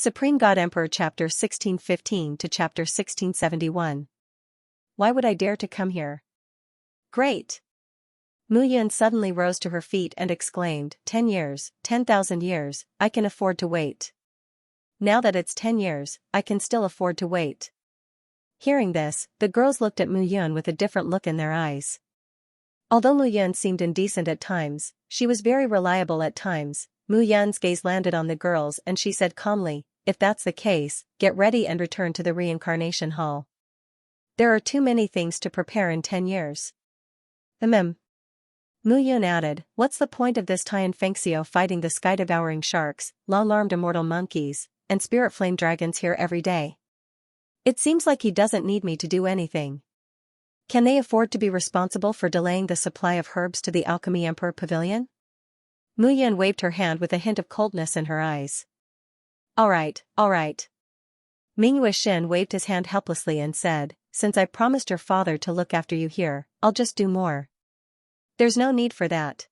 Supreme God Emperor Chapter 1615 to Chapter 1671. Why would I dare to come here? Great! Mu Yun suddenly rose to her feet and exclaimed, 10 years, 10,000 years, I can afford to wait. Now that it's 10 years, I can still afford to wait. Hearing this, the girls looked at Mu Yun with a different look in their eyes. Although Mu Yun seemed indecent at times, she was very reliable at times. Mu Yun's gaze landed on the girls and she said calmly, if that's the case, get ready and return to the reincarnation hall. There are too many things to prepare in 10 years. Mu Yun added, what's the point of this Xianxia fighting the sky-devouring sharks, long-armed immortal monkeys, and spirit flame dragons here every day? It seems like he doesn't need me to do anything. Can they afford to be responsible for delaying the supply of herbs to the Alchemy Emperor Pavilion? Mu Yun waved her hand with a hint of coldness in her eyes. All right. Ming Wuxin waved his hand helplessly and said, since I promised your father to look after you here, I'll just do more. There's no need for that.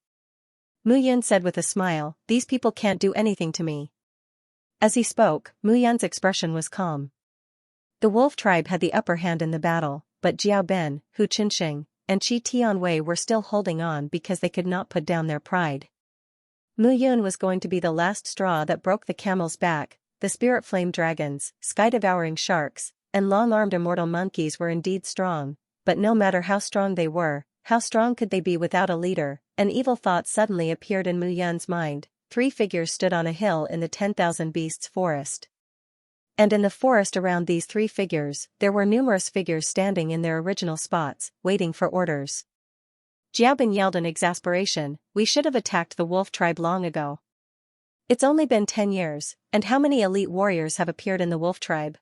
Mu Yun said with a smile, these people can't do anything to me. As he spoke, Mu Yun's expression was calm. The wolf tribe had the upper hand in the battle, but Jiao Ben, Hu Qinsheng, and Qi Tianwei were still holding on because they could not put down their pride. Mu Yun was going to be the last straw that broke the camel's back. The spirit flame dragons, sky-devouring sharks, and long-armed immortal monkeys were indeed strong, but no matter how strong they were, how strong could they be without a leader? An evil thought suddenly appeared in Mu Yun's mind. 3 figures stood on a hill in the 10,000 Beasts forest. And in the forest around these 3 figures, there were numerous figures standing in their original spots, waiting for orders. Jiaobin yelled in exasperation, we should have attacked the wolf tribe long ago. It's only been 10 years, and how many elite warriors have appeared in the wolf tribe?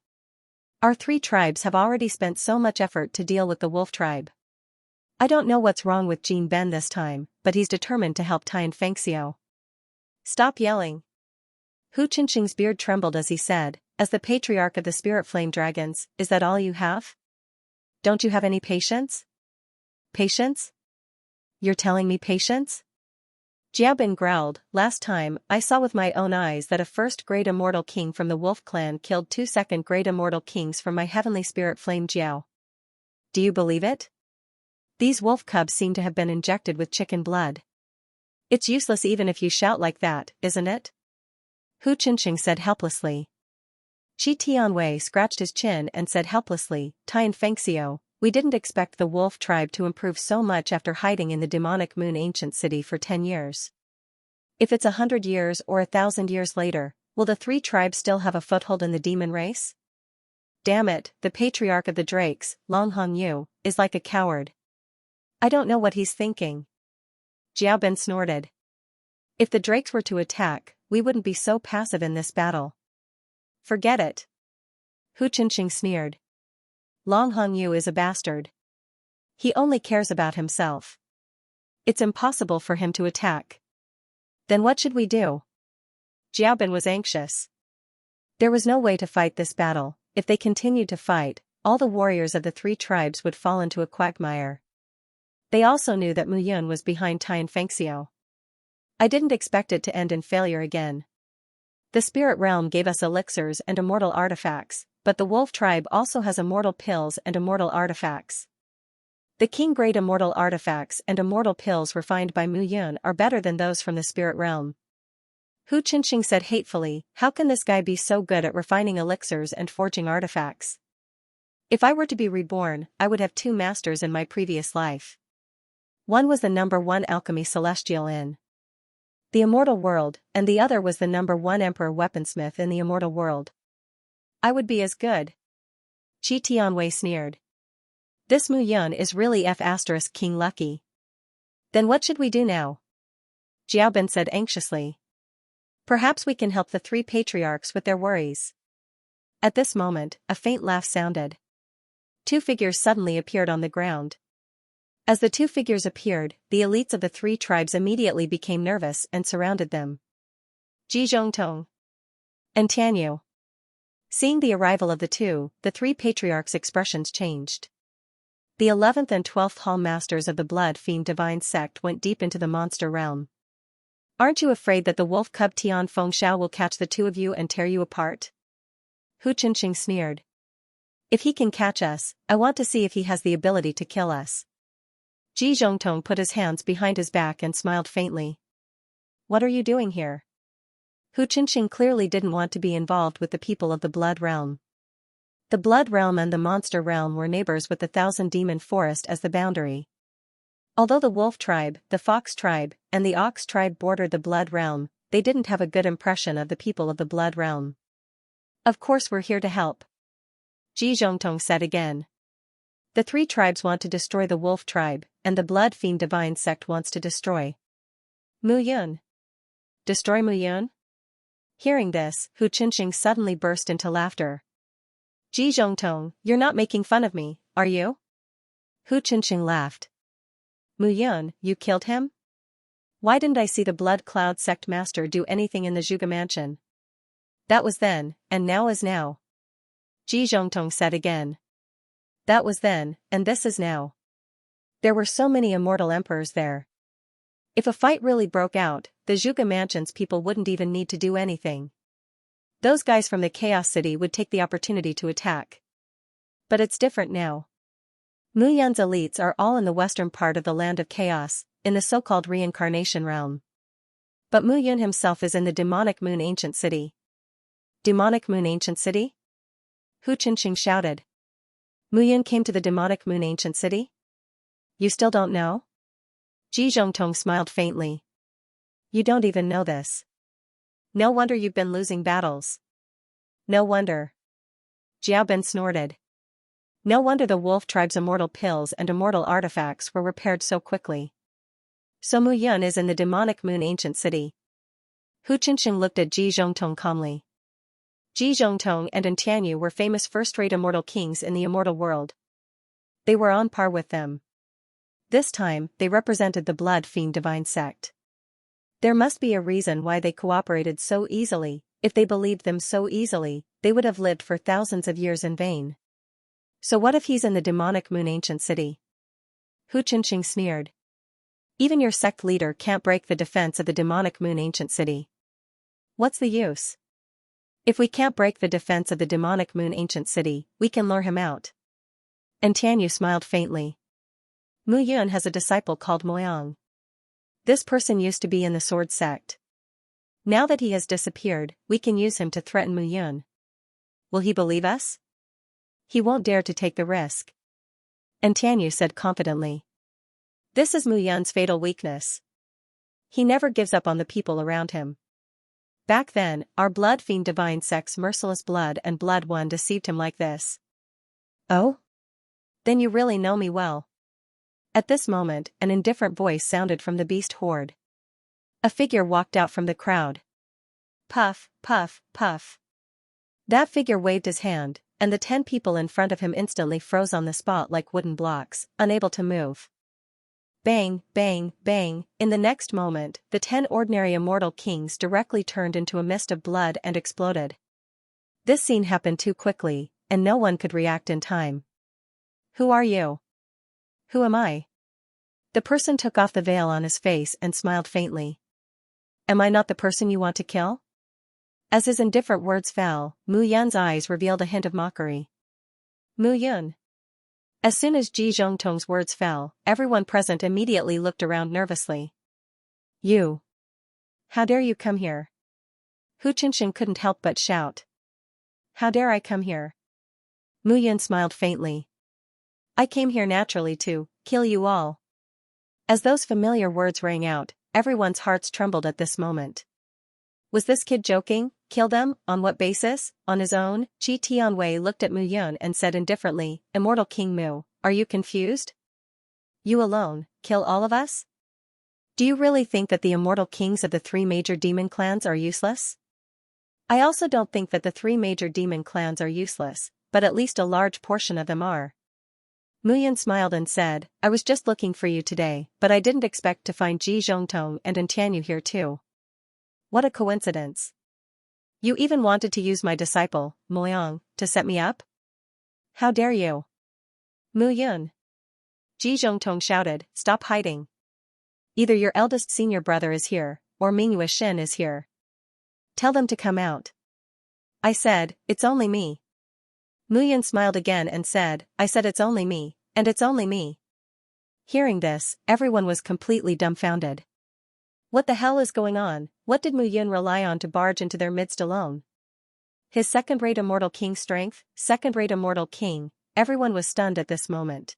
Our 3 tribes have already spent so much effort to deal with the wolf tribe. I don't know what's wrong with Jin Ben this time, but he's determined to help Xianxia. Stop yelling. Hu Qinsheng's beard trembled as he said, as the patriarch of the spirit flame dragons, is that all you have? Don't you have any patience? Patience? You're telling me patience? Jiaobin growled, last time, I saw with my own eyes that a first great immortal king from the wolf clan killed 2 second great immortal kings from my heavenly spirit flame Jiao. Do you believe it? These wolf cubs seem to have been injected with chicken blood. It's useless even if you shout like that, isn't it? Hu Qinsheng said helplessly. Qi Tianwei scratched his chin and said helplessly, Xianxia, we didn't expect the wolf tribe to improve so much after hiding in the demonic moon ancient city for 10 years. If it's 100 years or 1,000 years later, will the 3 tribes still have a foothold in the demon race? Damn it, the patriarch of the drakes, Long Hongyu, is like a coward. I don't know what he's thinking. Jiaobin snorted. If the drakes were to attack, we wouldn't be so passive in this battle. Forget it. Hu Qinsheng sneered. Long Hongyu is a bastard. He only cares about himself. It's impossible for him to attack. Then what should we do? Jiaobin was anxious. There was no way to fight this battle. If they continued to fight, all the warriors of the 3 tribes would fall into a quagmire. They also knew that Mu Yun was behind Xianxia. I didn't expect it to end in failure again. The spirit realm gave us elixirs and immortal artifacts, but the wolf tribe also has immortal pills and immortal artifacts. The king grade immortal artifacts and immortal pills refined by Mu Yun are better than those from the spirit realm. Hu Qinsheng said hatefully, how can this guy be so good at refining elixirs and forging artifacts? If I were to be reborn, I would have 2 masters in my previous life. One was the #1 alchemy celestial in the immortal world, and the other was the #1 emperor weaponsmith in the immortal world. I would be as good. Qi Tianwei sneered. This Mu Yun is really King Lucky. Then what should we do now? Jiaobin said anxiously. Perhaps we can help the 3 patriarchs with their worries. At this moment, a faint laugh sounded. 2 figures suddenly appeared on the ground. As the 2 figures appeared, the elites of the 3 tribes immediately became nervous and surrounded them. Ji Zhongtong and Tianyu. Seeing the arrival of the 2, the 3 patriarchs' expressions changed. The 11th and 12th hall masters of the Blood Fiend Divine Sect went deep into the monster realm. Aren't you afraid that the wolf cub Tian Fengxiao will catch the 2 of you and tear you apart? Hu Qinxing sneered. If he can catch us, I want to see if he has the ability to kill us. Ji Zhongtong put his hands behind his back and smiled faintly. What are you doing here? Hu Qinxing clearly didn't want to be involved with the people of the Blood Realm. The Blood Realm and the Monster Realm were neighbors with the Thousand Demon Forest as the boundary. Although the Wolf Tribe, the Fox Tribe, and the Ox Tribe bordered the Blood Realm, they didn't have a good impression of the people of the Blood Realm. Of course we're here to help. Ji Zhongtong said again. The three tribes want to destroy the Wolf Tribe, and the Blood Fiend Divine Sect wants to destroy Mu Yun. Destroy Mu Yun? Hearing this, Hu Qinxing suddenly burst into laughter. Ji Zhongtong, you're not making fun of me, are you? Hu Qinxing laughed. Mu Yun, you killed him? Why didn't I see the Blood Cloud Sect Master do anything in the Zhuge Mansion? That was then, and now is now. Ji Zhongtong said again. That was then, and this is now. There were so many immortal emperors there. If a fight really broke out, the Zhuge Mansion's people wouldn't even need to do anything. Those guys from the Chaos City would take the opportunity to attack. But it's different now. Mu Yun's elites are all in the western part of the Land of Chaos, in the so-called Reincarnation Realm. But Mu Yun himself is in the Demonic Moon Ancient City. Demonic Moon Ancient City? Hu Qinxing shouted. Mu Yun came to the Demonic Moon Ancient City? You still don't know? Ji Zhongtong smiled faintly. You don't even know this. No wonder you've been losing battles. No wonder. Jiao Ben snorted. No wonder the Wolf Tribe's immortal pills and immortal artifacts were repaired so quickly. So Mu Yun is in the Demonic Moon Ancient City. Hu Qinxing looked at Ji Zhongtong calmly. Ji Zhongtong and Tianyu were famous first-rate immortal kings in the immortal world. They were on par with them. This time, they represented the Blood Fiend Divine Sect. There must be a reason why they cooperated so easily. If they believed them so easily, they would have lived for thousands of years in vain. So what if he's in the Demonic Moon Ancient City? Hu Qinxing sneered. Even your sect leader can't break the defense of the Demonic Moon Ancient City. What's the use? If we can't break the defense of the Demonic Moon Ancient City, we can lure him out. And Tianyu smiled faintly. Mu Yun has a disciple called Moyang. This person used to be in the Sword Sect. Now that he has disappeared, we can use him to threaten Mu Yun. Will he believe us? He won't dare to take the risk. And Tianyu said confidently. This is Mu Yun's fatal weakness. He never gives up on the people around him. Back then, our Blood Fiend Divine Sect's merciless Blood and Blood One deceived him like this. Oh? Then you really know me well. At this moment, an indifferent voice sounded from the beast horde. A figure walked out from the crowd. Puff, puff, puff. That figure waved his hand, and the 10 people in front of him instantly froze on the spot like wooden blocks, unable to move. Bang, bang, bang. In the next moment, the 10 ordinary immortal kings directly turned into a mist of blood and exploded. This scene happened too quickly, and no one could react in time. Who are you? Who am I? The person took off the veil on his face and smiled faintly. Am I not the person you want to kill? As his indifferent words fell, Mu Yun's eyes revealed a hint of mockery. Mu Yun. As soon as Ji Zhongtong's words fell, everyone present immediately looked around nervously. You. How dare you come here? Hu Qinxing couldn't help but shout. How dare I come here? Mu Yun smiled faintly. I came here naturally to kill you all. As those familiar words rang out, everyone's hearts trembled at this moment. Was this kid joking? Kill them? On what basis? On his own? Qi Tianwei looked at Mu Yun and said indifferently, Immortal King Mu, are you confused? You alone, kill all of us? Do you really think that the immortal kings of the 3 major demon clans are useless? I also don't think that the 3 major demon clans are useless, but at least a large portion of them are. Mu Yun smiled and said, I was just looking for you today, but I didn't expect to find Ji Zhongtong and Tianyu here too. What a coincidence. You even wanted to use my disciple, Moyang, to set me up? How dare you? Mu Yun. Ji Zhongtong shouted, stop hiding. Either your eldest senior brother is here, or Mingyue Shen is here. Tell them to come out. I said, it's only me. Muyan smiled again and said, I said it's only me, and it's only me. Hearing this, everyone was completely dumbfounded. What the hell is going on? What did Muyan rely on to barge into their midst alone? His second-rate immortal king strength, second-rate immortal king, everyone was stunned at this moment.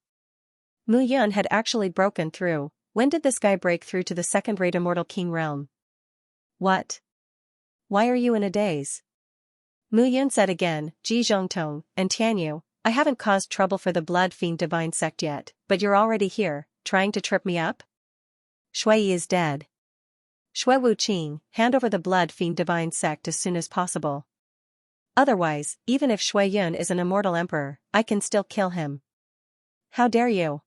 Muyan had actually broken through. When did this guy break through to the second-rate immortal king realm? What? Why are you in a daze? Muyan said again, Ji Zhongtong, and Tianyu, I haven't caused trouble for the Blood Fiend Divine Sect yet, but you're already here, trying to trip me up? Shui is dead. Shui Wuqing, hand over the Blood Fiend Divine Sect as soon as possible. Otherwise, even if Shui Yun is an immortal emperor, I can still kill him. How dare you?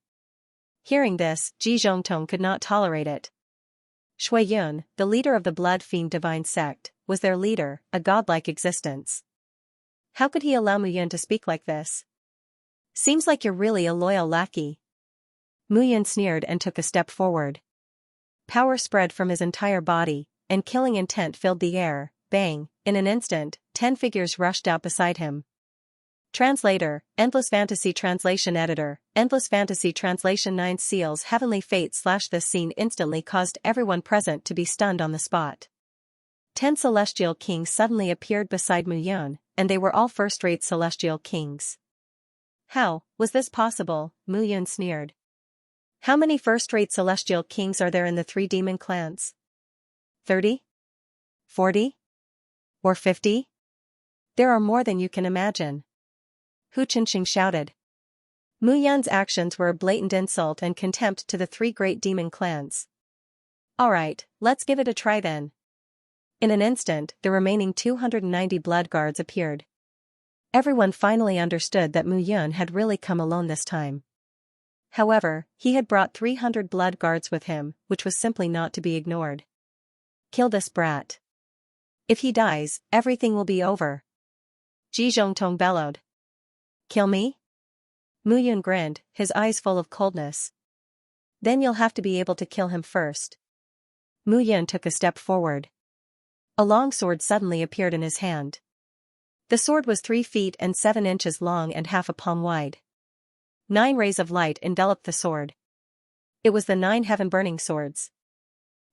Hearing this, Ji Zhongtong could not tolerate it. Shui Yun, the leader of the Blood Fiend Divine Sect, was their leader, a godlike existence. How could he allow Muyan to speak like this? Seems like you're really a loyal lackey. Muyan sneered and took a step forward. Power spread from his entire body, and killing intent filled the air. Bang, in an instant, 10 figures rushed out beside him. Translator, Endless Fantasy Translation Editor, Endless Fantasy Translation 9 Seals Heavenly Fate / This scene instantly caused everyone present to be stunned on the spot. 10 celestial kings suddenly appeared beside Muyan, and they were all first-rate celestial kings. How was this possible? Muyan sneered. How many first-rate celestial kings are there in the 3 demon clans? 30? 40? Or 50? There are more than you can imagine. Hu Qinxing shouted. Muyan's actions were a blatant insult and contempt to the 3 great demon clans. Alright, let's give it a try then. In an instant, the remaining 290 blood guards appeared. Everyone finally understood that Muyan had really come alone this time. However, he had brought 300 blood guards with him, which was simply not to be ignored. Kill this brat. If he dies, everything will be over. Ji Zhongtong bellowed. Kill me? Muyan grinned, his eyes full of coldness. Then you'll have to be able to kill him first. Muyan took a step forward. A long sword suddenly appeared in his hand. The sword was 3 feet and 7 inches long and half a palm wide. 9 rays of light enveloped the sword. It was the 9 heaven-burning swords.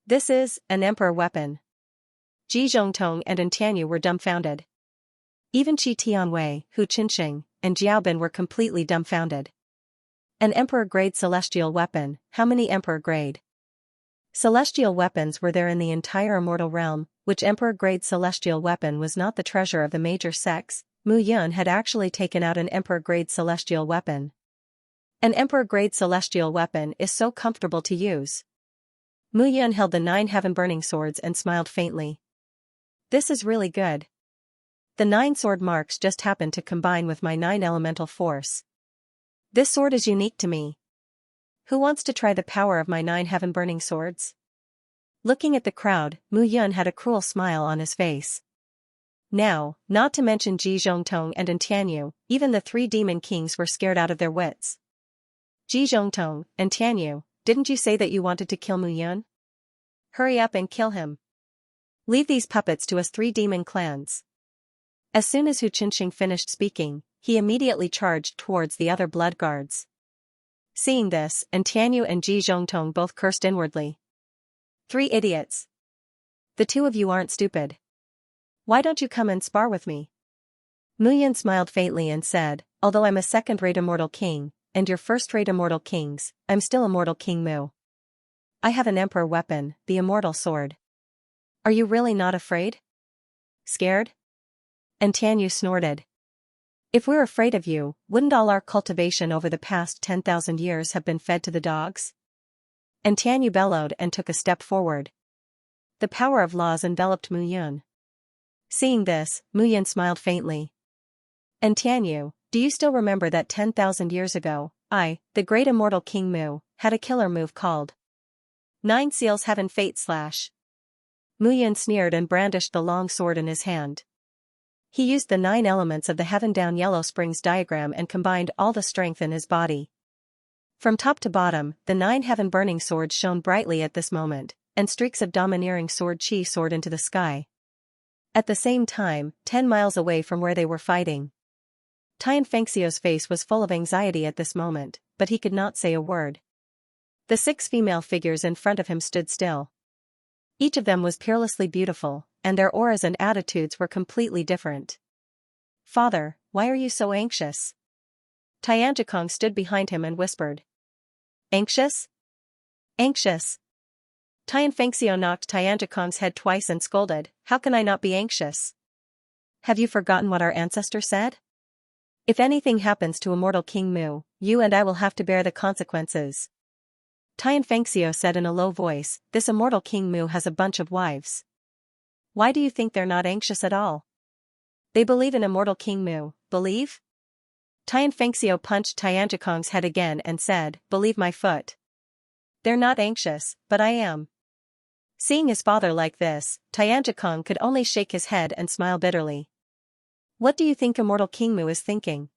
This is an emperor weapon. Ji Zhongtong and Tianyu were dumbfounded. Even Qi Tianwei, Hu Qinxing, and Jiaobin were completely dumbfounded. An emperor-grade celestial weapon, how many emperor-grade? Celestial weapons were there in the entire immortal realm, which emperor-grade celestial weapon was not the treasure of the major sects. Muyan had actually taken out an emperor-grade celestial weapon. An emperor-grade celestial weapon is so comfortable to use. Muyan held the 9 heaven-burning swords and smiled faintly. This is really good. The 9 sword marks just happened to combine with my 9 elemental force. This sword is unique to me. Who wants to try the power of my 9 heaven-burning swords? Looking at the crowd, Muyan had a cruel smile on his face. Now, not to mention Ji Zhongtong and Tianyu, even the 3 demon kings were scared out of their wits. Ji Zhongtong and Tianyu, didn't you say that you wanted to kill Muyan? Hurry up and kill him. Leave these puppets to us 3 demon clans. As soon as Hu Qinxing finished speaking, he immediately charged towards the other blood guards. Seeing this, Tianyu and Ji Zhongtong both cursed inwardly. 3 idiots. The 2 of you aren't stupid. Why don't you come and spar with me? Muyan smiled faintly and said, although I'm a second-rate immortal king, and you're first-rate immortal kings, I'm still immortal King Mu. I have an emperor weapon, the immortal sword. Are you really not afraid? Scared? Tianyu snorted. If we're afraid of you, wouldn't all our cultivation over the past 10,000 years have been fed to the dogs? Tianyu bellowed and took a step forward. The power of laws enveloped Muyan. Seeing this, Muyan smiled faintly. Tianyu, do you still remember that 10,000 years ago, I, the great immortal King Mu, had a killer move called 9 Seals Heaven Fate / Muyan sneered and brandished the long sword in his hand. He used the 9 elements of the Heaven Down Yellow Springs diagram and combined all the strength in his body. From top to bottom, the 9 heaven-burning swords shone brightly at this moment, and streaks of domineering sword chi soared into the sky. At the same time, 10 miles away from where they were fighting. Xianxia's face was full of anxiety at this moment, but he could not say a word. The 6 female figures in front of him stood still. Each of them was peerlessly beautiful, and their auras and attitudes were completely different. "Father, why are you so anxious?" Xianxia stood behind him and whispered. "Anxious? Anxious?" Xianxia knocked Xianxia's head twice and scolded, "How can I not be anxious? Have you forgotten what our ancestor said? If anything happens to immortal King Mu, you and I will have to bear the consequences." Xianxia said in a low voice, "This immortal King Mu has a bunch of wives. Why do you think they're not anxious at all? They believe in immortal King Mu, believe?" Xianxia punched Xianxia's head again and said, "Believe my foot. They're not anxious, but I am." Seeing his father like this, Xianxia could only shake his head and smile bitterly. "What do you think immortal King Mu is thinking?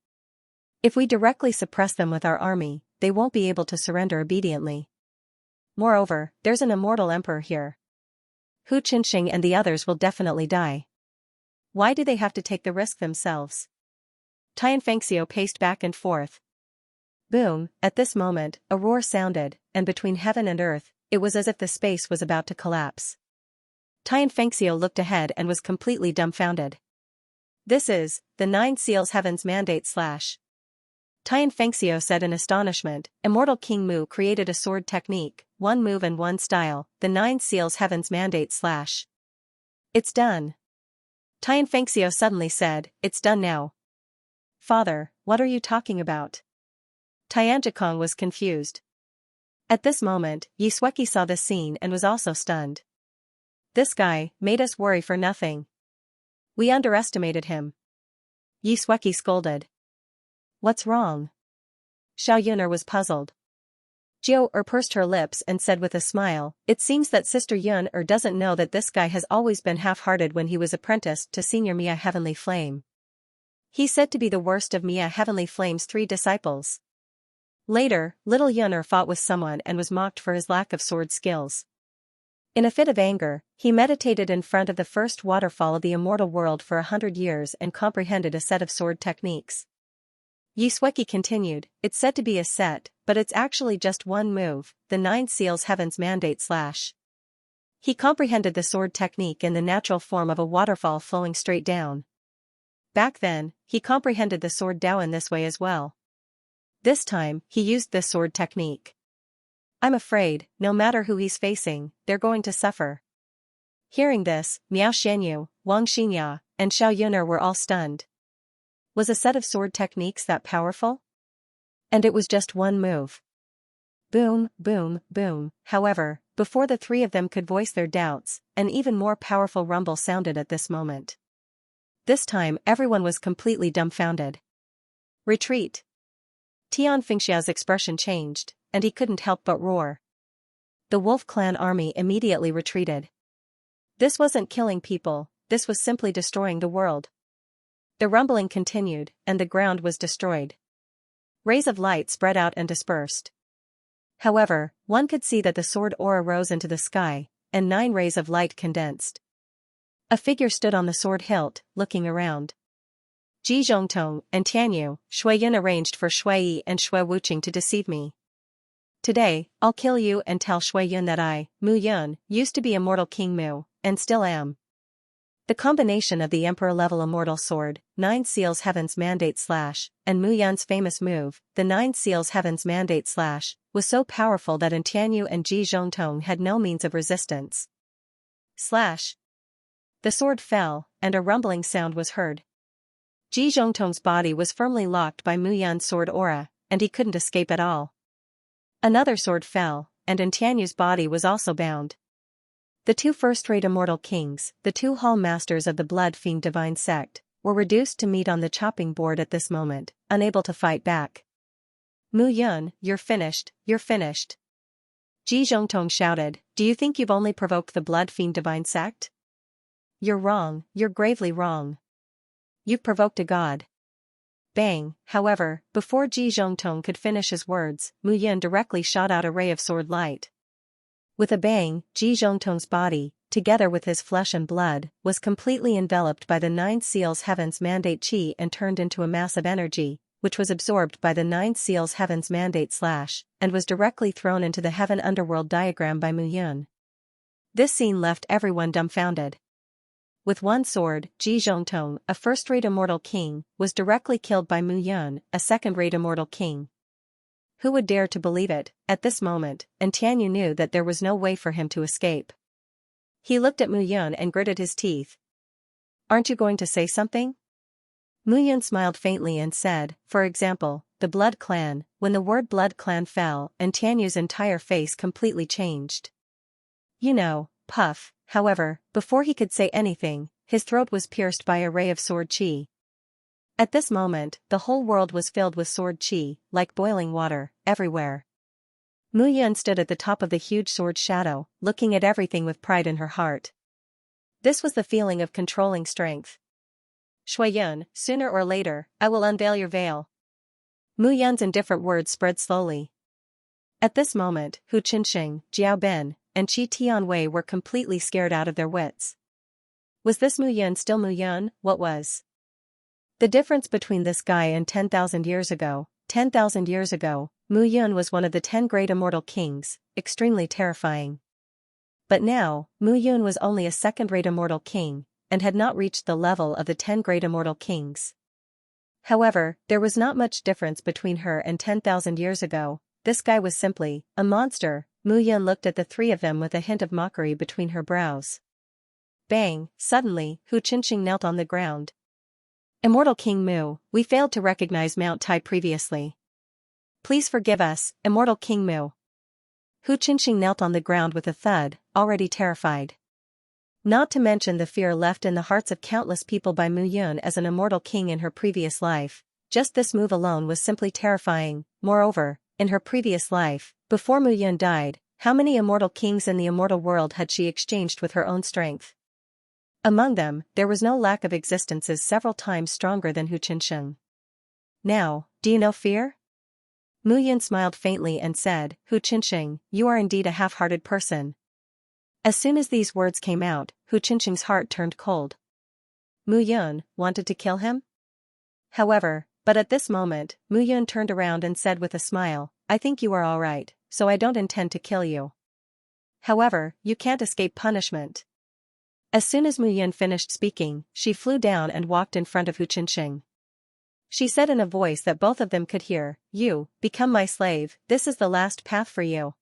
If we directly suppress them with our army, they won't be able to surrender obediently. Moreover, there's an immortal emperor here. Hu Qinxing and the others will definitely die. Why do they have to take the risk themselves?" Xianxia paced back and forth. Boom, at this moment, a roar sounded, and between heaven and earth, it was as if the space was about to collapse. Xianxia looked ahead and was completely dumbfounded. "This is, the 9 Seals Heaven's Mandate / Xianxia said in astonishment, "Immortal King Mu created a sword technique, 1 move and 1 style, the 9 Seals Heaven's Mandate / It's done." Xianxia suddenly said, "It's done now." "Father, what are you talking about?" Xianxia was confused. At this moment, Xianxia saw this scene and was also stunned. "This guy made us worry for nothing. We underestimated him." Xianxia scolded. "What's wrong?" Xiaoyuner was puzzled. Jiu pursed her lips and said with a smile, "It seems that Sister Yun doesn't know that this guy has always been half-hearted when he was apprenticed to Senior Mia Heavenly Flame. He's said to be the worst of Mia Heavenly Flame's 3 disciples. Later, little Yun'er fought with someone and was mocked for his lack of sword skills. In a fit of anger, he meditated in front of the first waterfall of the immortal world for 100 years and comprehended a set of sword techniques." Xianxia continued, "It's said to be a set, but it's actually just 1 move, the 9 Seals Heaven's Mandate / He comprehended the sword technique in the natural form of a waterfall flowing straight down. Back then, he comprehended the sword Dao in this way as well. This time, he used this sword technique. I'm afraid, no matter who he's facing, they're going to suffer." Hearing this, Miao Xianyu, Wang Xinya, and Xiaoyuner were all stunned. Was a set of sword techniques that powerful? And it was just 1 move. Boom, boom, boom. However, before the 3 of them could voice their doubts, an even more powerful rumble sounded at this moment. This time everyone was completely dumbfounded. "Retreat!" Xianxia's expression changed, and he couldn't help but roar. The Wolf Clan army immediately retreated. This wasn't killing people, this was simply destroying the world. The rumbling continued, and the ground was destroyed. Rays of light spread out and dispersed. However, one could see that the sword aura rose into the sky, and 9 rays of light condensed. A figure stood on the sword hilt, looking around. Ji Zhongtong and Tianyu, Shui Yun arranged for Shui Yi and Shui Wuqing to deceive me. Today, I'll kill you and tell Shui Yun that I, Mu Yun, used to be immortal King Mu, and still am. The combination of the Emperor-level immortal sword, 9 Seals Heaven's Mandate / and Mu Yun's famous move, the 9 Seals Heaven's Mandate / was so powerful that Tianyu and Ji Zhongtong had no means of resistance. The sword fell, and a rumbling sound was heard. Ji Zhongtong's body was firmly locked by Mu Yun's sword aura, and he couldn't escape at all. Another sword fell, and Tianyu's body was also bound. The 2 first-rate immortal kings, the 2 hall masters of the Blood Fiend Divine Sect, were reduced to meat on the chopping board at this moment, unable to fight back. "Mu Yun, you're finished, you're finished." Ji Zhongtong shouted, "Do you think you've only provoked the Blood Fiend Divine Sect? You're wrong, you're gravely wrong. You've provoked a god." Bang, however, before Ji Zhongtong could finish his words, Mu Yun directly shot out a ray of sword light. With a bang, Ji Zhongtong's body, together with his flesh and blood, was completely enveloped by the nine seals heaven's mandate chi and turned into a mass of energy, which was absorbed by the nine seals heaven's mandate slash, and was directly thrown into the heaven underworld diagram by Mu Yun. This scene left everyone dumbfounded. With one sword, Ji Zhongtong, a first-rate immortal king, was directly killed by Mu Yun, a second-rate immortal king. Who would dare to believe it? At this moment, and Tianyu knew that there was no way for him to escape. He looked at Mu Yun and gritted his teeth. "Aren't you going to say something?" Mu Yun smiled faintly and said, "For example, the Blood Clan." When the word Blood Clan fell, and Tianyu's entire face completely changed. "You know, puff." However, before he could say anything, his throat was pierced by a ray of sword chi. At this moment, the whole world was filled with sword chi, like boiling water, everywhere. Mu Yun stood at the top of the huge sword shadow, looking at everything with pride in her heart. This was the feeling of controlling strength. "Shui Yun, sooner or later, I will unveil your veil." Mu Yun's indifferent words spread slowly. At this moment, Hu Qinsheng, Jiao Ben, and Qi Tianwei were completely scared out of their wits. Was this Mu Yun still Mu Yun? What was the difference between this guy and 10,000 years ago? 10,000 years ago, Mu Yun was one of the 10 great immortal kings, extremely terrifying. But now, Mu Yun was only a second-rate immortal king, and had not reached the level of the 10 great immortal kings. However, there was not much difference between her and 10,000 years ago. This guy was simply a monster. Mu Yun looked at the three of them with a hint of mockery between her brows. Bang! Suddenly, Hu Qinsheng knelt on the ground. "Immortal King Mu, we failed to recognize Mount Tai previously. Please forgive us, Immortal King Mu." Hu Qinsheng knelt on the ground with a thud, already terrified. Not to mention the fear left in the hearts of countless people by Mu Yun as an immortal king in her previous life. Just this move alone was simply terrifying. Moreover, in her previous life, before Mu Yun died, how many immortal kings in the immortal world had she exchanged with her own strength? Among them, there was no lack of existences several times stronger than Hu Qinsheng. "Now, do you know fear?" Mu Yun smiled faintly and said, "Hu Qinsheng, you are indeed a half-hearted person." As soon as these words came out, Hu Qinsheng's heart turned cold. Mu Yun wanted to kill him? However, but at this moment, Mu Yun turned around and said with a smile, "I think you are all right, so I don't intend to kill you. However, you can't escape punishment." As soon as Mu Yun finished speaking, she flew down and walked in front of Hu Qinsheng. She said in a voice that both of them could hear, "You, become my slave, this is the last path for you."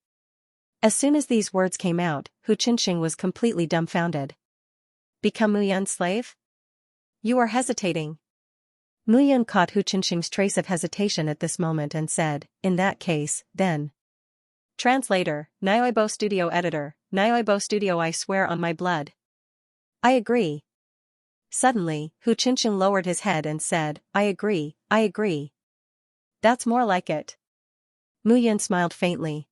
As soon as these words came out, Hu Qinsheng was completely dumbfounded. "Become Mu Yun's slave? You are hesitating." Mu Yun caught Hu Qinsheng's trace of hesitation at this moment and said, "In that case, then." Translator, Nyoibo Studio Editor, Nyoibo Studio. I swear on my blood. I agree. Suddenly, Hu Qinsheng lowered his head and said, I agree. That's more like it." Mu Yun smiled faintly.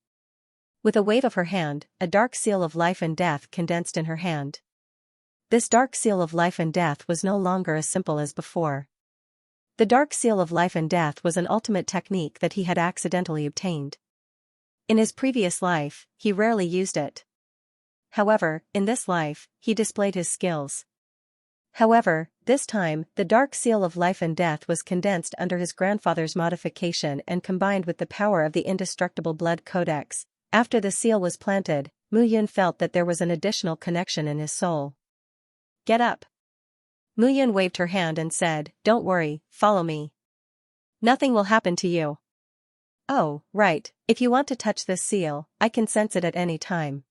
With a wave of her hand, a dark seal of life and death condensed in her hand. This dark seal of life and death was no longer as simple as before. The dark seal of life and death was an ultimate technique that he had accidentally obtained. In his previous life, he rarely used it. However, in this life, he displayed his skills. However, this time, the dark seal of life and death was condensed under his grandfather's modification and combined with the power of the indestructible blood codex. After the seal was planted, Mu Yun felt that there was an additional connection in his soul. "Get up." Mu Yun waved her hand and said, "Don't worry, follow me. Nothing will happen to you." "Oh, right, if you want to touch this seal, I can sense it at any time.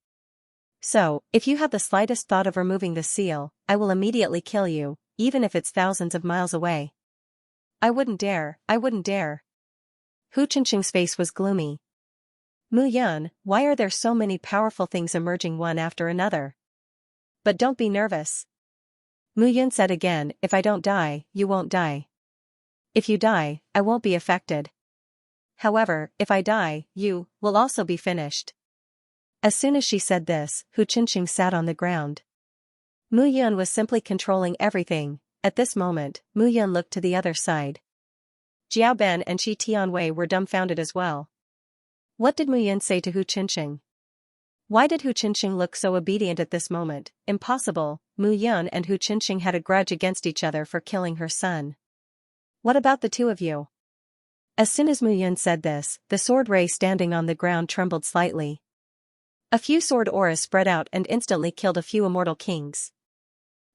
So, if you have the slightest thought of removing the seal, I will immediately kill you, even if it's thousands of miles away." I wouldn't dare. Hu Qinsheng's face was gloomy. "Mu Yun, why are there so many powerful things emerging one after another? But don't be nervous." Mu Yun said again, "If I don't die, you won't die. If you die, I won't be affected. However, if I die, you will also be finished." As soon as she said this, Hu Qinsheng sat on the ground. Mu Yun was simply controlling everything. At this moment, Mu Yun looked to the other side. Jiao Ben and Qi Tianwei were dumbfounded as well. What did Mu Yun say to Hu Qinsheng? Why did Hu Qinxing look so obedient at this moment? Impossible. Mu Yun and Hu Qinxing had a grudge against each other for killing her son. What about the two of you? As soon as Mu Yun said this, the sword ray standing on the ground trembled slightly. A few sword auras spread out and instantly killed a few immortal kings.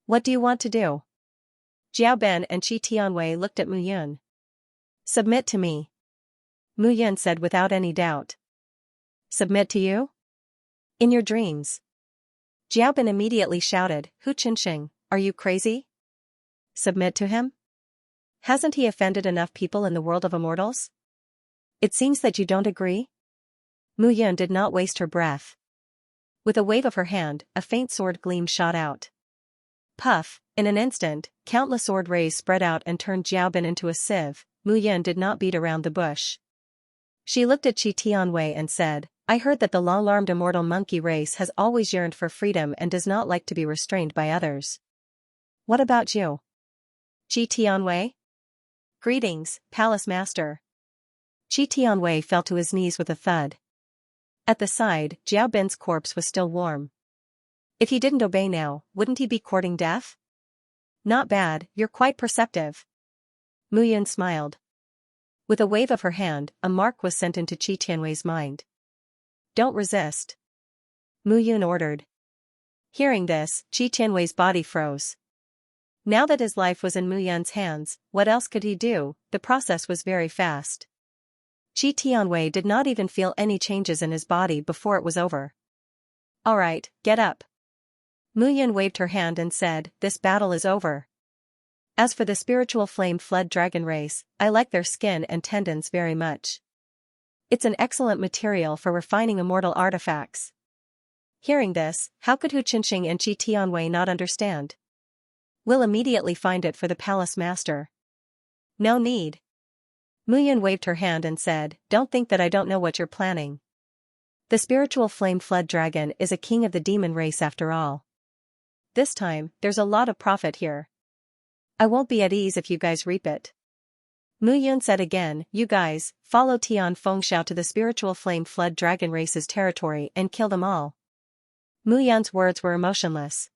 What do you want to do? Jiao Ben and Qi Tianwei looked at Mu Yun. Submit to me. Mu Yun said without any doubt. Submit to you? In your dreams. Jiao Ben immediately shouted, Hu Qinxing, are you crazy? Submit to him? Hasn't he offended enough people in the world of immortals? It seems that you don't agree? Mu Yun did not waste her breath. With a wave of her hand, a faint sword gleam shot out. Puff, in an instant, countless sword rays spread out and turned Jiao Ben into a sieve. Mu Yun did not beat around the bush. She looked at Qi Tianwei and said, I heard that the long-armed immortal monkey race has always yearned for freedom and does not like to be restrained by others. What about you? Qi Tianwei? Greetings, Palace Master. Qi Tianwei fell to his knees with a thud. At the side, Jiao Ben's corpse was still warm. If he didn't obey now, wouldn't he be courting death? Not bad, you're quite perceptive. Mu Yun smiled. With a wave of her hand, a mark was sent into Qi Tianwei's mind. Don't resist. Mu Yun ordered. Hearing this, Qi Tianwei's body froze. Now that his life was in Mu Yun's hands, what else could he do? The process was very fast. Qi Tianwei did not even feel any changes in his body before it was over. Alright, get up. Mu Yun waved her hand and said, this battle is over. As for the spiritual flame-flood dragon race, I like their skin and tendons very much. It's an excellent material for refining immortal artifacts. Hearing this, how could Hu Qinxing and Qi Tianwei not understand? We'll immediately find it for the palace master. No need. Mu Yun waved her hand and said, don't think that I don't know what you're planning. The spiritual flame-flood dragon is a king of the demon race after all. This time, there's a lot of profit here. I won't be at ease if you guys reap it. Mu Yun said again, you guys, follow Tian Fengxiao to the spiritual flame-flood dragon race's territory and kill them all. Mu Yun's words were emotionless.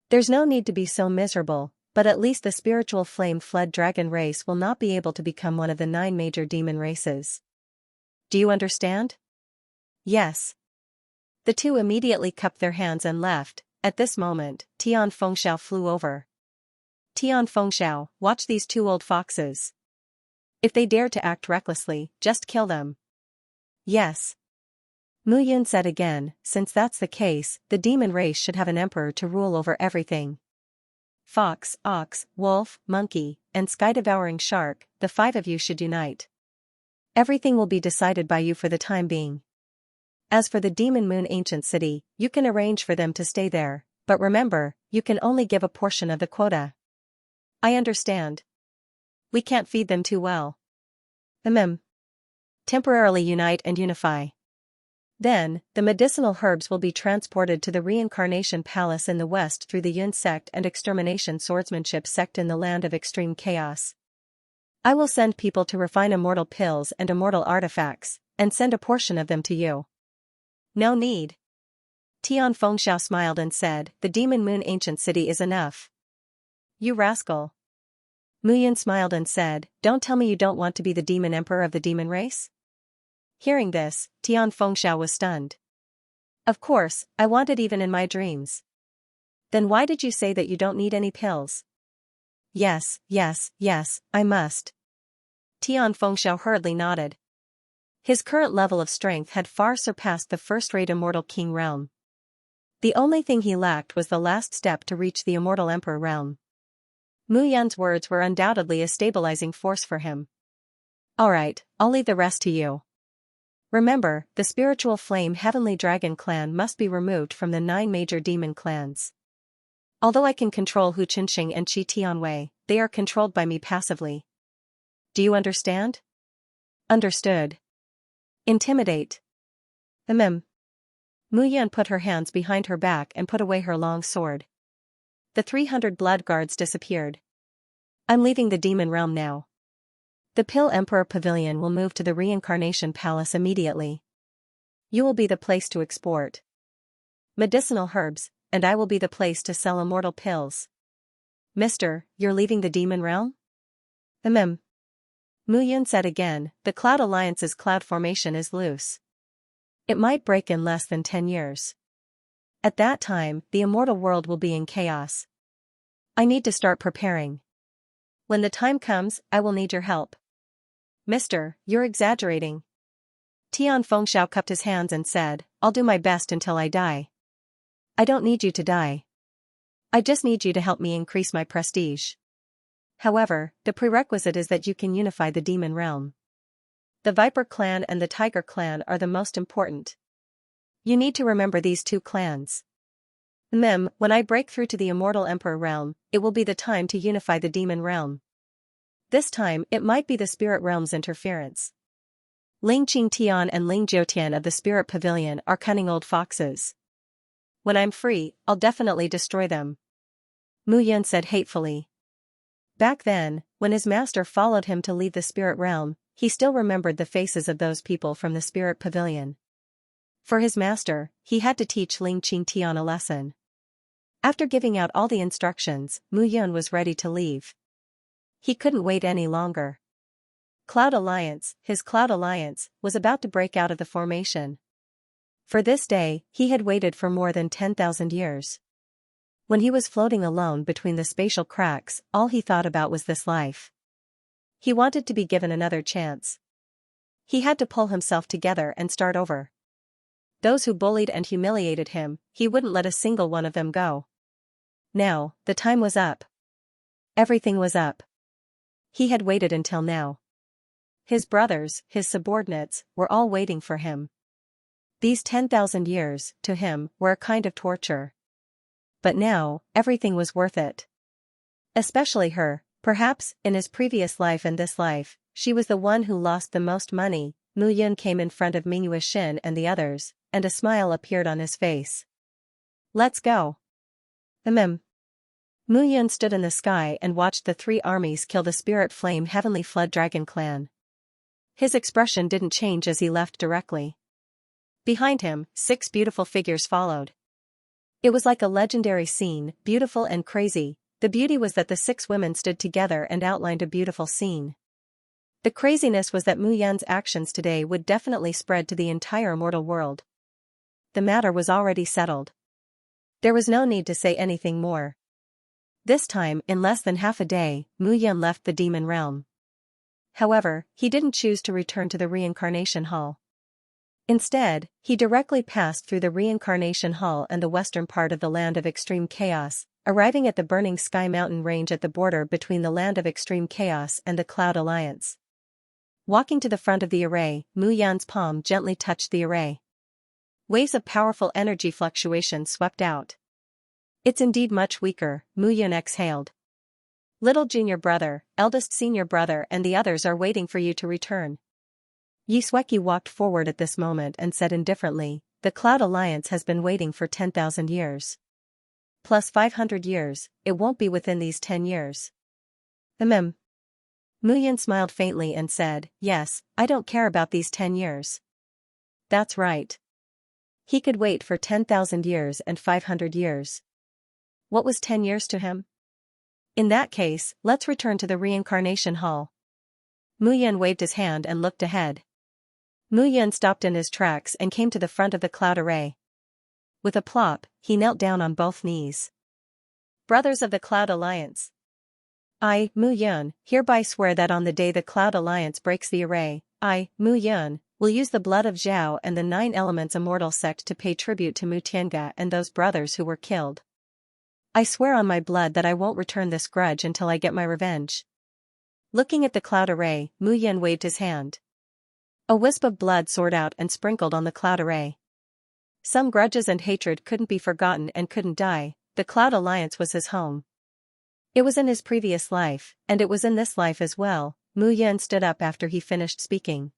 There's no need to be so miserable, but at least the spiritual flame-flood dragon race will not be able to become one of the 9 major demon races. Do you understand? Yes. The two immediately cupped their hands and left. At this moment, Tian Fengxiao flew over. Tian Fengxiao, watch these 2 old foxes. If they dare to act recklessly, just kill them. Yes. Mu Yun said again, since that's the case, the demon race should have an emperor to rule over everything. Fox, ox, wolf, monkey, and sky-devouring shark, the 5 of you should unite. Everything will be decided by you for the time being. As for the Demon Moon Ancient City, you can arrange for them to stay there, but remember, you can only give a portion of the quota. I understand. We can't feed them too well. Temporarily unite and unify. Then, the medicinal herbs will be transported to the Reincarnation Palace in the west through the Yun sect and Extermination Swordsmanship sect in the land of extreme chaos. I will send people to refine immortal pills and immortal artifacts, and send a portion of them to you. No need. Tian Fengxiao smiled and said, the Demon Moon Ancient City is enough. You rascal. Mu Yun smiled and said, don't tell me you don't want to be the demon emperor of the demon race? Hearing this, Tian Fengxiao was stunned. Of course, I want it even in my dreams. Then why did you say that you don't need any pills? Yes, I must. Tian Fengxiao hurriedly nodded. His current level of strength had far surpassed the first-rate immortal king realm. The only thing he lacked was the last step to reach the immortal emperor realm. Mu Yun's words were undoubtedly a stabilizing force for him. Alright, I'll leave the rest to you. Remember, the spiritual flame heavenly dragon clan must be removed from the 9 major demon clans. Although I can control Hu Qinxing and Qi Tianwei, they are controlled by me passively. Do you understand? Understood. Intimidate. Mu Yun put her hands behind her back and put away her long sword. The 300 blood guards disappeared. I'm leaving the demon realm now. The Pill Emperor Pavilion will move to the Reincarnation Palace immediately. You will be the place to export. medicinal herbs, and I will be the place to sell immortal pills. Mister, you're leaving the demon realm? Mu Yun said again, the Cloud Alliance's cloud formation is loose. It might break in less than 10 years. At that time, the immortal world will be in chaos. I need to start preparing. When the time comes, I will need your help. Mister, you're exaggerating. Tian Fengxiao cupped his hands and said, I'll do my best until I die. I don't need you to die. I just need you to help me increase my prestige. However, the prerequisite is that you can unify the demon realm. The Viper clan and the Tiger clan are the most important. You need to remember these two clans. When I break through to the immortal emperor realm, it will be the time to unify the demon realm. This time, it might be the spirit realm's interference. Ling Qingtian and Ling Jiutian of the spirit pavilion are cunning old foxes. When I'm free, I'll definitely destroy them. Mu Yun said hatefully. Back then, when his master followed him to leave the spirit realm, he still remembered the faces of those people from the spirit pavilion. For his master, he had to teach Ling Qingtian a lesson. After giving out all the instructions, Mu Yun was ready to leave. He couldn't wait any longer. His Cloud Alliance, was about to break out of the formation. For this day, he had waited for more than 10,000 years. When he was floating alone between the spatial cracks, all he thought about was this life. He wanted to be given another chance. He had to pull himself together and start over. Those who bullied and humiliated him, he wouldn't let a single one of them go. Now, the time was up. Everything was up. He had waited until now. His brothers, his subordinates, were all waiting for him. These 10,000 years, to him, were a kind of torture. But now, everything was worth it. Especially her, perhaps, in his previous life and this life, she was the one who lost the most money. Mu Yun came in front of Mingyue Xin and the others, and a smile appeared on his face. Let's go. Mu Yun stood in the sky and watched the three armies kill the Spirit Flame Heavenly Flood Dragon clan. His expression didn't change as he left directly. Behind him, 6 beautiful figures followed. It was like a legendary scene, beautiful and crazy. The beauty was that the 6 women stood together and outlined a beautiful scene. The craziness was that Mu Yun's actions today would definitely spread to the entire mortal world. The matter was already settled. There was no need to say anything more. This time, in less than half a day, Mu Yun left the demon realm. However, he didn't choose to return to the reincarnation hall. Instead, he directly passed through the reincarnation hall and the western part of the land of extreme chaos, arriving at the burning sky mountain range at the border between the land of extreme chaos and the Cloud Alliance. Walking to the front of the array, Mu Yun's palm gently touched the array. Waves of powerful energy fluctuation swept out. It's indeed much weaker, Mu Yun exhaled. Little junior brother, eldest senior brother and the others are waiting for you to return. Yi Sueki walked forward at this moment and said indifferently, the Cloud Alliance has been waiting for 10,000 years. Plus 500 years, it won't be within these 10 years. Mu Yun smiled faintly and said, yes, I don't care about these 10 years. That's right. He could wait for 10,000 years and 500 years. What was 10 years to him? In that case, let's return to the reincarnation hall. Mu Yun waved his hand and looked ahead. Mu Yun stopped in his tracks and came to the front of the cloud array. With a plop, he knelt down on both knees. Brothers of the Cloud Alliance. I, Mu Yun, hereby swear that on the day the Cloud Alliance breaks the array, I, Mu Yun, will use the blood of Zhao and the 9 Elements Immortal sect to pay tribute to Mu Tiange and those brothers who were killed. I swear on my blood that I won't return this grudge until I get my revenge. Looking at the cloud array, Mu Yun waved his hand. A wisp of blood soared out and sprinkled on the cloud array. Some grudges and hatred couldn't be forgotten and couldn't die. The Cloud Alliance was his home. It was in his previous life, and it was in this life as well. Mu Yun stood up after he finished speaking.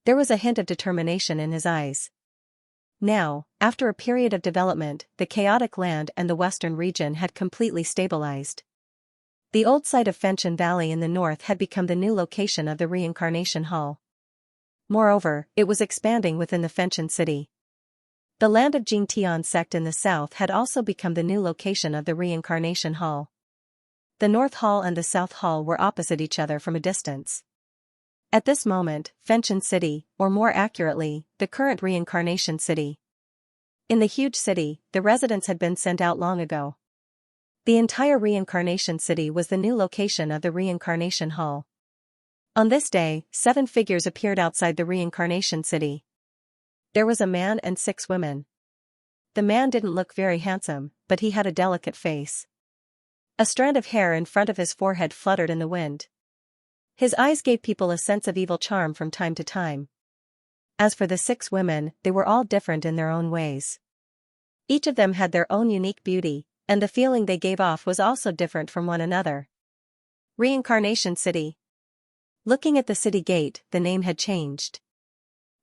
There was a hint of determination in his eyes. Now, after a period of development, the chaotic land and the western region had completely stabilized. The old site of Fenchen Valley in the north had become the new location of the reincarnation hall. Moreover, it was expanding within the Fenchen city. The land of Jingtian sect in the south had also become the new location of the reincarnation hall. The North Hall and the South Hall were opposite each other from a distance. At this moment, Fenchen City, or more accurately, the current reincarnation city. In the huge city, the residents had been sent out long ago. The entire reincarnation city was the new location of the reincarnation hall. On this day, 7 figures appeared outside the reincarnation city. There was a man and 6 women. The man didn't look very handsome, but he had a delicate face. A strand of hair in front of his forehead fluttered in the wind. His eyes gave people a sense of evil charm from time to time. As for the 6 women, they were all different in their own ways. Each of them had their own unique beauty, and the feeling they gave off was also different from one another. Reincarnation City. Looking at the city gate, the name had changed.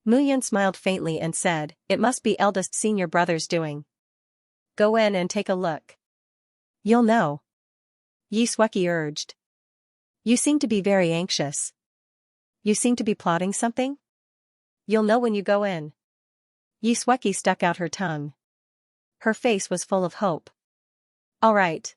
Muyan smiled faintly and said, "It must be eldest senior brother's doing. Go in and take a look. You'll know." Yi Sueki urged. "You seem to be very anxious. You seem to be plotting something? You'll know when you go in." Yi Sueki stuck out her tongue. Her face was full of hope. "All right."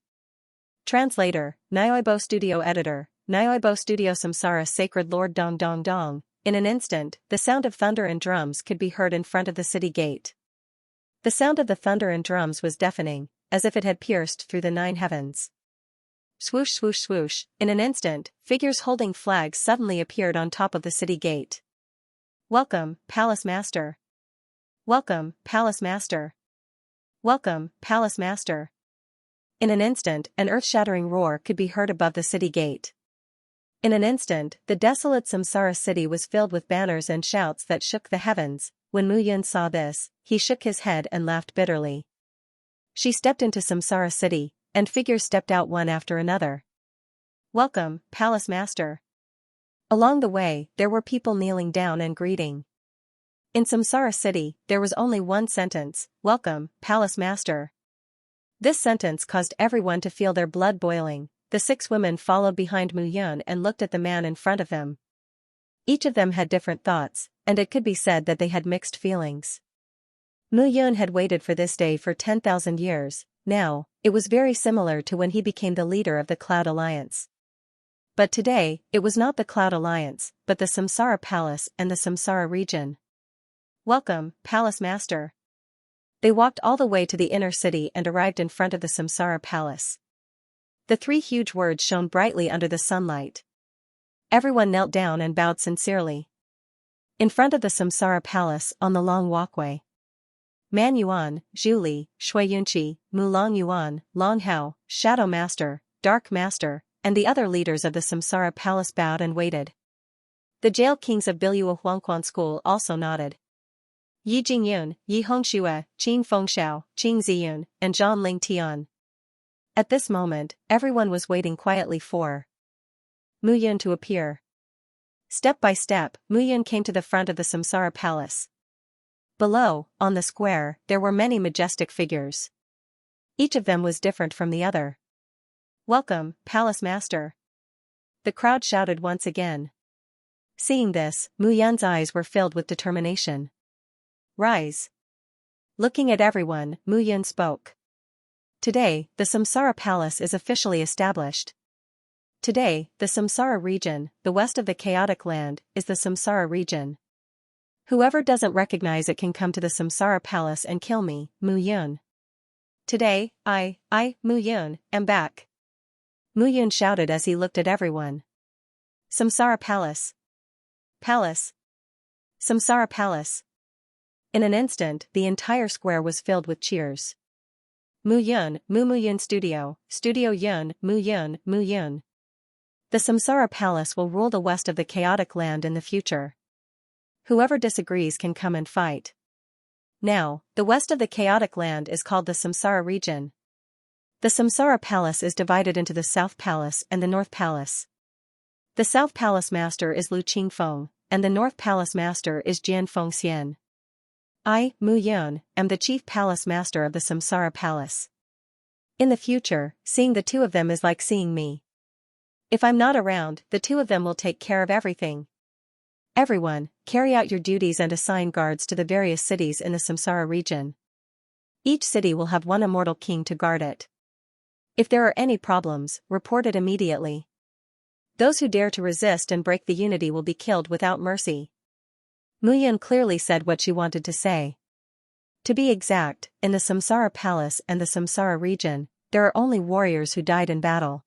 Translator, Nyoibo Studio Editor, Nyoibo Studio Samsara Sacred Lord Dong Dong Dong. In an instant, the sound of thunder and drums could be heard in front of the city gate. The sound of the thunder and drums was deafening, as if it had pierced through the 9 heavens. Swoosh swoosh swoosh, in an instant, figures holding flags suddenly appeared on top of the city gate. "Welcome, Palace Master. Welcome, Palace Master. Welcome, Palace Master." In an instant, an earth-shattering roar could be heard above the city gate. In an instant, the desolate Samsara city was filled with banners and shouts that shook the heavens. When Muyan saw this, he shook his head and laughed bitterly. She stepped into Samsara city, and figures stepped out one after another. "Welcome, Palace Master." Along the way, there were people kneeling down and greeting. In Samsara city, there was only one sentence, "Welcome, Palace Master." This sentence caused everyone to feel their blood boiling. The 6 women followed behind Muyan and looked at the man in front of them. Each of them had different thoughts, and it could be said that they had mixed feelings. Muyan had waited for this day for 10,000 years. Now, it was very similar to when he became the leader of the Cloud Alliance. But today, it was not the Cloud Alliance, but the Samsara Palace and the Samsara region. "Welcome, Palace Master." They walked all the way to the inner city and arrived in front of the Samsara Palace. The 3 huge words shone brightly under the sunlight. Everyone knelt down and bowed sincerely. In front of the Samsara Palace, on the long walkway, Man Yuan, Zhu Shui Yunqi, Mu Long Yuan, Long Hao, Shadow Master, Dark Master, and the other leaders of the Samsara Palace bowed and waited. The jail kings of Biluo Huangquan School also nodded. Yi Jingyun, Yi Hongxue, Qin Fengxiao, Qing Ziyun, and Zhang Ling Tian. At this moment, everyone was waiting quietly for Muyan to appear. Step by step, Muyan came to the front of the Samsara Palace. Below, on the square, there were many majestic figures. Each of them was different from the other. "Welcome, Palace Master." The crowd shouted once again. Seeing this, Muyan's eyes were filled with determination. "Rise." Looking at everyone, Muyan spoke. "Today, the Samsara Palace is officially established. Today, the Samsara region, the west of the chaotic land, is the Samsara region. Whoever doesn't recognize it can come to the Samsara Palace and kill me, Muyan. Today, I, Muyan, am back." Muyan shouted as he looked at everyone. "Samsara Palace. Palace. Samsara Palace." In an instant, the entire square was filled with cheers. Muyan, Muyan Studio, Studio Yun, Muyan. The Samsara Palace will rule the west of the chaotic land in the future. Whoever disagrees can come and fight. Now, the west of the chaotic land is called the Samsara region. The Samsara Palace is divided into the South Palace and the North Palace. The South Palace Master is Lu Qingfeng, and the North Palace Master is Jian Fengxian. I, Muyan, am the Chief Palace Master of the Samsara Palace. In the future, seeing the 2 of them is like seeing me. If I'm not around, the 2 of them will take care of everything. Everyone, carry out your duties and assign guards to the various cities in the Samsara region. Each city will have one immortal king to guard it. If there are any problems, report it immediately. Those who dare to resist and break the unity will be killed without mercy. Muyun clearly said what she wanted to say. To be exact, in the Samsara Palace and the Samsara region, there are only warriors who died in battle.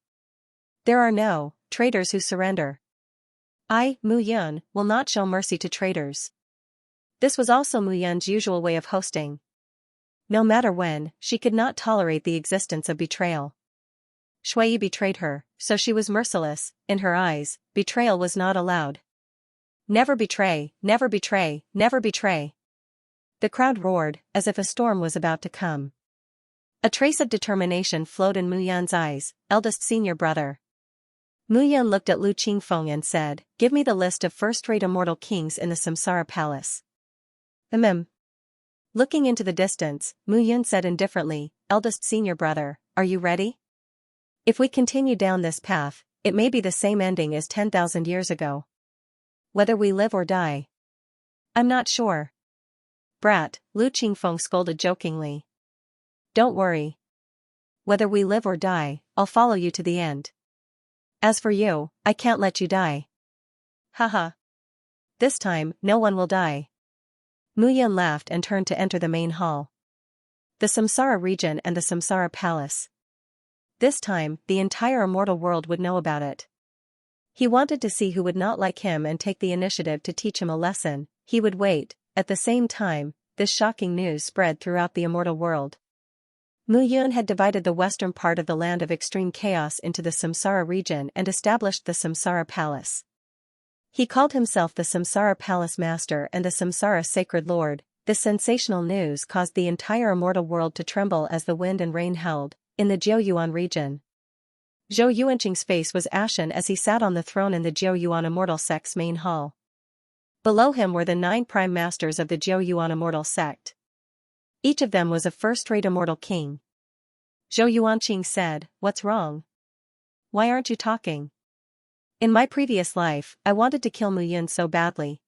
There are no traitors who surrender. I, Muyun, will not show mercy to traitors. This was also Muyun's usual way of hosting. No matter when, she could not tolerate the existence of betrayal. Shui betrayed her, so she was merciless. In her eyes, betrayal was not allowed. Never betray, never betray, never betray. The crowd roared, as if a storm was about to come. A trace of determination flowed in Muyun's eyes, eldest senior brother. Muyun looked at Lu Qingfeng and said, "Give me the list of first-rate immortal kings in the Samsara Palace." Looking into the distance, Muyun said indifferently, "Eldest senior brother, are you ready? If we continue down this path, it may be the same ending as 10,000 years ago. Whether we live or die. I'm not sure." "Brat," Lu Qingfeng scolded jokingly. "Don't worry. Whether we live or die, I'll follow you to the end. As for you, I can't let you die." "Haha. This time, no one will die." Muyun laughed and turned to enter the main hall. The Samsara region and the Samsara Palace. This time, the entire immortal world would know about it. He wanted to see who would not like him and take the initiative to teach him a lesson. He would wait. At the same time, this shocking news spread throughout the immortal world. Muyun had divided the western part of the land of extreme chaos into the Samsara region and established the Samsara Palace. He called himself the Samsara Palace Master and the Samsara Sacred Lord. This sensational news caused the entire immortal world to tremble as the wind and rain howled. In the Jiuyuan region, Zhou Yuanqing's face was ashen as he sat on the throne in the Jiuyuan Immortal Sect's main hall. Below him were the 9 prime masters of the Jiuyuan Immortal Sect. Each of them was a first-rate immortal king. Zhou Yuanqing said, "What's wrong? Why aren't you talking? In my previous life, I wanted to kill Muyun so badly.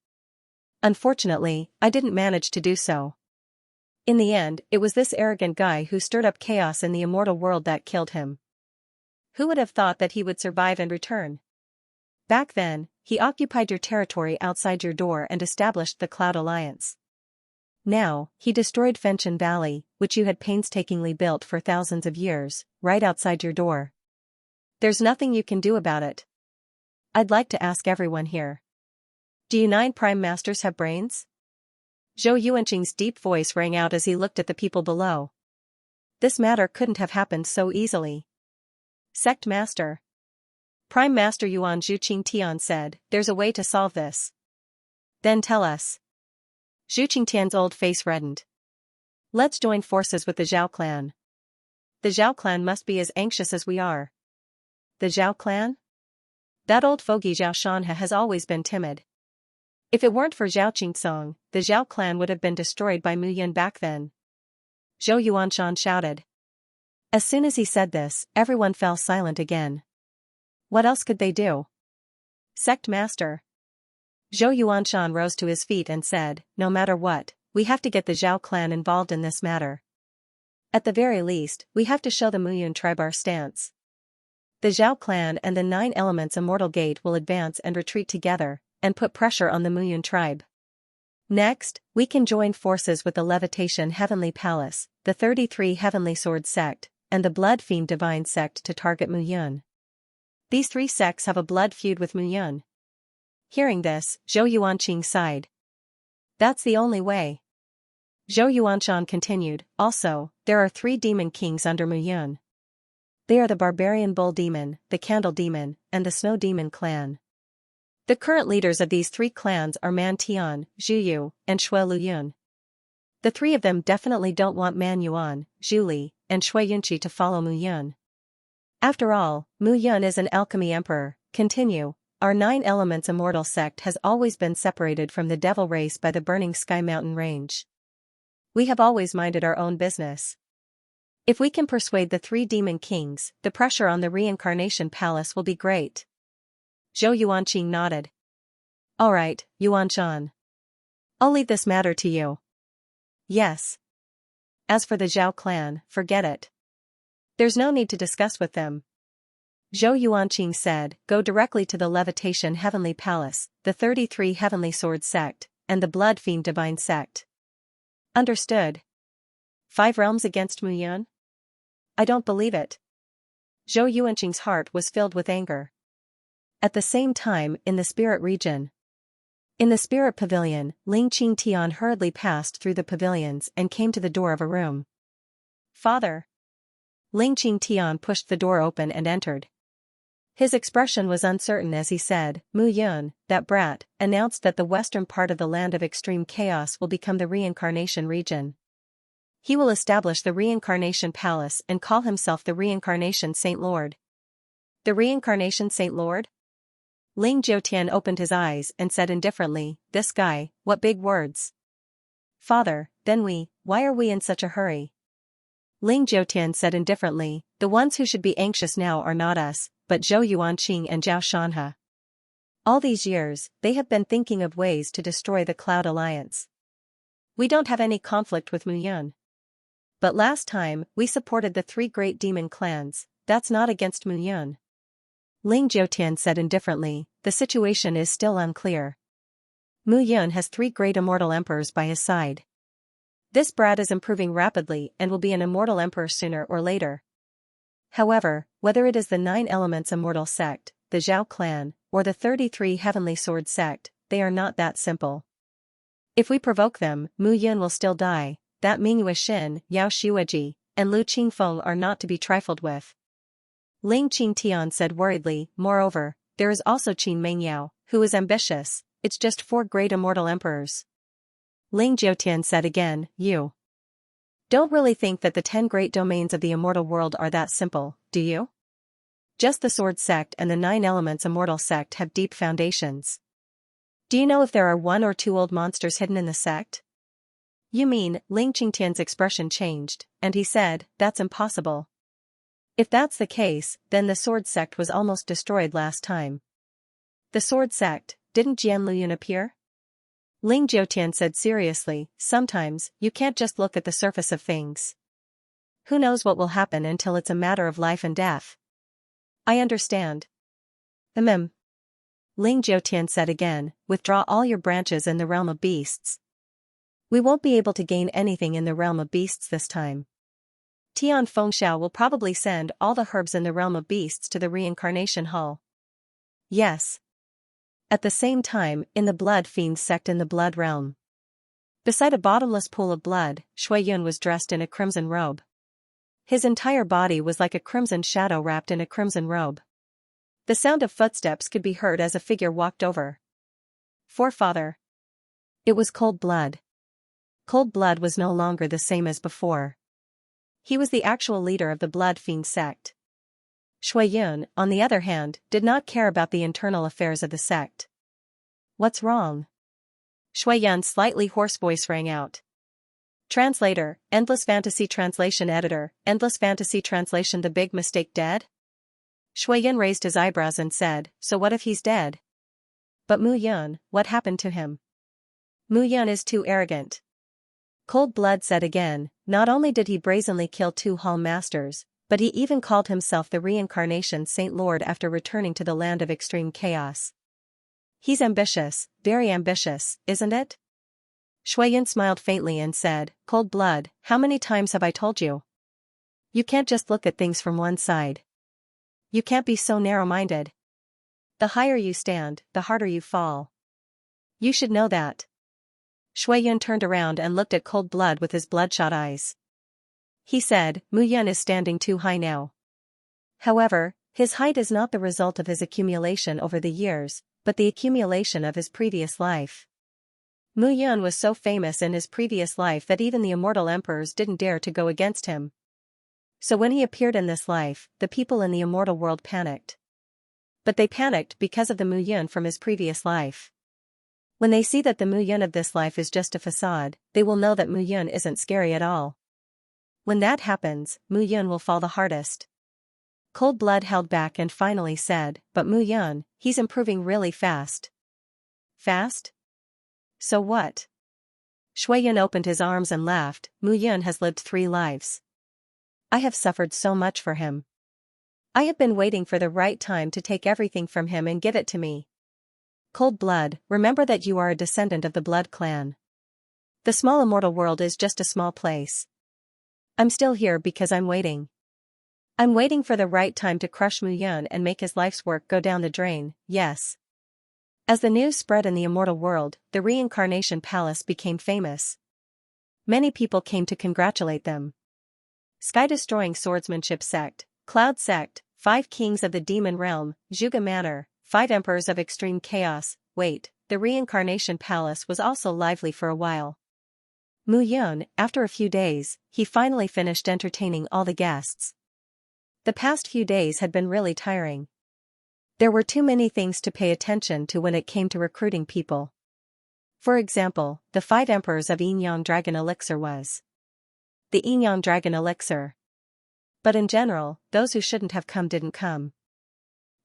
Unfortunately, I didn't manage to do so. In the end, it was this arrogant guy who stirred up chaos in the immortal world that killed him. Who would have thought that he would survive and return? Back then, he occupied your territory outside your door and established the Cloud Alliance. Now, he destroyed Fenchen Valley, which you had painstakingly built for thousands of years, right outside your door. There's nothing you can do about it. I'd like to ask everyone here. Do you 9 prime masters have brains?" Zhou Yuanqing's deep voice rang out as he looked at the people below. This matter couldn't have happened so easily. "Sect Master." Prime Master Yuan Zhu Qingtian said, "There's a way to solve this." "Then tell us." Zhu Qingtian's old face reddened. "Let's join forces with the Zhao clan. The Zhao clan must be as anxious as we are." "The Zhao clan?" "That old fogey Zhao Xianxia has always been timid. If it weren't for Zhao Qingcong, the Zhao clan would have been destroyed by Muyun back then." Zhou Yuanshan shouted. As soon as he said this, everyone fell silent again. What else could they do? "Sect Master." Zhou Yuanshan rose to his feet and said, "No matter what, we have to get the Zhao clan involved in this matter. At the very least, we have to show the Muyun tribe our stance. The Zhao clan and the 9 Elements Immortal Gate will advance and retreat together, and put pressure on the Muyun tribe. Next, we can join forces with the Levitation Heavenly Palace, the 33 Heavenly Sword Sect, and the Blood Fiend Divine Sect to target Muyun. These 3 sects have a blood feud with Muyun." Hearing this, Zhou Yuanqing sighed. "That's the only way." Zhou Yuanshan continued, "Also, there are 3 demon kings under Muyun. They are the Barbarian Bull Demon, the Candle Demon, and the Snow Demon clan. The current leaders of these 3 clans are Man Tian, Zhu Yu, and Shui Luyun. The 3 of them definitely don't want Man Yuan, Zhu Li, and Shui Yunqi to follow Muyun. After all, Muyun is an alchemy emperor." Continue. "Our 9 Elements Immortal Sect has always been separated from the Devil race by the Burning Sky Mountain Range. We have always minded our own business. If we can persuade the 3 demon kings, the pressure on the Reincarnation Palace will be great." Zhou Yuanqing nodded. Alright, Yuanshan. I'll leave this matter to you. Yes. As for the Zhao clan, forget it. There's no need to discuss with them. Zhou Yuanqing said, go directly to the Levitation Heavenly Palace, the 33 Heavenly Sword Sect, and the Blood Fiend Divine Sect. Understood. 5 realms against Mu Yun? I don't believe it. Zhou Yuanqing's heart was filled with anger. At the same time, in the spirit region. In the spirit pavilion, Ling Qingtian hurriedly passed through the pavilions and came to the door of a room. Father. Ling Qingtian pushed the door open and entered. His expression was uncertain as he said, Mu Yun, that brat, announced that the western part of the land of extreme chaos will become the reincarnation region. He will establish the Reincarnation Palace and call himself the Reincarnation Saint Lord. The Reincarnation Saint Lord? Ling Jiutian opened his eyes and said indifferently, this guy, what big words. Father, then why are we in such a hurry? Ling Jiutian said indifferently, the ones who should be anxious now are not us, but Zhou Yuanqing and Zhao Shanhe. All these years, they have been thinking of ways to destroy the Cloud Alliance. We don't have any conflict with Mu Yun. But last time, we supported the 3 great demon clans, that's not against Mu Yun. Ling Jiutian said indifferently, the situation is still unclear. Mu Yun has 3 great immortal emperors by his side. This brat is improving rapidly and will be an immortal emperor sooner or later. However, whether it is the 9 Elements Immortal Sect, the Zhao clan, or the 33 Heavenly Sword Sect, they are not that simple. If we provoke them, Mu Yun will still die, that Ming Yuexin, Yao Xueji, and Lu Qingfeng are not to be trifled with. Ling Qingtian said worriedly, moreover, there is also Qin Mengyao, who is ambitious, it's just 4 great immortal emperors. Ling Jiutian said again, you don't really think that the 10 great domains of the immortal world are that simple, do you? Just the Sword Sect and the 9 Elements Immortal Sect have deep foundations. Do you know if there are 1 or 2 old monsters hidden in the sect? You mean, Ling Qingtian's expression changed, and he said, that's impossible. If that's the case, then the Sword Sect was almost destroyed last time. The Sword Sect, didn't Jian Luyun appear? Ling Jiutian said seriously, sometimes, you can't just look at the surface of things. Who knows what will happen until it's a matter of life and death? I understand. Ling Jiutian said again, withdraw all your branches in the realm of beasts. We won't be able to gain anything in the realm of beasts this time. Tian Fengxiao will probably send all the herbs in the realm of beasts to the reincarnation hall. Yes. At the same time, in the Blood Fiend sect in the Blood Realm. Beside a bottomless pool of blood, Shui Yun was dressed in a crimson robe. His entire body was like a crimson shadow wrapped in a crimson robe. The sound of footsteps could be heard as a figure walked over. Forefather. It was Cold Blood. Cold Blood was no longer the same as before. He was the actual leader of the Blood Fiend sect. Shui Yun, on the other hand, did not care about the internal affairs of the sect. What's wrong? Shui Yun's slightly hoarse voice rang out. Translator, Endless Fantasy Translation Editor, Endless Fantasy Translation The Big Mistake Dead? Shui Yun raised his eyebrows and said, so what if he's dead? But Mu Yun, what happened to him? Mu Yun is too arrogant. Cold Blood said again, not only did he brazenly kill 2 hall masters, but he even called himself the Reincarnation Saint Lord after returning to the land of extreme chaos. He's ambitious, very ambitious, isn't it? Shui Yun smiled faintly and said, Cold Blood, how many times have I told you? You can't just look at things from one side. You can't be so narrow-minded. The higher you stand, the harder you fall. You should know that. Shui Yun turned around and looked at Cold Blood with his bloodshot eyes. He said, Mu Yun is standing too high now. However, his height is not the result of his accumulation over the years, but the accumulation of his previous life. Mu Yun was so famous in his previous life that even the immortal emperors didn't dare to go against him. So when he appeared in this life, the people in the immortal world panicked. But they panicked because of the Mu Yun from his previous life. When they see that the Mu Yun of this life is just a facade, they will know that Mu Yun isn't scary at all. When that happens, Mu Yun will fall the hardest. Cold Blood held back and finally said, but Mu Yun, he's improving really fast. Fast? So what? Shuiyan opened his arms and laughed. Mu Yun has lived 3 lives. I have suffered so much for him. I have been waiting for the right time to take everything from him and give it to me. Cold blood, remember that you are a descendant of the blood clan. The small immortal world is just a small place. I'm still here because I'm waiting. I'm waiting for the right time to crush Mu Yun and make his life's work go down the drain, yes. As the news spread in the immortal world, the reincarnation palace became famous. Many people came to congratulate them. Sky-destroying swordsmanship sect, Cloud sect, 5 kings of the demon realm, Zhuge Manor, 5 emperors of extreme chaos. Wait, the reincarnation palace was also lively for a while. Mu Yun, after a few days, he finally finished entertaining all the guests. The past few days had been really tiring. There were too many things to pay attention to when it came to recruiting people. For example, the 5 emperors of Yin Yang Dragon Elixir was the Yin Yang Dragon Elixir. But in general, those who shouldn't have come didn't come.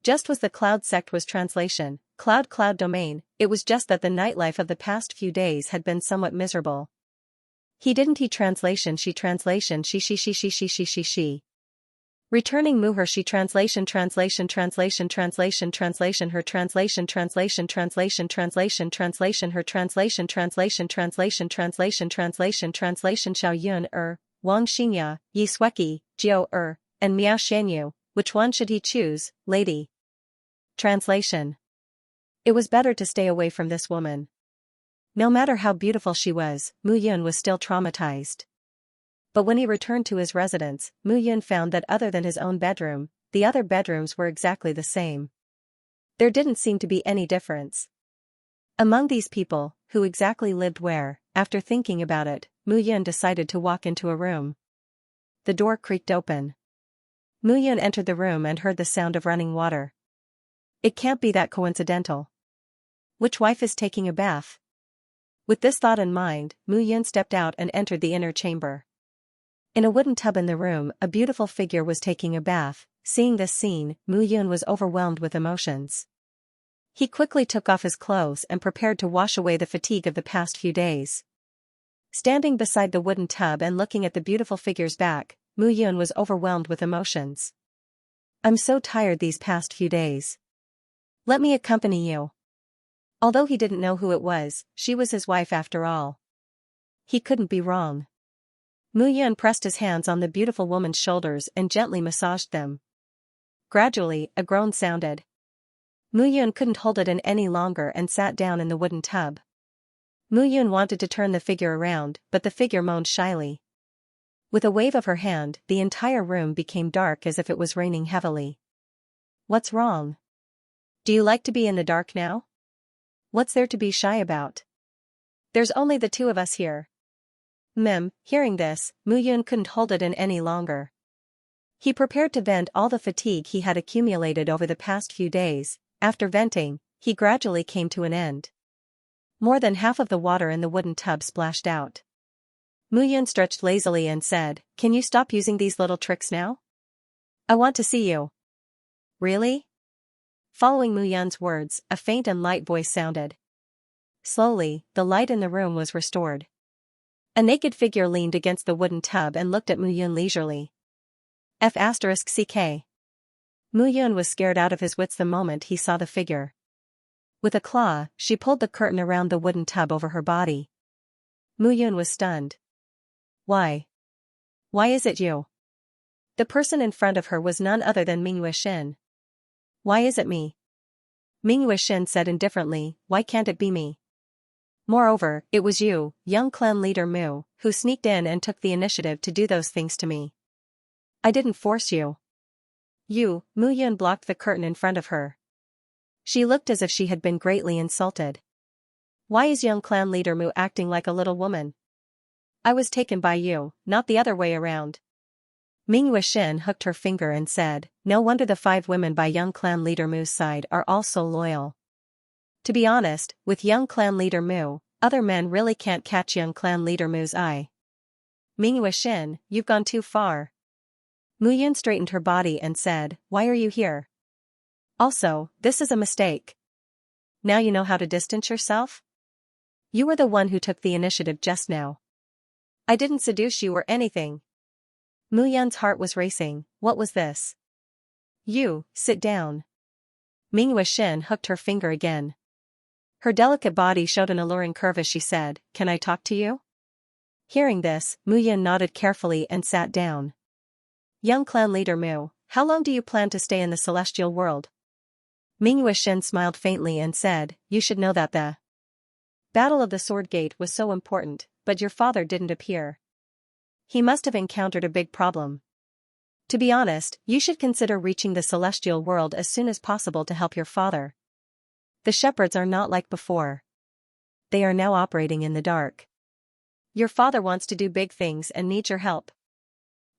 Just was the Cloud sect was translation, Cloud domain, it was just that the nightlife of the past few days had been somewhat miserable. He translation she. Returning Mu her she translation her translation her translation her translation her translation Xiao Yun Wang Xingya, Yi Sueki, Jiao and Miao Shanyu, which one should he choose, lady? Translation. It was better to stay away from this woman. No matter how beautiful she was, Mu Yun was still traumatized. But when he returned to his residence, Mu Yun found that other than his own bedroom, the other bedrooms were exactly the same. There didn't seem to be any difference. Among these people, who exactly lived where, after thinking about it, Mu Yun decided to walk into a room. The door creaked open. Mu Yun entered the room and heard the sound of running water. It can't be that coincidental. Which wife is taking a bath? With this thought in mind, Mu Yun stepped out and entered the inner chamber. In a wooden tub in the room, a beautiful figure was taking a bath. Seeing this scene, Mu Yun was overwhelmed with emotions. He quickly took off his clothes and prepared to wash away the fatigue of the past few days. Standing beside the wooden tub and looking at the beautiful figure's back, Mu Yun was overwhelmed with emotions. I'm so tired these past few days. Let me accompany you. Although he didn't know who it was, she was his wife after all. He couldn't be wrong. Mu Yun pressed his hands on the beautiful woman's shoulders and gently massaged them. Gradually, a groan sounded. Mu Yun couldn't hold it in any longer and sat down in the wooden tub. Mu Yun wanted to turn the figure around, but the figure moaned shyly. With a wave of her hand, the entire room became dark as if it was raining heavily. What's wrong? Do you like to be in the dark now? What's there to be shy about? There's only the 2 of us here. Hearing this, Mu Yun couldn't hold it in any longer. He prepared to vent all the fatigue he had accumulated over the past few days. After venting, he gradually came to an end. More than half of the water in the wooden tub splashed out. Mu Yun stretched lazily and said, "Can you stop using these little tricks now? I want to see you." Really? Following Mu Yun's words, a faint and light voice sounded. Slowly, the light in the room was restored. A naked figure leaned against the wooden tub and looked at Mu Yun leisurely. F***ck. Mu Yun was scared out of his wits the moment he saw the figure. With a claw, she pulled the curtain around the wooden tub over her body. Mu Yun was stunned. Why? Why is it you? The person in front of her was none other than Ming Wuxin. Why is it me? Ming Wuxin said indifferently, why can't it be me? Moreover, it was you, young clan leader Mu, who sneaked in and took the initiative to do those things to me. I didn't force you. Mu Yun blocked the curtain in front of her. She looked as if she had been greatly insulted. Why is young clan leader Mu acting like a little woman? I was taken by you, not the other way around. Ming Wuxin hooked her finger and said, no wonder the 5 women by young clan leader Mu's side are all so loyal. To be honest, with young clan leader Mu, other men really can't catch young clan leader Mu's eye. Ming Wuxin, you've gone too far. Mu Yun straightened her body and said, why are you here? Also, this is a mistake. now you know how to distance yourself? You were the one who took the initiative just now. I didn't seduce you or anything. Mu Yun's heart was racing. What was this? You, sit down. Ming Wuxian hooked her finger again. Her delicate body showed an alluring curve as she said, "Can I talk to you?" Hearing this, Mu Yun nodded carefully and sat down. Young clan leader Mu, how long do you plan to stay in the celestial world? Ming Wuxian smiled faintly and said, "You should know that the Battle of the Sword Gate was so important, but your father didn't appear. He must have encountered a big problem. To be honest, you should consider reaching the celestial world as soon as possible to help your father. The shepherds are not like before. They are now operating in the dark. Your father wants to do big things and needs your help."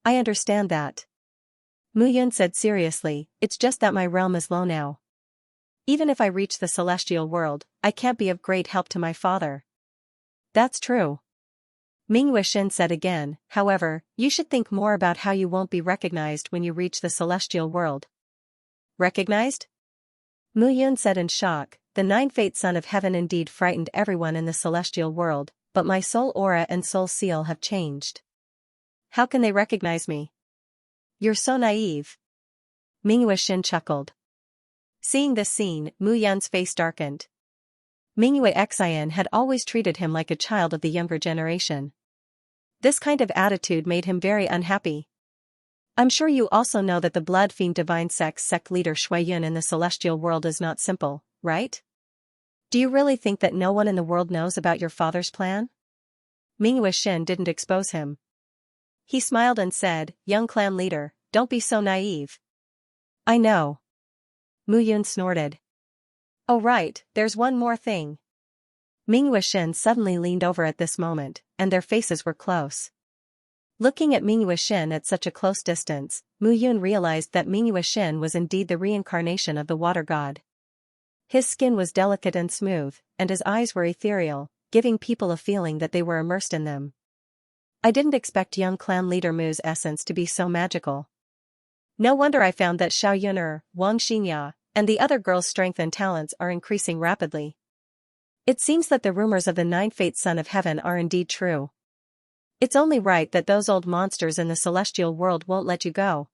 "I understand that." Mu Yun said seriously, "It's just that my realm is low now. Even if I reach the celestial world, I can't be of great help to my father." "That's true." Ming Wuxian said again, "However, you should think more about how you won't be recognized when you reach the celestial world." "Recognized?" Mu Yun said in shock, "The nine-fate son of heaven indeed frightened everyone in the celestial world, but my soul aura and soul seal have changed. How can they recognize me?" "You're so naive." Ming Wuxian chuckled. Seeing this scene, Mu Yun's face darkened. Mingyue Xian had always treated him like a child of the younger generation. This kind of attitude made him very unhappy. "I'm sure you also know that the Blood Fiend Divine sect leader Shui Yun in the celestial world is not simple, right? Do you really think that no one in the world knows about your father's plan?" Ming Wuxian didn't expose him. He smiled and said, "Young clan leader, don't be so naive." "I know." Mu Yun snorted. "Oh right, there's one more thing." Ming Wuxian suddenly leaned over at this moment, and their faces were close. Looking at Ming Wuxian at such a close distance, Mu Yun realized that Ming Wuxian was indeed the reincarnation of the water god. His skin was delicate and smooth, and his eyes were ethereal, giving people a feeling that they were immersed in them. "I didn't expect young clan leader Mu's essence to be so magical. No wonder I found that Xiao Yun, Wang Xianxia, and the other girls' strength and talents are increasing rapidly. It seems that the rumors of the nine-fate son of heaven are indeed true. It's only right that those old monsters in the celestial world won't let you go.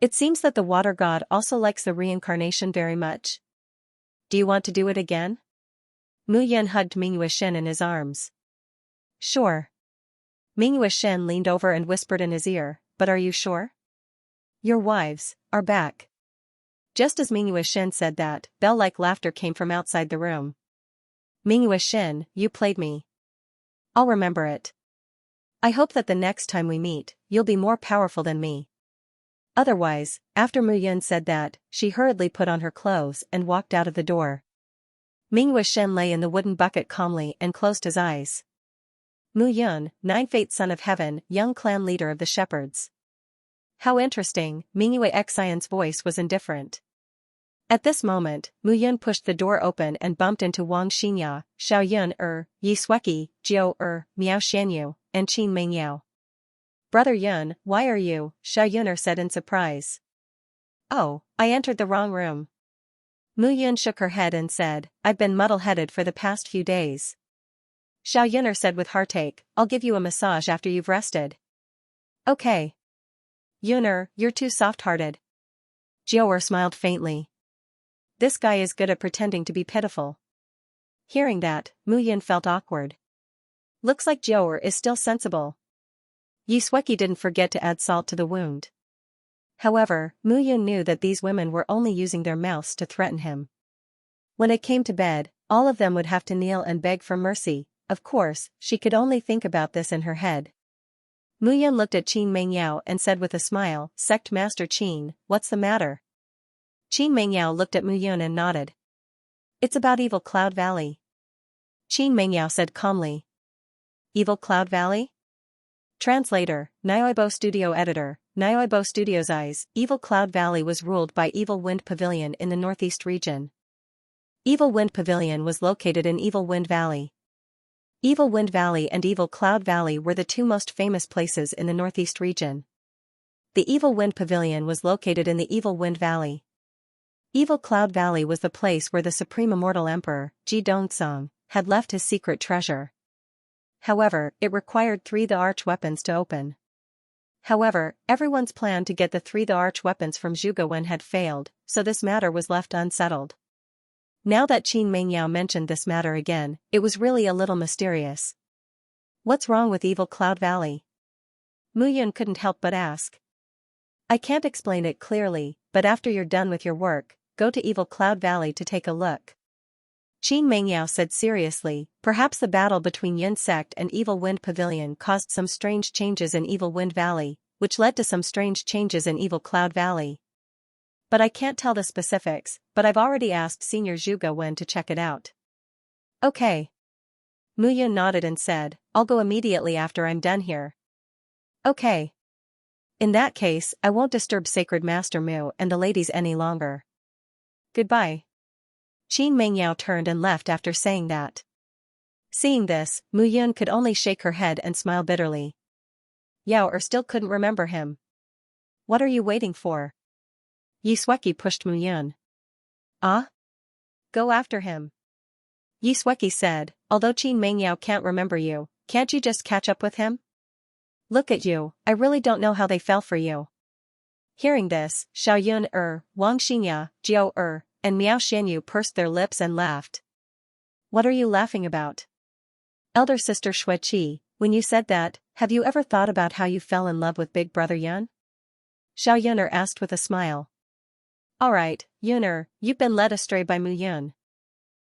It seems that the water god also likes the reincarnation very much. Do you want to do it again?" Mu Yun hugged Ming Wuxian in his arms. "Sure." Ming Wuxian leaned over and whispered in his ear, "But are you sure? Your wives are back." Just as Ming Wuxian said that, bell-like laughter came from outside the room. "Ming Wuxian, you played me. I'll remember it. I hope that the next time we meet, you'll be more powerful than me." Otherwise, after Mu Yun said that, she hurriedly put on her clothes and walked out of the door. Ming Wuxian lay in the wooden bucket calmly and closed his eyes. Mu Yun, nine-fate son of heaven, young clan leader of the shepherds. How interesting, Mingyue Xian's voice was indifferent. At this moment, Mu Yun pushed the door open and bumped into Wang Xianxia, Xiao Yun Yi Sueki, Jiao Miao Xianyu, and Qin Mingyao. "Brother Yun, why are you?" Xiao Yun said in surprise. "Oh, I entered the wrong room." Mu Yun shook her head and said, "I've been muddle-headed for the past few days." Xiao Yun said with heartache, "I'll give you a massage after you've rested." "Okay." "Yun you're too soft-hearted." Jiao smiled faintly. This guy is good at pretending to be pitiful. Hearing that, Mu Yun felt awkward. Looks like Jiao is still sensible. Yi Sueki didn't forget to add salt to the wound. However, Mu Yun knew that these women were only using their mouths to threaten him. When it came to bed, all of them would have to kneel and beg for mercy. Of course, she could only think about this in her head. Mu Yun looked at Qin Mingyao and said with a smile, "Sect Master Qin, what's the matter?" Qin Mingyao looked at Mu Yun and nodded. "It's about Evil Cloud Valley." Qin Mingyao said calmly. "Evil Cloud Valley?" Translator, Nioibo Studio Editor, Nioibo Studios Eyes. Evil Cloud Valley was ruled by Evil Wind Pavilion in the northeast region. Evil Wind Pavilion was located in Evil Wind Valley. Evil Wind Valley and Evil Cloud Valley were the two most famous places in the northeast region. The Evil Wind Pavilion was located in the Evil Wind Valley. Evil Cloud Valley was the place where the Supreme Immortal Emperor, Ji Dongsung, had left his secret treasure. However, it required 3 the arch weapons to open. However, everyone's plan to get the 3 the arch weapons from Zhuge Wen had failed, so this matter was left unsettled. Now that Qin Mengyao mentioned this matter again, it was really a little mysterious. What's wrong with Evil Cloud Valley? Mu Yun couldn't help but ask. I can't explain it clearly, but after you're done with your work, go to Evil Cloud Valley to take a look. Qin Mengyao said seriously. Perhaps the battle between Yun Sect and Evil Wind Pavilion caused some strange changes in Evil Wind Valley, which led to some strange changes in Evil Cloud Valley. But I can't tell the specifics, but I've already asked Senior Zhuge Wen to check it out. Okay. Mu Yun nodded and said, I'll go immediately after I'm done here. Okay. In that case, I won't disturb Sacred Master Mu and the ladies any longer. Goodbye. Qin Mengyao turned and left after saying that. Seeing this, Mu Yun could only shake her head and smile bitterly. Yao still couldn't remember him. What are you waiting for? Yi Sueki pushed Mu Yun. Ah? Go after him. Yi Sueki said, although Qin Mengyao can't remember you, can't you just catch up with him? Look at you, I really don't know how they fell for you. Hearing this, Xiao Yun Wang Xingya, Jiao and Miao Xianyu pursed their lips and laughed. What are you laughing about? Elder sister Xueqi, when you said that, have you ever thought about how you fell in love with Big Brother Yun? Xiao Yun asked with a smile. Alright, Yun you've been led astray by Mu Yun.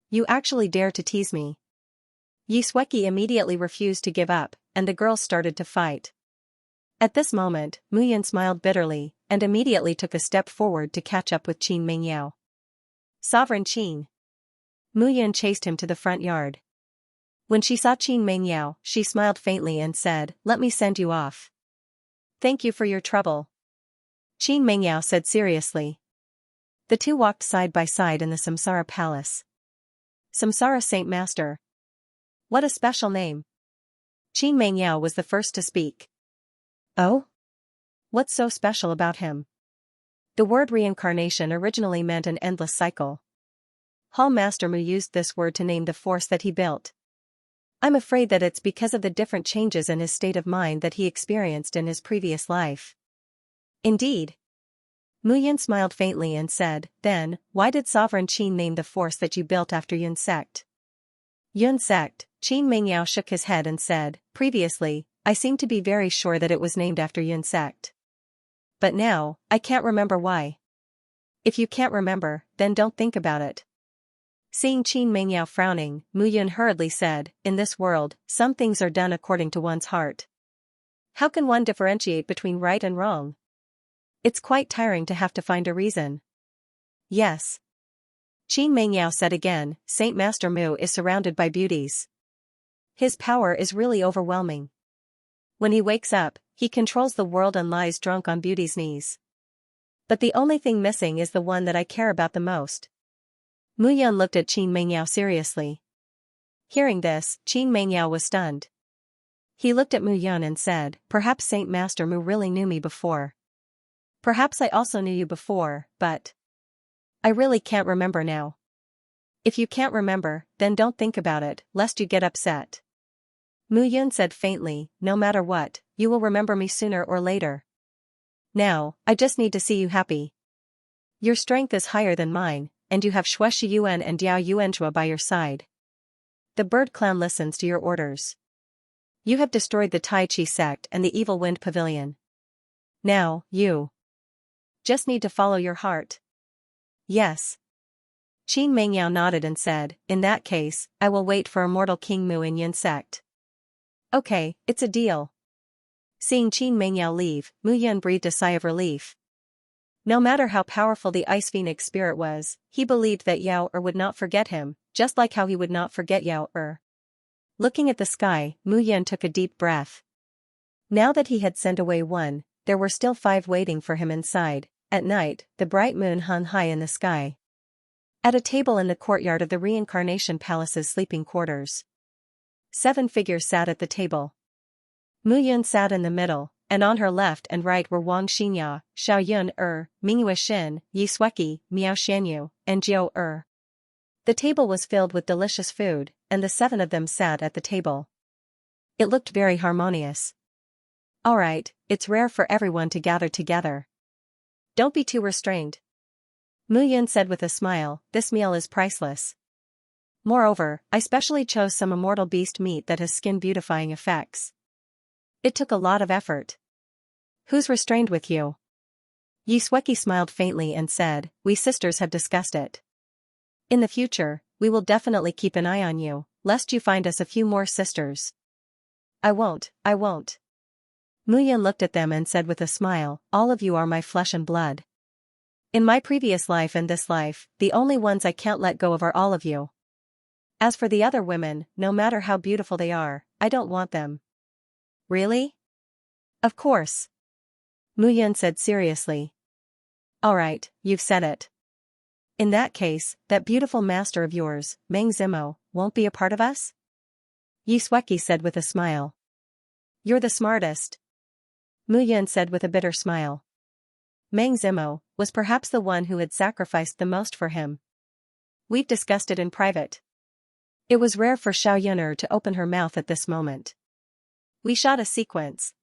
You actually dare to tease me. Yi Sueki immediately refused to give up, and the girls started to fight. At this moment, Mu Yun smiled bitterly, and immediately took a step forward to catch up with Qin Mengyao. Sovereign Qin. Mu Yun chased him to the front yard. When she saw Qin Mengyao, she smiled faintly and said, Let me send you off. Thank you for your trouble. Qin Mengyao said seriously. The two walked side by side in the Samsara Palace. Samsara Saint Master. What a special name. Qin Mengyao was the first to speak. Oh? What's so special about him? The word reincarnation originally meant an endless cycle. Hall Master Mu used this word to name the force that he built. I'm afraid that it's because of the different changes in his state of mind that he experienced in his previous life. Indeed. Mu Yun smiled faintly and said, Then, why did Sovereign Qin name the force that you built after Yun Sect? Yun Sect, Qin Mengyao shook his head and said, Previously, I seemed to be very sure that it was named after Yun Sect. But now, I can't remember why. If you can't remember, then don't think about it. Seeing Qin Mengyao frowning, Mu Yun hurriedly said, In this world, some things are done according to one's heart. How can one differentiate between right and wrong? It's quite tiring to have to find a reason. Yes. Qin Mengyao said again, Saint Master Mu is surrounded by beauties. His power is really overwhelming. When he wakes up, he controls the world and lies drunk on beauty's knees. But the only thing missing is the one that I care about the most. Mu Yun looked at Qin Mengyao seriously. Hearing this, Qin Mengyao was stunned. He looked at Mu Yun and said, Perhaps Saint Master Mu really knew me before. Perhaps I also knew you before, but I really can't remember now. If you can't remember, then don't think about it, lest you get upset. Mu Yun said faintly, No matter what, you will remember me sooner or later. Now, I just need to see you happy. Your strength is higher than mine, and you have Xueshi Yuan and Diao Yuanzhua by your side. The bird clan listens to your orders. You have destroyed the Tai Chi sect and the Evil Wind Pavilion. Now, you just need to follow your heart. Yes. Qin Mengyao nodded and said, In that case, I will wait for Immortal King Mu in Yun Sect. Okay, it's a deal. Seeing Qin Mengyao leave, Mu Yun breathed a sigh of relief. No matter how powerful the Ice Phoenix spirit was, he believed that Yao would not forget him, just like how he would not forget Yao. Looking at the sky, Mu Yun took a deep breath. Now that he had sent away one, there were still 5 waiting for him inside. At night, the bright moon hung high in the sky. At a table in the courtyard of the Reincarnation Palace's sleeping quarters, 7 figures sat at the table. Mu Yun sat in the middle, and on her left and right were Wang Xinya, Xiaoyun Mingyue Xin, Yi Sueki, Miao Xianyu, and Jiu The table was filled with delicious food, and the 7 of them sat at the table. It looked very harmonious. Alright, it's rare for everyone to gather together. Don't be too restrained. Mu Yun said with a smile, this meal is priceless. Moreover, I specially chose some immortal beast meat that has skin beautifying effects. It took a lot of effort. Who's restrained with you? Yi Sueki smiled faintly and said, we sisters have discussed it. In the future, we will definitely keep an eye on you, lest you find us a few more sisters. I won't. Mu Yun looked at them and said with a smile, all of you are my flesh and blood. In my previous life and this life, the only ones I can't let go of are all of you. As for the other women, no matter how beautiful they are, I don't want them. Really? Of course. Mu Yun said seriously. Alright, you've said it. In that case, that beautiful master of yours, Meng Zimo, won't be a part of us? Yi Sueki said with a smile. You're the smartest. Mu Yun said with a bitter smile. Meng Zimo was perhaps the one who had sacrificed the most for him. We've discussed it in private. It was rare for Xiaoyun to open her mouth at this moment. We shot a sequence.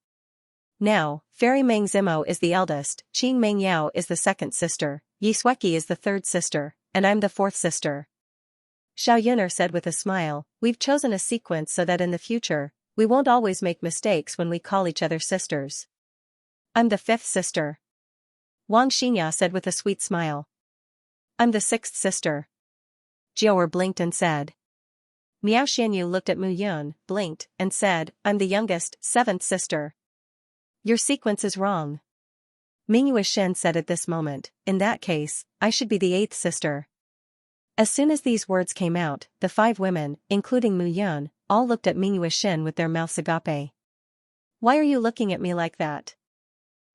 Now, Fairy Meng Zimo is the eldest, Qing Meng Yao is the second sister, Yi Sueki is the third sister, and I'm the fourth sister. Xiaoyun said with a smile, we've chosen a sequence so that in the future, we won't always make mistakes when we call each other sisters. I'm the fifth sister. Wang Xinya said with a sweet smile. I'm the sixth sister. Jiu blinked and said. Miao Xianyu looked at Mu Yun, blinked, and said, I'm the youngest, seventh sister. Your sequence is wrong. Mingyue Xin said at this moment, in that case, I should be the eighth sister. As soon as these words came out, the 5 women, including Mu Yun, all looked at Mingyue Xin with their mouths agape. Why are you looking at me like that?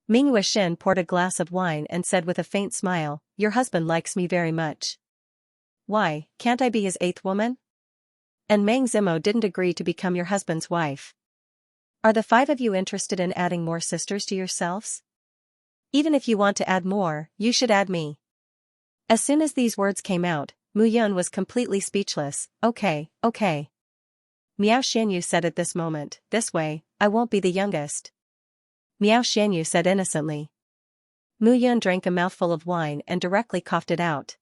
Mingyue Xin poured a glass of wine and said with a faint smile, your husband likes me very much. Why, can't I be his 8th woman? And Meng Zimo didn't agree to become your husband's wife. Are the 5 of you interested in adding more sisters to yourselves? Even if you want to add more, you should add me. As soon as these words came out, Mu Yun was completely speechless. Okay. Miao Xianyu said at this moment, this way, I won't be the youngest. Miao Xianyu said innocently. Mu Yun drank a mouthful of wine and directly coughed it out.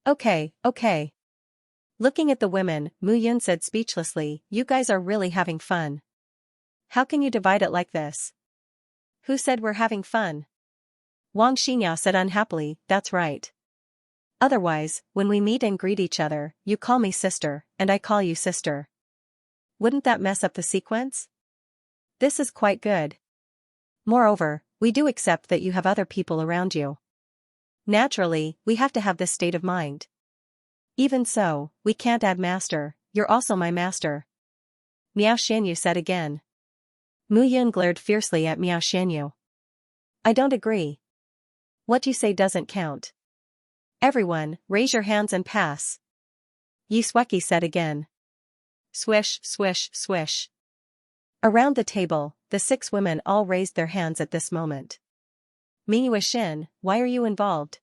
Okay. Looking at the women, Mu Yun said speechlessly, you guys are really having fun. How can you divide it like this? Who said we're having fun? Wang Xinya said unhappily, that's right. Otherwise, when we meet and greet each other, you call me sister, and I call you sister. Wouldn't that mess up the sequence? This is quite good. Moreover, we do accept that you have other people around you. Naturally, we have to have this state of mind. Even so, we can't add master, you're also my master. Miao Xianyu said again. Mu Yun glared fiercely at Miao Xianyu. I don't agree. What you say doesn't count. Everyone, raise your hands and pass. Yi Sueki said again. Swish, swish, swish. Around the table, the 6 women all raised their hands at this moment. Mingyue Xin, why are you involved?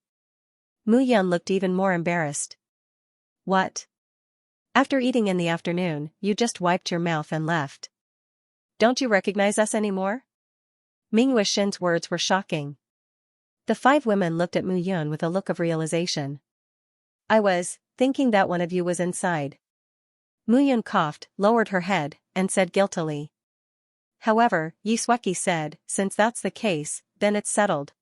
Mu Yun looked even more embarrassed. What? After eating in the afternoon, you just wiped your mouth and left. Don't you recognize us anymore? Mingyue Xin's words were shocking. The 5 women looked at Mu Yun with a look of realization. I was thinking that one of you was inside. Mu Yun coughed, lowered her head, and said guiltily. However, Yi Sueki said, since that's the case, then it's settled.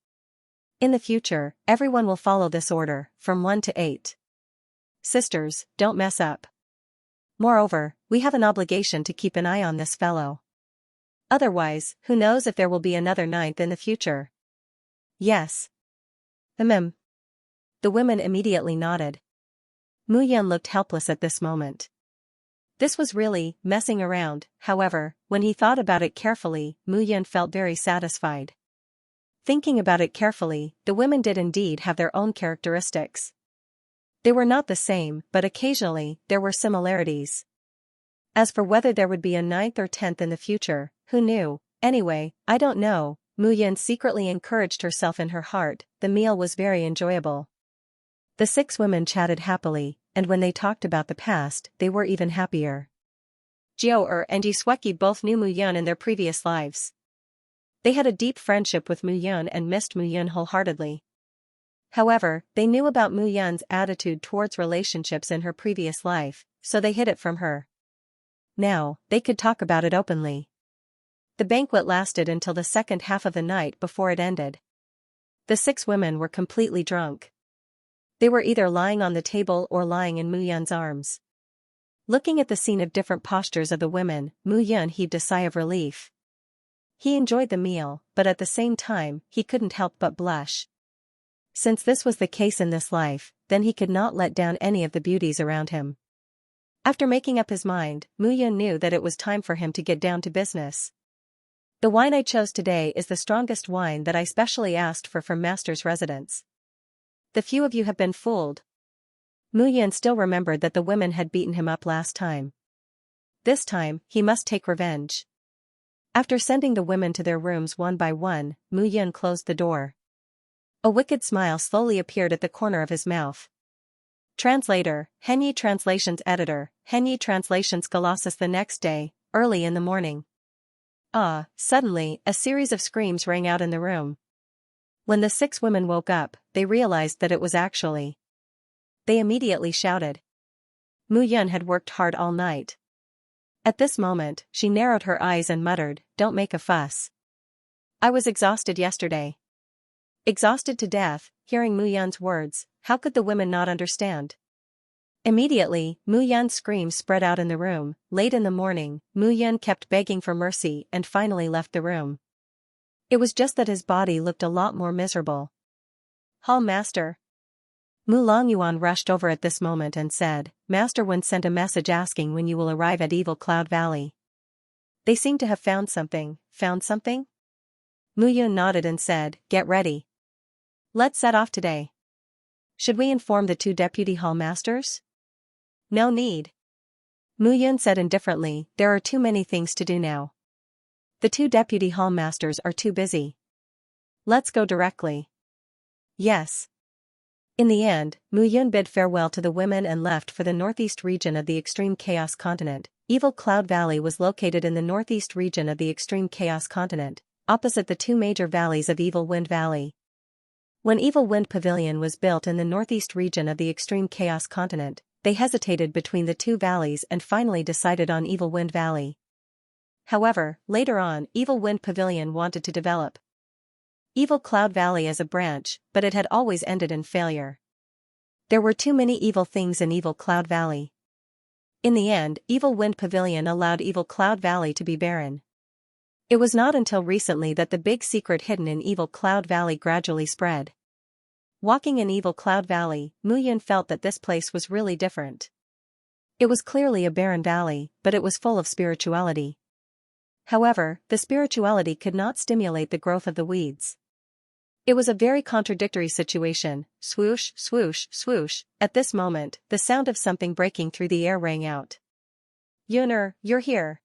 In the future, everyone will follow this order, from 1 to 8. Sisters, don't mess up. Moreover, we have an obligation to keep an eye on this fellow. Otherwise, who knows if there will be another 9th in the future. Yes. The women immediately nodded. Mu Yun looked helpless at this moment. This was really messing around, however, when he thought about it carefully, Mu Yun felt very satisfied. Thinking about it carefully, the women did indeed have their own characteristics. They were not the same, but occasionally, there were similarities. As for whether there would be a 9th or 10th in the future, who knew, Anyway, I don't know, Mu Yun secretly encouraged herself in her heart. The meal was very enjoyable. The 6 women chatted happily, and when they talked about the past, they were even happier. Jiao and Yi Sueki both knew Mu Yun in their previous lives. They had a deep friendship with Mu Yun and missed Mu Yun wholeheartedly. However, they knew about Mu Yun's attitude towards relationships in her previous life, so they hid it from her. Now, they could talk about it openly. The banquet lasted until the second half of the night before it ended. The 6 women were completely drunk. They were either lying on the table or lying in Mu Yun's arms. Looking at the scene of different postures of the women, Mu Yun heaved a sigh of relief. He enjoyed the meal, but at the same time, he couldn't help but blush. Since this was the case in this life, then he could not let down any of the beauties around him. After making up his mind, Mu Yun knew that it was time for him to get down to business. The wine I chose today is the strongest wine that I specially asked for from Master's residence. The few of you have been fooled. Mu Yun still remembered that the women had beaten him up last time. This time, he must take revenge. After sending the women to their rooms one by one, Mu Yun closed the door. A wicked smile slowly appeared at the corner of his mouth. Translator, Henyi Translations Editor, Henyi Translations Colossus. The next day, early in the morning. Suddenly, a series of screams rang out in the room. When the 6 women woke up, they realized that it was actually. They immediately shouted. Mu Yun had worked hard all night. At this moment, she narrowed her eyes and muttered, "Don't make a fuss. I was exhausted yesterday." Exhausted to death, hearing Mu Yun's words, how could the women not understand? Immediately, Mu Yun's screams spread out in the room. Late in the morning, Mu Yun kept begging for mercy and finally left the room. It was just that his body looked a lot more miserable. Hall Master. Mu Longyuan rushed over at this moment and said, "Master Wen sent a message asking when you will arrive at Evil Cloud Valley. They seem to have found something." Found something? Mu Yun nodded and said, "Get ready. Let's set off today." Should we inform the 2 deputy hall masters? No need. Mu Yun said indifferently, there are too many things to do now. The 2 deputy hall masters are too busy. Let's go directly. Yes. In the end, Mu Yun bid farewell to the women and left for the northeast region of the Extreme Chaos Continent. Evil Cloud Valley was located in the northeast region of the Extreme Chaos Continent, opposite the 2 major valleys of Evil Wind Valley. When Evil Wind Pavilion was built in the northeast region of the Extreme Chaos Continent, they hesitated between the 2 valleys and finally decided on Evil Wind Valley. However, later on, Evil Wind Pavilion wanted to develop Evil Cloud Valley as a branch, but it had always ended in failure. There were too many evil things in Evil Cloud Valley. In the end, Evil Wind Pavilion allowed Evil Cloud Valley to be barren. It was not until recently that the big secret hidden in Evil Cloud Valley gradually spread. Walking in Evil Cloud Valley, Mu Yun felt that this place was really different. It was clearly a barren valley, but it was full of spirituality. However, the spirituality could not stimulate the growth of the weeds. It was a very contradictory situation. Swoosh, swoosh, swoosh. At this moment, the sound of something breaking through the air rang out. Yuner, you're here.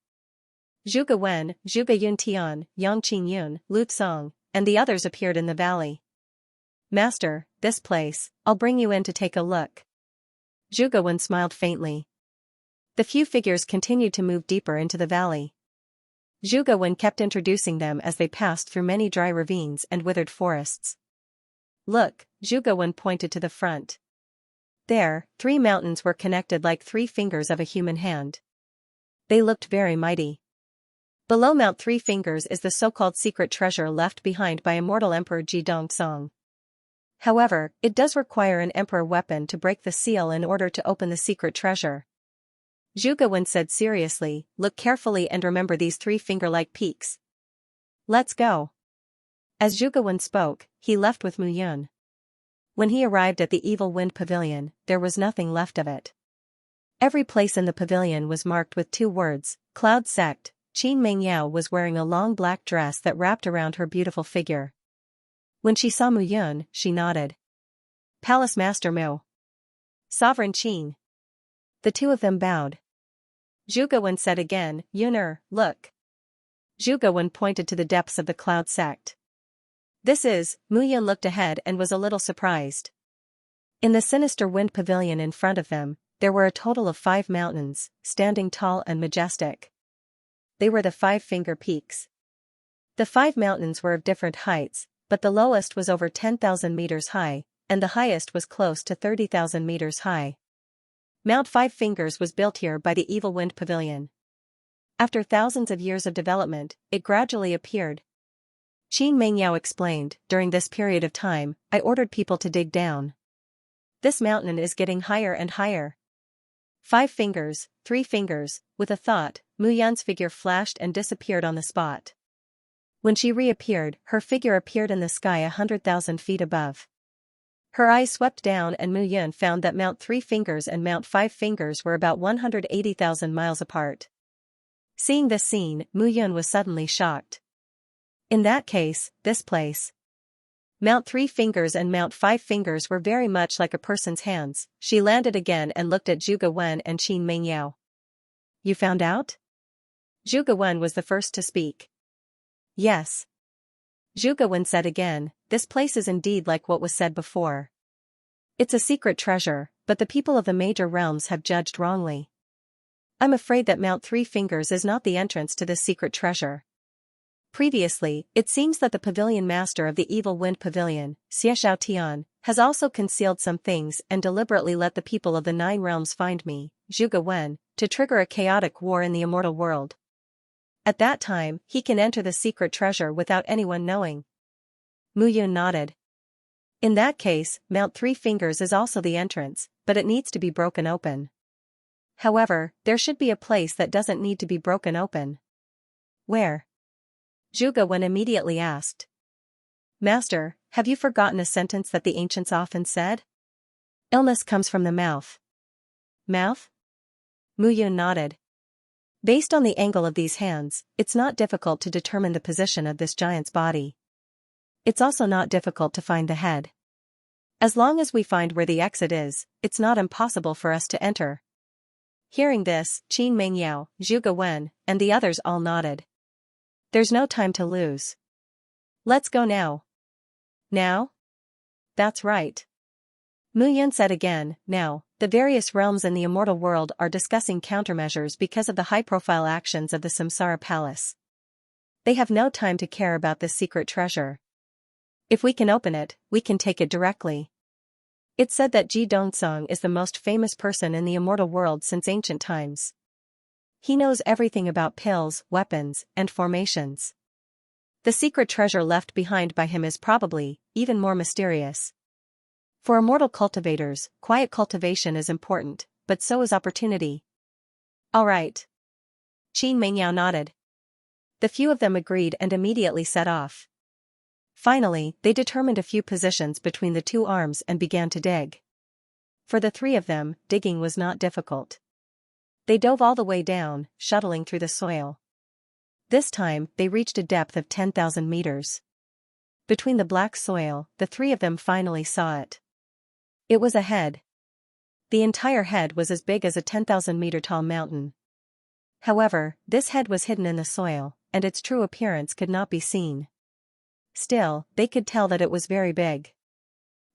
Zhuge Wen, Zhuge Yun Tian, Yang Qin Yun, Lu Tsong, and the others appeared in the valley. Master, this place, I'll bring you in to take a look. Zhuge Wen smiled faintly. The few figures continued to move deeper into the valley. Zhuge Wen kept introducing them as they passed through many dry ravines and withered forests. Look, Zhuge Wen pointed to the front. There, 3 mountains were connected like 3 fingers of a human hand. They looked very mighty. Below Mount 3 Fingers is the so-called secret treasure left behind by immortal Emperor Ji Dongsong. However, it does require an emperor weapon to break the seal in order to open the secret treasure. Zhuge Wen said seriously, look carefully and remember these 3 finger-like peaks. Let's go. As Zhuge Wen spoke, he left with Mu Yun. When he arrived at the Evil Wind Pavilion, there was nothing left of it. Every place in the pavilion was marked with 2 words, Cloud Sect. Qin Mengyao was wearing a long black dress that wrapped around her beautiful figure. When she saw Mu Yun, she nodded. Palace Master Mu. Sovereign Qin. The 2 of them bowed. Zhuge Wen said again, Yuner, look. Zhuge Wen pointed to the depths of the cloud sect. This is, Mu Yun looked ahead and was a little surprised. In the sinister wind pavilion in front of them, there were a total of 5 mountains, standing tall and majestic. They were the 5-finger peaks. The 5 mountains were of different heights, but the lowest was over 10,000 meters high, and the highest was close to 30,000 meters high. Mount 5 Fingers was built here by the Evil Wind Pavilion. After thousands of years of development, it gradually appeared. Qin Mengyao explained, during this period of time, I ordered people to dig down. This mountain is getting higher and higher. 5 fingers, 3 fingers, with a thought, Mu Yun's figure flashed and disappeared on the spot. When she reappeared, her figure appeared in the sky 100,000 feet above. Her eyes swept down and Mu Yun found that Mount 3 Fingers and Mount 5 Fingers were about 180,000 miles apart. Seeing this scene, Mu Yun was suddenly shocked. In that case, this place. Mount 3 Fingers and Mount 5 Fingers were very much like a person's hands. She landed again and looked at Zhuge Wen and Qin Mengyao. You found out? Zhuge Wen was the first to speak. Yes. Zhuge Wen said again, this place is indeed like what was said before. It's a secret treasure, but the people of the major realms have judged wrongly. I'm afraid that Mount 3 Fingers is not the entrance to this secret treasure. Previously, it seems that the pavilion master of the Evil Wind Pavilion, Xianxia, has also concealed some things and deliberately let the people of the 9 realms find me, Zhuge Wen, to trigger a chaotic war in the immortal world. At that time, he can enter the secret treasure without anyone knowing. Mu Yun nodded. In that case, Mount 3 Fingers is also the entrance, but it needs to be broken open. However, there should be a place that doesn't need to be broken open. Where? Zhuge Wen immediately asked. Master, have you forgotten a sentence that the ancients often said? Illness comes from the mouth. Mouth? Mu Yun nodded. Based on the angle of these hands, it's not difficult to determine the position of this giant's body. It's also not difficult to find the head. As long as we find where the exit is, it's not impossible for us to enter. Hearing this, Qin Mengyao, Zhuge Wen, and the others all nodded. There's no time to lose. Let's go now. Now? That's right. Mu Yun said again, now, the various realms in the immortal world are discussing countermeasures because of the high-profile actions of the Samsara Palace. They have no time to care about this secret treasure. If we can open it, we can take it directly. It's said that Ji Dongsong is the most famous person in the immortal world since ancient times. He knows everything about pills, weapons, and formations. The secret treasure left behind by him is probably even more mysterious. For immortal cultivators, quiet cultivation is important, but so is opportunity. All right. Qin Mengyao nodded. The few of them agreed and immediately set off. Finally, they determined a few positions between the 2 arms and began to dig. For the 3 of them, digging was not difficult. They dove all the way down, shuttling through the soil. This time, they reached a depth of 10,000 meters. Between the black soil, the 3 of them finally saw it. It was a head. The entire head was as big as a 10,000-meter tall mountain. However, this head was hidden in the soil, and its true appearance could not be seen. Still, they could tell that it was very big.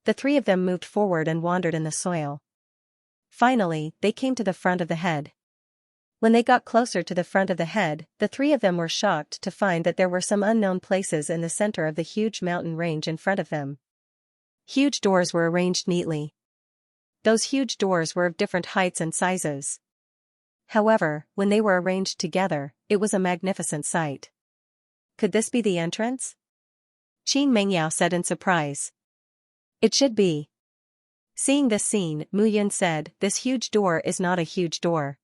The 3 of them moved forward and wandered in the soil. Finally, they came to the front of the head. When they got closer to the front of the head, the 3 of them were shocked to find that there were some unknown places in the center of the huge mountain range in front of them. Huge doors were arranged neatly. Those huge doors were of different heights and sizes. However, when they were arranged together, it was a magnificent sight. Could this be the entrance? Qin Mengyao said in surprise. It should be. Seeing this scene, Mu Yun said, this huge door is not a huge door.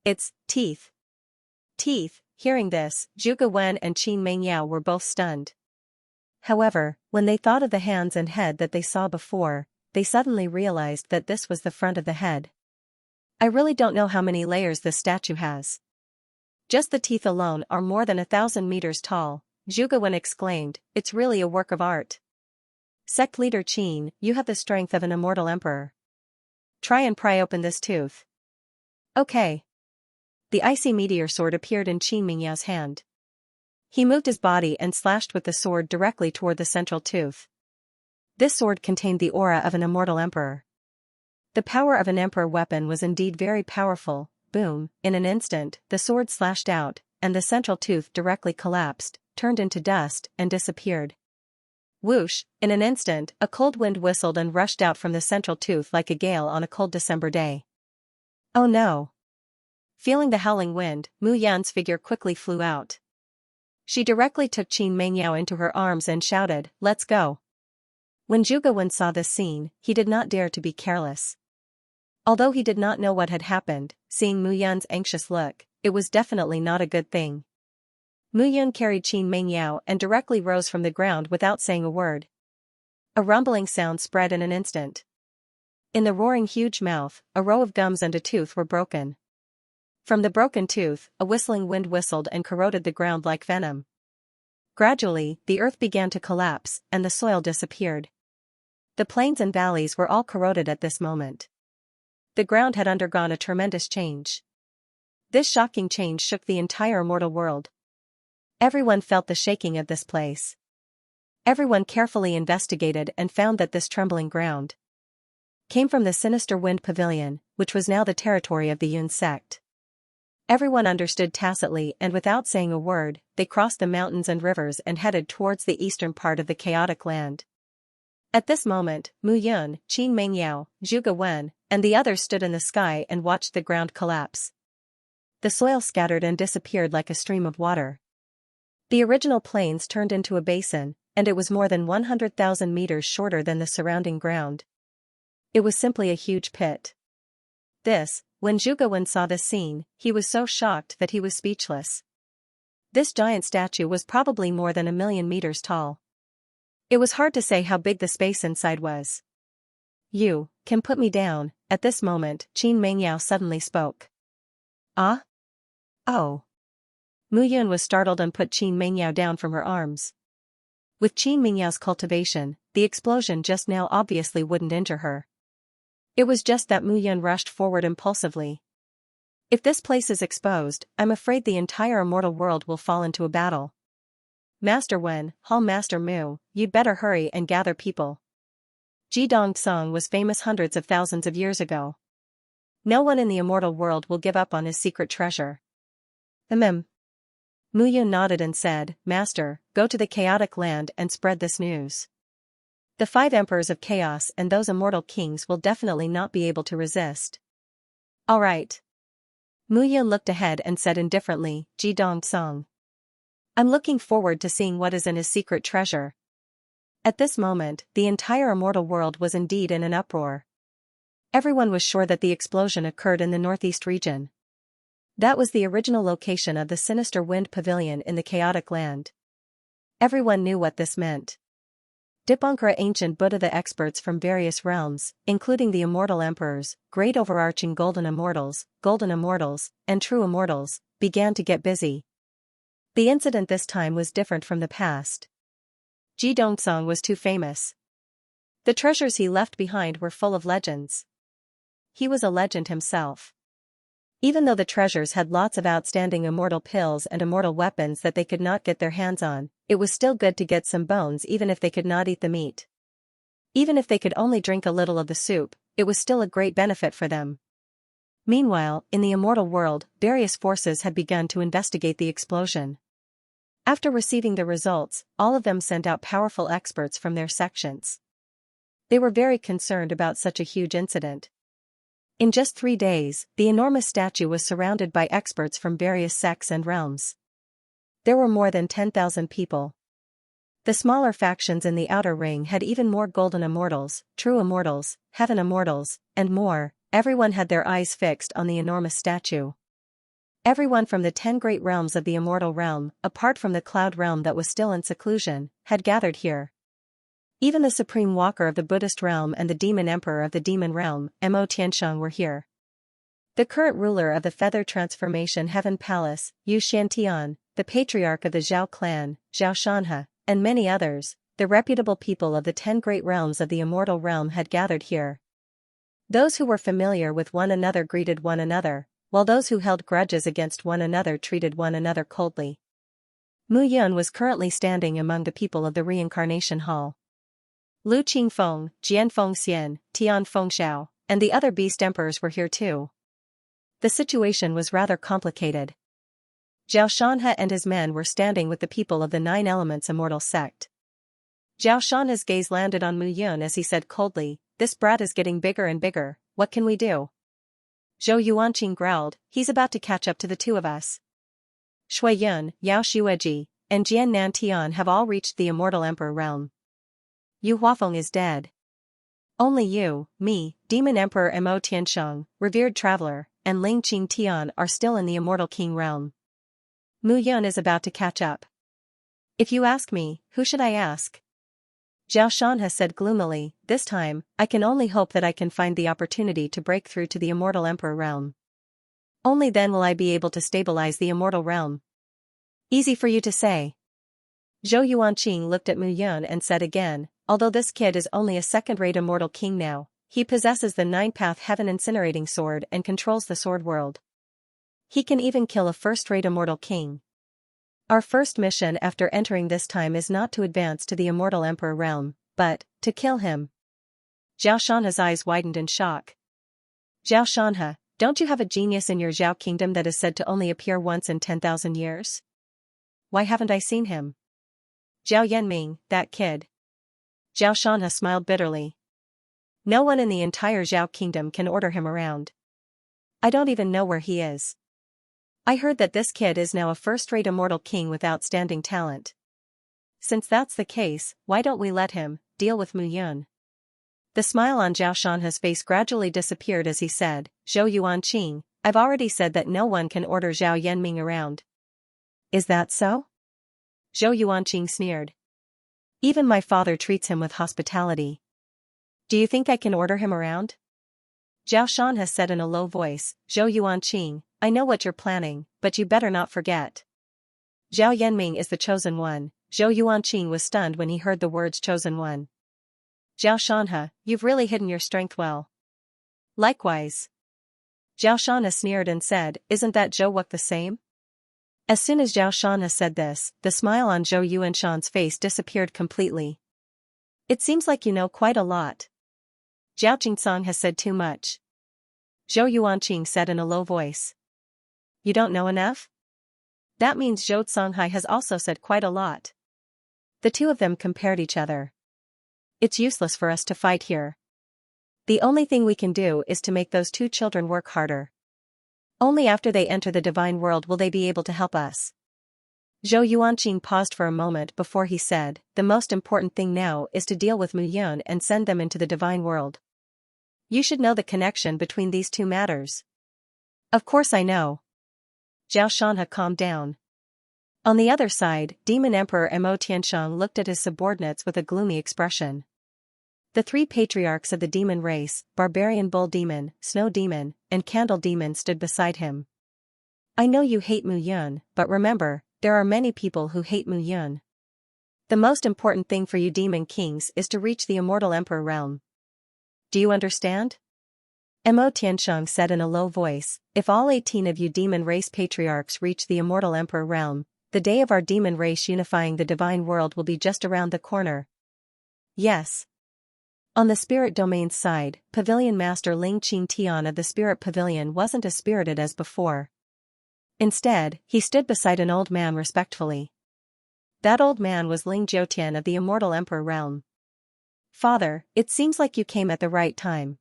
It's teeth. Teeth. Hearing this, Zhuge Wen and Qin Mengyao were both stunned. However, when they thought of the hands and head that they saw before, they suddenly realized that this was the front of the head. I really don't know how many layers this statue has. Just the teeth alone are more than 1,000 meters tall, Zhuge Wen exclaimed, it's really a work of art. Sect leader Qin, you have the strength of an immortal emperor. Try and pry open this tooth. Okay. The icy meteor sword appeared in Qin Mingyao's hand. He moved his body and slashed with the sword directly toward the central tooth. This sword contained the aura of an immortal emperor. The power of an emperor weapon was indeed very powerful. Boom, in an instant, the sword slashed out, and the central tooth directly collapsed, turned into dust, and disappeared. Whoosh, in an instant, a cold wind whistled and rushed out from the central tooth like a gale on a cold December day. Oh no! Feeling the howling wind, Mu Yan's figure quickly flew out. She directly took Qin Mengyao into her arms and shouted, "Let's go!" When Zhuge Wen saw this scene, he did not dare to be careless. Although he did not know what had happened, seeing Mu Yan's anxious look, it was definitely not a good thing. Mu Yan carried Qin Mengyao and directly rose from the ground without saying a word. A rumbling sound spread in an instant. In the roaring huge mouth, a row of gums and a tooth were broken. From the broken tooth, a whistling wind whistled and corroded the ground like venom. Gradually, the earth began to collapse, and the soil disappeared. The plains and valleys were all corroded at this moment. The ground had undergone a tremendous change. This shocking change shook the entire mortal world. Everyone felt the shaking of this place. Everyone carefully investigated and found that this trembling ground came from the sinister wind pavilion, which was now the territory of the Yun sect. Everyone understood tacitly, and without saying a word, they crossed the mountains and rivers and headed towards the eastern part of the chaotic land. At this moment, Mu Yun, Qin Mengyao, Zhuge Wen, and the others stood in the sky and watched the ground collapse. The soil scattered and disappeared like a stream of water. The original plains turned into a basin, and it was more than 100,000 meters shorter than the surrounding ground. It was simply a huge pit. When Zhuge Wen saw this scene, he was so shocked that he was speechless. This giant statue was probably more than 1,000,000 meters tall. It was hard to say how big the space inside was. "You can put me down." At this moment, Qin Mengyao suddenly spoke. "Ah? Oh." Mu Yun was startled and put Qin Mengyao down from her arms. With Qin Mengyao's cultivation, the explosion just now obviously wouldn't injure her. It was just that Mu Yun rushed forward impulsively. "If this place is exposed, I'm afraid the entire immortal world will fall into a battle. Master Wen, Hall Master Mu, you'd better hurry and gather people. Jidong Song was famous hundreds of thousands of years ago. No one in the immortal world will give up on his secret treasure." Mu Yun nodded and said, "Master, go to the chaotic land and spread this news. The 5 emperors of chaos and those immortal kings will definitely not be able to resist." "All right." Mu Yun looked ahead and said indifferently, "Jidong Song. I'm looking forward to seeing what is in his secret treasure." At this moment, the entire immortal world was indeed in an uproar. Everyone was sure that the explosion occurred in the northeast region. That was the original location of the sinister wind pavilion in the chaotic land. Everyone knew what this meant. Dipankara ancient Buddha, the experts from various realms, including the immortal emperors, great overarching golden immortals, and true immortals, began to get busy. The incident this time was different from the past. Ji Dongsong was too famous. The treasures he left behind were full of legends. He was a legend himself. Even though the treasures had lots of outstanding immortal pills and immortal weapons that they could not get their hands on, it was still good to get some bones even if they could not eat the meat. Even if they could only drink a little of the soup, it was still a great benefit for them. Meanwhile, in the immortal world, various forces had begun to investigate the explosion. After receiving the results, all of them sent out powerful experts from their sections. They were very concerned about such a huge incident. In just 3 days, the enormous statue was surrounded by experts from various sects and realms. There were more than 10,000 people. The smaller factions in the outer ring had even more golden immortals, true immortals, heaven immortals, and more. Everyone had their eyes fixed on the enormous statue. Everyone from the 10 great realms of the immortal realm, apart from the cloud realm that was still in seclusion, had gathered here. Even the supreme walker of the Buddhist realm and the demon emperor of the demon realm, Mo Tianshang, were here. The current ruler of the Feather Transformation Heaven Palace, Yu Shantian, the patriarch of the Zhao clan, Zhao Shanhe, and many others, the reputable people of the 10 great realms of the immortal realm had gathered here. Those who were familiar with one another greeted one another, while those who held grudges against one another treated one another coldly. Mu Yun was currently standing among the people of the reincarnation hall. Lu Qingfeng, Jian Fengxian, Tian Fengxiao, and the other beast emperors were here too. The situation was rather complicated. Xianxia and his men were standing with the people of the Nine Elements Immortal sect. Xianxia's gaze landed on Mu Yun as he said coldly, "This brat is getting bigger and bigger, what can we do?" Zhou Yuanqing growled, "He's about to catch up to the two of us." Shui Yun, Yao Xueji, and Jian Nantian have all reached the Immortal Emperor realm. Yu Huafeng is dead. Only you, me, Demon Emperor Mo Tiansheng, revered traveler, and Ling Qing Tian are still in the Immortal King realm. Mu Yun is about to catch up. If you ask me, who should I ask? Xianxia said gloomily, this time, I can only hope that I can find the opportunity to break through to the Immortal Emperor realm. Only then will I be able to stabilize the Immortal realm. Easy for you to say. Zhou Yuanqing looked at Mu Yun and said again, although this kid is only a second-rate Immortal King now, he possesses the Nine-Path Heaven Incinerating Sword and controls the Sword World. He can even kill a first-rate Immortal King. Our first mission after entering this time is not to advance to the Immortal Emperor realm, but to kill him. Xiaoshanha's eyes widened in shock. Xiaoshanha, don't you have a genius in your Zhao kingdom that is said to only appear once in 10,000 years? Why haven't I seen him? Zhao Yanming, that kid. Xiaoshanha smiled bitterly. No one in the entire Zhao kingdom can order him around. I don't even know where he is. I heard that this kid is now a first-rate Immortal King with outstanding talent. Since that's the case, why don't we let him deal with Mu Yun? The smile on Xiaoshanha's face gradually disappeared as he said, Zhou Yuanqing, I've already said that no one can order Zhao Yanming around. Is that so? Zhou Yuanqing sneered. Even my father treats him with hospitality. Do you think I can order him around? Xiaoshanha said in a low voice, Zhou Yuanqing, I know what you're planning, but you better not forget. Zhao Yanming is the chosen one. Zhou Yuanqing was stunned when he heard the words chosen one. Xiaoshanha, you've really hidden your strength well. Likewise. Xiaoshanha sneered and said, isn't that Zhou Wuk the same? As soon as Xiaoshanha said this, the smile on Zhou Yuanshan's face disappeared completely. It seems like you know quite a lot. Zhao Jingsong has said too much. Zhou Yuanqing said in a low voice. You don't know enough? That means Zhou Songhai has also said quite a lot. The two of them compared each other. It's useless for us to fight here. The only thing we can do is to make those two children work harder. Only after they enter the divine world will they be able to help us. Zhou Yuanqing paused for a moment before he said, the most important thing now is to deal with Mu Yun and send them into the divine world. You should know the connection between these two matters. Of course I know. Xiaoshanha calmed down. On the other side, Demon Emperor Mo Tiansheng looked at his subordinates with a gloomy expression. The three patriarchs of the demon race, Barbarian Bull Demon, Snow Demon, and Candle Demon stood beside him. I know you hate Mu Yun, but remember, there are many people who hate Mu Yun. The most important thing for you demon kings is to reach the Immortal Emperor realm. Do you understand? Mo Tiansheng said in a low voice, if all 18 of you demon race patriarchs reach the Immortal Emperor realm, the day of our demon race unifying the divine world will be just around the corner. Yes. On the spirit domain's side, Pavilion Master Ling Qing Tian of the Spirit Pavilion wasn't as spirited as before. Instead, he stood beside an old man respectfully. That old man was Ling Jiutian of the Immortal Emperor realm. Father, it seems like you came at the right time.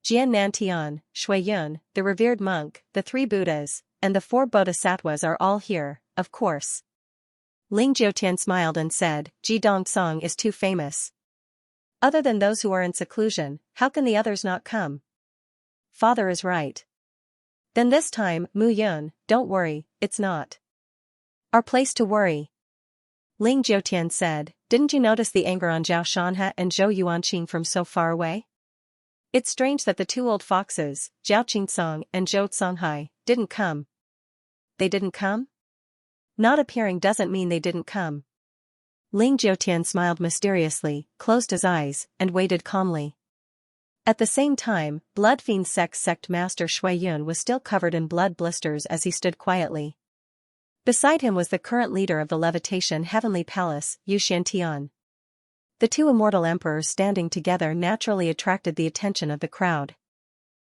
Jian Nantian, Shui Yun, the revered monk, the three Buddhas, and the four Bodhisattvas are all here, of course. Ling Jiutian smiled and said, Ji Dongsong is too famous. Other than those who are in seclusion, how can the others not come? Father is right. Then this time, Mu Yun, don't worry, it's not our place to worry. Ling Jiutian said, didn't you notice the anger on Zhao Shanha and Zhou Yuanqing from so far away? It's strange that the two old foxes, Zhao Qingsong and Zhou Songhai, didn't come. They didn't come? Not appearing doesn't mean they didn't come. Ling Jiutian smiled mysteriously, closed his eyes, and waited calmly. At the same time, Blood Fiend sect Master Shui Yun was still covered in blood blisters as he stood quietly. Beside him was the current leader of the Levitation Heavenly Palace, Xianxia. The two immortal emperors standing together naturally attracted the attention of the crowd.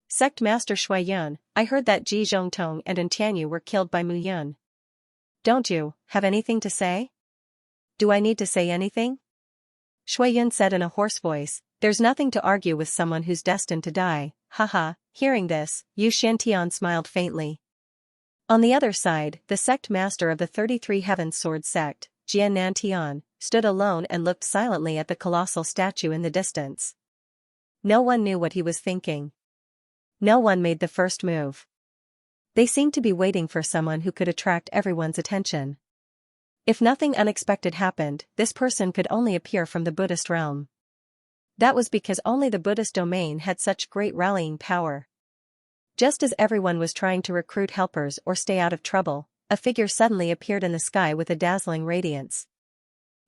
Sect Master Shuiyun, I heard that Ji Zhongtong and Tianyu were killed by Mu Yun. Don't you have anything to say? Do I need to say anything? Shuiyun said in a hoarse voice, there's nothing to argue with someone who's destined to die, haha. Hearing this, Xianxia smiled faintly. On the other side, the sect master of the 33 Heavens Sword sect, Jian Nantian, stood alone and looked silently at the colossal statue in the distance. No one knew what he was thinking. No one made the first move. They seemed to be waiting for someone who could attract everyone's attention. If nothing unexpected happened, this person could only appear from the Buddhist realm. That was because only the Buddhist domain had such great rallying power. Just as everyone was trying to recruit helpers or stay out of trouble, a figure suddenly appeared in the sky with a dazzling radiance.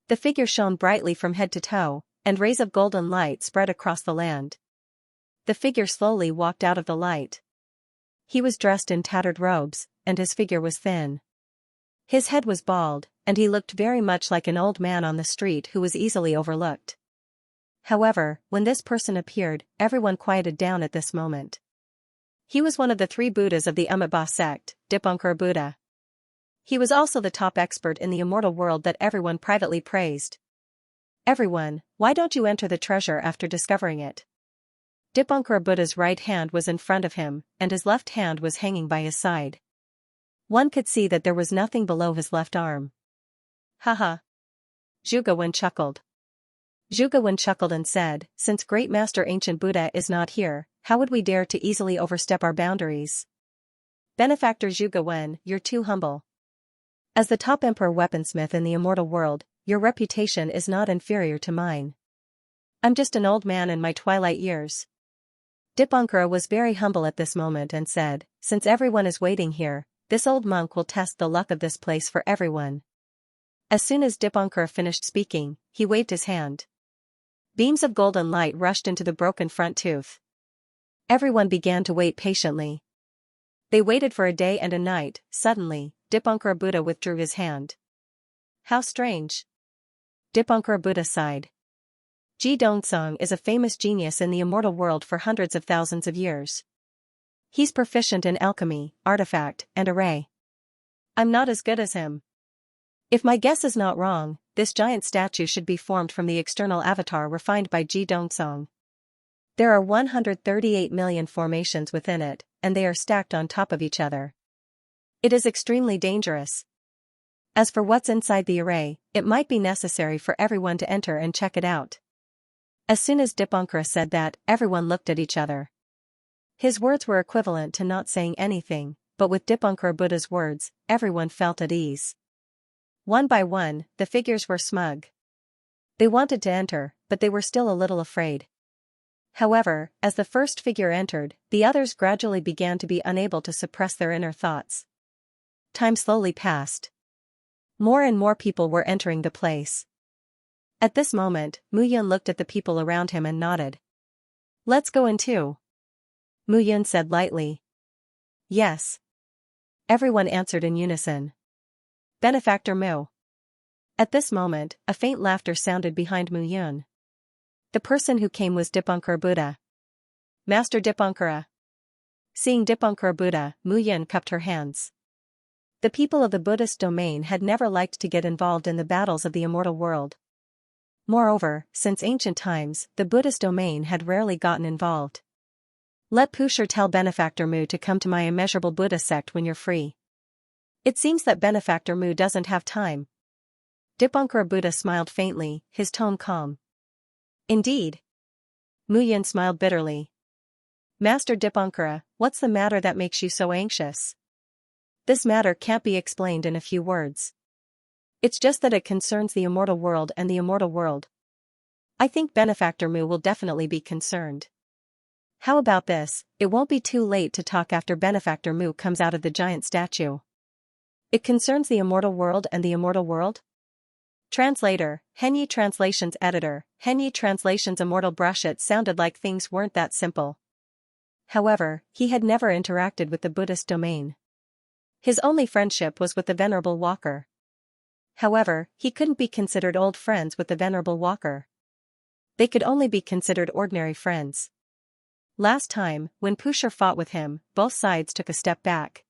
The figure shone brightly from head to toe, and rays of golden light spread across the land. The figure slowly walked out of the light. He was dressed in tattered robes, and his figure was thin. His head was bald, and he looked very much like an old man on the street who was easily overlooked. However, when this person appeared, everyone quieted down at this moment. He was one of the 3 Buddhas of the Amitabha sect, Dipankara Buddha. He was also the top expert in the immortal world that everyone privately praised. Everyone, why don't you enter the treasure after discovering it? Dipankara Buddha's right hand was in front of him, and his left hand was hanging by his side. One could see that there was nothing below his left arm. Haha. Zhuge Wen chuckled. Zhuge Wen chuckled and said, since Great Master Ancient Buddha is not here, how would we dare to easily overstep our boundaries? Benefactor Zhuge Wen, you're too humble. As the top emperor weaponsmith in the immortal world, your reputation is not inferior to mine. I'm just an old man in my twilight years. Dipankara was very humble at this moment and said, since everyone is waiting here, this old monk will test the luck of this place for everyone. As soon as Dipankara finished speaking, he waved his hand. Beams of golden light rushed into the broken front tooth. Everyone began to wait patiently. They waited for a day and a night. Suddenly, Dipankara Buddha withdrew his hand. How strange. Dipankara Buddha sighed. Ji Dongsong is a famous genius in the immortal world for hundreds of thousands of years. He's proficient in alchemy, artifact, and array. I'm not as good as him. If my guess is not wrong, this giant statue should be formed from the external avatar refined by Ji Dongsong. There are 138 million formations within it, and they are stacked on top of each other. It is extremely dangerous. As for what's inside the array, it might be necessary for everyone to enter and check it out. As soon as Dipankara said that, everyone looked at each other. His words were equivalent to not saying anything, but with Dipankara Buddha's words, everyone felt at ease. One by one, the figures were smug. They wanted to enter, but they were still a little afraid. However, as the first figure entered, the others gradually began to be unable to suppress their inner thoughts. Time slowly passed. More and more people were entering the place. At this moment, Mu Yun looked at the people around him and nodded. Let's go in too. Mu Yun said lightly. Yes. Everyone answered in unison. Benefactor Mu. At this moment, a faint laughter sounded behind Mu Yun. The person who came was Dipankara Buddha. Master Dipankara. Seeing Dipankara Buddha, Mu Yun cupped her hands. The people of the Buddhist domain had never liked to get involved in the battles of the immortal world. Moreover, since ancient times, the Buddhist domain had rarely gotten involved. Let Pusher tell Benefactor Mu to come to my immeasurable Buddha sect when you're free. It seems that Benefactor Mu doesn't have time. Dipankara Buddha smiled faintly, his tone calm. Indeed. Mu Yun smiled bitterly. Master Dipankara, what's the matter that makes you so anxious? This matter can't be explained in a few words. It's just that it concerns the immortal world and the immortal world. I think Benefactor Mu will definitely be concerned. How about this, it won't be too late to talk after Benefactor Mu comes out of the giant statue. It concerns the immortal world and the immortal world? Translator, Henyi Translations Editor, Henyi Translations Immortal Brush. It sounded like things weren't that simple. However, he had never interacted with the Buddhist domain. His only friendship was with the venerable walker. However, he couldn't be considered old friends with the venerable walker. They could only be considered ordinary friends. Last time, when Pusher fought with him, both sides took a step back.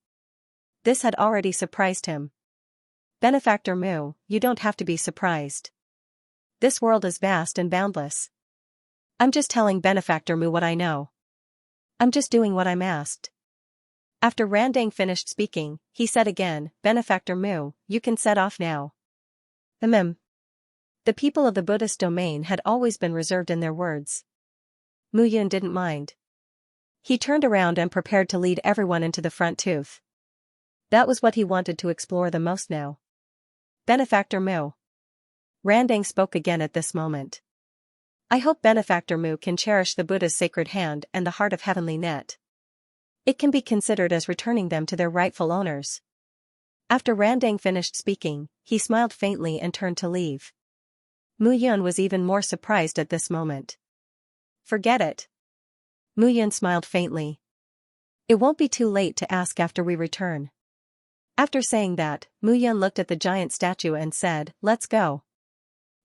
This had already surprised him. Benefactor Mu, you don't have to be surprised. This world is vast and boundless. I'm just telling Benefactor Mu what I know. I'm just doing what I'm asked. After Randang finished speaking, he said again, Benefactor Mu, you can set off now. The people of the Buddhist domain had always been reserved in their words. Mu Yun didn't mind. He turned around and prepared to lead everyone into the front tooth. That was what he wanted to explore the most now. Benefactor Mu. Randang spoke again at this moment. I hope Benefactor Mu can cherish the Buddha's sacred hand and the heart of heavenly net. It can be considered as returning them to their rightful owners. After Randang finished speaking, he smiled faintly and turned to leave. Mu Yun was even more surprised at this moment. Forget it. Mu Yun smiled faintly. It won't be too late to ask after we return. After saying that, Mu Yun looked at the giant statue and said, let's go.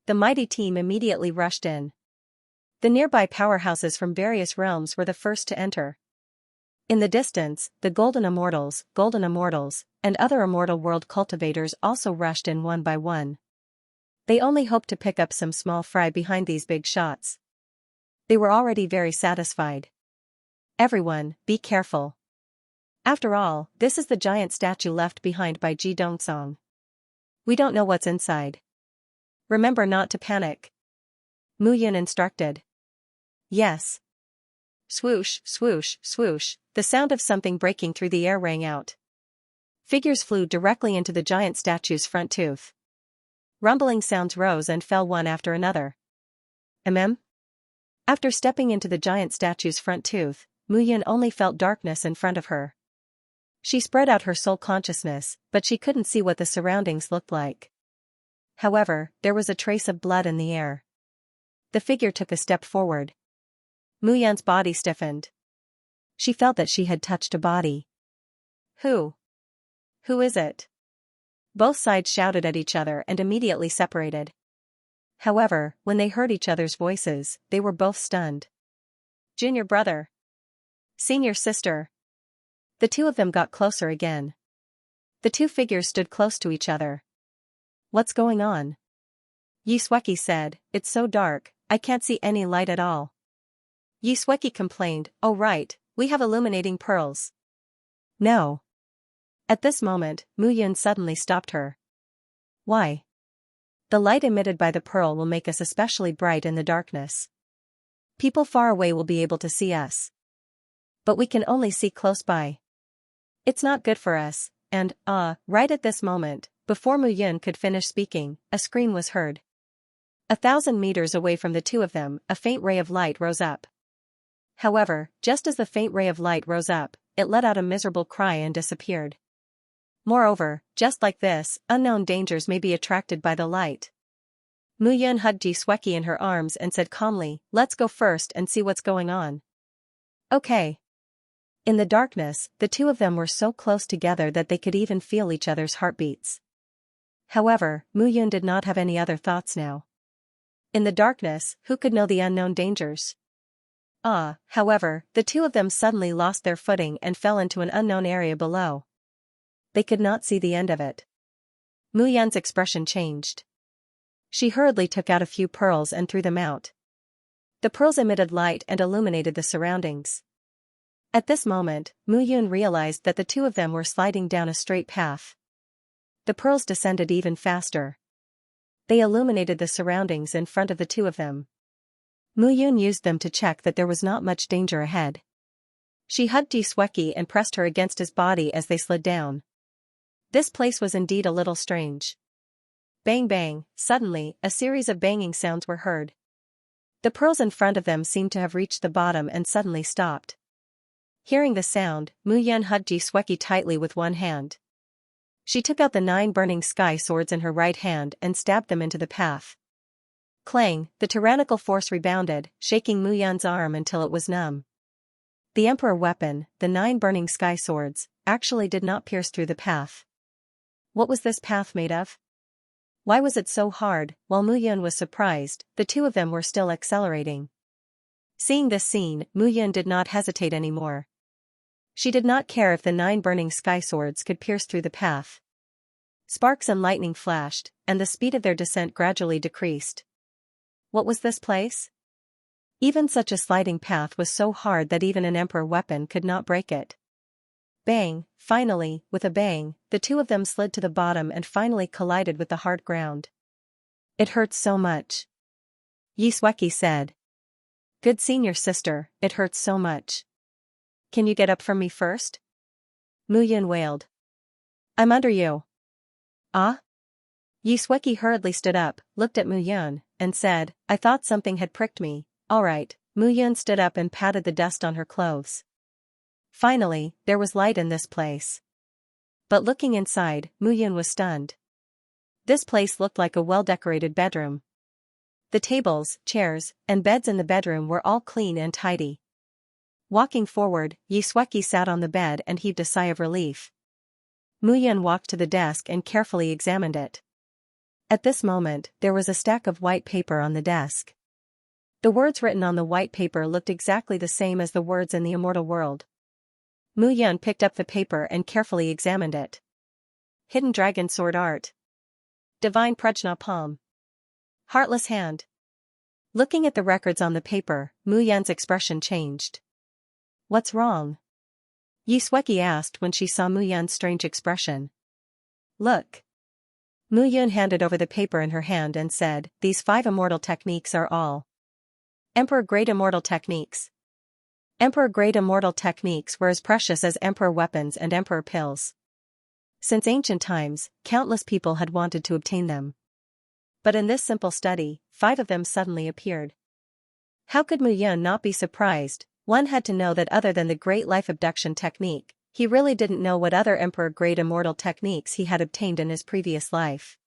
The mighty team immediately rushed in. The nearby powerhouses from various realms were the first to enter. In the distance, the golden immortals, and other immortal world cultivators also rushed in one by one. They only hoped to pick up some small fry behind these big shots. They were already very satisfied. Everyone, be careful. After all, this is the giant statue left behind by Ji Dongsong. We don't know what's inside. Remember not to panic. Mu Yun instructed. Yes. Swoosh, swoosh, swoosh, the sound of something breaking through the air rang out. Figures flew directly into the giant statue's front tooth. Rumbling sounds rose and fell one after another. After stepping into the giant statue's front tooth, Mu Yun only felt darkness in front of her. She spread out her soul consciousness, but she couldn't see what the surroundings looked like. However, there was a trace of blood in the air. The figure took a step forward. Mu Yun's body stiffened. She felt that she had touched a body. Who? Who is it? Both sides shouted at each other and immediately separated. However, when they heard each other's voices, they were both stunned. Junior brother. Senior sister. The two of them got closer again. The two figures stood close to each other. What's going on? Yi Sweki said, it's so dark, I can't see any light at all. Yi Sweki complained, oh right, we have illuminating pearls. No. At this moment, Mu Yun suddenly stopped her. Why? The light emitted by the pearl will make us especially bright in the darkness. People far away will be able to see us. But we can only see close by. It's not good for us, and, right at this moment, before Mu Yun could finish speaking, a scream was heard. 1,000 meters away from the two of them, a faint ray of light rose up. However, just as the faint ray of light rose up, it let out a miserable cry and disappeared. Moreover, just like this, unknown dangers may be attracted by the light. Mu Yun hugged Ji Sweki in her arms and said calmly, let's go first and see what's going on. Okay. In the darkness, the two of them were so close together that they could even feel each other's heartbeats. However, Mu Yun did not have any other thoughts now. In the darkness, who could know the unknown dangers? However, the two of them suddenly lost their footing and fell into an unknown area below. They could not see the end of it. Mu Yun's expression changed. She hurriedly took out a few pearls and threw them out. The pearls emitted light and illuminated the surroundings. At this moment, Mu Yun realized that the two of them were sliding down a straight path. The pearls descended even faster. They illuminated the surroundings in front of the two of them. Mu Yun used them to check that there was not much danger ahead. She hugged Ji Sweki and pressed her against his body as they slid down. This place was indeed a little strange. Bang bang, suddenly, a series of banging sounds were heard. The pearls in front of them seemed to have reached the bottom and suddenly stopped. Hearing the sound, Mu Yun hugged Ji Sweki tightly with one hand. She took out the 9 burning sky swords in her right hand and stabbed them into the path. Clang, the tyrannical force rebounded, shaking Mu Yun's arm until it was numb. The emperor weapon, the 9 burning sky swords, actually did not pierce through the path. What was this path made of? Why was it so hard? While Muyun was surprised, the two of them were still accelerating. Seeing this scene, Muyun did not hesitate anymore. She did not care if the 9 burning sky swords could pierce through the path. Sparks and lightning flashed, and the speed of their descent gradually decreased. What was this place? Even such a sliding path was so hard that even an emperor weapon could not break it. Bang! Finally, with a bang, the two of them slid to the bottom and finally collided with the hard ground. It hurts so much. Xianxia said. Good senior sister, it hurts so much. Can you get up from me first? Muyun wailed. I'm under you. Ah? Xianxia hurriedly stood up, looked at Muyun, and said, I thought something had pricked me. All right. Muyun stood up and patted the dust on her clothes. Finally, there was light in this place. But looking inside, Muyun was stunned. This place looked like a well-decorated bedroom. The tables, chairs, and beds in the bedroom were all clean and tidy. Walking forward, Xianxia sat on the bed and heaved a sigh of relief. Muyun walked to the desk and carefully examined it. At this moment, there was a stack of white paper on the desk. The words written on the white paper looked exactly the same as the words in the immortal world. Muyun picked up the paper and carefully examined it. Hidden Dragon Sword Art. Divine Prajna Palm. Heartless Hand. Looking at the records on the paper, Muyun's expression changed. What's wrong? Xianxia asked when she saw Muyun's strange expression. Look. Muyun handed over the paper in her hand and said, These 5 immortal techniques are all Emperor-grade immortal techniques. Emperor-grade immortal techniques were as precious as emperor weapons and emperor pills. Since ancient times, countless people had wanted to obtain them. But in this simple study, 5 of them suddenly appeared. How could Muyun not be surprised? One had to know that other than the Great Life Abduction technique, he really didn't know what other emperor-grade immortal techniques he had obtained in his previous life.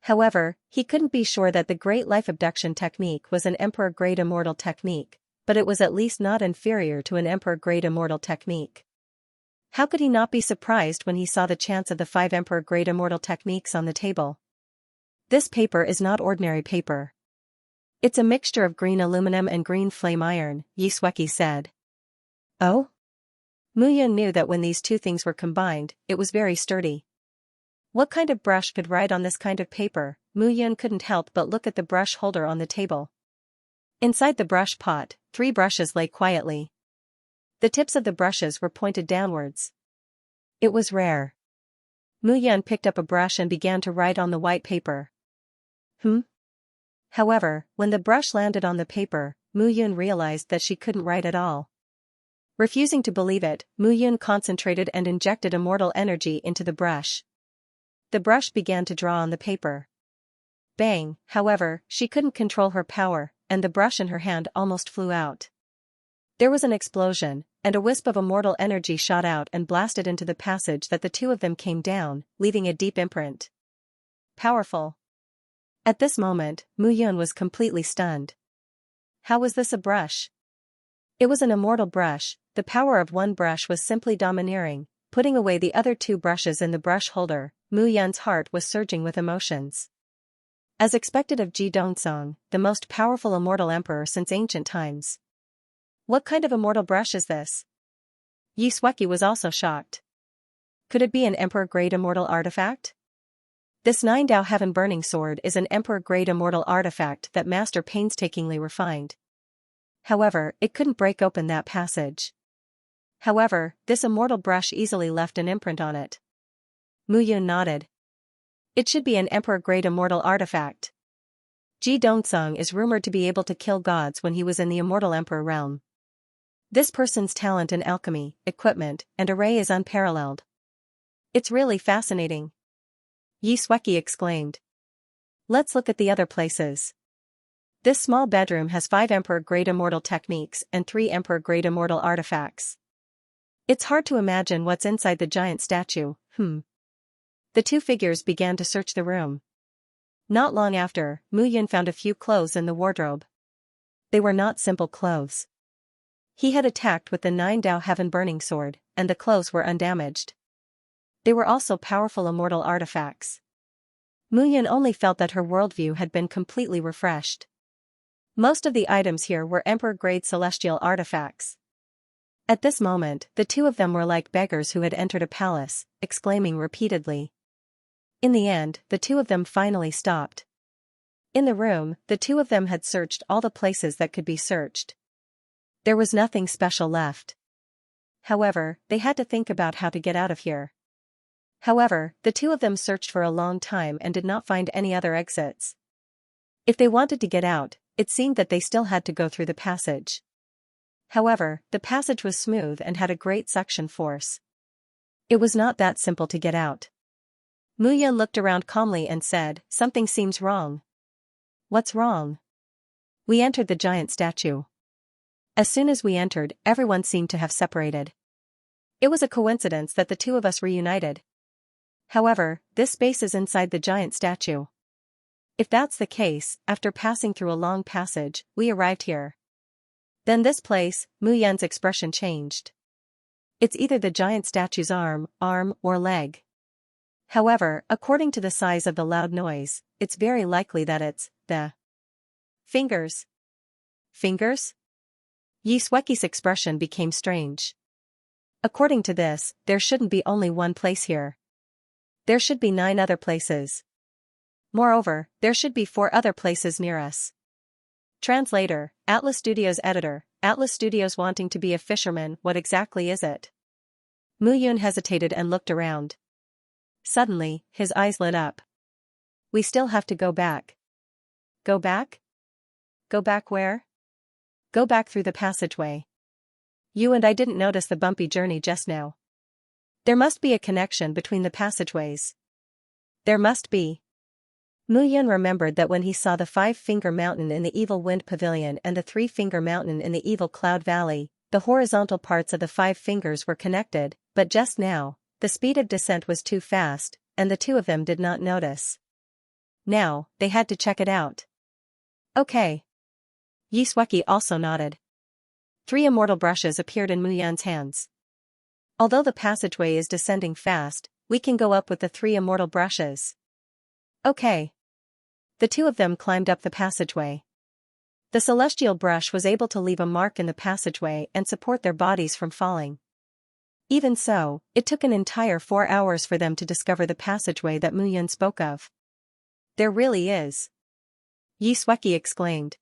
However, he couldn't be sure that the Great Life Abduction technique was an emperor-grade immortal technique, but it was at least not inferior to an emperor-grade immortal technique. How could he not be surprised when he saw the chance of the 5 emperor-grade immortal techniques on the table? This paper is not ordinary paper. It's a mixture of green aluminum and green flame iron, Xianxia said. Oh? Muyun knew that when these two things were combined, it was very sturdy. What kind of brush could write on this kind of paper? Muyun couldn't help but look at the brush holder on the table. Inside the brush pot, 3 brushes lay quietly. The tips of the brushes were pointed downwards. It was rare. Muyun picked up a brush and began to write on the white paper. However, when the brush landed on the paper, Muyun realized that she couldn't write at all. Refusing to believe it, Muyun concentrated and injected immortal energy into the brush. The brush began to draw on the paper. Bang! However, she couldn't control her power, and the brush in her hand almost flew out. There was an explosion, and a wisp of immortal energy shot out and blasted into the passage that the two of them came down, leaving a deep imprint. Powerful. At this moment, Muyun was completely stunned. How was this a brush? It was an immortal brush. The power of one brush was simply domineering, putting away the other 2 brushes in the brush holder. Muyun's heart was surging with emotions. As expected of Ji Dongsong, the most powerful immortal emperor since ancient times. What kind of immortal brush is this? Xianxia was also shocked. Could it be an emperor-grade immortal artifact? This 9 Dao Heaven Burning Sword is an emperor-grade immortal artifact that Master painstakingly refined. However, it couldn't break open that passage. However, this immortal brush easily left an imprint on it. Muyun nodded. It should be an emperor-grade immortal artifact. Ji Dongsong is rumored to be able to kill gods when he was in the immortal emperor realm. This person's talent in alchemy, equipment, and array is unparalleled. It's really fascinating. Xianxia exclaimed. Let's look at the other places. This small bedroom has 5 emperor-grade immortal techniques and 3 emperor-grade immortal artifacts. It's hard to imagine what's inside the giant statue. The 2 figures began to search the room. Not long after, Muyun found a few clothes in the wardrobe. They were not simple clothes. He had attacked with the 9 Dao Heaven Burning Sword. and the clothes were undamaged. They were also powerful immortal artifacts. Muyan only felt that her worldview had been completely refreshed. Most of the items here were Emperor-grade celestial artifacts. At this moment, the two of them were like beggars who had entered a palace, exclaiming repeatedly. In the end, the two of them finally stopped. In the room, the two of them had searched all the places that could be searched. There was nothing special left. However, they had to think about how to get out of here. However, the two of them searched for a long time and did not find any other exits. If they wanted to get out, it seemed that they still had to go through the passage. However, the passage was smooth and had a great suction force. It was not that simple to get out. Muyan looked around calmly and said, "Something seems wrong." "What's wrong?" "We entered the giant statue. As soon as we entered, everyone seemed to have separated. It was a coincidence that the two of us reunited. However, this space is inside the giant statue. If that's the case, after passing through a long passage, we arrived here. Then this place," Muyan's expression changed. "It's either the giant statue's arm, or leg. However, according to the size of the loud noise, it's very likely that it's the fingers." "Fingers?" Xianxia's expression became strange. "According to this, there shouldn't be only one place here. There should be 9 other places. Moreover, there should be 4 other places near us." Translator, Atlas Studios editor, Atlas Studios wanting to be a fisherman, what exactly is it? Muyan hesitated and looked around. Suddenly, his eyes lit up. "We still have to go back." "Go back? Go back where?" "Go back through the passageway. You and I didn't notice the bumpy journey just now. There must be a connection between the passageways." "There must be." Muyan remembered that when he saw the 5-finger mountain in the Evil Wind Pavilion and the 3-finger mountain in the Evil Cloud Valley, the horizontal parts of the 5 fingers were connected, but just now, the speed of descent was too fast, and the two of them did not notice. Now, they had to check it out. "Okay." Xianxia also nodded. 3 immortal brushes appeared in Muyan's hands. "Although the passageway is descending fast, we can go up with the 3 immortal brushes." "Okay." The two of them climbed up the passageway. The celestial brush was able to leave a mark in the passageway and support their bodies from falling. Even so, it took an entire 4 hours for them to discover the passageway that Muyan spoke of. "There really is," Xianxia exclaimed.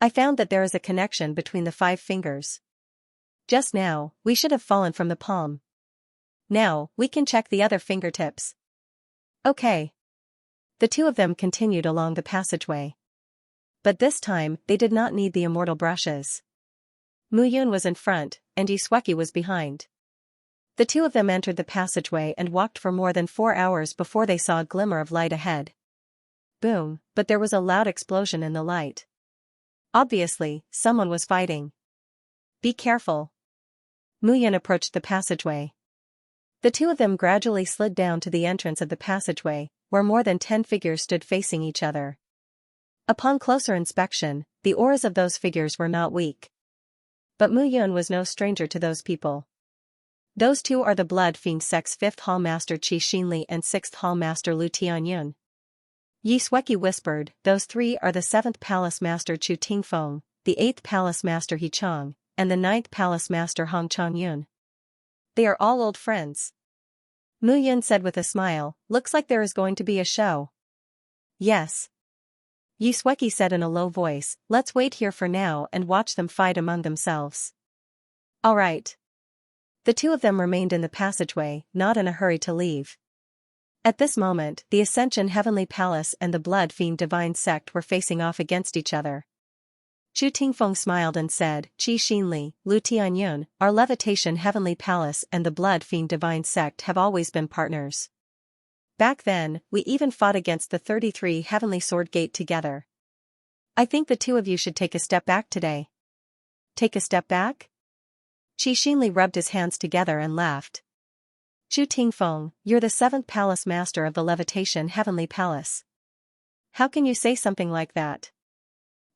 "I found that there is a connection between the 5 fingers. Just now, we should have fallen from the palm. Now, we can check the other fingertips." "Okay." The two of them continued along the passageway. But this time, they did not need the immortal brushes. Muyan was in front, and Xianxia was behind. The two of them entered the passageway and walked for more than 4 hours before they saw a glimmer of light ahead. Boom, but there was a loud explosion in the light. Obviously, someone was fighting. "Be careful." Muyan approached the passageway. The two of them gradually slid down to the entrance of the passageway, where more than 10 figures stood facing each other. Upon closer inspection, the auras of those figures were not weak. But Muyan was no stranger to those people. Those two are the Blood Fiend Sect's 5th Hall Master Qi Xinli and 6th Hall Master Lu Tianyun. Xianxia whispered, "Those 3 are the 7th Palace Master Chu Tingfeng, the 8th Palace Master He Chong, and the 9th Palace Master Hong Changyun. They are all old friends." Muyan said with a smile, "Looks like there is going to be a show." "Yes." Xianxia said in a low voice, "Let's wait here for now and watch them fight among themselves." "All right." The two of them remained in the passageway, not in a hurry to leave. At this moment, the Ascension Heavenly Palace and the Blood Fiend Divine Sect were facing off against each other. Chu Tingfeng smiled and said, "Qi Xinli, Lu Tianyun, our Levitation Heavenly Palace and the Blood Fiend Divine Sect have always been partners. Back then, we even fought against the 33 Heavenly Sword Gate together. I think the two of you should take a step back today." "Take a step back?" Qi Xinli rubbed his hands together and laughed. "Chu Tingfeng, you're the 7th Palace Master of the Levitation Heavenly Palace. How can you say something like that?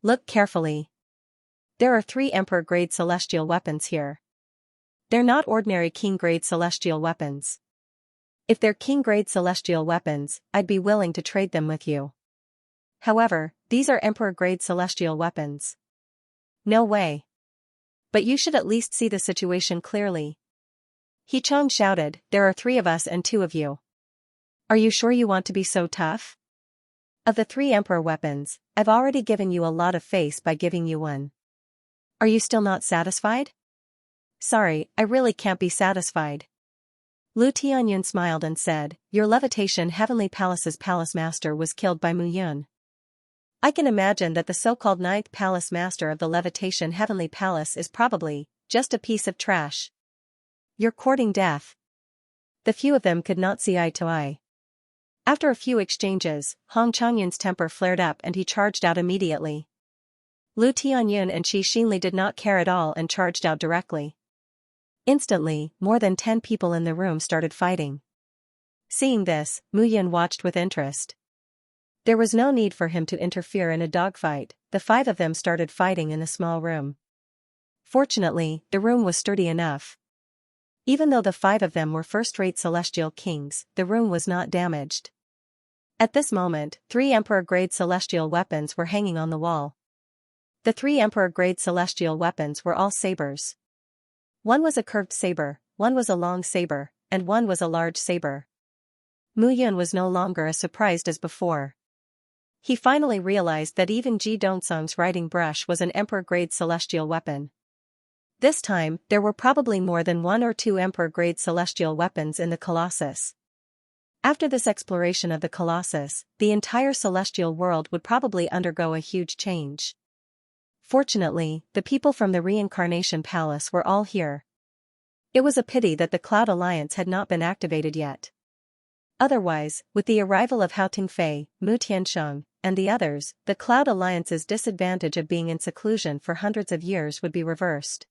Look carefully. There are 3 Emperor-grade celestial weapons here. They're not ordinary king-grade celestial weapons. If they're king-grade celestial weapons, I'd be willing to trade them with you. However, these are emperor-grade celestial weapons. No way. But you should at least see the situation clearly. He-chong shouted, there are 3 of us and 2 of you. Are you sure you want to be so tough? Of the 3 emperor weapons, I've already given you a lot of face by giving you one. Are you still not satisfied? Sorry, I really can't be satisfied. Lu Tianyun smiled and said, your Levitation Heavenly Palace's palace master was killed by Mu Yun. I can imagine that the so-called 9th palace master of the Levitation Heavenly Palace is probably just a piece of trash. You're courting death. The few of them could not see eye to eye. After a few exchanges, Hong Changyun's temper flared up and he charged out immediately. Lu Tianyun and Qi Xinli did not care at all and charged out directly. Instantly, more than 10 people in the room started fighting. Seeing this, Mu Yun watched with interest. There was no need for him to interfere in a dogfight, the 5 of them started fighting in a small room. Fortunately, the room was sturdy enough. Even though the 5 of them were first-rate celestial kings, the room was not damaged. At this moment, 3 emperor-grade celestial weapons were hanging on the wall. The 3 emperor-grade celestial weapons were all sabers. One was a curved saber, one was a long saber, and one was a large saber. Mu Yun was no longer as surprised as before. He finally realized that even Ji Dongsung's writing brush was an emperor-grade celestial weapon. This time, there were probably more than 1 or 2 emperor-grade celestial weapons in the Colossus. After this exploration of the Colossus, the entire celestial world would probably undergo a huge change. Fortunately, the people from the Reincarnation Palace were all here. It was a pity that the Cloud Alliance had not been activated yet. Otherwise, with the arrival of Hao Tingfei, Mu Tiansheng, and the others, the Cloud Alliance's disadvantage of being in seclusion for hundreds of years would be reversed.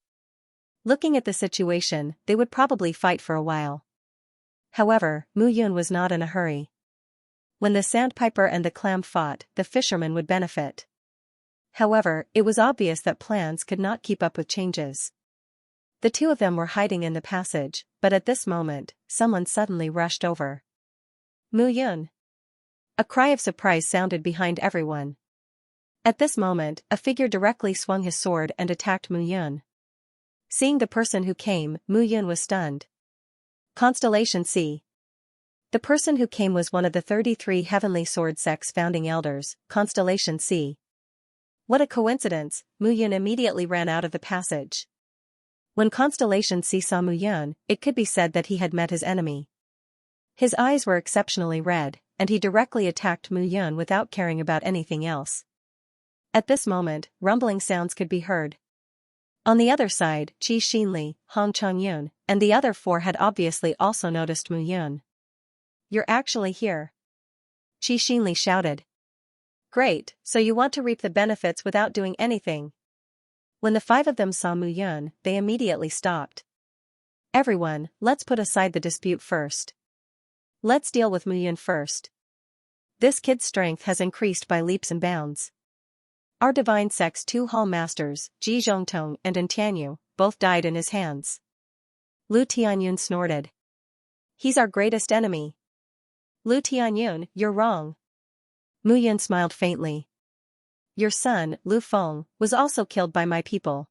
Looking at the situation, they would probably fight for a while. However, Mu Yun was not in a hurry. When the sandpiper and the clam fought, the fisherman would benefit. However, it was obvious that plans could not keep up with changes. The 2 of them were hiding in the passage, but at this moment, someone suddenly rushed over. Mu Yun! A cry of surprise sounded behind everyone. At this moment, a figure directly swung his sword and attacked Mu Yun. Seeing the person who came, Mu Yun was stunned. Constellation C. The person who came was one of the 33 Heavenly Sword Sect's founding elders, Constellation C. What a coincidence, Mu Yun immediately ran out of the passage. When Constellation C saw Mu Yun, it could be said that he had met his enemy. His eyes were exceptionally red, and he directly attacked Mu Yun without caring about anything else. At this moment, rumbling sounds could be heard. On the other side, Qi Xinli, Hong Changyun, and the other 4 had obviously also noticed Mu Yun. You're actually here. Qi Xinli shouted. Great, so you want to reap the benefits without doing anything. When the 5 of them saw Mu Yun, they immediately stopped. Everyone, let's put aside the dispute first. Let's deal with Mu Yun first. This kid's strength has increased by leaps and bounds. Our divine sect's 2 hall masters, Ji Zhongtong and An Tianyu, both died in his hands. Lu Tianyun snorted. He's our greatest enemy. Lu Tianyun, you're wrong. Mu Yun smiled faintly. Your son, Lu Feng, was also killed by my people.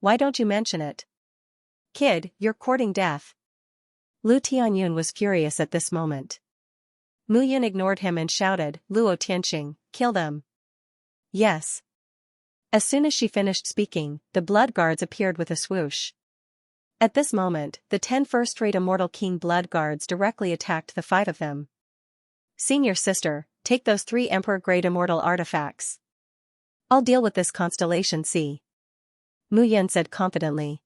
Why don't you mention it? Kid, you're courting death. Lu Tianyun was furious at this moment. Mu Yun ignored him and shouted, Luo Tianqing, kill them. Yes. As soon as she finished speaking, the blood guards appeared with a swoosh. At this moment, the 10 first-rate Immortal King blood guards directly attacked the 5 of them. Senior sister, take those 3 Emperor-grade immortal artifacts. I'll deal with this Constellation C. Mu Yun said confidently.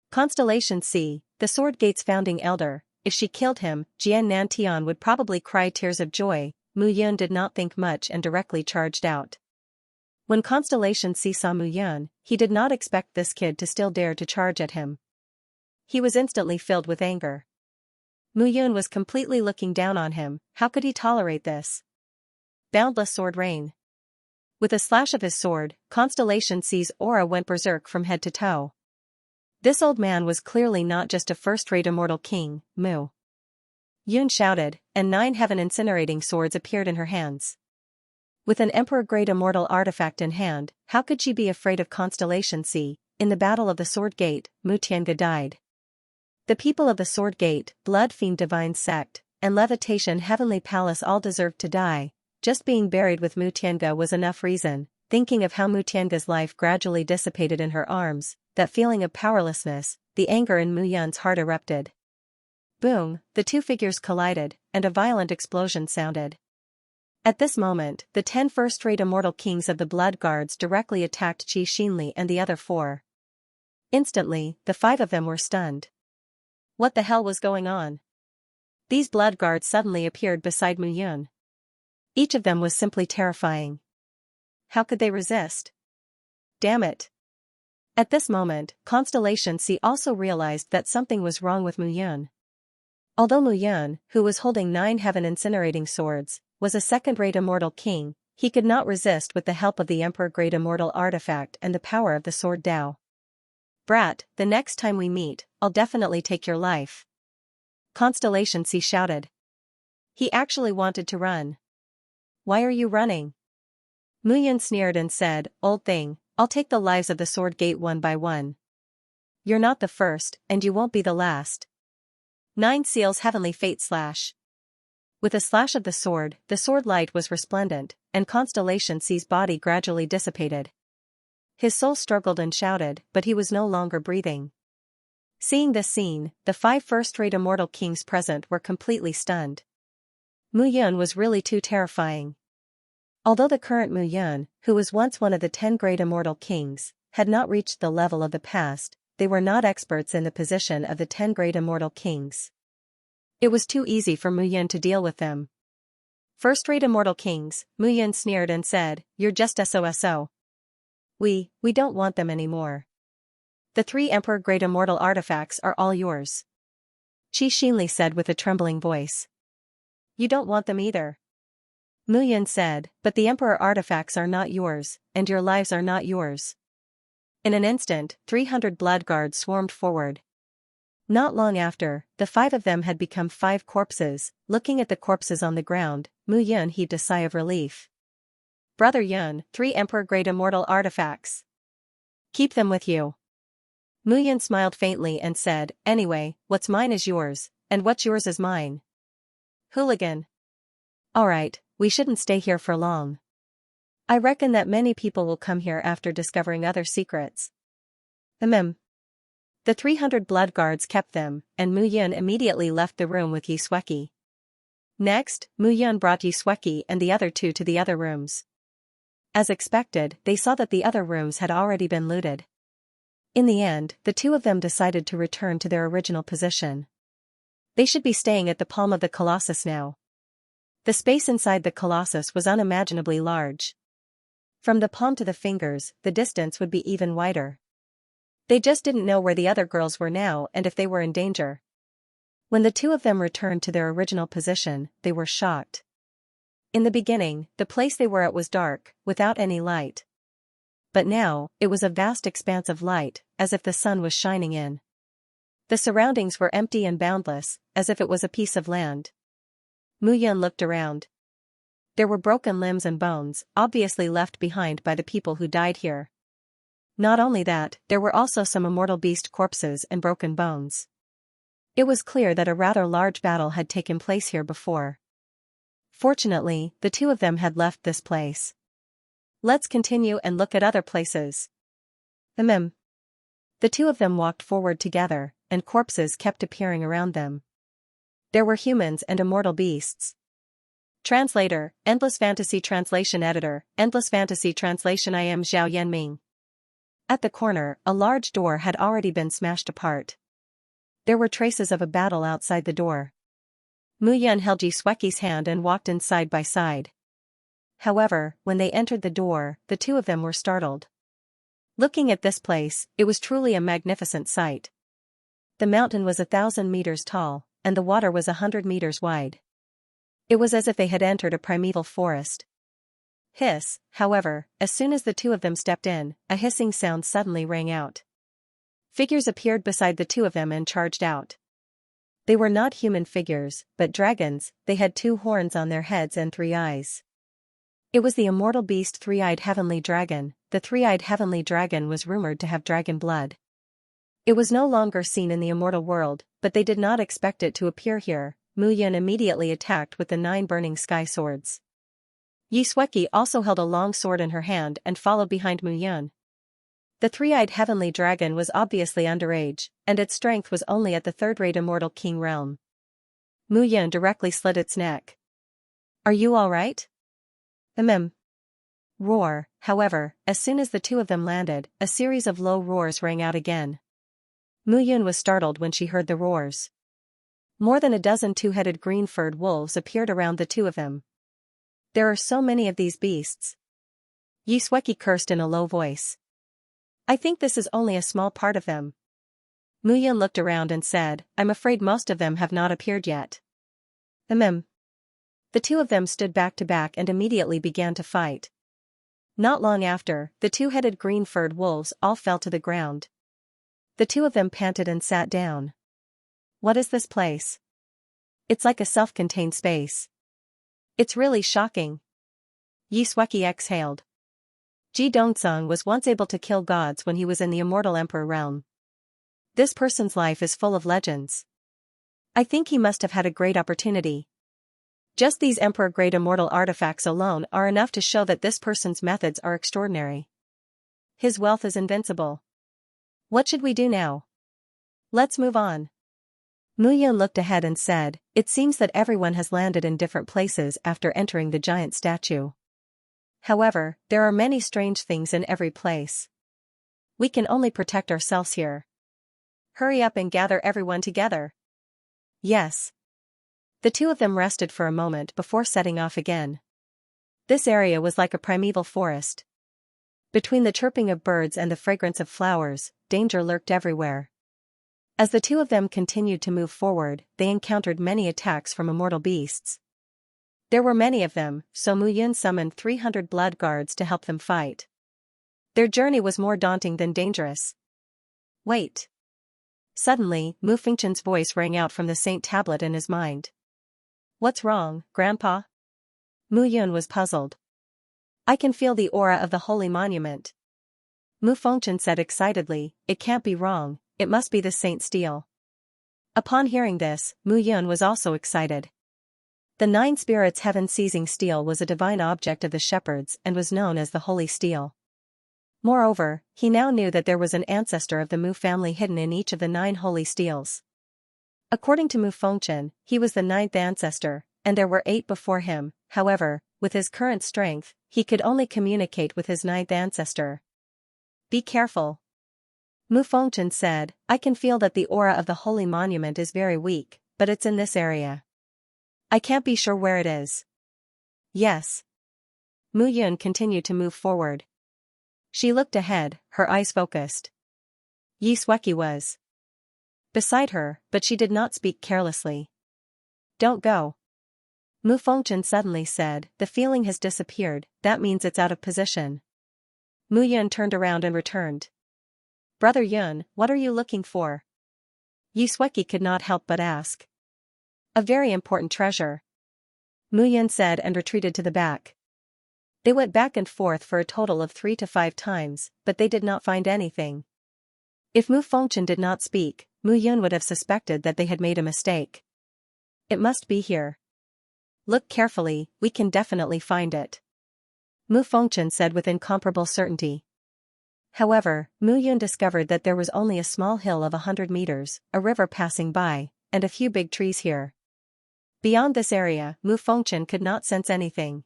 Constellation C, the Sword Gate's founding elder, if she killed him, Jian Nantian would probably cry tears of joy. Mu Yun did not think much and directly charged out. When Constellation C saw Mu Yun, he did not expect this kid to still dare to charge at him. He was instantly filled with anger. Mu Yun was completely looking down on him. How could he tolerate this? Boundless sword rain. With a slash of his sword, Constellation C's aura went berserk from head to toe. This old man was clearly not just a first-rate immortal king, Mu Yun shouted, and 9 heaven-incinerating swords appeared in her hands. With an emperor-grade immortal artifact in hand, how could she be afraid of Constellation C? In the Battle of the Sword Gate, Mu Tiange died. The people of the Sword Gate, Blood Fiend Divine Sect, and Levitation Heavenly Palace all deserved to die. Just being buried with Mu Tiange was enough reason. Thinking of how Mu Tiange's life gradually dissipated in her arms, that feeling of powerlessness, the anger in Mu Yun's heart erupted. Boom, the two figures collided, and a violent explosion sounded. At this moment, the 10 first-rate immortal kings of the Blood Guards directly attacked Qi Xinli and the other 4. Instantly, the 5 of them were stunned. What the hell was going on? These Blood Guards suddenly appeared beside Mu Yun. Each of them was simply terrifying. How could they resist? Damn it. At this moment, Constellation C also realized that something was wrong with Mu Yun. Although Mu Yun, who was holding 9 heaven-incinerating swords, was a second-rate immortal king, he could not resist with the help of the emperor-grade immortal artifact and the power of the sword Dao. Brat, the next time we meet, I'll definitely take your life. Constellation C shouted. He actually wanted to run. Why are you running? Mu Yun sneered and said, Old thing, I'll take the lives of the Sword Gate one by one. You're not the first, and you won't be the last. 9 Seals Heavenly Fate Slash. With a slash of the sword light was resplendent, and Constellation C's body gradually dissipated. His soul struggled and shouted, but he was no longer breathing. Seeing this scene, the 5 first-rate immortal kings present were completely stunned. Mu Yun was really too terrifying. Although the current Mu Yun, who was once one of the 10 great immortal kings, had not reached the level of the past, they were not experts in the position of the 10 great immortal kings. It was too easy for Mu Yun to deal with them. First-rate immortal kings, Mu Yun sneered and said, You're just SOSO. We don't want them anymore. The 3 emperor-grade immortal artifacts are all yours. Qi Xinli said with a trembling voice. You don't want them either. Mu Yun said, but the emperor artifacts are not yours, and your lives are not yours. In an instant, 300 blood guards swarmed forward. Not long after, the 5 of them had become 5 corpses. Looking at the corpses on the ground, Mu Yun heaved a sigh of relief. Brother Yun, 3 emperor-grade immortal artifacts. Keep them with you. Mu Yun smiled faintly and said, Anyway, what's mine is yours, and what's yours is mine. Hooligan. Alright, we shouldn't stay here for long. I reckon that many people will come here after discovering other secrets. The 300 blood guards kept them, and Mu Yun immediately left the room with Yi Sueki. Next, Mu Yun brought Yi Sueki and the other 2 to the other rooms. As expected, they saw that the other rooms had already been looted. In the end, the 2 of them decided to return to their original position. They should be staying at the palm of the Colossus now. The space inside the Colossus was unimaginably large. From the palm to the fingers, the distance would be even wider. They just didn't know where the other girls were now and if they were in danger. When the 2 of them returned to their original position, they were shocked. In the beginning, the place they were at was dark, without any light. But now, it was a vast expanse of light, as if the sun was shining in. The surroundings were empty and boundless, as if it was a piece of land. Mu Yun looked around. There were broken limbs and bones, obviously left behind by the people who died here. Not only that, there were also some immortal beast corpses and broken bones. It was clear that a rather large battle had taken place here before. Fortunately, the 2 of them had left this place. Let's continue and look at other places. The 2 of them walked forward together, and corpses kept appearing around them. There were humans and immortal beasts. Translator, Endless Fantasy Translation Editor, Endless Fantasy Translation. I am Zhao Yanming. At the corner, a large door had already been smashed apart. There were traces of a battle outside the door. Mu Yun held Yi Sueki's hand and walked in side by side. However, when they entered the door, the 2 of them were startled. Looking at this place, it was truly a magnificent sight. The mountain was 1,000 meters tall, and the water was 100 meters wide. It was as if they had entered a primeval forest. Hiss, however, as soon as the 2 of them stepped in, a hissing sound suddenly rang out. Figures appeared beside the two of them and charged out. They were not human figures, but dragons. They had 2 horns on their heads and 3 eyes. It was the immortal beast Three-Eyed Heavenly Dragon. The Three-Eyed Heavenly Dragon was rumored to have dragon blood. It was no longer seen in the immortal world, but they did not expect it to appear here. Mu Yun immediately attacked with the 9 burning sky swords. Xianxia also held a long sword in her hand and followed behind Mu Yun. The Three-Eyed Heavenly Dragon was obviously underage, and its strength was only at the 3rd-rate immortal king realm. Mu Yun directly slit its neck. "Are you all right?" Roar. However, as soon as the two of them landed, a series of low roars rang out again. Mu Yun was startled when she heard the roars. More than a dozen 2-headed green-furred wolves appeared around the two of them. "There are so many of these beasts." Xianxia cursed in a low voice. "I think this is only a small part of them." Mu Yun looked around and said, "I'm afraid most of them have not appeared yet." The two of them stood back to back and immediately began to fight. Not long after, the 2-headed green-furred wolves all fell to the ground. The two of them panted and sat down. "What is this place? It's like a self-contained space. It's really shocking." Xianxia exhaled. Ji Dongsung was once able to kill gods when he was in the immortal emperor realm. This person's life is full of legends. I think he must have had a great opportunity. Just these emperor-grade immortal artifacts alone are enough to show that this person's methods are extraordinary. His wealth is invincible. What should we do now? Let's move on. Mu Yun looked ahead and said, "It seems that everyone has landed in different places after entering the giant statue. However, there are many strange things in every place. We can only protect ourselves here. Hurry up and gather everyone together." "Yes." The two of them rested for a moment before setting off again. This area was like a primeval forest. Between the chirping of birds and the fragrance of flowers, danger lurked everywhere. As the two of them continued to move forward, they encountered many attacks from immortal beasts. There were many of them, so Mu Yun summoned 300 blood guards to help them fight. Their journey was more daunting than dangerous. "Wait." Suddenly, Mu Fengchen's voice rang out from the saint tablet in his mind. "What's wrong, Grandpa?" Mu Yun was puzzled. "I can feel the aura of the holy monument." Mu Fengchen said excitedly, "It can't be wrong, it must be the saint steel." Upon hearing this, Mu Yun was also excited. The 9 spirits' heaven-seizing steel was a divine object of the shepherds and was known as the Holy Steel. Moreover, he now knew that there was an ancestor of the Mu family hidden in each of the 9 holy steels. According to Mu Fengchen, he was the 9th ancestor, and there were 8 before him. However, with his current strength, he could only communicate with his 9th ancestor. "Be careful." Mu Fengchen said, "I can feel that the aura of the holy monument is very weak, but it's in this area. I can't be sure where it is." "Yes." Mu Yun continued to move forward. She looked ahead, her eyes focused. Xianxia was beside her, but she did not speak carelessly. "Don't go." Mu Fengchen suddenly said, "The feeling has disappeared, that means it's out of position." Mu Yun turned around and returned. "Brother Yun, what are you looking for?" Xianxia could not help but ask. "A very important treasure," Mu Yun said and retreated to the back. They went back and forth for a total of 3 to 5 times, but they did not find anything. If Mu Fengchen did not speak, Mu Yun would have suspected that they had made a mistake. "It must be here. Look carefully, we can definitely find it," Mu Fengchen said with incomparable certainty. However, Mu Yun discovered that there was only a small hill of 100 meters, a river passing by, and a few big trees here. Beyond this area, Mu Fengchen could not sense anything.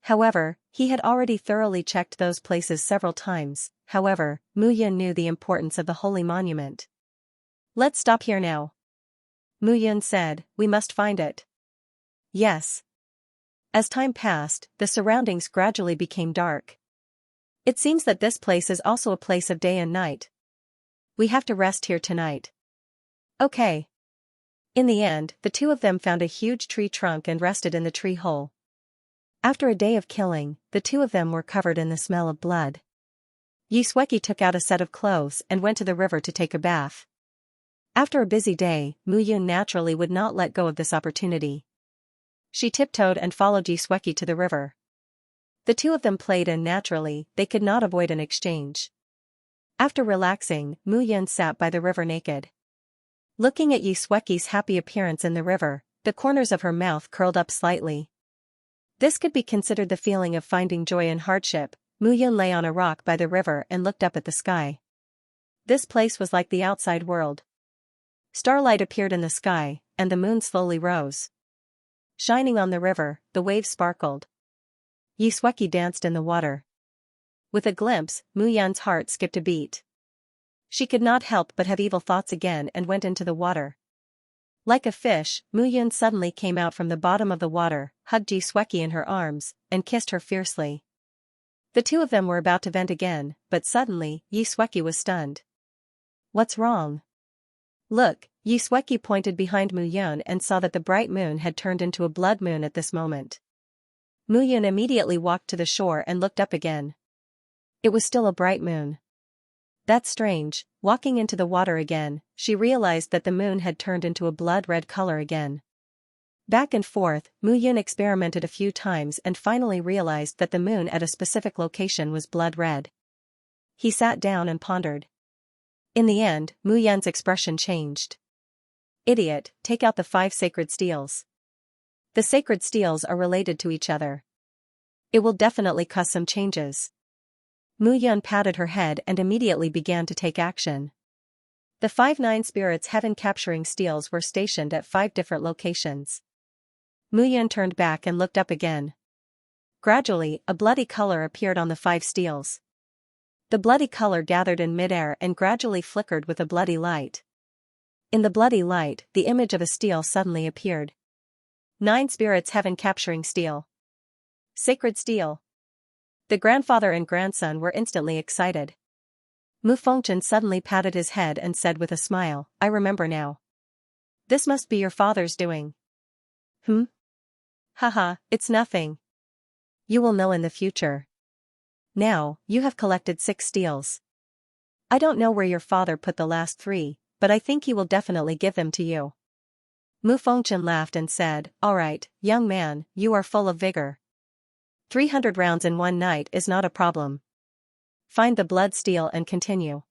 However, he had already thoroughly checked those places several times. However, Mu Yun knew the importance of the holy monument. "Let's stop here now," Mu Yun said, "we must find it." "Yes." As time passed, the surroundings gradually became dark. "It seems that this place is also a place of day and night. We have to rest here tonight." "Okay." In the end, the two of them found a huge tree trunk and rested in the tree hole. After a day of killing, the two of them were covered in the smell of blood. Xianxia took out a set of clothes and went to the river to take a bath. After a busy day, Mu Yun naturally would not let go of this opportunity. She tiptoed and followed Xianxia to the river. The two of them played and naturally, they could not avoid an exchange. After relaxing, Mu Yun sat by the river naked. Looking at Xianxia's happy appearance in the river, the corners of her mouth curled up slightly. This could be considered the feeling of finding joy in hardship. Mu Yun lay on a rock by the river and looked up at the sky. This place was like the outside world. Starlight appeared in the sky, and the moon slowly rose. Shining on the river, the waves sparkled. Xianxia danced in the water. With a glimpse, Mu Yun's heart skipped a beat. She could not help but have evil thoughts again and went into the water. Like a fish, Mu Yun suddenly came out from the bottom of the water, hugged Xianxia in her arms, and kissed her fiercely. The two of them were about to vent again, but suddenly, Xianxia was stunned. "What's wrong?" "Look," Xianxia pointed behind Mu Yun and saw that the bright moon had turned into a blood moon at this moment. Mu Yun immediately walked to the shore and looked up again. It was still a bright moon. That's strange. Walking into the water again, she realized that the moon had turned into a blood-red color again. Back and forth, Mu Yun experimented a few times and finally realized that the moon at a specific location was blood-red. He sat down and pondered. In the end, Mu Yun's expression changed. "Idiot, take out the 5 sacred steels. The sacred steels are related to each other. It will definitely cause some changes." Mu Yun patted her head and immediately began to take action. The 5 9 spirits heaven-capturing steels were stationed at 5 different locations. Mu Yun turned back and looked up again. Gradually, a bloody color appeared on the 5 steels. The bloody color gathered in midair and gradually flickered with a bloody light. In the bloody light, the image of a steel suddenly appeared. 9 spirits heaven-capturing steel. Sacred steel. The grandfather and grandson were instantly excited. Mu Fengchen suddenly patted his head and said with a smile, "I remember now. This must be your father's doing." Haha, it's nothing. You will know in the future. Now, you have collected 6 steels. I don't know where your father put the last 3, but I think he will definitely give them to you." Mu Fengchen laughed and said, "All right, young man, you are full of vigor. 300 rounds in one night is not a problem. Find the blood steel and continue.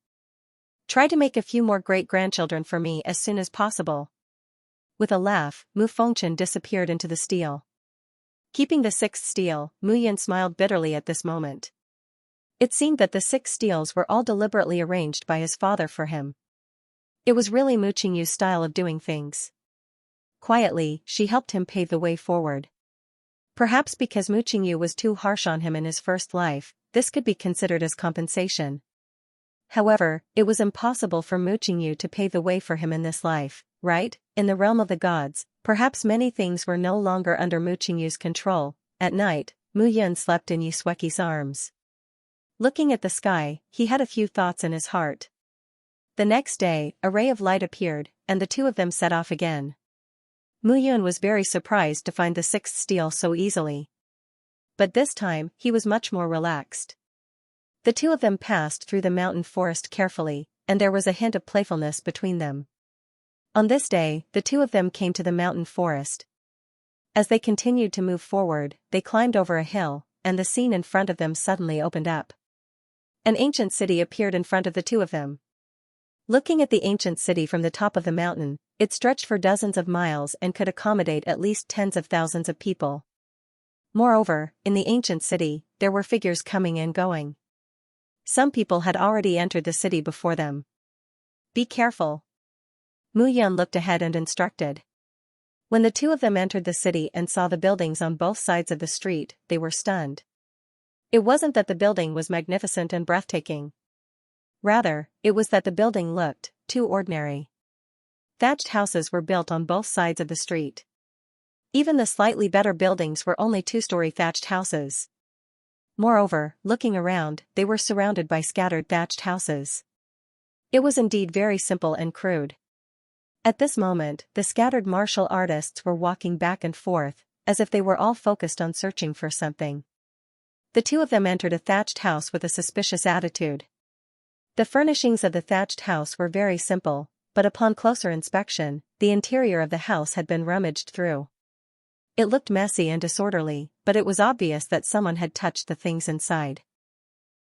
Try to make a few more great-grandchildren for me as soon as possible." With a laugh, Mu Fengchen disappeared into the steel. Keeping the 6th steel, Mu Yun smiled bitterly at this moment. It seemed that the 6 steels were all deliberately arranged by his father for him. It was really Mu Qingyu's style of doing things. Quietly, she helped him pave the way forward. Perhaps because Mu Qingyu was too harsh on him in his first life, this could be considered as compensation. However, it was impossible for Mu Qingyu to pave the way for him in this life, right? In the realm of the gods, perhaps many things were no longer under Mu Qingyu's control. At night, Mu Yun slept in Xianxia's arms. Looking at the sky, he had a few thoughts in his heart. The next day, a ray of light appeared, and the two of them set off again. Mu Yun was very surprised to find the 6th steel so easily. But this time, he was much more relaxed. The two of them passed through the mountain forest carefully, and there was a hint of playfulness between them. On this day, the two of them came to the mountain forest. As they continued to move forward, they climbed over a hill, and the scene in front of them suddenly opened up. An ancient city appeared in front of the two of them. Looking at the ancient city from the top of the mountain, it stretched for dozens of miles and could accommodate at least tens of thousands of people. Moreover, in the ancient city, there were figures coming and going. Some people had already entered the city before them. "Be careful." Mu Yun looked ahead and instructed. When the two of them entered the city and saw the buildings on both sides of the street, they were stunned. It wasn't that the building was magnificent and breathtaking. Rather, it was that the building looked too ordinary. Thatched houses were built on both sides of the street. Even the slightly better buildings were only 2-story thatched houses. Moreover, looking around, they were surrounded by scattered thatched houses. It was indeed very simple and crude. At this moment, the scattered martial artists were walking back and forth, as if they were all focused on searching for something. The two of them entered a thatched house with a suspicious attitude. The furnishings of the thatched house were very simple, but upon closer inspection, the interior of the house had been rummaged through. It looked messy and disorderly, but it was obvious that someone had touched the things inside.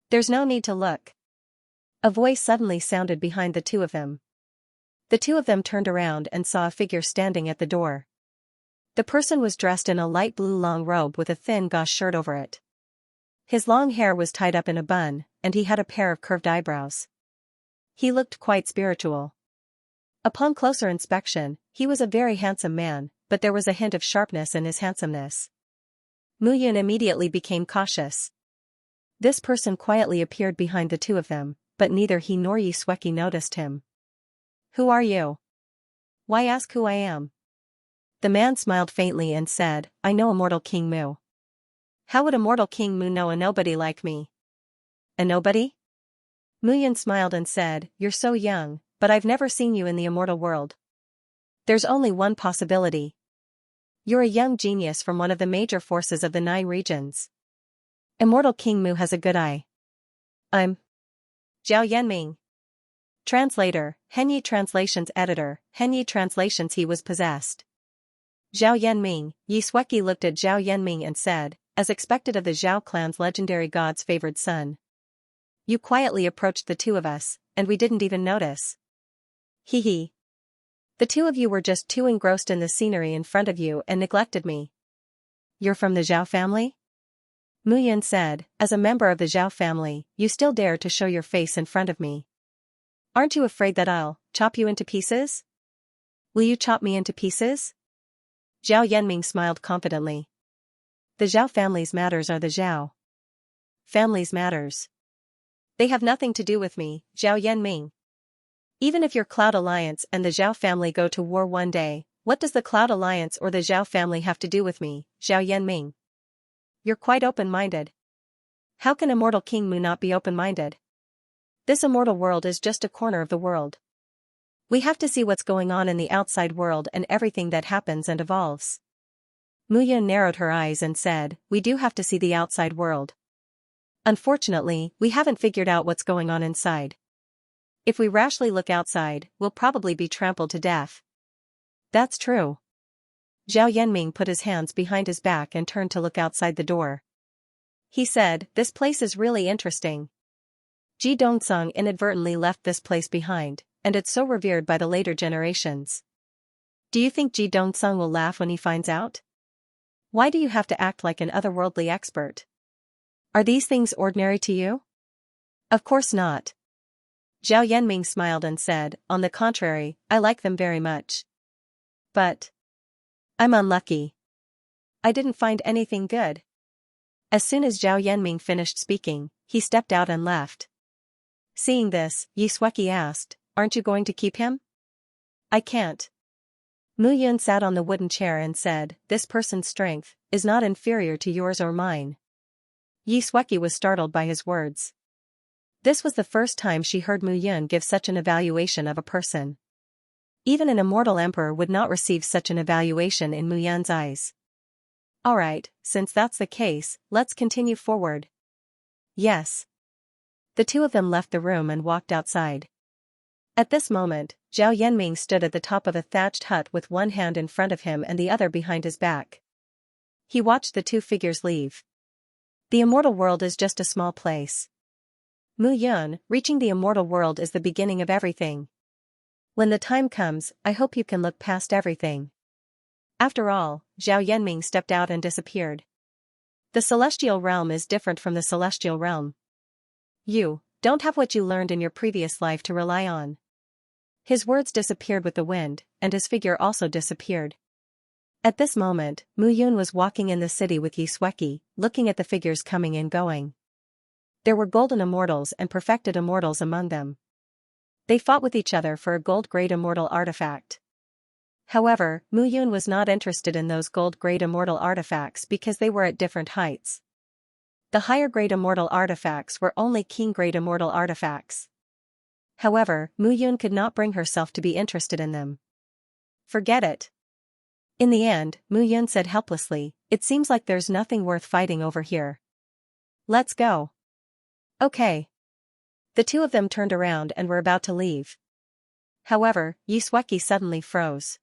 "There's no need to look." A voice suddenly sounded behind the two of them. The two of them turned around and saw a figure standing at the door. The person was dressed in a light blue long robe with a thin gauze shirt over it. His long hair was tied up in a bun, and he had a pair of curved eyebrows. He looked quite spiritual. Upon closer inspection, he was a very handsome man, but there was a hint of sharpness in his handsomeness. Muyun immediately became cautious. This person quietly appeared behind the two of them, but neither he nor Xianxia noticed him. "Who are you? Why ask who I am?" The man smiled faintly and said, "I know Immortal King Mu." "How would Immortal King Mu know a nobody like me?" "A nobody?" Muyun smiled and said, "You're so young, but I've never seen you in the immortal world. There's only one possibility. You're a young genius from one of the major forces of the 9 regions. Immortal King Mu has a good eye." "I'm Zhao Yanming." Translator, Henyi Translations Editor, Henyi Translations. He was possessed. Zhao Yanming. Xianxia looked at Zhao Yanming and said, as expected of the Zhao clan's legendary god's favored son. "You quietly approached the two of us, and we didn't even notice." "Hee hee. The two of you were just too engrossed in the scenery in front of you and neglected me." "You're from the Zhao family?" Muyun said, "As a member of the Zhao family, you still dare to show your face in front of me. Aren't you afraid that I'll chop you into pieces?" "Will you chop me into pieces?" Zhao Yanming smiled confidently. "The Zhao family's matters are the Zhao family's matters. They have nothing to do with me, Zhao Yanming. Even if your Cloud Alliance and the Zhao family go to war one day, what does the Cloud Alliance or the Zhao family have to do with me, Zhao Yanming? You're quite open-minded. How can Immortal King Mu not be open-minded? This immortal world is just a corner of the world. We have to see what's going on in the outside world and everything that happens and evolves." Muyun narrowed her eyes and said, "We do have to see the outside world. Unfortunately, we haven't figured out what's going on inside. If we rashly look outside, we'll probably be trampled to death." "That's true." Zhao Yanming put his hands behind his back and turned to look outside the door. He said, "This place is really interesting. Ji Dongsung inadvertently left this place behind, and it's so revered by the later generations. Do you think Ji Dongsung will laugh when he finds out? Why do you have to act like an otherworldly expert? Are these things ordinary to you?" "Of course not." Zhao Yanming smiled and said, "On the contrary, I like them very much. But I'm unlucky. I didn't find anything good." As soon as Zhao Yanming finished speaking, he stepped out and left. Seeing this, Xianxia asked, "Aren't you going to keep him?" "I can't." Muyun sat on the wooden chair and said, "This person's strength is not inferior to yours or mine." Xianxia was startled by his words. This was the first time she heard Muyun give such an evaluation of a person. Even an immortal emperor would not receive such an evaluation in Muyun's eyes. "Alright, since that's the case, let's continue forward." "Yes." The two of them left the room and walked outside. At this moment, Zhao Yanming stood at the top of a thatched hut with one hand in front of him and the other behind his back. He watched the two figures leave. The immortal world is just a small place. Muyun, reaching the immortal world is the beginning of everything. When the time comes, I hope you can look past everything. After all, Zhao Yanming stepped out and disappeared. The celestial realm is different from the celestial realm. You don't have what you learned in your previous life to rely on. His words disappeared with the wind, and his figure also disappeared. At this moment, Muyun was walking in the city with Xianxia, looking at the figures coming and going. There were golden immortals and perfected immortals among them. They fought with each other for a gold-grade immortal artifact. However, Muyun was not interested in those gold-grade immortal artifacts because they were at different heights. The higher-grade immortal artifacts were only king-grade immortal artifacts. However, Muyun could not bring herself to be interested in them. "Forget it." In the end, Muyun said helplessly, "It seems like there's nothing worth fighting over here." Let's go. Okay. The two of them turned around and were about to leave. However, Xianxia suddenly froze.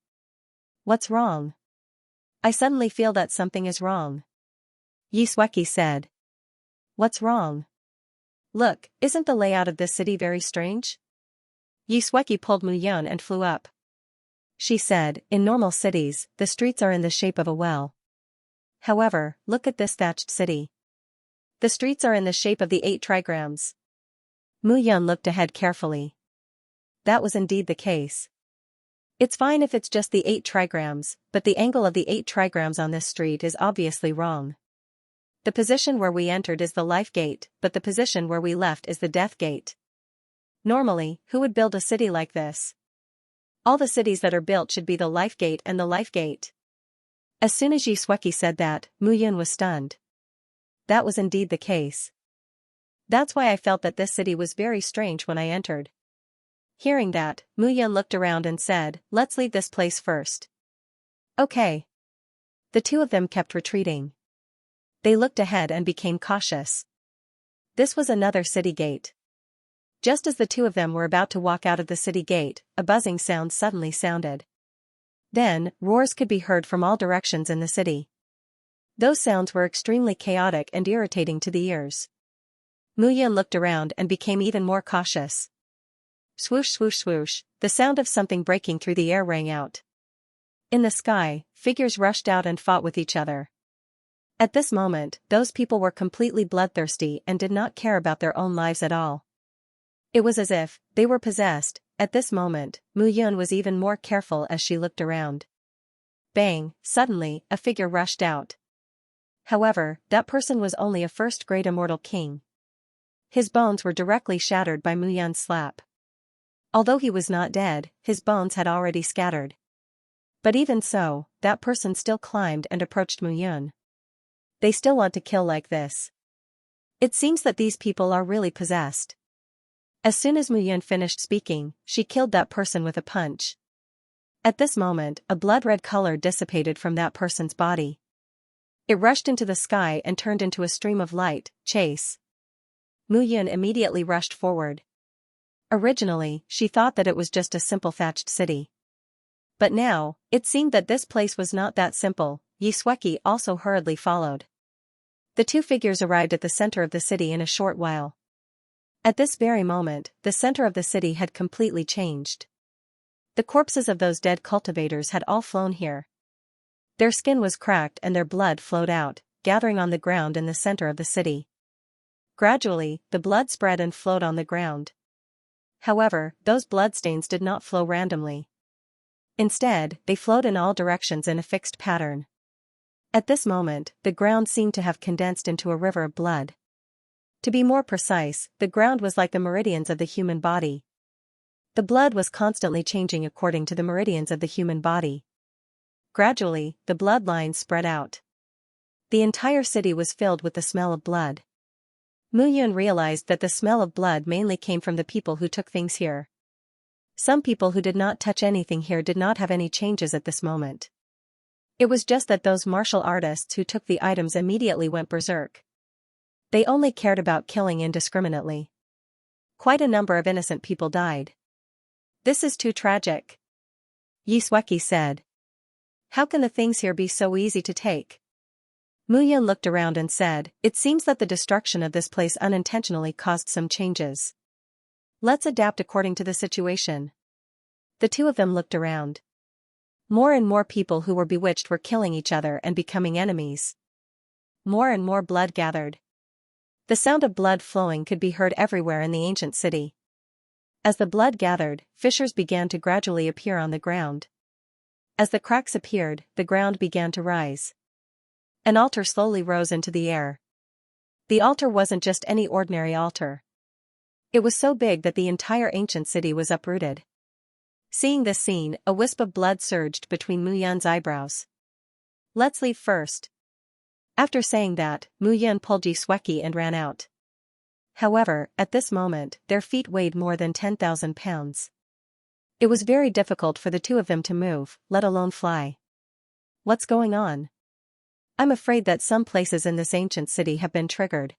What's wrong? I suddenly feel that something is wrong. Xianxia said. What's wrong? Look, isn't the layout of this city very strange? Xianxia pulled Muyun and flew up. She said, in normal cities, the streets are in the shape of a well. However, look at this thatched city. The streets are in the shape of the 8 trigrams. Muyun looked ahead carefully. That was indeed the case. It's fine if it's just the 8 trigrams, but the angle of the 8 trigrams on this street is obviously wrong. The position where we entered is the life gate, but the position where we left is the death gate. Normally, who would build a city like this? All the cities that are built should be the life gate and the life gate. As soon as Xianxia said that, Muyun was stunned. That was indeed the case. That's why I felt that this city was very strange when I entered. Hearing that, Muyun looked around and said, let's leave this place first. Okay. The two of them kept retreating. They looked ahead and became cautious. This was another city gate. Just as the two of them were about to walk out of the city gate, a buzzing sound suddenly sounded. Then, roars could be heard from all directions in the city. Those sounds were extremely chaotic and irritating to the ears. Muyun looked around and became even more cautious. Swoosh swoosh swoosh, the sound of something breaking through the air rang out. In the sky, figures rushed out and fought with each other. At this moment, those people were completely bloodthirsty and did not care about their own lives at all. It was as if they were possessed. At this moment, Muyun was even more careful as she looked around. Bang, suddenly, a figure rushed out. However, that person was only a first-grade immortal king. His bones were directly shattered by Muyun's slap. Although he was not dead, his bones had already scattered. But even so, that person still climbed and approached Muyun. They still want to kill like this. It seems that these people are really possessed. As soon as Muyun finished speaking, she killed that person with a punch. At this moment, a blood-red color dissipated from that person's body. It rushed into the sky and turned into a stream of light. Chase. Muyun immediately rushed forward. Originally, she thought that it was just a simple thatched city. But now, it seemed that this place was not that simple. Xianxia also hurriedly followed. The two figures arrived at the center of the city in a short while. At this very moment, the center of the city had completely changed. The corpses of those dead cultivators had all flown here. Their skin was cracked and their blood flowed out, gathering on the ground in the center of the city. Gradually, the blood spread and flowed on the ground. However, those bloodstains did not flow randomly. Instead, they flowed in all directions in a fixed pattern. At this moment, the ground seemed to have condensed into a river of blood. To be more precise, the ground was like the meridians of the human body. The blood was constantly changing according to the meridians of the human body. Gradually, the blood lines spread out. The entire city was filled with the smell of blood. Muyun realized that the smell of blood mainly came from the people who took things here. Some people who did not touch anything here did not have any changes at this moment. It was just that those martial artists who took the items immediately went berserk. They only cared about killing indiscriminately. Quite a number of innocent people died. This is too tragic. Xianxia said. How can the things here be so easy to take? Muyun looked around and said, it seems that the destruction of this place unintentionally caused some changes. Let's adapt according to the situation. The two of them looked around. More and more people who were bewitched were killing each other and becoming enemies. More and more blood gathered. The sound of blood flowing could be heard everywhere in the ancient city. As the blood gathered, fissures began to gradually appear on the ground. As the cracks appeared, the ground began to rise. An altar slowly rose into the air. The altar wasn't just any ordinary altar. It was so big that the entire ancient city was uprooted. Seeing this scene, a wisp of blood surged between Muyun's eyebrows. Let's leave first. After saying that, Muyun pulled Xianxia and ran out. However, at this moment, their feet weighed more than 10,000 pounds. It was very difficult for the two of them to move, let alone fly. What's going on? I'm afraid that some places in this ancient city have been triggered.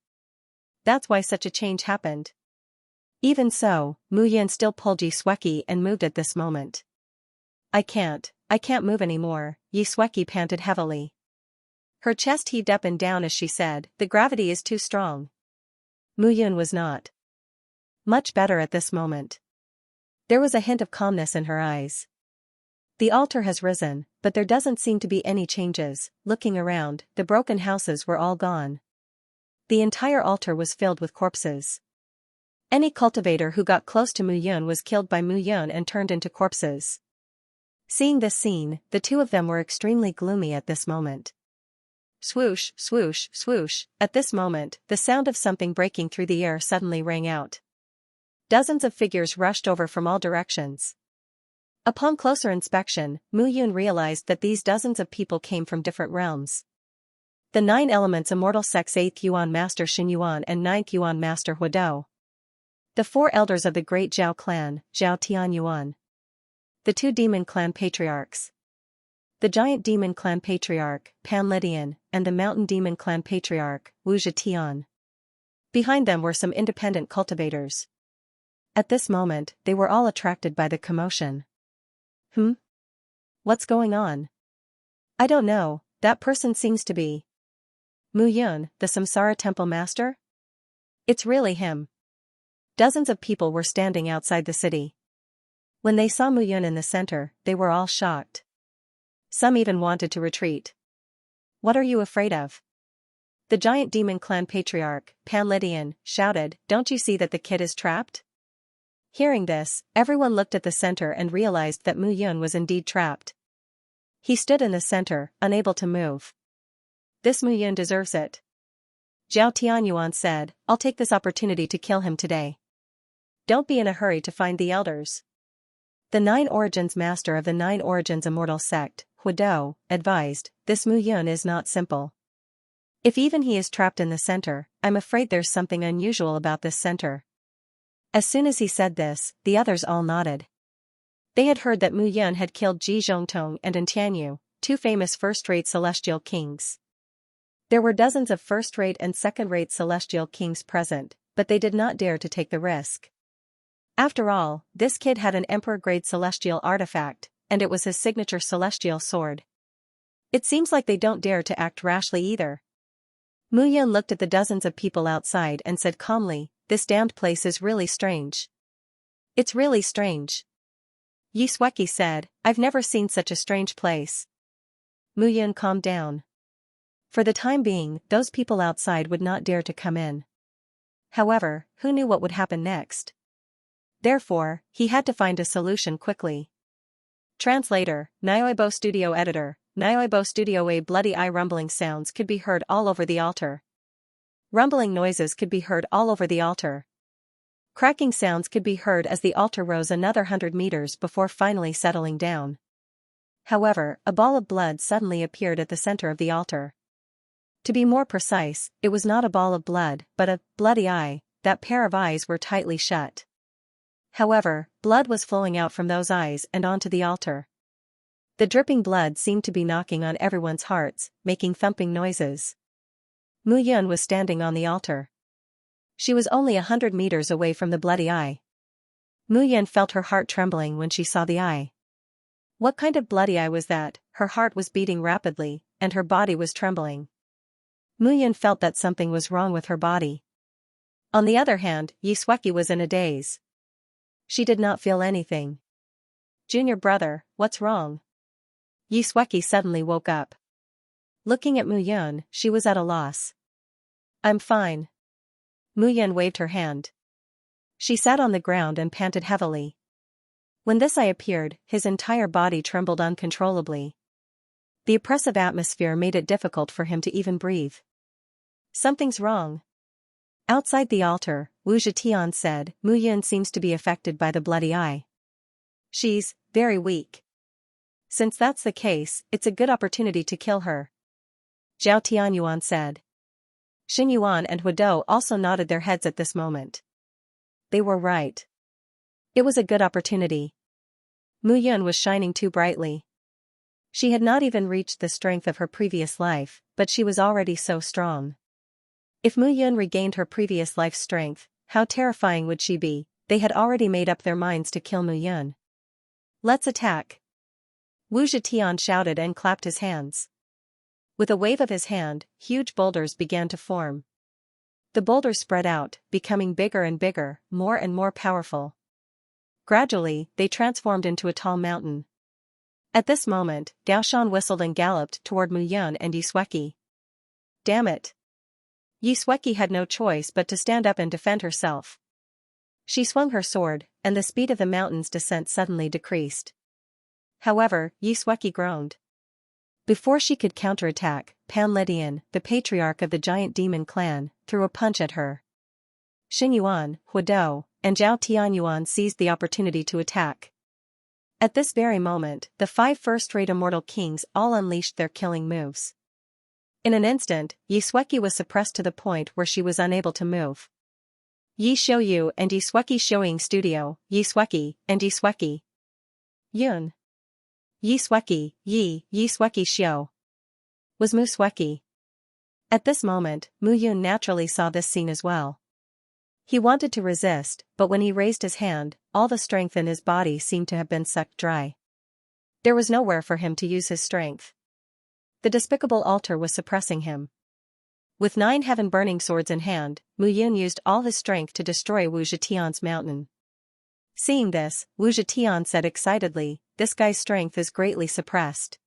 that's why such a change happened. Even so, Mu Yan still pulled Yi Sueki and moved at this moment. I can't move anymore, Yi Sueki panted heavily. Her chest heaved up and down as she said, the gravity is too strong. Mu Yan was not much better at this moment. There was a hint of calmness in her eyes. The altar has risen, but there doesn't seem to be any changes. Looking around, the broken houses were all gone. The entire altar was filled with corpses. Any cultivator who got close to Mu Yan was killed by Mu Yan and turned into corpses. Seeing this scene, the two of them were extremely gloomy at this moment. Swoosh, swoosh, swoosh. At this moment, the sound of something breaking through the air suddenly rang out. Dozens of figures rushed over from all directions. Upon closer inspection, Mu Yan realized that these dozens of people came from different realms. The 9 elements immortal sects 8th Yuan Master Xin Yuan and 9th Yuan Master Huidou. The 4 elders of the great Zhao clan, Zhao Tian Yuan. The 2 demon clan patriarchs. The giant demon clan patriarch, Pan Lydian, and the mountain demon clan patriarch, Wu Zhetian. Behind them were some independent cultivators. At this moment, they were all attracted by the commotion. What's going on? I don't know, that person seems to be Mu Yan, the Samsara temple master? It's really him. Dozens of people were standing outside the city. When they saw Mu Yan in the center, they were all shocked. Some even wanted to retreat. What are you afraid of? The giant demon clan patriarch, Pan Lydian, shouted, don't you see that the kid is trapped? Hearing this, everyone looked at the center and realized that Mu Yan was indeed trapped. He stood in the center, unable to move. This Mu Yan deserves it. Zhao Tianyuan said, I'll take this opportunity to kill him today. Don't be in a hurry to find the elders. The 9 Origins master of the 9 Origins immortal sect, Huidou, advised, this Mu Yan is not simple. If even he is trapped in the center, I'm afraid there's something unusual about this center. As soon as he said this, the others all nodded. They had heard that Mu Yan had killed Ji Zhongtong and Tianyu, 2 famous first-rate celestial kings. There were dozens of first-rate and second-rate celestial kings present, but they did not dare to take the risk. After all, this kid had an emperor-grade celestial artifact, and it was his signature celestial sword. It seems like they don't dare to act rashly either. Mu Yan looked at the dozens of people outside and said calmly, this damned place is really strange. It's really strange. Yi Sueki said, I've never seen such a strange place. Mu Yan calmed down. For the time being, those people outside would not dare to come in. However, who knew what would happen next? Therefore, he had to find a solution quickly. Translator, Nioibo Studio Editor, Nioibo Studio. A bloody eye rumbling sounds could be heard all over the altar. Rumbling noises could be heard all over the altar. Cracking sounds could be heard as the altar rose another 100 meters before finally settling down. However, a ball of blood suddenly appeared at the center of the altar. To be more precise, it was not a ball of blood, but a bloody eye. That pair of eyes were tightly shut. However, blood was flowing out from those eyes and onto the altar. The dripping blood seemed to be knocking on everyone's hearts, making thumping noises. Mu Yan was standing on the altar. She was only 100 meters away from the bloody eye. Mu Yan felt her heart trembling when she saw the eye. What kind of bloody eye was that? Her heart was beating rapidly, and her body was trembling. Mu Yan felt that something was wrong with her body. On the other hand, Yi Sueki was in a daze. She did not feel anything. Junior brother, what's wrong? Yi Sueki suddenly woke up. Looking at Mu Yan, she was at a loss. I'm fine. Mu Yan waved her hand. She sat on the ground and panted heavily. When this eye appeared, his entire body trembled uncontrollably. The oppressive atmosphere made it difficult for him to even breathe. Something's wrong. Outside the altar, Wu Zhetian said, Mu Yan seems to be affected by the bloody eye. She's very weak. Since that's the case, it's a good opportunity to kill her. Zhao Tianyuan said. Xin Yuan and Huidou also nodded their heads at this moment. They were right. It was a good opportunity. Mu Yan was shining too brightly. She had not even reached the strength of her previous life, but she was already so strong. If Mu Yun regained her previous life's strength, how terrifying would she be? They had already made up their minds to kill Mu Yun. Let's attack! Wu Zetian shouted and clapped his hands. With a wave of his hand, huge boulders began to form. The boulders spread out, becoming bigger and bigger, more and more powerful. Gradually, they transformed into a tall mountain. At this moment, Gaoshan whistled and galloped toward Mu Yun and Yi Sueki. Damn it! Yi Sueki had no choice but to stand up and defend herself. She swung her sword, and the speed of the mountain's descent suddenly decreased. However, Yi Sueki groaned. Before she could counterattack, Pan Ledian, the patriarch of the giant demon clan, threw a punch at her. Xing Yuan, Huidou, and Zhao Tianyuan seized the opportunity to attack. At this very moment, the 5 first-rate immortal kings all unleashed their killing moves. In an instant, Yi Sueki was suppressed to the point where she was unable to move. Yi Xiuyu and Yi Sueki Showing Studio, Yi Sueki, and Yi Sueki. Yun. Yi Sueki, Yi Sueki Xiu. Was Mu Sueki. At this moment, Mu Yun naturally saw this scene as well. He wanted to resist, but when he raised his hand, all the strength in his body seemed to have been sucked dry. There was nowhere for him to use his strength. The despicable altar was suppressing him. With 9 heaven-burning swords in hand, Mu Yun used all his strength to destroy Wu Zetian's mountain. Seeing this, Wu Zetian said excitedly, "This guy's strength is greatly suppressed.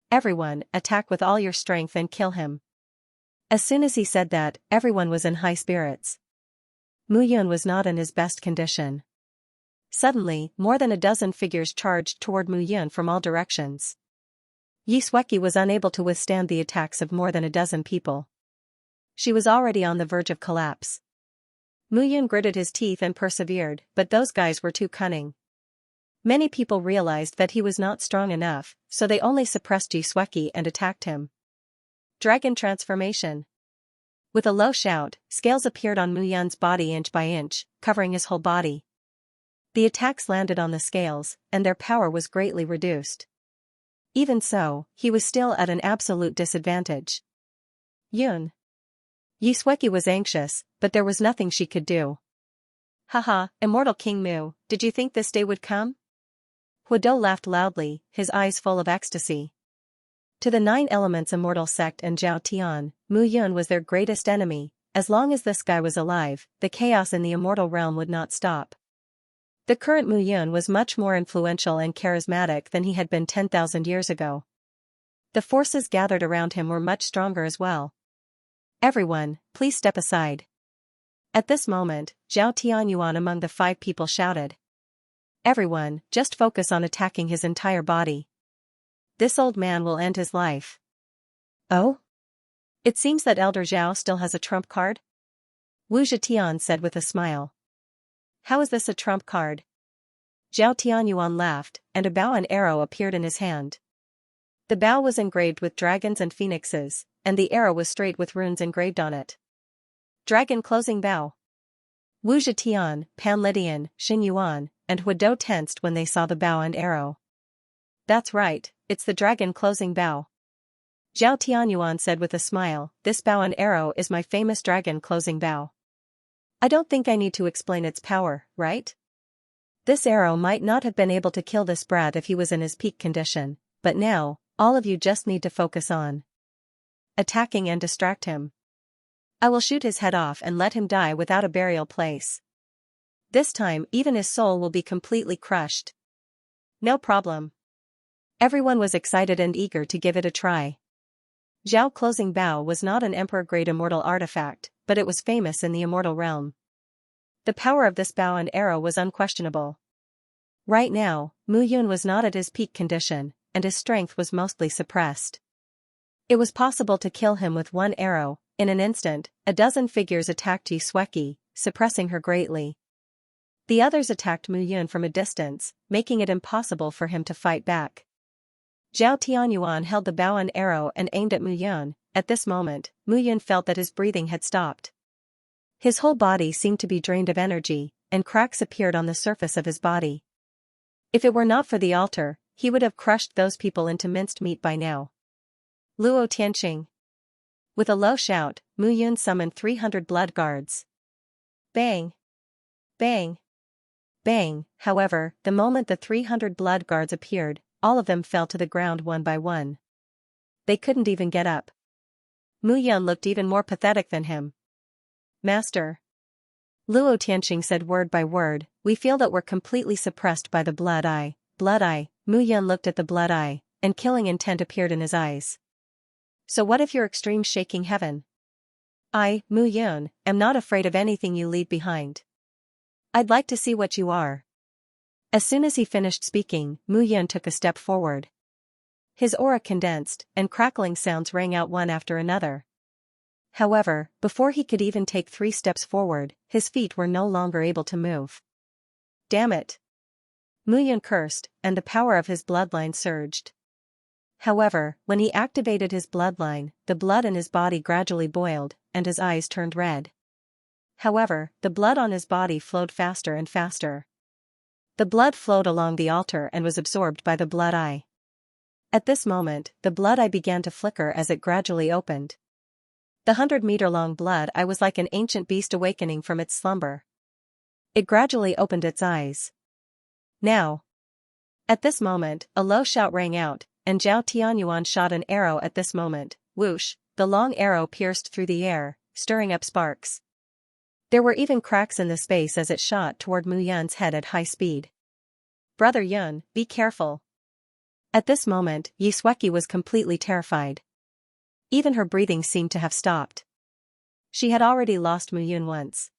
Everyone, attack with all your strength and kill him." As soon as he said that, everyone was in high spirits. Mu Yun was not in his best condition. Suddenly, more than a dozen figures charged toward Mu Yun from all directions. Yi Sueki was unable to withstand the attacks of more than a dozen people. She was already on the verge of collapse. Mu Yun gritted his teeth and persevered, but those guys were too cunning. Many people realized that he was not strong enough, so they only suppressed Yi Sueki and attacked him. Dragon transformation. With a low shout, scales appeared on Mu Yun's body inch by inch, covering his whole body. The attacks landed on the scales, and their power was greatly reduced. Even so, he was still at an absolute disadvantage. Yun. Yi Sueki was anxious, but there was nothing she could do. Haha, Immortal King Mu, did you think this day would come? Huidou laughed loudly, his eyes full of ecstasy. To the 9 Elements Immortal Sect and Zhao Tian, Mu Yun was their greatest enemy. As long as this guy was alive, the chaos in the immortal realm would not stop. The current Mu Yun was much more influential and charismatic than he had been 10,000 years ago. The forces gathered around him were much stronger as well. Everyone, please step aside. At this moment, Zhao Tianyuan among the 5 people shouted. Everyone, just focus on attacking his entire body. This old man will end his life. Oh? It seems that Elder Zhao still has a trump card? Wu Zetian said with a smile. How is this a trump card? Zhao Tianyuan laughed, and a bow and arrow appeared in his hand. The bow was engraved with dragons and phoenixes, and the arrow was straight with runes engraved on it. Dragon closing bow. Wu Zetian, Pan Ledian, Xing Yuan, and Huidou tensed when they saw the bow and arrow. That's right, it's the dragon closing bow. Zhao Tianyuan said with a smile, this bow and arrow is my famous dragon closing bow. I don't think I need to explain its power, right? This arrow might not have been able to kill this brat if he was in his peak condition, but now, all of you just need to focus on attacking and distract him. I will shoot his head off and let him die without a burial place. This time even his soul will be completely crushed. No problem. Everyone was excited and eager to give it a try. Zhao Closing Bow was not an emperor-grade immortal artifact, but it was famous in the immortal realm. The power of this bow and arrow was unquestionable. Right now, Mu Yun was not at his peak condition, and his strength was mostly suppressed. It was possible to kill him with one arrow. In an instant, a dozen figures attacked Yi Sueki, suppressing her greatly. The others attacked Mu Yun from a distance, making it impossible for him to fight back. Zhao Tianyuan held the bow and arrow and aimed at Mu Yun. At this moment, Mu Yun felt that his breathing had stopped. His whole body seemed to be drained of energy, and cracks appeared on the surface of his body. If it were not for the altar, he would have crushed those people into minced meat by now. Luo Tianqing. With a low shout, Mu Yun summoned 300 blood guards. Bang! Bang! Bang! However, the moment the 300 blood guards appeared, all of them fell to the ground one by one. They couldn't even get up. Mu Yun looked even more pathetic than him. Master. Luo Tianqing said word by word, we feel that we're completely suppressed by the blood eye. Blood eye. Mu Yun looked at the blood eye, and killing intent appeared in his eyes. So what if you're extreme shaking heaven? I, Mu Yun, am not afraid of anything you leave behind. I'd like to see what you are. As soon as he finished speaking, Mu Yun took a step forward. His aura condensed, and crackling sounds rang out one after another. However, before he could even take 3 steps forward, his feet were no longer able to move. Damn it! Mu Yun cursed, and the power of his bloodline surged. However, when he activated his bloodline, the blood in his body gradually boiled, and his eyes turned red. However, the blood on his body flowed faster and faster. The blood flowed along the altar and was absorbed by the blood eye. At this moment, the blood eye began to flicker as it gradually opened. The 100-meter-long blood eye was like an ancient beast awakening from its slumber. It gradually opened its eyes. Now! At this moment, a low shout rang out, and Zhao Tianyuan shot an arrow at this moment. Whoosh! The long arrow pierced through the air, stirring up sparks. There were even cracks in the space as it shot toward Mu Yun's head at high speed. Brother Yun, be careful. At this moment, Yi Sueki was completely terrified. Even her breathing seemed to have stopped. She had already lost Mu Yun once.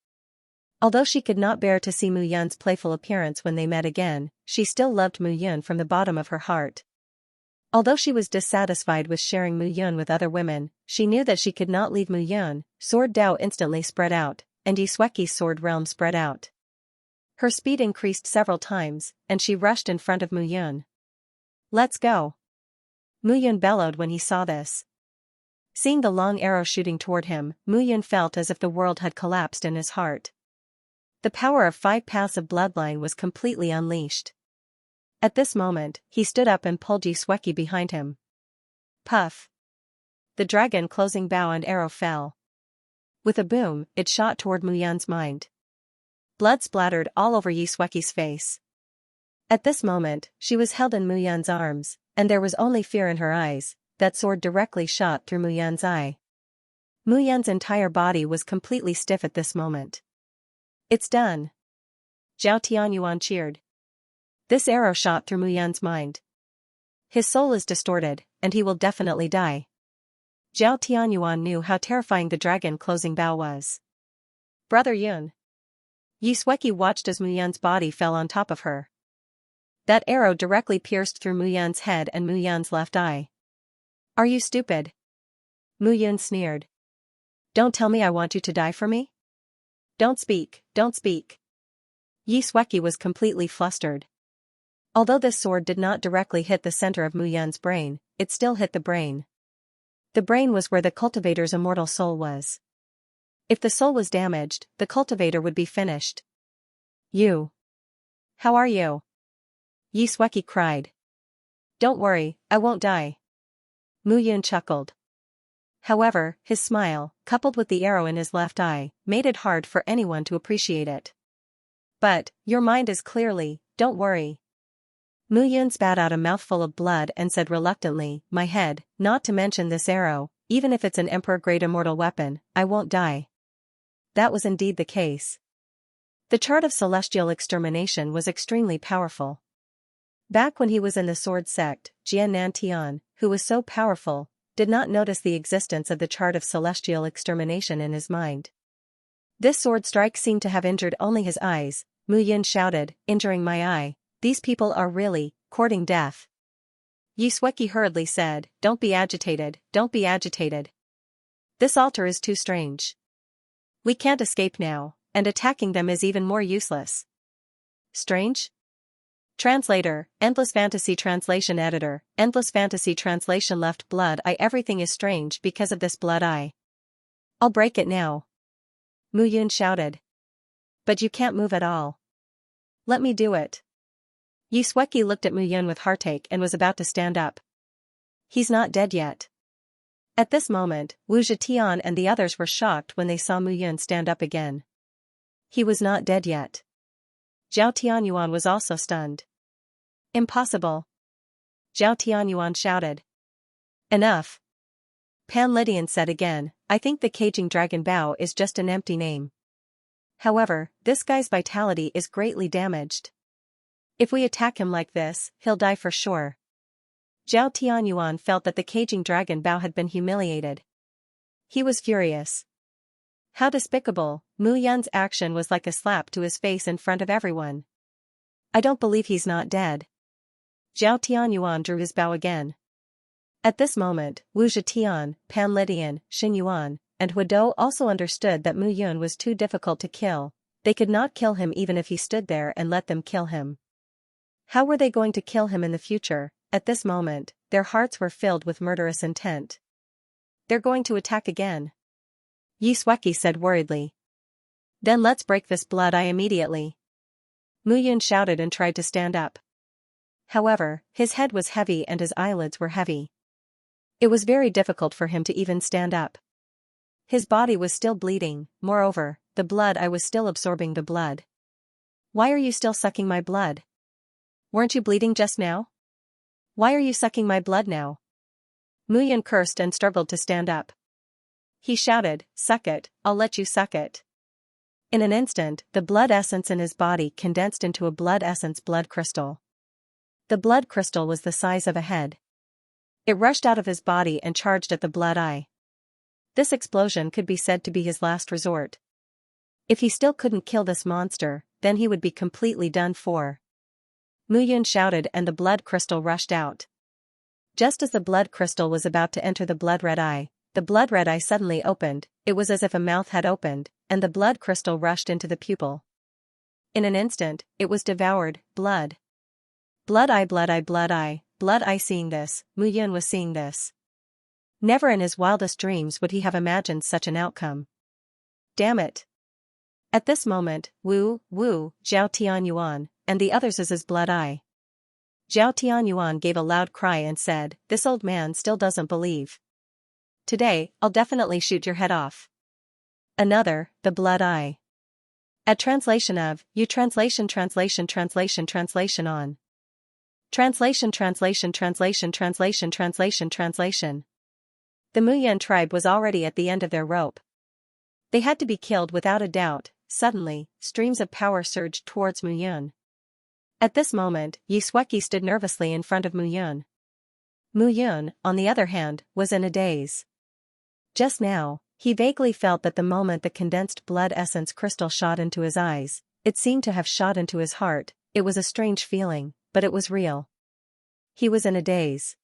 Although she could not bear to see Mu Yun's playful appearance when they met again, she still loved Mu Yun from the bottom of her heart. Although she was dissatisfied with sharing Mu Yun with other women, she knew that she could not leave Mu Yun. Sword Dao instantly spread out, and Yi Sueki's sword realm spread out. Her speed increased several times, and she rushed in front of Mu Yun. Let's go! Mu Yun bellowed when he saw this. Seeing the long arrow shooting toward him, Mu Yun felt as if the world had collapsed in his heart. The power of 5 paths of bloodline was completely unleashed. At this moment, he stood up and pulled Yi Sueki behind him. Puff! The dragon closing bow and arrow fell. With a boom, it shot toward Mu Yun's mind. Blood splattered all over Yi Sueki's face. At this moment, she was held in Mu Yun's arms, and there was only fear in her eyes. That sword directly shot through Mu Yun's eye. Mu Yun's entire body was completely stiff at this moment. It's done! Zhao Tianyuan cheered. This arrow shot through Mu Yun's mind. His soul is distorted, and he will definitely die. Zhao Tianyuan knew how terrifying the dragon closing bow was. Brother Yun. Yi Sueki watched as Mu Yun's body fell on top of her. That arrow directly pierced through Mu Yun's head and Mu Yun's left eye. Are you stupid? Mu Yun sneered. Don't tell me I want you to die for me? Don't speak, don't speak. Yi Sueki was completely flustered. Although this sword did not directly hit the center of Mu Yun's brain, it still hit the brain. The brain was where the cultivator's immortal soul was. If the soul was damaged, the cultivator would be finished. You. How are you? Yi Sueki cried. Don't worry, I won't die. Mu Yun chuckled. However, his smile, coupled with the arrow in his left eye, made it hard for anyone to appreciate it. But, your mind is clearly, don't worry. Mu Yun spat out a mouthful of blood and said reluctantly, my head, not to mention this arrow, even if it's an emperor-grade immortal weapon, I won't die. That was indeed the case. The chart of celestial extermination was extremely powerful. Back when he was in the sword sect, Jian Nantian, who was so powerful, did not notice the existence of the chart of celestial extermination in his mind. This sword strike seemed to have injured only his eyes. Mu Yun shouted, injuring my eye. These people are really courting death. Yi Sueki hurriedly said, don't be agitated, don't be agitated. This altar is too strange. We can't escape now, and attacking them is even more useless. Strange? Translator, Endless Fantasy Translation Editor, Endless Fantasy Translation Left blood eye. Everything is strange because of this blood eye. I'll break it now. Mu Yun shouted. But you can't move at all. Let me do it. Yi Sueki looked at Mu Yun with heartache and was about to stand up. He's not dead yet. At this moment, Wu Zetian and the others were shocked when they saw Mu Yun stand up again. He was not dead yet. Zhao Tianyuan was also stunned. Impossible! Zhao Tianyuan shouted. Enough! Pan Lydian said again, I think the caging dragon Bao is just an empty name. However, this guy's vitality is greatly damaged. If we attack him like this, he'll die for sure. Zhao Tianyuan felt that the caging dragon Bao had been humiliated. He was furious. How despicable! Mu Yun's action was like a slap to his face in front of everyone. I don't believe he's not dead. Zhao Tianyuan drew his bow again. At this moment, Wu Zetian, Pan Lydian, Xin Yuan, and Huidou also understood that Mu Yun was too difficult to kill. They could not kill him even if he stood there and let them kill him. How were they going to kill him in the future? At this moment, their hearts were filled with murderous intent. They're going to attack again. Yi Sueki said worriedly. Then let's break this blood eye immediately. Mu Yun shouted and tried to stand up. However, his head was heavy and his eyelids were heavy. It was very difficult for him to even stand up. His body was still bleeding, moreover, the blood eye was still absorbing the blood. Why are you still sucking my blood? Weren't you bleeding just now? Why are you sucking my blood now? Mu Yun cursed and struggled to stand up. He shouted, suck it, I'll let you suck it. In an instant, the blood essence in his body condensed into a blood essence blood crystal. The blood crystal was the size of a head. It rushed out of his body and charged at the blood eye. This explosion could be said to be his last resort. If he still couldn't kill this monster, then he would be completely done for. Mu Yun shouted and the blood crystal rushed out. Just as the blood crystal was about to enter the blood-red eye, the blood-red eye suddenly opened. It was as if a mouth had opened, and the blood crystal rushed into the pupil. In an instant, it was devoured, blood. Blood eye, blood eye, blood eye, blood eye. Seeing this, Mu Yun was seeing this. Never in his wildest dreams would he have imagined such an outcome. Damn it! At this moment, Zhao Tianyuan, and the others as his blood eye. Zhao Tianyuan gave a loud cry and said, this old man still doesn't believe. Today, I'll definitely shoot your head off. Another, the blood eye. At translation of, you translation on. Translation. The Mu Yun tribe was already at the end of their rope. They had to be killed without a doubt. Suddenly, streams of power surged towards Mu Yun. At this moment, Yi Sueki stood nervously in front of Mu Yun. Mu Yun, on the other hand, was in a daze. Just now, he vaguely felt that the moment the condensed blood essence crystal shot into his eyes, it seemed to have shot into his heart. It was a strange feeling, but it was real. He was in a daze.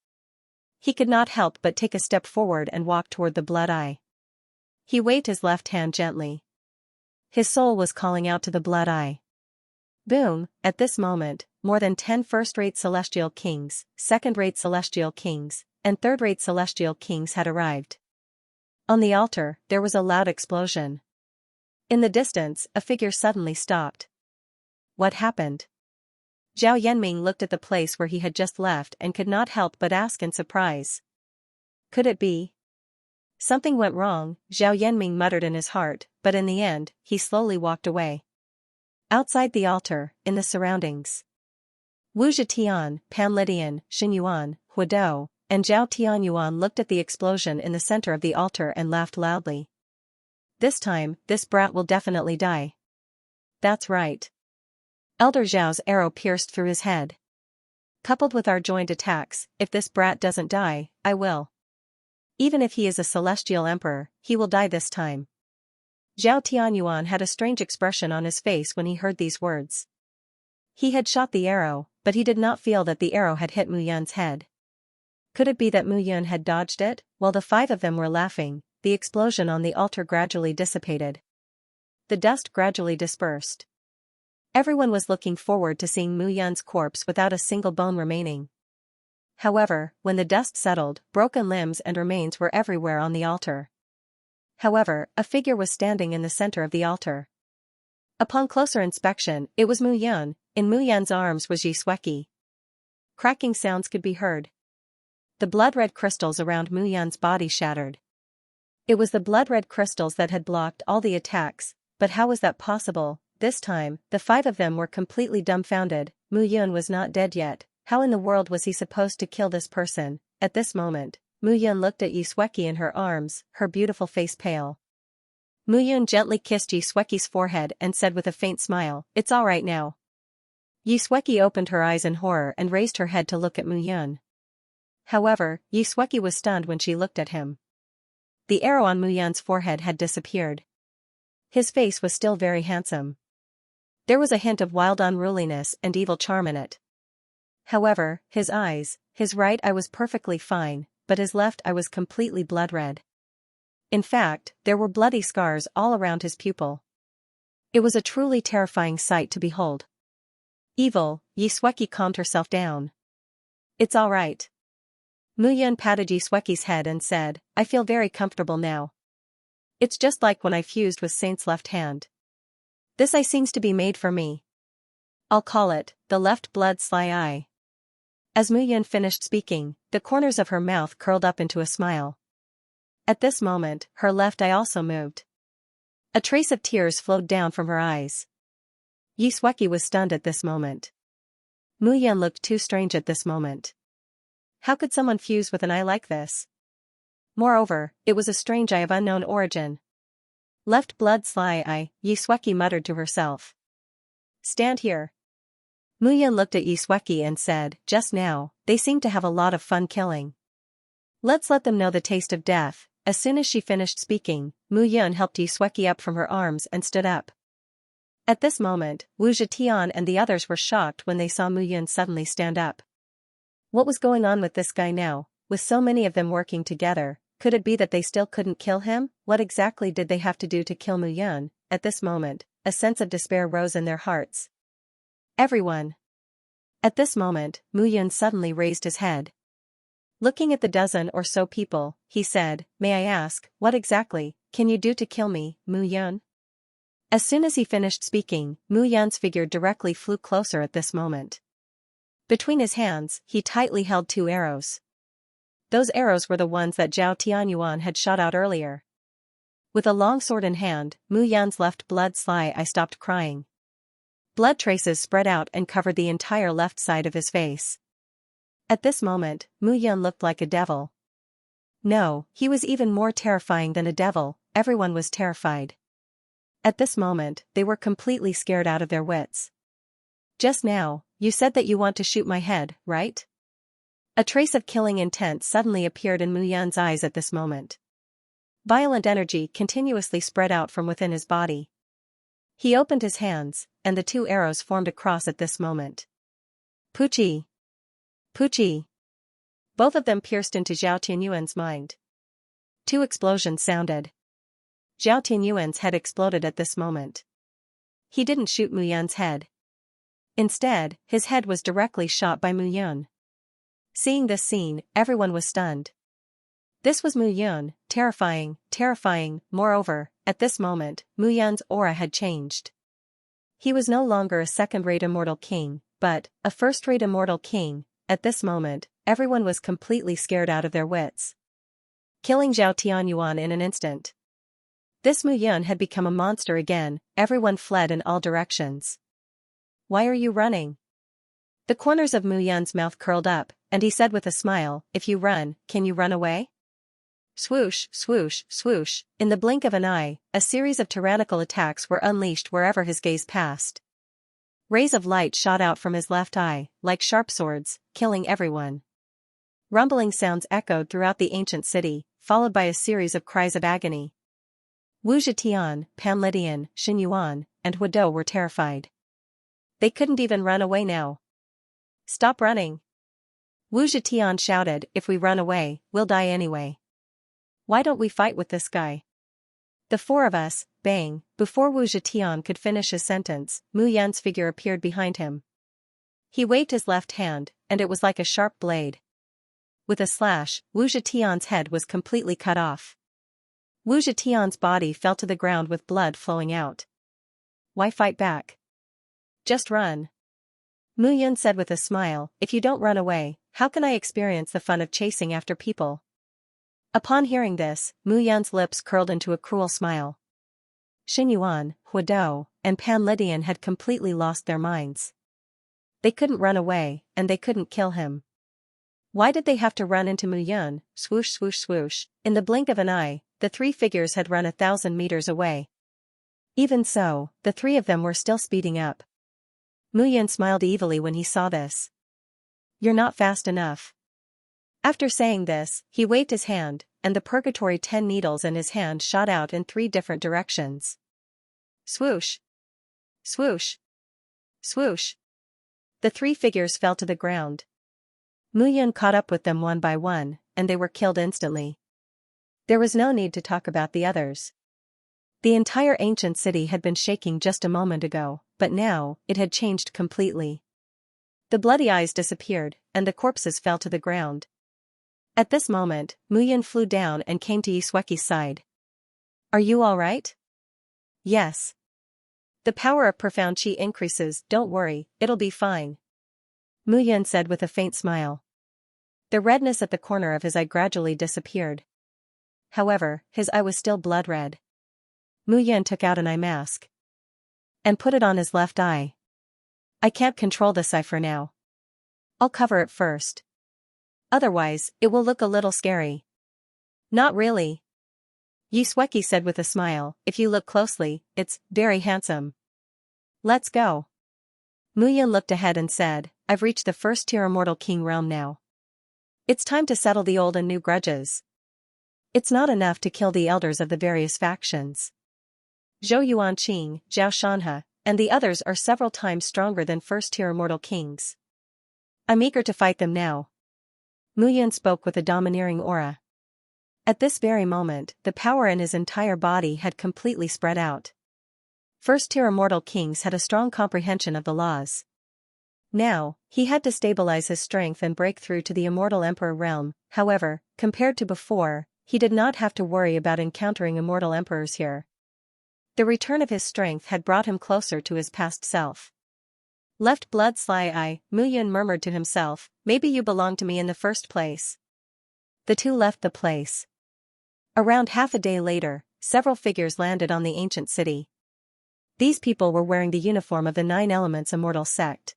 He could not help but take a step forward and walk toward the blood eye. He waved his left hand gently. His soul was calling out to the blood eye. Boom! At this moment, more than 10 first-rate celestial kings, second-rate celestial kings, and third-rate celestial kings had arrived. On the altar, there was a loud explosion. In the distance, a figure suddenly stopped. What happened? Zhao Yanming looked at the place where he had just left and could not help but ask in surprise. Could it be? Something went wrong, Zhao Yanming muttered in his heart, but in the end, he slowly walked away. Outside the altar, in the surroundings, Wu Zetian, Pan Lydian, Xin Yuan, Huidou, and Zhao Tianyuan looked at the explosion in the center of the altar and laughed loudly. This time, this brat will definitely die. That's right. Elder Zhao's arrow pierced through his head. Coupled with our joint attacks, if this brat doesn't die, I will. Even if he is a celestial emperor, he will die this time. Zhao Tianyuan had a strange expression on his face when he heard these words. He had shot the arrow, but he did not feel that the arrow had hit Mu Yun's head. Could it be that Mu Yun had dodged it? While the 5 of them were laughing, the explosion on the altar gradually dissipated. The dust gradually dispersed. Everyone was looking forward to seeing Mu Yun's corpse without a single bone remaining. However, when the dust settled, broken limbs and remains were everywhere on the altar. However, a figure was standing in the center of the altar. Upon closer inspection, it was Mu Yun. In Mu Yun's arms was Yi Sueki. Cracking sounds could be heard. the blood-red crystals around Mu Yan's body shattered. It was the blood-red crystals that had blocked all the attacks, but how was that possible? This time, the 5 of them were completely dumbfounded. Mu Yun was not dead yet. How in the world was he supposed to kill this person? At this moment, Mu Yun looked at Yisweki in her arms, her beautiful face pale. Mu Yun gently kissed Yisweki's forehead and said with a faint smile, "It's all right now." Yisweki opened her eyes in horror and raised her head to look at Mu Yun. However, Yisweki was stunned when she looked at him. The arrow on Mu Yun's forehead had disappeared. His face was still very handsome. There was a hint of wild unruliness and evil charm in it. However, his right eye was perfectly fine, but his left eye was completely blood-red. In fact, there were bloody scars all around his pupil. It was a truly terrifying sight to behold. Evil, Yisweki calmed herself down. "It's all right." Mu Yun patted Yisweki's head and said, "I feel very comfortable now. It's just like when I fused with Saint's left hand. This eye seems to be made for me. I'll call it, the left blood sly eye." As Mu Yun finished speaking, the corners of her mouth curled up into a smile. At this moment, her left eye also moved. A trace of tears flowed down from her eyes. Yisweki was stunned at this moment. Mu Yun looked too strange at this moment. How could someone fuse with an eye like this? Moreover, it was a strange eye of unknown origin. "Left blood sly eye," Yisweki muttered to herself. "Stand here." Mu Yun looked at Yisweki and said, "Just now, they seem to have a lot of fun killing. Let's let them know the taste of death." As soon as she finished speaking, Mu Yun helped Yisweki up from her arms and stood up. At this moment, Wu Zetian and the others were shocked when they saw Mu Yun suddenly stand up. What was going on with this guy now? With so many of them working together, could it be that they still couldn't kill him? What exactly did they have to do to kill Mu Yun? At this moment, a sense of despair rose in their hearts. "Everyone." At this moment, Mu Yun suddenly raised his head. Looking at the dozen or so people, he said, "May I ask, what exactly can you do to kill me, Mu Yun?" As soon as he finished speaking, Mu Yun's figure directly flew closer at this moment. Between his hands, he tightly held 2 arrows. Those arrows were the ones that Zhao Tianyuan had shot out earlier. With a long sword in hand, Mu Yun's left blood sly eye stopped crying. Blood traces spread out and covered the entire left side of his face. At this moment, Mu Yun looked like a devil. No, he was even more terrifying than a devil. Everyone was terrified. At this moment, they were completely scared out of their wits. "Just now, you said that you want to shoot my head, right?" A trace of killing intent suddenly appeared in Mu Yun's eyes at this moment. Violent energy continuously spread out from within his body. He opened his hands, and the 2 arrows formed a cross at this moment. Puchi! Puchi! Both of them pierced into Zhao Tianyuan's mind. 2 explosions sounded. Zhao Tianyuan's head exploded at this moment. He didn't shoot Mu Yun's head. Instead, his head was directly shot by Mu Yun. Seeing this scene, everyone was stunned. This was Mu Yun, terrifying. Moreover, at this moment, Mu Yun's aura had changed. He was no longer a second-rate immortal king, but a first-rate immortal king. At this moment, everyone was completely scared out of their wits. Killing Zhao Tianyuan in an instant. This Mu Yun had become a monster again. Everyone fled in all directions. "Why are you running?" The corners of Mu Yun's mouth curled up, and he said with a smile, "If you run, can you run away?" Swoosh, swoosh, swoosh. In the blink of an eye, a series of tyrannical attacks were unleashed wherever his gaze passed. Rays of light shot out from his left eye, like sharp swords, killing everyone. Rumbling sounds echoed throughout the ancient city, followed by a series of cries of agony. Wu Zetian, Pan Lydian, Xin Yuan, and Huado were terrified. They couldn't even run away now. "Stop running!" Wu Zetian shouted, "If we run away, we'll die anyway. Why don't we fight with this guy?" "The 4 of us," bang, before Wu Zetian could finish his sentence, Mu Yun's figure appeared behind him. He waved his left hand, and it was like a sharp blade. With a slash, Wu Zetian's head was completely cut off. Wu Zetian's body fell to the ground with blood flowing out. Why fight back? Just run. Mu Yun said with a smile, if you don't run away, how can I experience the fun of chasing after people? Upon hearing this, Mu Yun's lips curled into a cruel smile. Xinyuan, Huidou, and Pan Lydian had completely lost their minds. They couldn't run away, and they couldn't kill him. Why did they have to run into Mu Yun? Swoosh swoosh swoosh. In the blink of an eye, the three figures had run 1,000 meters away. Even so, the three of them were still speeding up. Mu Yun smiled evilly when he saw this. You're not fast enough. After saying this, he waved his hand, and the purgatory 10 needles in his hand shot out in 3 different directions. Swoosh! Swoosh! Swoosh! The 3 figures fell to the ground. Mu Yun caught up with them one by one, and they were killed instantly. There was no need to talk about the others. The entire ancient city had been shaking just a moment ago, but now, it had changed completely. The bloody eyes disappeared, and the corpses fell to the ground. At this moment, Mu Yun flew down and came to Xianxia's side. Are you alright? Yes. The power of profound qi increases, don't worry, it'll be fine. Mu Yun said with a faint smile. The redness at the corner of his eye gradually disappeared. However, his eye was still blood red. Mu Yun took out an eye mask and put it on his left eye. I can't control this eye for now. I'll cover it first. Otherwise, it will look a little scary. Not really. Xianxia said with a smile, if you look closely, it's very handsome. Let's go. Mu Yun looked ahead and said, I've reached the first-tier immortal king realm now. It's time to settle the old and new grudges. It's not enough to kill the elders of the various factions. Zhou Yuanqing, Zhao Shanhe, and the others are several times stronger than first-tier immortal kings. I'm eager to fight them now. Mu Yun spoke with a domineering aura. At this very moment, the power in his entire body had completely spread out. First-tier immortal kings had a strong comprehension of the laws. Now, he had to stabilize his strength and break through to the immortal emperor realm. However, compared to before, he did not have to worry about encountering immortal emperors here. The return of his strength had brought him closer to his past self. Left blood sly eye, Mu Yun murmured to himself, maybe you belong to me in the first place. The two left the place. Around half a day later, several figures landed on the ancient city. These people were wearing the uniform of the 9 Elements Immortal sect.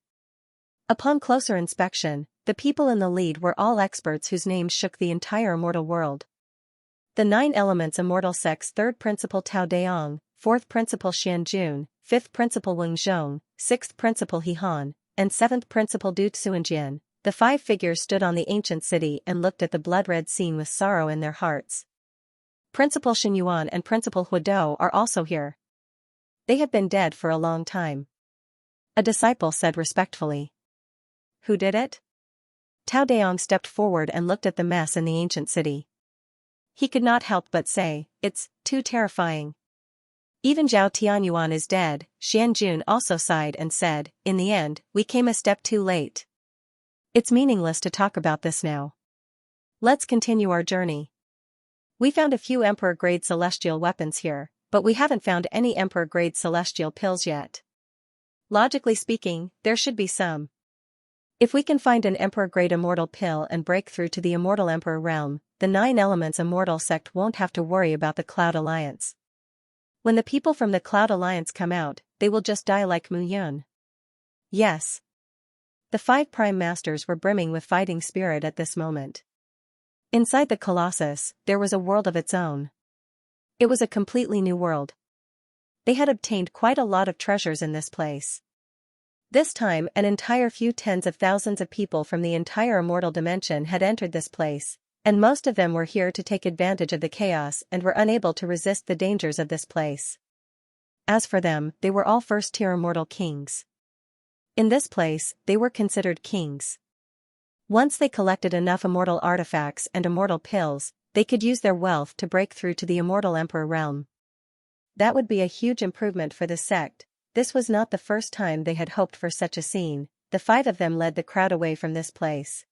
Upon closer inspection, the people in the lead were all experts whose names shook the entire immortal world. The 9 Elements Immortal sect's 3rd principal Tao Deong, 4th principal Xianjun, 5th principal Weng Zhong, 6th principal He Han, and 7th principal Du Tsuanjian. The 5 figures stood on the ancient city and looked at the blood-red scene with sorrow in their hearts. Principal Xinyuan and Principal Huidou are also here. They have been dead for a long time. A disciple said respectfully. Who did it? Tao Deong stepped forward and looked at the mess in the ancient city. He could not help but say, it's too terrifying. Even Zhao Tianyuan is dead. Xianjun also sighed and said, in the end, we came a step too late. It's meaningless to talk about this now. Let's continue our journey. We found a few Emperor-grade celestial weapons here, but we haven't found any Emperor-grade celestial pills yet. Logically speaking, there should be some. If we can find an Emperor-grade immortal pill and break through to the immortal Emperor realm, the 9 Elements Immortal sect won't have to worry about the Cloud Alliance. When the people from the Cloud Alliance come out, they will just die like Mu Yun. Yes. The 5 Prime Masters were brimming with fighting spirit at this moment. Inside the Colossus, there was a world of its own. It was a completely new world. They had obtained quite a lot of treasures in this place. This time an entire few tens of thousands of people from the entire immortal dimension had entered this place, and most of them were here to take advantage of the chaos and were unable to resist the dangers of this place. As for them, they were all first-tier immortal kings. In this place, they were considered kings. Once they collected enough immortal artifacts and immortal pills, they could use their wealth to break through to the immortal emperor realm. That would be a huge improvement for the sect. This was not the first time they had hoped for such a scene. The 5 of them led the crowd away from this place.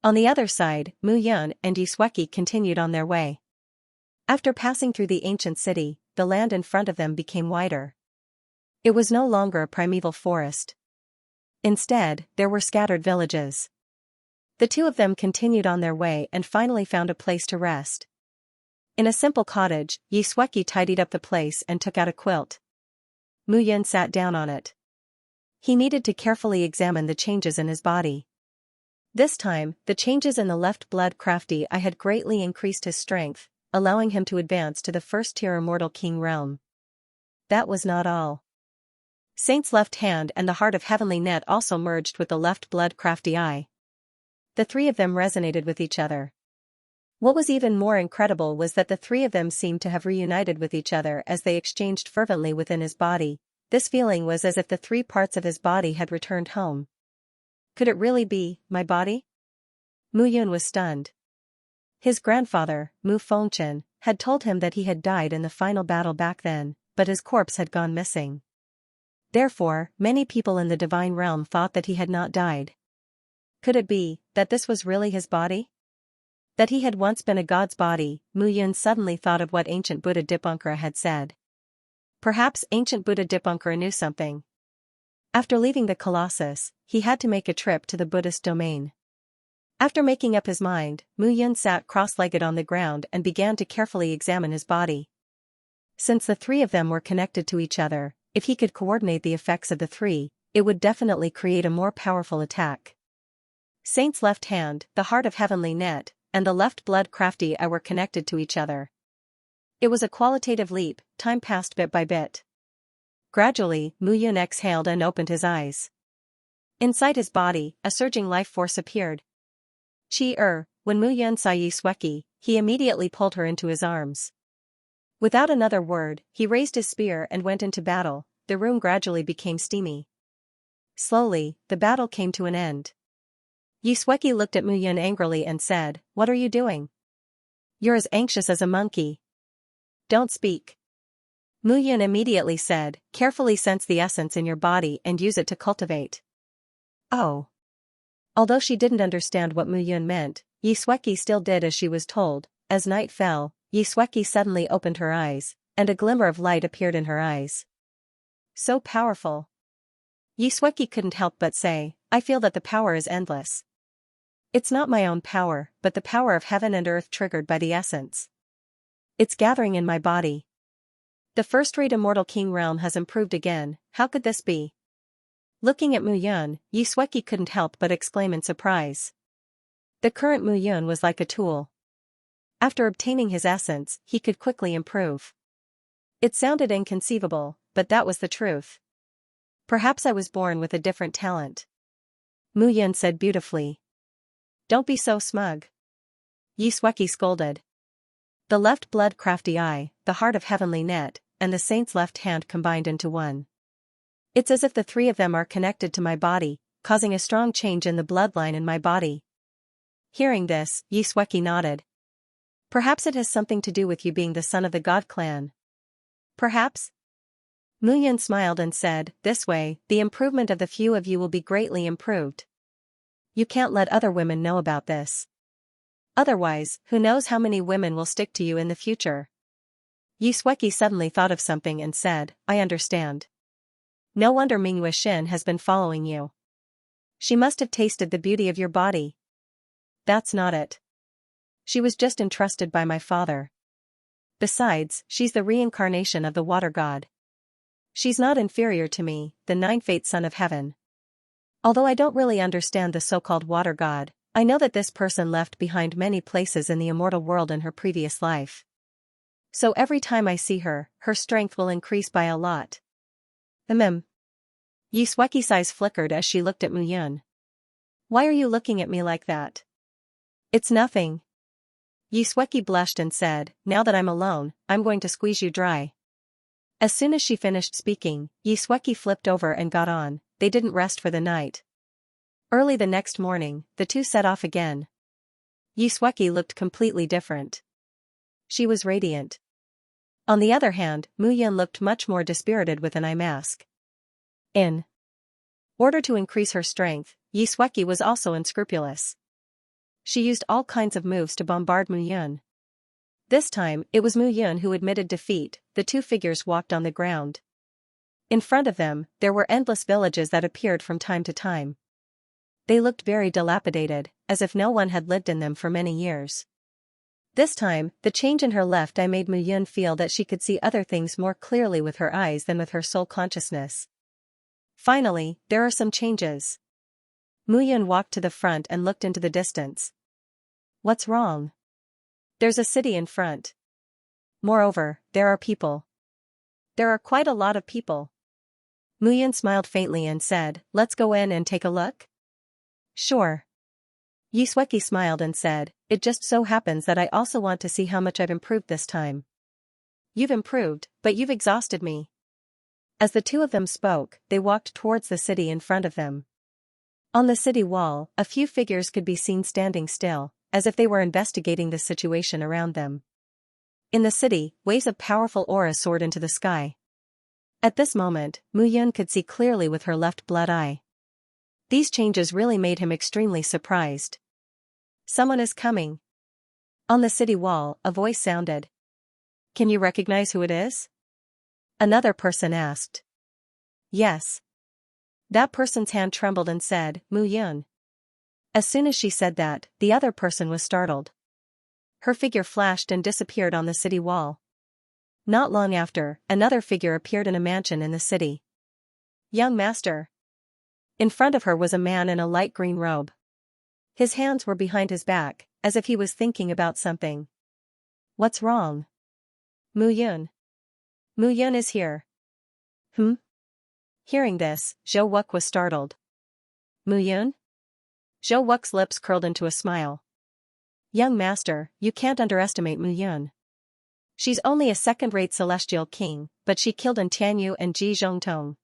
On the other side, Mu Yun and Xianxia continued on their way. After passing through the ancient city, the land in front of them became wider. It was no longer a primeval forest. Instead, there were scattered villages. The two of them continued on their way and finally found a place to rest. In a simple cottage, Xianxia tidied up the place and took out a quilt. Mu Yun sat down on it. He needed to carefully examine the changes in his body. This time, the changes in the left blood crafty eye had greatly increased his strength, allowing him to advance to the first-tier immortal king realm. That was not all. Saint's left hand and the heart of heavenly net also merged with the left blood crafty eye. The three of them resonated with each other. What was even more incredible was that the three of them seemed to have reunited with each other as they exchanged fervently within his body. This feeling was as if the three parts of his body had returned home. Could it really be my body? Mu Yun was stunned. His grandfather, Mu Fengchen, had told him that he had died in the final battle back then, but his corpse had gone missing. Therefore, many people in the divine realm thought that he had not died. Could it be that this was really his body? That he had once been a god's body? Mu Yun suddenly thought of what ancient Buddha Dipankara had said. Perhaps ancient Buddha Dipankara knew something. After leaving the Colossus, he had to make a trip to the Buddhist domain. After making up his mind, Mu Yun sat cross-legged on the ground and began to carefully examine his body. Since the three of them were connected to each other, if he could coordinate the effects of the three, it would definitely create a more powerful attack. Saint's left hand, the heart of heavenly net, and the left blood crafty eye were connected to each other. It was a qualitative leap. Time passed bit by bit. Gradually, Mu Yun exhaled and opened his eyes. Inside his body, a surging life force appeared. When Mu Yun saw Xianxia, he immediately pulled her into his arms. Without another word, he raised his spear and went into battle. The room gradually became steamy. Slowly, the battle came to an end. Xianxia looked at Mu Yun angrily and said, "What are you doing? You're as anxious as a monkey. Don't speak." Mu Yun immediately said, "Carefully sense the essence in your body and use it to cultivate." Oh. Although she didn't understand what Mu Yun meant, Xianxia still did as she was told. As night fell, Xianxia suddenly opened her eyes, and a glimmer of light appeared in her eyes. So powerful. Xianxia couldn't help but say, "I feel that the power is endless. It's not my own power, but the power of heaven and earth triggered by the essence. It's gathering in my body. The first-rate immortal king realm has improved again. How could this be?" Looking at Mu Yun, Xianxia couldn't help but exclaim in surprise. The current Mu Yun was like a tool. After obtaining his essence, he could quickly improve. It sounded inconceivable, but that was the truth. Perhaps I was born with a different talent. Mu Yun said beautifully. Don't be so smug. Xianxia scolded. The left blood crafty eye, the heart of heavenly net, and the saint's left hand combined into one. It's as if the three of them are connected to my body, causing a strong change in the bloodline in my body. Hearing this, Xianxia nodded. Perhaps it has something to do with you being the son of the God clan. Perhaps? Mu Yun smiled and said, "This way, the improvement of the few of you will be greatly improved. You can't let other women know about this. Otherwise, who knows how many women will stick to you in the future." Xianxia suddenly thought of something and said, "I understand. No wonder Mingyue Xin has been following you. She must have tasted the beauty of your body." "That's not it. She was just entrusted by my father. Besides, she's the reincarnation of the water god. She's not inferior to me, the nine-fate son of heaven. Although I don't really understand the so-called water god, I know that this person left behind many places in the immortal world in her previous life. So every time I see her, her strength will increase by a lot." Xianxia's eyes flickered as she looked at Mu Yun. "Why are you looking at me like that?" "It's nothing." Xianxia blushed and said, "Now that I'm alone, I'm going to squeeze you dry." As soon as she finished speaking, Xianxia flipped over and got on. They didn't rest for the night. Early the next morning, the two set off again. Xianxia looked completely different. She was radiant. On the other hand, Mu Yun looked much more dispirited with an eye mask. In order to increase her strength, Xianxia was also unscrupulous. She used all kinds of moves to bombard Mu Yun. This time, it was Mu Yun who admitted defeat. The two figures walked on the ground. In front of them, there were endless villages that appeared from time to time. They looked very dilapidated, as if no one had lived in them for many years. This time, the change in her left eye made Muyun feel that she could see other things more clearly with her eyes than with her soul consciousness. Finally, there are some changes. Muyun walked to the front and looked into the distance. What's wrong? There's a city in front. Moreover, there are people. There are quite a lot of people. Muyun smiled faintly and said, "Let's go in and take a look?" "Sure." Xianxia smiled and said, "It just so happens that I also want to see how much I've improved this time." "You've improved, but you've exhausted me." As the two of them spoke, they walked towards the city in front of them. On the city wall, a few figures could be seen standing still, as if they were investigating the situation around them. In the city, waves of powerful aura soared into the sky. At this moment, Muyun could see clearly with her left blood eye. These changes really made him extremely surprised. "Someone is coming." On the city wall, a voice sounded. "Can you recognize who it is?" Another person asked. "Yes." That person's hand trembled and said, "Muyun." As soon as she said that, the other person was startled. Her figure flashed and disappeared on the city wall. Not long after, another figure appeared in a mansion in the city. "Young master." In front of her was a man in a light green robe. His hands were behind his back, as if he was thinking about something. "What's wrong?" "Muyun. Muyun is here." "Hmm?" Hearing this, Zhou Wuck was startled. "Muyun?" Zhou Wuck's lips curled into a smile. "Young master, you can't underestimate Muyun. She's only a second-rate celestial king, but she killed Tianyu and Ji Zhongtong."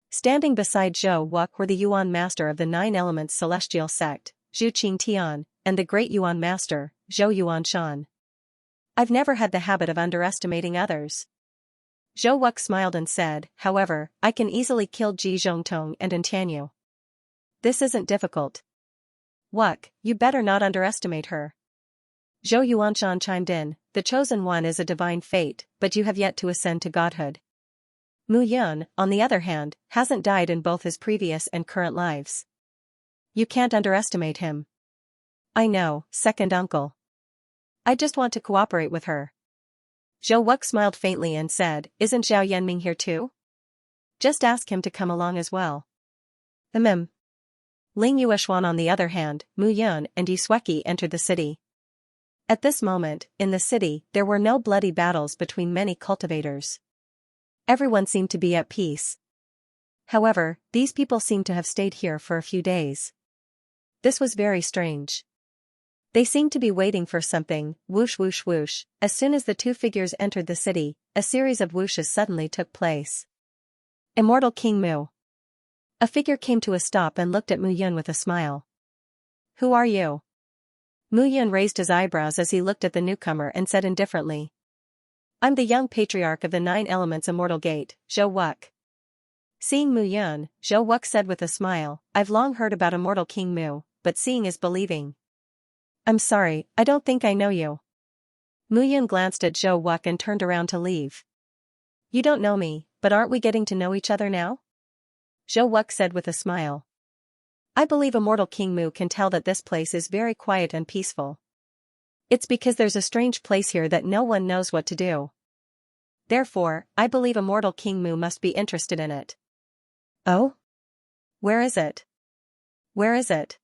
Standing beside Zhou Wuck were the Yuan master of the Nine Elements celestial sect, Zhu Qingtian, and the great Yuan master, Zhou Yuanshan. "I've never had the habit of underestimating others." Zhou Wuck smiled and said, "However, I can easily kill Ji Zhongtong and Tianyu. This isn't difficult." "Wuck, you better not underestimate her." Zhou Yuanshan chimed in, "The chosen one is a divine fate, but you have yet to ascend to godhood. Muyun, on the other hand, hasn't died in both his previous and current lives. You can't underestimate him." "I know, second uncle. I just want to cooperate with her." Zhou Wuck smiled faintly and said, "Isn't Zhao Yanming here too? Just ask him to come along as well." Ling Yueshuan on the other hand, Muyun and Xianxia entered the city. At this moment, in the city, there were no bloody battles between many cultivators. Everyone seemed to be at peace. However, these people seemed to have stayed here for a few days. This was very strange. They seemed to be waiting for something. Whoosh whoosh whoosh. As soon as the two figures entered the city, a series of whooshes suddenly took place. "Immortal King Mu." A figure came to a stop and looked at Muyun with a smile. "Who are you?" Muyun raised his eyebrows as he looked at the newcomer and said indifferently, "I'm the young patriarch of the Nine Elements Immortal Gate, Zhou Wuck." Seeing Muyun, Zhou Wuck said with a smile, "I've long heard about Immortal King Mu, but seeing is believing. I'm sorry, I don't think I know you." Muyun glanced at Zhou Wuck and turned around to leave. "You don't know me, but aren't we getting to know each other now?" Zhou Wuck said with a smile. "I believe Immortal King Mu can tell that this place is very quiet and peaceful. It's because there's a strange place here that no one knows what to do. Therefore, I believe Immortal King Mu must be interested in it." "Oh? Where is it? Where is it?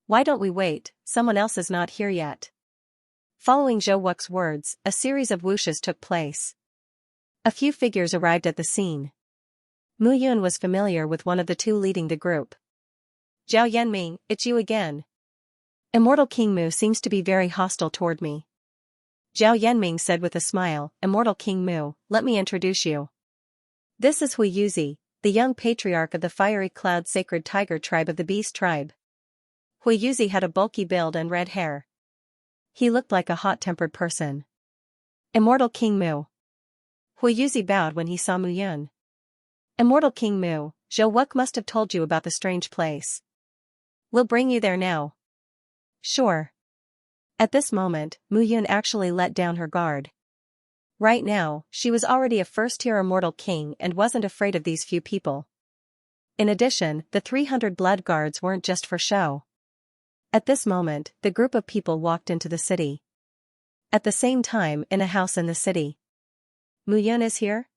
Why don't we wait, someone else is not here yet." Following Zhou Wuck's words, a series of whooshes took place. A few figures arrived at the scene. Muyun was familiar with one of the two leading the group. "Zhao Yanming, it's you again. Immortal King Mu seems to be very hostile toward me." Zhao Yanming said with a smile, "Immortal King Mu, let me introduce you. This is Hui Yuzi, the young patriarch of the Fiery Cloud Sacred Tiger tribe of the Beast tribe." Hui Yuzi had a bulky build and red hair. He looked like a hot-tempered person. "Immortal King Mu." Hui Yuzi bowed when he saw Muyun. "Immortal King Mu, Zhou Wuck must have told you about the strange place. We'll bring you there now." "Sure." At this moment, Muyun actually let down her guard. Right now, she was already a first-tier immortal king and wasn't afraid of these few people. In addition, the 300 blood guards weren't just for show. At this moment, the group of people walked into the city. At the same time, in a house in the city. Mu Yun is here?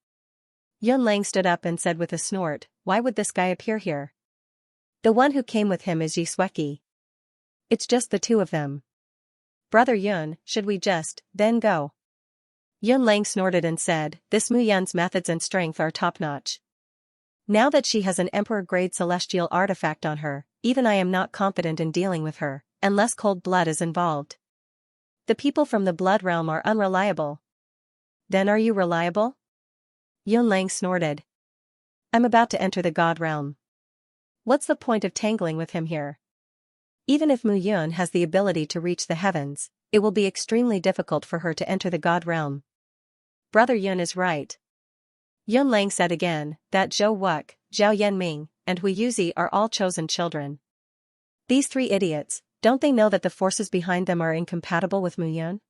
Yun Lang stood up and said with a snort, why would this guy appear here? The one who came with him is Xianxia. It's just the two of them. Brother Yun, should we just, then go? Yun Lang snorted and said, this Mu Yun's methods and strength are top-notch. Now that she has an emperor-grade celestial artifact on her, even I am not confident in dealing with her, unless cold blood is involved. The people from the blood realm are unreliable. Then are you reliable? Yun Lang snorted. I'm about to enter the god realm. What's the point of tangling with him here? Even if Mu Yun has the ability to reach the heavens, it will be extremely difficult for her to enter the god realm. Brother Yun is right. Yun Lang said again, that Zhou Wuke, Zhao Yanming, and Hui Yuzi are all chosen children. These three idiots, don't they know that the forces behind them are incompatible with Mu Yun?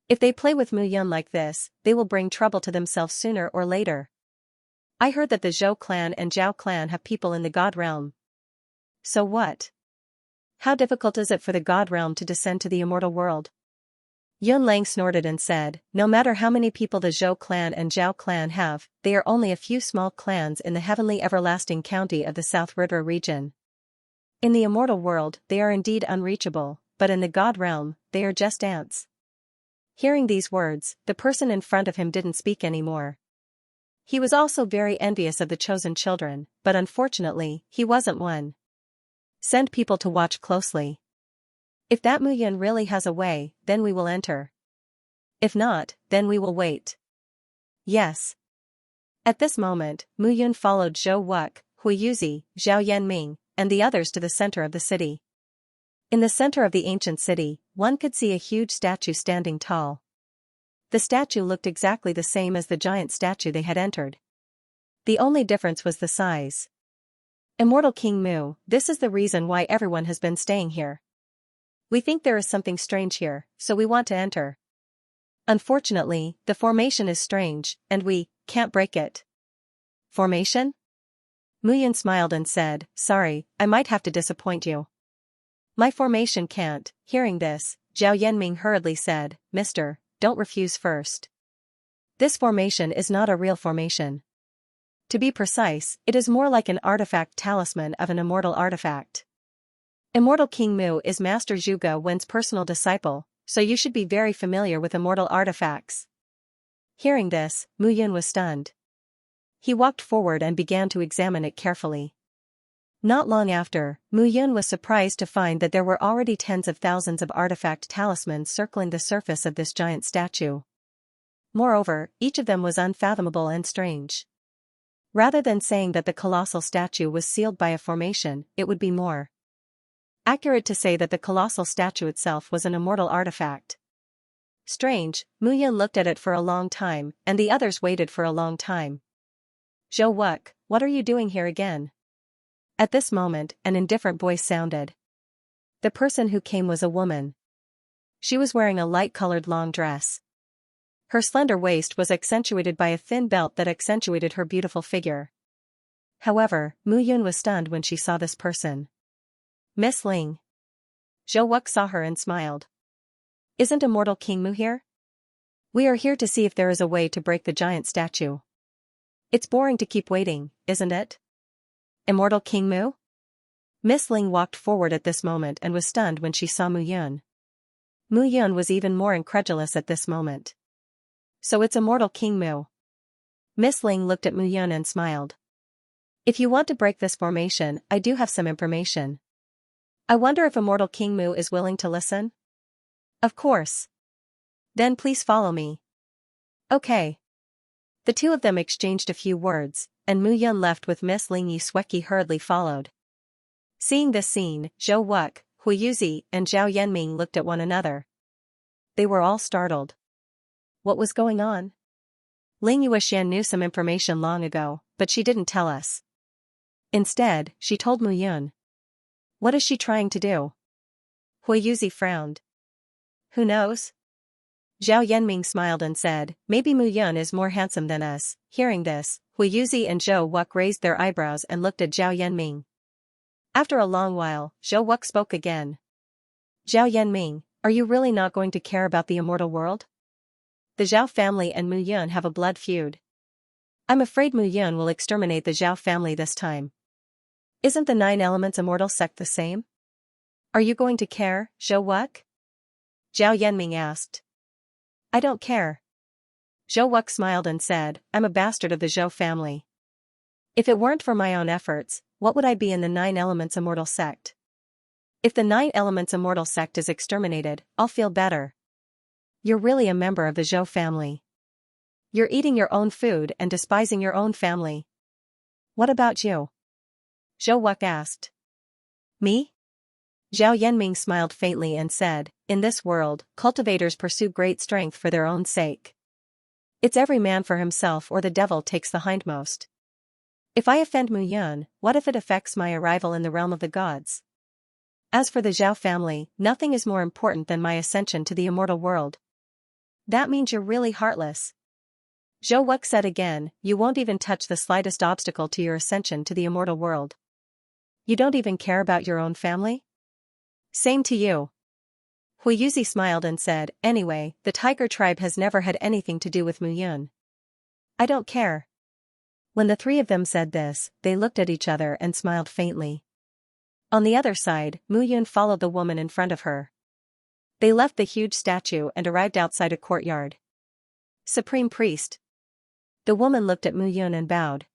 If they play with Mu Yun like this, they will bring trouble to themselves sooner or later. I heard that the Zhou clan and Zhao clan have people in the god realm. So what? How difficult is it for the god realm to descend to the immortal world? Yun Lang snorted and said, no matter how many people the Zhou clan and Zhao clan have, they are only a few small clans in the heavenly everlasting county of the South Ridra region. In the immortal world, they are indeed unreachable, but in the god realm, they are just ants. Hearing these words, the person in front of him didn't speak anymore. He was also very envious of the chosen children, but unfortunately, he wasn't one. Send people to watch closely. If that Mu Yun really has a way, then we will enter. If not, then we will wait. Yes. At this moment, Mu Yun followed Zhou Wuke, Hui Yuzi, Zhao Yanming, and the others to the center of the city. In the center of the ancient city, one could see a huge statue standing tall. The statue looked exactly the same as the giant statue they had entered. The only difference was the size. Immortal King Mu, this is the reason why everyone has been staying here. We think there is something strange here, so we want to enter. Unfortunately, the formation is strange, and we can't break it. Formation? Mu Yun smiled and said, sorry, I might have to disappoint you. My formation can't. Hearing this, Zhao Yanming hurriedly said, Mister, don't refuse first. This formation is not a real formation. To be precise, it is more like an artifact talisman of an immortal artifact. Immortal King Mu is Master Zhuge Wen's personal disciple, so you should be very familiar with immortal artifacts. Hearing this, Mu Yun was stunned. He walked forward and began to examine it carefully. Not long after, Mu Yun was surprised to find that there were already tens of thousands of artifact talismans circling the surface of this giant statue. Moreover, each of them was unfathomable and strange. Rather than saying that the colossal statue was sealed by a formation, it would be more accurate to say that the colossal statue itself was an immortal artifact. Strange, Mu Yun looked at it for a long time, and the others waited for a long time. Zhou Wuke, what are you doing here again? At this moment, an indifferent voice sounded. The person who came was a woman. She was wearing a light-colored long dress. Her slender waist was accentuated by a thin belt that accentuated her beautiful figure. However, Mu Yun was stunned when she saw this person. Miss Ling. Zhou Wuke saw her and smiled. Isn't Immortal King Mu here? We are here to see if there is a way to break the giant statue. It's boring to keep waiting, isn't it? Immortal King Mu? Miss Ling walked forward at this moment and was stunned when she saw Mu Yun. Mu Yun was even more incredulous at this moment. So it's Immortal King Mu. Miss Ling looked at Mu Yun and smiled. If you want to break this formation, I do have some information. I wonder if Immortal King Mu is willing to listen? Of course. Then please follow me. Okay. The two of them exchanged a few words, and Mu Yun left with Miss Ling. Xianxia hurriedly followed. Seeing this scene, Zhou Wuke, Hui Yuzi, and Zhao Yanming looked at one another. They were all startled. What was going on? Ling Yuxian knew some information long ago, but she didn't tell us. Instead, she told Mu Yun. What is she trying to do? Hui Yuzi frowned. Who knows? Zhao Yanming smiled and said, maybe Mu Yun is more handsome than us. Hearing this, Hui Yuzi and Zhou Wuck raised their eyebrows and looked at Zhao Yanming. After a long while, Zhou Wuck spoke again. Zhao Yanming, are you really not going to care about the immortal world? The Zhao family and Mu Yun have a blood feud. I'm afraid Mu Yun will exterminate the Zhao family this time. Isn't the 9 Elements immortal sect the same? Are you going to care, Zhou Wuck? Zhao Yanming asked. I don't care. Zhou Wuck smiled and said, I'm a bastard of the Zhou family. If it weren't for my own efforts, what would I be in the 9 Elements immortal sect? If the 9 Elements immortal sect is exterminated, I'll feel better. You're really a member of the Zhou family. You're eating your own food and despising your own family. What about you? Zhou Wuck asked. Me? Zhao Yanming smiled faintly and said, in this world, cultivators pursue great strength for their own sake. It's every man for himself or the devil takes the hindmost. If I offend Mu Yun, what if it affects my arrival in the realm of the gods? As for the Zhao family, nothing is more important than my ascension to the immortal world. That means you're really heartless. Zhou Wuck said again, you won't even touch the slightest obstacle to your ascension to the immortal world. You don't even care about your own family? Same to you. Hui Yuzi smiled and said, anyway, the tiger tribe has never had anything to do with Mu Yun. I don't care. When the 3 of them said this, they looked at each other and smiled faintly. On the other side, Mu Yun followed the woman in front of her. They left the huge statue and arrived outside a courtyard. Supreme Priest. The woman looked at Mu Yun and bowed.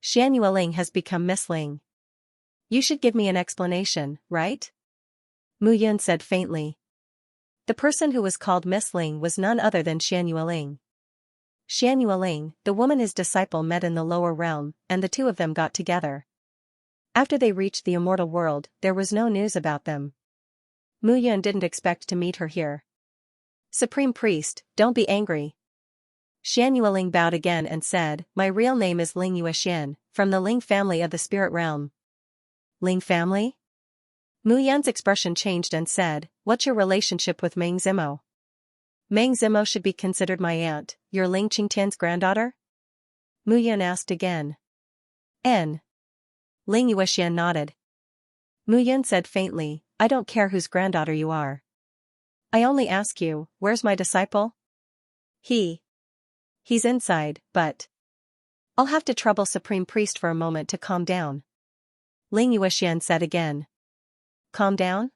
Xianxia Ling has become Miss Ling. You should give me an explanation, right? Mu Yun said faintly. The person who was called Miss Ling was none other than Xianxia Ling. Xianxia Ling, the woman his disciple met in the lower realm, and the 2 of them got together. After they reached the immortal world, there was no news about them. Mu Yun didn't expect to meet her here. Supreme Priest, don't be angry. Xianxia Ling bowed again and said, my real name is Ling Yuexian, from the Ling family of the spirit realm. Ling family? Mu Yun's expression changed and said, what's your relationship with Meng Zimo? Meng Zimo should be considered my aunt, you're Ling Qingtian's granddaughter? Mu Yun asked again. N. Ling Yuexian nodded. Mu Yun said faintly, I don't care whose granddaughter you are. I only ask you, where's my disciple? He's inside, but... I'll have to trouble Supreme Priest for a moment to calm down. Ling Yuexian said again. Calm down?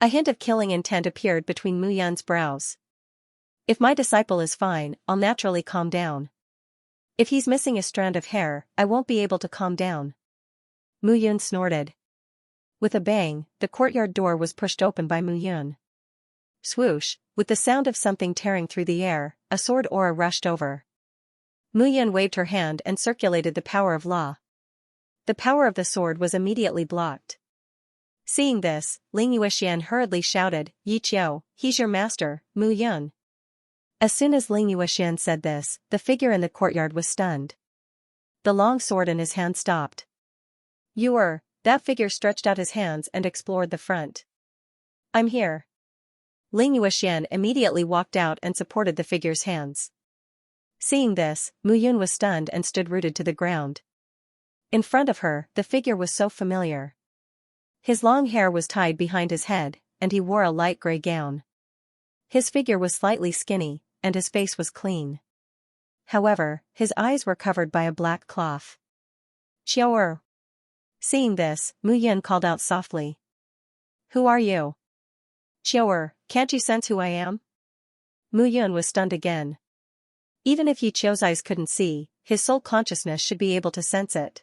A hint of killing intent appeared between Mu Yun's brows. If my disciple is fine, I'll naturally calm down. If he's missing a strand of hair, I won't be able to calm down. Mu Yun snorted. With a bang, the courtyard door was pushed open by Mu Yun. Swoosh, with the sound of something tearing through the air, a sword aura rushed over. Mu Yun waved her hand and circulated the power of law. The power of the sword was immediately blocked. Seeing this, Ling Yuexian hurriedly shouted, Yi Qiu, he's your master, Mu Yun. As soon as Ling Yuexian said this, the figure in the courtyard was stunned. The long sword in his hand stopped. That figure stretched out his hands and explored the front. I'm here. Ling Yuexian immediately walked out and supported the figure's hands. Seeing this, Mu Yun was stunned and stood rooted to the ground. In front of her, the figure was so familiar. His long hair was tied behind his head, and he wore a light gray gown. His figure was slightly skinny, and his face was clean. However, his eyes were covered by a black cloth. Qiu. Seeing this, Mu Yun called out softly. Who are you? Qiu, can't you sense who I am? Mu Yun was stunned again. Even if Yi Qiu's eyes couldn't see, his soul consciousness should be able to sense it.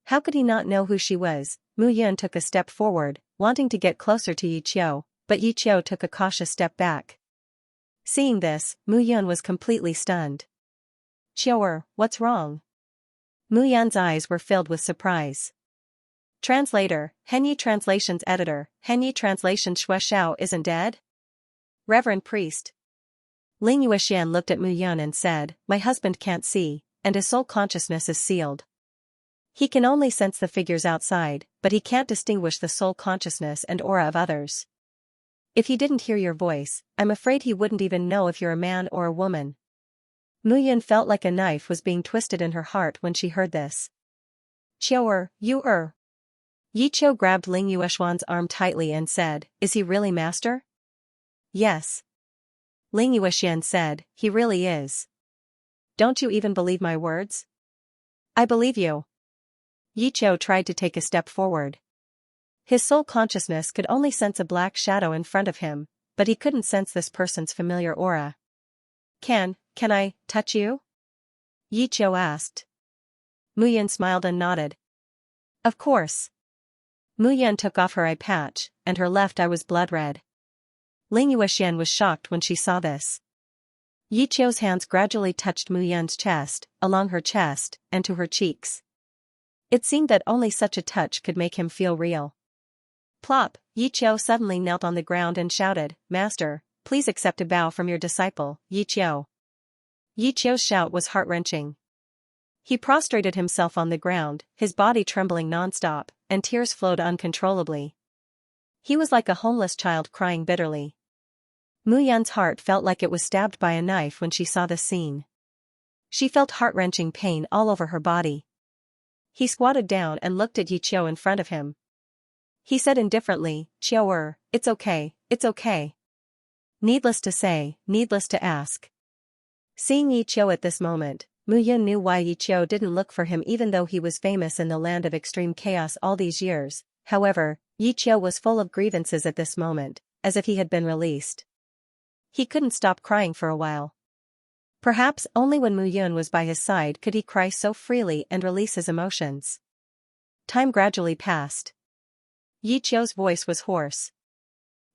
How could he not know who she was? Mu Yun took a step forward, wanting to get closer to Yi Qiu, but Yi Qiu took a cautious step back. Seeing this, Mu Yun was completely stunned. Qiu, what's wrong? Mu Yun's eyes were filled with surprise. Translator, Henyi Translations Editor, Henyi Translation Shui Xiao isn't dead? Reverend Priest. Ling Yuexian looked at Mu Yun and said, my husband can't see, and his soul consciousness is sealed. He can only sense the figures outside, but he can't distinguish the soul consciousness and aura of others. If he didn't hear your voice, I'm afraid he wouldn't even know if you're a man or a woman. Muyan felt like a knife was being twisted in her heart when she heard this. Qiu you Yi Qiu grabbed Ling Yueshuan's arm tightly and said, is he really master? Yes. Ling Yuexian said, he really is. Don't you even believe my words? I believe you. Yi Qiu tried to take a step forward. His soul consciousness could only sense a black shadow in front of him, but he couldn't sense this person's familiar aura. Can I touch you? Yi Qiu asked. Muyan smiled and nodded. Of course. Muyan took off her eye patch, and her left eye was blood red. Ling Yuexian was shocked when she saw this. Yi Qiu's hands gradually touched Muyan's chest, along her chest, and to her cheeks. It seemed that only such a touch could make him feel real. Plop, Yi Qiu suddenly knelt on the ground and shouted, Master, please accept a bow from your disciple, Yi Qiu. Yi Qiu's shout was heart-wrenching. He prostrated himself on the ground, his body trembling nonstop, and tears flowed uncontrollably. He was like a homeless child crying bitterly. Muyan's heart felt like it was stabbed by a knife when she saw this scene. She felt heart-wrenching pain all over her body. He squatted down and looked at Yi Qiu in front of him. He said indifferently, Qiu it's okay, it's okay. Needless to say, needless to ask. Seeing Yi Qiu at this moment, Muyan knew why Yi Qiu didn't look for him even though he was famous in the land of extreme chaos all these years. However, Yi Qiu was full of grievances at this moment, as if he had been released. He couldn't stop crying for a while. Perhaps only when Muyan was by his side could he cry so freely and release his emotions. Time gradually passed. Yi Qiu's voice was hoarse.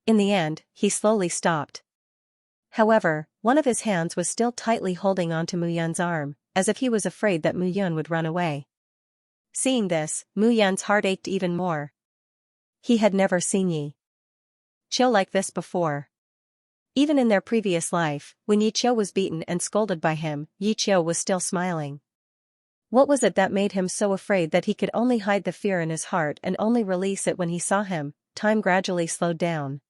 In the end, he slowly stopped. However, one of his hands was still tightly holding onto Muyan's arm, as if he was afraid that Muyan would run away. Seeing this, Muyan's heart ached even more. He had never seen Yi Qiu like this before. Even in their previous life, when Yi Qiu was beaten and scolded by him, Yi Qiu was still smiling. What was it that made him so afraid that he could only hide the fear in his heart and only release it when he saw him? Time gradually slowed down.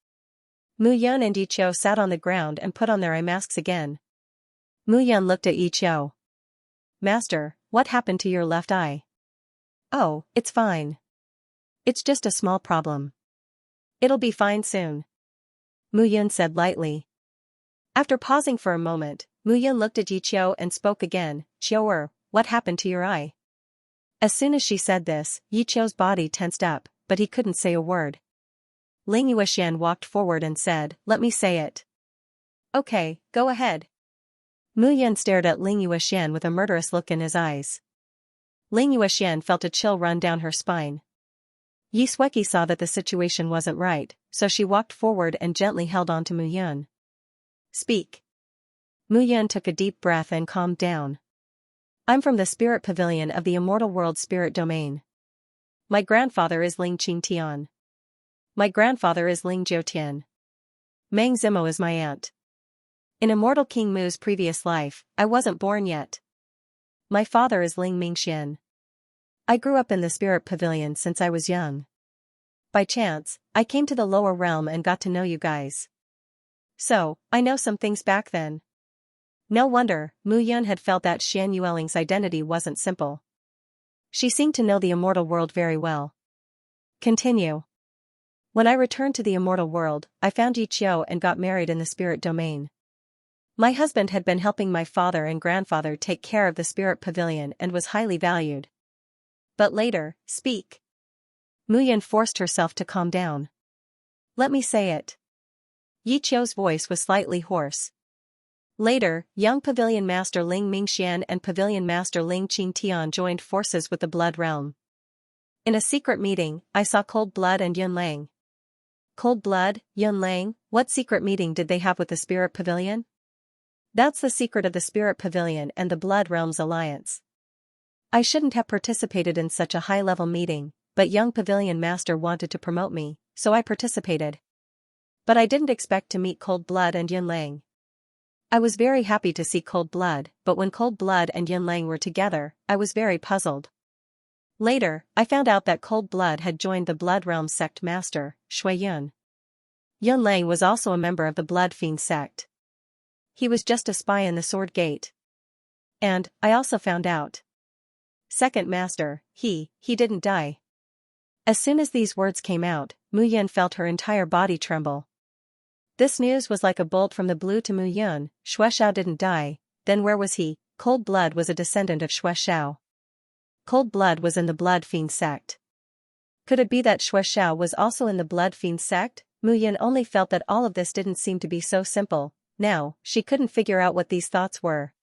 Muyan and Yi Qiu sat on the ground and put on their eye masks again. Muyan looked at Yi Qiu. Master, what happened to your left eye? Oh, it's fine. It's just a small problem. It'll be fine soon. Muyan said lightly. After pausing for a moment, Muyan looked at Yi Qiu and spoke again, Qiu what happened to your eye? As soon as she said this, Yi Qiu's body tensed up, but he couldn't say a word. Ling Yuexian walked forward and said, let me say it. Okay, go ahead. Muyan stared at Ling Yuexian with a murderous look in his eyes. Ling Yuexian felt a chill run down her spine. Yi Sueki saw that the situation wasn't right, so she walked forward and gently held on to Muyan. Speak. Muyan took a deep breath and calmed down. I'm from the Spirit Pavilion of the Immortal World Spirit Domain. My grandfather is Ling Qingtian. My grandfather is Ling Jiutian. Meng Zimo is my aunt. In Immortal King Mu's previous life, I wasn't born yet. My father is Ling Mingxian. I grew up in the Spirit Pavilion since I was young. By chance, I came to the lower realm and got to know you guys. So, I know some things back then. No wonder, Muyan had felt that Xian Yueling's identity wasn't simple. She seemed to know the immortal world very well. Continue. When I returned to the immortal world, I found Yi Qiu and got married in the spirit domain. My husband had been helping my father and grandfather take care of the spirit pavilion and was highly valued. But later, speak. Muyan forced herself to calm down. Let me say it. Yi Qiu's voice was slightly hoarse. Later, young Pavilion Master Ling Mingxian and Pavilion Master Ling Qingtian joined forces with the Blood Realm. In a secret meeting, I saw Cold Blood and Yun Lang. Cold Blood, Yun Lang, what secret meeting did they have with the Spirit Pavilion? That's the secret of the Spirit Pavilion and the Blood Realm's alliance. I shouldn't have participated in such a high-level meeting, but young Pavilion Master wanted to promote me, so I participated. But I didn't expect to meet Cold Blood and Yun Lang. I was very happy to see Cold Blood, but when Cold Blood and Yun Lang were together, I was very puzzled. Later, I found out that Cold Blood had joined the Blood Realm sect master, Shui Yun. Yun Lang was also a member of the Blood Fiend sect. He was just a spy in the Sword Gate. And, I also found out. Second Master, he didn't die. As soon as these words came out, Mu Yun felt her entire body tremble. This news was like a bolt from the blue to Mu Yun. Xue Xiao didn't die, then where was he? Cold Blood was a descendant of Xue Xiao. Cold Blood was in the Blood Fiend sect. Could it be that Xue Xiao was also in the Blood Fiend sect? Mu Yun only felt that all of this didn't seem to be so simple. Now, she couldn't figure out what these thoughts were.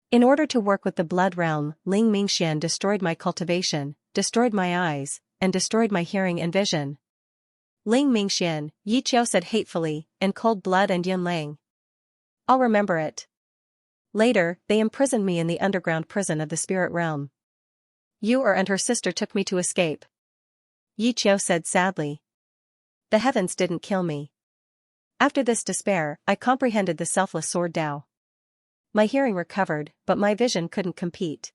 In order to work with the Blood Realm, Ling Mingxian destroyed my cultivation, destroyed my eyes, and destroyed my hearing and vision. Ling Mingxian, Yi Qiu said hatefully, and Cold Blood and Yun Lang. I'll remember it. Later, they imprisoned me in the underground prison of the spirit realm. Yu and her sister took me to escape. Yi Qiu said sadly. The heavens didn't kill me. After this despair, I comprehended the selfless sword Dao. My hearing recovered, but my vision couldn't compete.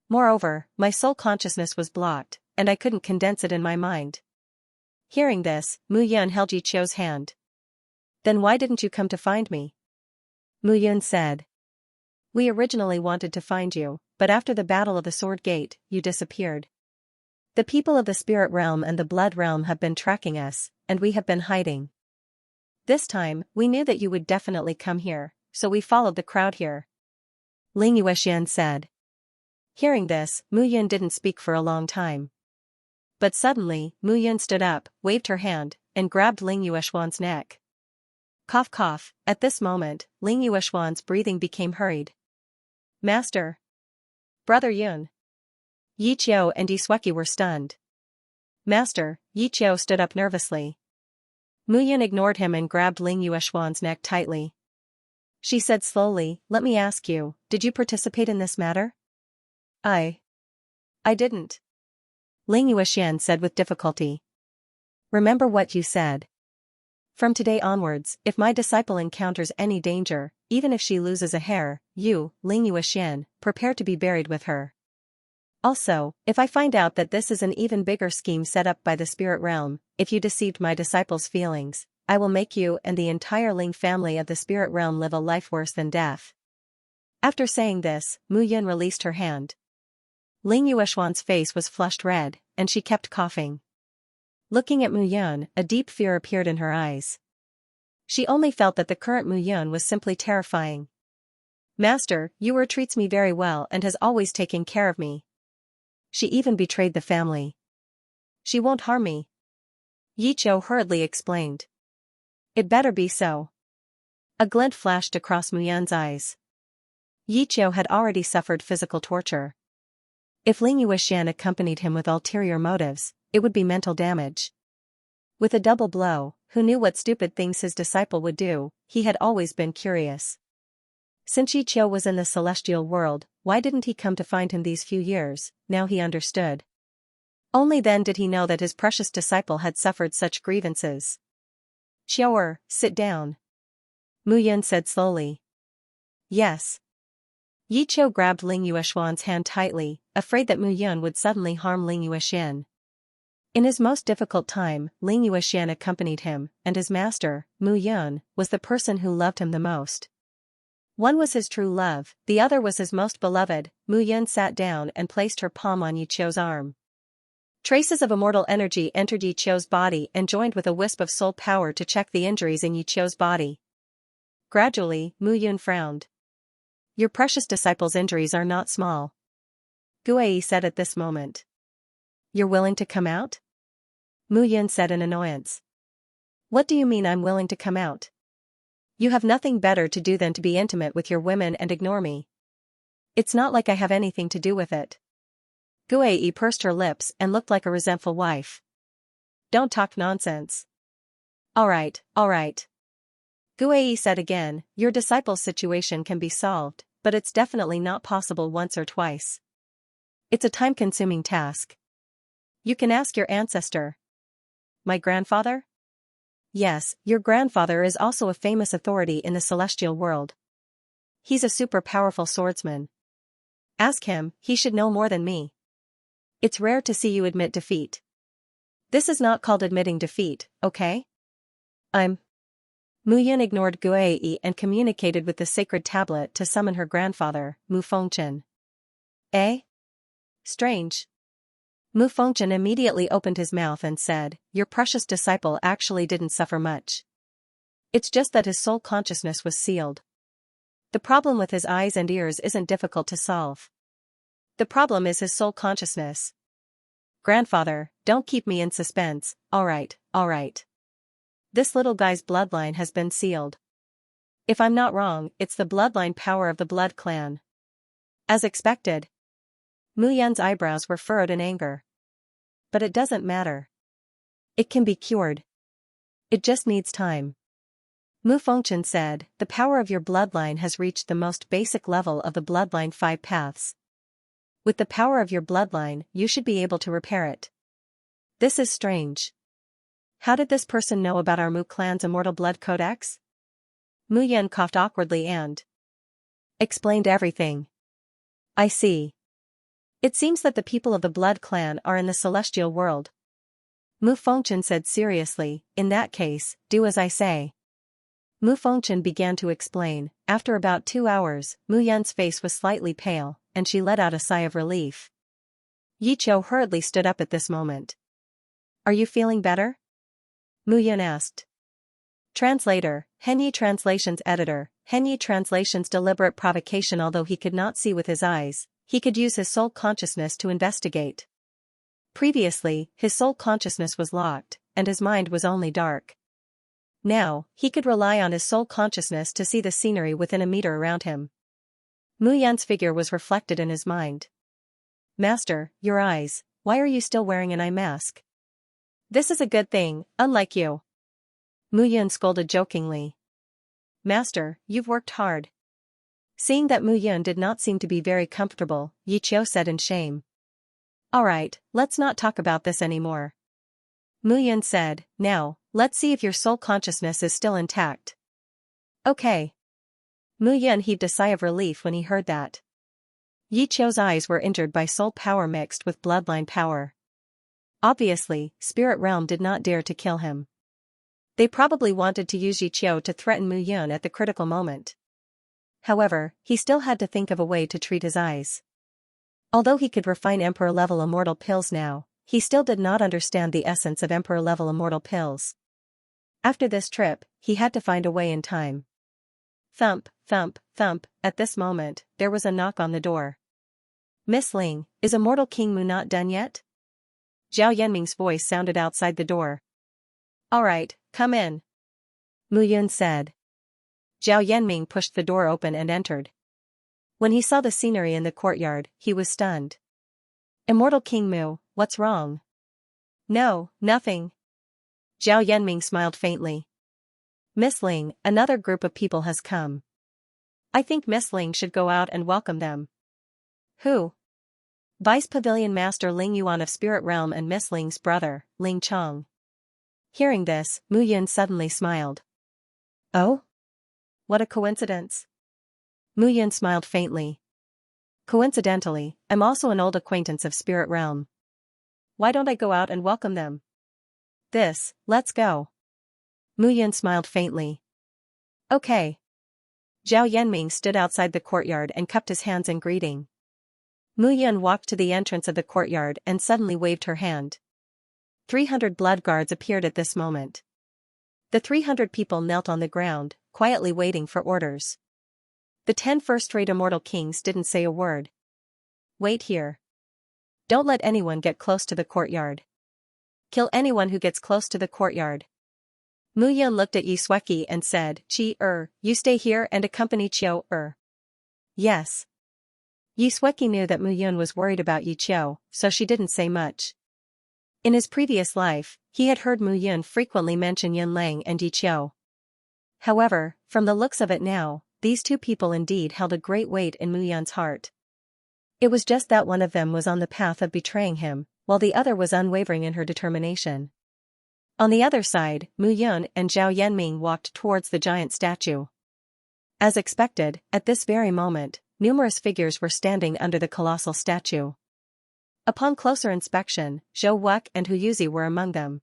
Moreover, my soul consciousness was blocked, and I couldn't condense it in my mind. Hearing this, Mu Yun held Yi Qiu's hand. Then why didn't you come to find me? Mu Yun said. We originally wanted to find you, but after the battle of the Sword Gate, you disappeared. The people of the Spirit Realm and the Blood Realm have been tracking us, and we have been hiding. This time, we knew that you would definitely come here, so we followed the crowd here. Ling Yuexian said. Hearing this, Mu Yun didn't speak for a long time. But suddenly, Mu Yun stood up, waved her hand, and grabbed Ling Yuexian's neck. Cough cough, at this moment, Ling Yuexian's breathing became hurried. Master. Brother Yun. Yi Qiu and Yi Sueki were stunned. Master, Yi Qiu stood up nervously. Mu Yun ignored him and grabbed Ling Yuexian's neck tightly. She said slowly, let me ask you, did you participate in this matter? I didn't. Ling Yuexian said with difficulty. Remember what you said. From today onwards, if my disciple encounters any danger, even if she loses a hair, you, Ling Yuexian, prepare to be buried with her. Also, if I find out that this is an even bigger scheme set up by the spirit realm, if you deceived my disciple's feelings, I will make you and the entire Ling family of the spirit realm live a life worse than death. After saying this, Mu Yun released her hand. Ling Yuexian's face was flushed red, and she kept coughing. Looking at Mu Yun, a deep fear appeared in her eyes. She only felt that the current Mu Yun was simply terrifying. Master, Yu treats me very well and has always taken care of me. She even betrayed the family. She won't harm me. Yi Qiu hurriedly explained. It better be so. A glint flashed across Mu Yun's eyes. Yi Qiu had already suffered physical torture. If Ling Yuexian accompanied him with ulterior motives, it would be mental damage. With a double blow, who knew what stupid things his disciple would do, he had always been curious. Since Yi Qiu was in the celestial world, why didn't he come to find him these few years? Now he understood. Only then did he know that his precious disciple had suffered such grievances. Qiu, sit down. Mu Yun said slowly. Yes. Yi Qiu grabbed Ling Yuexian's hand tightly, afraid that Mu Yun would suddenly harm Ling Yuexian. In his most difficult time, Ling Yuexian accompanied him, and his master, Mu Yun, was the person who loved him the most. One was his true love, the other was his most beloved. Mu Yun sat down and placed her palm on Yi Qiu's arm. Traces of immortal energy entered Yi Qiu's body and joined with a wisp of soul power to check the injuries in Yi Qiu's body. Gradually, Mu Yun frowned. Your precious disciple's injuries are not small. Guai said at this moment. You're willing to come out? Mu Yun said in annoyance. What do you mean I'm willing to come out? You have nothing better to do than to be intimate with your women and ignore me. It's not like I have anything to do with it. Guai pursed her lips and looked like a resentful wife. Don't talk nonsense. All right. Guai said again, your disciple's situation can be solved, but it's definitely not possible once or twice. It's a time-consuming task. You can ask your ancestor. My grandfather? Yes, your grandfather is also a famous authority in the celestial world. He's a super powerful swordsman. Ask him, he should know more than me. It's rare to see you admit defeat. This is not called admitting defeat, okay? Mu Yun ignored Guei and communicated with the sacred tablet to summon her grandfather, Mu Fengchen. Eh? Strange. Mu Fengchen immediately opened his mouth and said, "Your precious disciple actually didn't suffer much. It's just that his soul consciousness was sealed. The problem with his eyes and ears isn't difficult to solve. The problem is his soul consciousness. Grandfather, don't keep me in suspense, alright. This little guy's bloodline has been sealed. If I'm not wrong, it's the bloodline power of the blood clan." As expected, Mu Yun's eyebrows were furrowed in anger. But it doesn't matter. It can be cured. It just needs time. Mu Fengchen said, "The power of your bloodline has reached the most basic level of the bloodline 5 paths. With the power of your bloodline, you should be able to repair it. This is strange. How did this person know about our Mu clan's immortal blood codex?" Mu Yun coughed awkwardly and explained everything. "I see. It seems that the people of the blood clan are in the celestial world." Mu Fengchen said seriously, "In that case, do as I say." Mu Fengchen began to explain. After about 2 hours, Mu Yun's face was slightly pale, and she let out a sigh of relief. Yi Qiu hurriedly stood up at this moment. "Are you feeling better?" Mu Yun asked. Translator, Henyi Translations Editor, Henyi Translations deliberate provocation. Although he could not see with his eyes, he could use his soul consciousness to investigate. Previously, his soul consciousness was locked, and his mind was only dark. Now, he could rely on his soul consciousness to see the scenery within a meter around him. Mu Yun's figure was reflected in his mind. "Master, your eyes, why are you still wearing an eye mask?" "This is a good thing, unlike you." Mu Yun scolded jokingly. "Master, you've worked hard." Seeing that Mu Yun did not seem to be very comfortable, Yi Qiu said in shame. "Alright, let's not talk about this anymore." Mu Yun said, "Now, let's see if your soul consciousness is still intact." "Okay." Mu Yun heaved a sigh of relief when he heard that. Yi Qiu's eyes were injured by soul power mixed with bloodline power. Obviously, Spirit Realm did not dare to kill him. They probably wanted to use Yi Qiu to threaten Mu Yun at the critical moment. However, he still had to think of a way to treat his eyes. Although he could refine Emperor-level immortal pills now, he still did not understand the essence of Emperor-level immortal pills. After this trip, he had to find a way in time. Thump, thump, thump. At this moment, there was a knock on the door. "Miss Ling, is Immortal King Mu not done yet?" Zhao Yanming's voice sounded outside the door. "Alright, come in," Mu Yun said. Zhao Yanming pushed the door open and entered. When he saw the scenery in the courtyard, he was stunned. "Immortal King Mu, what's wrong?" "No, nothing." Zhao Yanming smiled faintly. "Miss Ling, another group of people has come. I think Miss Ling should go out and welcome them." "Who?" "Vice Pavilion Master Ling Yuan of Spirit Realm and Miss Ling's brother, Ling Chong." Hearing this, Mu Yun suddenly smiled. "Oh? What a coincidence." Mu Yun smiled faintly. "Coincidentally, I'm also an old acquaintance of Spirit Realm. Why don't I go out and welcome them?" Let's go." Mu Yun smiled faintly. "Okay." Zhao Yanming stood outside the courtyard and cupped his hands in greeting. Mu Yun walked to the entrance of the courtyard and suddenly waved her hand. 300 blood guards appeared at this moment. The 300 people knelt on the ground, quietly waiting for orders. The 10 first-rate immortal kings didn't say a word. "Wait here. Don't let anyone get close to the courtyard. Kill anyone who gets close to the courtyard." Mu Yun looked at Yi Sueki and said, You stay here and accompany Qiu, Yes." Yi Sueki knew that Mu Yun was worried about Yi Qiu, so she didn't say much. In his previous life, he had heard Mu Yun frequently mention Yun Lang and Yi Qiu. However, from the looks of it now, these two people indeed held a great weight in Mu Yun's heart. It was just that one of them was on the path of betraying him, while the other was unwavering in her determination. On the other side, Mu Yun and Zhao Yanming walked towards the giant statue. As expected, at this very moment, numerous figures were standing under the colossal statue. Upon closer inspection, Zhou Wuke and Hu Yuzi were among them.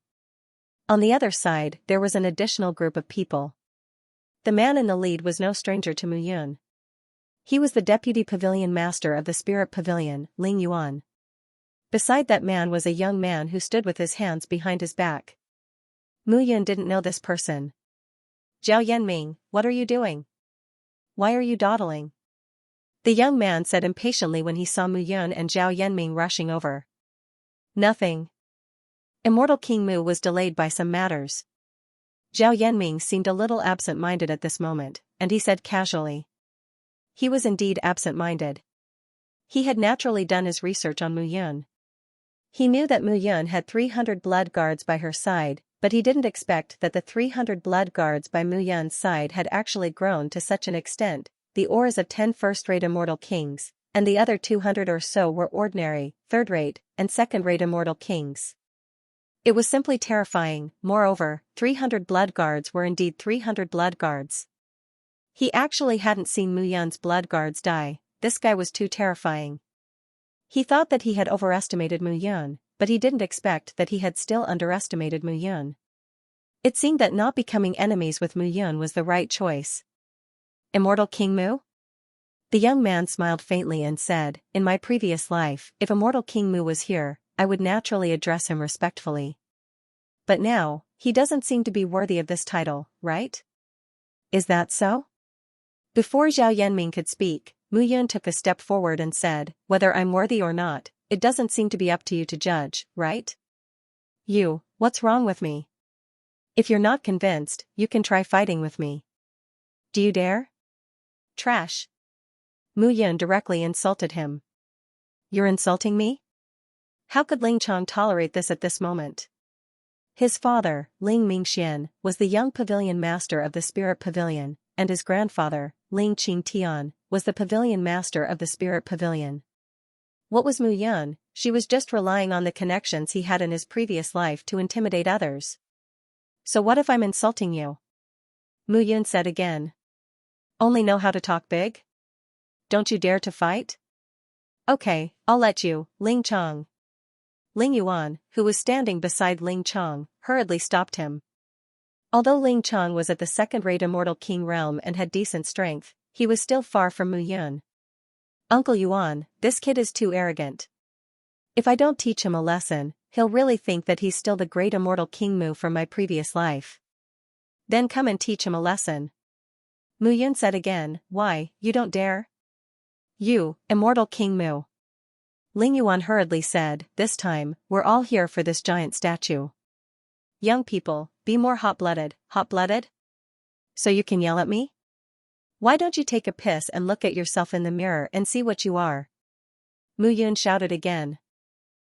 On the other side, there was an additional group of people. The man in the lead was no stranger to Mu Yun. He was the deputy pavilion master of the spirit pavilion, Ling Yuan. Beside that man was a young man who stood with his hands behind his back. Mu Yun didn't know this person. Zhao Yanming, what are you doing? Why are you dawdling? The young man said impatiently when he saw Mu Yun and Zhao Yanming rushing over. Nothing. Immortal King Mu was delayed by some matters. Zhao Yanming seemed a little absent-minded at this moment, and he said casually. He was indeed absent-minded. He had naturally done his research on Mu Yun. He knew that Mu Yun had 300 blood guards by her side, but he didn't expect that the 300 blood guards by Mu Yun's side had actually grown to such an extent, the auras of 10 first-rate immortal kings, and the other 200 or so were ordinary, third-rate, and second-rate immortal kings. It was simply terrifying. Moreover, 300 blood guards were indeed 300 blood guards. He actually hadn't seen Mu Yun's blood guards die. This guy was too terrifying. He thought that he had overestimated Mu Yun, but he didn't expect that he had still underestimated Mu Yun. It seemed that not becoming enemies with Mu Yun was the right choice. Immortal King Mu? The young man smiled faintly and said, in my previous life, if Immortal King Mu was here, I would naturally address him respectfully. But now, he doesn't seem to be worthy of this title, right? Is that so? Before Zhao Yanming could speak, Mu Yun took a step forward and said, whether I'm worthy or not, it doesn't seem to be up to you to judge, right? What's wrong with me? If you're not convinced, you can try fighting with me. Do you dare? Trash. Mu Yun directly insulted him. You're insulting me? How could Ling Chong tolerate this at this moment? His father, Ling Mingxian, was the young pavilion master of the spirit pavilion, and his grandfather, Ling Qingtian, was the pavilion master of the spirit pavilion. What was Mu Yun? She was just relying on the connections he had in his previous life to intimidate others. So what if I'm insulting you? Mu Yun said again. Only know how to talk big? Don't you dare to fight? Okay, I'll let you, Ling Chong. Ling Yuan, who was standing beside Ling Chong, hurriedly stopped him. Although Ling Chong was at the second-rate immortal king realm and had decent strength, he was still far from Mu Yun. Uncle Yuan, this kid is too arrogant. If I don't teach him a lesson, he'll really think that he's still the great immortal King Mu from my previous life. Then come and teach him a lesson. Mu Yun said again, why, you don't dare? You, immortal King Mu. Ling Yuan hurriedly said, this time, we're all here for this giant statue. Young people, be more hot-blooded. Hot-blooded? So you can yell at me? Why don't you take a piss and look at yourself in the mirror and see what you are? Mu Yun shouted again.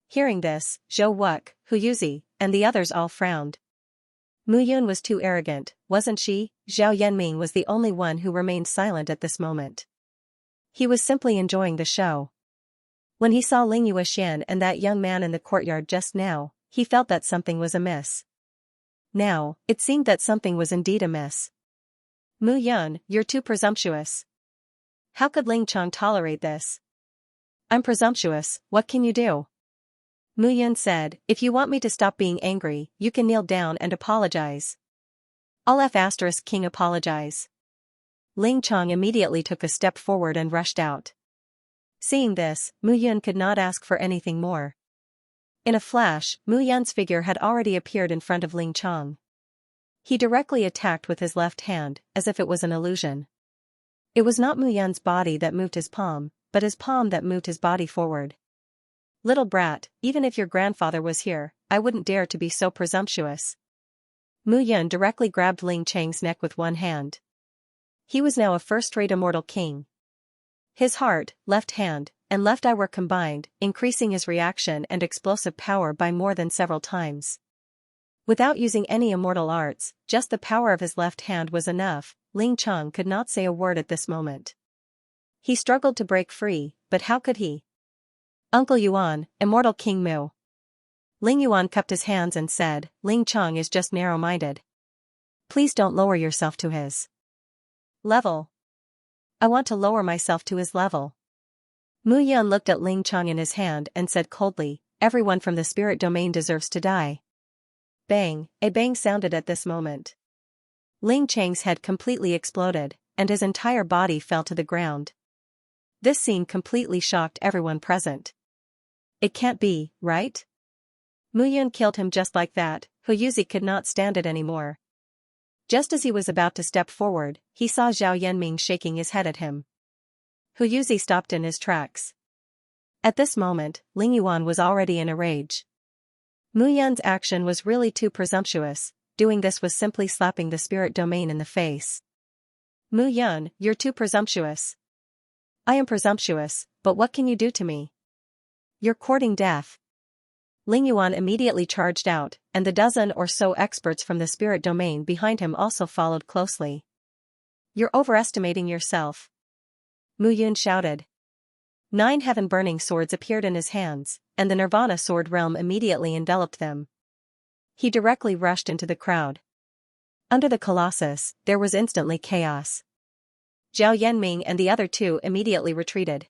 Hearing this, Zhou Wuk, Hu Yuzi, and the others all frowned. Mu Yun was too arrogant, wasn't she? Zhao Yanming was the only one who remained silent at this moment. He was simply enjoying the show. When he saw Ling Yuxian and that young man in the courtyard just now, he felt that something was amiss. Now, it seemed that something was indeed amiss. Mu Yun, you're too presumptuous. How could Ling Chong tolerate this? I'm presumptuous, what can you do? Mu Yun said, if you want me to stop being angry, you can kneel down and apologize. I'll King apologize. Ling Chong immediately took a step forward and rushed out. Seeing this, Mu Yun could not ask for anything more. In a flash, Mu Yun's figure had already appeared in front of Ling Chong. He directly attacked with his left hand, as if it was an illusion. It was not Mu Yun's body that moved his palm, but his palm that moved his body forward. Little brat, even if your grandfather was here, I wouldn't dare to be so presumptuous. Mu Yun directly grabbed Ling Chang's neck with one hand. He was now a first-rate immortal king. His heart, left hand, and left eye were combined, increasing his reaction and explosive power by more than several times. Without using any immortal arts, just the power of his left hand was enough. Ling Chong could not say a word at this moment. He struggled to break free, but how could he? Uncle Yuan, immortal King Mu. Ling Yuan cupped his hands and said, Ling Chong is just narrow-minded. Please don't lower yourself to his level. I want to lower myself to his level. Mu Yun looked at Ling Chong in his hand and said coldly, everyone from the spirit domain deserves to die. Bang, a bang sounded at this moment. Ling Chang's head completely exploded, and his entire body fell to the ground. This scene completely shocked everyone present. It can't be, right? Mu Yun killed him just like that. Huyuzi could not stand it anymore. Just as he was about to step forward, he saw Zhao Yanming shaking his head at him. Huyuzi stopped in his tracks. At this moment, Ling Yuan was already in a rage. Mu Yun's action was really too presumptuous. Doing this was simply slapping the spirit domain in the face. Mu Yun, you're too presumptuous. I am presumptuous, but what can you do to me? You're courting death. Ling Yuan immediately charged out, and the dozen or so experts from the spirit domain behind him also followed closely. You're overestimating yourself. Mu Yun shouted. 9 heaven-burning swords appeared in his hands, and the Nirvana sword realm immediately enveloped them. He directly rushed into the crowd. Under the Colossus, there was instantly chaos. Zhao Yanming and the other two immediately retreated.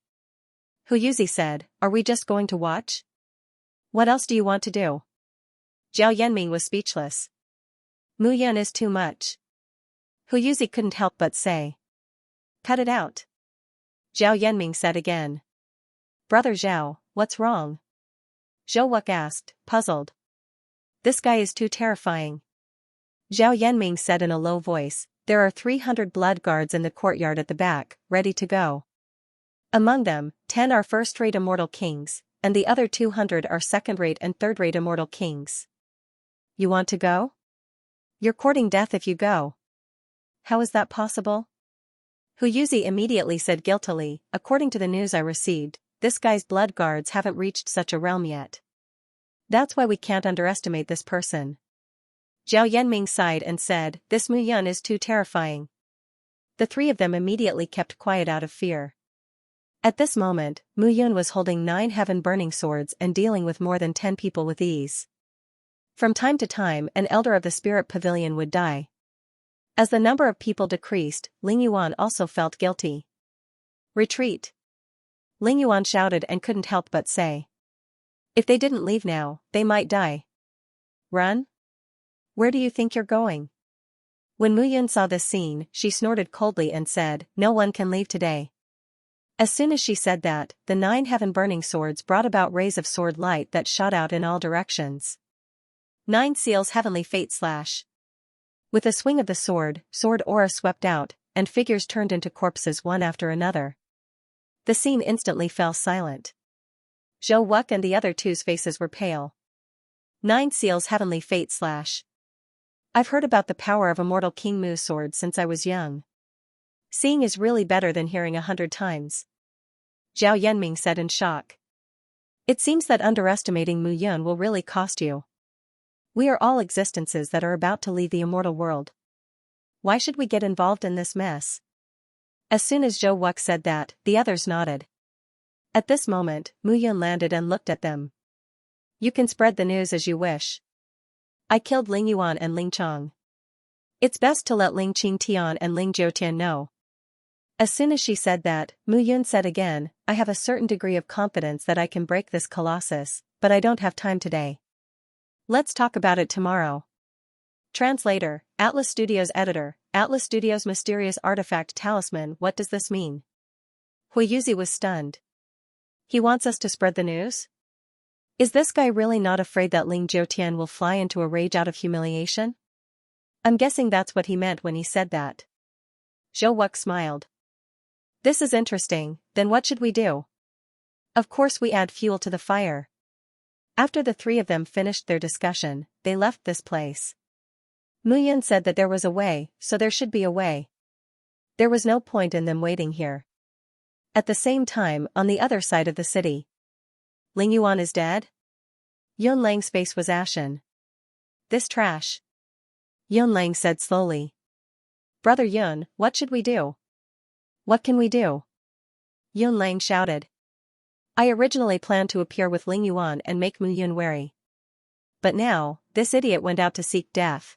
Huyuzi said, "Are we just going to watch? What else do you want to do?" Zhao Yanming was speechless. Mu Yun is too much. Huyuzi couldn't help but say. "Cut it out." Zhao Yanming said again. "Brother Zhao, what's wrong?" Zhou Wuck asked, puzzled. "This guy is too terrifying." Zhao Yanming said in a low voice, "There are 300 blood guards in the courtyard at the back, ready to go. Among them, 10 are first-rate immortal kings, and the other 200 are second-rate and third-rate immortal kings. You want to go? You're courting death if you go. How is that possible?" Huyuzi immediately said guiltily, "According to the news I received, this guy's blood guards haven't reached such a realm yet. That's why we can't underestimate this person." Zhao Yanming sighed and said, "This Mu Yun is too terrifying." The three of them immediately kept quiet out of fear. At this moment, Mu Yun was holding 9 heaven-burning swords and dealing with more than 10 people with ease. From time to time, an elder of the spirit pavilion would die. As the number of people decreased, Ling Yuan also felt guilty. "Retreat!" Ling Yuan shouted and couldn't help but say. "If they didn't leave now, they might die." "Run? Where do you think you're going?" When Mu Yun saw this scene, she snorted coldly and said, "No one can leave today." As soon as she said that, the 9 heaven-burning swords brought about rays of sword light that shot out in all directions. 9 seals heavenly fate slash. With a swing of the sword aura swept out, and figures turned into corpses one after another. The scene instantly fell silent. Zhou Wuck and the other two's faces were pale. 9 seals heavenly fate slash. I've heard about the power of immortal King Mu's sword since I was young. Seeing is really better than hearing 100 times. Zhao Yanming said in shock. It seems that underestimating Mu Yun will really cost you. We are all existences that are about to leave the immortal world. Why should we get involved in this mess? As soon as Zhou Wuck said that, the others nodded. At this moment, Mu Yun landed and looked at them. You can spread the news as you wish. I killed Ling Yuan and Ling Chong. It's best to let Ling Qingtian and Ling Jiutian know. As soon as she said that, Mu Yun said again, I have a certain degree of confidence that I can break this colossus, but I don't have time today. Let's talk about it tomorrow. Translator, Atlas Studios Editor, Atlas Studios Mysterious Artifact Talisman. What does this mean? Huiyuzi was stunned. He wants us to spread the news? Is this guy really not afraid that Ling Jiutian will fly into a rage out of humiliation? I'm guessing that's what he meant when he said that. Zhou Wuck smiled. This is interesting, then what should we do? Of course we add fuel to the fire. After the three of them finished their discussion, they left this place. Mu Yun said that there was a way, so there should be a way. There was no point in them waiting here. At the same time, on the other side of the city. Ling Yuan is dead? Yun Lang's face was ashen. This trash. Yun Lang said slowly. Brother Yun, what should we do? What can we do? Yun Lang shouted. I originally planned to appear with Ling Yuan and make Mu Yun wary. But now, this idiot went out to seek death.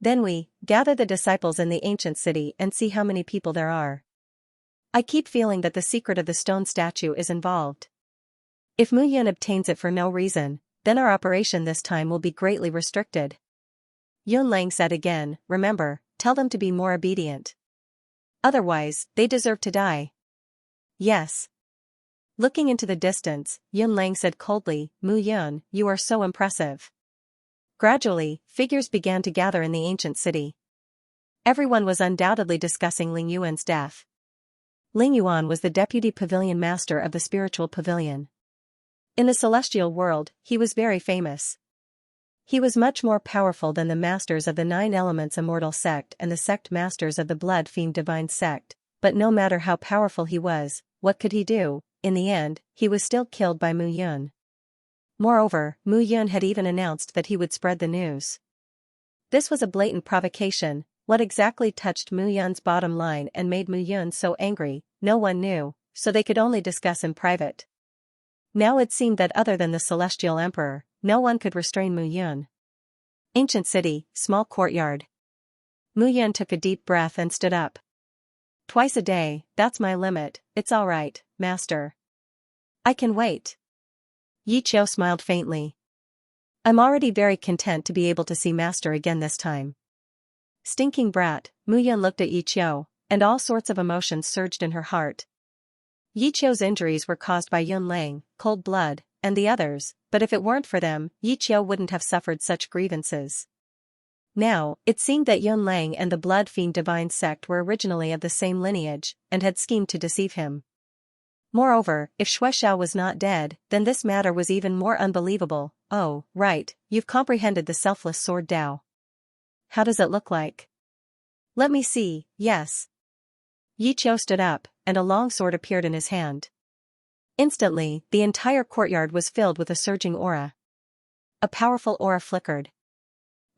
Then we gather the disciples in the ancient city and see how many people there are. I keep feeling that the secret of the stone statue is involved. If Mu Yun obtains it for no reason, then our operation this time will be greatly restricted. Yun Lang said again, remember, tell them to be more obedient. Otherwise, they deserve to die. Yes. Looking into the distance, Yun Lang said coldly, Mu Yun, you are so impressive. Gradually, figures began to gather in the ancient city. Everyone was undoubtedly discussing Ling Yuan's death. Ling Yuan was the deputy pavilion master of the spiritual pavilion. In the celestial world, he was very famous. He was much more powerful than the masters of the Nine Elements Immortal Sect and the sect masters of the Blood Fiend Divine Sect, but no matter how powerful he was, what could he do? In the end, he was still killed by Mu Yun. Moreover, Mu Yun had even announced that he would spread the news. This was a blatant provocation. What exactly touched Mu Yun's bottom line and made Mu Yun so angry, no one knew, so they could only discuss in private. Now it seemed that other than the Celestial Emperor, no one could restrain Mu Yun. Ancient city, small courtyard. Mu Yun took a deep breath and stood up. Twice a day, that's my limit, it's all right, master. I can wait. Yi Qiu smiled faintly. I'm already very content to be able to see master again this time. Stinking brat, Mu Yun looked at Yi Qiu, and all sorts of emotions surged in her heart. Yi Qiu's injuries were caused by Yun Lang, Cold Blood, and the others, but if it weren't for them, Yi Qiu wouldn't have suffered such grievances. Now, it seemed that Yun Lang and the Blood Fiend Divine Sect were originally of the same lineage, and had schemed to deceive him. Moreover, if Shuexiao was not dead, then this matter was even more unbelievable. Oh, right, you've comprehended the selfless sword Dao. How does it look like? Let me see, yes. Yi Qiu stood up, and a long sword appeared in his hand. Instantly, the entire courtyard was filled with a surging aura. A powerful aura flickered.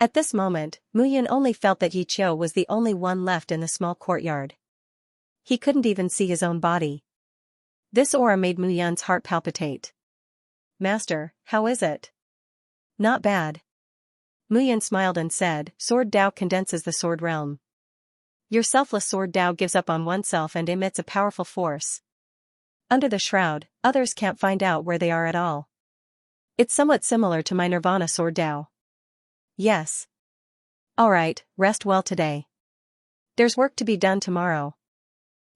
At this moment, Mu Yun only felt that Yi Qiu was the only one left in the small courtyard. He couldn't even see his own body. This aura made Mu Yun's heart palpitate. Master, how is it? Not bad. Mu Yun smiled and said, Sword Dao condenses the sword realm. Your selfless sword Dao gives up on oneself and emits a powerful force. Under the shroud, others can't find out where they are at all. It's somewhat similar to my Nirvana sword Dao. Yes. Alright, rest well today. There's work to be done tomorrow.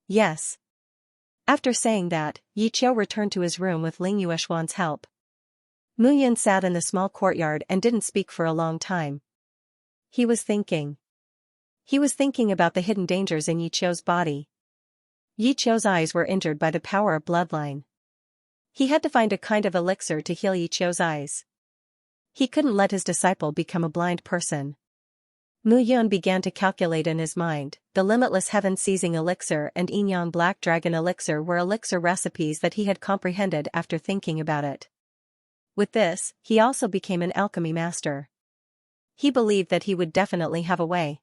Yes. After saying that, Yi Qiu returned to his room with Ling Yueshuan's help. Mu Yun sat in the small courtyard and didn't speak for a long time. He was thinking. He was thinking about the hidden dangers in Yi Qiu's body. Yi Qiu's eyes were injured by the power of bloodline. He had to find a kind of elixir to heal Yi Qiu's eyes. He couldn't let his disciple become a blind person. Mu Yun began to calculate in his mind. The limitless heaven-seizing elixir and Yin-Yang Black Dragon elixir were elixir recipes that he had comprehended after thinking about it. With this, he also became an alchemy master. He believed that he would definitely have a way.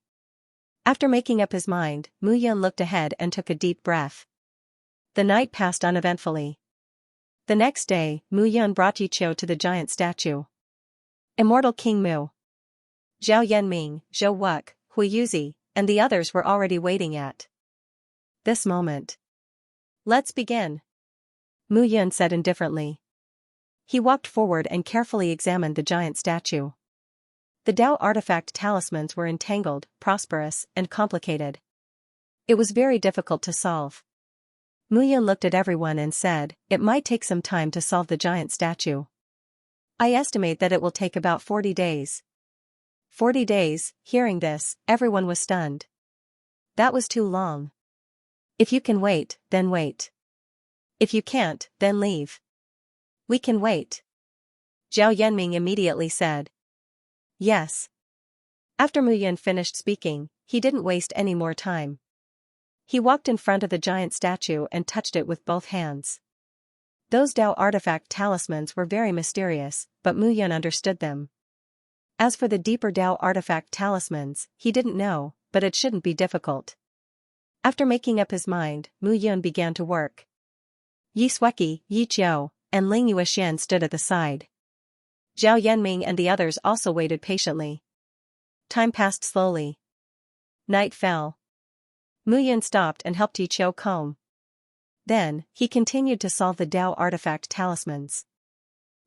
After making up his mind, Mu Yun looked ahead and took a deep breath. The night passed uneventfully. The next day, Mu Yun brought Yi Qiu to the giant statue. Immortal King Mu, Zhao Yanming, Zhou Wuk, Hui Yuzi, and the others were already waiting at this moment. Let's begin, Mu Yun said indifferently. He walked forward and carefully examined the giant statue. The Dao artifact talismans were entangled, prosperous, and complicated. It was very difficult to solve. Mu Yun looked at everyone and said, it might take some time to solve the giant statue. I estimate that it will take about 40 days. 40 days, hearing this, everyone was stunned. That was too long. If you can wait, then wait. If you can't, then leave. We can wait. Zhao Yanming immediately said. Yes. After Mu Yun finished speaking, he didn't waste any more time. He walked in front of the giant statue and touched it with both hands. Those Dao artifact talismans were very mysterious, but Mu Yun understood them. As for the deeper Dao artifact talismans, he didn't know, but it shouldn't be difficult. After making up his mind, Mu Yun began to work. Yi Sueki, Yi Qiu, and Ling Yuexian stood at the side. Zhao Yanming and the others also waited patiently. Time passed slowly. Night fell. Mu Yun stopped and helped Yi Qiu comb. Then, he continued to solve the Dao artifact talismans.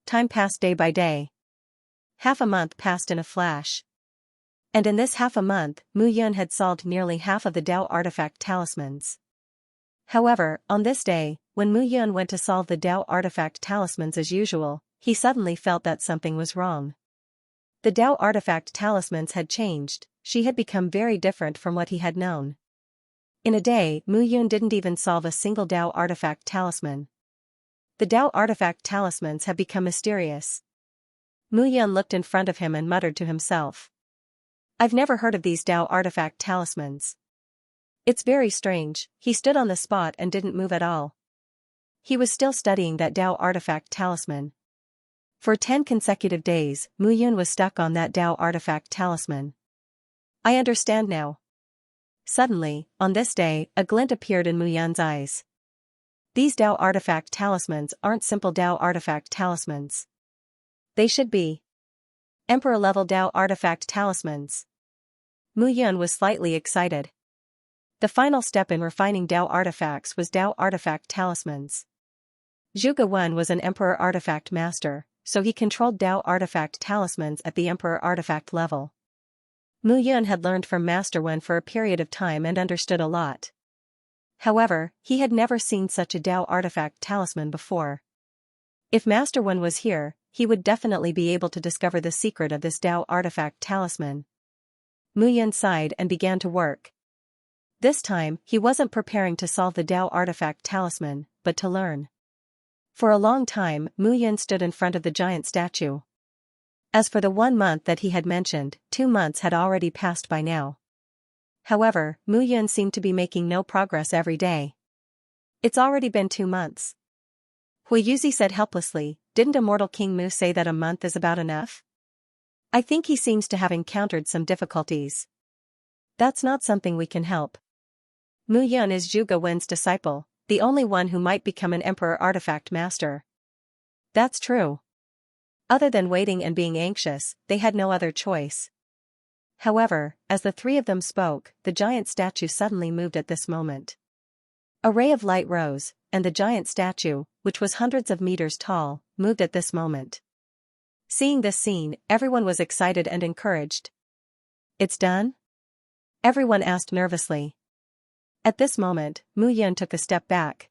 time passed day by day. Half a month passed in a flash. And in this half a month, Mu Yun had solved nearly half of the Dao artifact talismans. However, on this day, when Mu Yun went to solve the Dao artifact talismans as usual, he suddenly felt that something was wrong. The Dao artifact talismans had changed, she had become very different from what he had known. In a day, Mu Yun didn't even solve a single Dao artifact talisman. The Dao artifact talismans had become mysterious. Mu Yun looked in front of him and muttered to himself. I've never heard of these Dao artifact talismans. It's very strange. He stood on the spot and didn't move at all. He was still studying that Dao artifact talisman. For 10 consecutive days, Mu Yun was stuck on that Dao artifact talisman. I understand now. Suddenly, on this day, a glint appeared in Mu Yun's eyes. These Dao artifact talismans aren't simple Dao artifact talismans. They should be Emperor-level Dao artifact talismans. Mu Yun was slightly excited. The final step in refining Dao artifacts was Dao artifact talismans. Zhuge Wen was an Emperor artifact master, so he controlled Dao artifact talismans at the Emperor artifact level. Mu Yun had learned from Master Wen for a period of time and understood a lot. However, he had never seen such a Dao artifact talisman before. If Master Wen was here, he would definitely be able to discover the secret of this Dao artifact talisman. Mu Yun sighed and began to work. This time, he wasn't preparing to solve the Dao artifact talisman, but to learn. For a long time, Mu Yun stood in front of the giant statue. As for the 1 month that he had mentioned, 2 months had already passed by now. However, Mu Yun seemed to be making no progress every day. It's already been 2 months. Hui Yuzi said helplessly, didn't Immortal King Mu say that a month is about enough? I think he seems to have encountered some difficulties. That's not something we can help. Mu Yun is Zhuge Wen's disciple, the only one who might become an Emperor artifact master. That's true. Other than waiting and being anxious, they had no other choice. However, as the 3 of them spoke, the giant statue suddenly moved at this moment. A ray of light rose, and the giant statue, which was hundreds of meters tall, moved at this moment. Seeing this scene, everyone was excited and encouraged. It's done? Everyone asked nervously. At this moment, Mu Yun took a step back.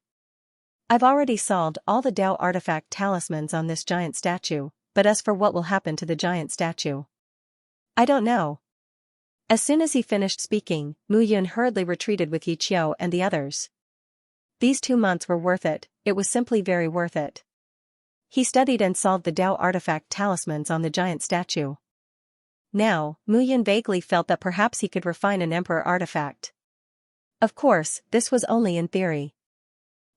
I've already solved all the Dao artifact talismans on this giant statue, but as for what will happen to the giant statue, I don't know. As soon as he finished speaking, Mu Yun hurriedly retreated with Yi Qiu and the others. These 2 months were worth it, it was simply very worth it. He studied and solved the Dao artifact talismans on the giant statue. Now, Mu Yun vaguely felt that perhaps he could refine an Emperor artifact. Of course, this was only in theory.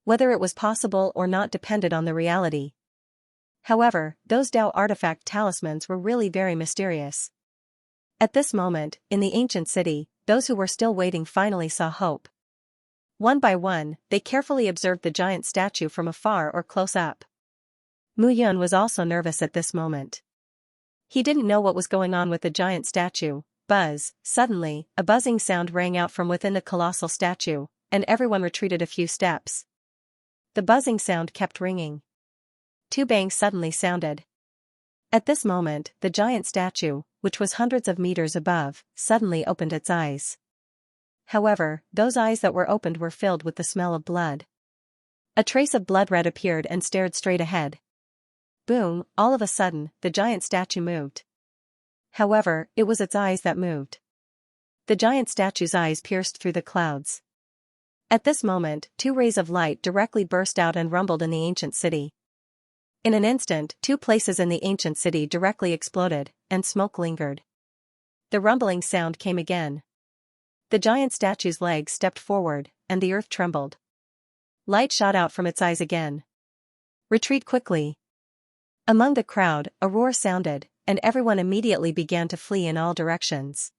Whether it was possible or not depended on the reality. However, those Dao artifact talismans were really very mysterious. At this moment, in the ancient city, those who were still waiting finally saw hope. One by one, they carefully observed the giant statue from afar or close up. Mu Yun was also nervous at this moment. He didn't know what was going on with the giant statue. Buzz, suddenly, a buzzing sound rang out from within the colossal statue, and everyone retreated a few steps. The buzzing sound kept ringing. 2 bangs suddenly sounded. At this moment, the giant statue, which was hundreds of meters above, suddenly opened its eyes. However, those eyes that were opened were filled with the smell of blood. A trace of blood red appeared and stared straight ahead. Boom, all of a sudden, the giant statue moved. However, it was its eyes that moved. The giant statue's eyes pierced through the clouds. At this moment, 2 rays of light directly burst out and rumbled in the ancient city. In an instant, 2 places in the ancient city directly exploded, and smoke lingered. The rumbling sound came again. The giant statue's legs stepped forward, and the earth trembled. Light shot out from its eyes again. Retreat quickly. Among the crowd, a roar sounded, and everyone immediately began to flee in all directions.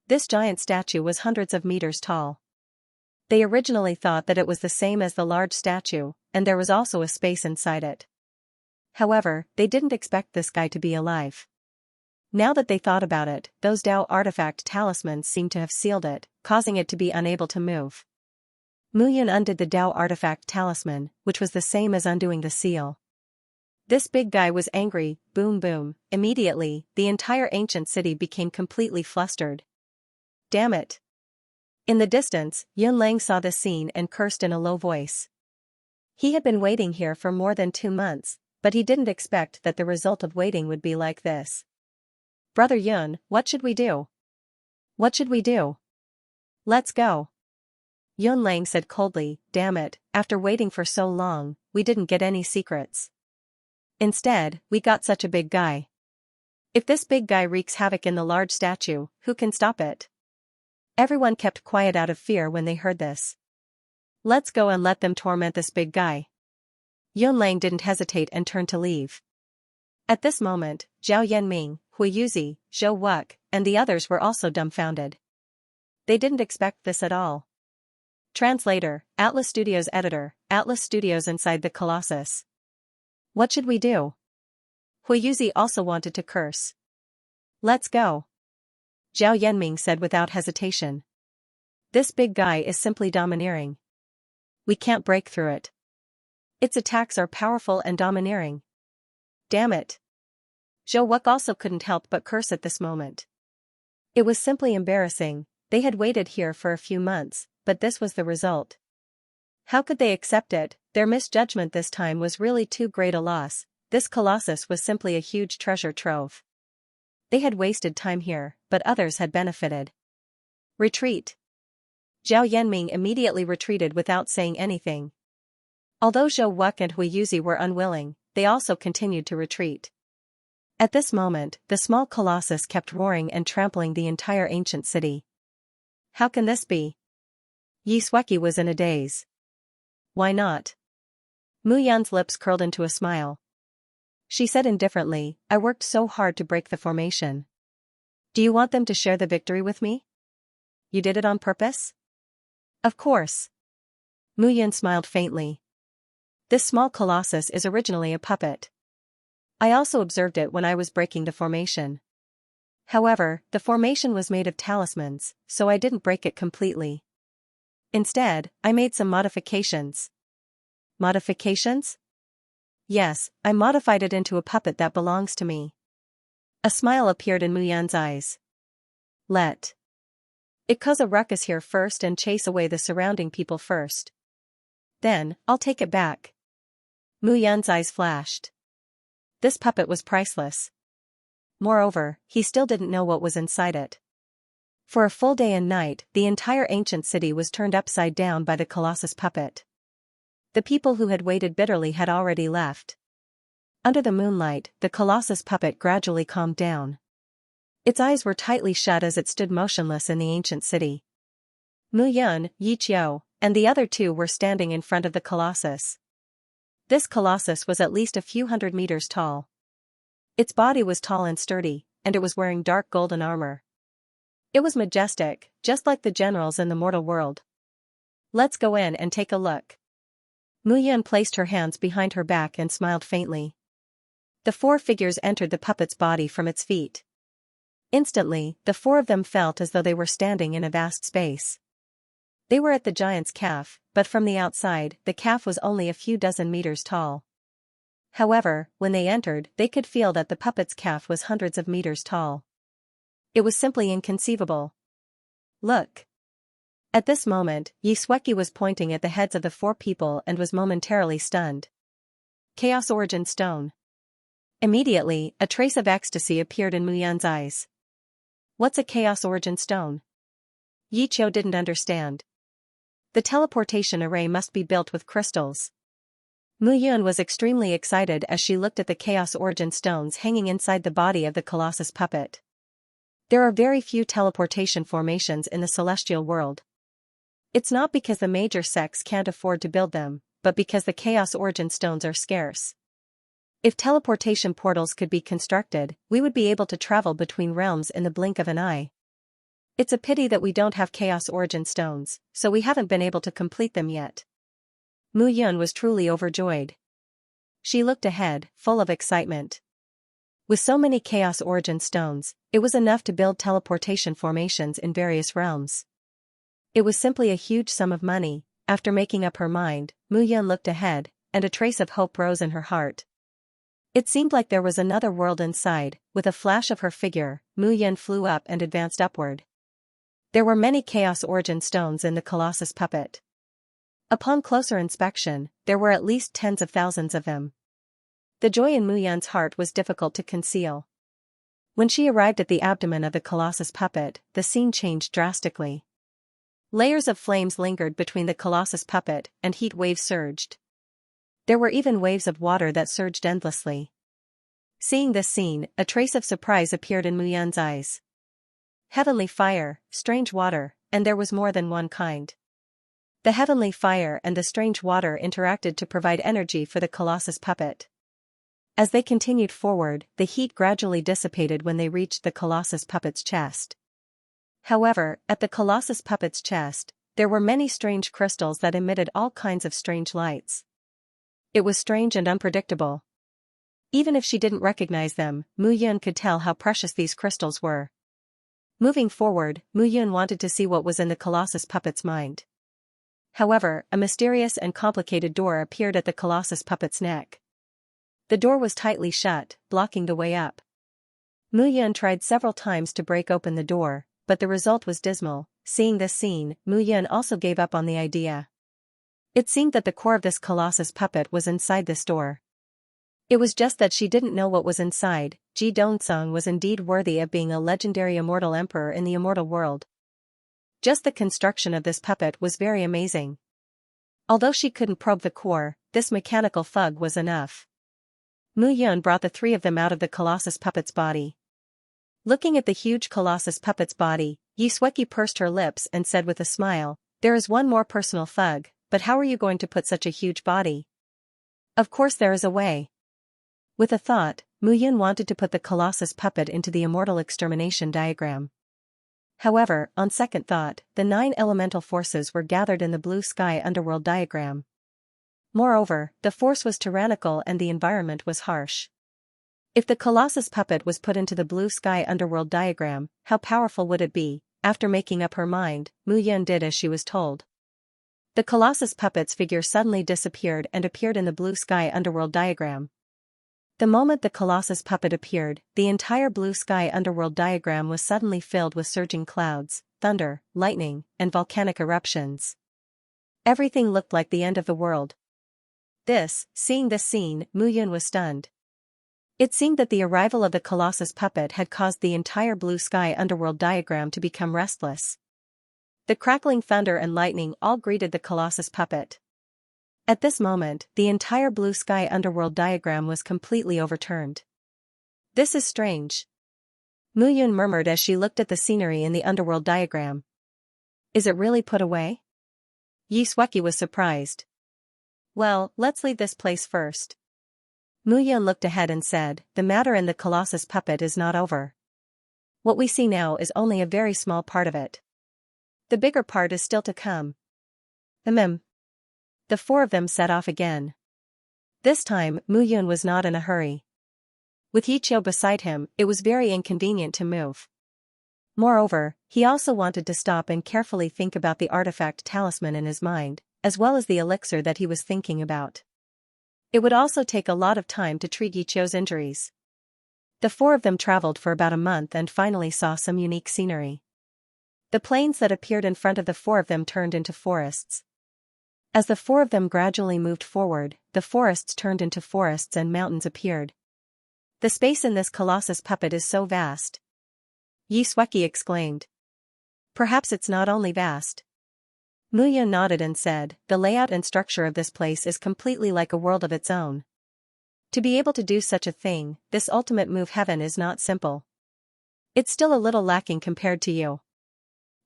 This giant statue was hundreds of meters tall. They originally thought that it was the same as the large statue, and there was also a space inside it. However, they didn't expect this guy to be alive. Now that they thought about it, those Dao artifact talismans seemed to have sealed it, causing it to be unable to move. Mu Yun undid the Dao artifact talisman, which was the same as undoing the seal. This big guy was angry, boom boom. Immediately, the entire ancient city became completely flustered. Damn it. In the distance, Yunlang saw this scene and cursed in a low voice. He had been waiting here for more than 2 months, but he didn't expect that the result of waiting would be like this. Brother Yun, what should we do? What should we do? Let's go. Yunlang said coldly, damn it, after waiting for so long, we didn't get any secrets. Instead, we got such a big guy. If this big guy wreaks havoc in the large statue, who can stop it? Everyone kept quiet out of fear when they heard this. Let's go and let them torment this big guy. Yunlang didn't hesitate and turned to leave. At this moment, Zhao Yanming, Hui Yuzi, Zhou Wuk, and the others were also dumbfounded. They didn't expect this at all. Translator, Atlas Studios editor, Atlas Studios inside the Colossus. What should we do? Hui Yuzi also wanted to curse. Let's go. Zhao Yanming said without hesitation. This big guy is simply domineering. We can't break through it. Its attacks are powerful and domineering. Damn it. Zhou Wuk also couldn't help but curse at this moment. It was simply embarrassing. They had waited here for a few months, but this was the result. How could they accept it? Their misjudgment this time was really too great a loss. This colossus was simply a huge treasure trove. They had wasted time here, but others had benefited. Retreat. Zhao Yanming immediately retreated without saying anything. Although Zhou Wuk and Hui Yuzi were unwilling, they also continued to retreat. At this moment, the small colossus kept roaring and trampling the entire ancient city. How can this be? Yi Sueki was in a daze. Why not? Mu Yan's lips curled into a smile. She said indifferently, I worked so hard to break the formation. Do you want them to share the victory with me? You did it on purpose? Of course. Mu Yan smiled faintly. This small colossus is originally a puppet. I also observed it when I was breaking the formation. However, the formation was made of talismans, so I didn't break it completely. Instead, I made some modifications. Modifications? Yes, I modified it into a puppet that belongs to me. A smile appeared in Mu Yan's eyes. Let it cause a ruckus here first and chase away the surrounding people first. Then, I'll take it back. Mu Yan's eyes flashed. This puppet was priceless. Moreover, he still didn't know what was inside it. For a full day and night, the entire ancient city was turned upside down by the Colossus puppet. The people who had waited bitterly had already left. Under the moonlight, the Colossus puppet gradually calmed down. Its eyes were tightly shut as it stood motionless in the ancient city. Mu Yun, Yi Qiu, and the other two were standing in front of the Colossus. This Colossus was at least a few hundred meters tall. Its body was tall and sturdy, and it was wearing dark golden armor. It was majestic, just like the generals in the mortal world. Let's go in and take a look. Mu Yun placed her hands behind her back and smiled faintly. The 4 figures entered the puppet's body from its feet. Instantly, the 4 of them felt as though they were standing in a vast space. They were at the giant's calf, but from the outside, the calf was only a few dozen meters tall. However, when they entered, they could feel that the puppet's calf was hundreds of meters tall. It was simply inconceivable. Look. At this moment, Yi Sueki was pointing at the heads of the 4 people and was momentarily stunned. Chaos Origin Stone. Immediately, a trace of ecstasy appeared in Mu Yan's eyes. What's a Chaos Origin Stone? Yi Qiu didn't understand. The teleportation array must be built with crystals. Mu Yun was extremely excited as she looked at the Chaos Origin Stones hanging inside the body of the Colossus puppet. There are very few teleportation formations in the celestial world. It's not because the major sects can't afford to build them, but because the Chaos Origin Stones are scarce. If teleportation portals could be constructed, we would be able to travel between realms in the blink of an eye. It's a pity that we don't have Chaos Origin Stones, so we haven't been able to complete them yet. Mu Yun was truly overjoyed. She looked ahead, full of excitement. With so many Chaos Origin Stones, it was enough to build teleportation formations in various realms. It was simply a huge sum of money. After making up her mind, Mu Yun looked ahead, and a trace of hope rose in her heart. It seemed like there was another world inside. With a flash of her figure, Mu Yan flew up and advanced upward. There were many Chaos Origin stones in the Colossus puppet. Upon closer inspection, there were at least tens of thousands of them. The joy in Mu Yan's heart was difficult to conceal. When she arrived at the abdomen of the Colossus puppet, the scene changed drastically. Layers of flames lingered between the Colossus puppet, and heat waves surged. There were even waves of water that surged endlessly. Seeing this scene, a trace of surprise appeared in Mu Yan's eyes. Heavenly fire, strange water, and there was more than one kind. The heavenly fire and the strange water interacted to provide energy for the Colossus puppet. As they continued forward, the heat gradually dissipated when they reached the Colossus puppet's chest. However, at the Colossus puppet's chest, there were many strange crystals that emitted all kinds of strange lights. It was strange and unpredictable. Even if she didn't recognize them, Mu Yan could tell how precious these crystals were. Moving forward, Mu Yan wanted to see what was in the Colossus puppet's mind. However, a mysterious and complicated door appeared at the Colossus puppet's neck. The door was tightly shut, blocking the way up. Mu Yan tried several times to break open the door, but the result was dismal. Seeing this scene, Mu Yan also gave up on the idea. It seemed that the core of this Colossus puppet was inside this door. It was just that she didn't know what was inside. Ji Dongsung was indeed worthy of being a legendary immortal emperor in the immortal world. Just the construction of this puppet was very amazing. Although she couldn't probe the core, this mechanical thug was enough. Mu Yan brought the three of them out of the Colossus puppet's body. Looking at the huge Colossus puppet's body, Xianxia pursed her lips and said with a smile, "There is one more personal thug, but how are you going to put such a huge body?" "Of course there is a way." With a thought, Mu Yan wanted to put the Colossus puppet into the immortal extermination diagram. However, on second thought, the 9 elemental forces were gathered in the blue sky underworld diagram. Moreover, the force was tyrannical and the environment was harsh. If the Colossus puppet was put into the blue sky underworld diagram, how powerful would it be? After making up her mind, Mu Yan did as she was told. The Colossus puppet's figure suddenly disappeared and appeared in the blue sky underworld diagram. The moment the Colossus puppet appeared, the entire blue sky underworld diagram was suddenly filled with surging clouds, thunder, lightning, and volcanic eruptions. Everything looked like the end of the world. Seeing this scene, Mu Yan was stunned. It seemed that the arrival of the Colossus puppet had caused the entire blue sky underworld diagram to become restless. The crackling thunder and lightning all greeted the Colossus puppet. At this moment, the entire blue sky underworld diagram was completely overturned. "This is strange," Mu Yan murmured as she looked at the scenery in the underworld diagram. "Is it really put away?" Xianxia was surprised. "Well, let's leave this place first." Mu Yan looked ahead and said, "The matter in the Colossus puppet is not over. What we see now is only a very small part of it. The bigger part is still to come." The four of them set off again. This time, Mu Yan was not in a hurry. With Yiqiu beside him, it was very inconvenient to move. Moreover, he also wanted to stop and carefully think about the artifact talisman in his mind, as well as the elixir that he was thinking about. It would also take a lot of time to treat Yiqiu's injuries. The four of them traveled for about a month and finally saw some unique scenery. The plains that appeared in front of the four of them turned into forests. As the four of them gradually moved forward, the forests turned into forests and mountains appeared. "The space in this Colossus puppet is so vast," Xianxia exclaimed. "Perhaps it's not only vast." Mu Yan nodded and said, "The layout and structure of this place is completely like a world of its own. To be able to do such a thing, this ultimate move heaven is not simple. It's still a little lacking compared to you,"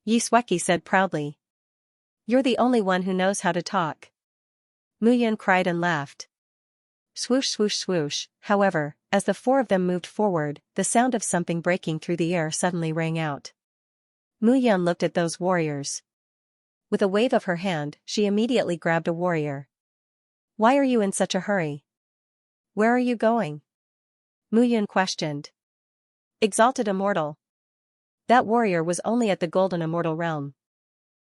Xianxia said proudly. "You're the only one who knows how to talk." Mu Yan cried and laughed. Swoosh swoosh swoosh. However, as the four of them moved forward, the sound of something breaking through the air suddenly rang out. Mu Yan looked at those warriors. With a wave of her hand, she immediately grabbed a warrior. "Why are you in such a hurry? Where are you going?" Mu Yan questioned. "Exalted Immortal." That warrior was only at the Golden Immortal realm.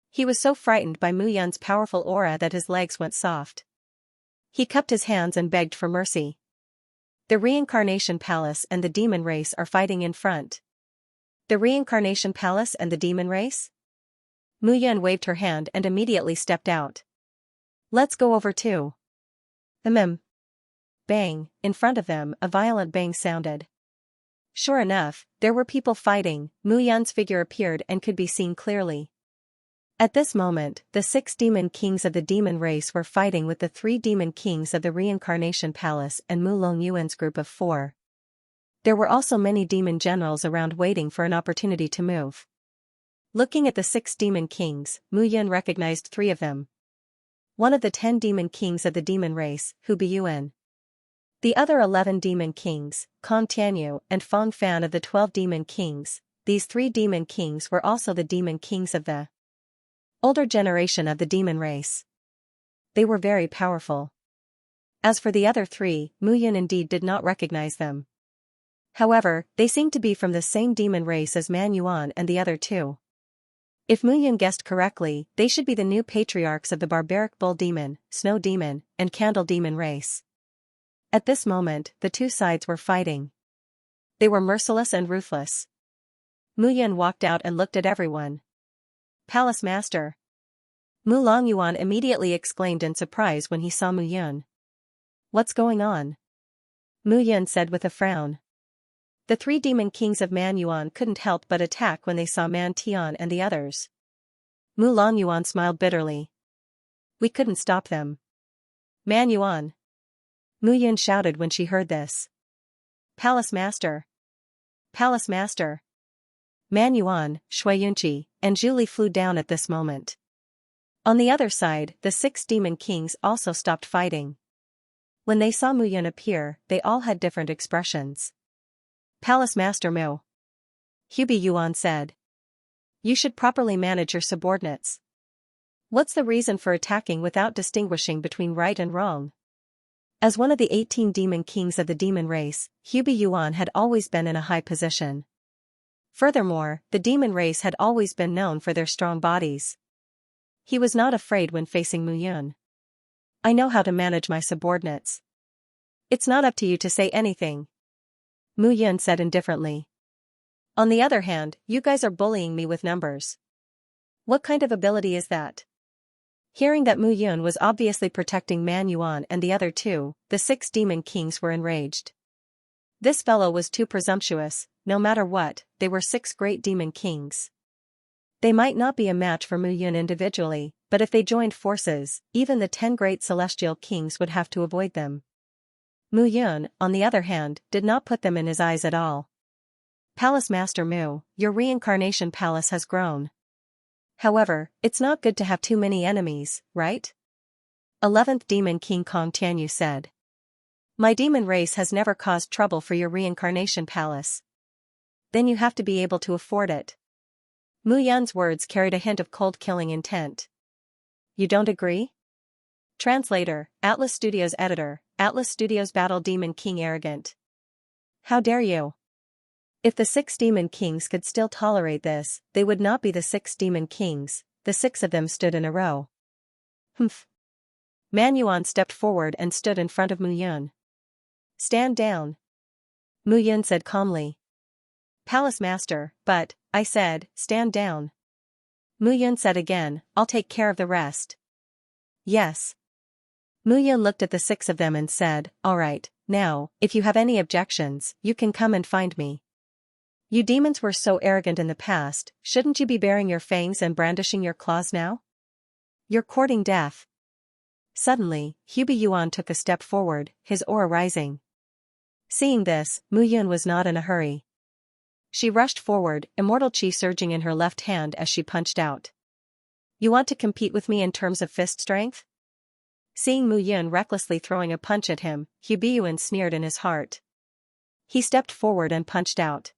He was so frightened by Mu Yan's powerful aura that his legs went soft. He cupped his hands and begged for mercy. The Reincarnation Palace and the Demon Race are fighting in front. The Reincarnation Palace and the Demon Race? Mu Yun waved her hand and immediately stepped out. Let's go over too. Bang, in front of them, a violent bang sounded. Sure enough, there were people fighting. Mu Yun's figure appeared and could be seen clearly. At this moment, the 6 demon kings of the demon race were fighting with the 3 demon kings of the Reincarnation Palace and Mu Longyuan's group of 4. There were also many demon generals around waiting for an opportunity to move. Looking at the 6 demon kings, Mu Yun recognized 3 of them. One of the 10 demon kings of the demon race, Hu Biyuan. The other 11 demon kings, Kong Tianyu and Feng Fan of the 12 demon kings. These 3 demon kings were also the demon kings of the older generation of the demon race. They were very powerful. As for the other 3, Mu Yun indeed did not recognize them. However, they seemed to be from the same demon race as Man Yuan and the other 2. If Mu Yun guessed correctly, they should be the new patriarchs of the barbaric bull demon, snow demon, and candle demon race. At this moment, the 2 sides were fighting. They were merciless and ruthless. Mu Yun walked out and looked at everyone. Palace Master. Mu Longyuan immediately exclaimed in surprise when he saw Mu Yun. What's going on? Mu Yun said with a frown. The 3 demon kings of Man Yuan couldn't help but attack when they saw Man Tian and the others. Mu Longyuan smiled bitterly. We couldn't stop them. Man Yuan. Mu Yun shouted when she heard this. Palace Master. Palace Master. Man Yuan, Shui Yunqi, and Zhu flew down at this moment. On the other side, the 6 demon kings also stopped fighting. When they saw Mu Yun appear, they all had different expressions. Palace Master Mu. Hu Biyuan said. You should properly manage your subordinates. What's the reason for attacking without distinguishing between right and wrong? As one of the 18 demon kings of the demon race, Hu Biyuan had always been in a high position. Furthermore, the demon race had always been known for their strong bodies. He was not afraid when facing Mu Yun. I know how to manage my subordinates. It's not up to you to say anything. Mu Yun said indifferently. On the other hand, you guys are bullying me with numbers. What kind of ability is that? Hearing that Mu Yun was obviously protecting Man Yuan and the other 2, the 6 demon kings were enraged. This fellow was too presumptuous. No matter what, they were 6 great demon kings. They might not be a match for Mu Yun individually, but if they joined forces, even the 10 great celestial kings would have to avoid them. Mu Yun, on the other hand, did not put them in his eyes at all. Palace Master Mu, your reincarnation palace has grown. However, it's not good to have too many enemies, right? 11th Demon King Kong Tianyu said. My demon race has never caused trouble for your reincarnation palace. Then you have to be able to afford it. Mu Yun's words carried a hint of cold-killing intent. You don't agree? Translator, Atlas Studios Editor, Atlas Studios Battle Demon King Arrogant. How dare you? If the 6 demon kings could still tolerate this, they would not be the 6 demon kings. The 6 of them stood in a row. Humph. Man Yuan stepped forward and stood in front of Mu Yun. Stand down. Mu Yun said calmly. Palace Master, but, I said, stand down. Mu Yun said again, I'll take care of the rest. Yes. Mu Yun looked at the 6 of them and said, all right, now, if you have any objections, you can come and find me. You demons were so arrogant in the past, shouldn't you be baring your fangs and brandishing your claws now? You're courting death. Suddenly, Hu Biyuan took a step forward, his aura rising. Seeing this, Mu Yun was not in a hurry. She rushed forward, immortal chi surging in her left hand as she punched out. You want to compete with me in terms of fist strength? Seeing Mu Yun recklessly throwing a punch at him, Hu Biyuan sneered in his heart. He stepped forward and punched out.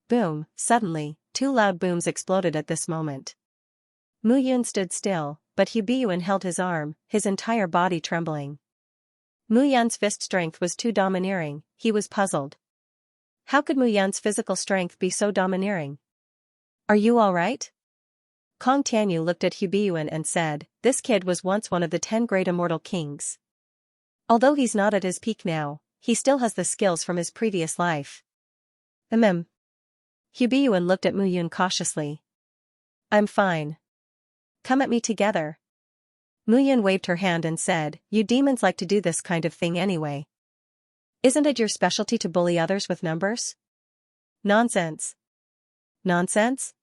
Boom, suddenly, 2 loud booms exploded at this moment. Mu Yun stood still, but Hu Biyuan held his arm, his entire body trembling. Mu Yun's fist strength was too domineering, he was puzzled. How could Mu Yun's physical strength be so domineering? Are you alright? Kong Tianyu looked at Hu Biyuan and said, this kid was once one of the 10 great immortal kings. Although he's not at his peak now, he still has the skills from his previous life. Hubiyuan looked at Muyun cautiously. I'm fine. Come at me together. Muyun waved her hand and said, you demons like to do this kind of thing anyway. Isn't it your specialty to bully others with numbers? Nonsense. Nonsense?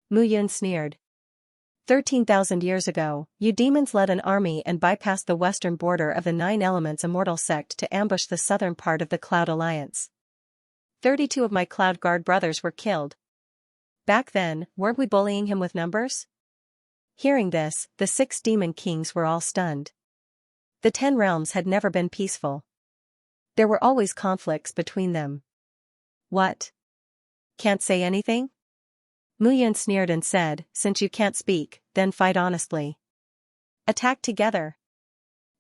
Muyun sneered. 13,000 years ago, you demons led an army and bypassed the western border of the Nine Elements Immortal sect to ambush the southern part of the Cloud Alliance. 32 of my Cloud Guard brothers were killed. Back then, weren't we bullying him with numbers? Hearing this, the 6 demon kings were all stunned. The 10 realms had never been peaceful. There were always conflicts between them. What? Can't say anything? Muyun sneered and said, since you can't speak, then fight honestly. Attack together.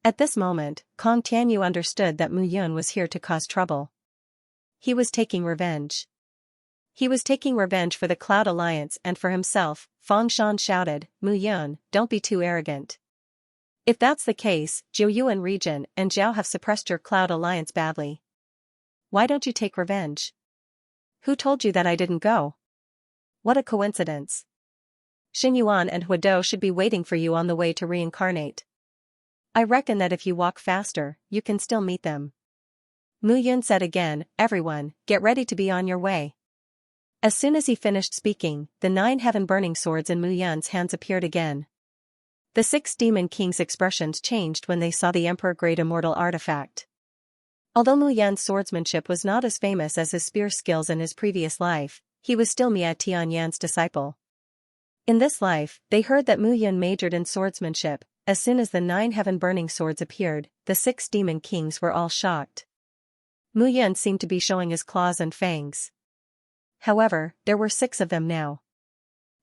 At this moment, Kong Tianyu understood that Muyun was here to cause trouble. He was taking revenge. He was taking revenge for the Cloud Alliance and for himself. Fang Shan shouted, Muyun, don't be too arrogant. If that's the case, Jiuyuan region and Zhao have suppressed your Cloud Alliance badly. Why don't you take revenge? Who told you that I didn't go? What a coincidence. Xinyuan and Huado should be waiting for you on the way to reincarnate. I reckon that if you walk faster, you can still meet them. Muyun said again, everyone, get ready to be on your way. As soon as he finished speaking, the 9 heaven-burning swords in Muyun's hands appeared again. The 6 demon kings' expressions changed when they saw the Emperor-grade immortal artifact. Although Muyun's swordsmanship was not as famous as his spear skills in his previous life, he was still Mia Tianyan's disciple. In this life, they heard that Muyun majored in swordsmanship. As soon as the 9 heaven-burning swords appeared, the 6 demon kings were all shocked. Muyun seemed to be showing his claws and fangs. However, there were 6 of them now.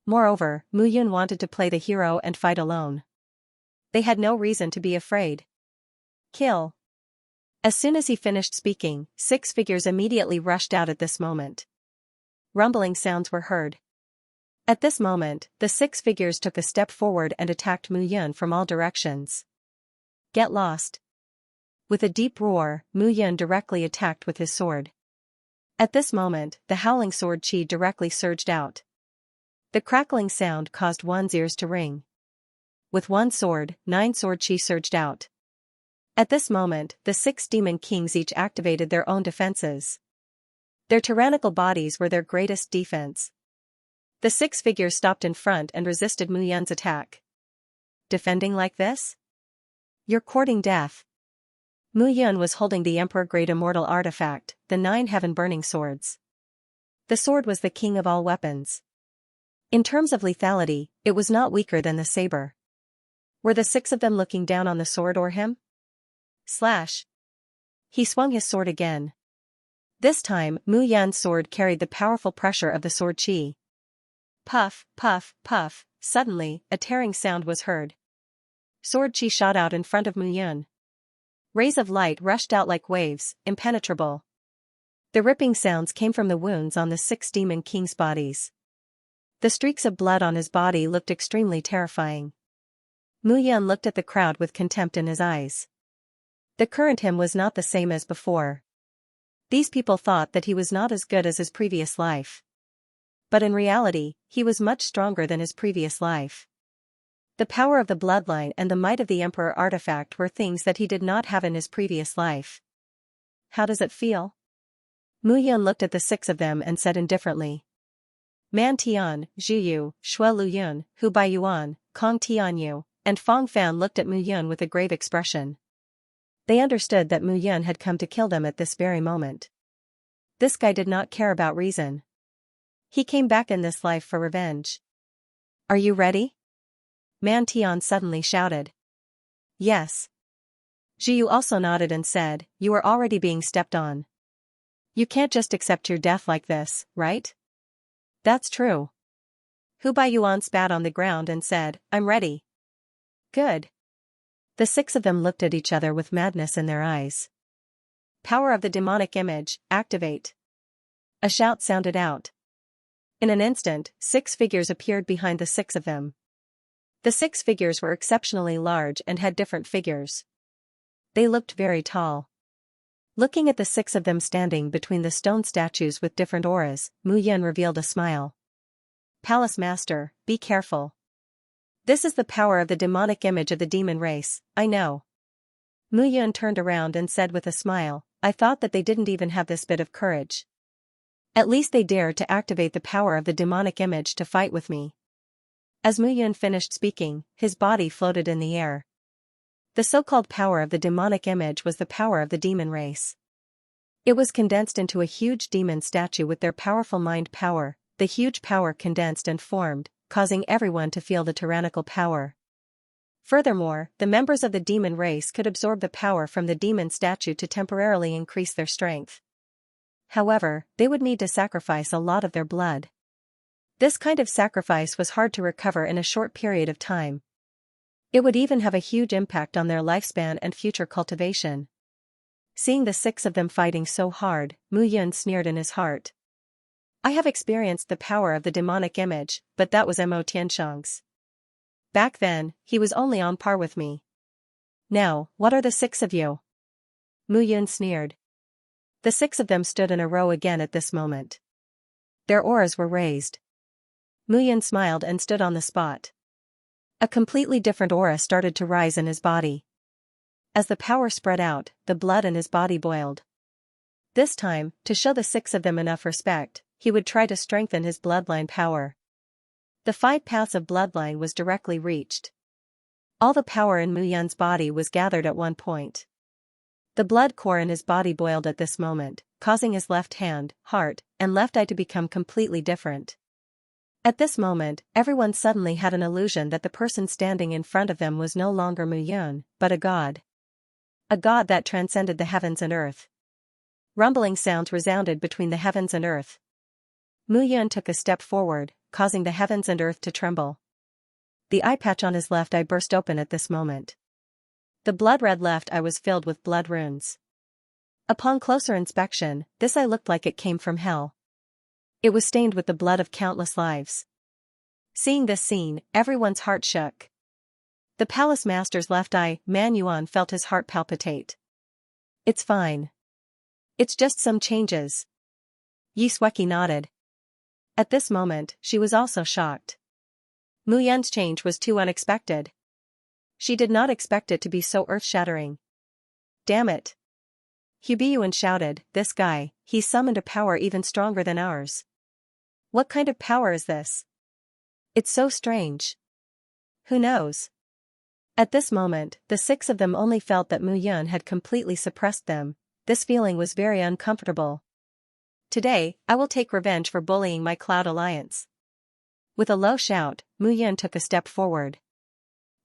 Moreover, Muyun wanted to play the hero and fight alone. They had no reason to be afraid. Kill. As soon as he finished speaking, 6 figures immediately rushed out at this moment. Rumbling sounds were heard. At this moment, the 6 figures took a step forward and attacked Muyun from all directions. Get lost. With a deep roar, Muyun directly attacked with his sword. At this moment, the howling sword chi directly surged out. The crackling sound caused one's ears to ring. With one sword, 9 sword chi surged out. At this moment, the 6 demon kings each activated their own defenses. Their tyrannical bodies were their greatest defense. The 6 figures stopped in front and resisted Muyun's attack. Defending like this? You're courting death. Muyun was holding the Emperor-grade immortal artifact, the 9 heaven-burning swords. The sword was the king of all weapons. In terms of lethality, it was not weaker than the saber. Were the 6 of them looking down on the sword or him? Slash. He swung his sword again. This time, Muyun's sword carried the powerful pressure of the sword chi. Puff, puff, puff, suddenly, a tearing sound was heard. Sword chi shot out in front of Muyun. Rays of light rushed out like waves, impenetrable. The ripping sounds came from the wounds on the 6 demon kings' bodies. The streaks of blood on his body looked extremely terrifying. Muyun looked at the crowd with contempt in his eyes. The current him was not the same as before. These people thought that he was not as good as his previous life. But in reality, he was much stronger than his previous life. The power of the bloodline and the might of the Emperor artifact were things that he did not have in his previous life. How does it feel? Muyun looked at the 6 of them and said indifferently. Man Tian, Zhuyu, Shui Luyun, Hu Baiyuan, Kong Tianyu, and Fang Fan looked at Muyun with a grave expression. They understood that Muyun had come to kill them at this very moment. This guy did not care about reason. He came back in this life for revenge. Are you ready? Man Tian suddenly shouted. Yes. Zhiyu also nodded and said, you are already being stepped on. You can't just accept your death like this, right? That's true. Hu Baiyuan spat on the ground and said, I'm ready. Good. The 6 of them looked at each other with madness in their eyes. Power of the demonic image, activate. A shout sounded out. In an instant, 6 figures appeared behind the 6 of them. The 6 figures were exceptionally large and had different figures. They looked very tall. Looking at the six of them standing between the stone statues with different auras, Mu Yun revealed a smile. Palace Master, be careful. This is the power of the demonic image of the demon race, I know. Mu Yun turned around and said with a smile, I thought that they didn't even have this bit of courage. At least they dared to activate the power of the demonic image to fight with me. As Mu Yun finished speaking, his body floated in the air. The so-called power of the demonic image was the power of the demon race. It was condensed into a huge demon statue with their powerful mind power, the huge power condensed and formed, causing everyone to feel the tyrannical power. Furthermore, the members of the demon race could absorb the power from the demon statue to temporarily increase their strength. However, they would need to sacrifice a lot of their blood. This kind of sacrifice was hard to recover in a short period of time. It would even have a huge impact on their lifespan and future cultivation. Seeing the six of them fighting so hard, Mu Yun sneered in his heart. I have experienced the power of the demonic image, but that was Mo Tianshang's. Back then, he was only on par with me. Now, what are the six of you? Mu Yun sneered. The six of them stood in a row again at this moment. Their auras were raised. Mu Yun smiled and stood on the spot. A completely different aura started to rise in his body. As the power spread out, the blood in his body boiled. This time, to show the six of them enough respect, he would try to strengthen his bloodline power. The 5 paths of bloodline was directly reached. All the power in Mu Yun's body was gathered at one point. The blood core in his body boiled at this moment, causing his left hand, heart, and left eye to become completely different. At this moment, everyone suddenly had an illusion that the person standing in front of them was no longer Mu Yun, but a god. A god that transcended the heavens and earth. Rumbling sounds resounded between the heavens and earth. Mu Yun took a step forward, causing the heavens and earth to tremble. The eye patch on his left eye burst open at this moment. The blood-red left eye was filled with blood runes. Upon closer inspection, this eye looked like it came from hell. It was stained with the blood of countless lives. Seeing this scene, everyone's heart shook. The palace master's left eye, Man Yuan, felt his heart palpitate. It's fine. It's just some changes. Yi Sueki nodded. At this moment, she was also shocked. Mu Yun's change was too unexpected. She did not expect it to be so earth-shattering. Damn it. Hu Biyuan shouted, this guy, he's summoned a power even stronger than ours. What kind of power is this? It's so strange. Who knows? At this moment, the six of them only felt that Mu Yun had completely suppressed them. This feeling was very uncomfortable. Today, I will take revenge for bullying my Cloud Alliance. With a low shout, Mu Yun took a step forward.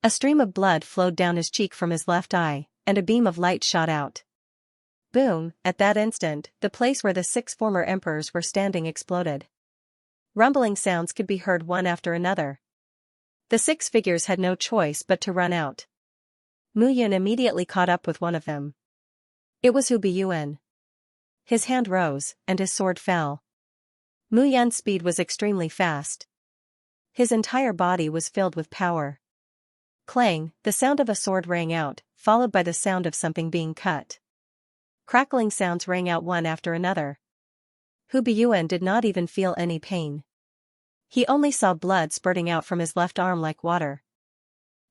A stream of blood flowed down his cheek from his left eye, and a beam of light shot out. Boom, at that instant, the place where the 6 former emperors were standing exploded. Rumbling sounds could be heard one after another. The 6 figures had no choice but to run out. Mu Yun immediately caught up with one of them. It was Hu Biyuan. His hand rose, and his sword fell. Mu Yun's speed was extremely fast. His entire body was filled with power. Clang, the sound of a sword rang out, followed by the sound of something being cut. Crackling sounds rang out one after another. Hu Biyuan did not even feel any pain. He only saw blood spurting out from his left arm like water.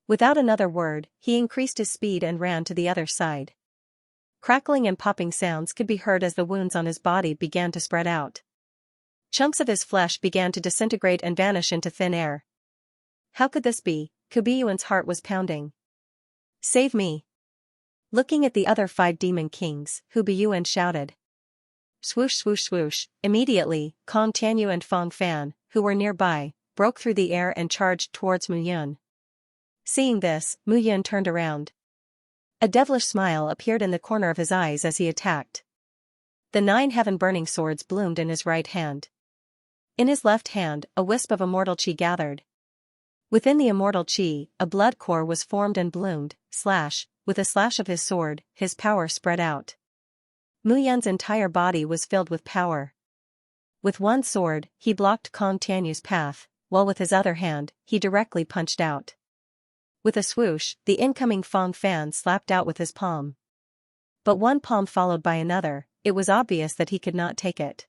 Without another word, he increased his speed and ran to the other side. Crackling and popping sounds could be heard as the wounds on his body began to spread out. Chunks of his flesh began to disintegrate and vanish into thin air. How could this be? Hu Biyuan's heart was pounding. Save me! Looking at the other 5 demon kings, Hu Biyuan shouted. Swoosh swoosh swoosh, immediately, Kong Tianyu and Fong Fan, who were nearby, broke through the air and charged towards Mu Yun. Seeing this, Mu Yun turned around. A devilish smile appeared in the corner of his eyes as he attacked. The 9 heaven-burning swords bloomed in his right hand. In his left hand, a wisp of immortal chi gathered. Within the immortal chi, a blood core was formed and bloomed, with a slash of his sword, his power spread out. Mu Yun's entire body was filled with power. With one sword, he blocked Kong Tianyu's path, while with his other hand, he directly punched out. With a swoosh, the incoming Fong Fan slapped out with his palm. But one palm followed by another, it was obvious that he could not take it.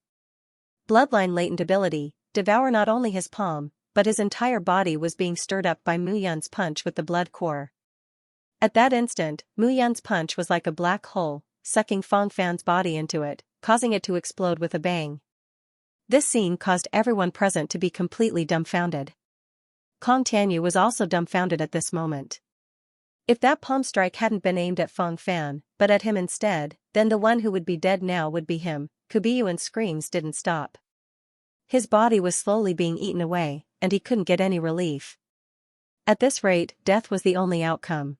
Bloodline latent ability, devour not only his palm, but his entire body was being stirred up by Mu Yun's punch with the blood core. At that instant, Mu Yun's punch was like a black hole, sucking Fang Fan's body into it, causing it to explode with a bang. This scene caused everyone present to be completely dumbfounded. Kong Tianyu was also dumbfounded at this moment. If that palm strike hadn't been aimed at Fang Fan, but at him instead, then the one who would be dead now would be him. Kubiyuan's screams didn't stop. His body was slowly being eaten away, and he couldn't get any relief. At this rate, death was the only outcome.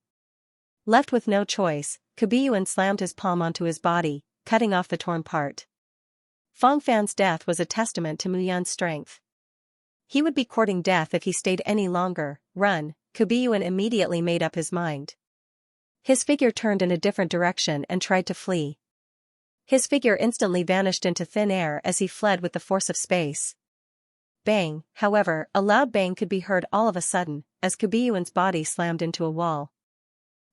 Left with no choice, Kubiyuan slammed his palm onto his body, cutting off the torn part. Fang Fan's death was a testament to Mu Yun's strength. He would be courting death if he stayed any longer. Run, Kubiyuan immediately made up his mind. His figure turned in a different direction and tried to flee. His figure instantly vanished into thin air as he fled with the force of space. Bang, however, a loud bang could be heard all of a sudden, as Kubiyuan's body slammed into a wall.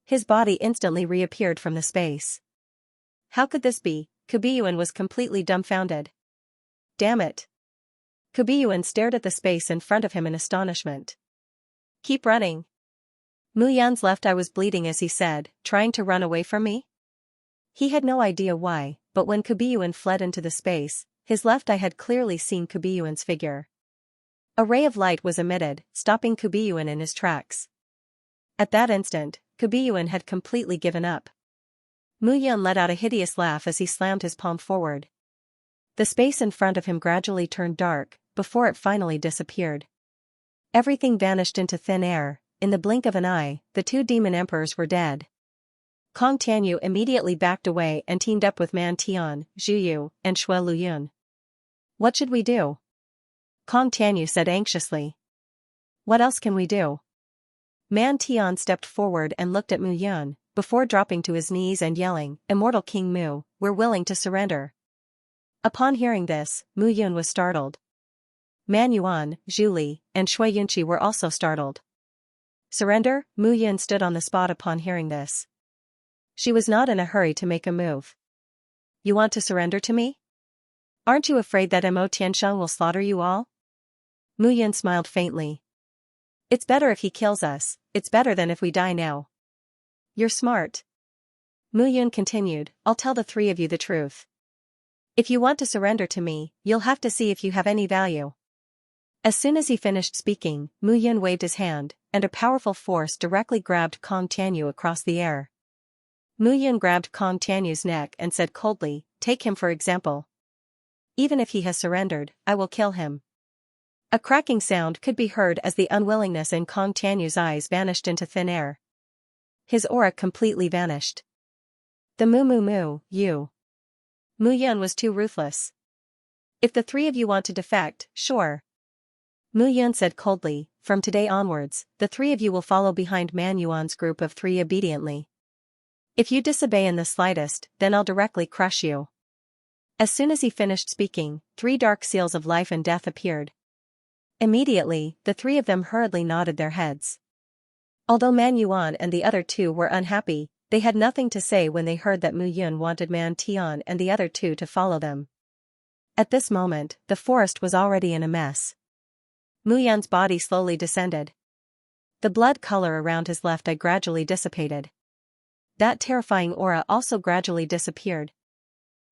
His body instantly reappeared from the space. How could this be? Kubiyuan was completely dumbfounded. Damn it! Kubiyuan stared at the space in front of him in astonishment. Keep running. Mu Yun's left eye was bleeding as he said, trying to run away from me? He had no idea why, but when Kubiyuan fled into the space, his left eye had clearly seen Kubiyuan's figure. A ray of light was emitted, stopping Kubiyuan in his tracks. At that instant, Kubiyuan had completely given up. Mu Yun let out a hideous laugh as he slammed his palm forward. The space in front of him gradually turned dark, before it finally disappeared. Everything vanished into thin air. In the blink of an eye, the two demon emperors were dead. Kong Tianyu immediately backed away and teamed up with Man Tian, Zhu Yu, and Shui Luyun. What should we do? Kong Tianyu said anxiously. What else can we do? Man Tian stepped forward and looked at Mu Yun, before dropping to his knees and yelling, Immortal King Mu, we're willing to surrender. Upon hearing this, Mu Yun was startled. Man Yuan, Zhu Li, and Shui Yunqi were also startled. Surrender? Mu Yun stood on the spot upon hearing this. She was not in a hurry to make a move. You want to surrender to me? Aren't you afraid that Mo Tiansheng will slaughter you all? Mu Yun smiled faintly. It's better if he kills us, it's better than if we die now. You're smart. Mu Yun continued, I'll tell the three of you the truth. If you want to surrender to me, you'll have to see if you have any value. As soon as he finished speaking, Mu Yun waved his hand, and a powerful force directly grabbed Kong Tianyu across the air. Mu Yun grabbed Kong Tianyu's neck and said coldly, take him for example. Even if he has surrendered, I will kill him. A cracking sound could be heard as the unwillingness in Kong Tianyu's eyes vanished into thin air. His aura completely vanished. The Mu, you. Mu Yun was too ruthless. If the three of you want to defect, sure. Mu Yun said coldly, from today onwards, the three of you will follow behind Man Yuan's group of three obediently. If you disobey in the slightest, then I'll directly crush you. As soon as he finished speaking, 3 dark seals of life and death appeared. Immediately, the three of them hurriedly nodded their heads. Although Man Yuan and the other two were unhappy, they had nothing to say when they heard that Mu Yun wanted Man Tian and the other two to follow them. At this moment, the forest was already in a mess. Mu Yun's body slowly descended. The blood color around his left eye gradually dissipated. That terrifying aura also gradually disappeared.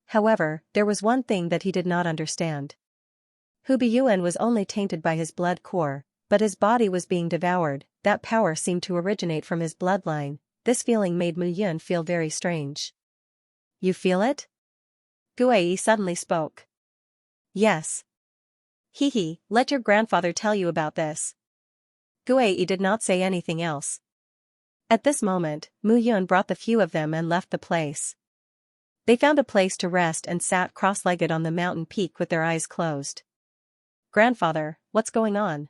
However, there was one thing that he did not understand. Hu Biyuan was only tainted by his blood core, but his body was being devoured. That power seemed to originate from his bloodline. This feeling made Mu Yun feel very strange. You feel it? Guai suddenly spoke. Yes. Hee, let your grandfather tell you about this. Guai did not say anything else. At this moment, Mu Yun brought the few of them and left the place. They found a place to rest and sat cross-legged on the mountain peak with their eyes closed. Grandfather, what's going on?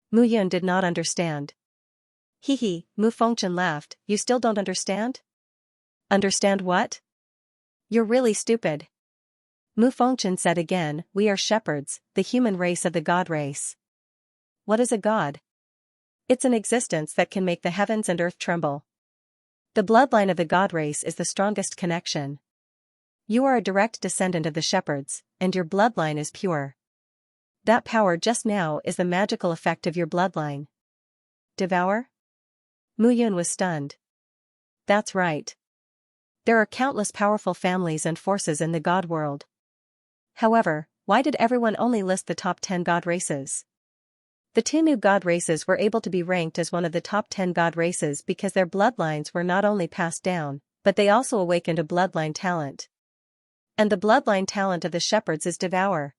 Mu Yun did not understand. Mu Fengchen laughed, you still don't understand? Understand what? You're really stupid. Mu Fengchen said again, we are shepherds, the human race of the god race. What is a god? It's an existence that can make the heavens and earth tremble. The bloodline of the god race is the strongest connection. You are a direct descendant of the shepherds, and your bloodline is pure. That power just now is the magical effect of your bloodline. Devour? Mu Yun was stunned. That's right. There are countless powerful families and forces in the god world. However, why did everyone only list the top 10 god races? The two new god races were able to be ranked as one of the top 10 god races because their bloodlines were not only passed down, but they also awakened a bloodline talent. And the bloodline talent of the shepherds is Devour.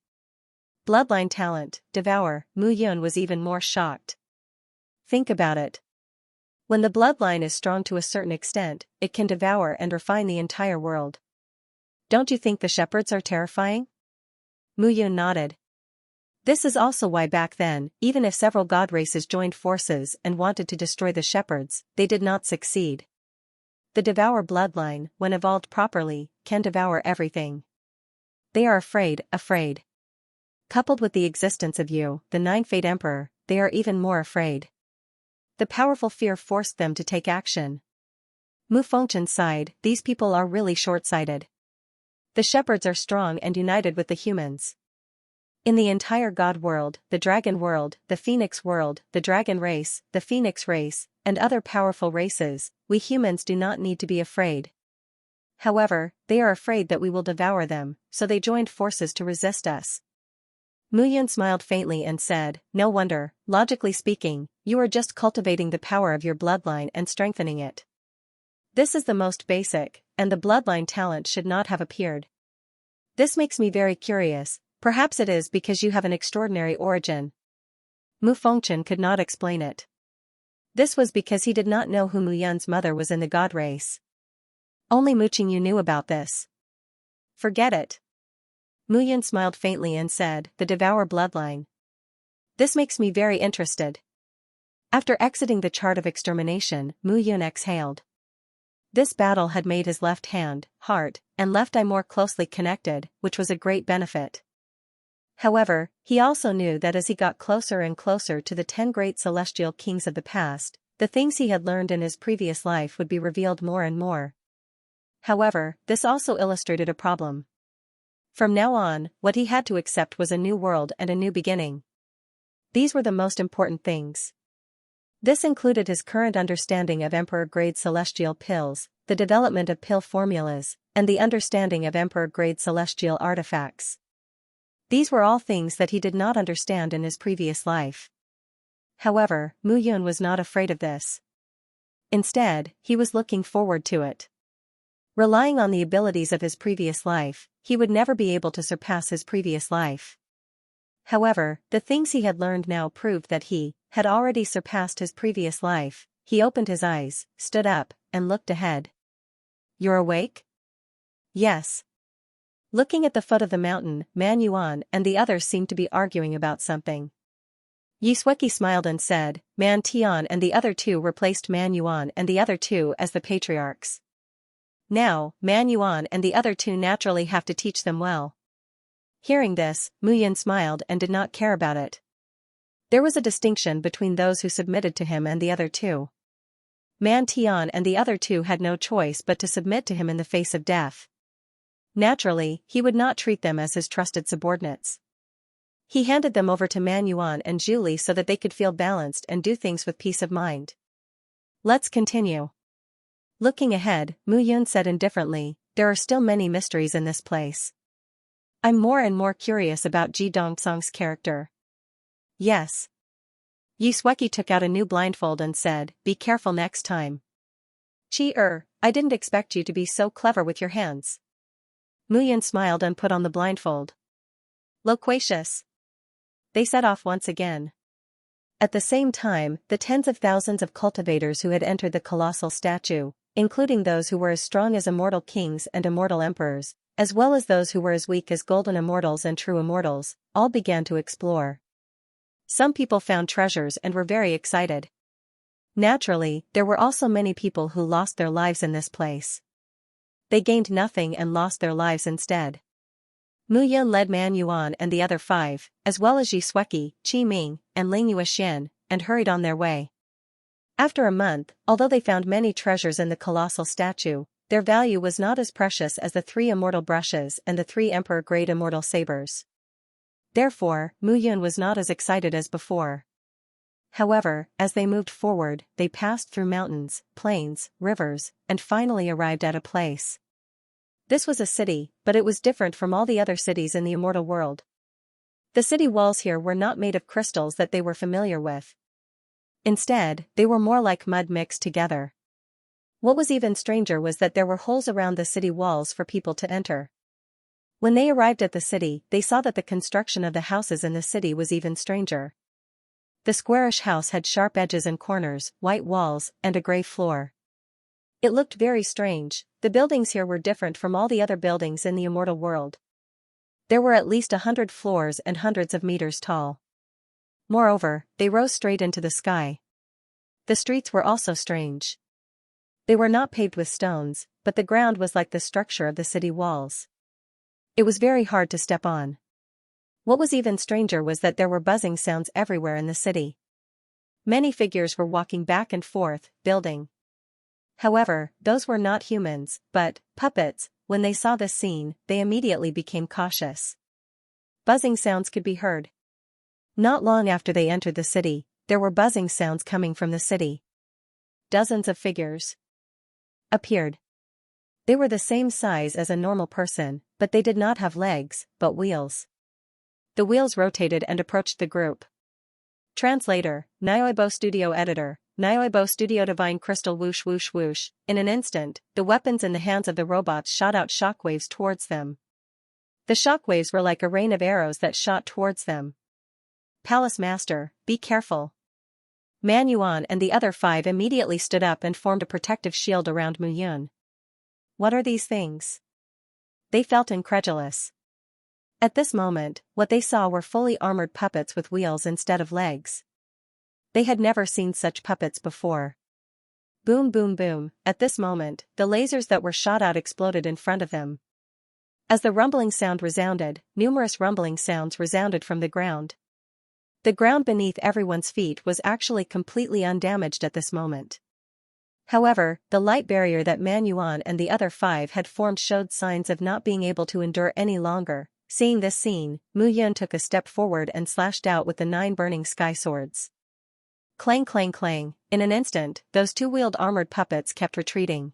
Bloodline talent, Devour. Mu Yun was even more shocked. Think about it. When the bloodline is strong to a certain extent, it can devour and refine the entire world. Don't you think the shepherds are terrifying? Mu Yun nodded. This is also why back then, even if several god races joined forces and wanted to destroy the shepherds, they did not succeed. The Devour bloodline, when evolved properly, can devour everything. They are afraid. Coupled with the existence of you, the Nine-Fate Emperor, they are even more afraid. The powerful fear forced them to take action. Mu Fengchen sighed, these people are really short-sighted. The shepherds are strong and united with the humans. In the entire god world, the dragon world, the phoenix world, the dragon race, the phoenix race, and other powerful races, we humans do not need to be afraid. However, they are afraid that we will devour them, so they joined forces to resist us. Mu Yun smiled faintly and said, no wonder, logically speaking, you are just cultivating the power of your bloodline and strengthening it. This is the most basic, and the bloodline talent should not have appeared. This makes me very curious, perhaps it is because you have an extraordinary origin. Mu Fengchen could not explain it. This was because he did not know who Mu Yun's mother was in the god race. Only Mu Qingyu knew about this. Forget it. Mu Yun smiled faintly and said, the Devour bloodline. This makes me very interested. After exiting the chart of extermination, Mu Yun exhaled. This battle had made his left hand, heart, and left eye more closely connected, which was a great benefit. However, he also knew that as he got closer and closer to the 10 great celestial kings of the past, the things he had learned in his previous life would be revealed more and more. However, this also illustrated a problem. From now on, what he had to accept was a new world and a new beginning. These were the most important things. This included his current understanding of Emperor-grade celestial pills, the development of pill formulas, and the understanding of Emperor-grade celestial artifacts. These were all things that he did not understand in his previous life. However, Mu Yun was not afraid of this. Instead, he was looking forward to it. Relying on the abilities of his previous life, he would never be able to surpass his previous life. However, the things he had learned now proved that he had already surpassed his previous life. He opened his eyes, stood up, and looked ahead. You're awake? Yes. Looking at the foot of the mountain, Man Yuan and the others seemed to be arguing about something. Yi Sueki smiled and said, Man Tian and the other two replaced Man Yuan and the other two as the patriarchs. Now, Man Yuan and the other two naturally have to teach them well. Hearing this, Mu Yun smiled and did not care about it. There was a distinction between those who submitted to him and the other two. Man Tian and the other two had no choice but to submit to him in the face of death. Naturally, he would not treat them as his trusted subordinates. He handed them over to Man Yuan and Julie so that they could feel balanced and do things with peace of mind. Let's continue. Looking ahead, Mu Yun said indifferently, there are still many mysteries in this place. I'm more and more curious about Ji Dongsong's character. Yes. Yi Sueki took out a new blindfold and said, be careful next time. I didn't expect you to be so clever with your hands. Mu Yun smiled and put on the blindfold. Loquacious. They set off once again. At the same time, the tens of thousands of cultivators who had entered the colossal statue, including those who were as strong as immortal kings and immortal emperors, as well as those who were as weak as golden immortals and true immortals, all began to explore. Some people found treasures and were very excited. Naturally, there were also many people who lost their lives in this place. They gained nothing and lost their lives instead. Mu Yun led Man Yuan and the other 5, as well as Yi Sueki, Qi Ming, and Ling Yuexian, and hurried on their way. After a month, although they found many treasures in the colossal statue, their value was not as precious as the 3 immortal brushes and the 3 emperor-grade immortal sabers. Therefore, Mu Yun was not as excited as before. However, as they moved forward, they passed through mountains, plains, rivers, and finally arrived at a place. This was a city, but it was different from all the other cities in the immortal world. The city walls here were not made of crystals that they were familiar with. Instead, they were more like mud mixed together. What was even stranger was that there were holes around the city walls for people to enter. When they arrived at the city, they saw that the construction of the houses in the city was even stranger. The squarish house had sharp edges and corners, white walls, and a gray floor. It looked very strange. The buildings here were different from all the other buildings in the immortal world. There were at least 100 floors and hundreds of meters tall. Moreover, they rose straight into the sky. The streets were also strange. They were not paved with stones, but the ground was like the structure of the city walls. It was very hard to step on. What was even stranger was that there were buzzing sounds everywhere in the city. Many figures were walking back and forth, building. However, those were not humans, but puppets. When they saw this scene, they immediately became cautious. Buzzing sounds could be heard. Not long after they entered the city, there were buzzing sounds coming from the city. Dozens of figures appeared. They were the same size as a normal person, but they did not have legs, but wheels. The wheels rotated and approached the group. Translator, Nioibo Studio Editor, Nioibo Studio Divine Crystal whoosh whoosh whoosh. In an instant, the weapons in the hands of the robots shot out shockwaves towards them. The shockwaves were like a rain of arrows that shot towards them. Palace Master, be careful. Man Yuan and the other 5 immediately stood up and formed a protective shield around Mu Yun. What are these things? They felt incredulous. At this moment, what they saw were fully armored puppets with wheels instead of legs. They had never seen such puppets before. Boom boom boom, at this moment, the lasers that were shot out exploded in front of them. As the rumbling sound resounded, numerous rumbling sounds resounded from the ground. The ground beneath everyone's feet was actually completely undamaged at this moment. However, the light barrier that Man Yuan and the other 5 had formed showed signs of not being able to endure any longer. Seeing this scene, Mu Yun took a step forward and slashed out with the 9 burning sky swords. Clang clang clang, in an instant, those 2-wheeled armored puppets kept retreating.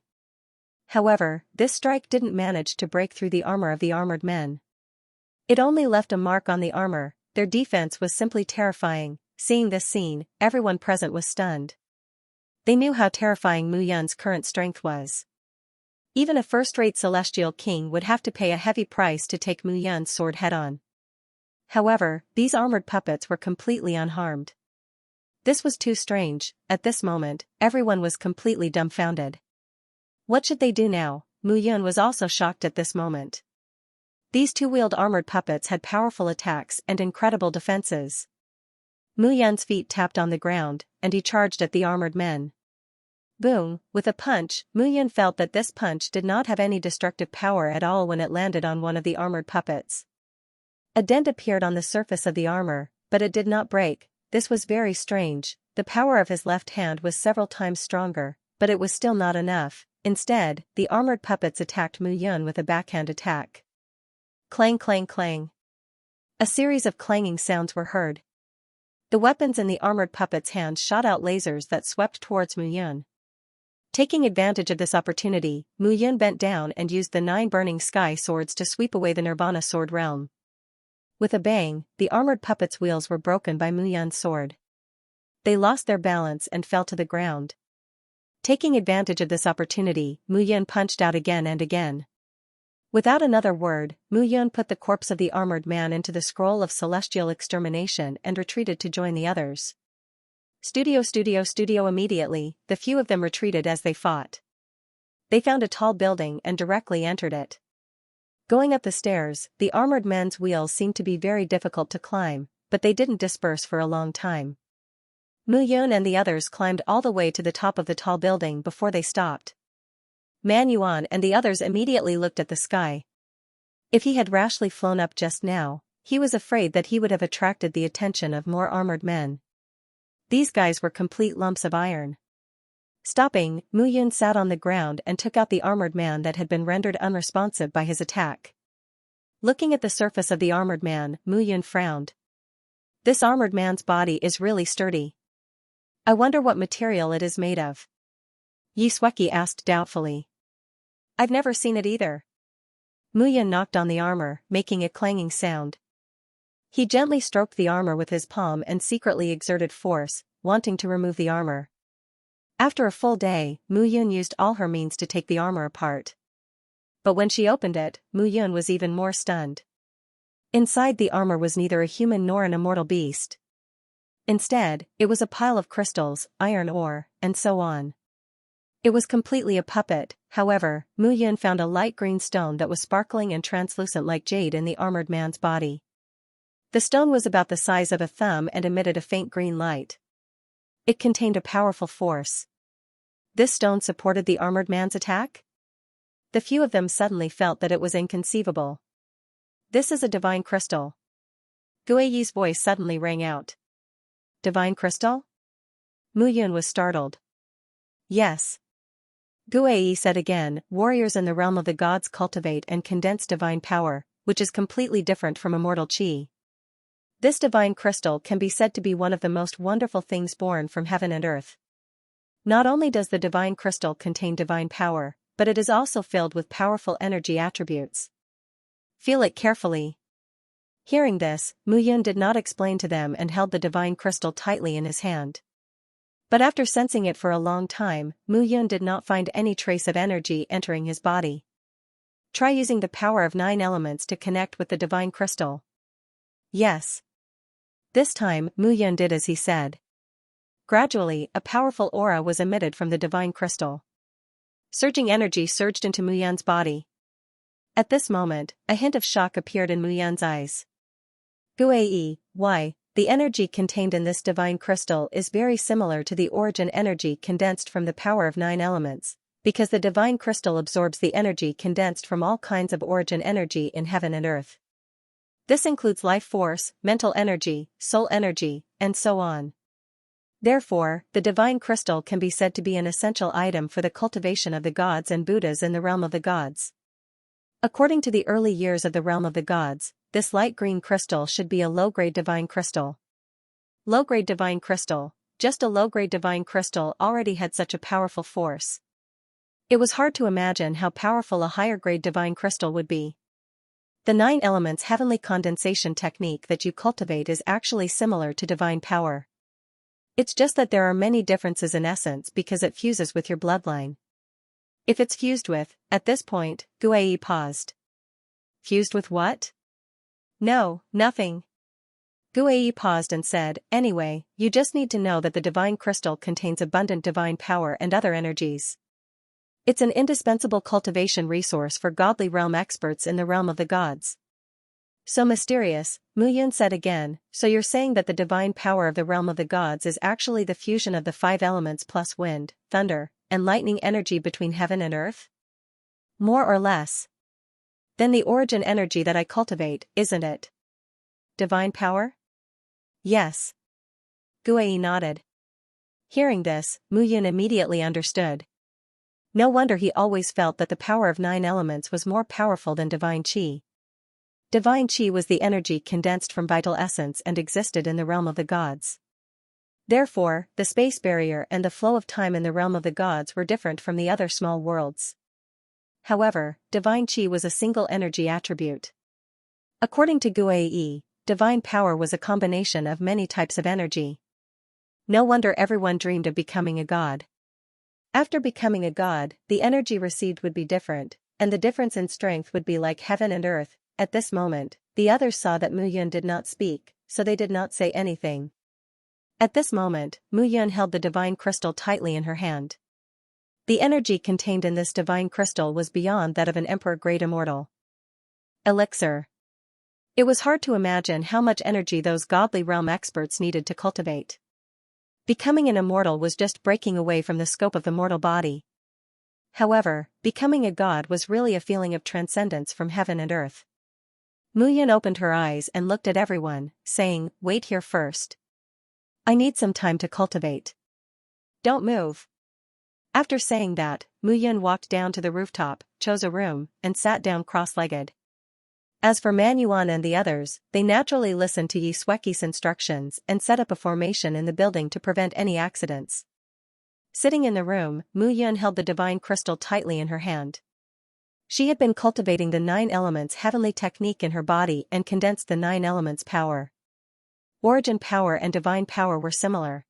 However, this strike didn't manage to break through the armor of the armored men. It only left a mark on the armor. Their defense was simply terrifying. Seeing this scene, everyone present was stunned. They knew how terrifying Mu Yun's current strength was. Even a first-rate celestial king would have to pay a heavy price to take Mu Yun's sword head-on. However, these armored puppets were completely unharmed. This was too strange. At this moment, everyone was completely dumbfounded. What should they do now? Mu Yun was also shocked at this moment. These 2-wheeled armored puppets had powerful attacks and incredible defenses. Mu Yun's feet tapped on the ground, and he charged at the armored men. Boom, with a punch, Mu Yun felt that this punch did not have any destructive power at all when it landed on one of the armored puppets. A dent appeared on the surface of the armor, but it did not break. This was very strange. The power of his left hand was several times stronger, but it was still not enough. Instead, the armored puppets attacked Mu Yun with a backhand attack. Clang clang clang. A series of clanging sounds were heard. The weapons in the armored puppets' hands shot out lasers that swept towards Mu Yun. Taking advantage of this opportunity, Mu Yun bent down and used the 9 burning sky swords to sweep away the Nirvana sword realm. With a bang, the armored puppets' wheels were broken by Mu Yun's sword. They lost their balance and fell to the ground. Taking advantage of this opportunity, Mu Yun punched out again and again. Without another word, Mu Yun put the corpse of the armored man into the scroll of celestial extermination and retreated to join the others. Studio immediately, the few of them retreated as they fought. They found a tall building and directly entered it. Going up the stairs, the armored men's wheels seemed to be very difficult to climb, but they didn't disperse for a long time. Mu Yun and the others climbed all the way to the top of the tall building before they stopped. Man Yuan and the others immediately looked at the sky. If he had rashly flown up just now, he was afraid that he would have attracted the attention of more armored men. These guys were complete lumps of iron. Stopping, Mu Yun sat on the ground and took out the armored man that had been rendered unresponsive by his attack. Looking at the surface of the armored man, Mu Yun frowned. This armored man's body is really sturdy. I wonder what material it is made of. Yi Sueki asked doubtfully. I've never seen it either. Mu Yun knocked on the armor, making a clanging sound. He gently stroked the armor with his palm and secretly exerted force, wanting to remove the armor. After a full day, Mu Yun used all her means to take the armor apart. But when she opened it, Mu Yun was even more stunned. Inside the armor was neither a human nor an immortal beast. Instead, it was a pile of crystals, iron ore, and so on. It was completely a puppet. However, Mu Yun found a light green stone that was sparkling and translucent like jade in the armored man's body. The stone was about the size of a thumb and emitted a faint green light. It contained a powerful force. This stone supported the armored man's attack? The few of them suddenly felt that it was inconceivable. This is a divine crystal. Guiyi's voice suddenly rang out. Divine crystal? Mu Yun was startled. Yes. Guiyi said again, warriors in the realm of the gods cultivate and condense divine power, which is completely different from immortal qi. This divine crystal can be said to be one of the most wonderful things born from heaven and earth. Not only does the divine crystal contain divine power, but it is also filled with powerful energy attributes. Feel it carefully. Hearing this, Mu Yun did not explain to them and held the divine crystal tightly in his hand. But after sensing it for a long time, Mu Yun did not find any trace of energy entering his body. Try using the power of 9 elements to connect with the divine crystal. Yes. This time, Mu Yun did as he said. Gradually, a powerful aura was emitted from the divine crystal. Surging energy surged into Mu Yun's body. At this moment, a hint of shock appeared in Mu Yun's eyes. Guiyi, why, the energy contained in this divine crystal is very similar to the origin energy condensed from the power of 9 elements, because the divine crystal absorbs the energy condensed from all kinds of origin energy in heaven and earth. This includes life force, mental energy, soul energy, and so on. Therefore, the divine crystal can be said to be an essential item for the cultivation of the gods and Buddhas in the realm of the gods. According to the early years of the realm of the gods, this light green crystal should be a low-grade divine crystal. Low-grade divine crystal, just a low-grade divine crystal already had such a powerful force. It was hard to imagine how powerful a higher-grade divine crystal would be. The 9 elements heavenly condensation technique that you cultivate is actually similar to divine power. It's just that there are many differences in essence because it fuses with your bloodline. If it's fused with, at this point, Guiyi paused. Fused with what? No, nothing. Guiyi paused and said, anyway, you just need to know that the divine crystal contains abundant divine power and other energies. It's an indispensable cultivation resource for godly realm experts in the realm of the gods. So mysterious, Mu Yun said again, so you're saying that the divine power of the realm of the gods is actually the fusion of the 5 elements plus wind, thunder, and lightning energy between heaven and earth? More or less. Then the origin energy that I cultivate, isn't it? Divine power? Yes. Guiyi nodded. Hearing this, Mu Yun immediately understood. No wonder he always felt that the power of 9 elements was more powerful than divine qi. Divine qi was the energy condensed from vital essence and existed in the realm of the gods. Therefore, the space barrier and the flow of time in the realm of the gods were different from the other small worlds. However, divine qi was a single energy attribute. According to Guiyi, divine power was a combination of many types of energy. No wonder everyone dreamed of becoming a god. After becoming a god, the energy received would be different, and the difference in strength would be like heaven and earth. At this moment, the others saw that Mu Yun did not speak, so they did not say anything. At this moment, Mu Yun held the divine crystal tightly in her hand. The energy contained in this divine crystal was beyond that of an emperor-grade immortal. Elixir. It was hard to imagine how much energy those godly realm experts needed to cultivate. Becoming an immortal was just breaking away from the scope of the mortal body. However, becoming a god was really a feeling of transcendence from heaven and earth. Mu Yun opened her eyes and looked at everyone, saying, wait here first. I need some time to cultivate. Don't move. After saying that, Mu Yun walked down to the rooftop, chose a room, and sat down cross-legged. As for Man Yuan and the others, they naturally listened to Yi Xueqi's instructions and set up a formation in the building to prevent any accidents. Sitting in the room, Mu Yun held the divine crystal tightly in her hand. She had been cultivating the 9 elements heavenly technique in her body and condensed the 9 elements power. Origin power and divine power were similar.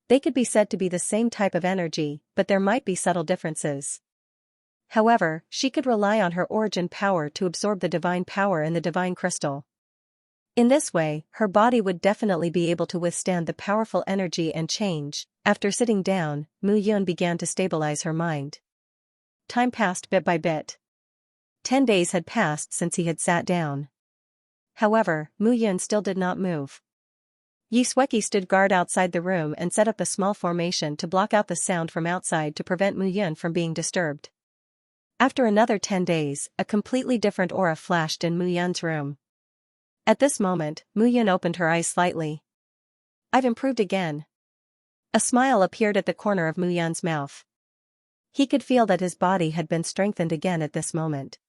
They could be said to be the same type of energy, but there might be subtle differences. However, she could rely on her origin power to absorb the divine power in the divine crystal. In this way, her body would definitely be able to withstand the powerful energy and change. After sitting down, Mu Yun began to stabilize her mind. Time passed bit by bit. 10 days had passed since he had sat down. However, Mu Yun still did not move. Yi Xueqi stood guard outside the room and set up a small formation to block out the sound from outside to prevent Mu Yun from being disturbed. After another 10 days, a completely different aura flashed in Mu Yun's room. At this moment, Mu Yun opened her eyes slightly. "I've improved again." A smile appeared at the corner of Mu Yun's mouth. He could feel that his body had been strengthened again at this moment.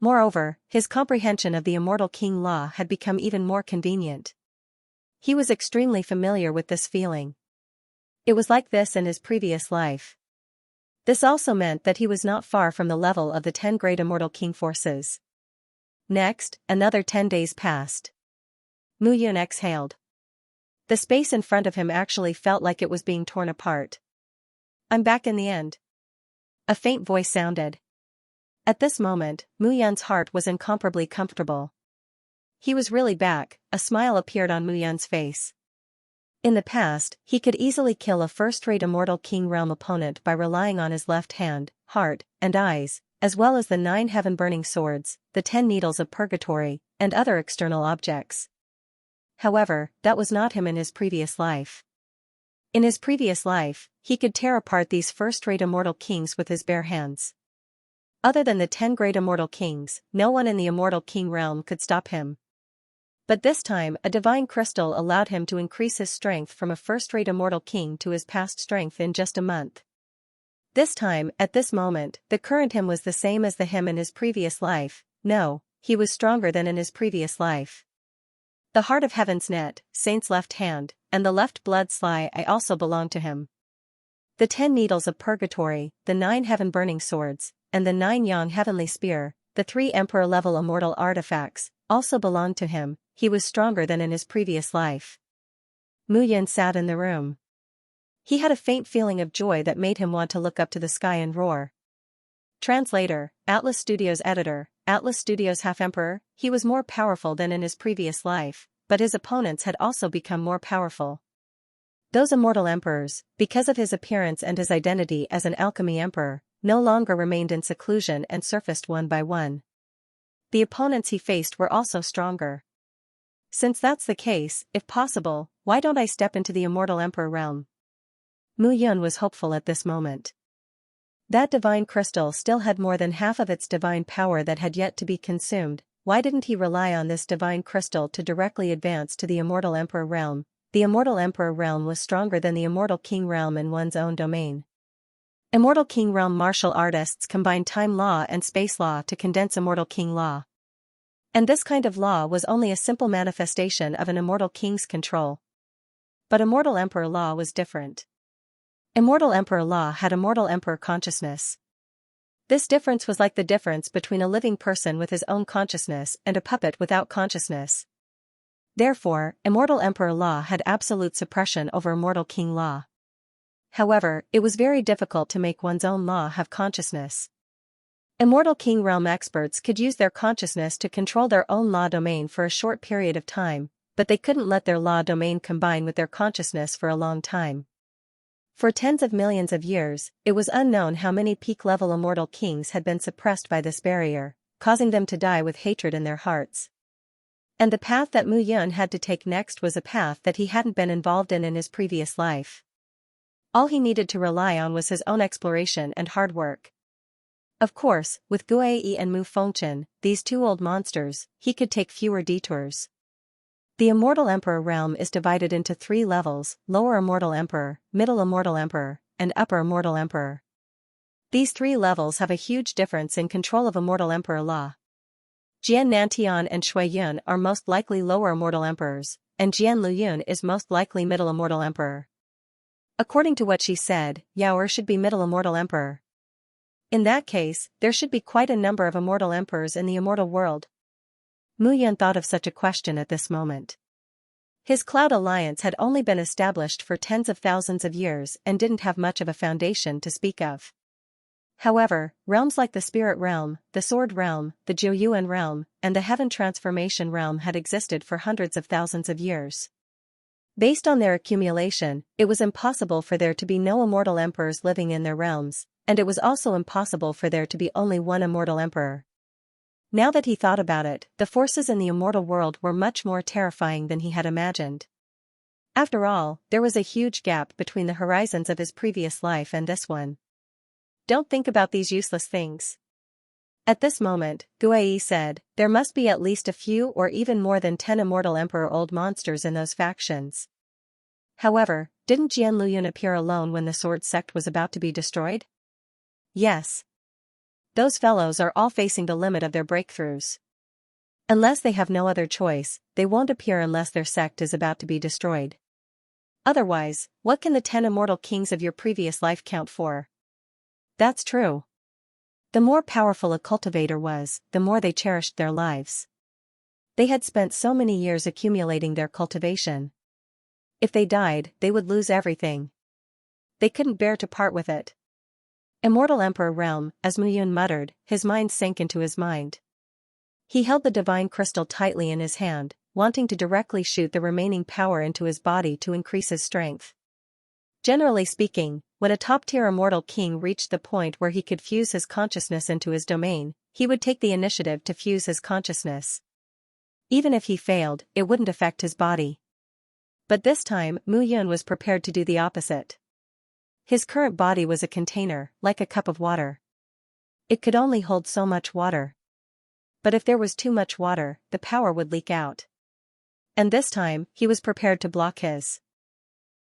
Moreover, his comprehension of the immortal king law had become even more convenient. He was extremely familiar with this feeling. It was like this in his previous life. This also meant that he was not far from the level of the 10 great immortal king forces. Next, another 10 days passed. Mu Yun exhaled. The space in front of him actually felt like it was being torn apart. "I'm back in the end." A faint voice sounded. At this moment, Mu Yun's heart was incomparably comfortable. He was really back. A smile appeared on Mu Yun's face. In the past, he could easily kill a first-rate immortal king realm opponent by relying on his left hand, heart, and eyes, as well as the 9 heaven-burning swords, the 10 needles of purgatory, and other external objects. However, that was not him in his previous life. In his previous life, he could tear apart these first-rate immortal kings with his bare hands. Other than the 10 great immortal kings, no one in the immortal king realm could stop him. But this time a divine crystal allowed him to increase his strength from a first-rate immortal king to his past strength in just a month. This time, at this moment, the current him was the same as the him in his previous life. No, he was stronger than in his previous life. The heart of heaven's net, saint's left hand, and the left blood sly eye also belonged to him. The 10 needles of purgatory, the 9 heaven-burning swords, and the 9 yang heavenly spear, the 3 emperor-level immortal artifacts, also belonged to him. He was stronger than in his previous life. Mu Yun sat in the room. He had a faint feeling of joy that made him want to look up to the sky and roar. Translator, Atlas Studios editor, Atlas Studios half-emperor. He was more powerful than in his previous life, but his opponents had also become more powerful. Those immortal emperors, because of his appearance and his identity as an alchemy emperor, no longer remained in seclusion and surfaced one by one. The opponents he faced were also stronger. Since that's the case, if possible, why don't I step into the immortal emperor realm? Mu Yun was hopeful at this moment. That divine crystal still had more than half of its divine power that had yet to be consumed. Why didn't he rely on this divine crystal to directly advance to the immortal emperor realm? The immortal emperor realm was stronger than the immortal king realm in one's own domain. Immortal king realm martial artists combine time law and space law to condense immortal king law. And this kind of law was only a simple manifestation of an immortal king's control. But immortal emperor law was different. Immortal emperor law had immortal emperor consciousness. This difference was like the difference between a living person with his own consciousness and a puppet without consciousness. Therefore, immortal emperor law had absolute suppression over immortal king law. However, it was very difficult to make one's own law have consciousness. Immortal king realm experts could use their consciousness to control their own law domain for a short period of time, but they couldn't let their law domain combine with their consciousness for a long time. For tens of millions of years, it was unknown how many peak-level immortal kings had been suppressed by this barrier, causing them to die with hatred in their hearts. And the path that Mu Yun had to take next was a path that he hadn't been involved in his previous life. All he needed to rely on was his own exploration and hard work. Of course, with Guai and Mu Fengchen, these 2 old monsters, he could take fewer detours. The Immortal Emperor realm is divided into 3 levels: Lower Immortal Emperor, Middle Immortal Emperor, and Upper Immortal Emperor. These three levels have a huge difference in control of Immortal Emperor law. Jian Nantian and Shui Yun are most likely Lower Immortal Emperors, and Jian Luyun is most likely Middle Immortal Emperor. According to what she said, Yaoer should be Middle Immortal Emperor. In that case, there should be quite a number of Immortal Emperors in the Immortal world. Mu Yun thought of such a question at this moment. His Cloud Alliance had only been established for tens of thousands of years and didn't have much of a foundation to speak of. However, realms like the Spirit Realm, the Sword Realm, the Jiuyuan Realm, and the Heaven Transformation Realm had existed for hundreds of thousands of years. Based on their accumulation, it was impossible for there to be no immortal emperors living in their realms, and it was also impossible for there to be only one immortal emperor. Now that he thought about it, the forces in the immortal world were much more terrifying than he had imagined. After all, there was a huge gap between the horizons of his previous life and this one. Don't think about these useless things. At this moment, Guai said, there must be at least a few or even more than 10 immortal emperor old monsters in those factions. However, didn't Jian Luyun appear alone when the sword sect was about to be destroyed? Yes. Those fellows are all facing the limit of their breakthroughs. Unless they have no other choice, they won't appear unless their sect is about to be destroyed. Otherwise, what can the 10 immortal kings of your previous life count for? That's true. The more powerful a cultivator was, the more they cherished their lives. They had spent so many years accumulating their cultivation. If they died, they would lose everything. They couldn't bear to part with it. Immortal Emperor Realm, as Mu Yun muttered, his mind sank into his mind. He held the divine crystal tightly in his hand, wanting to directly shoot the remaining power into his body to increase his strength. Generally speaking, when a top-tier immortal king reached the point where he could fuse his consciousness into his domain, he would take the initiative to fuse his consciousness. Even if he failed, it wouldn't affect his body. But this time, Mu Yun was prepared to do the opposite. His current body was a container, like a cup of water. It could only hold so much water. But if there was too much water, the power would leak out. And this time, he was prepared to block his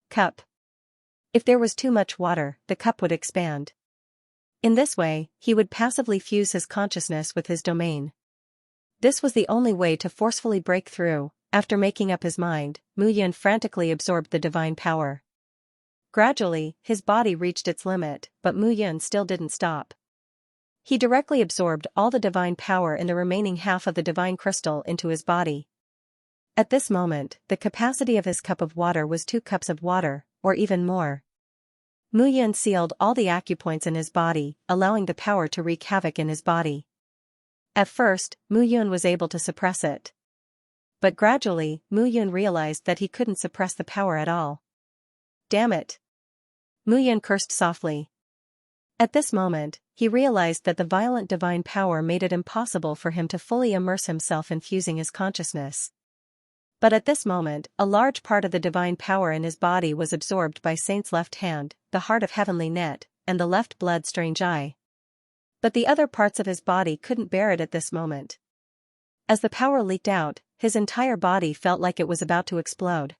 cup. If there was too much water, the cup would expand. In this way, he would passively fuse his consciousness with his domain. This was the only way to forcefully break through. After making up his mind, Mu Yun frantically absorbed the divine power. Gradually, his body reached its limit, but Mu Yun still didn't stop. He directly absorbed all the divine power in the remaining half of the divine crystal into his body. At this moment, the capacity of his cup of water was 2 cups of water, or even more. Mu Yun sealed all the acupoints in his body, allowing the power to wreak havoc in his body. At first, Mu Yun was able to suppress it. But gradually, Mu Yun realized that he couldn't suppress the power at all. Damn it! Mu Yun cursed softly. At this moment, he realized that the violent divine power made it impossible for him to fully immerse himself in fusing his consciousness. But at this moment, a large part of the divine power in his body was absorbed by Saint's left hand, the heart of heavenly net, and the left blood strange eye. But the other parts of his body couldn't bear it at this moment. As the power leaked out, his entire body felt like it was about to explode.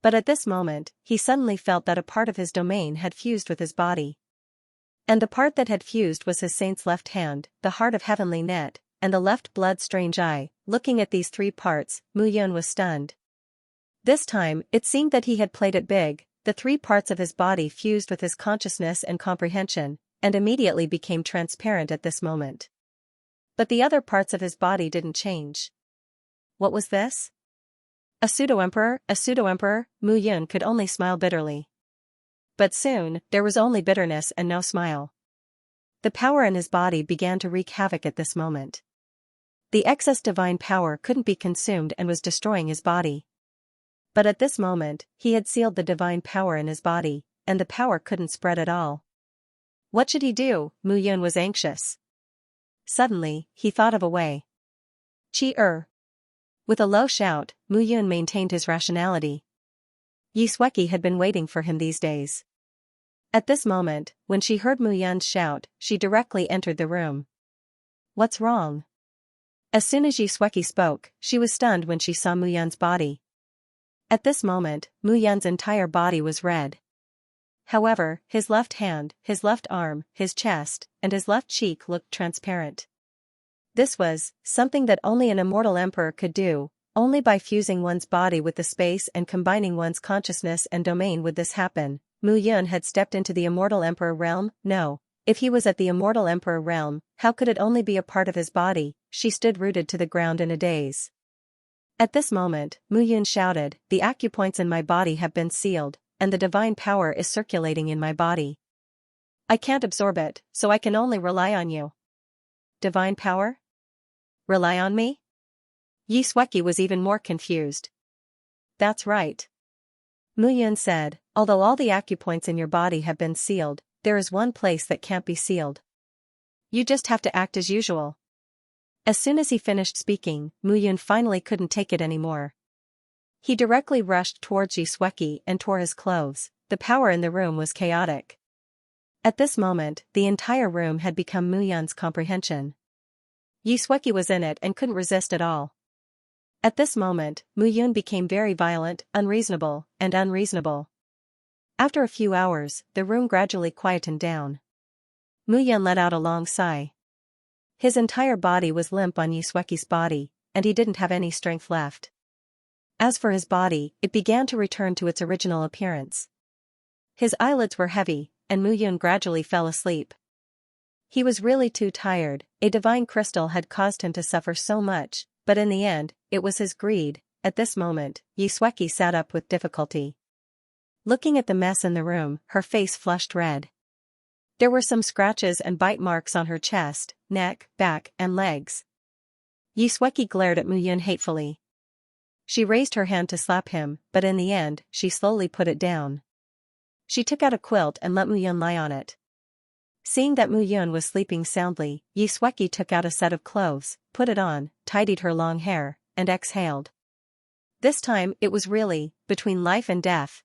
But at this moment, he suddenly felt that a part of his domain had fused with his body. And the part that had fused was his Saint's left hand, the heart of heavenly net, and the left blood strange eye. Looking at these 3 parts, Mu Yun was stunned. This time, it seemed that he had played it big. The 3 parts of his body fused with his consciousness and comprehension, and immediately became transparent at this moment. But the other parts of his body didn't change. What was this? A pseudo-emperor, Mu Yun could only smile bitterly. But soon, there was only bitterness and no smile. The power in his body began to wreak havoc at this moment. The excess divine power couldn't be consumed and was destroying his body. But at this moment, he had sealed the divine power in his body, and the power couldn't spread at all. What should he do? Mu Yun was anxious. Suddenly, he thought of a way. Chi-er. With a low shout, Mu Yun maintained his rationality. Yi Sueki had been waiting for him these days. At this moment, when she heard Mu Yun's shout, she directly entered the room. What's wrong? As soon as Yi Sueki spoke, she was stunned when she saw Mu Yun's body. At this moment, Mu Yun's entire body was red. However, his left hand, his left arm, his chest, and his left cheek looked transparent. This was something that only an immortal emperor could do. Only by fusing one's body with the space and combining one's consciousness and domain would this happen. Mu Yun had stepped into the immortal emperor realm. No. If he was at the immortal emperor realm, how could it only be a part of his body? She stood rooted to the ground in a daze. At this moment, Mu Yun shouted, "The acupoints in my body have been sealed, and the divine power is circulating in my body. I can't absorb it, so I can only rely on you." Divine power? Rely on me? Xianxia was even more confused. That's right. Mu Yun said, although all the acupoints in your body have been sealed, there is one place that can't be sealed. You just have to act as usual. As soon as he finished speaking, Mu Yun finally couldn't take it anymore. He directly rushed towards Xianxia and tore his clothes. The power in the room was chaotic. At this moment, the entire room had become Mu Yun's comprehension. Xianxia was in it and couldn't resist at all. At this moment, Mu Yun became very violent, unreasonable, and unreasonable. After a few hours, the room gradually quietened down. Mu Yun let out a long sigh. His entire body was limp on Xianxia's body, and he didn't have any strength left. As for his body, it began to return to its original appearance. His eyelids were heavy, and Mu Yun gradually fell asleep. He was really too tired. A divine crystal had caused him to suffer so much, but in the end, it was his greed. At this moment, Xianxia sat up with difficulty. Looking at the mess in the room, her face flushed red. There were some scratches and bite marks on her chest, neck, back, and legs. Xianxia glared at Mu Yun hatefully. She raised her hand to slap him, but in the end, she slowly put it down. She took out a quilt and let Mu Yun lie on it. Seeing that Mu Yun was sleeping soundly, Xianxia took out a set of clothes, put it on, tidied her long hair, and exhaled. This time, it was really between life and death.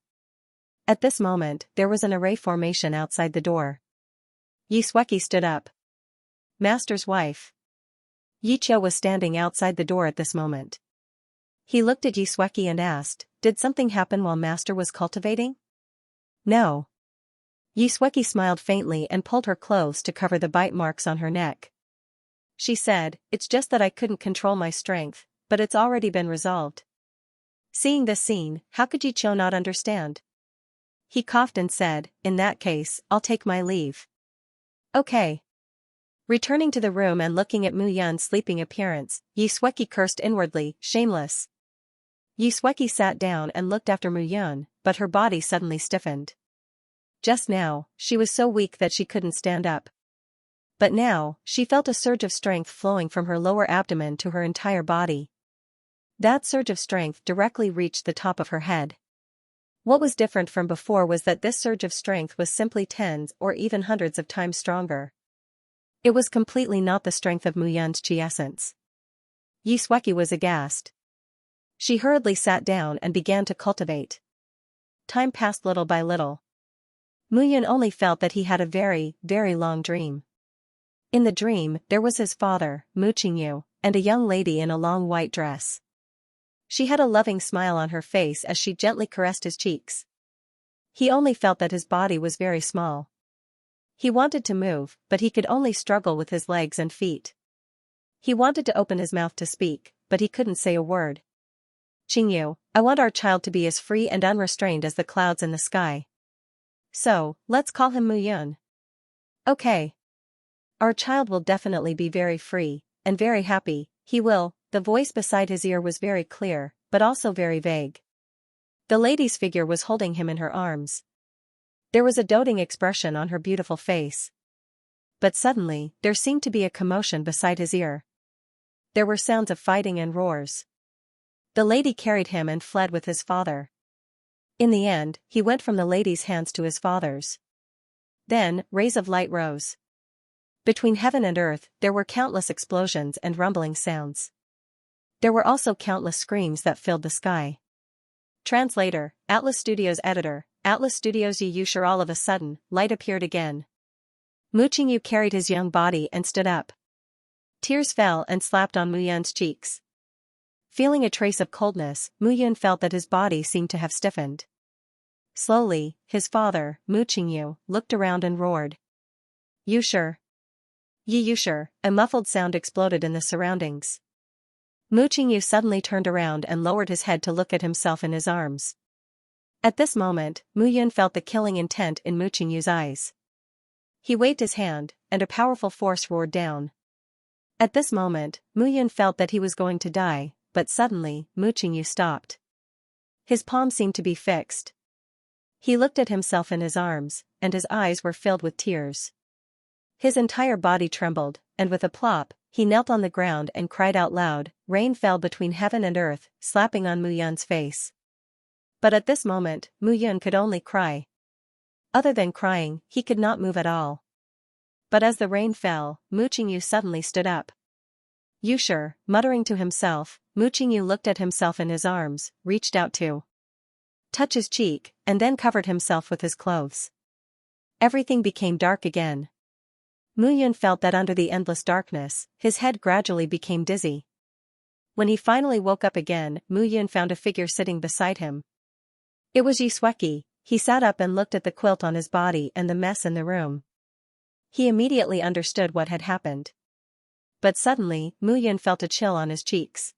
At this moment, there was an array formation outside the door. Xianxia stood up. Master's wife. Yiqiu was standing outside the door at this moment. He looked at Xianxia and asked, "Did something happen while Master was cultivating?" "No." Xianxia smiled faintly and pulled her clothes to cover the bite marks on her neck. She said, "It's just that I couldn't control my strength, but it's already been resolved." Seeing this scene, how could Yiqiu not understand? He coughed and said, "In that case, I'll take my leave." "Okay." Returning to the room and looking at Mu Yun's sleeping appearance, Xianxia cursed inwardly, shameless. Xianxia sat down and looked after Mu Yun, but her body suddenly stiffened. Just now, she was so weak that she couldn't stand up. But now, she felt a surge of strength flowing from her lower abdomen to her entire body. That surge of strength directly reached the top of her head. What was different from before was that this surge of strength was simply tens or even hundreds of times stronger. It was completely not the strength of Mu Yun's chi essence. Xianxia was aghast. She hurriedly sat down and began to cultivate. Time passed little by little. Mu Yun only felt that he had a very, very long dream. In the dream, there was his father, Mu Qingyu, and a young lady in a long white dress. She had a loving smile on her face as she gently caressed his cheeks. He only felt that his body was very small. He wanted to move, but he could only struggle with his legs and feet. He wanted to open his mouth to speak, but he couldn't say a word. "Qingyu, I want our child to be as free and unrestrained as the clouds in the sky. So, let's call him Mu Yun." "Okay. Our child will definitely be very free, and very happy, he will." The voice beside his ear was very clear, but also very vague. The lady's figure was holding him in her arms. There was a doting expression on her beautiful face. But suddenly, there seemed to be a commotion beside his ear. There were sounds of fighting and roars. The lady carried him and fled with his father. In the end, he went from the lady's hands to his father's. Then, rays of light rose. Between heaven and earth, there were countless explosions and rumbling sounds. There were also countless screams that filled the sky. Translator, Atlas Studios Editor, Atlas Studios. Yi Sure. All of a sudden, light appeared again. Mu Qingyu carried his young body and stood up. Tears fell and slapped on Mu Yun's cheeks. Feeling a trace of coldness, Mu Yun felt that his body seemed to have stiffened. Slowly, his father, Mu Qingyu, looked around and roared. You sure? You sure? A muffled sound exploded in the surroundings. Mu Qingyu suddenly turned around and lowered his head to look at himself in his arms. At this moment, Mu Yun felt the killing intent in Mu Qingyu's eyes. He waved his hand, and a powerful force roared down. At this moment, Mu Yun felt that he was going to die, but suddenly, Mu Qingyu stopped. His palm seemed to be fixed. He looked at himself in his arms, and his eyes were filled with tears. His entire body trembled, and with a plop, he knelt on the ground and cried out loud. Rain fell between heaven and earth, slapping on Mu Yun's face. But at this moment, Mu Yun could only cry. Other than crying, he could not move at all. But as the rain fell, Mu Qingyu suddenly stood up. You sure? Muttering to himself, Mu Qingyu looked at himself in his arms, reached out to touch his cheek, and then covered himself with his clothes. Everything became dark again. Mu Yun felt that under the endless darkness, his head gradually became dizzy. When he finally woke up again, Mu Yun found a figure sitting beside him. It was Xianxia. He sat up and looked at the quilt on his body and the mess in the room. He immediately understood what had happened. But suddenly, Mu Yun felt a chill on his cheeks.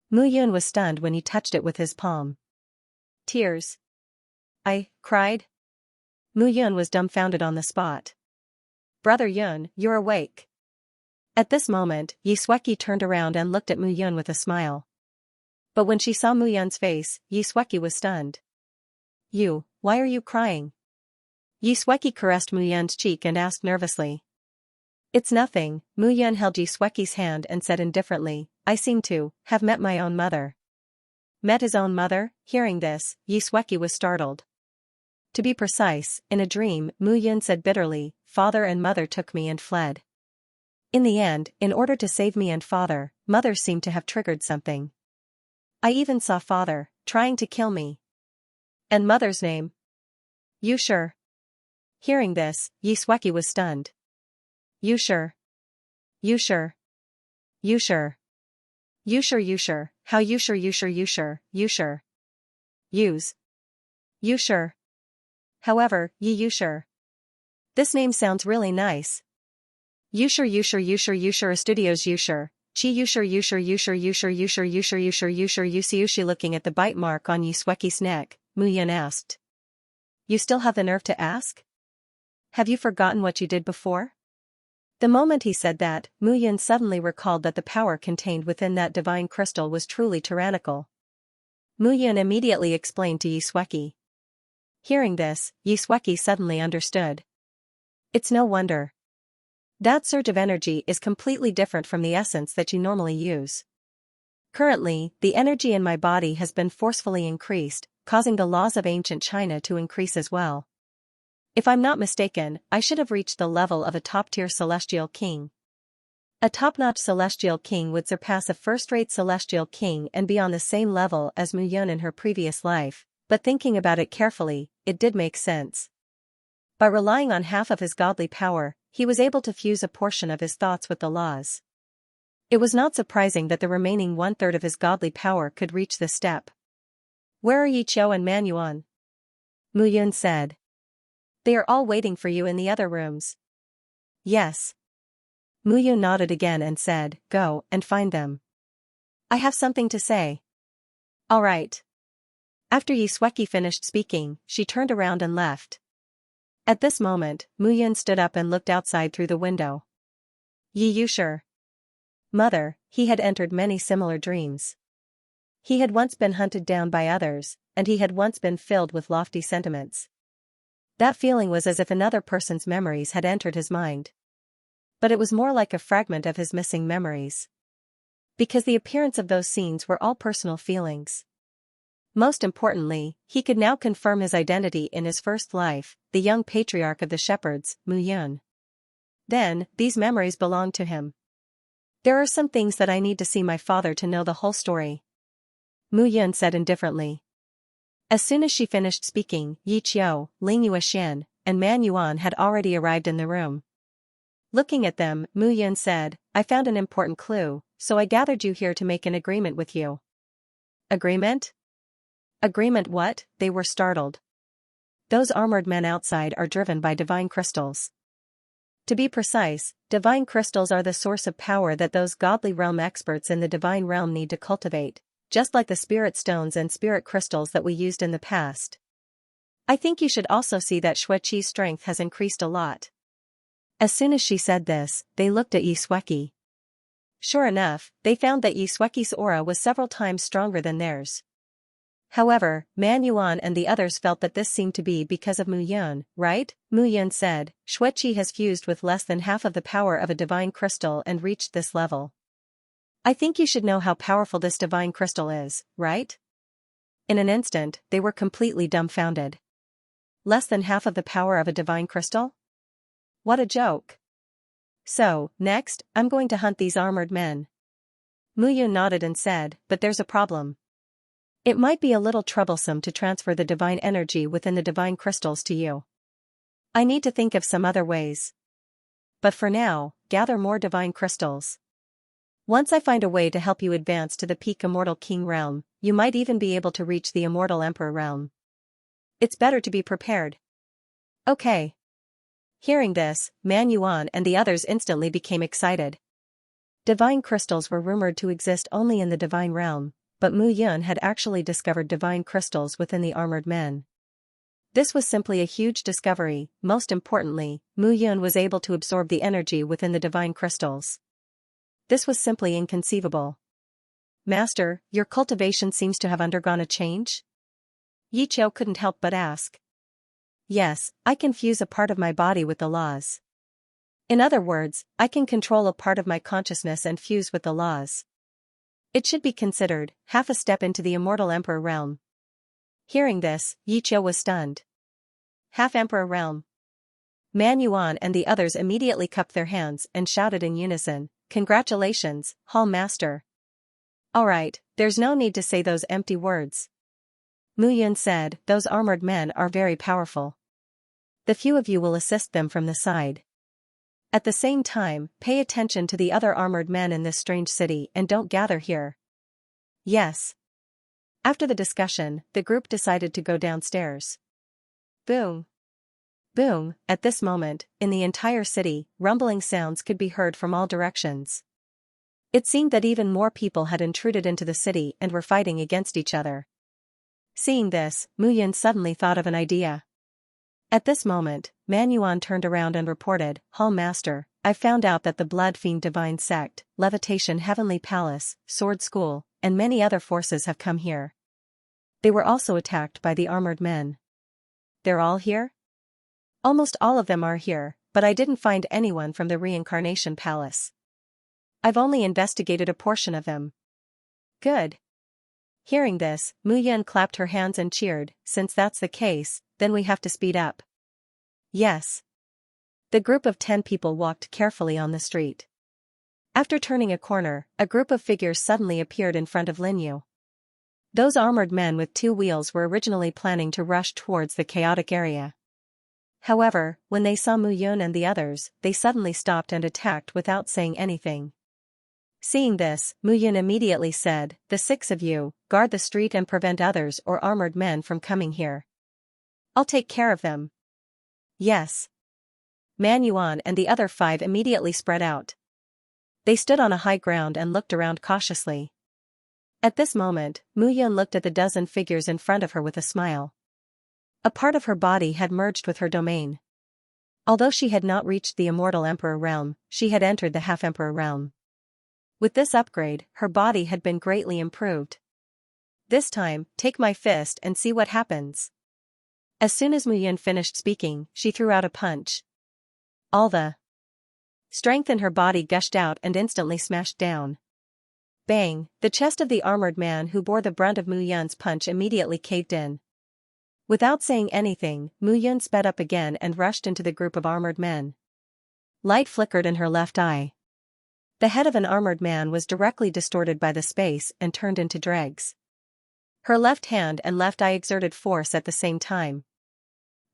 Mu Yun was stunned when he touched it with his palm. Tears. I cried. Mu Yun was dumbfounded on the spot. Brother Yun, you're awake. At this moment, Xianxia turned around and looked at Mu Yun with a smile. But when she saw Mu Yun's face, Xianxia was stunned. Why are you crying? Xianxia caressed Mu Yun's cheek and asked nervously. It's nothing. Mu Yun held Xianxia's hand and said indifferently, I seem to have met my own mother. Met his own mother? Hearing this, Xianxia was startled. To be precise, in a dream, Mu Yun said bitterly, Father and mother took me and fled. In the end, in order to save me and father, mother seemed to have triggered something. I even saw father trying to kill me. And mother's name? You sure? Hearing this, Xianxia was stunned. You sure? You sure? You sure? You sure? You sure? How you sure? You sure? You sure? You sure? Use. You sure? However, you sure? This name sounds really nice. You sure? You sure? You sure? You sure? Studios you sure? Chi you sure? You sure? You sure? You sure? You sure? You sure? You sure? You sure? You see Yushi looking at the bite mark on Xianxia's neck, Mu Yun asked. You still have the nerve to ask? Have you forgotten what you did before? The moment he said that, Mu Yun suddenly recalled that the power contained within that divine crystal was truly tyrannical. Mu Yun immediately explained to Xianxia. Hearing this, Xianxia suddenly understood. It's no wonder. That surge of energy is completely different from the essence that you normally use. Currently, the energy in my body has been forcefully increased, causing the laws of ancient China to increase as well. If I'm not mistaken, I should have reached the level of a top-tier celestial king. A top-notch celestial king would surpass a first-rate celestial king and be on the same level as Mu Yun in her previous life, but thinking about it carefully, it did make sense. By relying on half of his godly power, he was able to fuse a portion of his thoughts with the laws. It was not surprising that the remaining one-third of his godly power could reach this step. Where are Yi Qiu and Man Yuan? Mu Yun said. They are all waiting for you in the other rooms. Yes. Mu Yun nodded again and said, Go and find them. I have something to say. All right. After Xianxia finished speaking, she turned around and left. At this moment, Mu Yun stood up and looked outside through the window. You sure? Mother, he had entered many similar dreams. He had once been hunted down by others, and he had once been filled with lofty sentiments. That feeling was as if another person's memories had entered his mind. But it was more like a fragment of his missing memories. Because the appearance of those scenes were all personal feelings. Most importantly, he could now confirm his identity in his first life, the young patriarch of the shepherds, Mu Yun. Then, these memories belonged to him. There are some things that I need to see my father to know the whole story. Mu Yun said indifferently. As soon as she finished speaking, Yi Qiu, Ling Yuexian, and Man Yuan had already arrived in the room. Looking at them, Mu Yun said, I found an important clue, so I gathered you here to make an agreement with you. Agreement? Agreement what? They were startled. Those armored men outside are driven by divine crystals. To be precise, divine crystals are the source of power that those godly realm experts in the divine realm need to cultivate, just like the spirit stones and spirit crystals that we used in the past. I think you should also see that Xueqi's strength has increased a lot. As soon as she said this, they looked at Xueqi. Sure enough, they found that Xueqi's aura was several times stronger than theirs. However, Man Yuan and the others felt that this seemed to be because of Mu Yun, right? Mu Yun said, Xueqi has fused with less than half of the power of a divine crystal and reached this level. I think you should know how powerful this divine crystal is, right? In an instant, they were completely dumbfounded. Less than half of the power of a divine crystal? What a joke. So, next, I'm going to hunt these armored men. Mu Yun nodded and said, but there's a problem. It might be a little troublesome to transfer the divine energy within the divine crystals to you. I need to think of some other ways. But for now, gather more divine crystals. Once I find a way to help you advance to the peak Immortal King realm, you might even be able to reach the Immortal Emperor realm. It's better to be prepared. Okay. Hearing this, Man Yuan and the others instantly became excited. Divine crystals were rumored to exist only in the divine realm, but Mu Yun had actually discovered divine crystals within the armored men. This was simply a huge discovery. Most importantly, Mu Yun was able to absorb the energy within the divine crystals. This was simply inconceivable. Master, your cultivation seems to have undergone a change? Yi Qiu couldn't help but ask. Yes, I can fuse a part of my body with the laws. In other words, I can control a part of my consciousness and fuse with the laws. It should be considered half a step into the Immortal Emperor realm. Hearing this, Yi Qiu was stunned. Half Emperor realm. Man Yuan and the others immediately cupped their hands and shouted in unison, Congratulations, Hall Master. Alright, there's no need to say those empty words. Mu Yun said, those armored men are very powerful. The few of you will assist them from the side. At the same time, pay attention to the other armored men in this strange city and don't gather here. Yes. After the discussion, the group decided to go downstairs. Boom. Boom, at this moment, in the entire city, rumbling sounds could be heard from all directions. It seemed that even more people had intruded into the city and were fighting against each other. Seeing this, Mu Yun suddenly thought of an idea. At this moment, Man Yuan turned around and reported, Hall Master, I've found out that the Blood Fiend Divine Sect, Levitation Heavenly Palace, Sword School, and many other forces have come here. They were also attacked by the armored men. They're all here? Almost all of them are here, but I didn't find anyone from the Reincarnation Palace. I've only investigated a portion of them. Good. Hearing this, Mu Yun clapped her hands and cheered, since that's the case, then we have to speed up. Yes. The group of 10 people walked carefully on the street. After turning a corner, a group of figures suddenly appeared in front of Lin Yu. Those armored men with 2 wheels were originally planning to rush towards the chaotic area. However, when they saw Mu Yun and the others, they suddenly stopped and attacked without saying anything. Seeing this, Mu Yun immediately said, the 6 of you, guard the street and prevent others or armored men from coming here. I'll take care of them. Yes. Man Yuan and the other 5 immediately spread out. They stood on a high ground and looked around cautiously. At this moment, Mu Yun looked at the dozen figures in front of her with a smile. A part of her body had merged with her domain. Although she had not reached the Immortal Emperor realm, she had entered the Half-Emperor realm. With this upgrade, her body had been greatly improved. This time, take my fist and see what happens. As soon as Mu Yun finished speaking, she threw out a punch. All the strength in her body gushed out and instantly smashed down. Bang! The chest of the armored man who bore the brunt of Mu Yun's punch immediately caved in. Without saying anything, Mu Yun sped up again and rushed into the group of armored men. Light flickered in her left eye. The head of an armored man was directly distorted by the space and turned into dregs. Her left hand and left eye exerted force at the same time.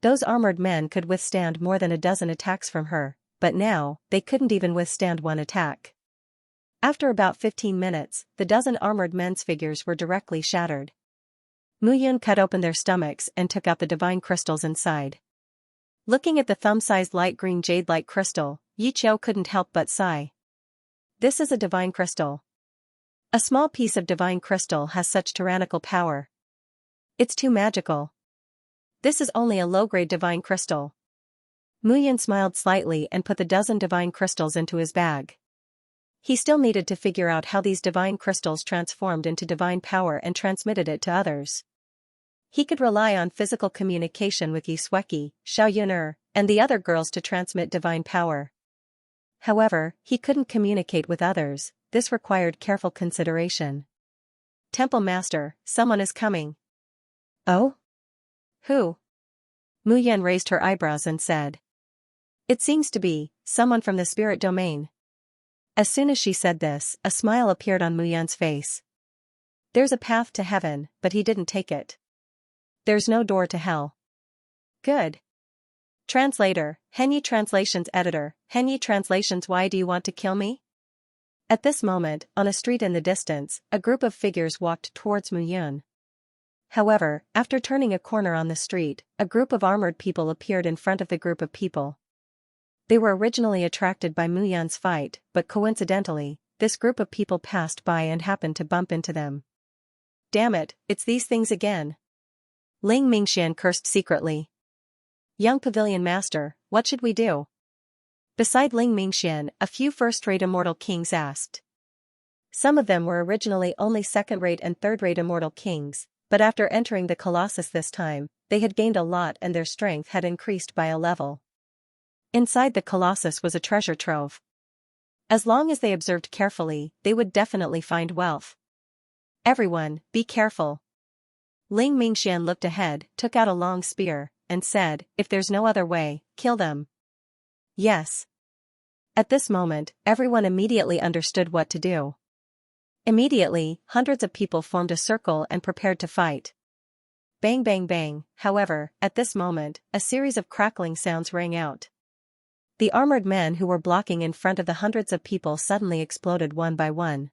Those armored men could withstand more than a dozen attacks from her, but now, they couldn't even withstand one attack. After about 15 minutes, the dozen armored men's figures were directly shattered. Mu Yun cut open their stomachs and took out the divine crystals inside. Looking at the thumb-sized light green jade-like crystal, Yi Qiu couldn't help but sigh. This is a divine crystal. A small piece of divine crystal has such tyrannical power. It's too magical. This is only a low-grade divine crystal. Mu Yun smiled slightly and put the dozen divine crystals into his bag. He still needed to figure out how these divine crystals transformed into divine power and transmitted it to others. He could rely on physical communication with Yi Xueki, Xiao Yuner, and the other girls to transmit divine power. However, he couldn't communicate with others. This required careful consideration. Temple Master, someone is coming. Oh? Who? Mu Yan raised her eyebrows and said. It seems to be someone from the spirit domain. As soon as she said this, a smile appeared on Mu Yan's face. There's a path to heaven, but he didn't take it. There's no door to hell. Good. Translator, Henyi Translations Editor, Henyi Translations. Why do you want to kill me? At this moment, on a street in the distance, a group of figures walked towards Mu Yun. However, after turning a corner on the street, a group of armored people appeared in front of the group of people. They were originally attracted by Mu Yun's fight, but coincidentally, this group of people passed by and happened to bump into them. Damn it, it's these things again. Ling Mingxian cursed secretly. Young Pavilion Master, what should we do? Beside Ling Mingxian, a few first-rate immortal kings asked. Some of them were originally only second-rate and third-rate immortal kings, but after entering the Colossus this time, they had gained a lot and their strength had increased by a level. Inside the Colossus was a treasure trove. As long as they observed carefully, they would definitely find wealth. Everyone, be careful. Ling Mingxian looked ahead, took out a long spear, and said, if there's no other way, kill them. Yes. At this moment, everyone immediately understood what to do. Immediately, hundreds of people formed a circle and prepared to fight. Bang bang bang. However, at this moment, a series of crackling sounds rang out. The armored men who were blocking in front of the hundreds of people suddenly exploded one by one.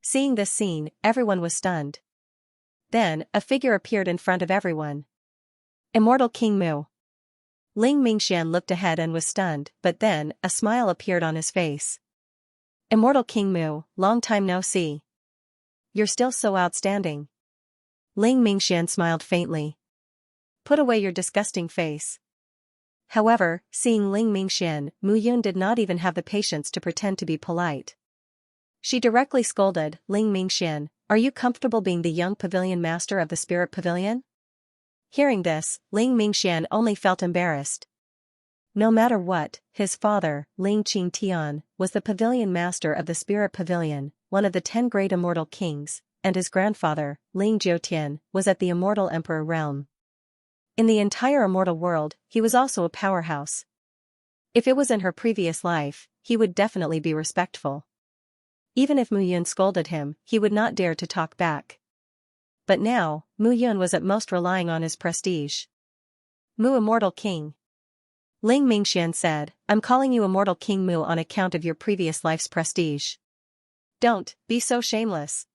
Seeing this scene, everyone was stunned. Then, a figure appeared in front of everyone. Immortal King Mu. Ling Mingxian looked ahead and was stunned, but then, a smile appeared on his face. Immortal King Mu, long time no see. You're still so outstanding. Ling Mingxian smiled faintly. Put away your disgusting face. However, seeing Ling Mingxian, Mu Yun did not even have the patience to pretend to be polite. She directly scolded, Ling Mingxian, are you comfortable being the young pavilion master of the spirit pavilion? Hearing this, Ling Mingxian only felt embarrassed. No matter what, his father, Ling Qingtian, was the pavilion master of the spirit pavilion, one of the 10 great immortal kings, and his grandfather, Ling Jiutian, was at the immortal emperor realm. In the entire immortal world, he was also a powerhouse. If it was in her previous life, he would definitely be respectful. Even if Mu Yun scolded him, he would not dare to talk back. But now, Mu Yun was at most relying on his prestige. Mu Immortal King. Ling Mingxian said, I'm calling you Immortal King Mu on account of your previous life's prestige. Don't be so shameless.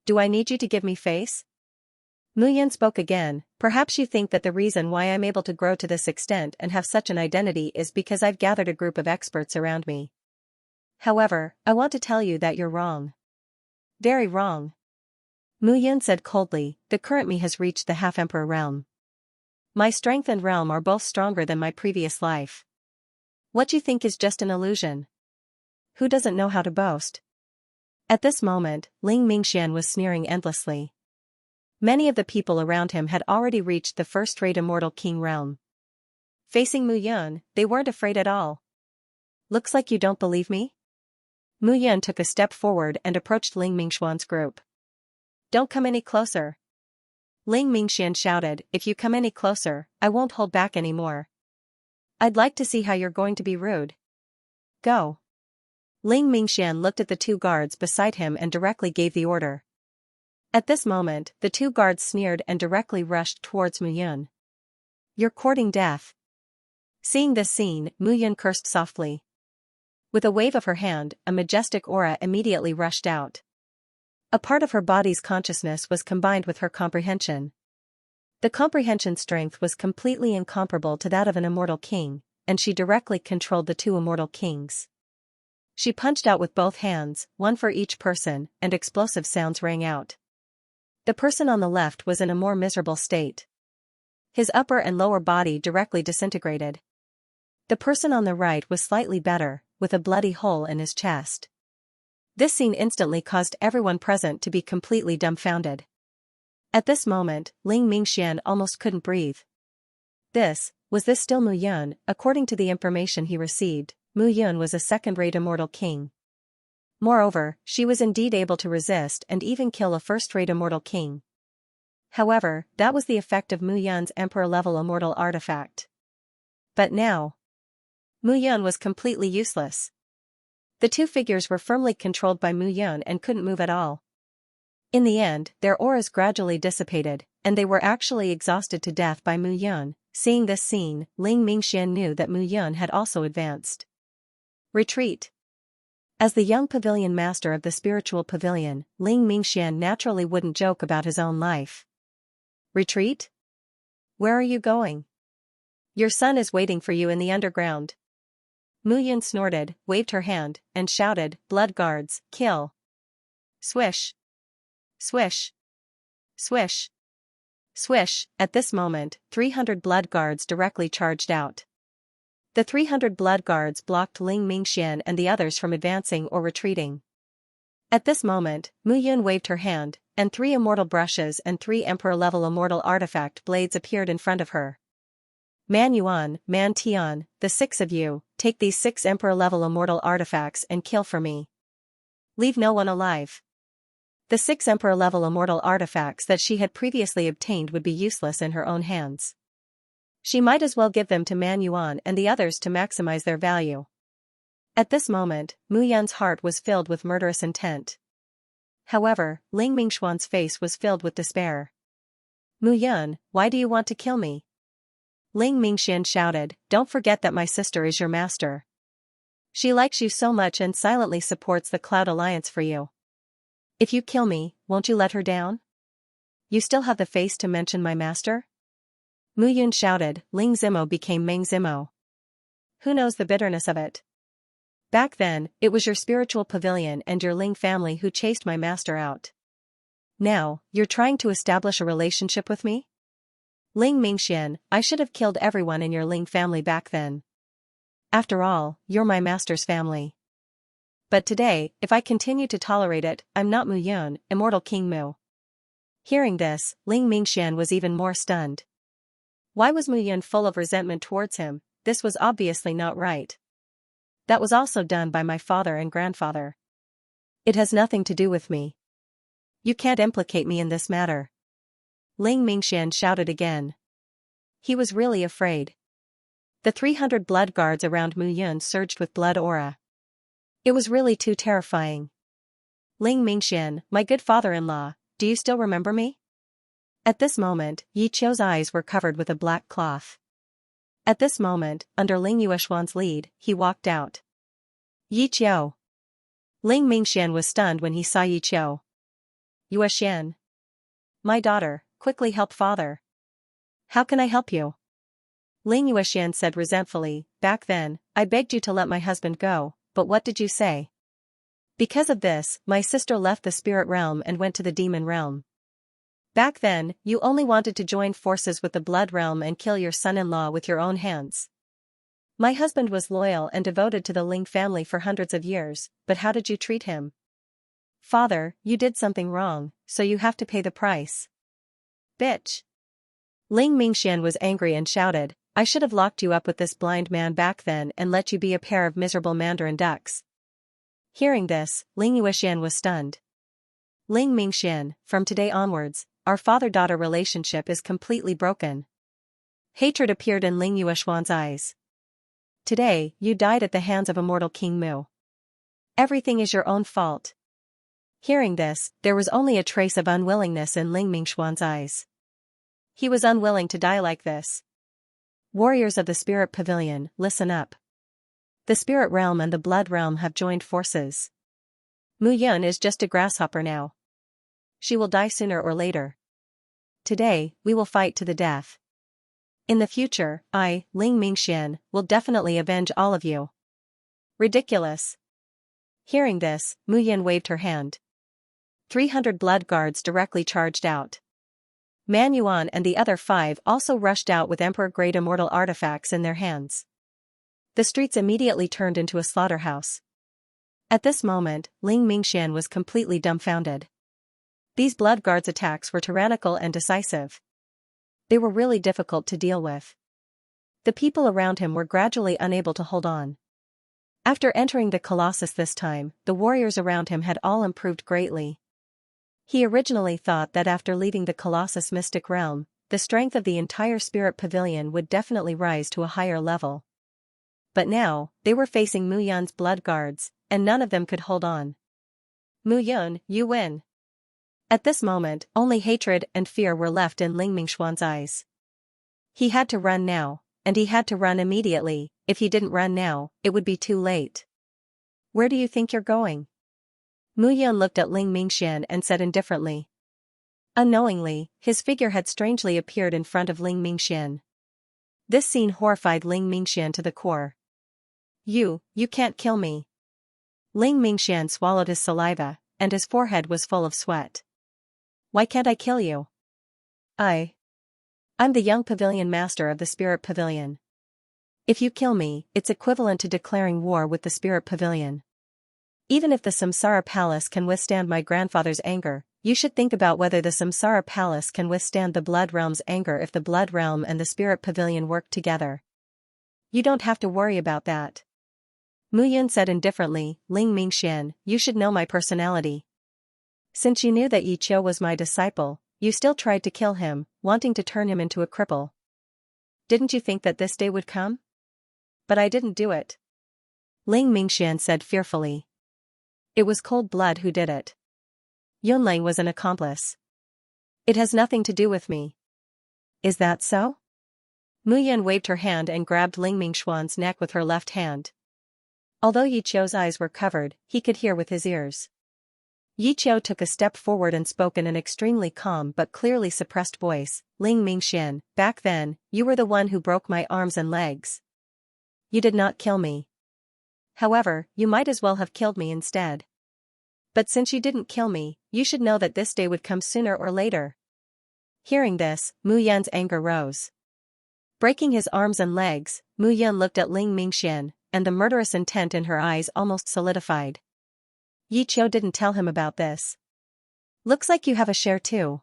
Do I need you to give me face? Mu Yun spoke again, perhaps you think that the reason why I'm able to grow to this extent and have such an identity is because I've gathered a group of experts around me. However, I want to tell you that you're wrong. Very wrong. Mu Yun said coldly, the current me has reached the half-emperor realm. My strength and realm are both stronger than my previous life. What you think is just an illusion. Who doesn't know how to boast? At this moment, Ling Mingxian was sneering endlessly. Many of the people around him had already reached the first-rate immortal king realm. Facing Mu Yun, they weren't afraid at all. Looks like you don't believe me? Mu Yun took a step forward and approached Ling Mingxian's group. Don't come any closer. Ling Mingxian shouted, if you come any closer, I won't hold back anymore. I'd like to see how you're going to be rude. Go. Ling Mingxian looked at the 2 guards beside him and directly gave the order. At this moment, the 2 guards sneered and directly rushed towards Mu Yun. You're courting death. Seeing this scene, Mu Yun cursed softly. With a wave of her hand, a majestic aura immediately rushed out. A part of her body's consciousness was combined with her comprehension. The comprehension strength was completely incomparable to that of an immortal king, and she directly controlled the two immortal kings. She punched out with both hands, one for each person, and explosive sounds rang out. The person on the left was in a more miserable state. His upper and lower body directly disintegrated. The person on the right was slightly better, with a bloody hole in his chest. This scene instantly caused everyone present to be completely dumbfounded. At this moment, Ling Mingxian almost couldn't breathe. Was this still Mu Yun? According to the information he received, Mu Yun was a second-rate immortal king. Moreover, she was indeed able to resist and even kill a first-rate immortal king. However, that was the effect of Mu Yun's emperor-level immortal artifact. But now, Mu Yun was completely useless. The two figures were firmly controlled by Mu Yun and couldn't move at all. In the end, their auras gradually dissipated, and they were actually exhausted to death by Mu Yun. Seeing this scene, Ling Mingxian knew that Mu Yun had also advanced. Retreat. As the young pavilion master of the spiritual pavilion, Ling Mingxian naturally wouldn't joke about his own life. Retreat? Where are you going? Your son is waiting for you in the underground. Mu Yun snorted, waved her hand, and shouted, "Blood guards, kill!" Swish. Swish. Swish. Swish. At this moment, 300 blood guards directly charged out. The 300 blood guards blocked Ling Mingxian and the others from advancing or retreating. At this moment, Mu Yun waved her hand, and 3 immortal brushes and 3 emperor-level immortal artifact blades appeared in front of her. Man Yuan, Man Tian, the 6 of you, take these 6 emperor-level immortal artifacts and kill for me. Leave no one alive. The 6 emperor-level immortal artifacts that she had previously obtained would be useless in her own hands. She might as well give them to Man Yuan and the others to maximize their value. At this moment, Mu Yun's heart was filled with murderous intent. However, Ling Mingxuan's face was filled with despair. Mu Yun, why do you want to kill me? Ling Mingxian shouted, don't forget that my sister is your master. She likes you so much and silently supports the Cloud Alliance for you. If you kill me, won't you let her down? You still have the face to mention my master? Mu Yun shouted. Ling Zimo became Meng Zimo. Who knows the bitterness of it? Back then, it was your spiritual pavilion and your Ling family who chased my master out. Now, you're trying to establish a relationship with me? Ling Mingxian, I should have killed everyone in your Ling family back then. After all, you're my master's family. But today, if I continue to tolerate it, I'm not Mu Yun, immortal King Mu. Hearing this, Ling Mingxian was even more stunned. Why was Mu Yun full of resentment towards him? This was obviously not right. That was also done by my father and grandfather. It has nothing to do with me. You can't implicate me in this matter. Ling Mingxian shouted again. He was really afraid. The 300 blood guards around Mu Yun surged with blood aura. It was really too terrifying. Ling Mingxian, my good father-in-law, do you still remember me? At this moment, Yi Qiu's eyes were covered with a black cloth. At this moment, under Ling Yueshuan's lead, he walked out. Yi Qiu. Ling Mingxian was stunned when he saw Yi Qiu. Yuexian. My daughter, quickly help father. How can I help you? Ling Yuexian said resentfully, back then, I begged you to let my husband go, but what did you say? Because of this, my sister left the spirit realm and went to the demon realm. Back then, you only wanted to join forces with the blood realm and kill your son-in-law with your own hands. My husband was loyal and devoted to the Ling family for hundreds of years, but how did you treat him? Father, you did something wrong, so you have to pay the price. Bitch. Ling Mingxian was angry and shouted, I should have locked you up with this blind man back then and let you be a pair of miserable mandarin ducks. Hearing this, Ling Yuexian was stunned. Ling Mingxian, from today onwards, our father-daughter relationship is completely broken. Hatred appeared in Ling Yueshuan's eyes. Today, you died at the hands of immortal King Mu. Everything is your own fault. Hearing this, there was only a trace of unwillingness in Ling Mingxuan's eyes. He was unwilling to die like this. Warriors of the Spirit Pavilion, listen up. The Spirit Realm and the Blood Realm have joined forces. Mu Yun is just a grasshopper now. She will die sooner or later. Today, we will fight to the death. In the future, I, Ling Mingxian, will definitely avenge all of you. Ridiculous. Hearing this, Mu Yan waved her hand. 300 blood guards directly charged out. Man Yuan and the other 5 also rushed out with emperor-grade immortal artifacts in their hands. The streets immediately turned into a slaughterhouse. At this moment, Ling Mingxian was completely dumbfounded. These blood guards' attacks were tyrannical and decisive. They were really difficult to deal with. The people around him were gradually unable to hold on. After entering the Colossus this time, the warriors around him had all improved greatly. He originally thought that after leaving the Colossus mystic realm, the strength of the entire spirit pavilion would definitely rise to a higher level. But now, they were facing Mu Yan's blood guards, and none of them could hold on. Mu Yan, you win. At this moment, only hatred and fear were left in Ling Mingxuan's eyes. He had to run now, and he had to run immediately. If he didn't run now, it would be too late. Where do you think you're going? Mu Yan looked at Ling Mingxian and said indifferently. Unknowingly, his figure had strangely appeared in front of Ling Mingxian. This scene horrified Ling Mingxian to the core. You can't kill me. Ling Mingxian swallowed his saliva, and his forehead was full of sweat. Why can't I kill you? I'm the young pavilion master of the spirit pavilion. If you kill me, it's equivalent to declaring war with the spirit pavilion. Even if the Samsara Palace can withstand my grandfather's anger, you should think about whether the Samsara Palace can withstand the Blood Realm's anger if the Blood Realm and the Spirit Pavilion work together. You don't have to worry about that. Mu Yan said indifferently, Ling Mingxian, you should know my personality. Since you knew that Yi Qiu was my disciple, you still tried to kill him, wanting to turn him into a cripple. Didn't you think that this day would come? But I didn't do it. Ling Mingxian said fearfully. It was cold blood who did it. Yunlei was an accomplice. It has nothing to do with me. Is that so? Mu Yan waved her hand and grabbed Ling Mingxuan's neck with her left hand. Although Yi Qiu's eyes were covered, he could hear with his ears. Yi Qiu took a step forward and spoke in an extremely calm but clearly suppressed voice. Ling Mingxian, back then, you were the one who broke my arms and legs. You did not kill me. However, you might as well have killed me instead. But since you didn't kill me, you should know that this day would come sooner or later. Hearing this, Mu Yan's anger rose. Breaking his arms and legs, Mu Yan looked at Ling Mingxian, and the murderous intent in her eyes almost solidified. Yi Qiu didn't tell him about this. Looks like you have a share too.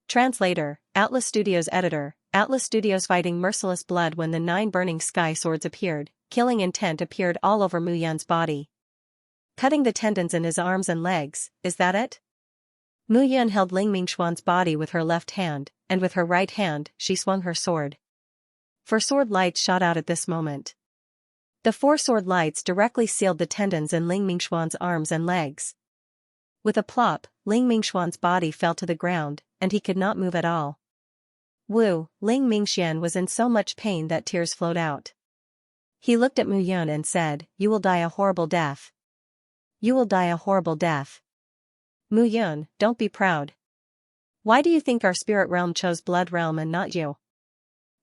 Translator, Atlas Studios editor, Atlas Studios fighting merciless blood when the 9 burning sky swords appeared, killing intent appeared all over Mu Yan's body. Cutting the tendons in his arms and legs, is that it? Mu Yan held Ling Mingxuan's body with her left hand, and with her right hand, she swung her sword. 4 sword lights shot out at this moment. The 4 sword lights directly sealed the tendons in Ling Mingxuan's arms and legs. With a plop, Ling Mingxuan's body fell to the ground, and he could not move at all. Wu, Ling Mingxian was in so much pain that tears flowed out. He looked at Mu Yan and said, You will die a horrible death. You will die a horrible death. Mu Yan, don't be proud. Why do you think our spirit realm chose Blood Realm and not you?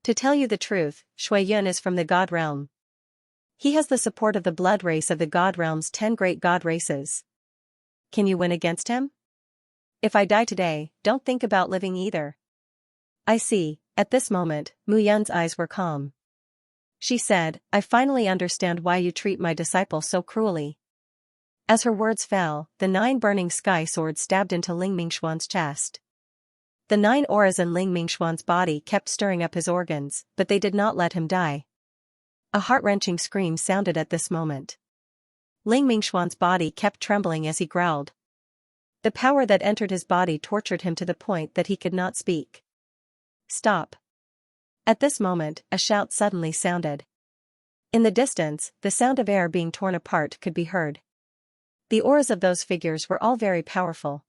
To tell you the truth, Shui Yun is from the God Realm. He has the support of the blood race of the God Realm's 10 great God races. Can you win against him? If I die today, don't think about living either. I see. At this moment, Mu Yan's eyes were calm. She said, I finally understand why you treat my disciple so cruelly. As her words fell, the 9 burning sky swords stabbed into Ling Mingxuan's chest. The 9 auras in Ling Mingxuan's body kept stirring up his organs, but they did not let him die. A heart-wrenching scream sounded at this moment. Ling Mingxuan's body kept trembling as he growled. The power that entered his body tortured him to the point that he could not speak. Stop. At this moment, a shout suddenly sounded. In the distance, the sound of air being torn apart could be heard. The auras of those figures were all very powerful.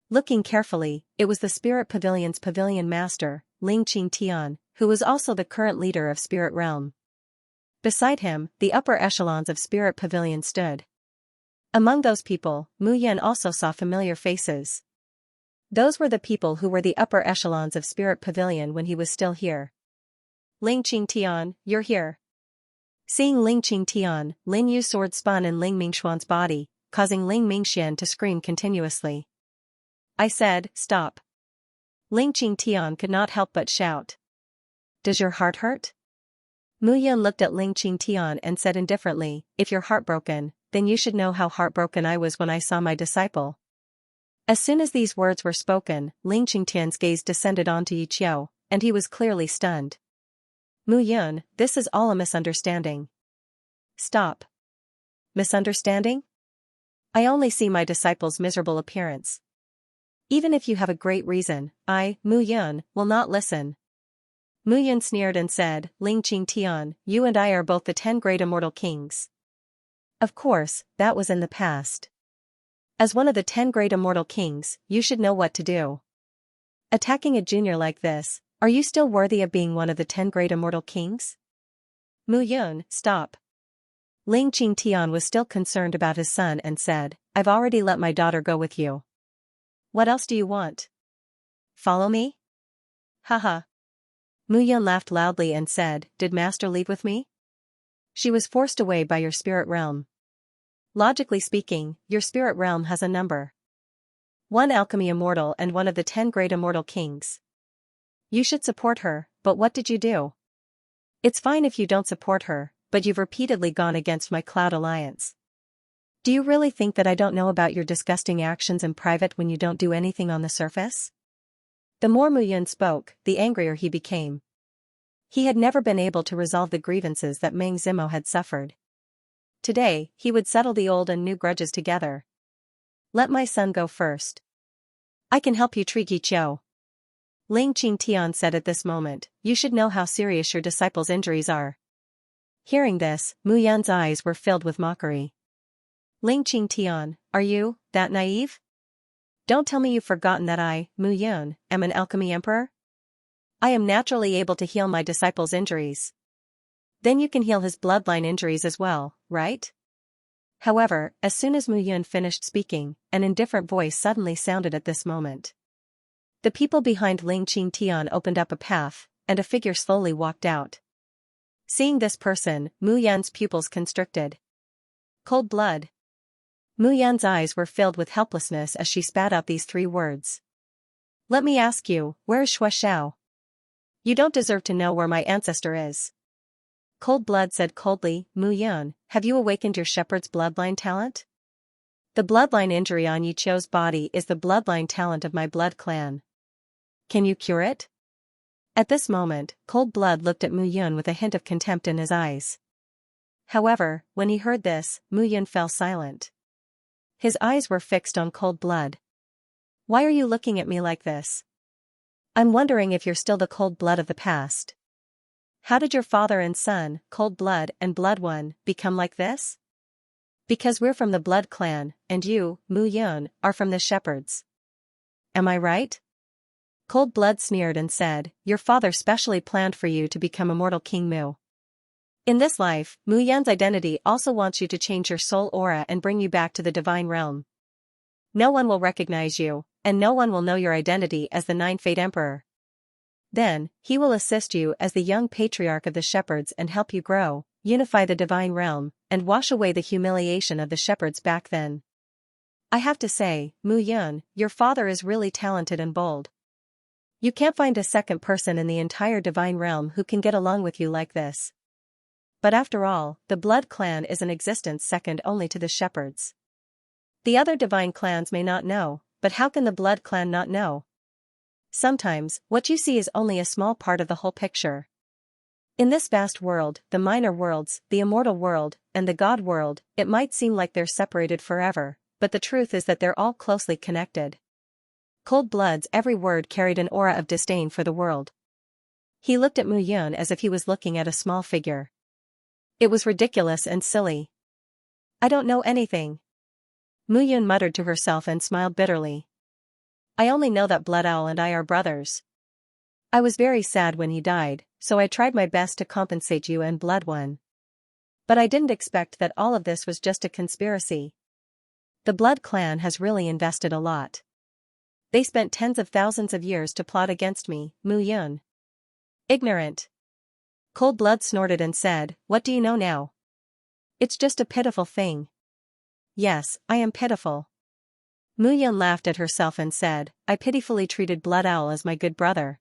Looking carefully, it was the Spirit Pavilion's pavilion master, Ling Qingtian, who was also the current leader of Spirit Realm. Beside him, the upper echelons of Spirit Pavilion stood. Among those people, Mu Yan also saw familiar faces. Those were the people who were the upper echelons of Spirit Pavilion when he was still here. Ling Qingtian, you're here. Seeing Ling Qingtian, Lin Yu's sword spun in Ling Mingxuan's body, causing Ling Mingxian to scream continuously. I said, stop. Ling Qingtian could not help but shout. Does your heart hurt? Mu Yan looked at Ling Qingtian and said indifferently, if you're heartbroken, then you should know how heartbroken I was when I saw my disciple. As soon as these words were spoken, Ling Qingtian's gaze descended onto Yi Qiu, and he was clearly stunned. Mu Yun, this is all a misunderstanding. Stop. Misunderstanding? I only see my disciple's miserable appearance. Even if you have a great reason, I, Mu Yun, will not listen. Mu Yun sneered and said, Ling Qingtian, you and I are both the 10 great immortal kings. Of course, that was in the past. As one of the 10 great immortal kings, you should know what to do. Attacking a junior like this, are you still worthy of being one of the 10 great immortal kings? Mu Yun, stop. Ling Qingtian was still concerned about his son and said, I've already let my daughter go with you. What else do you want? Follow me? Haha. Mu Yun laughed loudly and said, did Master leave with me? She was forced away by your spirit realm. Logically speaking, your spirit realm has a number. 1 alchemy immortal and one of the 10 great immortal kings. You should support her, but what did you do? It's fine if you don't support her, but you've repeatedly gone against my Cloud Alliance. Do you really think that I don't know about your disgusting actions in private when you don't do anything on the surface? The more Mu Yun spoke, the angrier he became. He had never been able to resolve the grievances that Meng Zimo had suffered. Today, he would settle the old and new grudges together. Let my son go first. I can help you treat Yi Qiu. Ling Qingtian said at this moment, you should know how serious your disciple's injuries are. Hearing this, Mu Yan's eyes were filled with mockery. Ling Qingtian, are you that naive? Don't tell me you've forgotten that I, Mu Yun, am an alchemy emperor? I am naturally able to heal my disciple's injuries. Then you can heal his bloodline injuries as well, right? However, as soon as Mu Yun finished speaking, an indifferent voice suddenly sounded at this moment. The people behind Ling Qingtian opened up a path, and a figure slowly walked out. Seeing this person, Mu Yan's pupils constricted. Cold blood. Mu Yan's eyes were filled with helplessness as she spat out these 3 words. Let me ask you, where is Xue Xiao? You don't deserve to know where my ancestor is. Cold blood said coldly, Mu Yun, have you awakened your shepherd's bloodline talent? The bloodline injury on Yi Qiu's body is the bloodline talent of my blood clan. Can you cure it? At this moment, Cold Blood looked at Mu Yun with a hint of contempt in his eyes. However, when he heard this, Mu Yun fell silent. His eyes were fixed on Cold Blood. Why are you looking at me like this? I'm wondering if you're still the Cold Blood of the past. How did your father and son, Cold Blood and Blood One, become like this? Because we're from the Blood Clan, and you, Mu Yun, are from the Shepherds. Am I right? Cold Blood sneered and said, your father specially planned for you to become immortal King Mu. In this life, Mu Yan's identity also wants you to change your soul aura and bring you back to the divine realm. No one will recognize you, and no one will know your identity as the 9 Fate Emperor. Then, he will assist you as the young patriarch of the Shepherds and help you grow, unify the divine realm, and wash away the humiliation of the Shepherds back then. I have to say, Mu Yun, your father is really talented and bold. You can't find a second person in the entire divine realm who can get along with you like this. But after all, the Blood Clan is an existence second only to the Shepherds. The other divine clans may not know, but how can the Blood Clan not know? Sometimes, what you see is only a small part of the whole picture. In this vast world, the minor worlds, the immortal world, and the God world, it might seem like they're separated forever, but the truth is that they're all closely connected. Cold Blood's every word carried an aura of disdain for the world. He looked at Mu Yun as if he was looking at a small figure. It was ridiculous and silly. I don't know anything. Mu Yun muttered to herself and smiled bitterly. I only know that Blood Owl and I are brothers. I was very sad when he died, so I tried my best to compensate you and Blood One. But I didn't expect that all of this was just a conspiracy. The Blood Clan has really invested a lot. They spent tens of thousands of years to plot against me, Mu Yun. Ignorant. Cold Blood snorted and said, "What do you know now? It's just a pitiful thing." "Yes, I am pitiful." Mu Yun laughed at herself and said, "I pitifully treated Blood Owl as my good brother.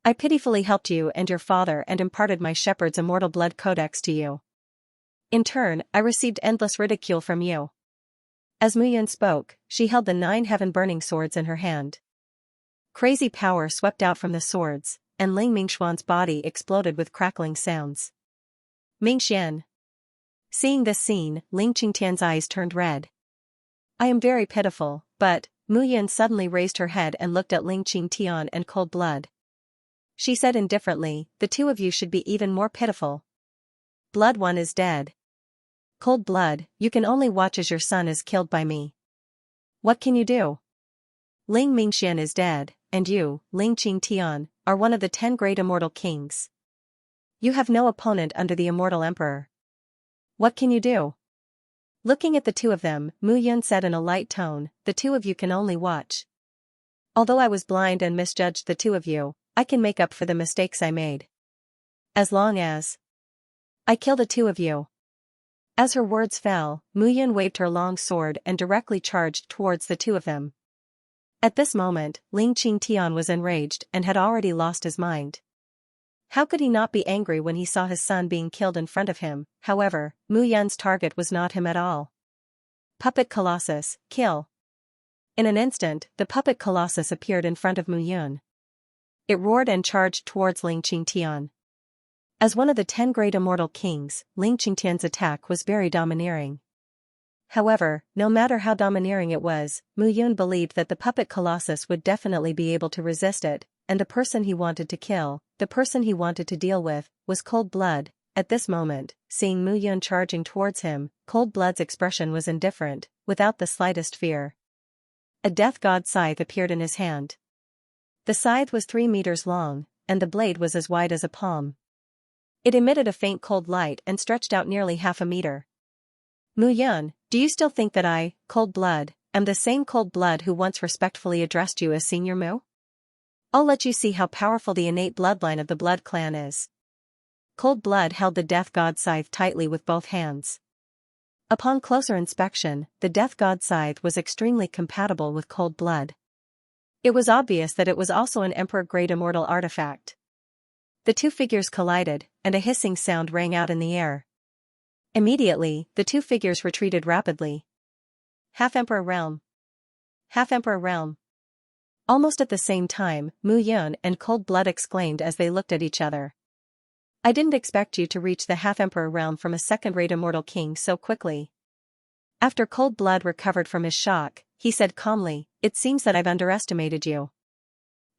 I pitifully helped you and your father and imparted my shepherd's immortal blood codex to you. In turn, I received endless ridicule from you." As Mu Yun spoke, she held the 9 heaven-burning swords in her hand. Crazy power swept out from the swords, and Ling Mingxuan's body exploded with crackling sounds. Mingxian. Seeing this scene, Ling Qingtian's eyes turned red. "I am very pitiful, but..." Mu Yun suddenly raised her head and looked at Ling Qingtian and Cold Blood. She said indifferently, "The two of you should be even more pitiful. Blood One is dead. Cold Blood, you can only watch as your son is killed by me. What can you do? Ling Mingxian is dead, and you, Ling Qingtian, are one of the 10 great immortal kings. You have no opponent under the immortal emperor. What can you do?" Looking at the two of them, Mu Yun said in a light tone, "The two of you can only watch. Although I was blind and misjudged the two of you, I can make up for the mistakes I made. As long as I kill the two of you." As her words fell, Mu Yun waved her long sword and directly charged towards the two of them. At this moment, Ling Qingtian was enraged and had already lost his mind. How could he not be angry when he saw his son being killed in front of him? However, Mu Yun's target was not him at all. Puppet Colossus, kill. In an instant, the puppet Colossus appeared in front of Mu Yun. It roared and charged towards Ling Qingtian. As one of the 10 great immortal kings, Ling Qingtian's attack was very domineering. However, no matter how domineering it was, Mu Yun believed that the puppet Colossus would definitely be able to resist it, and the person he wanted to kill, the person he wanted to deal with, was Cold Blood. At this moment, seeing Mu Yun charging towards him, Cold Blood's expression was indifferent, without the slightest fear. A death god scythe appeared in his hand. The scythe was 3 meters long, and the blade was as wide as a palm. It emitted a faint cold light and stretched out nearly half a meter. "Mu Yun, do you still think that I, Cold Blood, am the same Cold Blood who once respectfully addressed you as Senior Mu? I'll let you see how powerful the innate bloodline of the Blood clan is." Cold Blood held the Death God scythe tightly with both hands. Upon closer inspection, the Death God scythe was extremely compatible with Cold Blood. It was obvious that it was also an Emperor-grade immortal artifact. The two figures collided, and a hissing sound rang out in the air. Immediately, the two figures retreated rapidly. Half-Emperor Realm. Half-Emperor Realm. Almost at the same time, Mu Yun and Cold Blood exclaimed as they looked at each other. "I didn't expect you to reach the Half-Emperor Realm from a second-rate immortal king so quickly." After Cold Blood recovered from his shock, he said calmly, "It seems that I've underestimated you.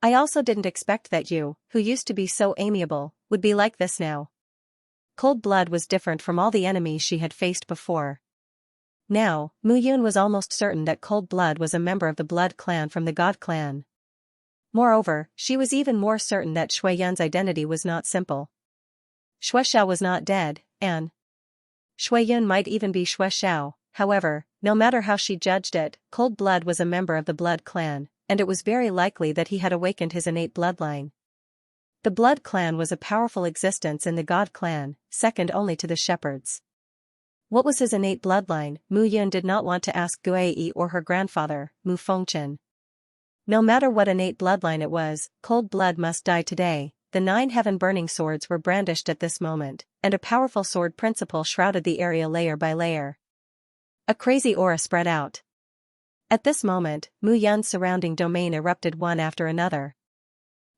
I also didn't expect that you, who used to be so amiable, would be like this now." Cold Blood was different from all the enemies she had faced before. Now, Mu Yun was almost certain that Cold Blood was a member of the Blood clan from the God clan. Moreover, she was even more certain that Shui Yun's identity was not simple. Shui Xiao was not dead, and Shui Yun might even be Shui Xiao. However, no matter how she judged it, Cold Blood was a member of the Blood clan, and it was very likely that he had awakened his innate bloodline. The Blood clan was a powerful existence in the God clan, second only to the shepherds. What was his innate bloodline? Mu Yun did not want to ask Guiyi or her grandfather, Mu Fengchen. No matter what innate bloodline it was, Cold Blood must die today. The 9 heaven-burning swords were brandished at this moment, and a powerful sword principle shrouded the area layer by layer. A crazy aura spread out. At this moment, Mu Yun's surrounding domain erupted one after another.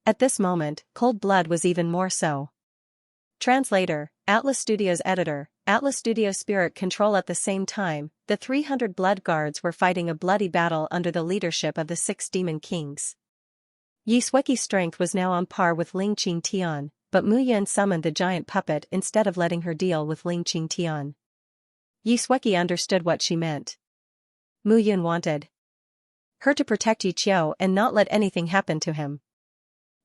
At this moment, Cold Blood was even more so. Translator, Atlas Studios Editor, Atlas Studios Spirit Control. At the same time, the 300 Blood Guards were fighting a bloody battle under the leadership of the 6 Demon Kings. Yi Sueki's strength was now on par with Ling Qingtian, but Mu Yun summoned the giant puppet instead of letting her deal with Ling Qingtian. Yi Sueki understood what she meant. Mu Yun wanted her to protect Yi Qiu and not let anything happen to him.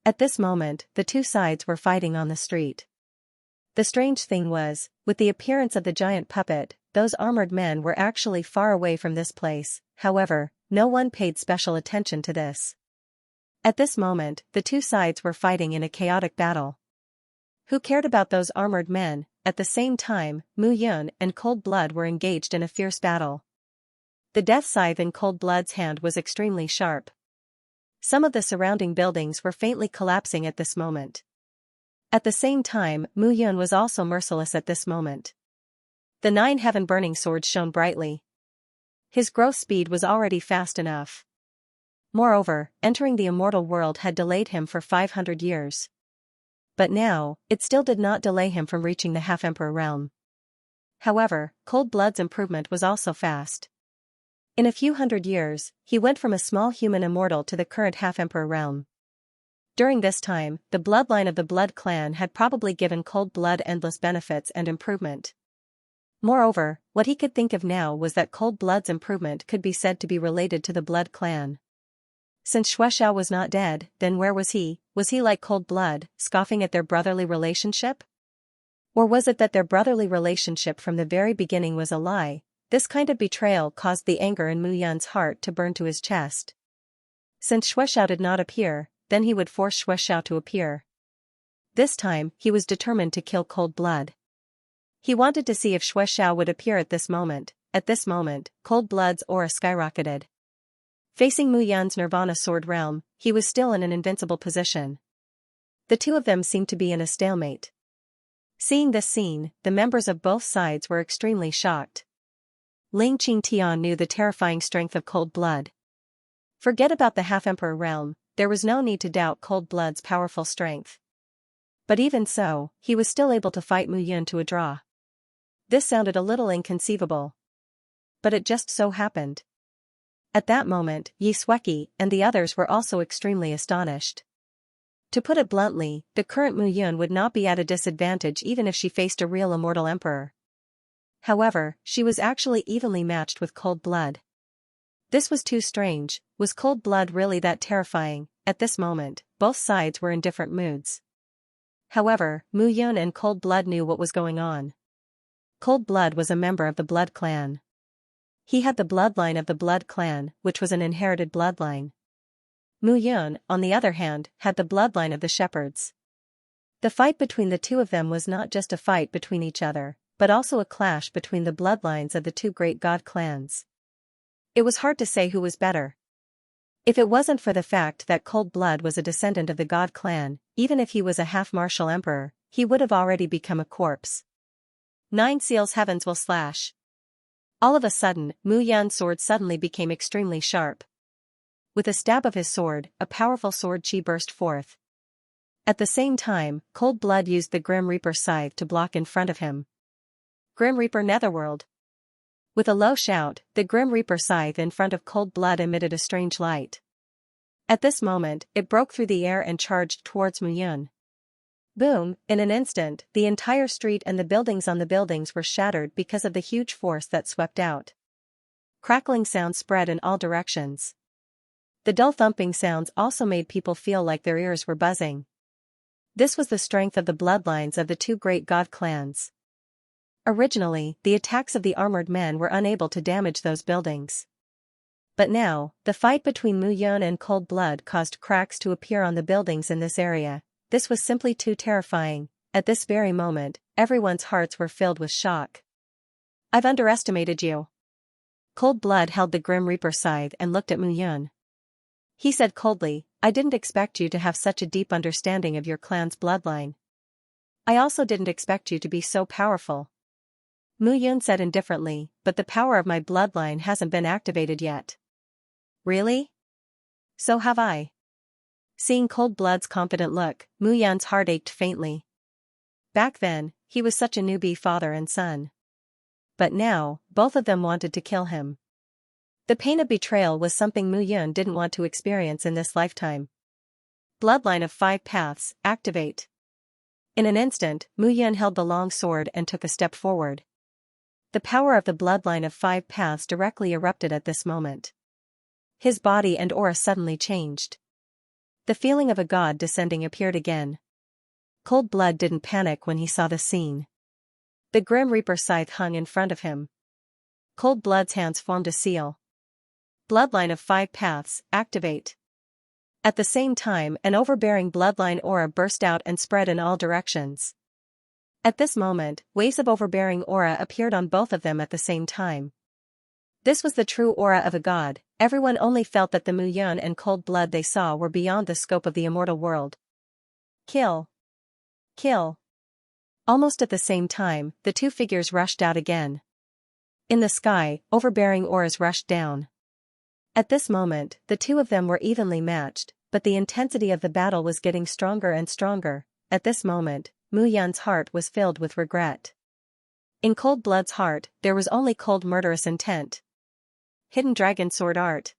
At this moment, the two sides were fighting on the street. The strange thing was, with the appearance of the giant puppet, those armored men were actually far away from this place. However, no one paid special attention to this. At this moment, the two sides were fighting in a chaotic battle. Who cared about those armored men? At the same time, Mu Yun and Cold Blood were engaged in a fierce battle. The death scythe in Cold Blood's hand was extremely sharp. Some of the surrounding buildings were faintly collapsing at this moment. At the same time, Mu Yun was also merciless at this moment. The 9 heaven-burning swords shone brightly. His growth speed was already fast enough. Moreover, entering the immortal world had delayed him for 500 years. But now, it still did not delay him from reaching the half-emperor realm. However, Cold Blood's improvement was also fast. In a few hundred years, he went from a small human immortal to the current half-emperor realm. During this time, the bloodline of the Blood clan had probably given Cold Blood endless benefits and improvement. Moreover, what he could think of now was that Cold Blood's improvement could be said to be related to the Blood clan. Since Xianxia was not dead, then where was he? Was he like Cold Blood, scoffing at their brotherly relationship? Or was it that their brotherly relationship from the very beginning was a lie? This kind of betrayal caused the anger in Mu Yun's heart to burn to his chest. Since Xianxia did not appear, then he would force Xianxia to appear. This time, he was determined to kill Cold Blood. He wanted to see if Xianxia would appear at this moment. At this moment, Cold Blood's aura skyrocketed. Facing Mu Yun's Nirvana sword realm, he was still in an invincible position. The two of them seemed to be in a stalemate. Seeing this scene, the members of both sides were extremely shocked. Ling Qingtian knew the terrifying strength of Cold Blood. Forget about the half-emperor realm, there was no need to doubt Cold Blood's powerful strength. But even so, he was still able to fight Mu Yun to a draw. This sounded a little inconceivable. But it just so happened. At that moment, Yi Sueki and the others were also extremely astonished. To put it bluntly, the current Mu Yun would not be at a disadvantage even if she faced a real immortal emperor. However, she was actually evenly matched with Cold Blood. This was too strange. Was Cold Blood really that terrifying? At this moment, both sides were in different moods. However, Mu Yun and Cold Blood knew what was going on. Cold Blood was a member of the Blood clan. He had the bloodline of the Blood clan, which was an inherited bloodline. Mu Yun, on the other hand, had the bloodline of the shepherds. The fight between the two of them was not just a fight between each other, but also a clash between the bloodlines of the two great god clans. It was hard to say who was better. If it wasn't for the fact that Cold Blood was a descendant of the god clan, even if he was a half-martial emperor, he would have already become a corpse. 9 seals heavens will slash. All of a sudden, Mu Yun's sword suddenly became extremely sharp. With a stab of his sword, a powerful sword chi burst forth. At the same time, Cold Blood used the Grim Reaper scythe to block in front of him. Grim Reaper Netherworld. With a low shout, the Grim Reaper scythe in front of Cold Blood emitted a strange light. At this moment, it broke through the air and charged towards Mu Yun. Boom! In an instant, the entire street and the buildings on the buildings were shattered because of the huge force that swept out. Crackling sounds spread in all directions. The dull thumping sounds also made people feel like their ears were buzzing. This was the strength of the bloodlines of the two great god clans. Originally, the attacks of the armored men were unable to damage those buildings. But now, the fight between Mu Yun and Cold Blood caused cracks to appear on the buildings in this area. This was simply too terrifying. At this very moment, everyone's hearts were filled with shock. I've underestimated you. Cold Blood held the Grim Reaper scythe and looked at Mu Yun. He said coldly, I didn't expect you to have such a deep understanding of your clan's bloodline. I also didn't expect you to be so powerful. Mu Yun said indifferently, but the power of my bloodline hasn't been activated yet. Really? So have I. Seeing Cold Blood's confident look, Mu Yun's heart ached faintly. Back then, he was such a newbie father and son. But now, both of them wanted to kill him. The pain of betrayal was something Mu Yun didn't want to experience in this lifetime. Bloodline of 5 paths, activate. In an instant, Mu Yun held the long sword and took a step forward. The power of the bloodline of 5 paths directly erupted at this moment. His body and aura suddenly changed. The feeling of a god descending appeared again. Cold Blood didn't panic when he saw the scene. The Grim Reaper scythe hung in front of him. Cold Blood's hands formed a seal. Bloodline of 5 paths, activate. At the same time, an overbearing bloodline aura burst out and spread in all directions. At this moment, waves of overbearing aura appeared on both of them at the same time. This was the true aura of a god. Everyone only felt that the Muyun and cold blood they saw were beyond the scope of the immortal world. Kill. Kill. Almost at the same time, the two figures rushed out again. In the sky, overbearing auras rushed down. At this moment, the two of them were evenly matched, but the intensity of the battle was getting stronger and stronger. At this moment, Muyun's heart was filled with regret. In cold blood's heart, there was only cold murderous intent. Hidden dragon sword art.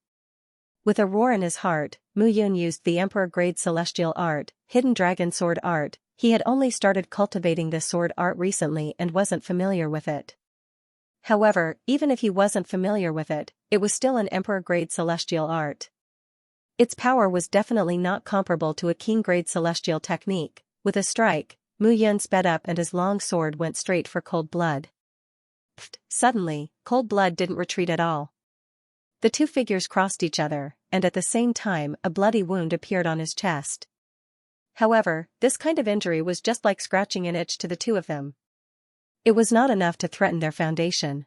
With a roar in his heart, Muyun used the emperor-grade celestial art, hidden dragon sword art. He had only started cultivating this sword art recently and wasn't familiar with it. However, even if he wasn't familiar with it, it was still an emperor-grade celestial art. Its power was definitely not comparable to a king-grade celestial technique. With a strike, Muyun sped up and his long sword went straight for cold blood. Suddenly, cold blood didn't retreat at all. The two figures crossed each other, and at the same time a bloody wound appeared on his chest. However, this kind of injury was just like scratching an itch to the two of them. It was not enough to threaten their foundation.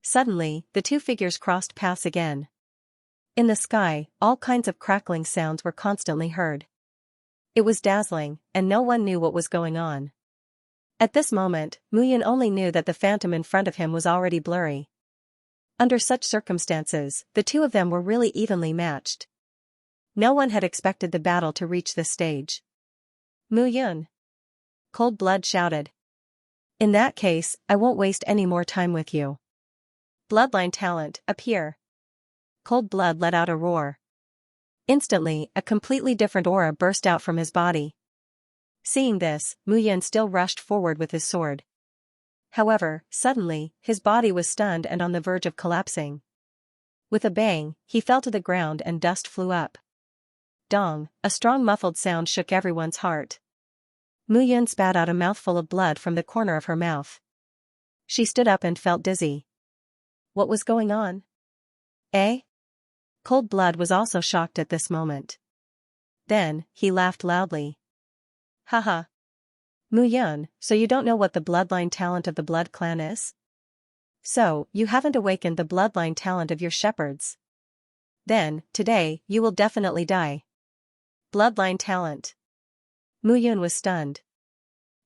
Suddenly, the two figures crossed paths again. In the sky, all kinds of crackling sounds were constantly heard. It was dazzling, and no one knew what was going on. At this moment, Muyun only knew that the phantom in front of him was already blurry. Under such circumstances, the two of them were really evenly matched. No one had expected the battle to reach this stage. Muyun! Cold blood shouted. In that case, I won't waste any more time with you. Bloodline talent, appear. Cold blood let out a roar. Instantly, a completely different aura burst out from his body. Seeing this, Muyun still rushed forward with his sword. However, suddenly, his body was stunned and on the verge of collapsing. With a bang, he fell to the ground and dust flew up. Dong, a strong muffled sound shook everyone's heart. Muyun spat out a mouthful of blood from the corner of her mouth. She stood up and felt dizzy. What was going on? Eh? Cold blood was also shocked at this moment. Then, he laughed loudly. Haha. Muyun, so you don't know what the bloodline talent of the blood clan is? So, you haven't awakened the bloodline talent of your shepherds. Then, today, you will definitely die. Bloodline talent. Muyun was stunned.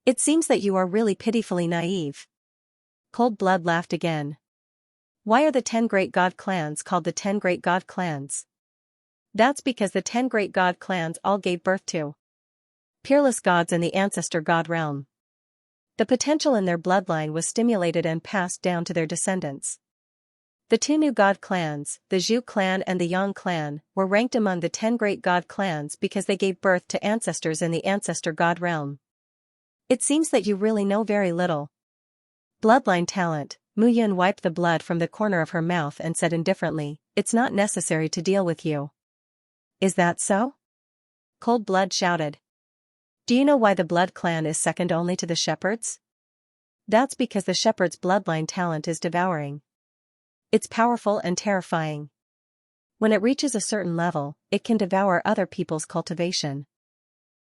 It seems that you are really pitifully naive. Cold blood laughed again. Why are the 10 great god clans called the 10 great god clans? That's because the 10 great god clans all gave birth to peerless gods in the ancestor god realm. The potential in their bloodline was stimulated and passed down to their descendants. The 2 new god clans, the Zhu clan and the Yang clan, were ranked among the 10 great god clans because they gave birth to ancestors in the ancestor god realm. It seems that you really know very little. Bloodline talent. Muyun wiped the blood from the corner of her mouth and said indifferently, it's not necessary to deal with you. Is that so? Cold blood shouted. Do you know why the blood clan is second only to the shepherds? That's because the shepherd's bloodline talent is devouring. It's powerful and terrifying. When it reaches a certain level, it can devour other people's cultivation.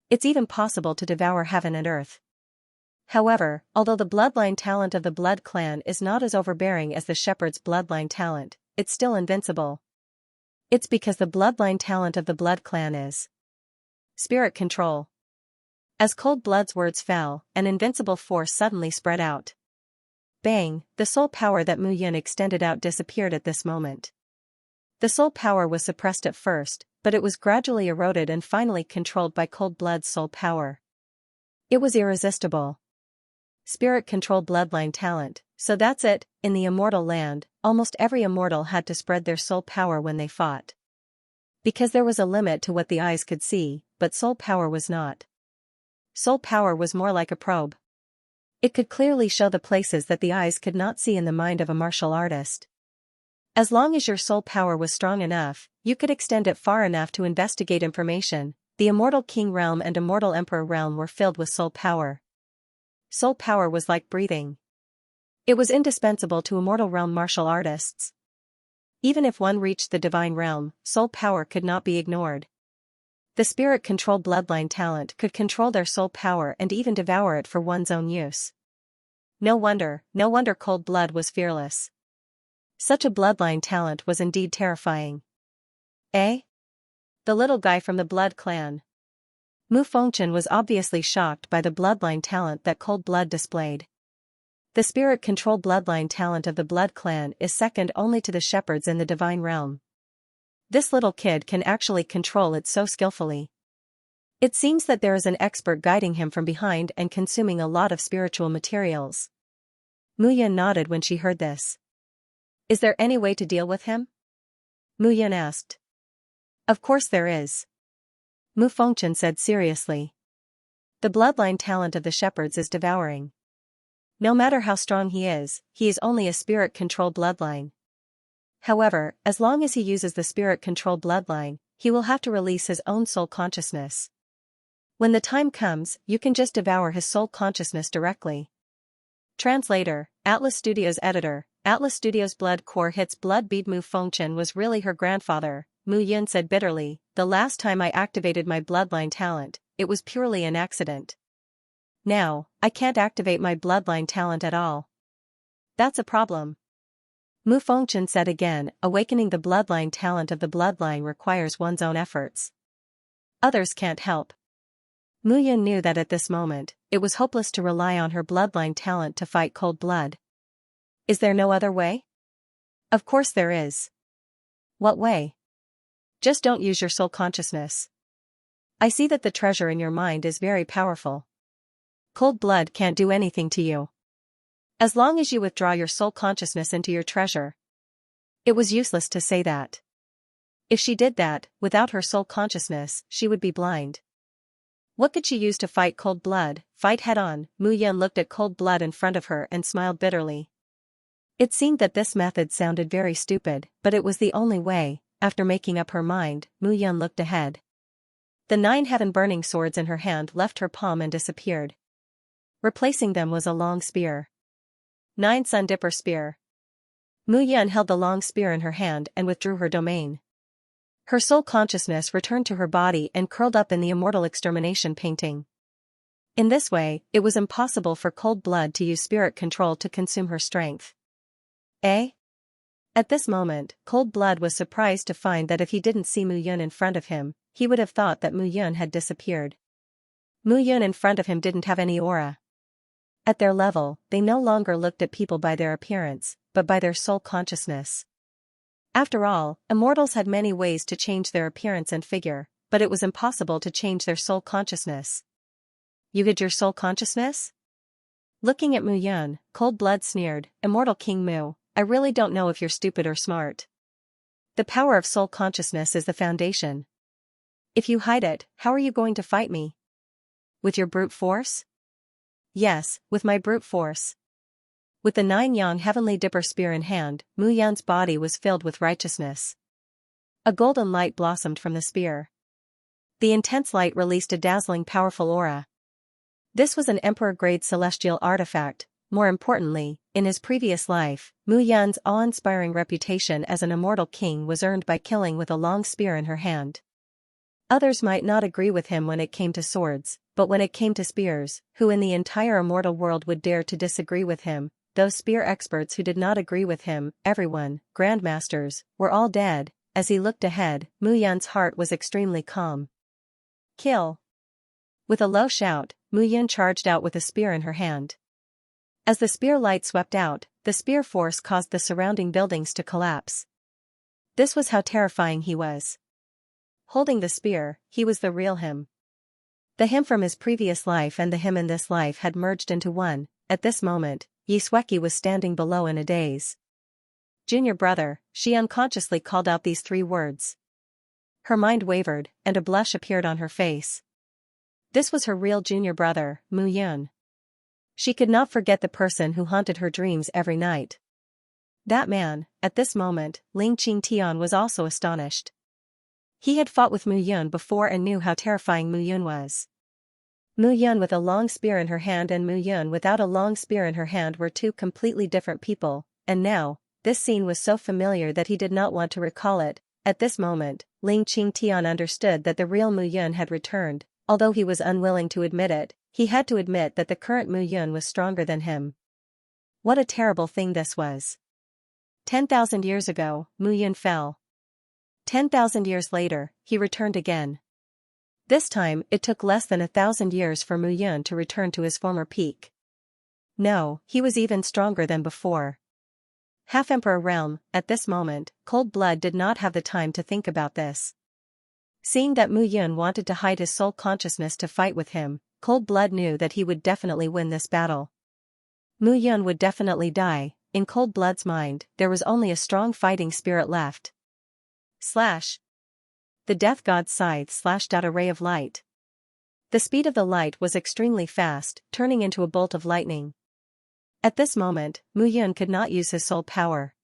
It's even possible to devour heaven and earth. However, although the bloodline talent of the blood clan is not as overbearing as the shepherd's bloodline talent, it's still invincible. It's because the bloodline talent of the blood clan is spirit control. As cold blood's words fell, an invincible force suddenly spread out. Bang, the soul power that Muyun extended out disappeared at this moment. The soul power was suppressed at first, but it was gradually eroded and finally controlled by cold blood's soul power. It was irresistible. Spirit control bloodline talent, so that's it. In the immortal land, almost every immortal had to spread their soul power when they fought. Because there was a limit to what the eyes could see, but soul power was not. Soul power was more like a probe. It could clearly show the places that the eyes could not see in the mind of a martial artist. As long as your soul power was strong enough, you could extend it far enough to investigate information. The immortal king realm and immortal emperor realm were filled with soul power. Soul power was like breathing. It was indispensable to immortal realm martial artists. Even if one reached the divine realm, soul power could not be ignored. The spirit-controlled bloodline talent could control their soul power and even devour it for one's own use. No wonder cold blood was fearless. Such a bloodline talent was indeed terrifying. Eh? The little guy from the blood clan. Mu Fengchen was obviously shocked by the bloodline talent that cold blood displayed. The spirit-controlled bloodline talent of the blood clan is second only to the shepherds in the divine realm. This little kid can actually control it so skillfully. It seems that there is an expert guiding him from behind and consuming a lot of spiritual materials. Mu Yun nodded when she heard this. Is there any way to deal with him? Mu Yun asked. Of course there is. Mu Fengchen said seriously. The bloodline talent of the shepherds is devouring. No matter how strong he is only a spirit-controlled bloodline. However, as long as he uses the spirit-controlled bloodline, he will have to release his own soul consciousness. When the time comes, you can just devour his soul consciousness directly. Translator, Atlas Studios editor, Atlas Studios blood core hits blood bead. Mu Fengchen was really her grandfather, Mu Yun said bitterly. The last time I activated my bloodline talent, it was purely an accident. Now, I can't activate my bloodline talent at all. That's a problem. Mu Fengchen said again, awakening the bloodline talent of the bloodline requires one's own efforts. Others can't help. Mu Yun knew that at this moment, it was hopeless to rely on her bloodline talent to fight cold blood. Is there no other way? Of course there is. What way? Just don't use your soul consciousness. I see that the treasure in your mind is very powerful. Cold blood can't do anything to you. As long as you withdraw your soul consciousness into your treasure. It was useless to say that. If she did that, without her soul consciousness, she would be blind. What could she use to fight cold blood? Fight head-on. Mu Yun looked at cold blood in front of her and smiled bitterly. It seemed that this method sounded very stupid, but it was the only way. After making up her mind, Mu Yun looked ahead. The 9 heaven-burning swords in her hand left her palm and disappeared. Replacing them was a long spear. 9 Sun Dipper Spear. Mu Yun held the long spear in her hand and withdrew her domain. Her soul consciousness returned to her body and curled up in the immortal extermination painting. In this way, it was impossible for cold blood to use spirit control to consume her strength. Eh? At this moment, cold blood was surprised to find that if he didn't see Mu Yun in front of him, he would have thought that Mu Yun had disappeared. Mu Yun in front of him didn't have any aura. At their level, they no longer looked at people by their appearance, but by their soul consciousness. After all, immortals had many ways to change their appearance and figure, but it was impossible to change their soul consciousness. You hid your soul consciousness? Looking at Mu Yun, cold blood sneered, Immortal King Mu, I really don't know if you're stupid or smart. The power of soul consciousness is the foundation. If you hide it, how are you going to fight me? With your brute force? Yes, with my brute force. With the 9 Yang Heavenly Dipper Spear in hand, Mu Yun's body was filled with righteousness. A golden light blossomed from the spear. The intense light released a dazzling powerful aura. This was an emperor-grade celestial artifact. More importantly, in his previous life, Mu Yun's awe-inspiring reputation as an immortal king was earned by killing with a long spear in her hand. Others might not agree with him when it came to swords, but when it came to spears, who in the entire immortal world would dare to disagree with him? Those spear experts who did not agree with him, everyone, grandmasters, were all dead. As he looked ahead, Mu Yun's heart was extremely calm. Kill! With a low shout, Mu Yun charged out with a spear in her hand. As the spear light swept out, the spear force caused the surrounding buildings to collapse. This was how terrifying he was. Holding the spear, he was the real him. The him from his previous life and the him in this life had merged into one. At this moment, Yi Xueki was standing below in a daze. Junior brother, she unconsciously called out these 3 words. Her mind wavered, and a blush appeared on her face. This was her real junior brother, Mu Yun. She could not forget the person who haunted her dreams every night. That man, at this moment, Ling Qingtian was also astonished. He had fought with Mu Yun before and knew how terrifying Mu Yun was. Mu Yun with a long spear in her hand and Mu Yun without a long spear in her hand were 2 completely different people, and now, this scene was so familiar that he did not want to recall it. At this moment, Ling Qingtian understood that the real Mu Yun had returned. Although he was unwilling to admit it, he had to admit that the current Mu Yun was stronger than him. What a terrible thing this was. 10,000 years ago, Mu Yun fell. 10,000 years later, he returned again. This time, it took less than 1,000 years for Mu Yun to return to his former peak. No, he was even stronger than before. Half-Emperor realm, at this moment, Cold Blood did not have the time to think about this. Seeing that Mu Yun wanted to hide his soul consciousness to fight with him, Cold Blood knew that he would definitely win this battle. Mu Yun would definitely die. In Cold Blood's mind, there was only a strong fighting spirit left. Slash. The death god's scythe slashed out a ray of light. The speed of the light was extremely fast, turning into a bolt of lightning. At this moment, Mu Yun could not use his soul power.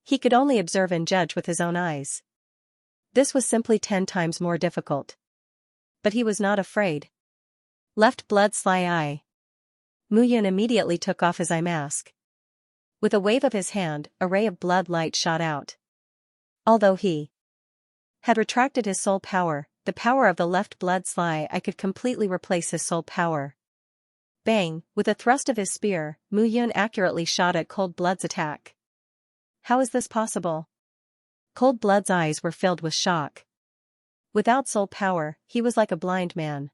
He could only observe and judge with his own eyes. This was simply 10 times more difficult. But he was not afraid. Left blood sly eye. Mu Yun immediately took off his eye mask. With a wave of his hand, a ray of blood light shot out. Although he had retracted his soul power, the power of the left blood sly eye could completely replace his soul power. Bang! With a thrust of his spear, Mu Yun accurately shot at Cold Blood's attack. How is this possible? Cold Blood's eyes were filled with shock. Without soul power, he was like a blind man.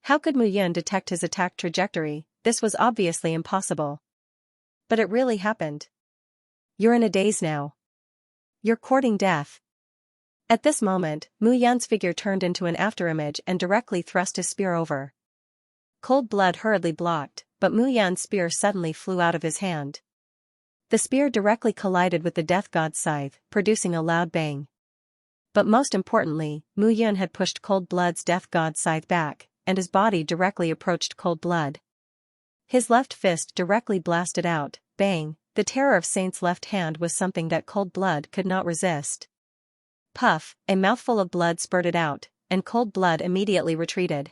How could Mu Yun detect his attack trajectory? This was obviously impossible. But it really happened. You're in a daze now. You're courting death. At this moment, Mu Yun's figure turned into an afterimage and directly thrust his spear over. Cold Blood hurriedly blocked, but Mu Yun's spear suddenly flew out of his hand. The spear directly collided with the death god's scythe, producing a loud bang. But most importantly, Mu Yun had pushed Cold Blood's death god's scythe back, and his body directly approached Cold Blood. His left fist directly blasted out, bang. The terror of Saint's left hand was something that Cold Blood could not resist. Puff, a mouthful of blood spurted out, and Cold Blood immediately retreated.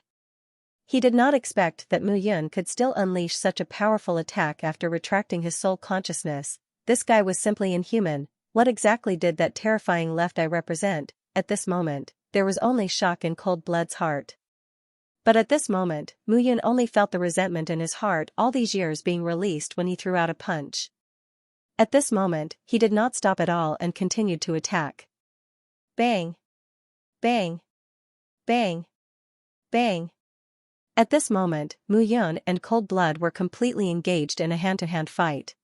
He did not expect that Mu Yun could still unleash such a powerful attack after retracting his soul consciousness. This guy was simply inhuman. What exactly did that terrifying left eye represent? At this moment, there was only shock in Cold Blood's heart. But at this moment, Mu Yun only felt the resentment in his heart, all these years being released when he threw out a punch. At this moment, he did not stop at all and continued to attack. Bang! Bang! Bang! Bang! At this moment, Mu Yun and Cold Blood were completely engaged in a hand-to-hand fight.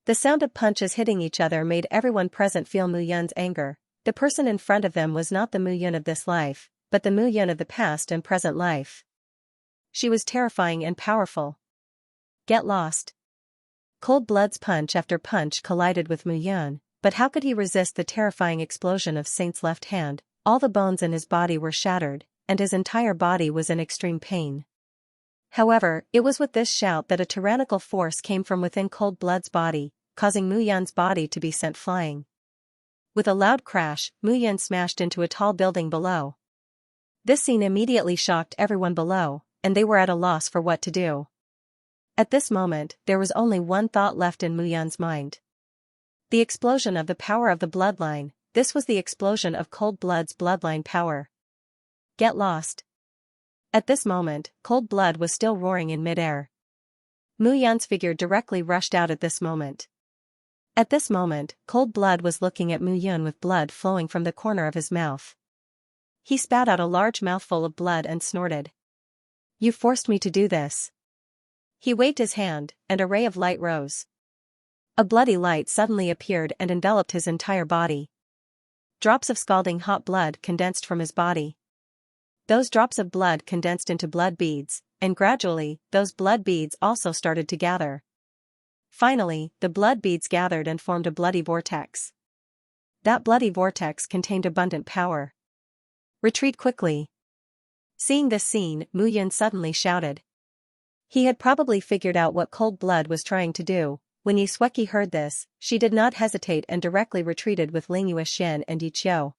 The sound of punches hitting each other made everyone present feel Mu Yun's anger. The person in front of them was not the Mu Yun of this life, but the Mu Yun of the past and present life. She was terrifying and powerful. Get lost. Cold Blood's punch after punch collided with Mu Yun, but how could he resist the terrifying explosion of Saint's left hand? All the bones in his body were shattered, and his entire body was in extreme pain. However, it was with this shout that a tyrannical force came from within Cold Blood's body, causing Mu Yun's body to be sent flying. With a loud crash, Mu Yun smashed into a tall building below. This scene immediately shocked everyone below, and they were at a loss for what to do. At this moment, there was only one thought left in Mu Yun's mind. The explosion of the power of the bloodline. This was the explosion of Cold Blood's bloodline power. Get lost. At this moment, Cold Blood was still roaring in midair. Mu Yun's figure directly rushed out at this moment. At this moment, Cold Blood was looking at Mu Yun with blood flowing from the corner of his mouth. He spat out a large mouthful of blood and snorted. You forced me to do this. He waved his hand, and a ray of light rose. A bloody light suddenly appeared and enveloped his entire body. Drops of scalding hot blood condensed from his body. Those drops of blood condensed into blood beads, and gradually, those blood beads also started to gather. Finally, the blood beads gathered and formed a bloody vortex. That bloody vortex contained abundant power. Retreat quickly. Seeing this scene, Mu Yun suddenly shouted. He had probably figured out what Cold Blood was trying to do. When Yi Sueki heard this, she did not hesitate and directly retreated with Ling Yuexian and Yi Qiu.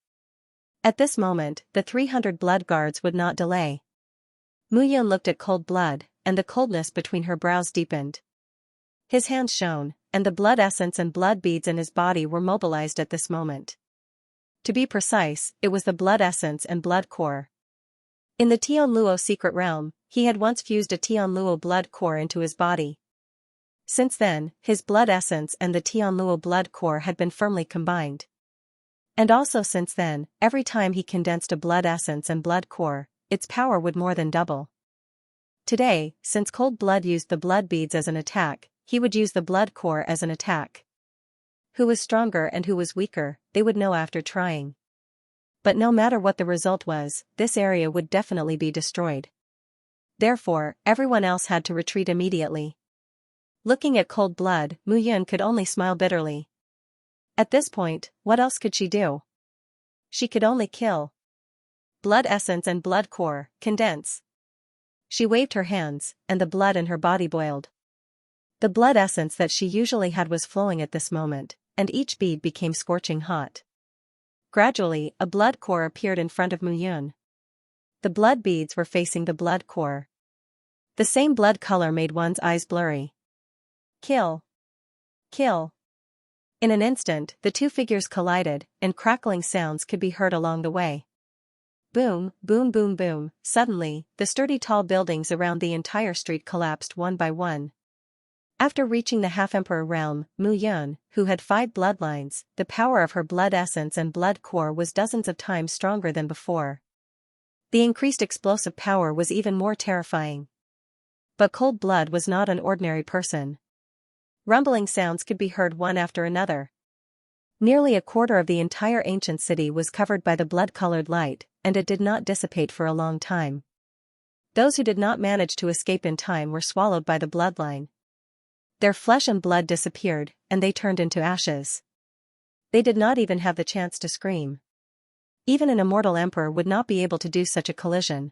At this moment, the 300 blood guards would not delay. Mu Yun looked at Cold Blood, and the coldness between her brows deepened. His hands shone, and the blood essence and blood beads in his body were mobilized at this moment. To be precise, it was the blood essence and blood core. In the Tianluo secret realm, he had once fused a Tianluo blood core into his body. Since then, his blood essence and the Tianluo blood core had been firmly combined. And also since then, every time he condensed a blood essence and blood core, its power would more than double. Today, since cold blood used the blood beads as an attack, he would use the blood core as an attack. Who was stronger and who was weaker, they would know after trying. But no matter what the result was, this area would definitely be destroyed. Therefore, everyone else had to retreat immediately. Looking at cold blood, Mu Yun could only smile bitterly. At this point, what else could she do? She could only kill. Blood essence and blood core, condense. She waved her hands, and the blood in her body boiled. The blood essence that she usually had was flowing at this moment, and each bead became scorching hot. Gradually, a blood core appeared in front of Mu Yun. The blood beads were facing the blood core. The same blood color made one's eyes blurry. Kill. Kill. In an instant, the two figures collided, and crackling sounds could be heard along the way. Boom, boom, boom, boom. Suddenly, the sturdy tall buildings around the entire street collapsed one by one. After reaching the half-emperor realm, Mu Yun, who had 5 bloodlines, the power of her blood essence and blood core was dozens of times stronger than before. The increased explosive power was even more terrifying. But cold blood was not an ordinary person. Rumbling sounds could be heard one after another. Nearly a quarter of the entire ancient city was covered by the blood-colored light, and it did not dissipate for a long time. Those who did not manage to escape in time were swallowed by the bloodline. Their flesh and blood disappeared, and they turned into ashes. They did not even have the chance to scream. Even an immortal emperor would not be able to do such a collision.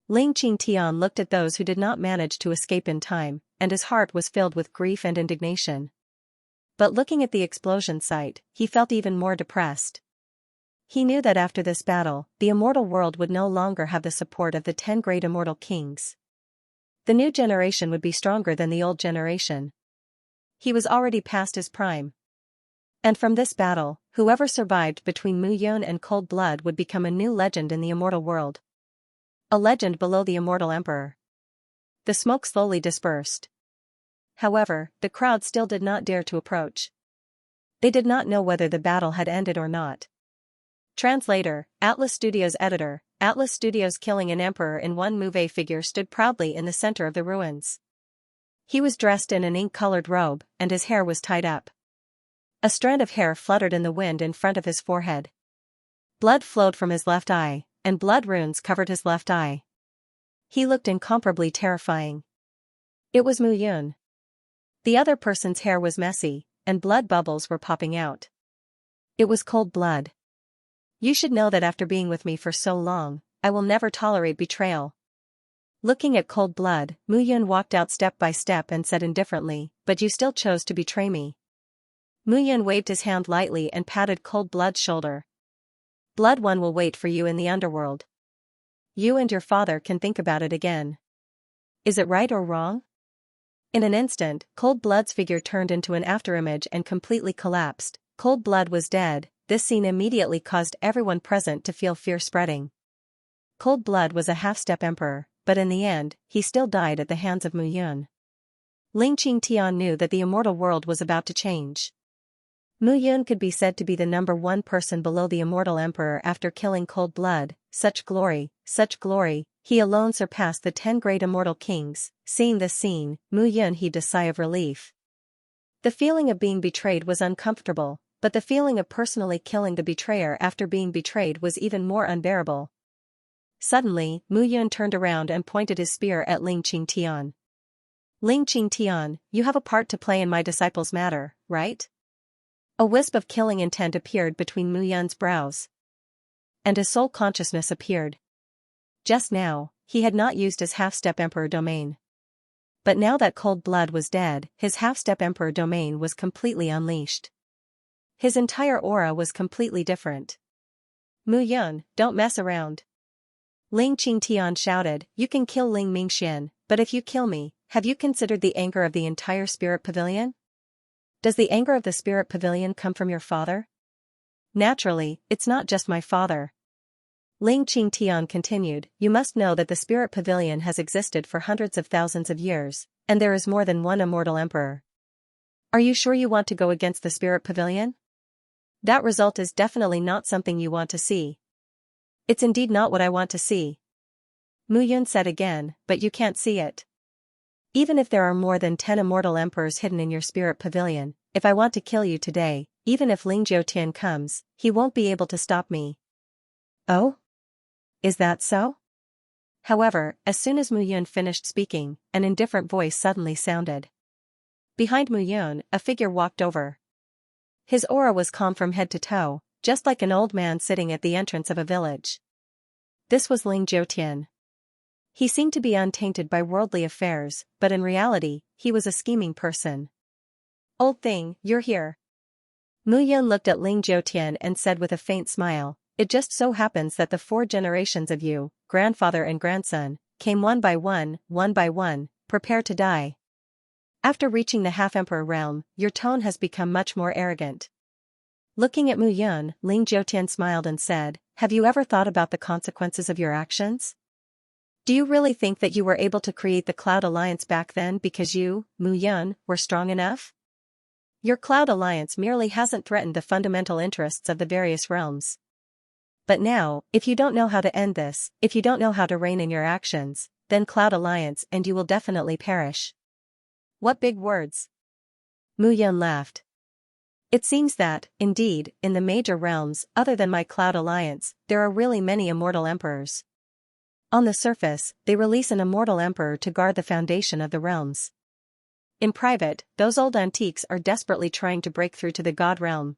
Ling Qingtian looked at those who did not manage to escape in time, and his heart was filled with grief and indignation. But looking at the explosion site, he felt even more depressed. He knew that after this battle, the immortal world would no longer have the support of the 10 great immortal kings. The new generation would be stronger than the old generation. He was already past his prime. And from this battle, whoever survived between Mu Yun and cold blood would become a new legend in the immortal world. A legend below the immortal emperor. The smoke slowly dispersed. However, the crowd still did not dare to approach. They did not know whether the battle had ended or not. Translator, Atlas Studios editor, Atlas Studios killing an emperor in one move. A figure stood proudly in the center of the ruins. He was dressed in an ink-colored robe, and his hair was tied up. A strand of hair fluttered in the wind in front of his forehead. Blood flowed from his left eye, and blood runes covered his left eye. He looked incomparably terrifying. It was Mu Yun. The other person's hair was messy, and blood bubbles were popping out. It was cold blood. You should know that after being with me for so long, I will never tolerate betrayal. Looking at cold blood, Mu Yun walked out step by step and said indifferently, "But you still chose to betray me." Mu Yun waved his hand lightly and patted cold blood's shoulder. "Blood One will wait for you in the underworld. You and your father can think about it again. Is it right or wrong?" In an instant, cold blood's figure turned into an afterimage and completely collapsed. Cold blood was dead. This scene immediately caused everyone present to feel fear spreading. Cold blood was a half-step emperor, but in the end, he still died at the hands of Mu Yun. Ling Qingtian knew that the immortal world was about to change. Mu Yun could be said to be the number 1 person below the immortal emperor after killing cold blood. Such glory, he alone surpassed the 10 great immortal kings. Seeing this scene, Mu Yun heaved a sigh of relief. The feeling of being betrayed was uncomfortable, but the feeling of personally killing the betrayer after being betrayed was even more unbearable. Suddenly, Mu Yun turned around and pointed his spear at Ling Qingtian. "Ling Qingtian, you have a part to play in my disciple's matter, right?" A wisp of killing intent appeared between Mu Yun's brows. And his soul consciousness appeared. Just now, he had not used his half-step emperor domain. But now that cold blood was dead, his half-step emperor domain was completely unleashed. His entire aura was completely different. "Mu Yun, don't mess around." Ling Qingtian shouted, "You can kill Ling Mingxian, but if you kill me, have you considered the anger of the entire spirit pavilion? Does the anger of the spirit pavilion come from your father? Naturally, it's not just my father. Ling Qingtian continued, you must know that the spirit pavilion has existed for hundreds of thousands of years, and there is more than one immortal emperor. Are you sure you want to go against the spirit pavilion? That result is definitely not something you want to see. It's indeed not what I want to see. Mu Yun said again, but you can't see it. Even if there are more than 10 immortal emperors hidden in your spirit pavilion, if I want to kill you today, even if Ling Jiutian comes, he won't be able to stop me. Oh? Is that so? However, as soon as Mu Yun finished speaking, an indifferent voice suddenly sounded. Behind Mu Yun, a figure walked over. His aura was calm from head to toe, just like an old man sitting at the entrance of a village. This was Ling Jiutian. He seemed to be untainted by worldly affairs, but in reality, he was a scheming person. Old thing, you're here. Mu Yun looked at Ling Jiutian and said with a faint smile, it just so happens that the 4 generations of you, grandfather and grandson, came one by one, prepare to die. After reaching the half-emperor realm, your tone has become much more arrogant. Looking at Mu Yun, Ling Jiutian smiled and said, have you ever thought about the consequences of your actions? Do you really think that you were able to create the Cloud Alliance back then because you, Mu Yun, were strong enough? Your Cloud Alliance merely hasn't threatened the fundamental interests of the various realms. But now, if you don't know how to end this, if you don't know how to rein in your actions, then Cloud Alliance and you will definitely perish. What big words! Mu Yun laughed. It seems that, indeed, in the major realms, other than my Cloud Alliance, there are really many immortal emperors. On the surface, they release an immortal emperor to guard the foundation of the realms. In private, those old antiques are desperately trying to break through to the god realm.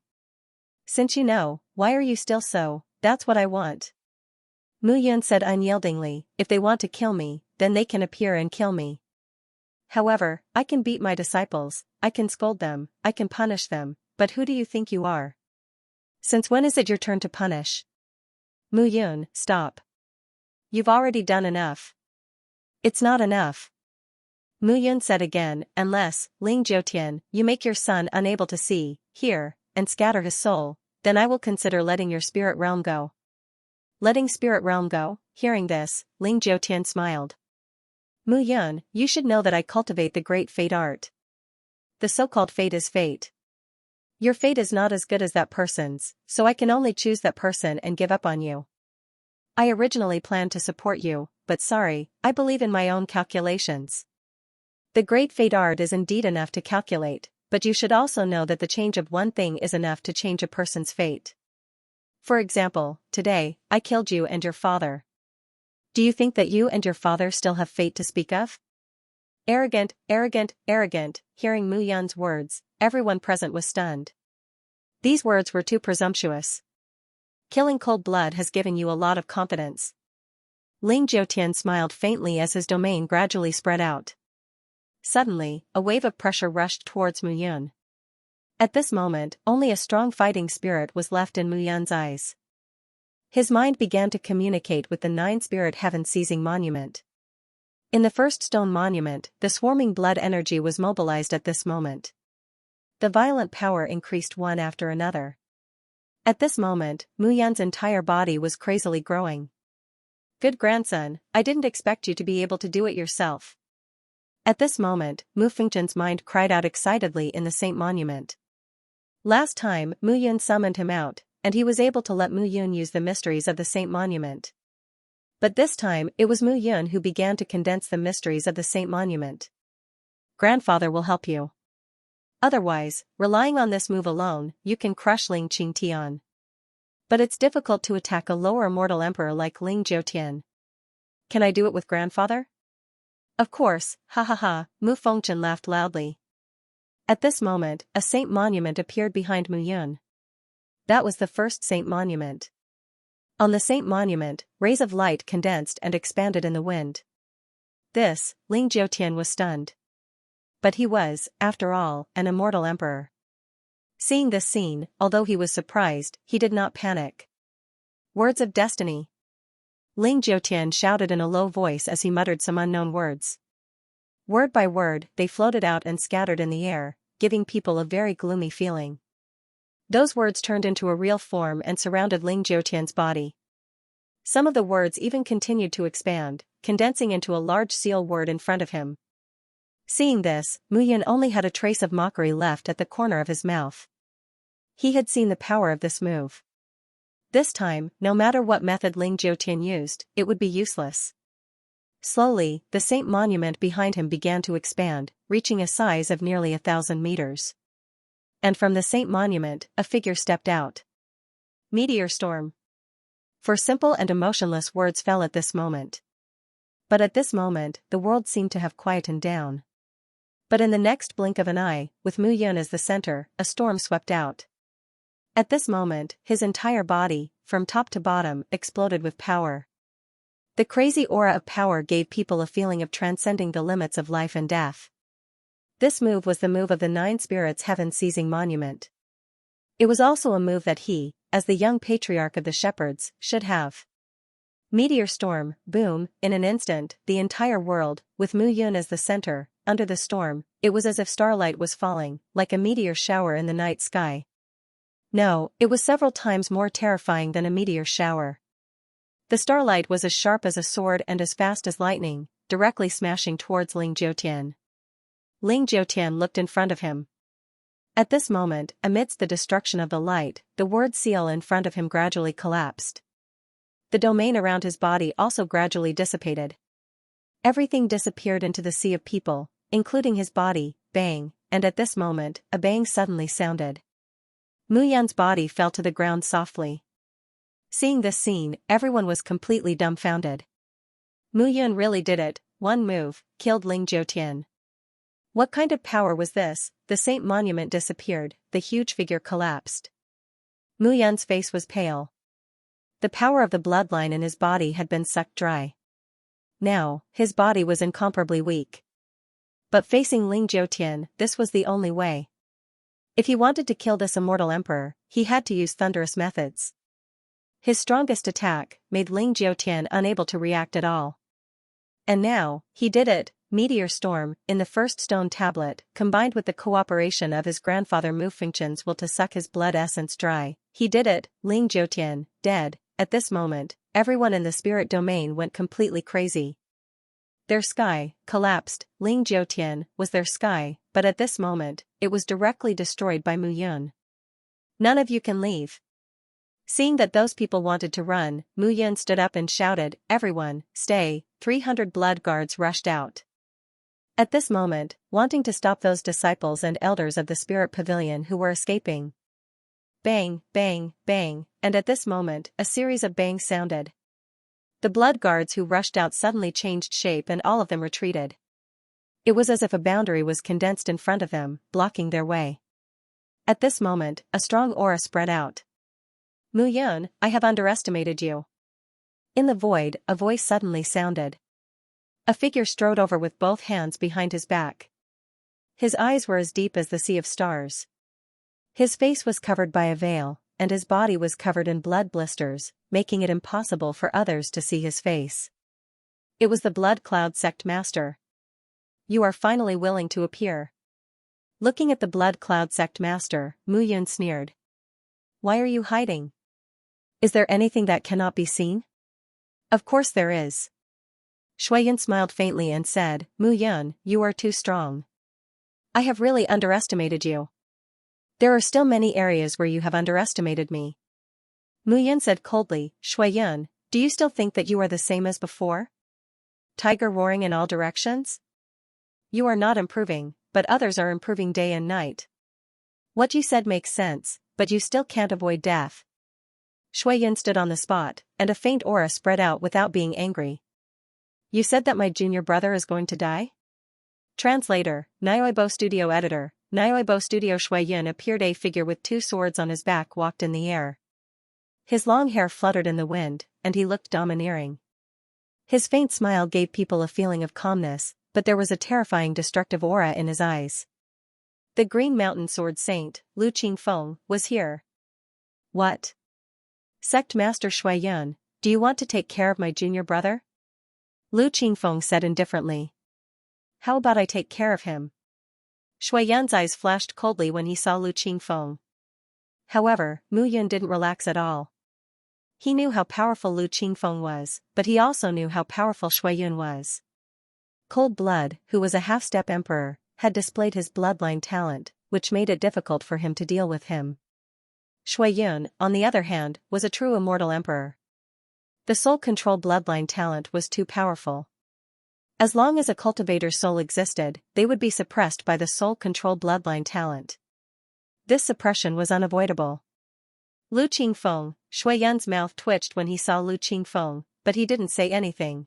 Since you know, why are you still so, that's what I want. Mu Yun said unyieldingly, if they want to kill me, then they can appear and kill me. However, I can beat my disciples, I can scold them, I can punish them, but who do you think you are? Since when is it your turn to punish? Mu Yun, stop. You've already done enough. It's not enough. Mu Yun said again, unless, Ling Jiutian, you make your son unable to see, hear, and scatter his soul, then I will consider letting your spirit realm go. Letting spirit realm go? Hearing this, Ling Jiutian smiled. Mu Yun, you should know that I cultivate the great fate art. The so-called fate is fate. Your fate is not as good as that person's, so I can only choose that person and give up on you. I originally planned to support you, but sorry, I believe in my own calculations. The great fate art is indeed enough to calculate, but you should also know that the change of one thing is enough to change a person's fate. For example, today, I killed you and your father. Do you think that you and your father still have fate to speak of? Arrogant, arrogant, arrogant, hearing Mu Yun's words, everyone present was stunned. These words were too presumptuous. Killing cold blood has given you a lot of confidence. Ling Jiutian smiled faintly as his domain gradually spread out. Suddenly, a wave of pressure rushed towards Mu Yun. At this moment, only a strong fighting spirit was left in Mu Yun's eyes. His mind began to communicate with the 9-spirit heaven-seizing monument. In the first stone monument, the swarming blood energy was mobilized at this moment. The violent power increased one after another. At this moment, Mu Yun's entire body was crazily growing. Good grandson, I didn't expect you to be able to do it yourself. At this moment, Mu Fengzhen's mind cried out excitedly in the Saint Monument. Last time, Mu Yun summoned him out, and he was able to let Mu Yun use the mysteries of the Saint Monument. But this time, it was Mu Yun who began to condense the mysteries of the Saint Monument. Grandfather will help you. Otherwise, relying on this move alone, you can crush Ling Qingtian. But it's difficult to attack a lower immortal emperor like Ling Jiutian. Can I do it with grandfather? Of course, ha ha ha, Mu Fengzhen laughed loudly. At this moment, a Saint Monument appeared behind Mu Yun. That was the first Saint Monument. On the Saint Monument, rays of light condensed and expanded in the wind. This, Ling Jiutian was stunned. But he was, after all, an immortal emperor. Seeing this scene, although he was surprised, he did not panic. Words of destiny. Ling Jiutian shouted in a low voice as he muttered some unknown words. Word by word, they floated out and scattered in the air, giving people a very gloomy feeling. Those words turned into a real form and surrounded Ling Jiutian's body. Some of the words even continued to expand, condensing into a large seal word in front of him. Seeing this, Muyan only had a trace of mockery left at the corner of his mouth. He had seen the power of this move. This time, no matter what method Ling Jiutian used, it would be useless. Slowly, the Saint monument behind him began to expand, reaching a size of nearly 1,000 meters. And from the Saint monument, a figure stepped out. Meteor storm. For simple and emotionless words fell at this moment. But at this moment, the world seemed to have quietened down. But in the next blink of an eye, with Mu Yun as the center, a storm swept out. At this moment, his entire body, from top to bottom, exploded with power. The crazy aura of power gave people a feeling of transcending the limits of life and death. This move was the move of the Nine Spirits Heaven-Seizing Monument. It was also a move that he, as the young patriarch of the shepherds, should have. Meteor storm, boom, in an instant, the entire world, with Mu Yun as the center, under the storm, it was as if starlight was falling, like a meteor shower in the night sky. No, it was several times more terrifying than a meteor shower. The starlight was as sharp as a sword and as fast as lightning, directly smashing towards Ling Jiutian. Ling Jiutian looked in front of him. At this moment, amidst the destruction of the light, the word seal in front of him gradually collapsed. The domain around his body also gradually dissipated. Everything disappeared into the sea of people, including his body. Bang, and at this moment, a bang suddenly sounded. Mu Yun's body fell to the ground softly. Seeing this scene, everyone was completely dumbfounded. Mu Yun really did it, one move, killed Ling Jiutian. What kind of power was this? The Saint monument disappeared, the huge figure collapsed. Mu Yun's face was pale. The power of the bloodline in his body had been sucked dry. Now, his body was incomparably weak. But facing Ling Jiutian, this was the only way. If he wanted to kill this immortal emperor, he had to use thunderous methods. His strongest attack made Ling Jiutian unable to react at all. And now, he did it. Meteor storm, in the first stone tablet, combined with the cooperation of his grandfather Mu Fengchen's will to suck his blood essence dry. He did it, Ling Jiutian, dead. At this moment, everyone in the spirit domain went completely crazy. Their sky collapsed. Ling Jiutian was their sky, but at this moment, it was directly destroyed by Mu Yun. None of you can leave. Seeing that those people wanted to run, Mu Yun stood up and shouted, "Everyone, stay!" 300 blood guards rushed out. At this moment, wanting to stop those disciples and elders of the spirit pavilion who were escaping. Bang, bang, bang, and at this moment, a series of bangs sounded. The blood guards who rushed out suddenly changed shape and all of them retreated. It was as if a boundary was condensed in front of them, blocking their way. At this moment, a strong aura spread out. Mu Yun, I have underestimated you. In the void, a voice suddenly sounded. A figure strode over with both hands behind his back. His eyes were as deep as the sea of stars. His face was covered by a veil, and his body was covered in blood blisters, making it impossible for others to see his face. It was the Blood Cloud Sect Master. You are finally willing to appear. Looking at the Blood Cloud Sect Master, Mu Yun sneered. Why are you hiding? Is there anything that cannot be seen? Of course there is. Shuiyan smiled faintly and said, Mu Yun, you are too strong. I have really underestimated you. There are still many areas where you have underestimated me. Mu Yun said coldly, Shuiyan, do you still think that you are the same as before? Tiger roaring in all directions? You are not improving, but others are improving day and night. What you said makes sense, but you still can't avoid death. Shuiyan stood on the spot, and a faint aura spread out without being angry. You said that my junior brother is going to die? Translator, Nyoibo Studio Editor, Nyoibo Studio. Shuiyan appeared. A figure with two swords on his back walked in the air. His long hair fluttered in the wind, and he looked domineering. His faint smile gave people a feeling of calmness, but there was a terrifying destructive aura in his eyes. The Green Mountain Sword Saint, Lu Qingfeng, was here. What? Sect Master Shuiyan, do you want to take care of my junior brother? Lu Qingfeng said indifferently. how about I take care of him? Shui Yan's eyes flashed coldly when he saw Lu Qingfeng. However, Mu Yun didn't relax at all. He knew how powerful Lu Qingfeng was, but he also knew how powerful Shui Yun was. Cold Blood, who was a half-step emperor, had displayed his bloodline talent, which made it difficult for him to deal with him. Shui Yun, on the other hand, was a true immortal emperor. The soul control bloodline talent was too powerful. As long as a cultivator's soul existed, they would be suppressed by the soul control bloodline talent. This suppression was unavoidable. Lu Qingfeng, Shui Yun's mouth twitched when he saw Lu Qingfeng, but he didn't say anything.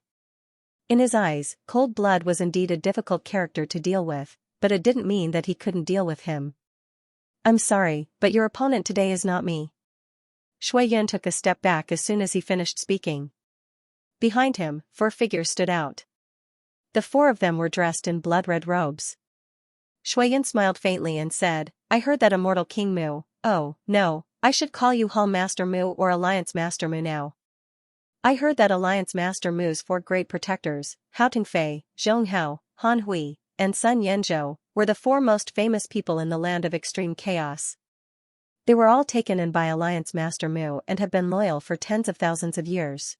In his eyes, Cold Blood was indeed a difficult character to deal with, but it didn't mean that he couldn't deal with him. I'm sorry, but your opponent today is not me. Shui Yun took a step back as soon as he finished speaking. Behind him, 4 figures stood out. The 4 of them were dressed in blood-red robes. Shui Yun smiled faintly and said, I heard that Immortal King Mu, oh, no, I should call you Hall Master Mu or Alliance Master Mu now. I heard that Alliance Master Mu's 4 great protectors, Hao Tongfei, Zhong Hao, Han Hui, and Sun Yanzhou, were the 4 most famous people in the land of extreme chaos. They were all taken in by Alliance Master Mu and have been loyal for tens of thousands of years.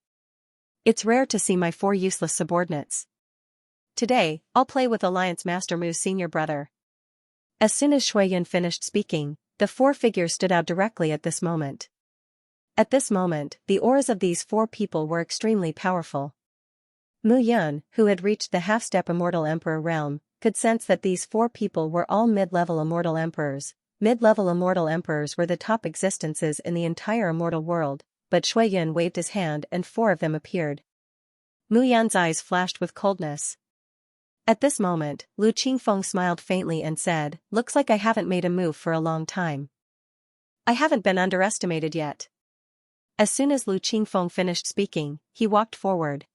It's rare to see my 4 useless subordinates. Today, I'll play with Alliance Master Mu's senior brother. As soon as Shui Yun finished speaking, the 4 figures stood out directly at this moment. At this moment, the auras of these 4 people were extremely powerful. Mu Yun, who had reached the half-step Immortal Emperor realm, could sense that these 4 people were all mid-level Immortal Emperors. Mid-level Immortal Emperors were the top existences in the entire immortal world, but Shui Yun waved his hand and 4 of them appeared. Mu Yun's eyes flashed with coldness. At this moment, Lu Qingfeng smiled faintly and said, looks like I haven't made a move for a long time. I haven't been underestimated yet. As soon as Lu Qingfeng finished speaking, he walked forward.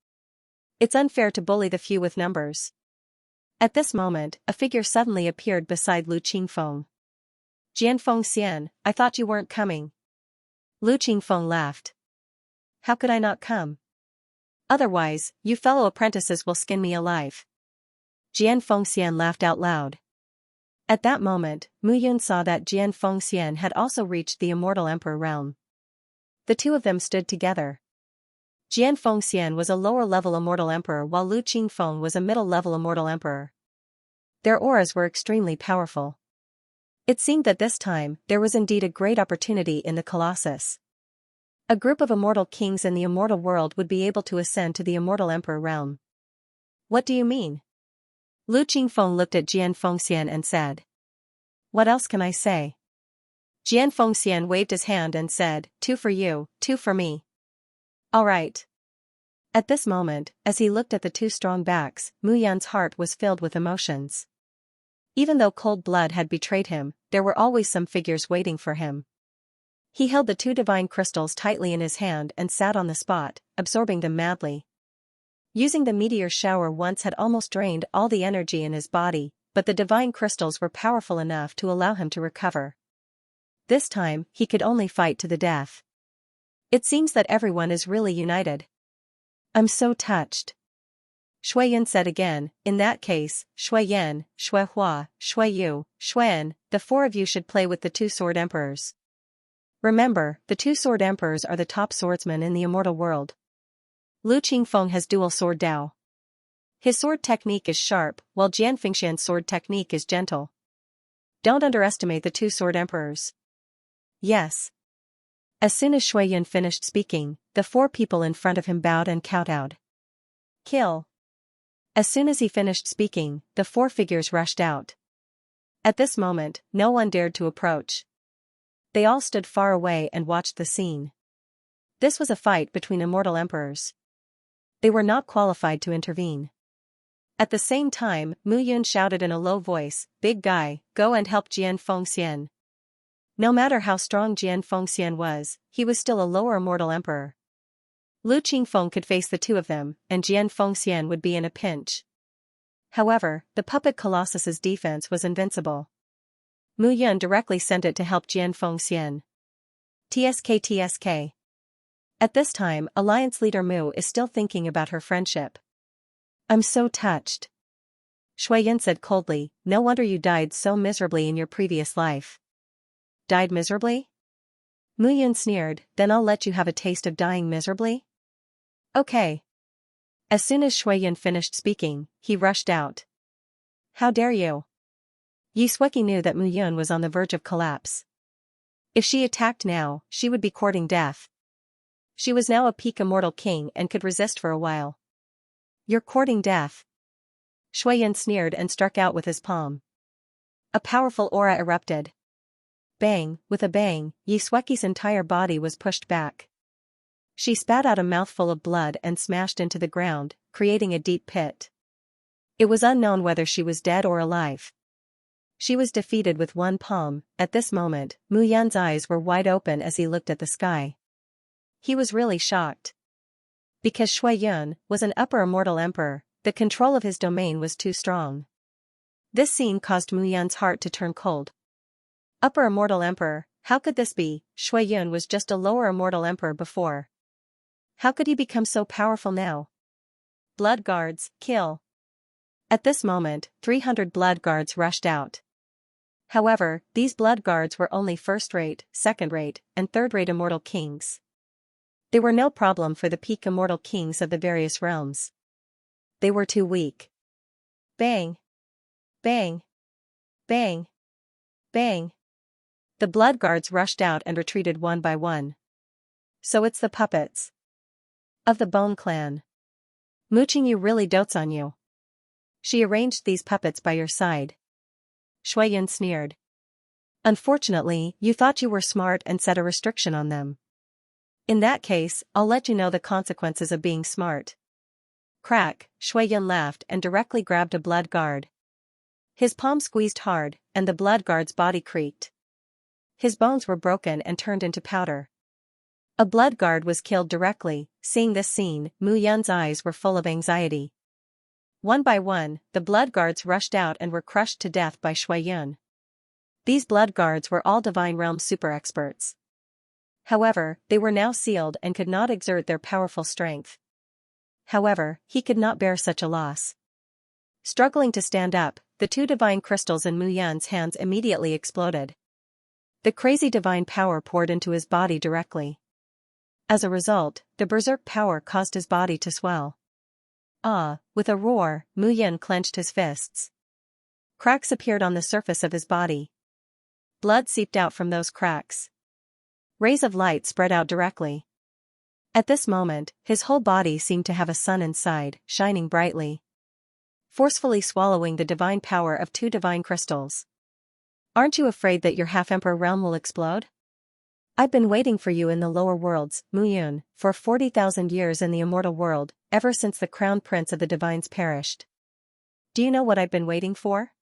It's unfair to bully the few with numbers. At this moment, a figure suddenly appeared beside Lu Qingfeng. Jianfeng Xian, I thought you weren't coming. Lu Qingfeng laughed. How could I not come? Otherwise, you fellow apprentices will skin me alive. Jianfeng Xian laughed out loud. At that moment, Mu Yun saw that Jianfeng Xian had also reached the Immortal Emperor realm. The 2 of them stood together. Jianfeng Xian was a lower-level Immortal Emperor while Lu Qingfeng was a middle-level Immortal Emperor. Their auras were extremely powerful. It seemed that this time, there was indeed a great opportunity in the Colossus. A group of immortal kings in the immortal world would be able to ascend to the Immortal Emperor realm. What do you mean? Lu Qingfeng looked at Jianfeng Xian and said. What else can I say? Jianfeng Xian waved his hand and said, 2 for you, 2 for me. All right. At this moment, as he looked at the 2 strong backs, Mu Yun's heart was filled with emotions. Even though Cold Blood had betrayed him, there were always some figures waiting for him. He held the 2 divine crystals tightly in his hand and sat on the spot, absorbing them madly. Using the meteor shower once had almost drained all the energy in his body, but the divine crystals were powerful enough to allow him to recover. This time, he could only fight to the death. It seems that everyone is really united. I'm so touched. Shui Yun said again, in that case, Shui Yan, Shui Hua, Shui Yu, Xuan, the 4 of you should play with the 2 sword emperors. Remember, the 2 sword emperors are the top swordsmen in the immortal world. Lu Qingfeng has dual sword Dao. His sword technique is sharp, while Jianfengxian's sword technique is gentle. Don't underestimate the 2 sword emperors. Yes. As soon as Shui Yun finished speaking, the 4 people in front of him bowed and kowtowed. Kill. As soon as he finished speaking, the 4 figures rushed out. At this moment, no one dared to approach. They all stood far away and watched the scene. This was a fight between immortal emperors. They were not qualified to intervene. At the same time, Mu Yun shouted in a low voice, Big guy, go and help Jianfeng Xian. No matter how strong Jianfeng Xian was, he was still a lower immortal emperor. Lu Qingfeng could face the 2 of them, and Jianfeng Xian would be in a pinch. However, the puppet Colossus's defense was invincible. Mu Yun directly sent it to help Jianfeng Xian. TSK. At this time, Alliance leader Mu is still thinking about her friendship. I'm so touched. Shuiyan said coldly, no wonder you died so miserably in your previous life. Died miserably? Muyun sneered, then I'll let you have a taste of dying miserably? Okay. As soon as Shuiyan finished speaking, he rushed out. How dare you? Yisweki knew that Muyun was on the verge of collapse. If she attacked now, she would be courting death. She was now a peak immortal king and could resist for a while. You're courting death. Shuiyan sneered and struck out with his palm. A powerful aura erupted. Bang, with a bang, Yisweki's entire body was pushed back. She spat out a mouthful of blood and smashed into the ground, creating a deep pit. It was unknown whether she was dead or alive. She was defeated with one palm. At this moment, Muyun's eyes were wide open as he looked at the sky. He was really shocked. Because Shuiyan was an upper immortal emperor, the control of his domain was too strong. This scene caused Muyun's heart to turn cold. Upper immortal emperor, how could this be? Shuiyan was just a lower immortal emperor before. How could he become so powerful now? Blood guards, kill. At this moment, 300 blood guards rushed out. However, these blood guards were only first-rate, second-rate, and third-rate immortal kings. They were no problem for the peak immortal kings of the various realms. They were too weak. Bang! Bang! Bang! Bang! The blood guards rushed out and retreated one by one. So it's the puppets of the Bone Clan. Muqingyu really dotes on you. She arranged these puppets by your side. Shuiyan sneered. Unfortunately, you thought you were smart and set a restriction on them. In that case, I'll let you know the consequences of being smart. Crack, Shuiyan laughed and directly grabbed a blood guard. His palm squeezed hard, and the blood guard's body creaked. His bones were broken and turned into powder. A blood guard was killed directly. Seeing this scene, Muyun's eyes were full of anxiety. One by one, the blood guards rushed out and were crushed to death by Shuiyan. These blood guards were all Divine Realm super experts. However, they were now sealed and could not exert their powerful strength. However, he could not bear such a loss. Struggling to stand up, the two divine crystals in Muyun's hands immediately exploded. The crazy divine power poured into his body directly. As a result, the berserk power caused his body to swell. With a roar, Muyun clenched his fists. Cracks appeared on the surface of his body. Blood seeped out from those cracks. Rays of light spread out directly. At this moment, his whole body seemed to have a sun inside, shining brightly, forcefully swallowing the divine power of two divine crystals. Aren't you afraid that your half-emperor realm will explode? I've been waiting for you in the lower worlds, Muyun, for 40,000 years in the immortal world, ever since the crown prince of the divines perished. Do you know what I've been waiting for?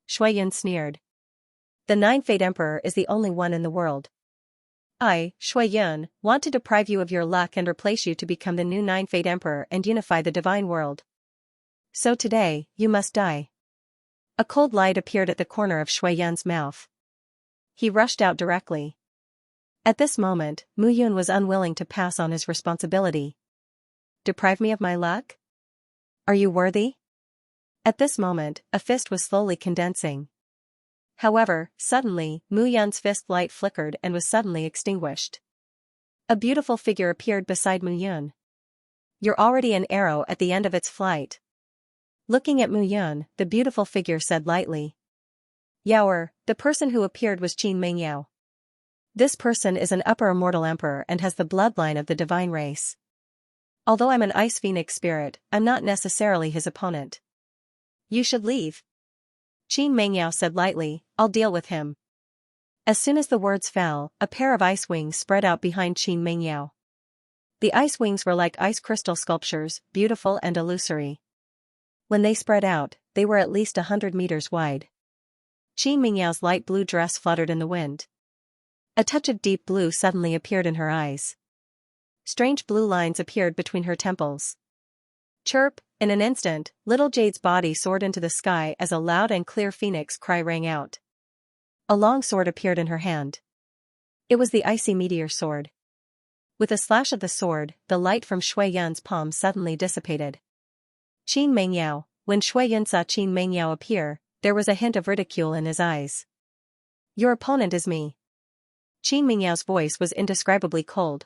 Shuiyan sneered. The Nine-Fate Emperor is the only one in the world. I, Shuiyan, want to deprive you of your luck and replace you to become the new Nine-Fate Emperor and unify the divine world. So today, you must die. A cold light appeared at the corner of Shuiyan's mouth. He rushed out directly. At this moment, Muyun was unwilling to pass on his responsibility. Deprive me of my luck? Are you worthy? At this moment, a fist was slowly condensing. However, suddenly, Muyun's fist light flickered and was suddenly extinguished. A beautiful figure appeared beside Muyun. You're already an arrow at the end of its flight. Looking at Muyun, the beautiful figure said lightly. Yaoer, the person who appeared was Qin Mengyao. This person is an upper immortal emperor and has the bloodline of the divine race. Although I'm an ice phoenix spirit, I'm not necessarily his opponent. You should leave. Qin Mengyao said lightly, I'll deal with him. As soon as the words fell, a pair of ice wings spread out behind Qin Mengyao. The ice wings were like ice crystal sculptures, beautiful and illusory. When they spread out, they were at least 100 meters wide. Qin Mengyao's light blue dress fluttered in the wind. A touch of deep blue suddenly appeared in her eyes. Strange blue lines appeared between her temples. Chirp, in an instant, little Jade's body soared into the sky as a loud and clear phoenix cry rang out. A long sword appeared in her hand. It was the icy meteor sword. With a slash of the sword, the light from Shuiyan's palm suddenly dissipated. Qin Mengyao, when Shui Yun saw Qin Mengyao appear, there was a hint of ridicule in his eyes. Your opponent is me. Qin Mengyao's voice was indescribably cold.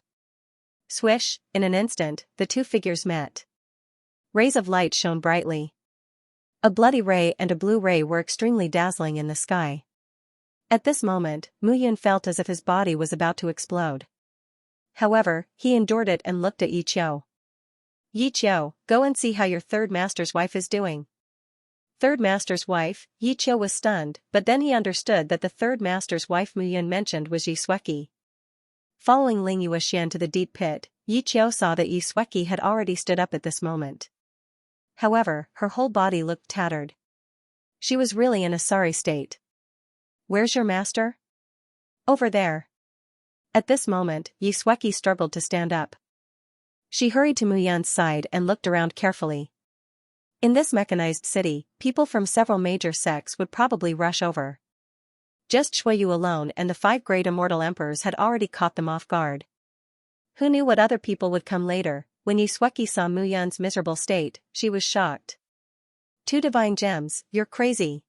Swish, in an instant, the two figures met. Rays of light shone brightly. A bloody ray and a blue ray were extremely dazzling in the sky. At this moment, Mu Yun felt as if his body was about to explode. However, he endured it and looked at Yi Qiu. Yi Qiu, go and see how your third master's wife is doing. Third master's wife? Yi Qiu was stunned, but then he understood that the third master's wife Mu Yun mentioned was Yi Xueqi. Following Ling Yuexian to the deep pit, Yi Qiu saw that Yi Xueqi had already stood up at this moment. However, her whole body looked tattered. She was really in a sorry state. Where's your master? Over there. At this moment, Yi Xueqi struggled to stand up. She hurried to Mu Yun's side and looked around carefully. In this mechanized city, people from several major sects would probably rush over. Just Shuiyu alone and the 5 great immortal emperors had already caught them off guard. Who knew what other people would come later? When Yi Xueqi saw Mu Yun's miserable state, she was shocked. 2 divine gems, you're crazy.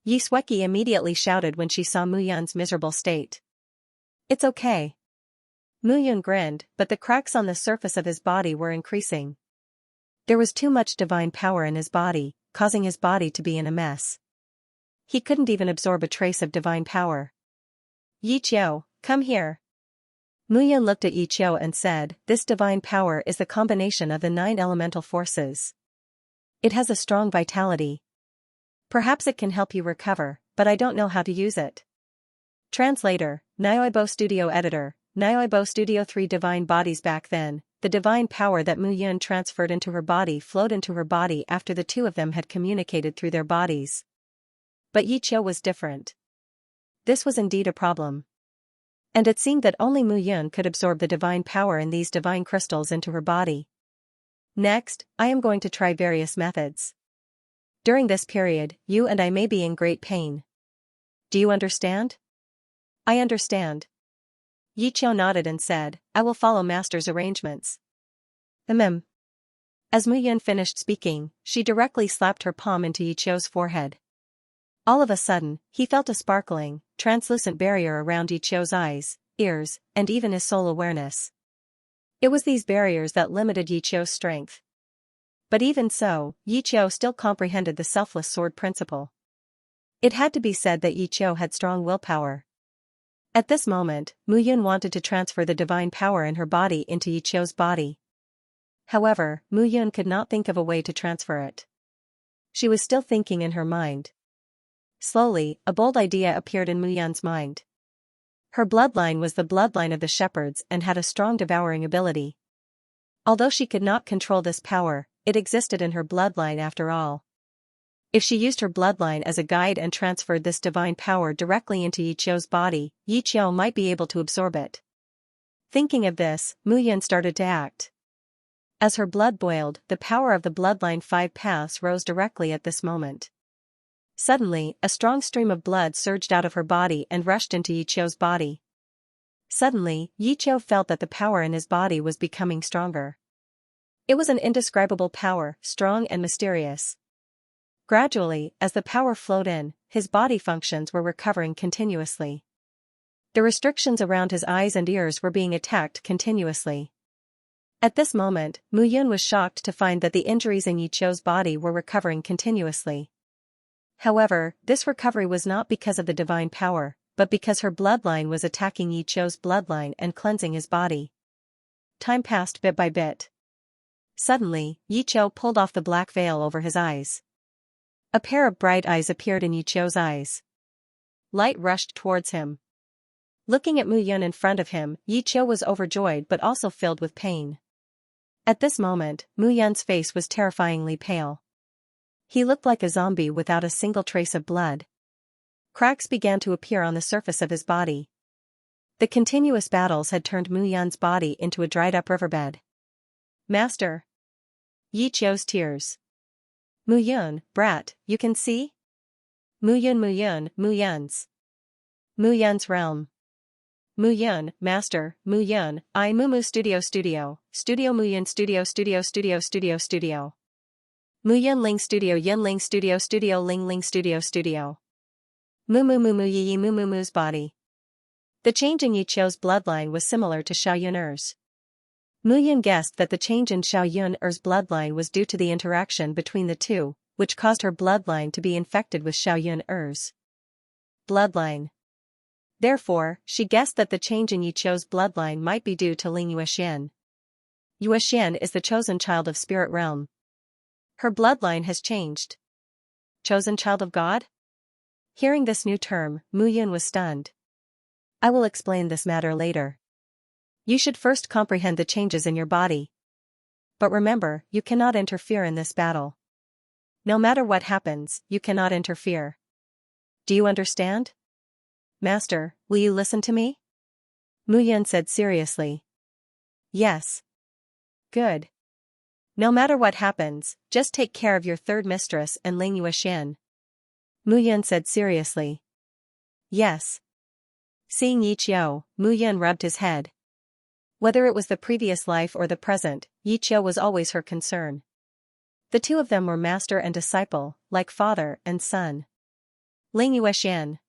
Yi Xueqi immediately shouted when she saw Mu Yun's miserable state. It's okay. Mu Yun grinned, but the cracks on the surface of his body were increasing. There was too much divine power in his body, causing his body to be in a mess. He couldn't even absorb a trace of divine power. Yi Qiu, come here. Mu Yun looked at Yi Qiu and said, this divine power is the combination of the 9 elemental forces. It has a strong vitality. Perhaps it can help you recover, but I don't know how to use it. Translator, Nioibo Studio Editor, Nioibo Studio 3 Divine Bodies. Back then, the divine power that Mu Yun transferred into her body flowed into her body after the two of them had communicated through their bodies. But Yi Qiu was different. This was indeed a problem. And it seemed that only Mu Yun could absorb the divine power in these divine crystals into her body. Next, I am going to try various methods. During this period, you and I may be in great pain. Do you understand? I understand. Yi Qiu nodded and said, I will follow Master's arrangements. As Mu Yun finished speaking, she directly slapped her palm into Yi Qiu's forehead. All of a sudden, he felt a sparkling, translucent barrier around Yi Qiu's eyes, ears, and even his soul awareness. It was these barriers that limited Yi Qiu's strength. But even so, Yi Qiu still comprehended the selfless sword principle. It had to be said that Yi Qiu had strong willpower. At this moment, Mu Yun wanted to transfer the divine power in her body into Yi Qiu's body. However, Mu Yun could not think of a way to transfer it. She was still thinking in her mind. Slowly, a bold idea appeared in Mu Yun's mind. Her bloodline was the bloodline of the shepherds and had a strong devouring ability. Although she could not control this power, it existed in her bloodline after all. If she used her bloodline as a guide and transferred this divine power directly into Yi Qiu's body, Yi Qiu might be able to absorb it. Thinking of this, Mu Yun started to act. As her blood boiled, the power of the bloodline 5 paths rose directly at this moment. Suddenly, a strong stream of blood surged out of her body and rushed into Yi Qiu's body. Suddenly, Yi Qiu felt that the power in his body was becoming stronger. It was an indescribable power, strong and mysterious. Gradually, as the power flowed in, his body functions were recovering continuously. The restrictions around his eyes and ears were being attacked continuously. At this moment, Mu Yun was shocked to find that the injuries in Yi Qiu's body were recovering continuously. However, this recovery was not because of the divine power, but because her bloodline was attacking Yi Qiu's bloodline and cleansing his body. Time passed bit by bit. Suddenly, Yi Qiu pulled off the black veil over his eyes. A pair of bright eyes appeared in Yi Qiu's eyes. Light rushed towards him. Looking at Mu Yun in front of him, Yi Qiu was overjoyed but also filled with pain. At this moment, Mu Yun's face was terrifyingly pale. He looked like a zombie without a single trace of blood. Cracks began to appear on the surface of his body. The continuous battles had turned Mu Yun's body into a dried-up riverbed. Master! Yi Qiu's tears. Mu Yun, brat, you can see? Mu Yun, Mu Yun, Mu Yun's. Mu Yun's realm. Mu Yun, Master, Mu Yun, I Mu Mu Studio Mu Yun Studio. Mu Yin Ling Studio Yin Ling Studio Studio Ling Ling Studio Studio. Mu Mu Mu Mu Yi Yi Mu Mu Mu's body. The change in Yi Qiu's bloodline was similar to Xiao Yun'er's. Mu Yin guessed that the change in Xiao Yun'er's bloodline was due to the interaction between the two, which caused her bloodline to be infected with Xiao Yun'er's bloodline. Therefore, she guessed that the change in Yi Qiu's bloodline might be due to Ling Yuexian. Yuexian is the chosen child of spirit realm. Her bloodline has changed. Chosen child of God? Hearing this new term, Mu Yin was stunned. I will explain this matter later. You should first comprehend the changes in your body. But remember, you cannot interfere in this battle. No matter what happens, you cannot interfere. Do you understand? Master, will you listen to me? Mu Yin said seriously. Yes. Good. No matter what happens, just take care of your third mistress and Ling Yuexian. Mu Yin said seriously. Yes. Seeing Yi Qiu, Mu Yin rubbed his head. Whether it was the previous life or the present, Yi Qiu was always her concern. The two of them were master and disciple, like father and son. Ling Yuexian.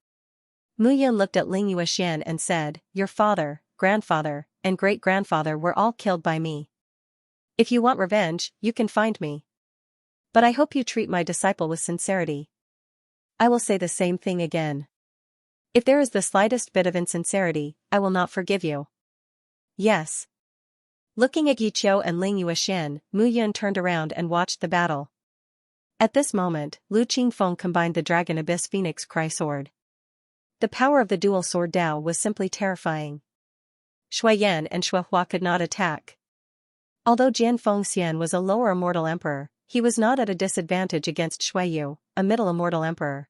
Mu Yin looked at Ling Yuexian and said, your father, grandfather, and great-grandfather were all killed by me. If you want revenge, you can find me. But I hope you treat my disciple with sincerity. I will say the same thing again. If there is the slightest bit of insincerity, I will not forgive you. Yes. Looking at Yi Qiu and Ling Yuexian, Mu Yin turned around and watched the battle. At this moment, Lu Qingfeng combined the Dragon Abyss Phoenix Cry sword. The power of the dual sword Dao was simply terrifying. Shui Yan and Shui Hua could not attack. Although Jian Fengxian was a lower immortal emperor, he was not at a disadvantage against Shui Yu, a middle immortal emperor.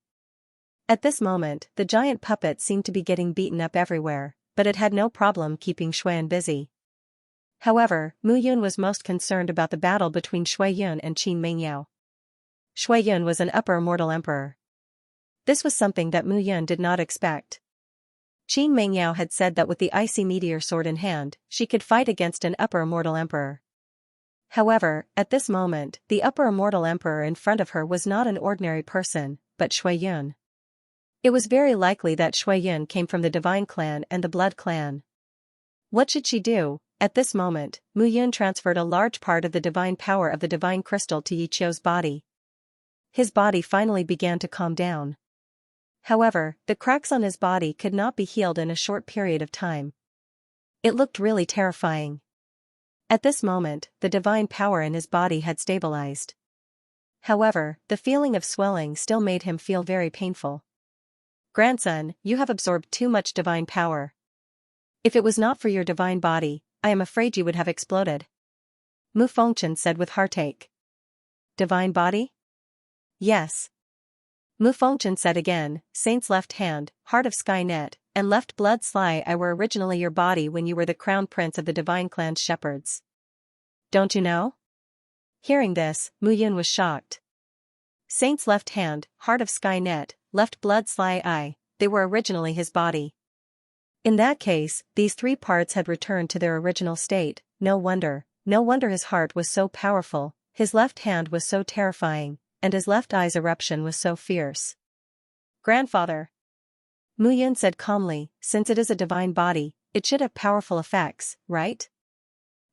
At this moment, the giant puppet seemed to be getting beaten up everywhere, but it had no problem keeping Shui Yan busy. However, Mu Yun was most concerned about the battle between Shui Yun and Qin Mengyao. Shui Yun was an upper immortal emperor. This was something that Mu Yun did not expect. Qin Mengyao had said that with the icy meteor sword in hand, she could fight against an upper immortal emperor. However, at this moment, the upper immortal emperor in front of her was not an ordinary person, but Shui Yun. It was very likely that Shui Yun came from the Divine Clan and the Blood Clan. What should she do? At this moment, Mu Yun transferred a large part of the divine power of the divine crystal to Yi Qiu's body. His body finally began to calm down. However, the cracks on his body could not be healed in a short period of time. It looked really terrifying. At this moment, the divine power in his body had stabilized. However, the feeling of swelling still made him feel very painful. Grandson, you have absorbed too much divine power. If it was not for your divine body, I am afraid you would have exploded. Mu Fengchen said with heartache. Divine body? Yes. Mu Fengchen said again, Saint's left hand, heart of Skynet, and left blood sly I were originally your body when you were the crown prince of the Divine Clan's shepherds. Don't you know? Hearing this, Mu Yun was shocked. Saint's left hand, heart of Skynet, left blood sly I, they were originally his body. In that case, these three parts had returned to their original state. No wonder his heart was so powerful, his left hand was so terrifying, and his left eye's eruption was so fierce. Grandfather. Mu Yun said calmly, since it is a divine body, it should have powerful effects, right?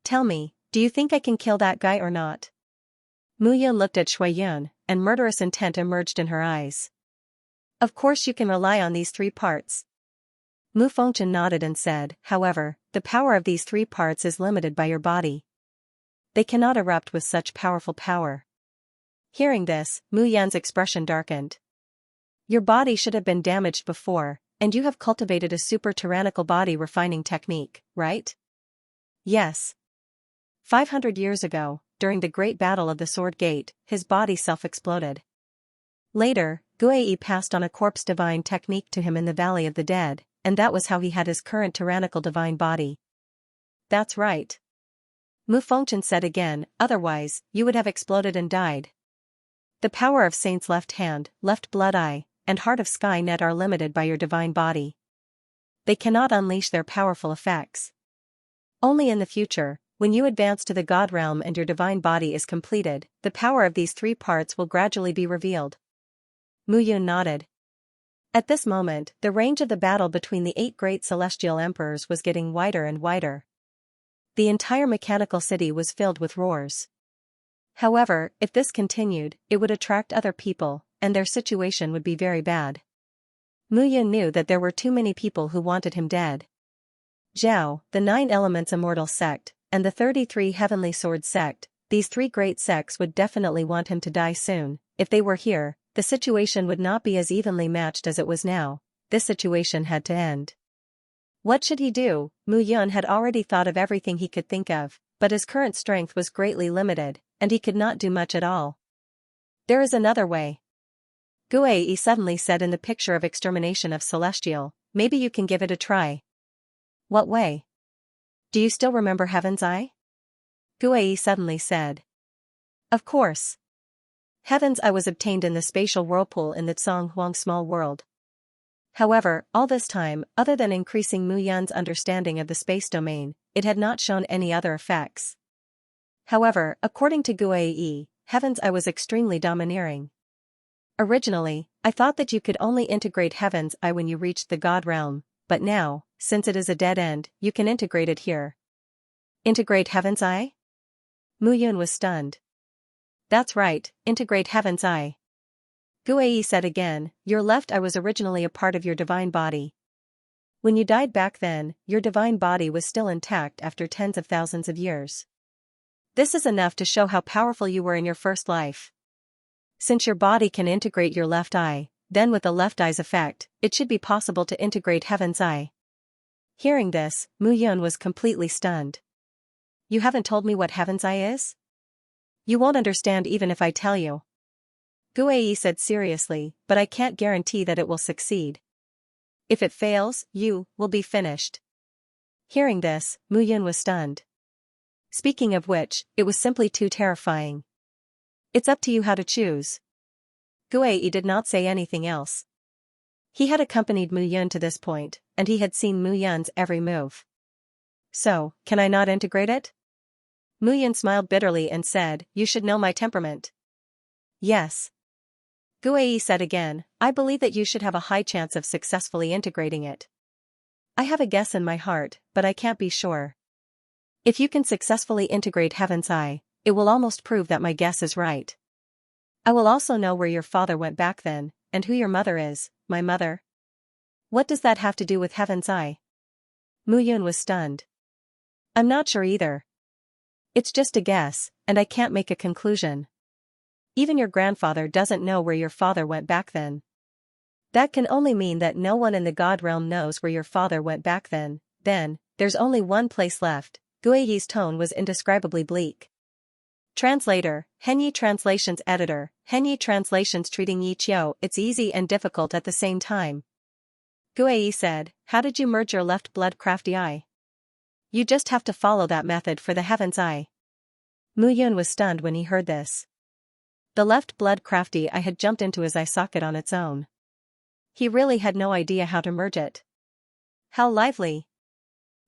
Tell me, do you think I can kill that guy or not? Mu Yun looked at Shui Yun, and murderous intent emerged in her eyes. Of course you can rely on these three parts. Mu Fengchen nodded and said, however, the power of these three parts is limited by your body. They cannot erupt with such powerful power. Hearing this, Mu Yan's expression darkened. Your body should have been damaged before, and you have cultivated a super tyrannical body refining technique, right? Yes. 500 years ago, during the Great Battle of the Sword Gate, his body self-exploded. Later, Guei passed on a corpse divine technique to him in the Valley of the Dead, and that was how he had his current tyrannical divine body. That's right. Mu Fengchen said again, otherwise, you would have exploded and died. The power of Saint's left hand, left blood eye, and heart of Skynet are limited by your divine body. They cannot unleash their powerful effects. Only in the future, When you advance to the God realm and your divine body is completed, the power of these three parts will gradually be revealed. Mu Yun nodded. At this moment, the range of the battle between the 8 great celestial emperors was getting wider and wider. The entire mechanical city was filled with roars. However, if this continued, it would attract other people, and their situation would be very bad. Mu Yun knew that there were too many people who wanted him dead. Zhao, the 9 Elements Immortal sect, and the 33 Heavenly Sword sect, these 3 great sects would definitely want him to die soon. If they were here, the situation would not be as evenly matched as it was now. This situation had to end. What should he do? Mu Yun had already thought of everything he could think of, but his current strength was greatly limited, and he could not do much at all. There is another way. Guai suddenly said in the picture of extermination of Celestial, maybe you can give it a try. What way? Do you still remember Heaven's Eye? Guai suddenly said. Of course. Heaven's Eye was obtained in the spatial whirlpool in the Tsang Huang small world. However, all this time, other than increasing Mu Yun's understanding of the space domain, it had not shown any other effects. However, according to Guai, Heaven's Eye was extremely domineering. Originally, I thought that you could only integrate Heaven's Eye when you reached the God realm, but now, since it is a dead end, you can integrate it here. Integrate Heaven's Eye? Mu Yun was stunned. That's right, integrate Heaven's Eye. Guai said again, your left eye was originally a part of your divine body. When you died back then, your divine body was still intact after tens of thousands of years. This is enough to show how powerful you were in your first life. Since your body can integrate your left eye, then with the left eye's effect, it should be possible to integrate Heaven's Eye. Hearing this, Mu Yun was completely stunned. You haven't told me what Heaven's Eye is? You won't understand even if I tell you. Guai said seriously, but I can't guarantee that it will succeed. If it fails, you will be finished. Hearing this, Mu Yun was stunned. Speaking of which, it was simply too terrifying. It's up to you how to choose. Guai did not say anything else. He had accompanied Mu Yun to this point, and he had seen Mu Yun's every move. So, can I not integrate it? Mu Yun smiled bitterly and said, you should know my temperament. Yes. Guai said again, I believe that you should have a high chance of successfully integrating it. I have a guess in my heart, but I can't be sure. If you can successfully integrate Heaven's Eye, it will almost prove that my guess is right. I will also know where your father went back then, and who your mother is, my mother. What does that have to do with Heaven's Eye? Mu Yun was stunned. I'm not sure either. It's just a guess, and I can't make a conclusion. Even your grandfather doesn't know where your father went back then. That can only mean that no one in the God realm knows where your father went back then, there's only one place left. Guai's tone was indescribably bleak. Translator, Henyi Translations Editor, Henyi Translations treating Yi Qiu, it's easy and difficult at the same time. Guai said, how did you merge your left blood crafty eye? You just have to follow that method for the Heaven's Eye. Mu Yun was stunned when he heard this. The left blood crafty eye had jumped into his eye socket on its own. He really had no idea how to merge it. How lively!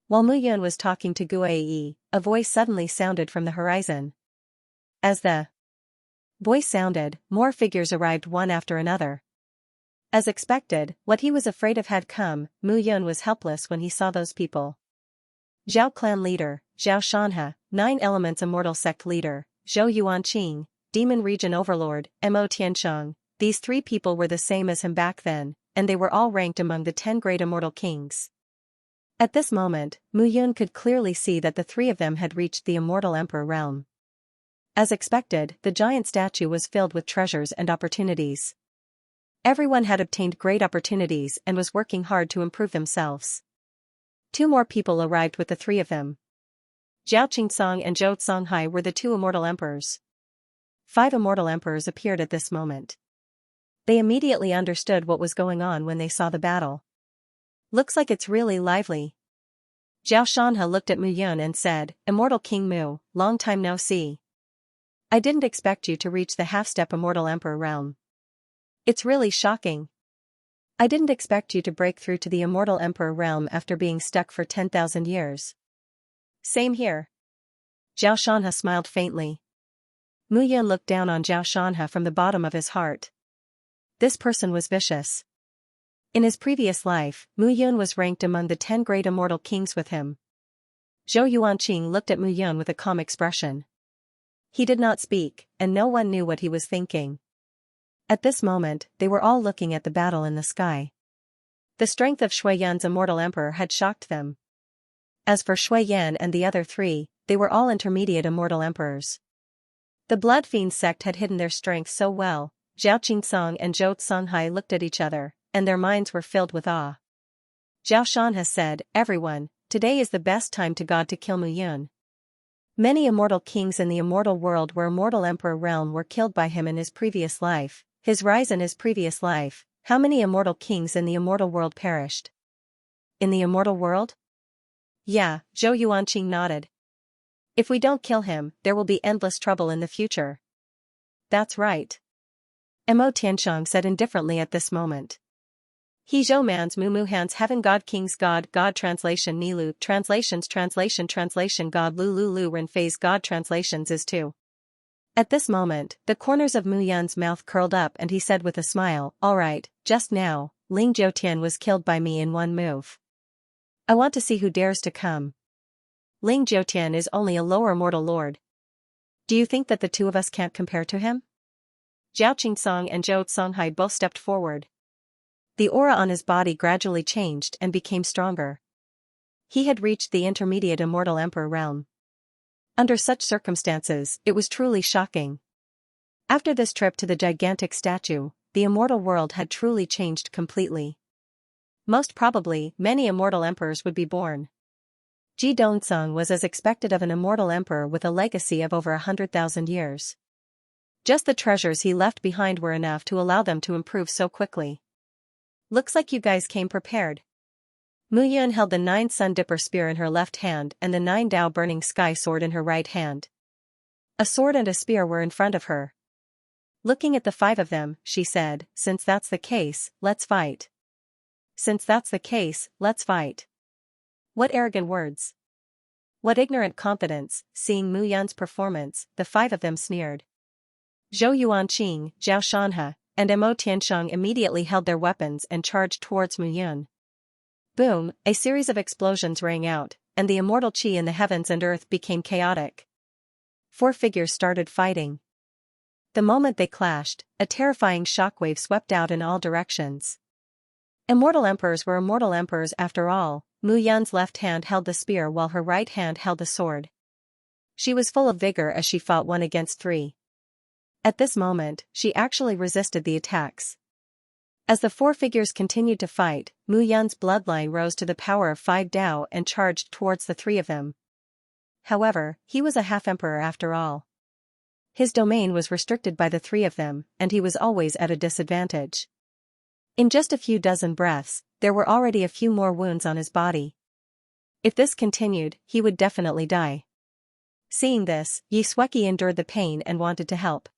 While Mu Yun was talking to Guai, a voice suddenly sounded from the horizon. As the voice sounded, more figures arrived one after another. As expected, what he was afraid of had come. Mu Yun was helpless when he saw those people. Zhao Clan Leader, Zhao Xianxia, 9 Elements Immortal Sect Leader, Zhou Yuanqing, Demon Region Overlord, Mo Tiansheng. These 3 people were the same as him back then, and they were all ranked among the 10 great immortal kings. At this moment, Mu Yun could clearly see that the 3 of them had reached the immortal emperor realm. As expected, the giant statue was filled with treasures and opportunities. Everyone had obtained great opportunities and was working hard to improve themselves. 2 more people arrived with the 3 of them. Zhao Qingsong and Zhou Songhai were the 2 immortal emperors. 5 immortal emperors appeared at this moment. They immediately understood what was going on when they saw the battle. Looks like it's really lively. Zhao Shanhe looked at Mu Yun and said, Immortal King Mu, long time no see. I didn't expect you to reach the half-step immortal emperor realm. It's really shocking. I didn't expect you to break through to the immortal emperor realm after being stuck for 10,000 years. Same here. Zhao Shanhe smiled faintly. Mu Yun looked down on Zhao Shanhe from the bottom of his heart. This person was vicious. In his previous life, Mu Yun was ranked among the 10 great immortal kings with him. Zhou Yuanqing looked at Mu Yun with a calm expression. He did not speak, and no one knew what he was thinking. At this moment, they were all looking at the battle in the sky. The strength of Shui Yan's immortal emperor had shocked them. As for Shui Yan and the other 3, they were all intermediate immortal emperors. The Blood Fiend sect had hidden their strength so well. Zhao Qingsong and Zhou Songhai looked at each other, and their minds were filled with awe. Zhao Shan has said, "Everyone, today is the best time to God to kill Mu Yun." Many immortal kings in the immortal world where immortal emperor realm were killed by him in his previous life. His rise in his previous life. How many immortal kings in the immortal world perished? In the immortal world? Yeah, Zhou Yuanqing nodded. If we don't kill him, there will be endless trouble in the future. That's right. Mo Tianshang said indifferently at this moment. He Zhou Man's Mu Han's Heaven God Kings God Translation Nilu Translations Translation God Lu Ren Phase God Translations is 2. At this moment, the corners of Mu Yun's mouth curled up and he said with a smile, "Alright, just now, Ling Jiutian was killed by me in one move. I want to see who dares to come. Ling Jiutian is only a lower mortal lord. Do you think that the two of us can't compare to him?" Zhao Qingsong and Zhou Songhai both stepped forward. The aura on his body gradually changed and became stronger. He had reached the intermediate immortal emperor realm. Under such circumstances, it was truly shocking. After this trip to the gigantic statue, the immortal world had truly changed completely. Most probably, many immortal emperors would be born. Ji Dongceng was as expected of an immortal emperor with a legacy of over 100,000 years. Just the treasures he left behind were enough to allow them to improve so quickly. Looks like you guys came prepared. Mu Yun held the 9 Sun Dipper spear in her left hand and the 9 Dao Burning Sky sword in her right hand. A sword and a spear were in front of her. Looking at the 5 of them, she said, "Since that's the case, let's fight." Since that's the case, let's fight. What arrogant words. What ignorant confidence. Seeing Mu Yun's performance, the 5 of them sneered. Zhou Yuanqing, Zhao Shanhe, and Mo Tianshang immediately held their weapons and charged towards Mu Yun. Boom, a series of explosions rang out, and the immortal chi in the heavens and earth became chaotic. 4 figures started fighting. The moment they clashed, a terrifying shockwave swept out in all directions. Immortal emperors were immortal emperors after all. Mu Yun's left hand held the spear while her right hand held the sword. She was full of vigor as she fought 1 against 3. At this moment, she actually resisted the attacks. As the 4 figures continued to fight, Mu Yun's bloodline rose to the power of 5 Dao and charged towards the 3 of them. However, he was a half-emperor after all. His domain was restricted by the 3 of them, and he was always at a disadvantage. In just a few dozen breaths, there were already a few more wounds on his body. If this continued, he would definitely die. Seeing this, Yi Sueki endured the pain and wanted to help.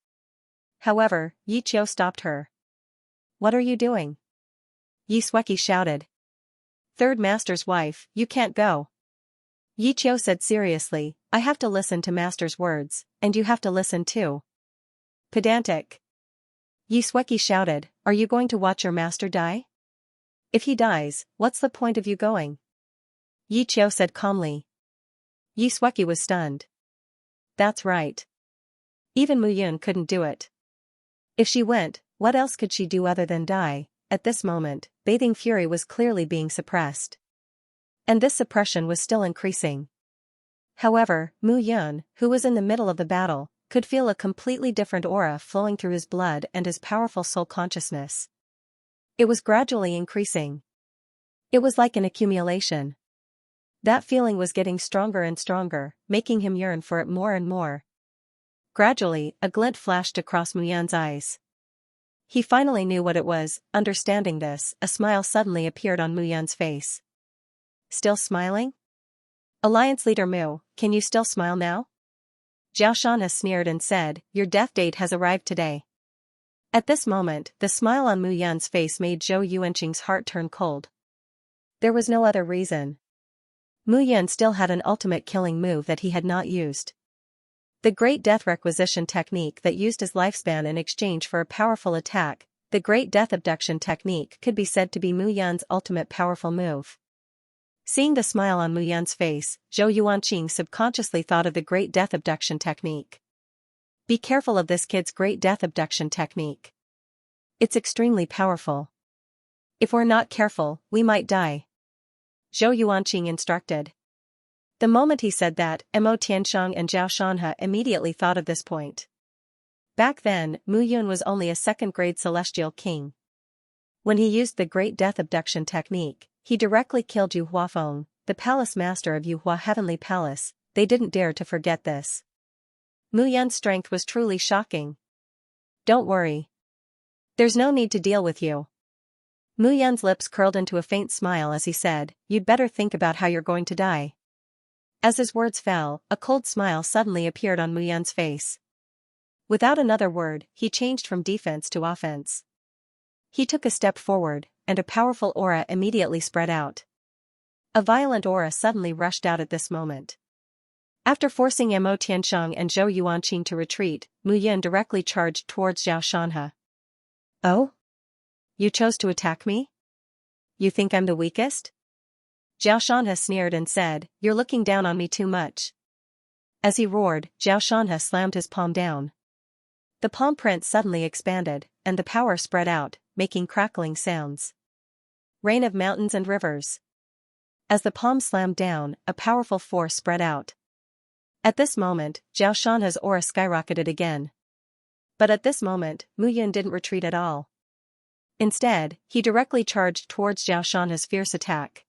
However, Yi Qiu stopped her. "What are you doing?" Yi Sueki shouted. "Third Master's wife, you can't go." Yi Qiu said seriously, "I have to listen to Master's words, and you have to listen too." Pedantic. Yi Sueki shouted, "Are you going to watch your master die? If he dies, what's the point of you going?" Yi Qiu said calmly. Yi Sueki was stunned. That's right. Even Mu Yun couldn't do it. If she went, what else could she do other than die? At this moment, bathing fury was clearly being suppressed. And this suppression was still increasing. However, Mu Yun, who was in the middle of the battle, could feel a completely different aura flowing through his blood and his powerful soul consciousness. It was gradually increasing. It was like an accumulation. That feeling was getting stronger and stronger, making him yearn for it more and more. Gradually, a glint flashed across Mu Yun's eyes. He finally knew what it was. Understanding this, a smile suddenly appeared on Mu Yun's face. Still smiling? Alliance leader Mu, can you still smile now? Zhao Shanhe sneered and said, "Your death date has arrived today." At this moment, the smile on Mu Yun's face made Zhou Yuanqing's heart turn cold. There was no other reason. Mu Yun still had an ultimate killing move that he had not used. The Great Death Requisition technique that used his lifespan in exchange for a powerful attack, the Great Death Abduction technique could be said to be Mu Yan's ultimate powerful move. Seeing the smile on Mu Yan's face, Zhou Yuanqing subconsciously thought of the Great Death Abduction technique. Be careful of this kid's Great Death Abduction technique. It's extremely powerful. If we're not careful, we might die. Zhou Yuanqing instructed. The moment he said that, Mo Tianxiang and Zhao Shanhe immediately thought of this point. Back then, Mu Yun was only a second-grade celestial king. When he used the Great Death Abduction technique, he directly killed Yu Huafeng, the palace master of Yu Hua Heavenly Palace. They didn't dare to forget this. Mu Yun's strength was truly shocking. Don't worry. There's no need to deal with you. Mu Yun's lips curled into a faint smile as he said, you'd better think about how you're going to die. As his words fell, a cold smile suddenly appeared on Mu Yun's face. Without another word, he changed from defense to offense. He took a step forward, and a powerful aura immediately spread out. A violent aura suddenly rushed out at this moment. After forcing Mo Tianxiang and Zhou Yuanqing to retreat, Mu Yun directly charged towards Zhao Shanhe. Oh? You chose to attack me? You think I'm the weakest? Zhao Shanhe sneered and said, you're looking down on me too much. As he roared, Zhao Shanhe slammed his palm down. The palm print suddenly expanded, and the power spread out, making crackling sounds. Rain of mountains and rivers. As the palm slammed down, a powerful force spread out. At this moment, Zhao Shanhe's aura skyrocketed again. But at this moment, Mu Yun didn't retreat at all. Instead, he directly charged towards Zhao Shanhe's fierce attack.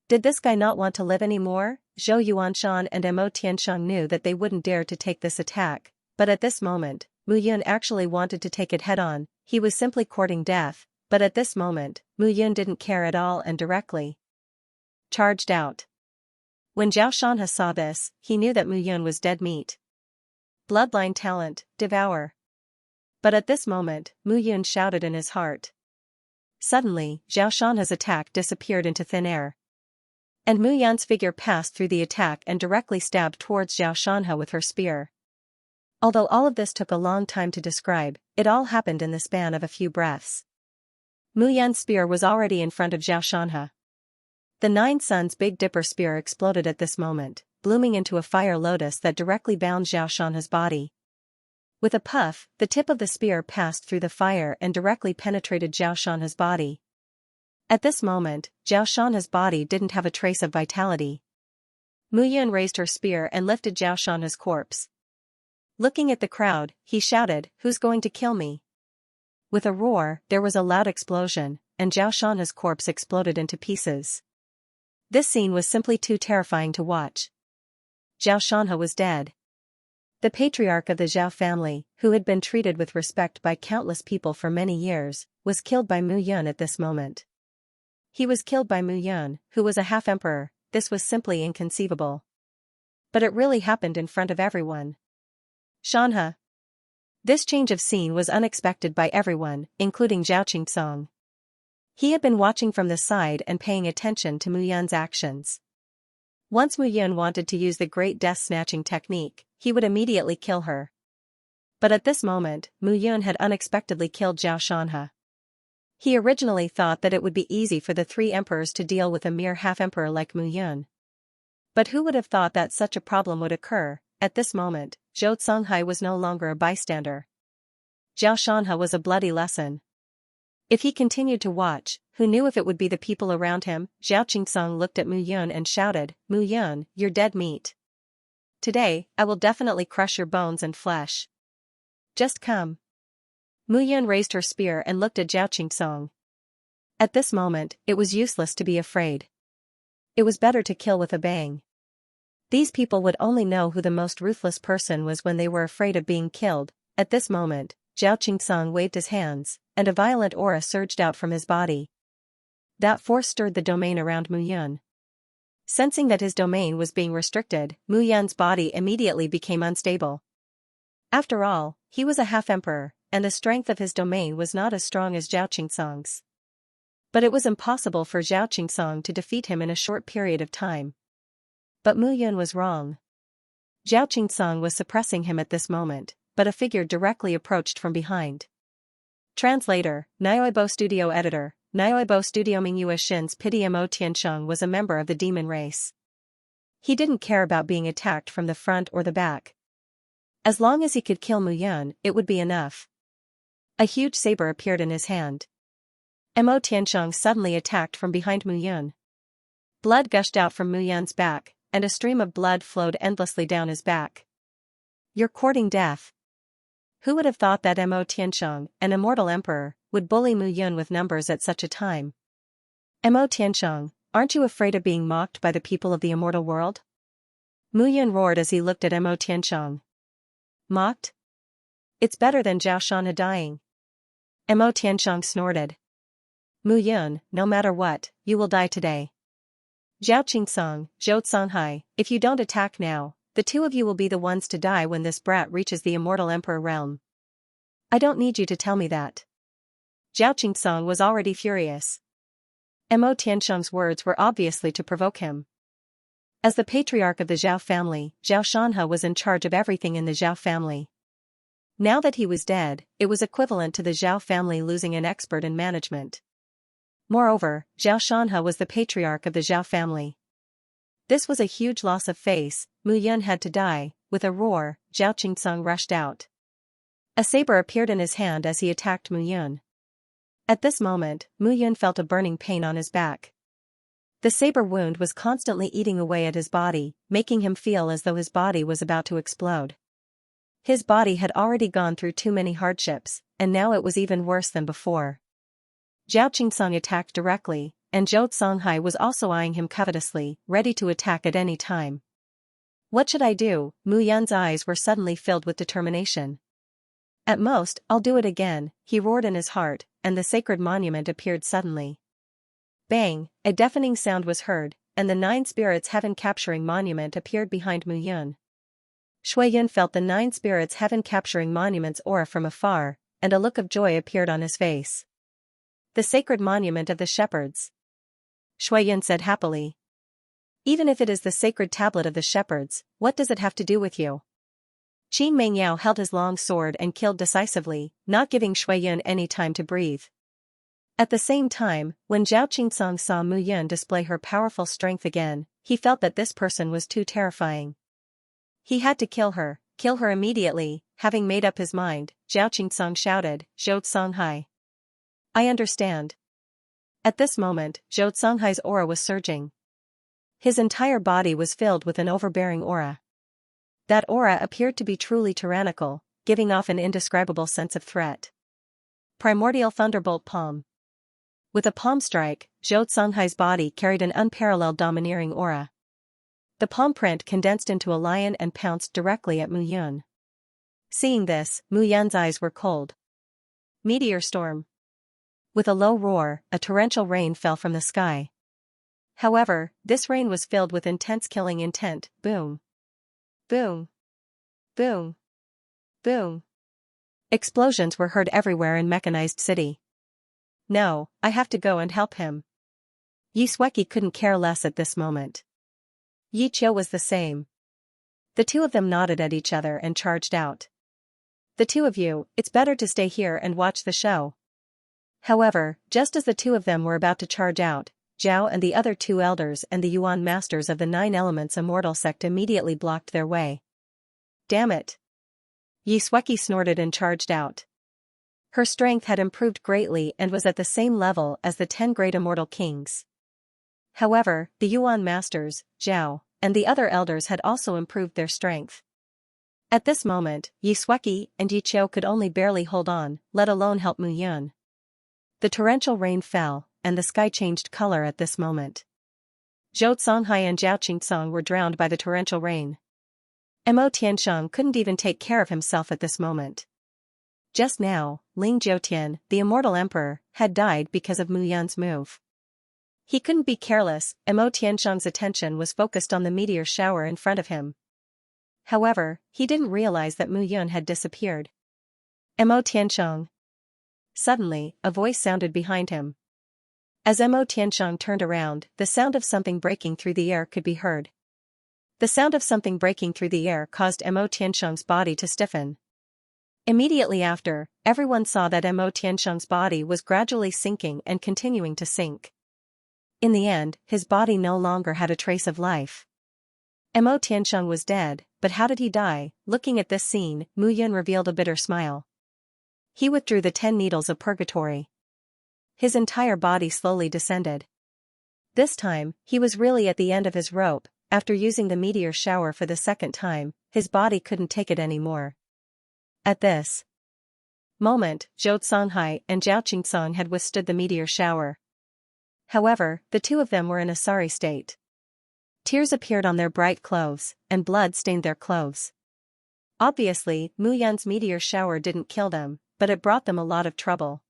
Did this guy not want to live anymore? Zhou Yuanshan and Mo Tianxiang knew that they wouldn't dare to take this attack, but at this moment, Mu Yun actually wanted to take it head-on. He was simply courting death, but at this moment, Mu Yun didn't care at all and directly charged out. When Zhao Shanhe saw this, he knew that Mu Yun was dead meat. Bloodline talent, devour. But at this moment, Mu Yun shouted in his heart. Suddenly, Zhao Shanhe's attack disappeared into thin air. And Mu Yan's figure passed through the attack and directly stabbed towards Zhao Shanhe with her spear. Although all of this took a long time to describe, it all happened in the span of a few breaths. Mu Yan's spear was already in front of Zhao Shanhe. The Nine Suns' Big Dipper spear exploded at this moment, blooming into a fire lotus that directly bound Zhao Shanhe's body. With a puff, the tip of the spear passed through the fire and directly penetrated Zhao Shanhe's body. At this moment, Zhao Shanhe's body didn't have a trace of vitality. Mu Yun raised her spear and lifted Zhao Shanhe's corpse. Looking at the crowd, he shouted, "Who's going to kill me?" With a roar, there was a loud explosion, and Zhao Shanhe's corpse exploded into pieces. This scene was simply too terrifying to watch. Zhao Shanhe was dead. The patriarch of the Zhao family, who had been treated with respect by countless people for many years, was killed by Mu Yun at this moment. He was killed by Mu Yun, who was a half-emperor. This was simply inconceivable. But it really happened in front of everyone. Shanhe. This change of scene was unexpected by everyone, including Zhao Qingsong. He had been watching from the side and paying attention to Mu Yun's actions. Once Mu Yun wanted to use the Great Death Snatching technique, he would immediately kill her. But at this moment, Mu Yun had unexpectedly killed Zhao Shanhe. He originally thought that it would be easy for the three emperors to deal with a mere half-emperor like Mu Yun. But who would have thought that such a problem would occur? At this moment, Zhou Songhai was no longer a bystander. Zhao Shanhe was a bloody lesson. If he continued to watch, who knew if it would be the people around him? Zhao Qingsong looked at Mu Yun and shouted, "Mu Yun, you're dead meat. Today, I will definitely crush your bones and flesh. Just come." Mu Yun raised her spear and looked at Zhao Qingsong. At this moment, it was useless to be afraid. It was better to kill with a bang. These people would only know who the most ruthless person was when they were afraid of being killed. At this moment, Zhao Qingsong waved his hands, and a violent aura surged out from his body. That force stirred the domain around Mu Yun. Sensing that his domain was being restricted, Mu Yun's body immediately became unstable. After all, he was a half-emperor, and the strength of his domain was not as strong as Zhao Qingsong's. But it was impossible for Zhao Qingsong to defeat him in a short period of time. But Mu Yun was wrong. Zhao Qingsong was suppressing him at this moment, but a figure directly approached from behind. Translator, Nioibo Studio Editor, Nioibo Studio Mingyue Shin's pity Mo Tiansheng was a member of the demon race. He didn't care about being attacked from the front or the back. As long as he could kill Mu Yun, it would be enough. A huge saber appeared in his hand. Mo Tiansheng suddenly attacked from behind Mu Yun. Blood gushed out from Mu Yun's back, and a stream of blood flowed endlessly down his back. You're courting death. Who would have thought that Mo Tiansheng, an immortal emperor, would bully Mu Yun with numbers at such a time? Mo Tiansheng, aren't you afraid of being mocked by the people of the immortal world? Mu Yun roared as he looked at Mo Tiansheng. Mocked? It's better than Zhao Shanhe dying. Mo Tiansheng snorted. Mu Yun, no matter what, you will die today. Zhao Qingsong, Zhou Songhai, if you don't attack now, the two of you will be the ones to die when this brat reaches the immortal emperor realm. I don't need you to tell me that. Zhao Qingsong was already furious. Mo Tiansheng's words were obviously to provoke him. As the patriarch of the Zhao family, Zhao Shanhe was in charge of everything in the Zhao family. Now that he was dead, it was equivalent to the Zhao family losing an expert in management. Moreover, Zhao Shanhe was the patriarch of the Zhao family. This was a huge loss of face. Mu Yun had to die. With a roar, Zhao Qingsong rushed out. A saber appeared in his hand as he attacked Mu Yun. At this moment, Mu Yun felt a burning pain on his back. The saber wound was constantly eating away at his body, making him feel as though his body was about to explode. His body had already gone through too many hardships, and now it was even worse than before. Zhao Qingsong attacked directly, and Zhou Songhai was also eyeing him covetously, ready to attack at any time. What should I do? Mu Yun's eyes were suddenly filled with determination. At most, I'll do it again, he roared in his heart, and the sacred monument appeared suddenly. Bang, a deafening sound was heard, and the 9 spirits heaven-capturing monument appeared behind Mu Yun. Shui Yun felt the 9 spirits heaven-capturing monument's aura from afar, and a look of joy appeared on his face. The sacred monument of the shepherds. Shui Yun said happily. Even if it is the sacred tablet of the shepherds, what does it have to do with you? Qin Mengyao held his long sword and killed decisively, not giving Shui Yun any time to breathe. At the same time, when Zhao Qingsong saw Mu Yun display her powerful strength again, he felt that this person was too terrifying. He had to kill her immediately. Having made up his mind, Zhao Qingsong shouted, Zhou Songhai. I understand. At this moment, Zhou Songhai's aura was surging. His entire body was filled with an overbearing aura. That aura appeared to be truly tyrannical, giving off an indescribable sense of threat. Primordial Thunderbolt Palm. With a palm strike, Zhou Songhai's body carried an unparalleled domineering aura. The palm print condensed into a lion and pounced directly at Mu Yun. Seeing this, Mu Yun's eyes were cold. Meteor storm. With a low roar, a torrential rain fell from the sky. However, this rain was filled with intense killing intent. Boom. Boom. Boom. Boom. Explosions were heard everywhere in mechanized city. No, I have to go and help him. Yi Sueki couldn't care less at this moment. Yi Qiu was the same. The two of them nodded at each other and charged out. The two of you, it's better to stay here and watch the show. However, just as the two of them were about to charge out, Zhao and the other 2 elders and the Yuan masters of the 9 Elements Immortal sect immediately blocked their way. Damn it! Yi Sueki snorted and charged out. Her strength had improved greatly and was at the same level as the 10 great immortal kings. However, the Yuan masters, Zhao, and the other elders had also improved their strength. At this moment, Yi Sueki and Yi Qiu could only barely hold on, let alone help Mu Yun. The torrential rain fell, and the sky changed color at this moment. Zhou Songhai and Zhao Qingsong were drowned by the torrential rain. Mo Tiansheng couldn't even take care of himself at this moment. Just now, Ling Jiutian, the immortal emperor, had died because of Mu Yun's move. He couldn't be careless. Mo Tiansheng's attention was focused on the meteor shower in front of him. However, he didn't realize that Mu Yun had disappeared. Mo Tiansheng. Suddenly, a voice sounded behind him. As Mo Tiansheng turned around, the sound of something breaking through the air could be heard. The sound of something breaking through the air caused Mo Tiansheng's body to stiffen. Immediately after, everyone saw that Mo Tiansheng's body was gradually sinking and continuing to sink. In the end, his body no longer had a trace of life. Mo Tiansheng was dead, but how did he die? Looking at this scene, Mu Yun revealed a bitter smile. He withdrew the 10 needles of purgatory. His entire body slowly descended. This time, he was really at the end of his rope. After using the meteor shower for the second time, his body couldn't take it anymore. At this moment, Zhou Songhai and Zhao Qingsong had withstood the meteor shower. However, the two of them were in a sorry state. Tears appeared on their bright clothes, and blood stained their clothes. Obviously, Mu Yun's meteor shower didn't kill them, but it brought them a lot of trouble.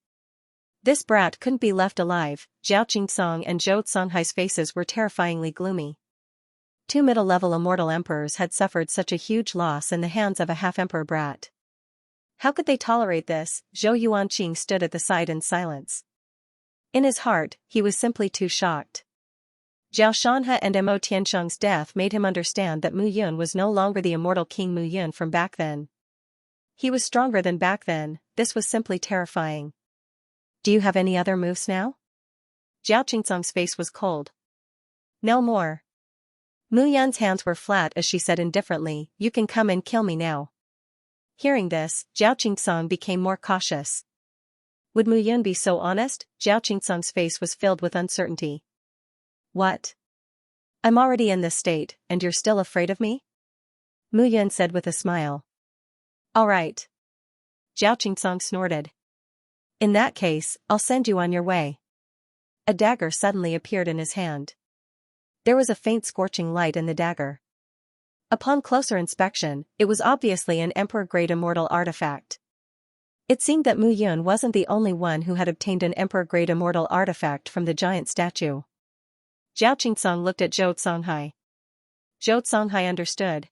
This brat couldn't be left alive. Zhao Qingsong and Zhou Songhai's faces were terrifyingly gloomy. Two middle-level immortal emperors had suffered such a huge loss in the hands of a half-emperor brat. How could they tolerate this? Zhou Yuanqing stood at the side in silence. In his heart, he was simply too shocked. Zhao Shanhe and Mo Tiansheng's death made him understand that Mu Yun was no longer the immortal King Mu Yun from back then. He was stronger than back then. This was simply terrifying. Do you have any other moves now? Zhao Qingsong's face was cold. No more. Mu Yun's hands were flat as she said indifferently, "You can come and kill me now." Hearing this, Zhao Qingsong became more cautious. Would Mu Yun be so honest? Zhao Qingsong's face was filled with uncertainty. What? I'm already in this state, and you're still afraid of me? Mu Yun said with a smile. All right. Zhao Qingsong snorted. In that case, I'll send you on your way. A dagger suddenly appeared in his hand. There was a faint scorching light in the dagger. Upon closer inspection, it was obviously an emperor-grade immortal artifact. It seemed that Mu Yun wasn't the only one who had obtained an emperor-grade immortal artifact from the giant statue. Zhao Qingsong looked at Zhou Songhai. Zhou Songhai understood.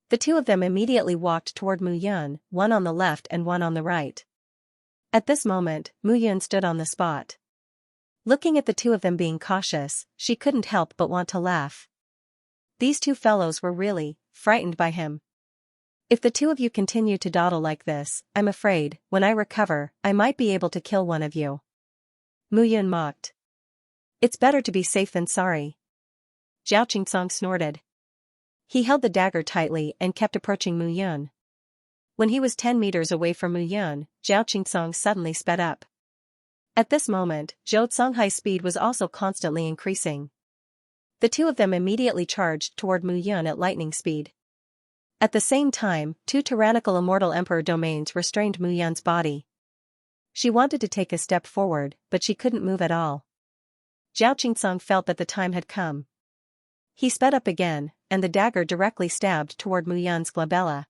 The two of them immediately walked toward Mu Yun, one on the left and one on the right. At this moment, Mu Yun stood on the spot. Looking at the two of them being cautious, she couldn't help but want to laugh. These two fellows were really frightened by him. If the two of you continue to dawdle like this, I'm afraid, when I recover, I might be able to kill one of you. Mu Yun mocked. It's better to be safe than sorry. Zhao Qingsong snorted. He held the dagger tightly and kept approaching Mu Yun. When he was 10 meters away from Mu Yun, Zhao Qingsong suddenly sped up. At this moment, Zhou Songhai's speed was also constantly increasing. The two of them immediately charged toward Mu Yun at lightning speed. At the same time, two tyrannical immortal emperor domains restrained Mu Yun's body. She wanted to take a step forward, but she couldn't move at all. Zhao Qingsong felt that the time had come. He sped up again, and the dagger directly stabbed toward Mu Yun's glabella.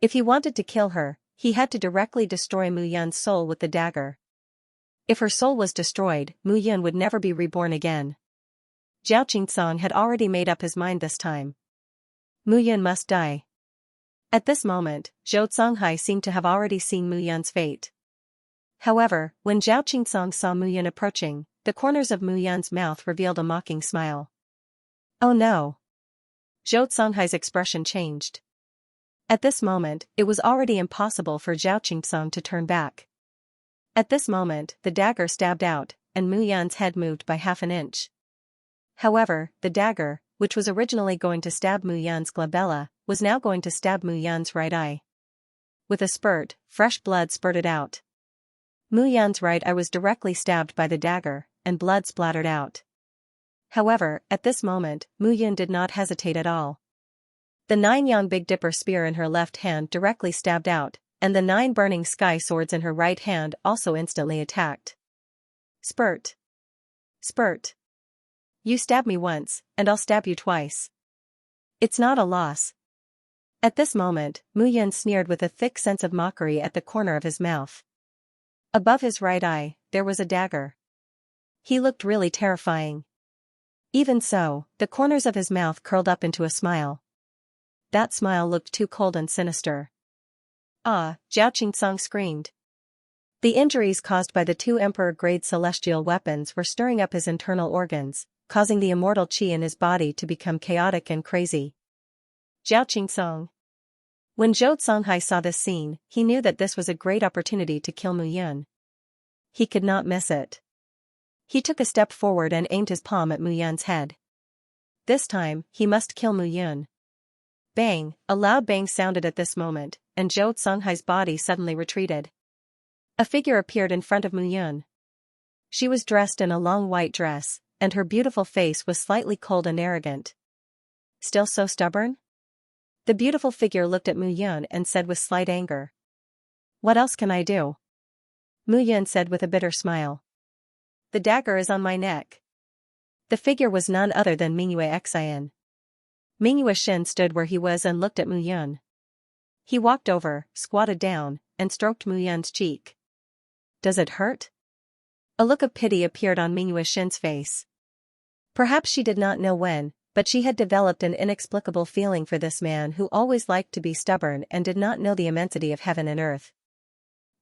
If he wanted to kill her, he had to directly destroy Mu Yun's soul with the dagger. If her soul was destroyed, Mu Yun would never be reborn again. Zhao Qingsong had already made up his mind this time. Mu Yun must die. At this moment, Zhou Songhai seemed to have already seen Mu Yun's fate. However, when Zhao Qingsong saw Mu Yun approaching, the corners of Mu Yun's mouth revealed a mocking smile. Oh no! Zhou Songhai's expression changed. At this moment, it was already impossible for Zhao Qingsong to turn back. At this moment, the dagger stabbed out, and Mu Yun's head moved by half an inch. However, the dagger, which was originally going to stab Mu Yun's glabella, was now going to stab Mu Yun's right eye. With a spurt, fresh blood spurted out. Mu Yun's right eye was directly stabbed by the dagger, and blood splattered out. However, at this moment, Mu Yun did not hesitate at all. The 9-yang Big Dipper spear in her left hand directly stabbed out, and the 9 burning sky swords in her right hand also instantly attacked. Spurt. Spurt. You stab me once, and I'll stab you twice. It's not a loss. At this moment, Mu Yun sneered with a thick sense of mockery at the corner of his mouth. Above his right eye, there was a dagger. He looked really terrifying. Even so, the corners of his mouth curled up into a smile. That smile looked too cold and sinister. Ah, Zhao Qingsong screamed. The injuries caused by the two emperor-grade celestial weapons were stirring up his internal organs, causing the immortal qi in his body to become chaotic and crazy. Zhao Qingsong. When Zhou Songhai saw this scene, he knew that this was a great opportunity to kill Mu Yun. He could not miss it. He took a step forward and aimed his palm at Mu Yun's head. This time, he must kill Mu Yun. Bang! A loud bang sounded at this moment, and Zhou Songhai's body suddenly retreated. A figure appeared in front of Mu Yun. She was dressed in a long white dress, and her beautiful face was slightly cold and arrogant. Still so stubborn? The beautiful figure looked at Mu Yun and said with slight anger. What else can I do? Mu Yun said with a bitter smile. The dagger is on my neck. The figure was none other than Mingyue Xian. Mingyue Shin stood where he was and looked at Mu Yun. He walked over, squatted down, and stroked Mu Yun's cheek. Does it hurt? A look of pity appeared on Mingyue Shin's face. Perhaps she did not know when, but she had developed an inexplicable feeling for this man who always liked to be stubborn and did not know the immensity of heaven and earth.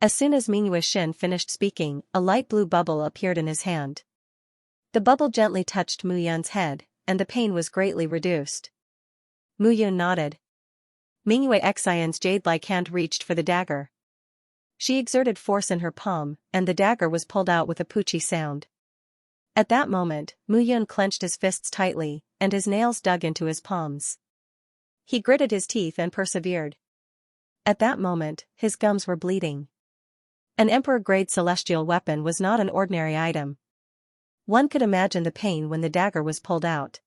As soon as Mingyue Shin finished speaking, a light blue bubble appeared in his hand. The bubble gently touched Mu Yun's head, and the pain was greatly reduced. Mu Yun nodded. Mingyue Xian's jade-like hand reached for the dagger. She exerted force in her palm, and the dagger was pulled out with a poochie sound. At that moment, Mu Yun clenched his fists tightly, and his nails dug into his palms. He gritted his teeth and persevered. At that moment, his gums were bleeding. An emperor-grade celestial weapon was not an ordinary item. One could imagine the pain when the dagger was pulled out.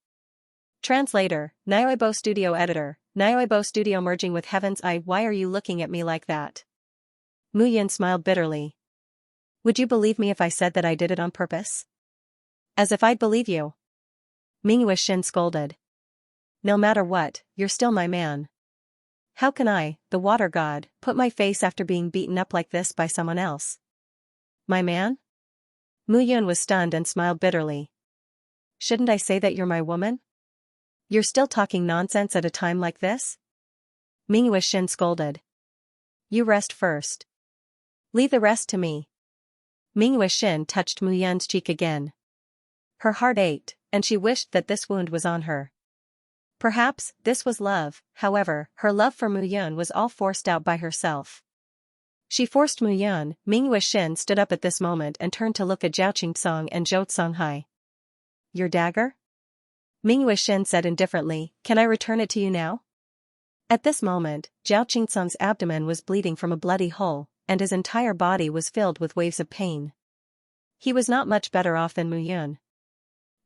Translator, Nyoibo Studio Editor, Nyoibo Studio merging with Heaven's Eye. Why are you looking at me like that? Mu Yun smiled bitterly. Would you believe me if I said that I did it on purpose? As if I'd believe you. Mingyue Shin scolded. No matter what, you're still my man. How can I, the water god, put my face after being beaten up like this by someone else? My man? Mu Yun was stunned and smiled bitterly. Shouldn't I say that you're my woman? You're still talking nonsense at a time like this? Mingyue Shin scolded. You rest first. Leave the rest to me. Mingyue Shin touched Mu Yun's cheek again. Her heart ached, and she wished that this wound was on her. Perhaps this was love, however, her love for Mu Yun was all forced out by herself. She forced Mu Yun. Mingyue Shin stood up at this moment and turned to look at Zhao Qingsong and Zhou Songhai. Your dagger? Mingyue Shin said indifferently, can I return it to you now? At this moment, Zhao Qingsong's abdomen was bleeding from a bloody hole, and his entire body was filled with waves of pain. He was not much better off than Mu Yun.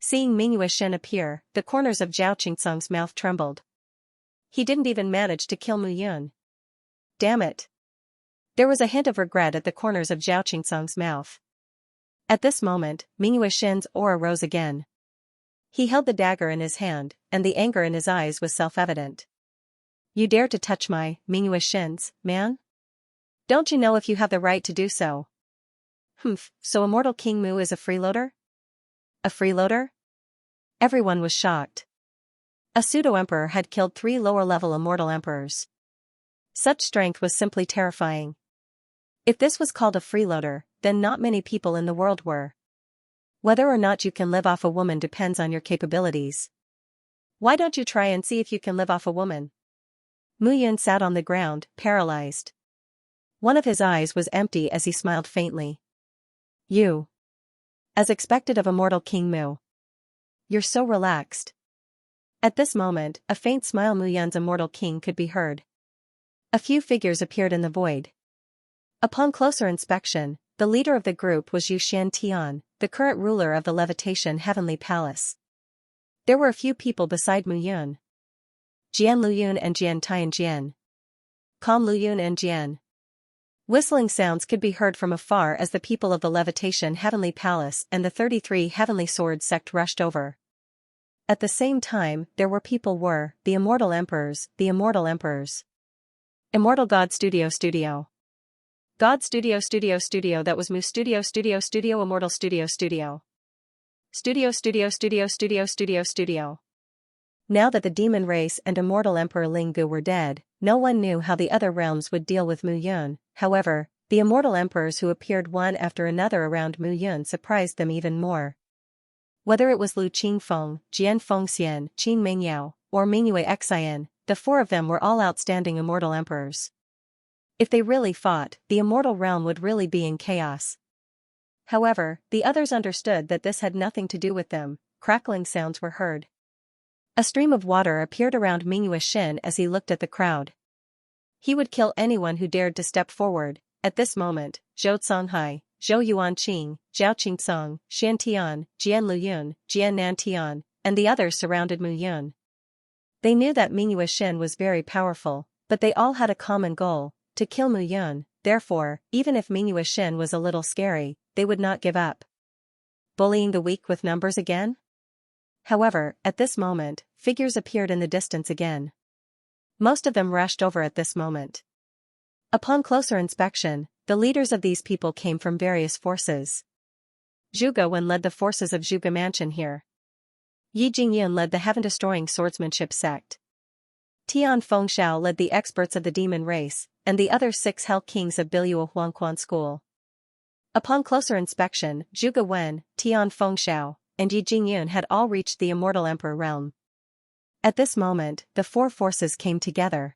Seeing Mingyue Shin appear, the corners of Zhao Qingsong's mouth trembled. He didn't even manage to kill Mu Yun. Damn it. There was a hint of regret at the corners of Zhao Qingsong's mouth. At this moment, Mingyue Shin's aura rose again. He held the dagger in his hand, and the anger in his eyes was self-evident. You dare to touch my, Mingyue Shin's, man? Don't you know if you have the right to do so? Humph, so Immortal King Mu is a freeloader? A freeloader? Everyone was shocked. A pseudo-emperor had killed 3 lower-level immortal emperors. Such strength was simply terrifying. If this was called a freeloader, then not many people in the world were. Whether or not you can live off a woman depends on your capabilities. Why don't you try and see if you can live off a woman? Mu Yun sat on the ground, paralyzed. One of his eyes was empty as he smiled faintly. You. As expected of Immortal King Mu. You're so relaxed. At this moment, a faint smile Mu Yun's Immortal King could be heard. A few figures appeared in the void. Upon closer inspection, the leader of the group was Yu Xiantian, the current ruler of the Levitation Heavenly Palace. There were a few people beside Mu Yun. Jian Luyun and Jian Tianjian. Calm Luyun and Jian. Whistling sounds could be heard from afar as the people of the Levitation Heavenly Palace and the 33 Heavenly Sword sect rushed over. At the same time, there were the Immortal Emperors, the Immortal Emperors. Immortal God Studio Studio. God Studio Studio Studio that was Mu Studio Studio Studio Immortal Studio Studio. Studio Studio Studio Studio Studio Studio. Now that the demon race and Immortal Emperor Linggu were dead, no one knew how the other realms would deal with Mu Yun. However, the Immortal Emperors who appeared one after another around Mu Yun surprised them even more. Whether it was Lu Qingfeng, Jian Fengxian, Qin Mingyao, or Mingyue Xian, the four of them were all outstanding immortal emperors. If they really fought, the immortal realm would really be in chaos. However, the others understood that this had nothing to do with them. Crackling sounds were heard. A stream of water appeared around Mingyue Xin as he looked at the crowd. He would kill anyone who dared to step forward. At this moment, Zhou Songhai, Zhou Yuanqing, Zhao Qingsong, Xian Tian, Jian Luyun, Jian Nantian, and the others surrounded Mu Yun. They knew that Mingyue Xin was very powerful, but they all had a common goal, to kill Mu Yun. Therefore, even if Mingyue Xin was a little scary, they would not give up. Bullying the weak with numbers again? However, at this moment, figures appeared in the distance again. Most of them rushed over at this moment. Upon closer inspection, the leaders of these people came from various forces. Zhuge Wen led the forces of Zhuge Mansion here. Yi Jingyan led the heaven-destroying swordsmanship sect. Tian Fengxiao led the experts of the demon race, and the other 6 Hell Kings of Biluo Huangquan school. Upon closer inspection, Zhuge Wen, Tian Fengxiao, and Yi Jingyun had all reached the immortal emperor realm. At this moment, the 4 forces came together.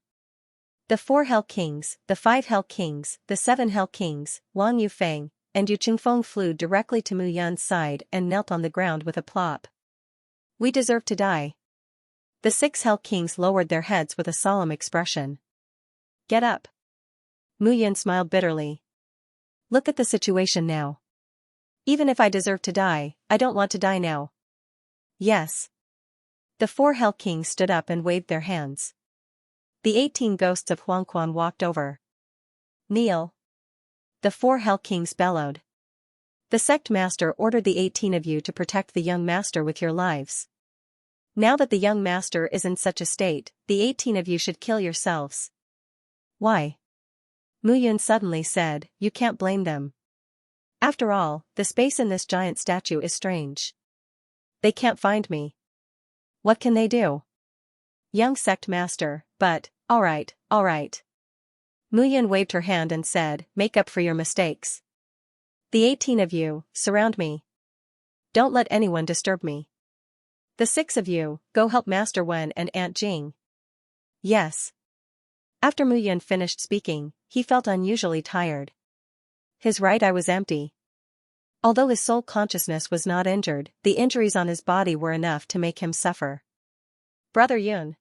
The 4 Hell Kings, the 5 Hell Kings, the 7 Hell Kings, Wang Yufeng, and Yu Qingfeng flew directly to Mu Yun's side and knelt on the ground with a plop. We deserve to die. The 6 Hell Kings lowered their heads with a solemn expression. Get up. Mu Yun smiled bitterly. Look at the situation now. Even if I deserve to die, I don't want to die now. Yes. The 4 Hell Kings stood up and waved their hands. The 18 ghosts of Huangquan walked over. Kneel. The 4 Hell Kings bellowed. The sect master ordered the 18 of you to protect the young master with your lives. Now that the young master is in such a state, the 18 of you should kill yourselves. Why? Mu Yun suddenly said, you can't blame them. After all, the space in this giant statue is strange. They can't find me. What can they do? Young sect master, but, alright. Mu Yun waved her hand and said, make up for your mistakes. The 18 of you, surround me. Don't let anyone disturb me. The 6 of you, go help Master Wen and Aunt Jing. Yes. After Mu Yun finished speaking, he felt unusually tired. His right eye was empty. Although his soul consciousness was not injured, the injuries on his body were enough to make him suffer. Brother Yun.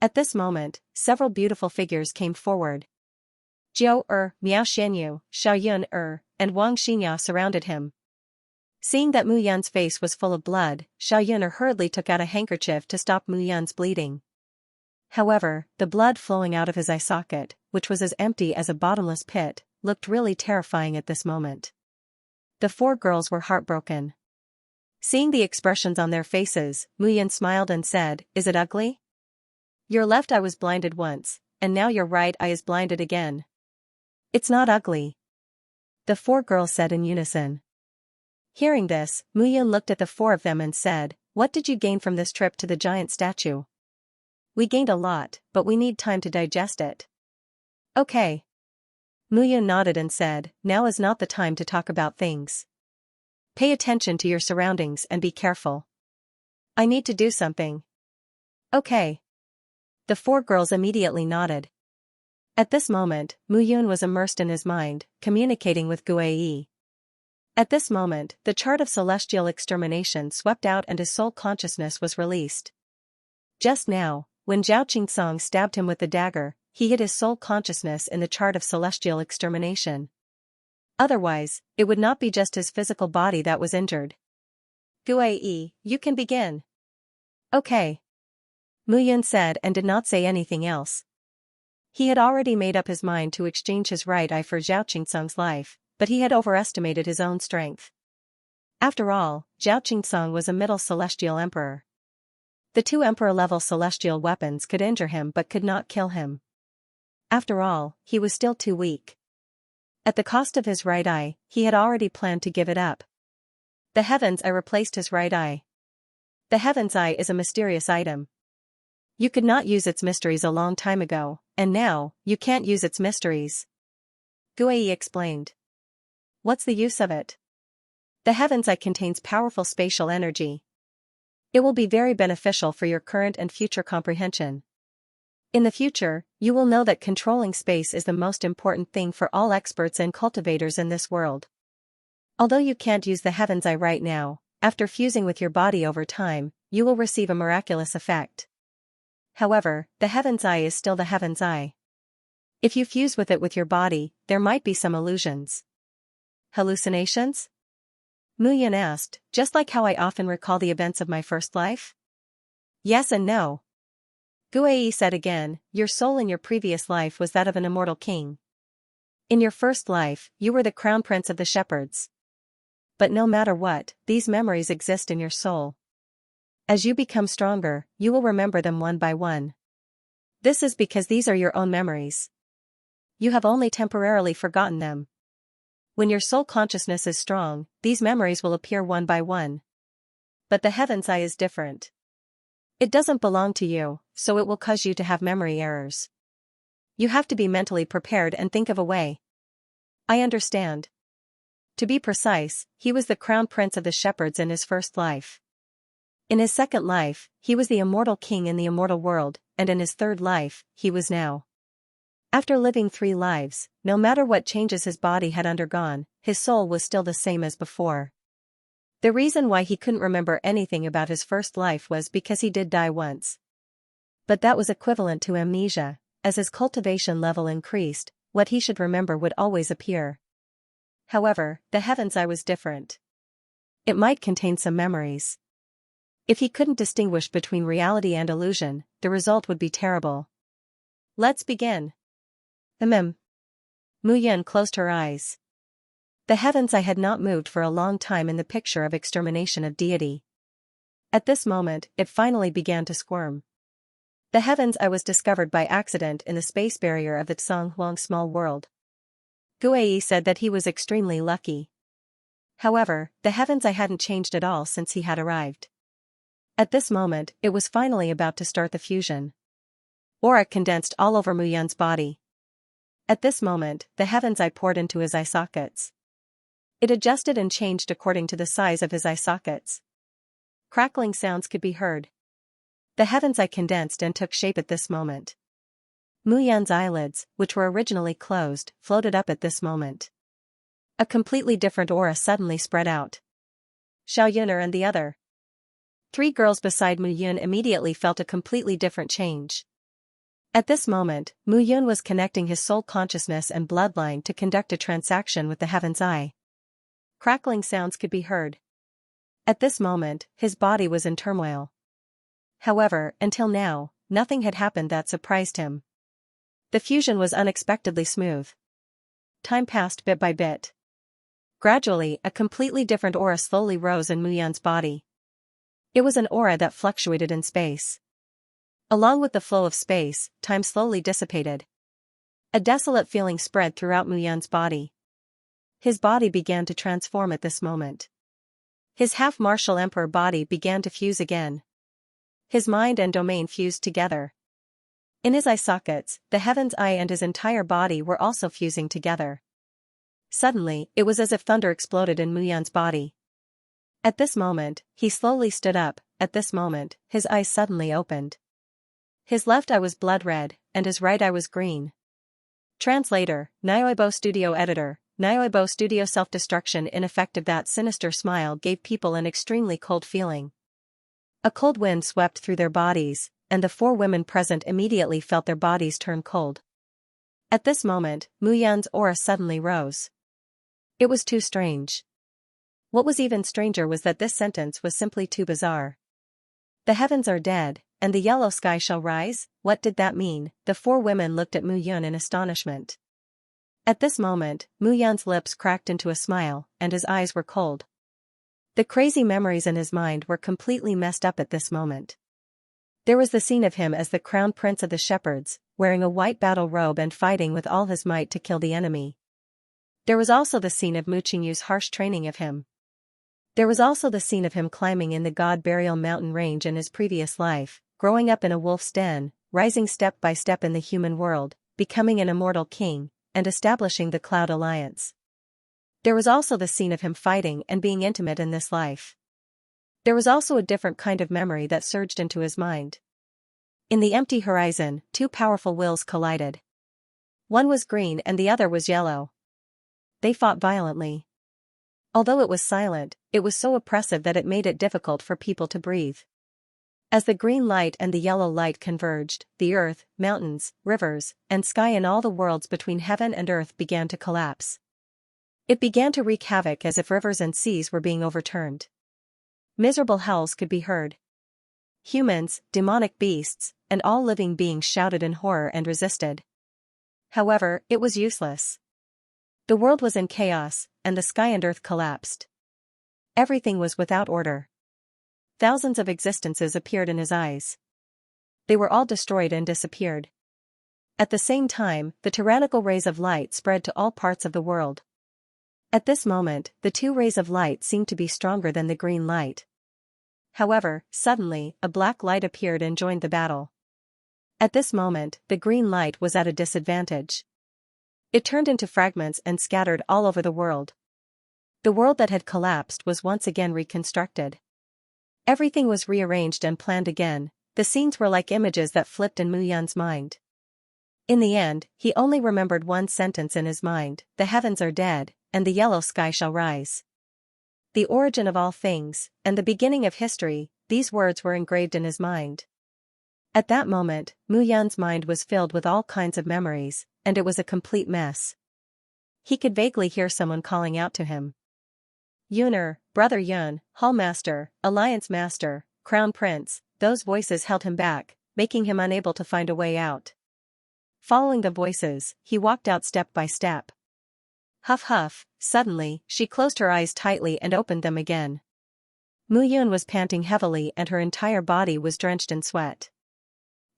At this moment, several beautiful figures came forward. Jiao Miao Xianyu, Xiao Yun and Wang Xinya surrounded him. Seeing that Mu Yun's face was full of blood, Xiao Yun hurriedly took out a handkerchief to stop Mu Yun's bleeding. However, the blood flowing out of his eye socket, which was as empty as a bottomless pit, looked really terrifying at this moment. The 4 girls were heartbroken. Seeing the expressions on their faces, Mu Yun smiled and said, is it ugly? Your left eye was blinded once, and now your right eye is blinded again. It's not ugly. The 4 girls said in unison. Hearing this, Mu Yun looked at the 4 of them and said, what did you gain from this trip to the giant statue? We gained a lot, but we need time to digest it. Okay. Mu Yun nodded and said, now is not the time to talk about things. Pay attention to your surroundings and be careful. I need to do something. Okay. The 4 girls immediately nodded. At this moment, Mu Yun was immersed in his mind, communicating with Guiyi. At this moment, the chart of celestial extermination swept out and his soul consciousness was released. Just now, when Zhao Qingsong stabbed him with the dagger, he hid his soul consciousness in the chart of celestial extermination. Otherwise, it would not be just his physical body that was injured. Guiyi, you can begin. Okay. Mu Yun said and did not say anything else. He had already made up his mind to exchange his right eye for Zhao Qingsong's life, but he had overestimated his own strength. After all, Zhao Qingsong was a middle celestial emperor. The 2 emperor-level celestial weapons could injure him but could not kill him. After all, he was still too weak. At the cost of his right eye, he had already planned to give it up. The heaven's eye replaced his right eye. The heaven's eye is a mysterious item. You could not use its mysteries a long time ago, and now, you can't use its mysteries. Guiyi explained. What's the use of it? The heaven's eye contains powerful spatial energy. It will be very beneficial for your current and future comprehension. In the future, you will know that controlling space is the most important thing for all experts and cultivators in this world. Although you can't use the heaven's eye right now, after fusing with your body over time, you will receive a miraculous effect. However, the heaven's eye is still the heaven's eye. If you fuse with it with your body, there might be some illusions. Hallucinations? Muyan asked, just like how I often recall the events of my first life? Yes and no. Guai said again, your soul in your previous life was that of an immortal king. In your first life, you were the crown prince of the shepherds. But no matter what, these memories exist in your soul. As you become stronger, you will remember them one by one. This is because these are your own memories. You have only temporarily forgotten them. When your soul consciousness is strong, these memories will appear one by one. But the heaven's eye is different. It doesn't belong to you, so it will cause you to have memory errors. You have to be mentally prepared and think of a way. I understand. To be precise, he was the crown prince of the shepherds in his first life. In his second life, he was the immortal king in the immortal world, and in his third life, he was now. After living 3 lives, no matter what changes his body had undergone, his soul was still the same as before. The reason why he couldn't remember anything about his first life was because he did die once. But that was equivalent to amnesia. As his cultivation level increased, what he should remember would always appear. However, the heaven's eye was different. It might contain some memories. If he couldn't distinguish between reality and illusion, the result would be terrible. Let's begin. Muyan closed her eyes. The heaven's eye had not moved for a long time in the picture of extermination of deity. At this moment, it finally began to squirm. The heaven's eye was discovered by accident in the space barrier of the Tsanghuang small world. Guai said that he was extremely lucky. However, the heaven's eye hadn't changed at all since he had arrived. At this moment, it was finally about to start the fusion. Aura condensed all over Muyan's body. At this moment, the heaven's eye poured into his eye sockets. It adjusted and changed according to the size of his eye sockets. Crackling sounds could be heard. The heaven's eye condensed and took shape at this moment. Muyan's eyelids, which were originally closed, floated up at this moment. A completely different aura suddenly spread out. Xiaoyuner and the other 3 girls beside Muyun immediately felt a completely different change. At this moment, Muyun was connecting his soul consciousness and bloodline to conduct a transaction with the heaven's eye. Crackling sounds could be heard. At this moment, his body was in turmoil. However, until now, nothing had happened that surprised him. The fusion was unexpectedly smooth. Time passed bit by bit. Gradually, a completely different aura slowly rose in Muyan's body. It was an aura that fluctuated in space. Along with the flow of space, time slowly dissipated. A desolate feeling spread throughout Muyan's body. His body began to transform at this moment. His half-martial emperor body began to fuse again. His mind and domain fused together. In his eye sockets, the heaven's eye and his entire body were also fusing together. Suddenly, it was as if thunder exploded in Muyan's body. At this moment, he slowly stood up. At this moment, his eyes suddenly opened. His left eye was blood red, and his right eye was green. Translator, Nioibo Studio Editor, Nioibo Studio Self-destruction ineffective. That sinister smile gave people an extremely cold feeling. A cold wind swept through their bodies, and the 4 women present immediately felt their bodies turn cold. At this moment, Muyan's aura suddenly rose. It was too strange. What was even stranger was that this sentence was simply too bizarre. The heavens are dead, and the yellow sky shall rise. What did that mean? The 4 women looked at Muyan in astonishment. At this moment, Muyan's lips cracked into a smile, and his eyes were cold. The crazy memories in his mind were completely messed up at this moment. There was the scene of him as the crown prince of the shepherds, wearing a white battle robe and fighting with all his might to kill the enemy. There was also the scene of Mu Qingyu's harsh training of him. There was also the scene of him climbing in the God Burial Mountain range in his previous life, growing up in a wolf's den, rising step by step in the human world, becoming an immortal king, and establishing the Cloud Alliance. There was also the scene of him fighting and being intimate in this life. There was also a different kind of memory that surged into his mind. In the empty horizon, two powerful wills collided. One was green and the other was yellow. They fought violently. Although it was silent, it was so oppressive that it made it difficult for people to breathe. As the green light and the yellow light converged, the earth, mountains, rivers, and sky and all the worlds between heaven and earth began to collapse. It began to wreak havoc as if rivers and seas were being overturned. Miserable howls could be heard. Humans, demonic beasts, and all living beings shouted in horror and resisted. However, it was useless. The world was in chaos, and the sky and earth collapsed. Everything was without order. Thousands of existences appeared in his eyes. They were all destroyed and disappeared. At the same time, the tyrannical rays of light spread to all parts of the world. At this moment, the two rays of light seemed to be stronger than the green light. However, suddenly, a black light appeared and joined the battle. At this moment, the green light was at a disadvantage. It turned into fragments and scattered all over the world. The world that had collapsed was once again reconstructed. Everything was rearranged and planned again. The scenes were like images that flipped in Muyun's mind. In the end, he only remembered one sentence in his mind: the heavens are dead, and the yellow sky shall rise. The origin of all things, and the beginning of history, these words were engraved in his mind. At that moment, Muyun's mind was filled with all kinds of memories, and it was a complete mess. He could vaguely hear someone calling out to him. Yuner, Brother Yun, Hallmaster, Alliance Master, Crown Prince. Those voices held him back, making him unable to find a way out. Following the voices, he walked out step by step. Huff huff, suddenly, she closed her eyes tightly and opened them again. Muyun was panting heavily and her entire body was drenched in sweat.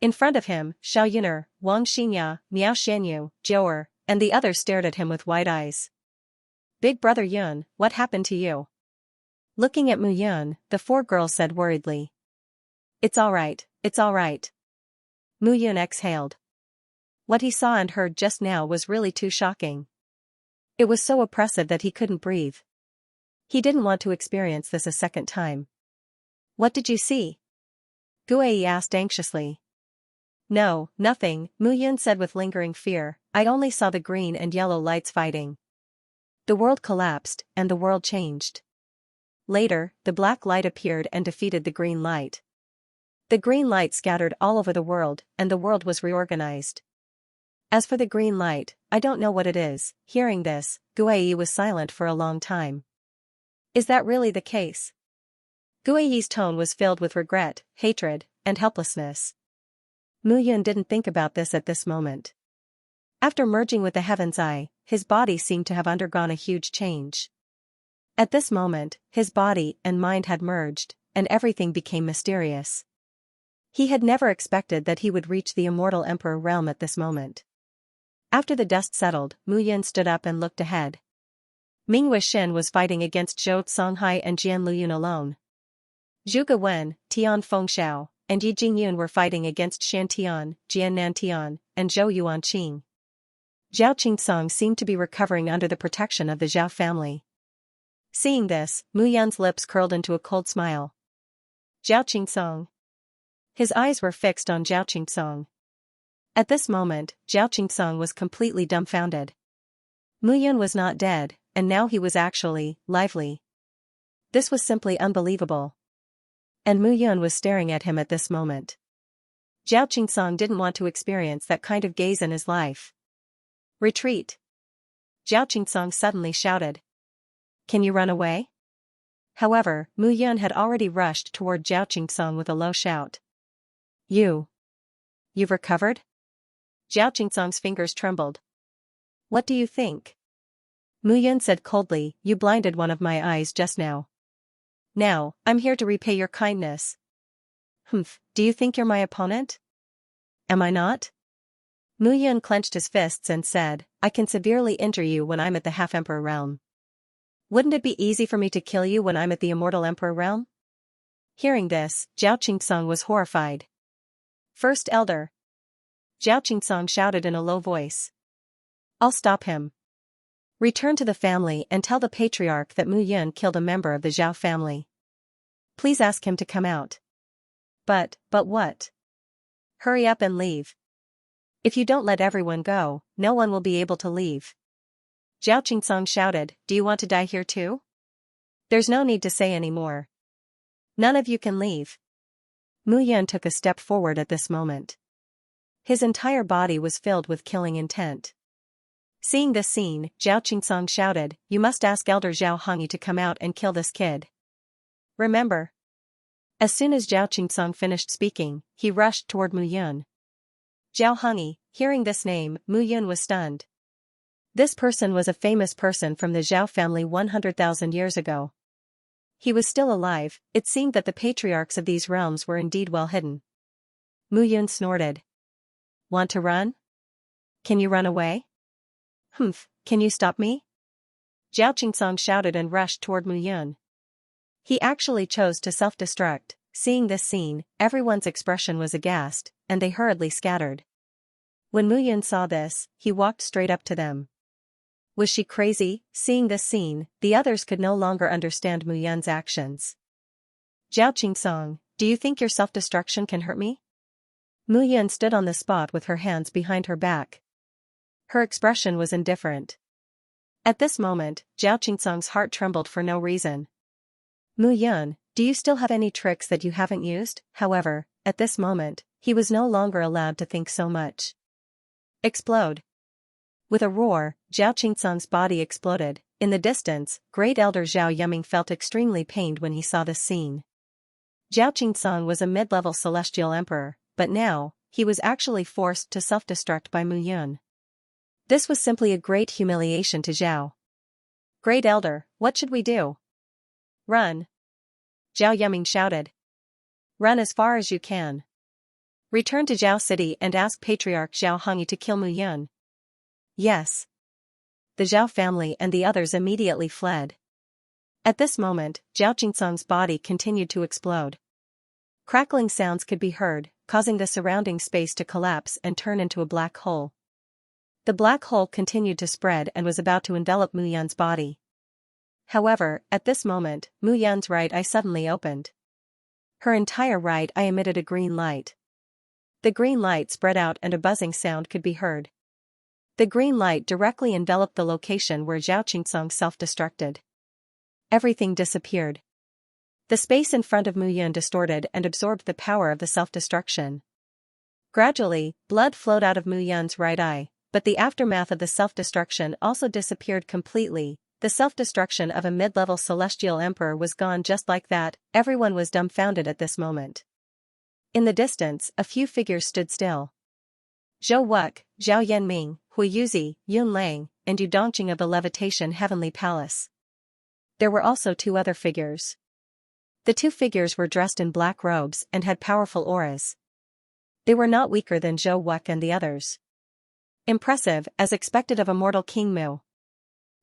In front of him, Xiao Yuner, Wang Xinya, Miao Xianyu, Zhou'er, and the others stared at him with wide eyes. Big Brother Yun, what happened to you? Looking at Muyun, the four girls said worriedly. It's all right, it's all right. Muyun exhaled. What he saw and heard just now was really too shocking. It was so oppressive that he couldn't breathe. He didn't want to experience this a second time. What did you see? Guei asked anxiously. No, nothing, Muyun said with lingering fear. I only saw the green and yellow lights fighting. The world collapsed, and the world changed. Later, the black light appeared and defeated the green light. The green light scattered all over the world, and the world was reorganized. As for the green light, I don't know what it is. Hearing this, Guei was silent for a long time. Is that really the case? Gui's tone was filled with regret, hatred, and helplessness. Muyun didn't think about this at this moment. After merging with the Heaven's Eye, his body seemed to have undergone a huge change. At this moment, his body and mind had merged, and everything became mysterious. He had never expected that he would reach the immortal Emperor realm at this moment. After the dust settled, Muyun stood up and looked ahead. Ming Wuxian was fighting against Zhou Songhai and Jian Luyun alone. Zhu Gewen, Tian Fengxiao, and Yi Jingyun were fighting against Shan Tian, Jian Nantian, and Zhou Yuanqing. Zhao Qingsong seemed to be recovering under the protection of the Zhao family. Seeing this, Muyun's lips curled into a cold smile. Zhao Qingsong. His eyes were fixed on Zhao Qingsong. At this moment, Zhao Qingsong was completely dumbfounded. Muyun was not dead, and now he was actually lively. This was simply unbelievable. And Muyun was staring at him at this moment. Zhao Qingsong didn't want to experience that kind of gaze in his life. Retreat! Zhao Qingsong suddenly shouted. Can you run away? However, Muyun had already rushed toward Zhao Qingsong with a low shout. You've recovered? Zhao Qingsong's fingers trembled. What do you think? Muyun said coldly, you blinded one of my eyes just now. Now, I'm here to repay your kindness. Humph, do you think you're my opponent? Am I not? Muyun clenched his fists and said, I can severely injure you when I'm at the half-emperor realm. Wouldn't it be easy for me to kill you when I'm at the immortal emperor realm? Hearing this, Zhao Qingsong was horrified. First Elder. Zhao Qingsong shouted in a low voice. I'll stop him. Return to the family and tell the patriarch that Mu Yun killed a member of the Zhao family. Please ask him to come out. But what? Hurry up and leave. If you don't let everyone go, no one will be able to leave. Zhao Qingsong shouted, do you want to die here too? There's no need to say any more. None of you can leave. Mu Yun took a step forward at this moment. His entire body was filled with killing intent. Seeing this scene, Zhao Qingsong shouted, you must ask Elder Zhao Hongyi to come out and kill this kid. Remember? As soon as Zhao Qingsong finished speaking, he rushed toward Mu Yun. Zhao Hongyi, hearing this name, Mu Yun was stunned. This person was a famous person from the Zhao family 100,000 years ago. He was still alive. It seemed that the patriarchs of these realms were indeed well hidden. Mu Yun snorted. Want to run? Can you run away? Humph, can you stop me? Zhao Qingsong shouted and rushed toward Mu Yun. He actually chose to self-destruct. Seeing this scene, everyone's expression was aghast, and they hurriedly scattered. When Mu Yun saw this, he walked straight up to them. Was she crazy? Seeing this scene, the others could no longer understand Mu Yun's actions. Zhao Qingsong, do you think your self-destruction can hurt me? Mu Yun stood on the spot with her hands behind her back. Her expression was indifferent. At this moment, Zhao Qingsong's heart trembled for no reason. Mu Yun, do you still have any tricks that you haven't used? However, at this moment, he was no longer allowed to think so much. Explode. With a roar, Zhao Qingsong's body exploded. In the distance, Great Elder Zhao Yuming felt extremely pained when he saw this scene. Zhao Qingsong was a mid-level celestial emperor, but now, he was actually forced to self-destruct by Mu Yun. This was simply a great humiliation to Zhao. Great Elder, what should we do? Run. Zhao Yuming shouted. Run as far as you can. Return to Zhao City and ask Patriarch Zhao Hongyi to kill Mu Yun. Yes. The Zhao family and the others immediately fled. At this moment, Zhao Qingsong's body continued to explode. Crackling sounds could be heard, causing the surrounding space to collapse and turn into a black hole. The black hole continued to spread and was about to envelop Mu Yun's body. However, at this moment, Mu Yun's right eye suddenly opened. Her entire right eye emitted a green light. The green light spread out and a buzzing sound could be heard. The green light directly enveloped the location where Zhao Qingsong self-destructed. Everything disappeared. The space in front of Mu Yun distorted and absorbed the power of the self-destruction. Gradually, blood flowed out of Mu Yun's right eye, but the aftermath of the self-destruction also disappeared completely. The self-destruction of a mid-level celestial emperor was gone just like that. Everyone was dumbfounded at this moment. In the distance, a few figures stood still. Zhou Wuk, Zhao Yanming, Hui Yuzi, Yun Lang, and Yu Dongqing of the Levitation Heavenly Palace. There were also two other figures. The two figures were dressed in black robes and had powerful auras. They were not weaker than Zhou Wuk and the others. Impressive, as expected of a mortal King Mu.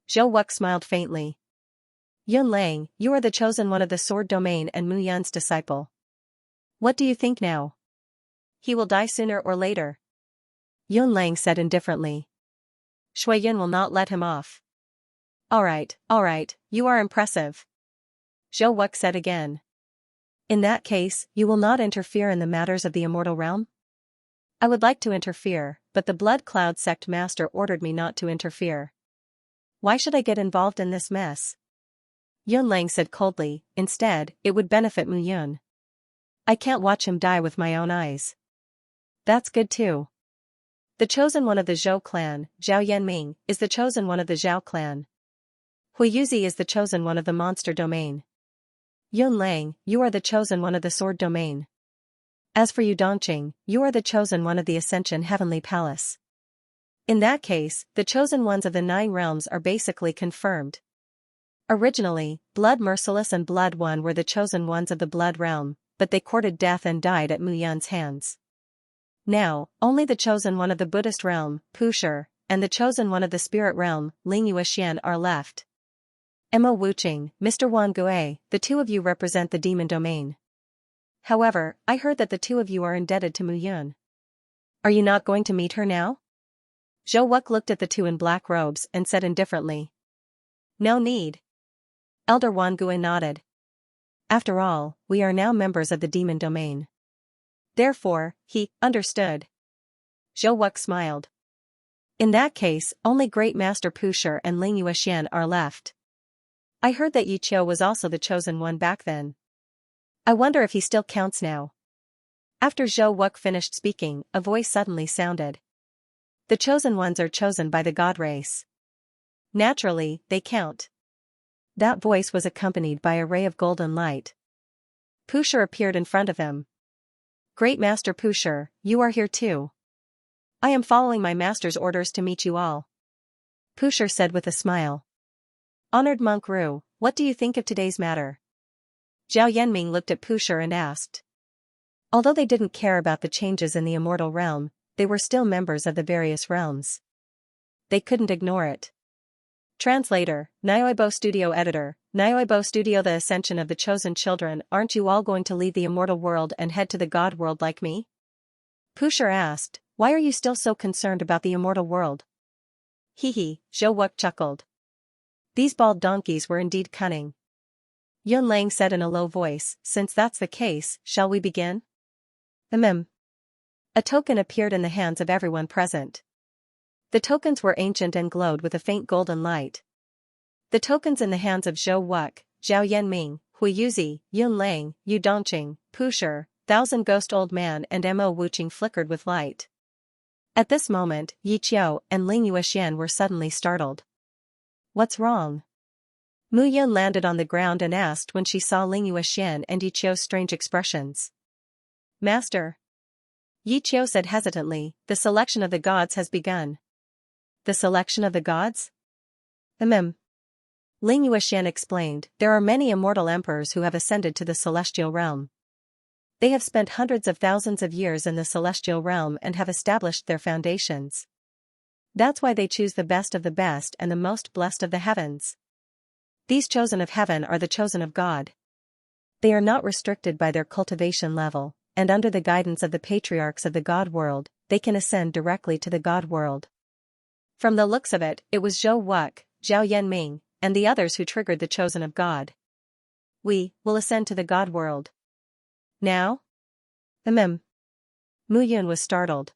Zhou Wuk smiled faintly. Yun Lang, you are the chosen one of the sword domain and Mu Yun's disciple. What do you think now? He will die sooner or later. Yun Lang said indifferently. Shui Yun will not let him off. Alright, you are impressive. Zhou Wuk said again. In that case, you will not interfere in the matters of the immortal realm? I would like to interfere, but the Blood Cloud Sect Master ordered me not to interfere. Why should I get involved in this mess? Yun Lang said coldly, instead, it would benefit Mu Yun. I can't watch him die with my own eyes. That's good too. The chosen one of the Zhou clan, Zhao Yanming, is the chosen one of the Zhao clan. Hui Yuzi is the chosen one of the monster domain. Yun Lang, you are the chosen one of the sword domain. As for Yu Dongqing, you are the chosen one of the Ascension Heavenly Palace. In that case, the chosen ones of the 9 realms are basically confirmed. Originally, Blood Merciless and Blood One were the chosen ones of the Blood Realm, but they courted death and died at Mu Yun's hands. Now, only the chosen one of the Buddhist realm, Pushur, and the chosen one of the Spirit realm, Ling Yuexian are left. Mo Wuqing, Mr. Wan Gue, the two of you represent the demon domain. However, I heard that the two of you are indebted to Mu Yun. Are you not going to meet her now? Zhou Wuck looked at the two in black robes and said indifferently. No need. Elder Wangui nodded. After all, we are now members of the demon domain. Therefore, he understood. Zhou Wuck smiled. In that case, only Great Master Pusher and Ling Yuexian are left. I heard that Yi Qiu was also the chosen one back then. I wonder if he still counts now. After Zhou Wuck finished speaking, a voice suddenly sounded. The chosen ones are chosen by the god race. Naturally, they count. That voice was accompanied by a ray of golden light. Pusher appeared in front of him. Great Master Pusher, you are here too. I am following my master's orders to meet you all. Pusher said with a smile. Honored Monk Ru, what do you think of today's matter? Zhao Yanming looked at Pusher and asked. Although they didn't care about the changes in the immortal realm, they were still members of the various realms. They couldn't ignore it. Translator, Nioibo Studio Editor, Nioibo Studio. The ascension of the chosen children. Aren't you all going to leave the immortal world and head to the god world like me? Pusher asked, why are you still so concerned about the immortal world? Hee, Zhou Wuck chuckled. These bald donkeys were indeed cunning. Yun Lang said in a low voice, since that's the case, shall we begin? A token appeared in the hands of everyone present. The tokens were ancient and glowed with a faint golden light. The tokens in the hands of Zhou Wuck, Zhao Yanming, Hui Yuzi, Yun Lang, Yu Dongqing, Pusher, Thousand Ghost Old Man and Mo Wuqing flickered with light. At this moment, Yi Qiu and Ling Yuexian were suddenly startled. What's wrong? Mu Yun landed on the ground and asked when she saw Ling Yuexian and Yi Qiu's strange expressions. Master. Yi Qiu said hesitantly, the selection of the gods has begun. The selection of the gods? Ling Yuexian explained, there are many immortal emperors who have ascended to the celestial realm. They have spent hundreds of thousands of years in the celestial realm and have established their foundations. That's why they choose the best of the best and the most blessed of the heavens. These chosen of heaven are the chosen of God. They are not restricted by their cultivation level, and under the guidance of the patriarchs of the God world, they can ascend directly to the God world. From the looks of it, it was Zhou Wuck, Zhao Yanming, and the others who triggered the chosen of God. We will ascend to the God world. Now? Mu Yun was startled.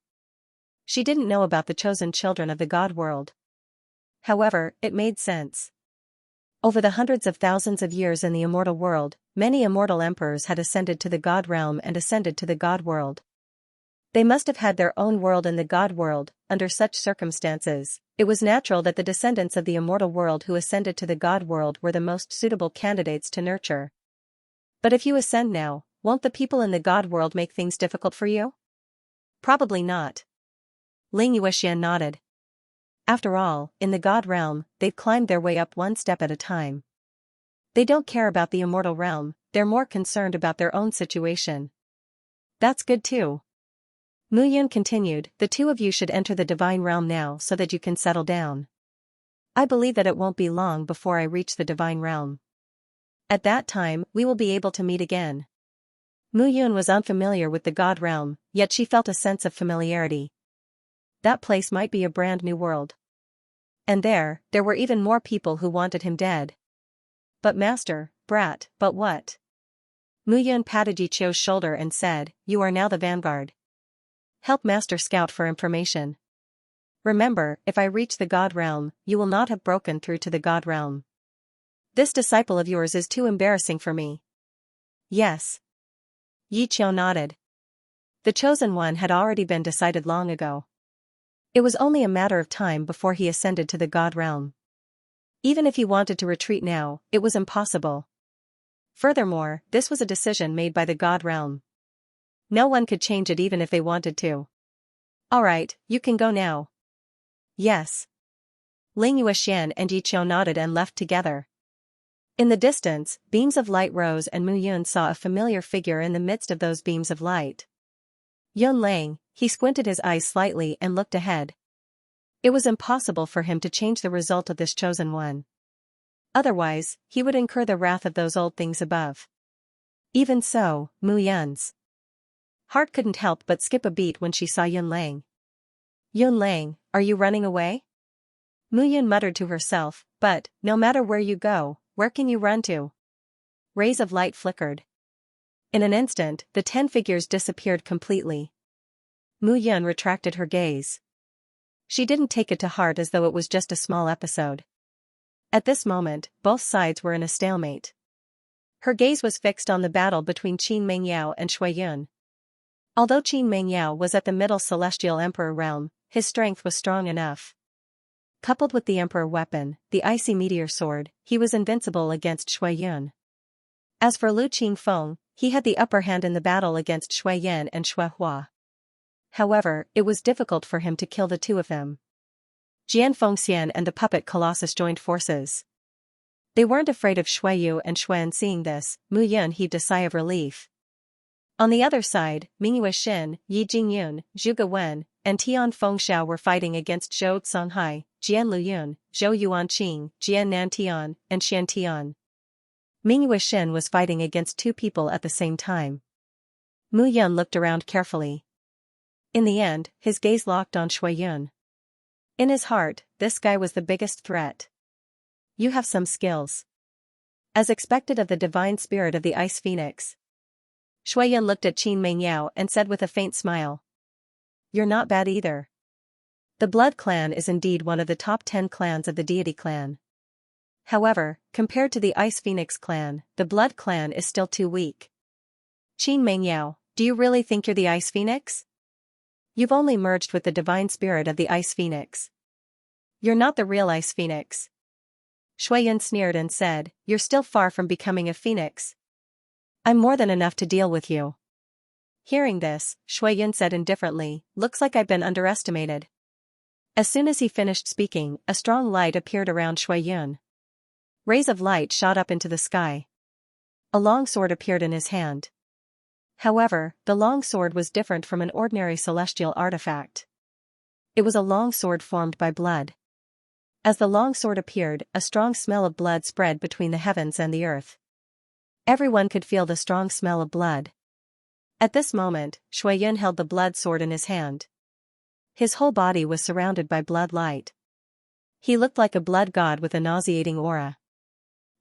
She didn't know about the chosen children of the God world. However, it made sense. Over the hundreds of thousands of years in the immortal world, many immortal emperors had ascended to the God realm and ascended to the God world. They must have had their own world in the God world. Under such circumstances, it was natural that the descendants of the immortal world who ascended to the God world were the most suitable candidates to nurture. But if you ascend now, won't the people in the God world make things difficult for you? Probably not. Ling Yuexian nodded. After all, in the God realm, they've climbed their way up one step at a time. They don't care about the immortal realm, they're more concerned about their own situation. That's good too. Mu Yun continued, the two of you should enter the divine realm now so that you can settle down. I believe that it won't be long before I reach the divine realm. At that time, we will be able to meet again. Mu Yun was unfamiliar with the God realm, yet she felt a sense of familiarity. That place might be a brand new world. And there were even more people who wanted him dead. But master, brat, but what? Mu Yun patted Yi Qiu's shoulder and said, you are now the vanguard. Help Master scout for information. Remember, if I reach the God realm, you will not have broken through to the God realm. This disciple of yours is too embarrassing for me. Yes. Yi Qiu nodded. The chosen one had already been decided long ago. It was only a matter of time before he ascended to the God realm. Even if he wanted to retreat now, it was impossible. Furthermore, this was a decision made by the God realm. No one could change it even if they wanted to. Alright, you can go now. Yes. Ling Yuexian and Yi Qiu nodded and left together. In the distance, beams of light rose and Mu Yun saw a familiar figure in the midst of those beams of light. Yun Lang, he squinted his eyes slightly and looked ahead. It was impossible for him to change the result of this chosen one. Otherwise, he would incur the wrath of those old things above. Even so, Mu Yun's heart couldn't help but skip a beat when she saw Yun Lang. Yun Lang, are you running away? Mu Yun muttered to herself, but, no matter where you go, where can you run to? Rays of light flickered. In an instant, the 10 figures disappeared completely. Mu Yun retracted her gaze. She didn't take it to heart as though it was just a small episode. At this moment, both sides were in a stalemate. Her gaze was fixed on the battle between Qin Mengyao and Shui Yun. Although Qin Mengyao was at the Middle Celestial Emperor realm, his strength was strong enough. Coupled with the Emperor weapon, the icy meteor sword, he was invincible against Shui Yun. As for Lu Qingfeng, he had the upper hand in the battle against Shui Yan and Shui Hua. However, it was difficult for him to kill the two of them. Jian Fengxian and the puppet Colossus joined forces. They weren't afraid of Shui Yu and Xuan. Seeing this, Mu Yun heaved a sigh of relief. On the other side, Mingyue Xin, Yi Jingyun, Zhuge Wen, and Tian Fengxiao were fighting against Zhou Songhai, Jian Luyun, Zhou Yuanqing, Jian Nantian, and Xian Tian. Mingyue Xin was fighting against two people at the same time. Mu Yun looked around carefully. In the end, his gaze locked on Shui Yun. In his heart, this guy was the biggest threat. You have some skills. As expected of the divine spirit of the Ice Phoenix. Shui Yun looked at Qin Mengyao and said with a faint smile. You're not bad either. The Blood Clan is indeed one of the top 10 clans of the Deity Clan. However, compared to the Ice Phoenix Clan, the Blood Clan is still too weak. Qin Mengyao, do you really think you're the Ice Phoenix? You've only merged with the divine spirit of the Ice Phoenix. You're not the real Ice Phoenix. Shui Yun sneered and said, you're still far from becoming a phoenix. I'm more than enough to deal with you. Hearing this, Shui Yun said indifferently, looks like I've been underestimated. As soon as he finished speaking, a strong light appeared around Shui Yun. Rays of light shot up into the sky. A long sword appeared in his hand. However, the long sword was different from an ordinary celestial artifact. It was a long sword formed by blood. As the long sword appeared, a strong smell of blood spread between the heavens and the earth. Everyone could feel the strong smell of blood. At this moment, Shui Yun held the blood sword in his hand. His whole body was surrounded by blood light. He looked like a blood god with a nauseating aura.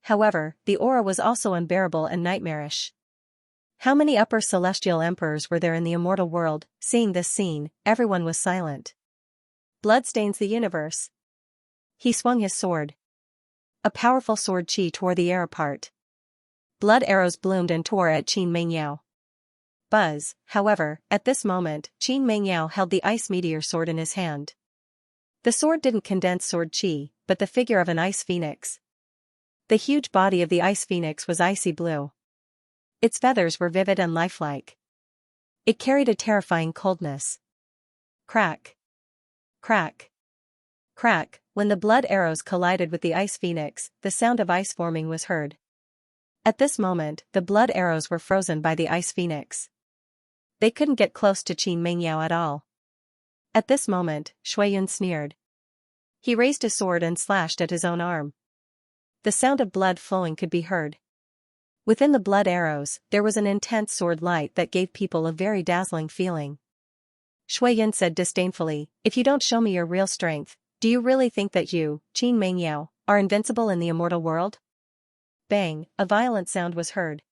However, the aura was also unbearable and nightmarish. How many upper celestial emperors were there in the immortal world? Seeing this scene, everyone was silent. Blood stains the universe. He swung his sword. A powerful sword chi tore the air apart. Blood arrows bloomed and tore at Qin Mengyao. Buzz, however, at this moment, Qin Mengyao held the ice meteor sword in his hand. The sword didn't condense sword chi, but the figure of an ice phoenix. The huge body of the ice phoenix was icy blue. Its feathers were vivid and lifelike. It carried a terrifying coldness. Crack. Crack. Crack. When the blood arrows collided with the ice phoenix, the sound of ice forming was heard. At this moment, the blood arrows were frozen by the ice phoenix. They couldn't get close to Qin Mengyao at all. At this moment, Shui Yun sneered. He raised his sword and slashed at his own arm. The sound of blood flowing could be heard. Within the blood arrows, there was an intense sword light that gave people a very dazzling feeling. Shui Yun said disdainfully, if you don't show me your real strength, do you really think that you, Qin Mengyao, are invincible in the immortal world? Bang, a violent sound was heard.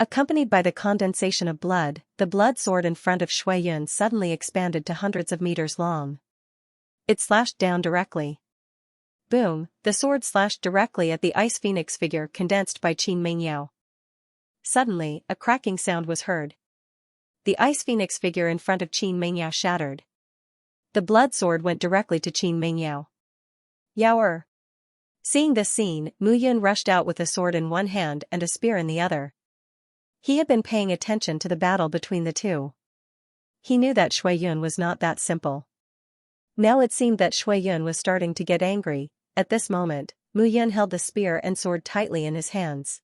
Accompanied by the condensation of blood, the blood sword in front of Shui Yun suddenly expanded to hundreds of meters long. It slashed down directly. Boom, the sword slashed directly at the ice phoenix figure condensed by Qin Mengyao. Suddenly, a cracking sound was heard. The ice phoenix figure in front of Qin Mengyao shattered. The blood sword went directly to Qin Mengyao. Yaoer. Seeing this scene, Mu Yun rushed out with a sword in one hand and a spear in the other. He had been paying attention to the battle between the two. He knew that Shui Yun was not that simple. Now it seemed that Shui Yun was starting to get angry. At this moment, Mu Yun held the spear and sword tightly in his hands.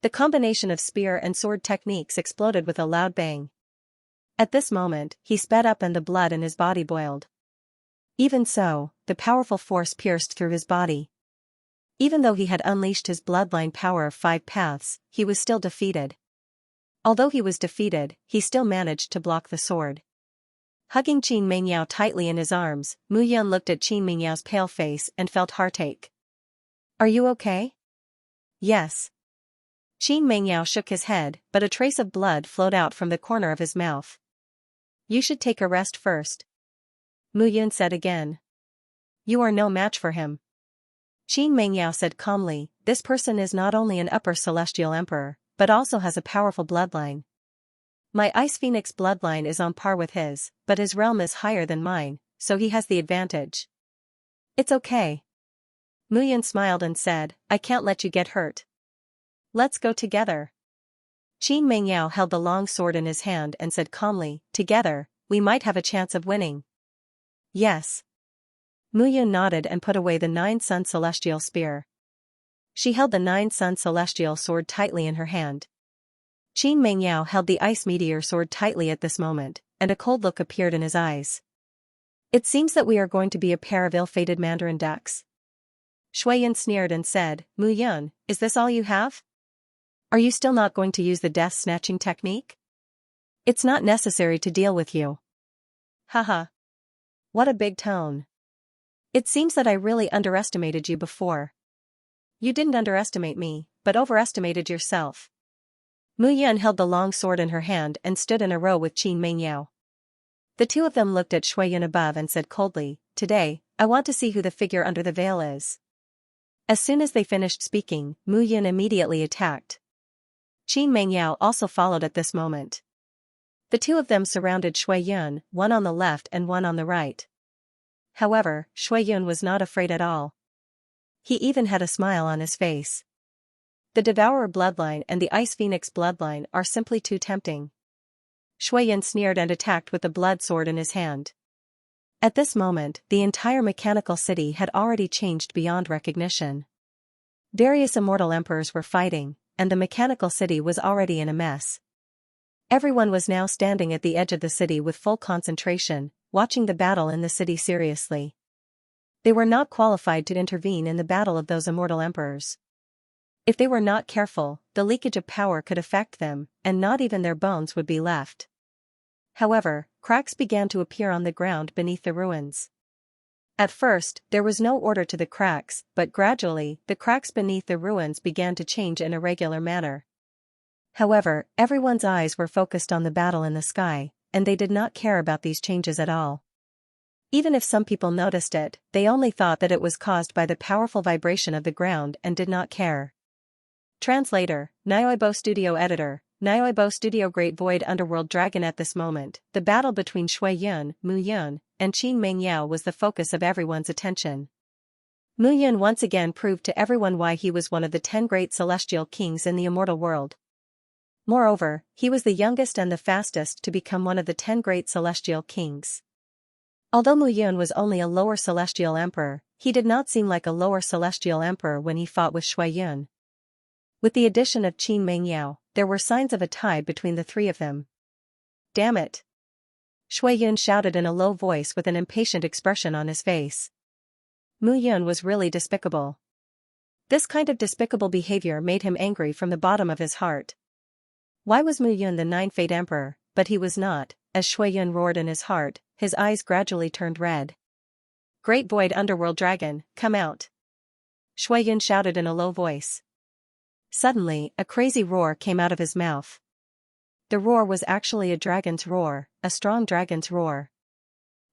The combination of spear and sword techniques exploded with a loud bang. At this moment, he sped up and the blood in his body boiled. Even so, the powerful force pierced through his body. Even though he had unleashed his bloodline power of 5 paths, he was still defeated. Although he was defeated, he still managed to block the sword. Hugging Qin Mengyao tightly in his arms, Mu Yun looked at Qin Menyao's pale face and felt heartache. Are you okay? Yes. Qin Mengyao shook his head, but a trace of blood flowed out from the corner of his mouth. You should take a rest first. Mu Yun said again. You are no match for him. Qin Mengyao said calmly, this person is not only an upper celestial emperor, but also has a powerful bloodline. My Ice Phoenix bloodline is on par with his, but his realm is higher than mine, so he has the advantage. It's okay. Mu Yun smiled and said, I can't let you get hurt. Let's go together. Qin Mengyao held the long sword in his hand and said calmly, together, we might have a chance of winning. Yes. Mu Yun nodded and put away the 9-sun celestial spear. She held the 9-sun celestial sword tightly in her hand. Qin Mengyao held the ice meteor sword tightly at this moment, and a cold look appeared in his eyes. It seems that we are going to be a pair of ill-fated mandarin ducks. Shuiyan sneered and said, Mu Yun, is this all you have? Are you still not going to use the death-snatching technique? It's not necessary to deal with you. Haha. What a big tone. It seems that I really underestimated you before. You didn't underestimate me, but overestimated yourself. Mu Yun held the long sword in her hand and stood in a row with Qin Mengyao. The two of them looked at Shuiyan above and said coldly, today, I want to see who the figure under the veil is. As soon as they finished speaking, Mu Yun immediately attacked. Qin Mengyao also followed at this moment. The two of them surrounded Shuiyan, one on the left and one on the right. However, Shuiyan was not afraid at all. He even had a smile on his face. The Devourer bloodline and the Ice Phoenix bloodline are simply too tempting. Shuiyan sneered and attacked with the blood sword in his hand. At this moment, the entire mechanical city had already changed beyond recognition. Various immortal emperors were fighting, and the mechanical city was already in a mess. Everyone was now standing at the edge of the city with full concentration, watching the battle in the city seriously. They were not qualified to intervene in the battle of those immortal emperors. If they were not careful, the leakage of power could affect them, and not even their bones would be left. However, cracks began to appear on the ground beneath the ruins. At first, there was no order to the cracks, but gradually, the cracks beneath the ruins began to change in a regular manner. However, everyone's eyes were focused on the battle in the sky, and they did not care about these changes at all. Even if some people noticed it, they only thought that it was caused by the powerful vibration of the ground and did not care. Translator, Nioibo Studio Editor, Nioibo Studio Great Void Underworld Dragon. At this moment, the battle between Shuiyan, Mu Yun, and Qin Mengyao was the focus of everyone's attention. Mu Yun once again proved to everyone why he was one of the 10 great celestial kings in the immortal world. Moreover, he was the youngest and the fastest to become one of the 10 great celestial kings. Although Mu Yun was only a lower celestial emperor, he did not seem like a lower celestial emperor when he fought with Shuiyan. With the addition of Qin Mengyao, there were signs of a tie between the three of them. Damn it! Shuiyan shouted in a low voice with an impatient expression on his face. Mu Yun was really despicable. This kind of despicable behavior made him angry from the bottom of his heart. Why was Mu Yun the 9-Fate Emperor, but he was not? As Shuiyan roared in his heart, his eyes gradually turned red. Great Void Underworld Dragon, come out! Shuiyan shouted in a low voice. Suddenly, a crazy roar came out of his mouth. The roar was actually a dragon's roar, a strong dragon's roar.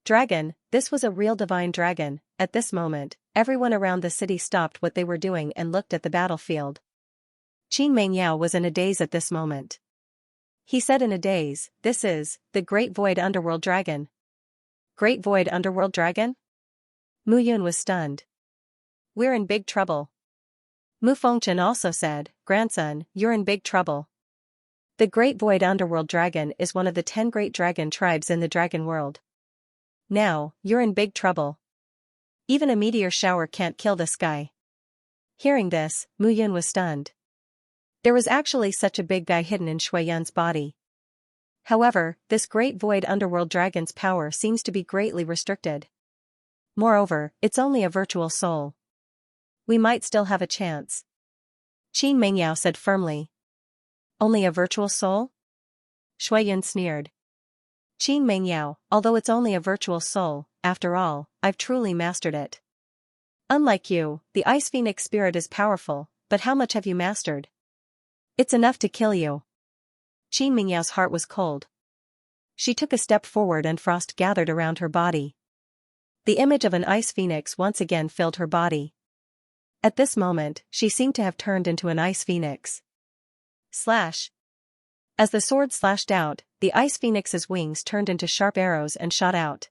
Dragon, this was a real divine dragon. At this moment, everyone around the city stopped what they were doing and looked at the battlefield. Qin Mengyao was in a daze at this moment. He said in a daze, this is, the Great Void Underworld Dragon. Great Void Underworld Dragon? Mu Yun was stunned. We're in big trouble. Mu Fengchen also said, grandson, you're in big trouble. The Great Void Underworld Dragon is one of the 10 great dragon tribes in the dragon world. Now, you're in big trouble. Even a meteor shower can't kill this guy. Hearing this, Mu Yun was stunned. There was actually such a big guy hidden in Shuiyan's body. However, this Great Void Underworld Dragon's power seems to be greatly restricted. Moreover, it's only a virtual soul. We might still have a chance. Qin Mengyao said firmly. Only a virtual soul? Shuiyan sneered. Qin Mengyao, although it's only a virtual soul, after all, I've truly mastered it. Unlike you, the Ice Phoenix spirit is powerful, but how much have you mastered? It's enough to kill you. Qin Mengyao's heart was cold. She took a step forward and frost gathered around her body. The image of an ice phoenix once again filled her body. At this moment, she seemed to have turned into an ice phoenix. Slash. As the sword slashed out, the ice phoenix's wings turned into sharp arrows and shot out.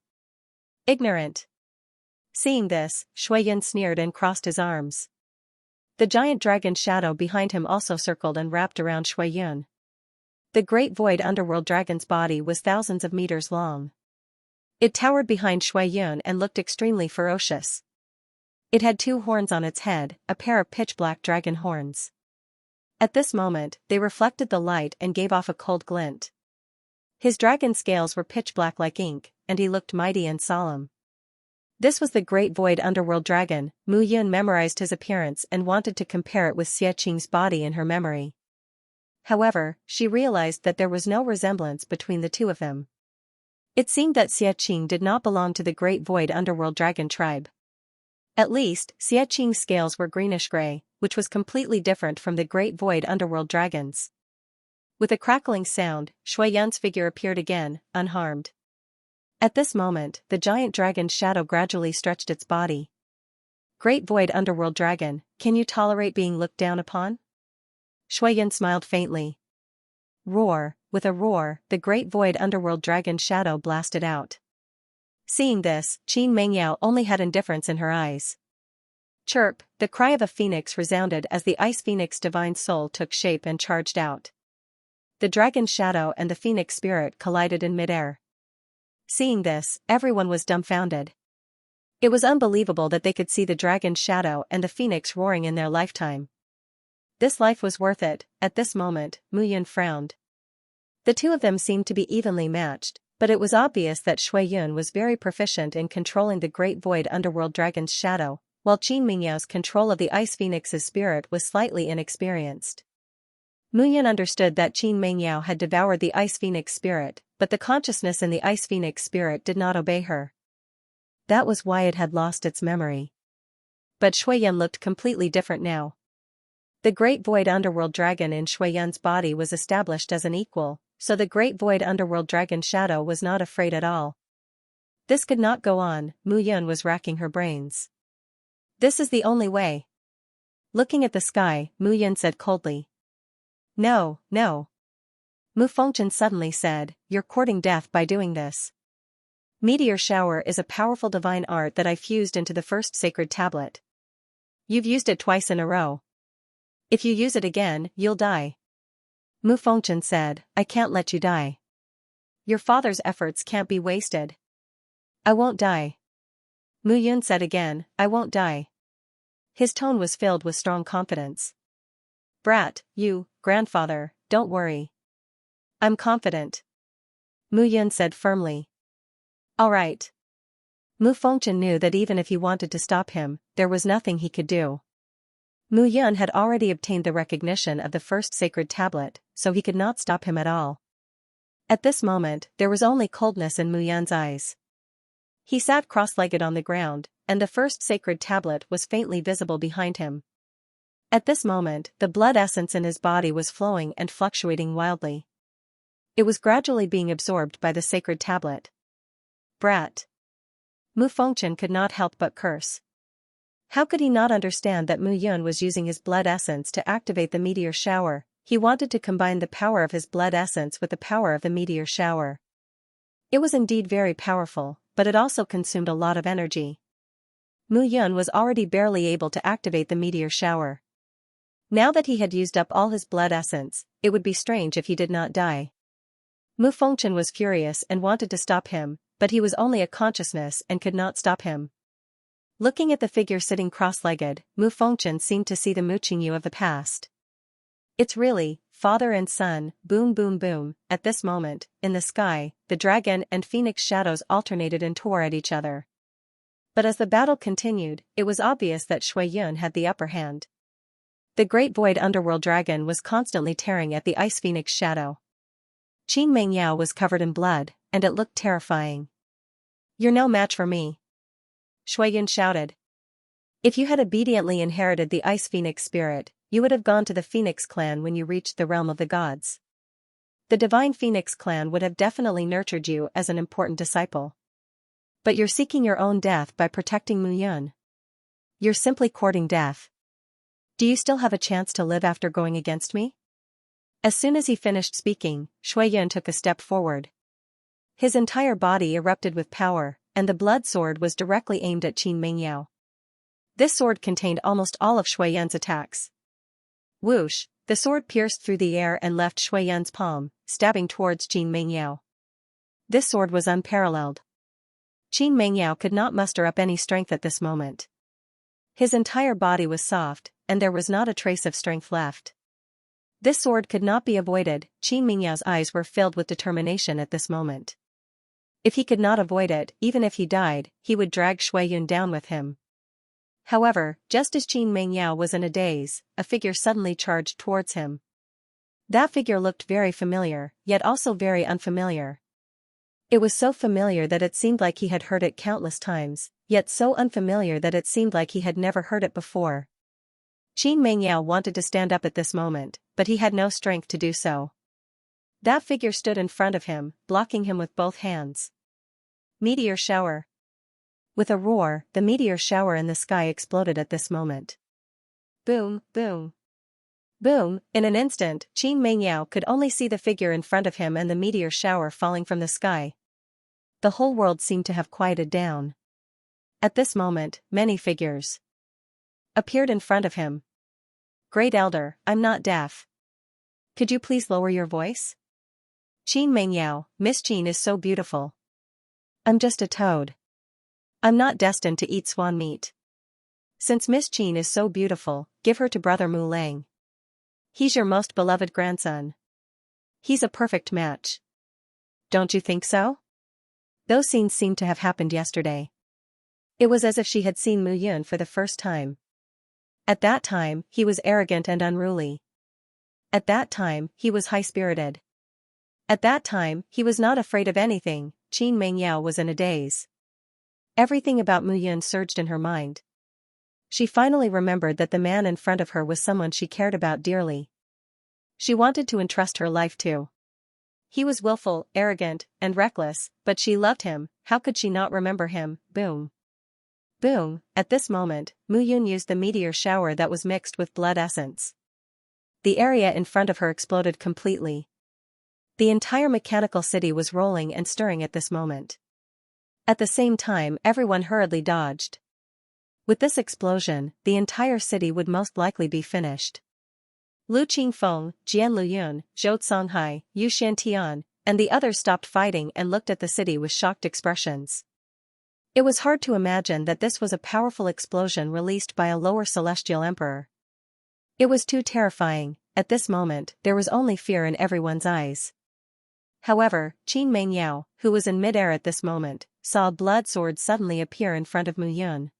Ignorant. Seeing this, Shuiyun sneered and crossed his arms. The giant dragon shadow behind him also circled and wrapped around Shuiyun. The great void underworld dragon's body was thousands of meters long. It towered behind Shuiyun and looked extremely ferocious. It had 2 horns on its head, a pair of pitch-black dragon horns. At this moment, they reflected the light and gave off a cold glint. His dragon scales were pitch-black like ink, and he looked mighty and solemn. This was the great void underworld dragon. Mu Yun memorized his appearance and wanted to compare it with Xie Qing's body in her memory. However, she realized that there was no resemblance between the two of them. It seemed that Xie Qing did not belong to the great void underworld dragon tribe. At least, Xie Qing's scales were greenish-gray, which was completely different from the great void underworld dragons. With a crackling sound, Shuiyun's figure appeared again, unharmed. At this moment, the giant dragon's shadow gradually stretched its body. Great void underworld dragon, can you tolerate being looked down upon? Shuiyun smiled faintly. Roar. With a roar, the great void underworld dragon shadow blasted out. Seeing this, Qin Mengyao only had indifference in her eyes. Chirp, the cry of a phoenix resounded as the ice phoenix divine soul took shape and charged out. The dragon shadow and the phoenix spirit collided in midair. Seeing this, everyone was dumbfounded. It was unbelievable that they could see the dragon's shadow and the phoenix roaring in their lifetime. This life was worth it. At this moment, Mu Yun frowned. The two of them seemed to be evenly matched, but it was obvious that Shuiyun was very proficient in controlling the great void underworld dragon's shadow, while Qin Mengyao's control of the ice phoenix's spirit was slightly inexperienced. Mu Yun understood that Qin Mengyao had devoured the ice phoenix spirit, but the consciousness in the ice phoenix spirit did not obey her. That was why it had lost its memory. But Shuiyun looked completely different now. The great void underworld dragon in Shuiyun's body was established as an equal, so the great void underworld dragon shadow was not afraid at all. This could not go on. Mu Yun was racking her brains. This is the only way. Looking at the sky, Mu Yun said coldly. No, no. Mu Fengchen suddenly said, you're courting death by doing this. Meteor shower is a powerful divine art that I fused into the first sacred tablet. You've used it twice in a row. If you use it again, you'll die. Mu Fengchen said, I can't let you die. Your father's efforts can't be wasted. I won't die. Mu Yun said again, I won't die. His tone was filled with strong confidence. Brat, you, grandfather, don't worry. I'm confident. Mu Yun said firmly. All right. Mu Fengchen knew that even if he wanted to stop him, there was nothing he could do. Mu Yun had already obtained the recognition of the first sacred tablet, so he could not stop him at all. At this moment, there was only coldness in Mu Yun's eyes. He sat cross-legged on the ground, and the first sacred tablet was faintly visible behind him. At this moment, the blood essence in his body was flowing and fluctuating wildly. It was gradually being absorbed by the sacred tablet. Brat. Mu Fengchen could not help but curse. How could he not understand that Mu Yun was using his blood essence to activate the meteor shower? He wanted to combine the power of his blood essence with the power of the meteor shower. It was indeed very powerful, but it also consumed a lot of energy. Mu Yun was already barely able to activate the meteor shower. Now that he had used up all his blood essence, it would be strange if he did not die. Mu Fengchen was furious and wanted to stop him, but he was only a consciousness and could not stop him. Looking at the figure sitting cross-legged, Mu Fengchen seemed to see the Mu Qingyu of the past. It's really, father and son, boom boom boom. At this moment, in the sky, the dragon and phoenix shadows alternated and tore at each other. But as the battle continued, it was obvious that Shuiyun had the upper hand. The great void underworld dragon was constantly tearing at the ice phoenix shadow. Qin Mengyao was covered in blood, and it looked terrifying. "You're no match for me," Shuiyun shouted. "If you had obediently inherited the Ice Phoenix spirit, you would have gone to the Phoenix clan when you reached the realm of the gods. The Divine Phoenix clan would have definitely nurtured you as an important disciple. But you're seeking your own death by protecting Mu Yun. You're simply courting death. Do you still have a chance to live after going against me?" As soon as he finished speaking, Shuiyun took a step forward. His entire body erupted with power, and the blood sword was directly aimed at Qin Mengyao. This sword contained almost all of Shuiyun's attacks. Whoosh, the sword pierced through the air and left Shuiyun's palm, stabbing towards Qin Mengyao. This sword was unparalleled. Qin Mengyao could not muster up any strength at this moment. His entire body was soft, and there was not a trace of strength left. This sword could not be avoided. Qin Mingyao's eyes were filled with determination at this moment. If he could not avoid it, even if he died, he would drag Shuiyun down with him. However, just as Qin Mengyao was in a daze, a figure suddenly charged towards him. That figure looked very familiar, yet also very unfamiliar. It was so familiar that it seemed like he had heard it countless times, yet so unfamiliar that it seemed like he had never heard it before. Qin Mengyao wanted to stand up at this moment, but he had no strength to do so. That figure stood in front of him, blocking him with both hands. Meteor shower. With a roar, the meteor shower in the sky exploded at this moment. Boom, boom. Boom, in an instant, Qin Mengyao could only see the figure in front of him and the meteor shower falling from the sky. The whole world seemed to have quieted down. At this moment, many figures appeared in front of him. "Great Elder, I'm not deaf. Could you please lower your voice? Qin Mengyao, Miss Qin is so beautiful. I'm just a toad. I'm not destined to eat swan meat. Since Miss Qin is so beautiful, give her to Brother Mu Lang. He's your most beloved grandson. He's a perfect match. Don't you think so?" Those scenes seemed to have happened yesterday. It was as if she had seen Mu Yun for the first time. At that time, he was arrogant and unruly. At that time, he was high-spirited. At that time, he was not afraid of anything. Qin Mengyao was in a daze. Everything about Mu Yun surged in her mind. She finally remembered that the man in front of her was someone she cared about dearly. She wanted to entrust her life to. He was willful, arrogant, and reckless, but she loved him. How could she not remember him? Boom. Boom, at this moment, Mu Yun used the meteor shower that was mixed with blood essence. The area in front of her exploded completely. The entire mechanical city was rolling and stirring at this moment. At the same time, everyone hurriedly dodged. With this explosion, the entire city would most likely be finished. Lu Qingfeng, Jian Luyun, Zhou Songhai, Yu Shantian, and the others stopped fighting and looked at the city with shocked expressions. It was hard to imagine that this was a powerful explosion released by a lower celestial emperor. It was too terrifying. At this moment, there was only fear in everyone's eyes. However, Qin Mengyao, who was in midair at this moment, saw a blood sword suddenly appear in front of Mu Yun.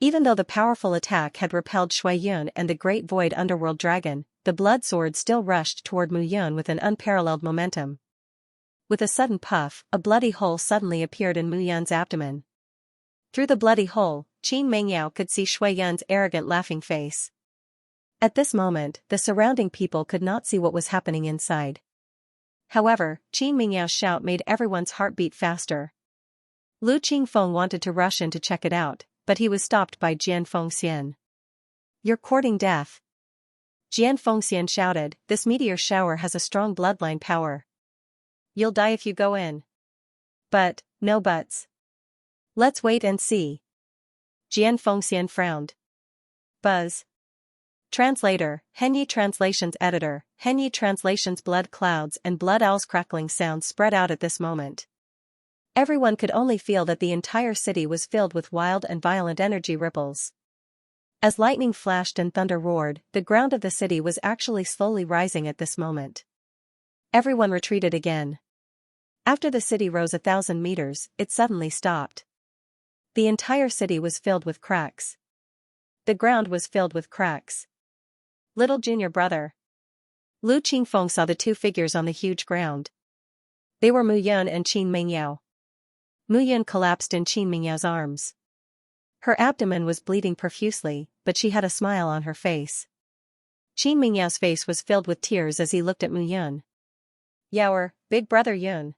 Even though the powerful attack had repelled Shuiyun and the great void underworld dragon, the blood sword still rushed toward Mu Yun with an unparalleled momentum. With a sudden puff, a bloody hole suddenly appeared in Mu Yun's abdomen. Through the bloody hole, Qin Mengyao could see Shuiyun's arrogant laughing face. At this moment, the surrounding people could not see what was happening inside. However, Qin Mingyao's shout made everyone's heart beat faster. Lu Qingfeng wanted to rush in to check it out, but he was stopped by Jian Fengxian. "You're courting death." Jian Fengxian shouted, "This meteor shower has a strong bloodline power. You'll die if you go in." "But, no buts. Let's wait and see." Jian Fengxian frowned. Buzz. Translator, Henyi Translations Editor, Henyi Translations. Blood clouds and blood owls crackling sounds spread out at this moment. Everyone could only feel that the entire city was filled with wild and violent energy ripples. As lightning flashed and thunder roared, the ground of the city was actually slowly rising at this moment. Everyone retreated again. After the city rose 1,000 meters, it suddenly stopped. The entire city was filled with cracks. The ground was filled with cracks. Little junior brother. Lu Qingfeng saw the two figures on the huge ground. They were Mu Yun and Qin Mingyao. Mu Yun collapsed in Qin Mingyao's arms. Her abdomen was bleeding profusely, but she had a smile on her face. Qin Mingyao's face was filled with tears as he looked at Mu Yun. "Yaoer, big brother Yun."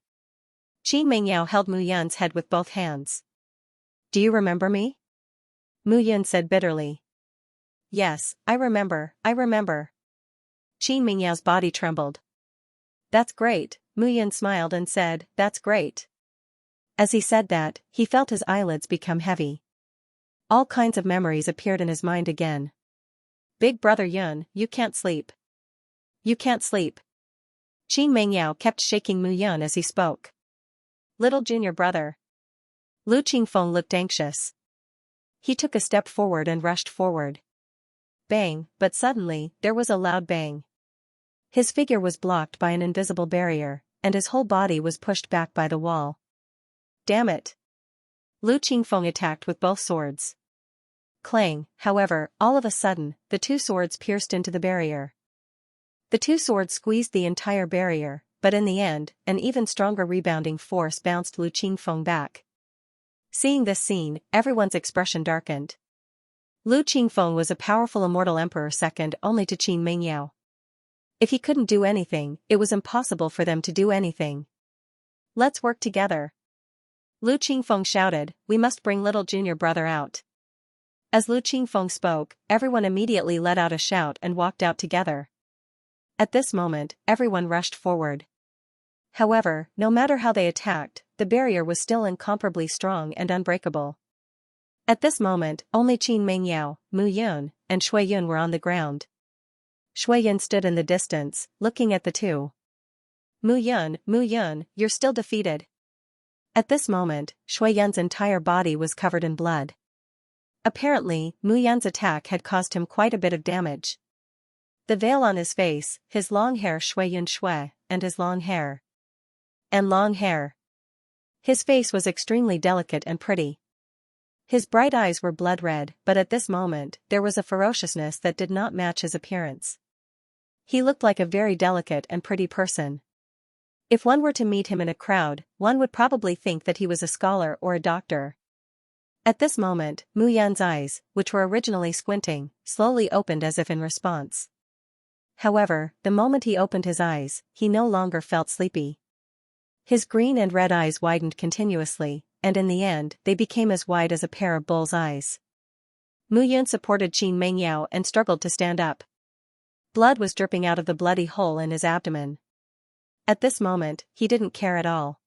Qin Mingyao held Mu Yun's head with both hands. "Do you remember me?" Mu Yun said bitterly. "Yes, I remember. Qin Mingyao's body trembled. "That's great," Mu Yun smiled and said, "That's great." As he said that, he felt his eyelids become heavy. All kinds of memories appeared in his mind again. "Big brother Yun, you can't sleep. You can't sleep." Qin Mingyao kept shaking Mu Yun as he spoke. "Little junior brother." Lu Qingfeng looked anxious. He took a step forward and rushed forward. Bang, but suddenly, there was a loud bang. His figure was blocked by an invisible barrier, and his whole body was pushed back by the wall. "Damn it!" Lu Qingfeng attacked with both swords. Clang, however, all of a sudden, the two swords pierced into the barrier. The two swords squeezed the entire barrier, but in the end, an even stronger rebounding force bounced Lu Qingfeng back. Seeing this scene, everyone's expression darkened. Lu Qingfeng was a powerful immortal emperor second only to Qin Mingyao. If he couldn't do anything, it was impossible for them to do anything. "Let's work together." Lu Qingfeng shouted, "We must bring little junior brother out." As Lu Qingfeng spoke, everyone immediately let out a shout and walked out together. At this moment, everyone rushed forward. However, no matter how they attacked, the barrier was still incomparably strong and unbreakable. At this moment, only Qin Mingyao, Mu Yun, and Shui Yun were on the ground. Shui Yun stood in the distance, looking at the two. Mu Yun, you're still defeated." At this moment, Shui Yun's entire body was covered in blood. Apparently, Mu Yun's attack had caused him quite a bit of damage. The veil on his face, his long hair Shui Yun Shui, and his long hair. His face was extremely delicate and pretty. His bright eyes were blood red, but at this moment, there was a ferociousness that did not match his appearance. He looked like a very delicate and pretty person. If one were to meet him in a crowd, one would probably think that he was a scholar or a doctor. At this moment, Mu Yun's eyes, which were originally squinting, slowly opened as if in response. However, the moment he opened his eyes, he no longer felt sleepy. His green and red eyes widened continuously, and in the end, they became as wide as a pair of bull's eyes. Mu Yun supported Qin Mingyao and struggled to stand up. Blood was dripping out of the bloody hole in his abdomen. At this moment, he didn't care at all.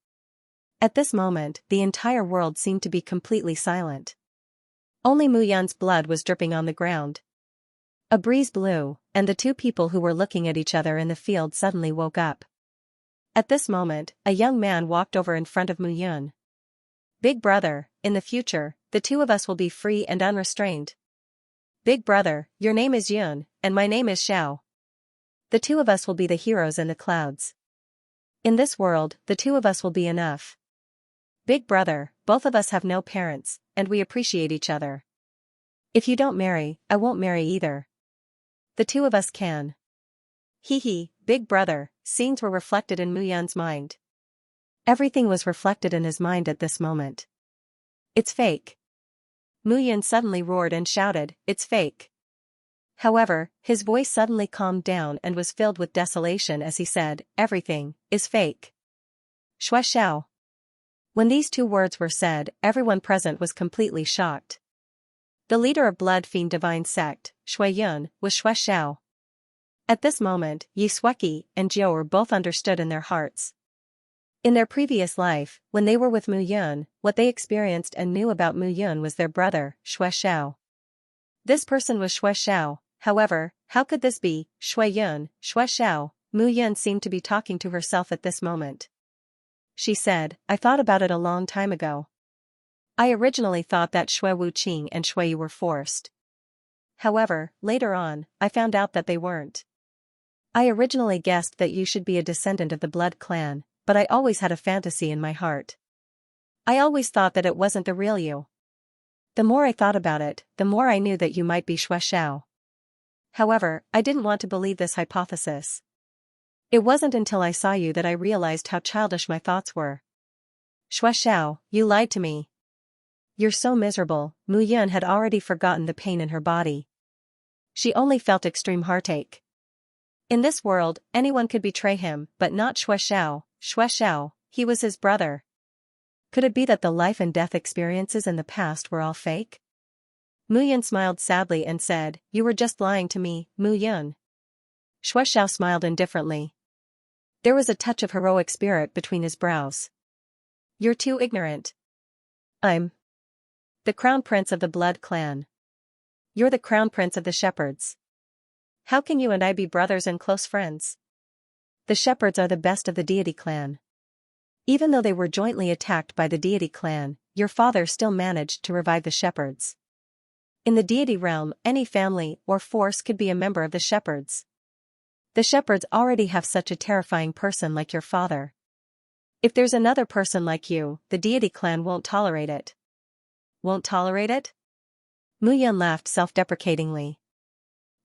At this moment, the entire world seemed to be completely silent. Only Mu Yun's blood was dripping on the ground. A breeze blew, and the two people who were looking at each other in the field suddenly woke up. At this moment, a young man walked over in front of Mu Yun. "Big brother, in the future, the two of us will be free and unrestrained. Big brother, your name is Yun, and my name is Xiao. The two of us will be the heroes in the clouds. In this world, the two of us will be enough. Big brother, both of us have no parents, and we appreciate each other. If you don't marry, I won't marry either. The two of us can." Hee, big brother, scenes were reflected in Mu Yun's mind. Everything was reflected in his mind at this moment. "It's fake." Mu Yun suddenly roared and shouted, "It's fake." However, his voice suddenly calmed down and was filled with desolation as he said, "Everything is fake." Shui Xiao. When these two words were said, everyone present was completely shocked. The leader of Blood Fiend Divine Sect, Shui Yun, was Shui Xiao. At this moment, Yi Sueki and Jiu were both understood in their hearts. In their previous life, when they were with Mu Yun, what they experienced and knew about Mu Yun was their brother, Shui Xiao. This person was Shui Xiao, however, how could this be, Shui Yun, Shui Xiao? Mu Yun seemed to be talking to herself at this moment. She said, "I thought about it a long time ago. I originally thought that Shui Wuqing and Shui Yu were forced. However, later on, I found out that they weren't. I originally guessed that you should be a descendant of the Blood clan, but I always had a fantasy in my heart. I always thought that it wasn't the real you. The more I thought about it, the more I knew that you might be Shui Xiao. However, I didn't want to believe this hypothesis. It wasn't until I saw you that I realized how childish my thoughts were. Xiao, you lied to me. You're so miserable. Mu Yun had already forgotten the pain in her body. She only felt extreme heartache. In this world, anyone could betray him, but not Xiao. Xiao, he was his brother. Could it be that the life and death experiences in the past were all fake? Mu Yun smiled sadly and said, "You were just lying to me, Mu Yun." Xiao smiled indifferently. There was a touch of heroic spirit between his brows. "You're too ignorant. I'm the crown prince of the blood clan. You're the crown prince of the shepherds. How can you and I be brothers and close friends? The shepherds are the best of the deity clan. Even though they were jointly attacked by the deity clan, your father still managed to revive the shepherds. In the deity realm, any family or force could be a member of the shepherds. The shepherds already have such a terrifying person like your father. If there's another person like you, the deity clan won't tolerate it." "Won't tolerate it?" Mu Yun laughed self-deprecatingly.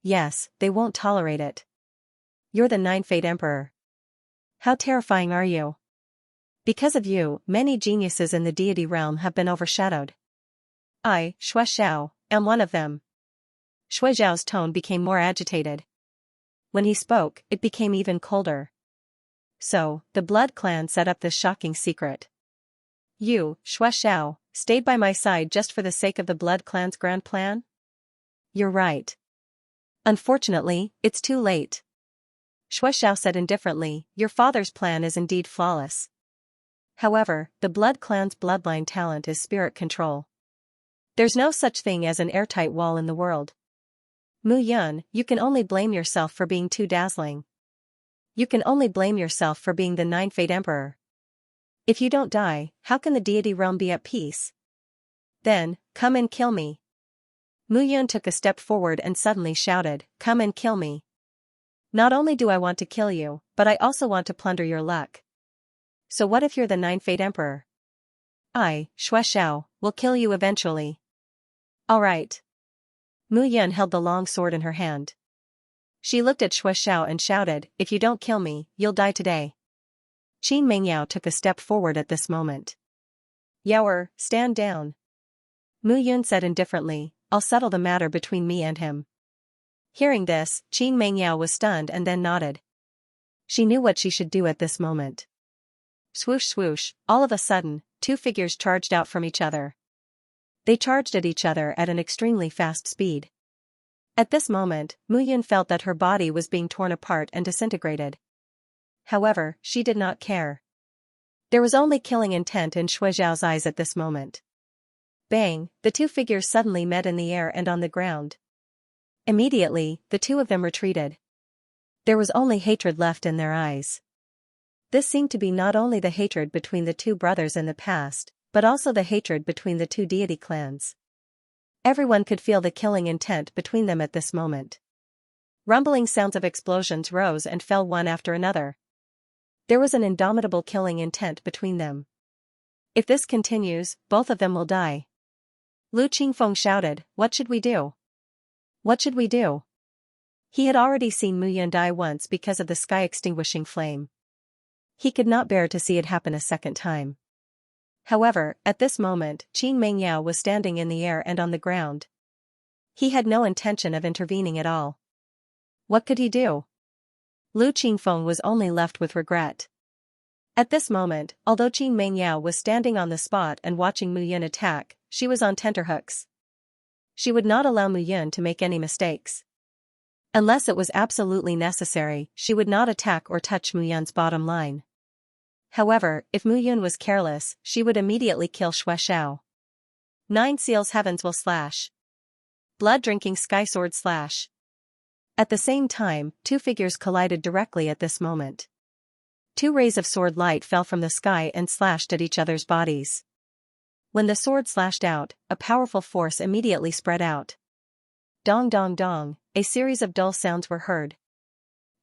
"Yes, they won't tolerate it. You're the Nine-Fate Emperor. How terrifying are you? Because of you, many geniuses in the deity realm have been overshadowed. I, Xiao, am one of them." Xiao's tone became more agitated. When he spoke, it became even colder. "So, the blood clan set up this shocking secret. You, Xiao, stayed by my side just for the sake of the blood clan's grand plan?" "You're right. Unfortunately, it's too late." Xiao said indifferently, "Your father's plan is indeed flawless. However, the blood clan's bloodline talent is spirit control. There's no such thing as an airtight wall in the world. Mu Yun, you can only blame yourself for being too dazzling. You can only blame yourself for being the Nine-Fate Emperor. If you don't die, how can the deity realm be at peace? Then, come and kill me." Mu Yun took a step forward and suddenly shouted, "Come and kill me. Not only do I want to kill you, but I also want to plunder your luck. So what if you're the Nine-Fate Emperor? I, Xiao, will kill you eventually." "All right." Mu Yun held the long sword in her hand. She looked at Xiao and shouted, "If you don't kill me, you'll die today." Qin Mengyao took a step forward at this moment. "Yaoer, stand down." Mu Yun said indifferently, "I'll settle the matter between me and him." Hearing this, Qin Mengyao was stunned and then nodded. She knew what she should do at this moment. Swoosh swoosh, all of a sudden, two figures charged out from each other. They charged at each other at an extremely fast speed. At this moment, Mu Yun felt that her body was being torn apart and disintegrated. However, she did not care. There was only killing intent in Xiao's eyes at this moment. Bang, the two figures suddenly met in the air and on the ground. Immediately, the two of them retreated. There was only hatred left in their eyes. This seemed to be not only the hatred between the two brothers in the past, but also the hatred between the two deity clans. Everyone could feel the killing intent between them at this moment. Rumbling sounds of explosions rose and fell one after another. There was an indomitable killing intent between them. If this continues, both of them will die. Lu Qingfeng shouted, "What should we do? What should we do?" He had already seen Mu Yun die once because of the sky-extinguishing flame. He could not bear to see it happen a second time. However, at this moment, Qin Mengyao was standing in the air and on the ground. He had no intention of intervening at all. What could he do? Lu Qingfeng was only left with regret. At this moment, although Qin Mengyao was standing on the spot and watching Mu Yun attack, she was on tenterhooks. She would not allow Mu Yun to make any mistakes. Unless it was absolutely necessary, she would not attack or touch Mu Yun's bottom line. However, if Mu Yun was careless, she would immediately kill Xiao. 9 seals heavens will slash. Blood-drinking sky sword slash. At the same time, two figures collided directly at this moment. Two rays of sword light fell from the sky and slashed at each other's bodies. When the sword slashed out, a powerful force immediately spread out. Dong dong dong, a series of dull sounds were heard.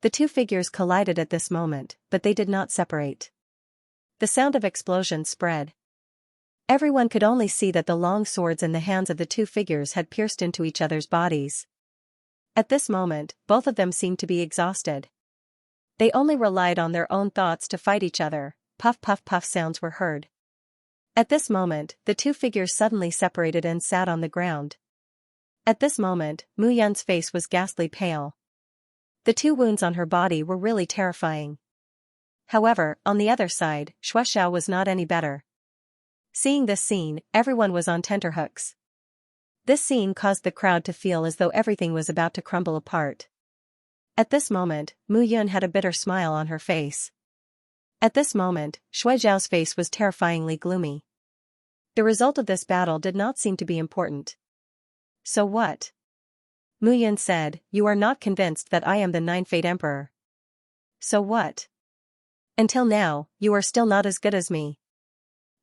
The two figures collided at this moment, but they did not separate. The sound of explosions spread. Everyone could only see that the long swords in the hands of the two figures had pierced into each other's bodies. At this moment, both of them seemed to be exhausted. They only relied on their own thoughts to fight each other. Puff puff puff sounds were heard. At this moment, the two figures suddenly separated and sat on the ground. At this moment, Mu Yun's face was ghastly pale. The two wounds on her body were really terrifying. However, on the other side, Xiao was not any better. Seeing this scene, everyone was on tenterhooks. This scene caused the crowd to feel as though everything was about to crumble apart. At this moment, Mu Yun had a bitter smile on her face. At this moment, Xiao's face was terrifyingly gloomy. The result of this battle did not seem to be important. So what? Mu Yun said, "You are not convinced that I am the Nine-Fate Emperor." So what? Until now, you are still not as good as me.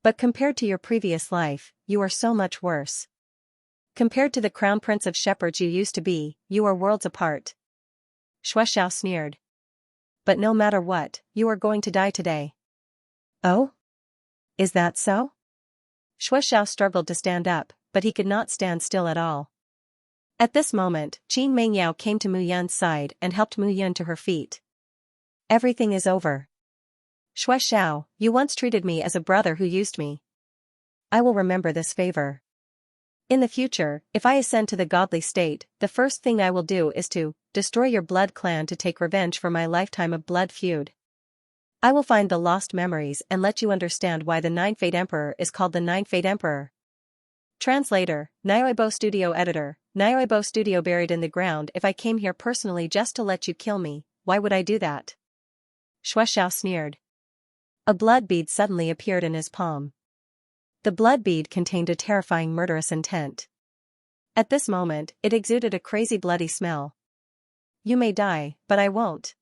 But compared to your previous life, you are so much worse. Compared to the crown prince of shepherds you used to be, you are worlds apart. Xiao sneered. But no matter what, you are going to die today. Oh? Is that so? Xiao struggled to stand up, but he could not stand still at all. At this moment, Qin Mengyao came to Mu Yun's side and helped Mu Yun to her feet. Everything is over. Xiao, you once treated me as a brother who used me. I will remember this favor. In the future, if I ascend to the godly state, the first thing I will do is to destroy your blood clan to take revenge for my lifetime of blood feud. I will find the lost memories and let you understand why the Nine-Fate Emperor is called the Nine-Fate Emperor. Translator, Nyoibo Studio Editor, Nyoibo Studio buried in the ground. If I came here personally just to let you kill me, why would I do that? Xiao sneered. A blood bead suddenly appeared in his palm. The blood bead contained a terrifying murderous intent. At this moment, it exuded a crazy bloody smell. You may die, but I won't.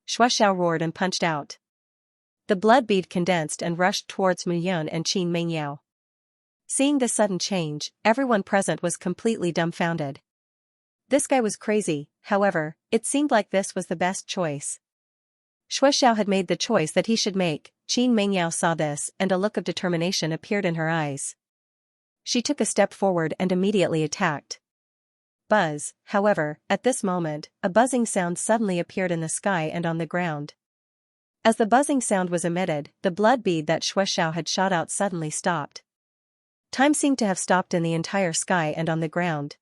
Xiao roared and punched out. The blood bead condensed and rushed towards Mu Yun and Qin Mengyao. Seeing this sudden change, everyone present was completely dumbfounded. This guy was crazy, however, it seemed like this was the best choice. Xiao had made the choice that he should make. Qin Mengyao saw this and a look of determination appeared in her eyes. She took a step forward and immediately attacked. Buzz, however, at this moment, a buzzing sound suddenly appeared in the sky and on the ground. As the buzzing sound was emitted, the blood bead that Xiao had shot out suddenly stopped. Time seemed to have stopped in the entire sky and on the ground.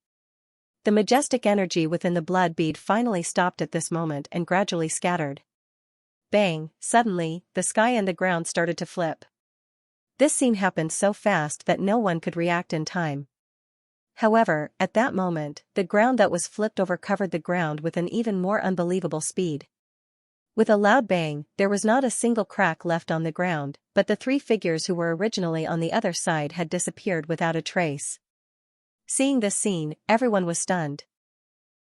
The majestic energy within the blood bead finally stopped at this moment and gradually scattered. Bang, suddenly, the sky and the ground started to flip. This scene happened so fast that no one could react in time. However, at that moment, the ground that was flipped over covered the ground with an even more unbelievable speed. With a loud bang, there was not a single crack left on the ground, but the three figures who were originally on the other side had disappeared without a trace. Seeing this scene, everyone was stunned.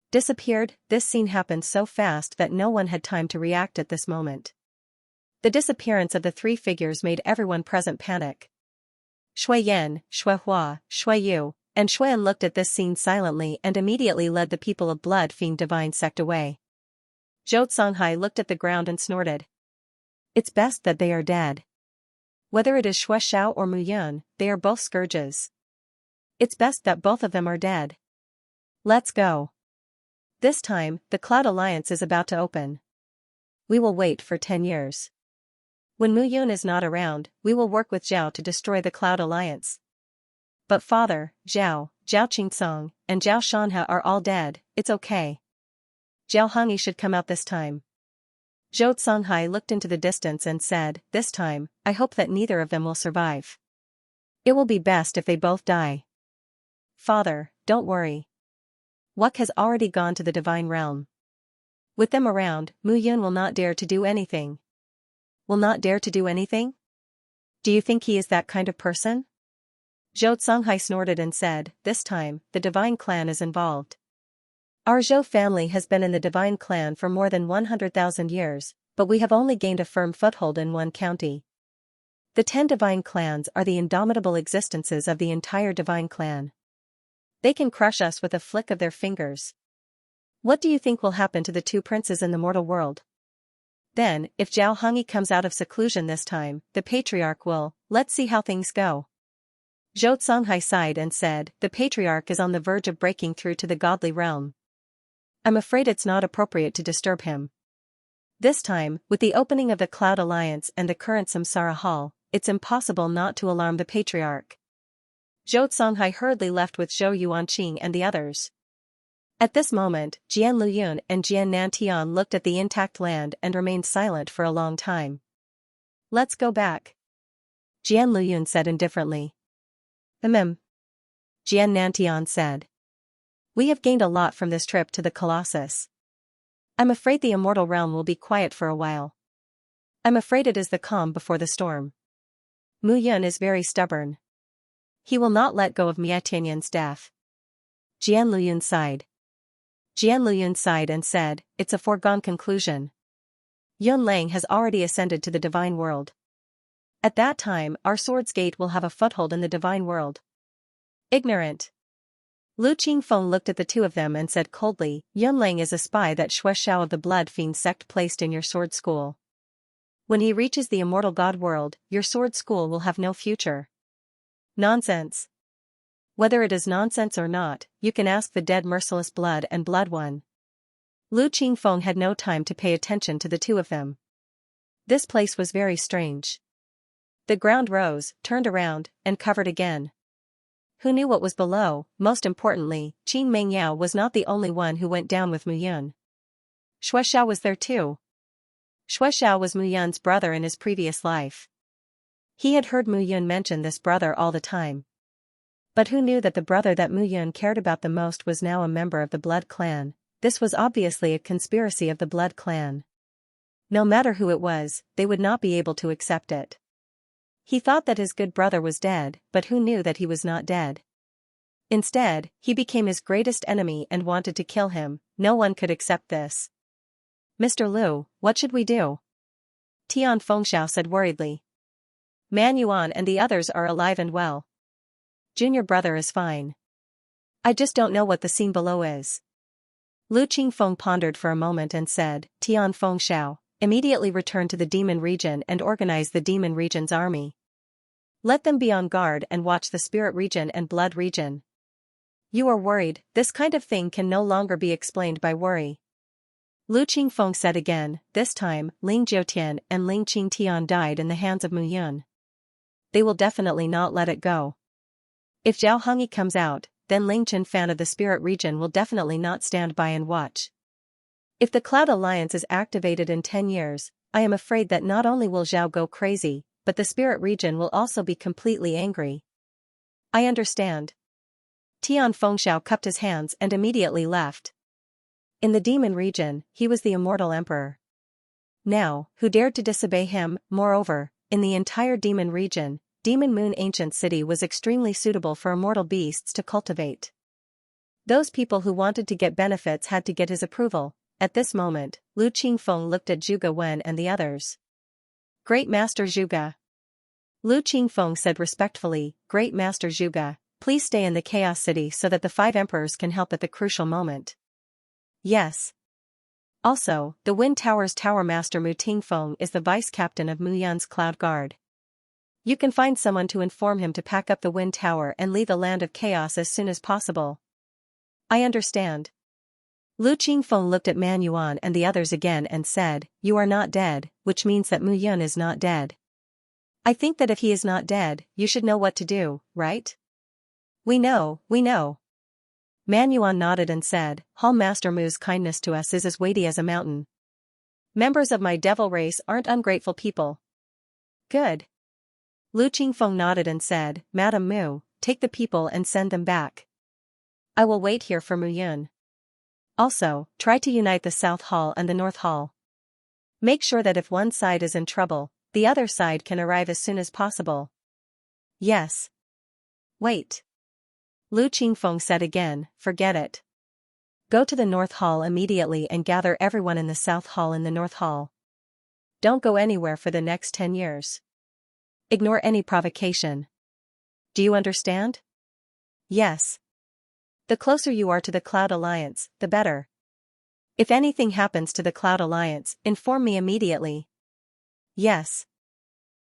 Disappeared. This scene happened so fast that no one had time to react at this moment. The disappearance of the three figures made everyone present panic. Shui Yan, Shui Hua, Shui Yu, and Xuan looked at this scene silently and immediately led the people of Blood Fiend Divine Sect away. Zhou Songhai looked at the ground and snorted. It's best that they are dead. Whether it is Xiao or Mu Yun, they are both scourges. It's best that both of them are dead. Let's go. This time, the Cloud Alliance is about to open. We will wait for 10 years. When Mu Yun is not around, we will work with Zhao to destroy the Cloud Alliance. But father, Zhao Qingsong, and Zhao Shanha are all dead. It's okay. Zhao Hongyi should come out this time. Zhou Songhai looked into the distance and said, this time, I hope that neither of them will survive. It will be best if they both die. Father, don't worry. Wuk has already gone to the divine realm. With them around, Mu Yun will not dare to do anything. Will not dare to do anything? Do you think he is that kind of person? Zhou Songhai snorted and said, this time, the divine clan is involved. Our Zhou family has been in the divine clan for more than 100,000 years, but we have only gained a firm foothold in one county. The 10 divine clans are the indomitable existences of the entire divine clan. They can crush us with a flick of their fingers. What do you think will happen to the two princes in the mortal world? Then, if Zhao Hongyi comes out of seclusion this time, the patriarch will, let's see how things go. Zhou Songhai sighed and said, the patriarch is on the verge of breaking through to the godly realm. I'm afraid it's not appropriate to disturb him. This time, with the opening of the Cloud Alliance and the current Samsara Hall, it's impossible not to alarm the patriarch. Zhou Songhai hurriedly left with Zhou Yuanqing and the others. At this moment, Jian Luyun and Jian Nantian looked at the intact land and remained silent for a long time. Let's go back, Jian Luyun said indifferently. Jian Nantian said. We have gained a lot from this trip to the Colossus. I'm afraid the immortal realm will be quiet for a while. I'm afraid it is the calm before the storm. Mu Yun is very stubborn. He will not let go of Mietianyan's death. Jian Luyun sighed. Jian Luyun sighed and said, it's a foregone conclusion. Yun Lang has already ascended to the divine world. At that time, our sword's gate will have a foothold in the divine world. Ignorant. Lu Qingfeng looked at the two of them and said coldly, Yun Lang is a spy that Xue Xiao of the Blood Fiend sect placed in your sword school. When he reaches the immortal god world, your sword school will have no future. Nonsense. Whether it is nonsense or not, you can ask the dead merciless Blood and Blood One. Lu Qingfeng had no time to pay attention to the two of them. This place was very strange. The ground rose, turned around, and covered again. Who knew what was below? Most importantly, Qin Mengyao was not the only one who went down with Mu Yun. Xue Xiao was there too. Xue Xiao was Mu Yun's brother in his previous life. He had heard Mu Yun mention this brother all the time. But who knew that the brother that Mu Yun cared about the most was now a member of the Blood Clan? This was obviously a conspiracy of the Blood Clan. No matter who it was, they would not be able to accept it. He thought that his good brother was dead, but who knew that he was not dead? Instead, he became his greatest enemy and wanted to kill him. No one could accept this. Mr. Liu, what should we do? Tian Fengxiao said worriedly. Man Yuan and the others are alive and well. Junior brother is fine. I just don't know what the scene below is. Lu Qingfeng pondered for a moment and said, Tian Fengxiao, immediately return to the demon region and organize the demon region's army. Let them be on guard and watch the spirit region and blood region. You are worried, this kind of thing can no longer be explained by worry. Lu Qingfeng said again, this time, Ling Jiutian and Ling Qingtian died in the hands of Mu Yun. They will definitely not let it go. If Zhao Hongyi comes out, then Ling Qinfan of the spirit region will definitely not stand by and watch. If the Cloud Alliance is activated in 10 years, I am afraid that not only will Zhao go crazy, but the spirit region will also be completely angry. I understand. Tian Fengxiao cupped his hands and immediately left. In the demon region, he was the immortal emperor. Now, who dared to disobey him? Moreover, in the entire demon region, Demon Moon Ancient City was extremely suitable for immortal beasts to cultivate. Those people who wanted to get benefits had to get his approval. At this moment, Lu Qingfeng looked at Zhuge Wen and the others. Great Master Zhuge. Lu Qingfeng said respectfully, Great Master Zhuge, please stay in the Chaos City so that the 5 emperors can help at the crucial moment. Yes. Also, the Wind Tower's Tower Master Mu Tingfeng is the vice captain of Mu Yun's Cloud Guard. You can find someone to inform him to pack up the Wind Tower and leave the land of chaos as soon as possible. I understand. Lu Qingfeng looked at Man Yuan and the others again and said, You are not dead, which means that Mu Yun is not dead. I think that if he is not dead, you should know what to do, right? We know. Man Yuan nodded and said, Hall Master Mu's kindness to us is as weighty as a mountain. Members of my devil race aren't ungrateful people. Good. Lu Qingfeng nodded and said, Madam Mu, take the people and send them back. I will wait here for Mu Yun. Also, try to unite the South Hall and the North Hall. Make sure that if one side is in trouble, the other side can arrive as soon as possible. Yes. Wait. Lu Qingfeng said again, forget it. Go to the North Hall immediately and gather everyone in the South Hall in the North Hall. Don't go anywhere for the next 10 years. Ignore any provocation. Do you understand? Yes. The closer you are to the Cloud Alliance, the better. If anything happens to the Cloud Alliance, inform me immediately. Yes.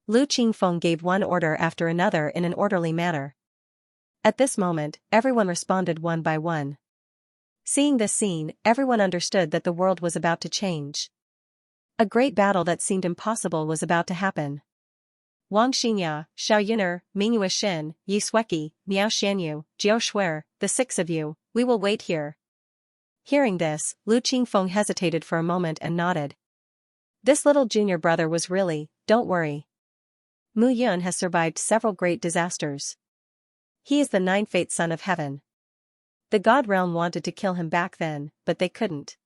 Lu Qingfeng gave one order after another in an orderly manner. At this moment, everyone responded one by one. Seeing this scene, everyone understood that the world was about to change. A great battle that seemed impossible was about to happen. Wang Xianxia, Xiao Yuner, Mingyue Xin, Yi Sueki, Miao Xianyu, Jiao Shuer, the 6 of you, we will wait here. Hearing this, Lu Qingfeng hesitated for a moment and nodded. This little junior brother was really, don't worry. Mu Yun has survived several great disasters. He is the 9th son of heaven. The God realm wanted to kill him back then, but they couldn't.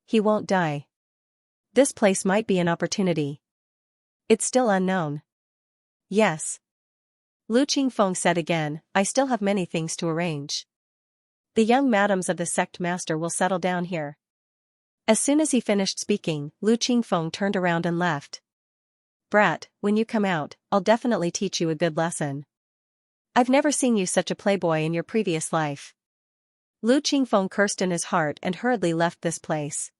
He won't die. This place might be an opportunity. It's still unknown. Yes. Lu Qingfeng said again, I still have many things to arrange. The young madams of the sect master will settle down here. As soon as he finished speaking, Lu Qingfeng turned around and left. Brat, when you come out, I'll definitely teach you a good lesson. I've never seen you such a playboy in your previous life. Lu Qingfeng cursed in his heart and hurriedly left this place.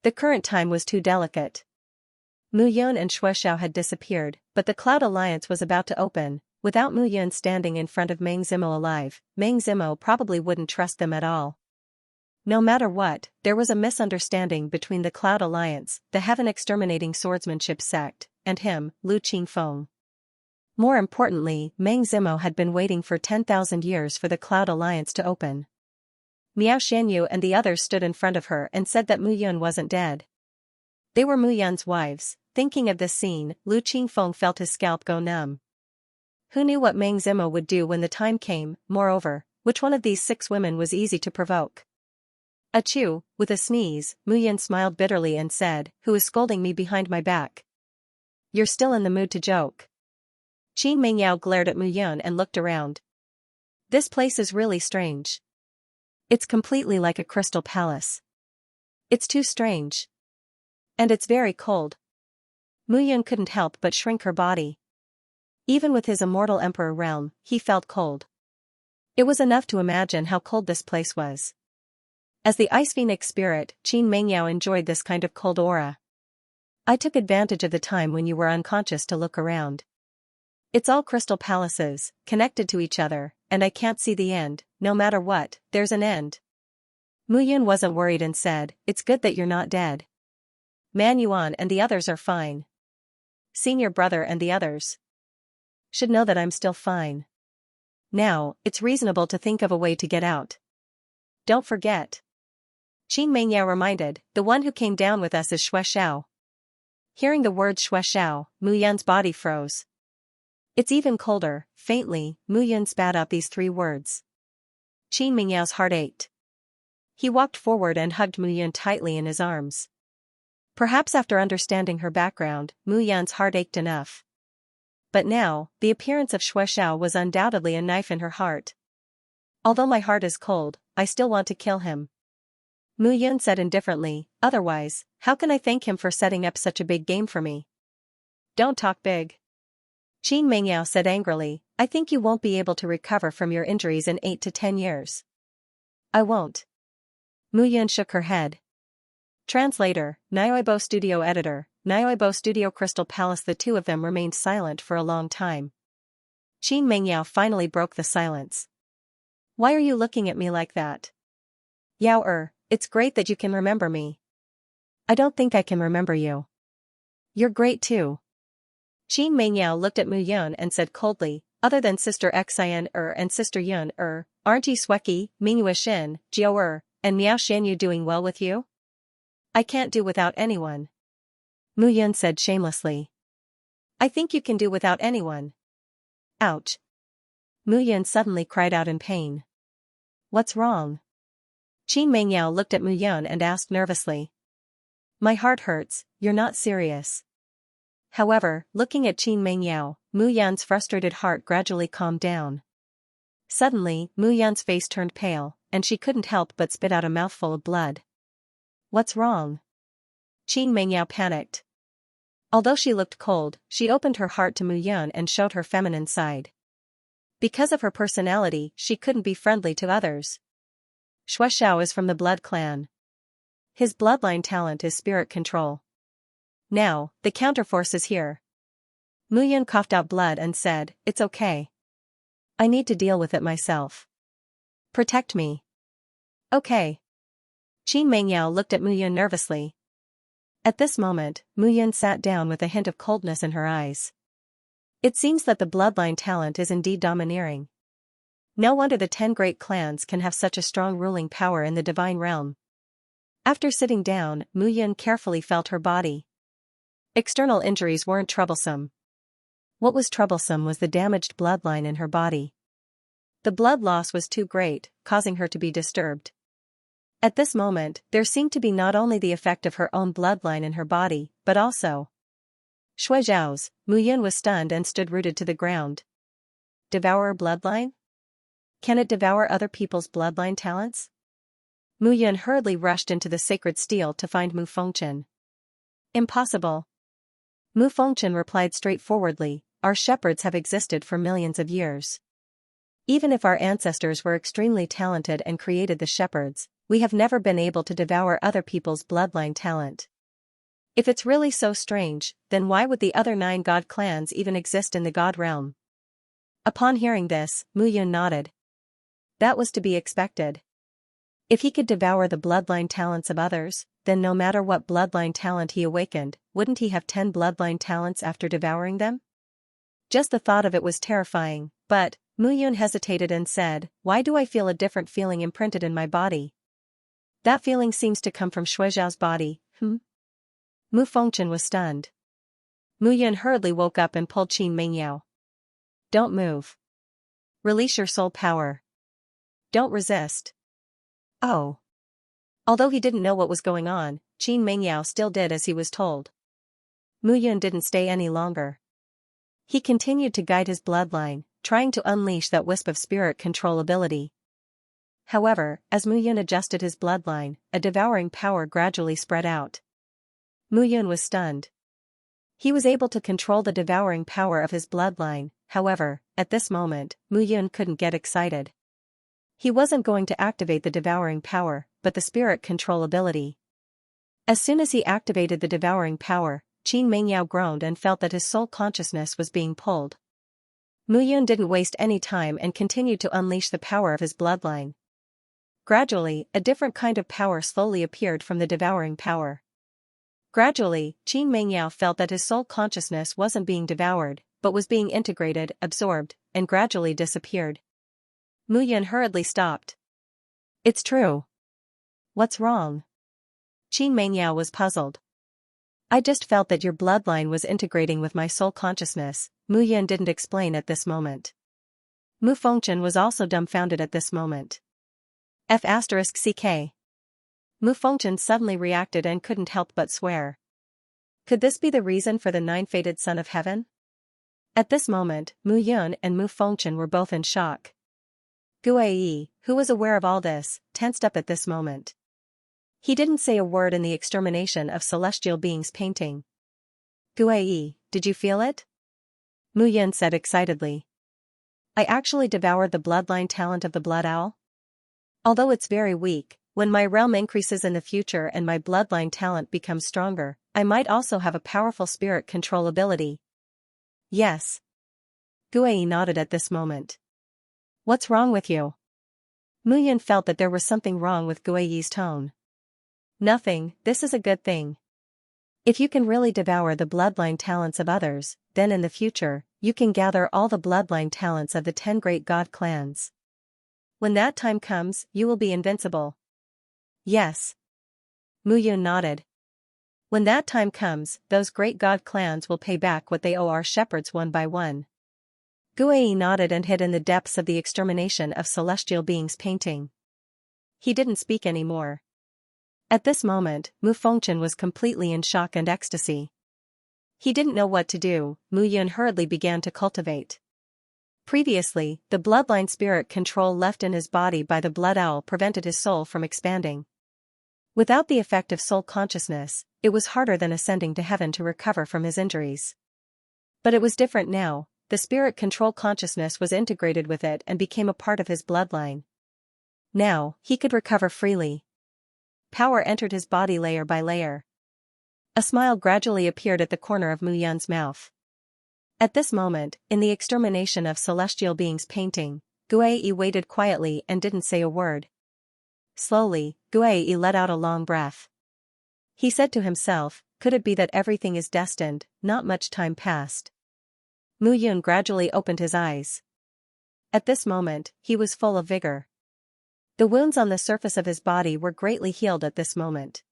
The current time was too delicate. Mu Yun and Shuexiao had disappeared, but the Cloud Alliance was about to open. Without Mu Yun standing in front of Meng Zimo alive, Meng Zimo probably wouldn't trust them at all. No matter what, there was a misunderstanding between the Cloud Alliance, the heaven-exterminating swordsmanship sect, and him, Lu Qingfeng. More importantly, Meng Zimo had been waiting for 10,000 years for the Cloud Alliance to open. Miao Xianyu and the others stood in front of her and said that Mu Yun wasn't dead. They were Mu Yun's wives. Thinking of this scene, Lu Qingfeng felt his scalp go numb. Who knew what Meng Zimo would do when the time came? Moreover, which one of these 6 women was easy to provoke? Achoo, with a sneeze, Mu Yun smiled bitterly and said, who is scolding me behind my back? You're still in the mood to joke. Qin Mengyao glared at Mu Yun and looked around. This place is really strange. It's completely like a crystal palace. It's too strange. And it's very cold. Mu Yun couldn't help but shrink her body. Even with his immortal emperor realm, he felt cold. It was enough to imagine how cold this place was. As the Ice Phoenix spirit, Qin Mengyao enjoyed this kind of cold aura. I took advantage of the time when you were unconscious to look around. It's all crystal palaces, connected to each other, and I can't see the end. No matter what, there's an end. Mu Yun wasn't worried and said, it's good that you're not dead. Man Yuan and the others are fine. Senior brother and the others should know that I'm still fine. Now, it's reasonable to think of a way to get out. Don't forget. Qin Mengyao reminded, the one who came down with us is Shuexiao. Hearing the word Shuexiao, Mu Yun's body froze. It's even colder. Faintly, Mu Yun spat out these 3 words. Qin Mengyao's heart ached. He walked forward and hugged Mu Yun tightly in his arms. Perhaps after understanding her background, Mu Yun's heart ached enough. But now, the appearance of Shuexiao was undoubtedly a knife in her heart. Although my heart is cold, I still want to kill him. Mu Yun said indifferently, otherwise, how can I thank him for setting up such a big game for me? Don't talk big. Qin Mengyao said angrily, I think you won't be able to recover from your injuries in 8 to 10 years. I won't. Mu Yun shook her head. Translator, Nioibo Studio Editor, Nioibo Studio Crystal Palace. The 2 of them remained silent for a long time. Qin Mengyao finally broke the silence. Why are you looking at me like that? Yao it's great that you can remember me. I don't think I can remember you. You're great too. Qin Mengyao looked at Mu Yun and said coldly, other than Sister Xian and Sister Yun aren't Yi Sueki, Mingyue Xin, Jiao and Miao Xianyu doing well with you? I can't do without anyone. Mu Yun said shamelessly. I think you can do without anyone. Ouch. Mu Yun suddenly cried out in pain. What's wrong? Qin Mengyao looked at Mu Yun and asked nervously. My heart hurts, you're not serious. However, looking at Qin Mengyao, Mu Yun's frustrated heart gradually calmed down. Suddenly, Mu Yun's face turned pale, and she couldn't help but spit out a mouthful of blood. What's wrong? Qin Mengyao panicked. Although she looked cold, she opened her heart to Mu Yun and showed her feminine side. Because of her personality, she couldn't be friendly to others. Shuexiao is from the Blood Clan. His bloodline talent is spirit control. Now, the counterforce is here. Mu Yun coughed out blood and said, it's okay. I need to deal with it myself. Protect me. Okay. Qin Mengyao looked at Mu Yun nervously. At this moment, Mu Yun sat down with a hint of coldness in her eyes. It seems that the bloodline talent is indeed domineering. No wonder the 10 great clans can have such a strong ruling power in the divine realm. After sitting down, Mu Yun carefully felt her body. External injuries weren't troublesome. What was troublesome was the damaged bloodline in her body. The blood loss was too great, causing her to be disturbed. At this moment, there seemed to be not only the effect of her own bloodline in her body, but also Shui Zhao's. Mu Yun was stunned and stood rooted to the ground. Devourer bloodline? Can it devour other people's bloodline talents? Mu Yun hurriedly rushed into the sacred steel to find Mu Fengchen. Impossible. Mu Fengchen replied straightforwardly, our shepherds have existed for millions of years. Even if our ancestors were extremely talented and created the shepherds, we have never been able to devour other people's bloodline talent. If it's really so strange, then why would the other 9 god clans even exist in the god realm? Upon hearing this, Mu Yun nodded. That was to be expected. If he could devour the bloodline talents of others, then no matter what bloodline talent he awakened, wouldn't he have 10 bloodline talents after devouring them? Just the thought of it was terrifying, but Mu Yun hesitated and said, why do I feel a different feeling imprinted in my body? That feeling seems to come from Shuizhao's body, Mu Fengchen was stunned. Mu Yun hurriedly woke up and pulled Qin Mengyao. Don't move. Release your soul power. Don't resist. Oh. Although he didn't know what was going on, Qin Mengyao still did as he was told. Mu Yun didn't stay any longer. He continued to guide his bloodline, trying to unleash that wisp of spirit control ability. However, as Mu Yun adjusted his bloodline, a devouring power gradually spread out. Mu Yun was stunned. He was able to control the devouring power of his bloodline, however, at this moment, Mu Yun couldn't get excited. He wasn't going to activate the devouring power, but the spirit control ability. As soon as he activated the devouring power, Qin Mengyao groaned and felt that his soul consciousness was being pulled. Mu Yun didn't waste any time and continued to unleash the power of his bloodline. Gradually, a different kind of power slowly appeared from the devouring power. Gradually, Qin Mengyao felt that his soul consciousness wasn't being devoured, but was being integrated, absorbed, and gradually disappeared. Mu Yun hurriedly stopped. It's true. What's wrong? Qin Mengyao was puzzled. I just felt that your bloodline was integrating with my soul consciousness, Mu Yun didn't explain at this moment. Mu Fengchen was also dumbfounded at this moment. F***ck. Mu Fengchen suddenly reacted and couldn't help but swear. Could this be the reason for the 9-fated son of heaven? At this moment, Mu Yun and Mu Fengchen were both in shock. Guai, who was aware of all this, tensed up at this moment. He didn't say a word in the extermination of celestial beings painting. Guai, did you feel it? Mu Yun said excitedly. I actually devoured the bloodline talent of the blood owl. Although it's very weak, when my realm increases in the future and my bloodline talent becomes stronger, I might also have a powerful spirit control ability. Yes. Guai nodded at this moment. What's wrong with you? Mu Yun felt that there was something wrong with Guai's tone. Nothing, this is a good thing. If you can really devour the bloodline talents of others, then in the future, you can gather all the bloodline talents of the 10 great god clans. When that time comes, you will be invincible. Yes. Mu Yun nodded. When that time comes, those great god clans will pay back what they owe our shepherds one by one. Guai nodded and hid in the depths of the extermination of celestial beings painting. He didn't speak anymore. At this moment, Mu Fengchen was completely in shock and ecstasy. He didn't know what to do. Mu Yun hurriedly began to cultivate. Previously, the bloodline spirit control left in his body by the blood owl prevented his soul from expanding. Without the effect of soul consciousness, it was harder than ascending to heaven to recover from his injuries. But it was different now, the spirit control consciousness was integrated with it and became a part of his bloodline. Now, he could recover freely. Power entered his body layer by layer. A smile gradually appeared at the corner of Mu Yun's mouth. At this moment, in the extermination of celestial beings painting, Guai waited quietly and didn't say a word. Slowly, Guai let out a long breath. He said to himself, could it be that everything is destined? Not much time passed. Mu Yun gradually opened his eyes. At this moment, he was full of vigor. The wounds on the surface of his body were greatly healed at this moment.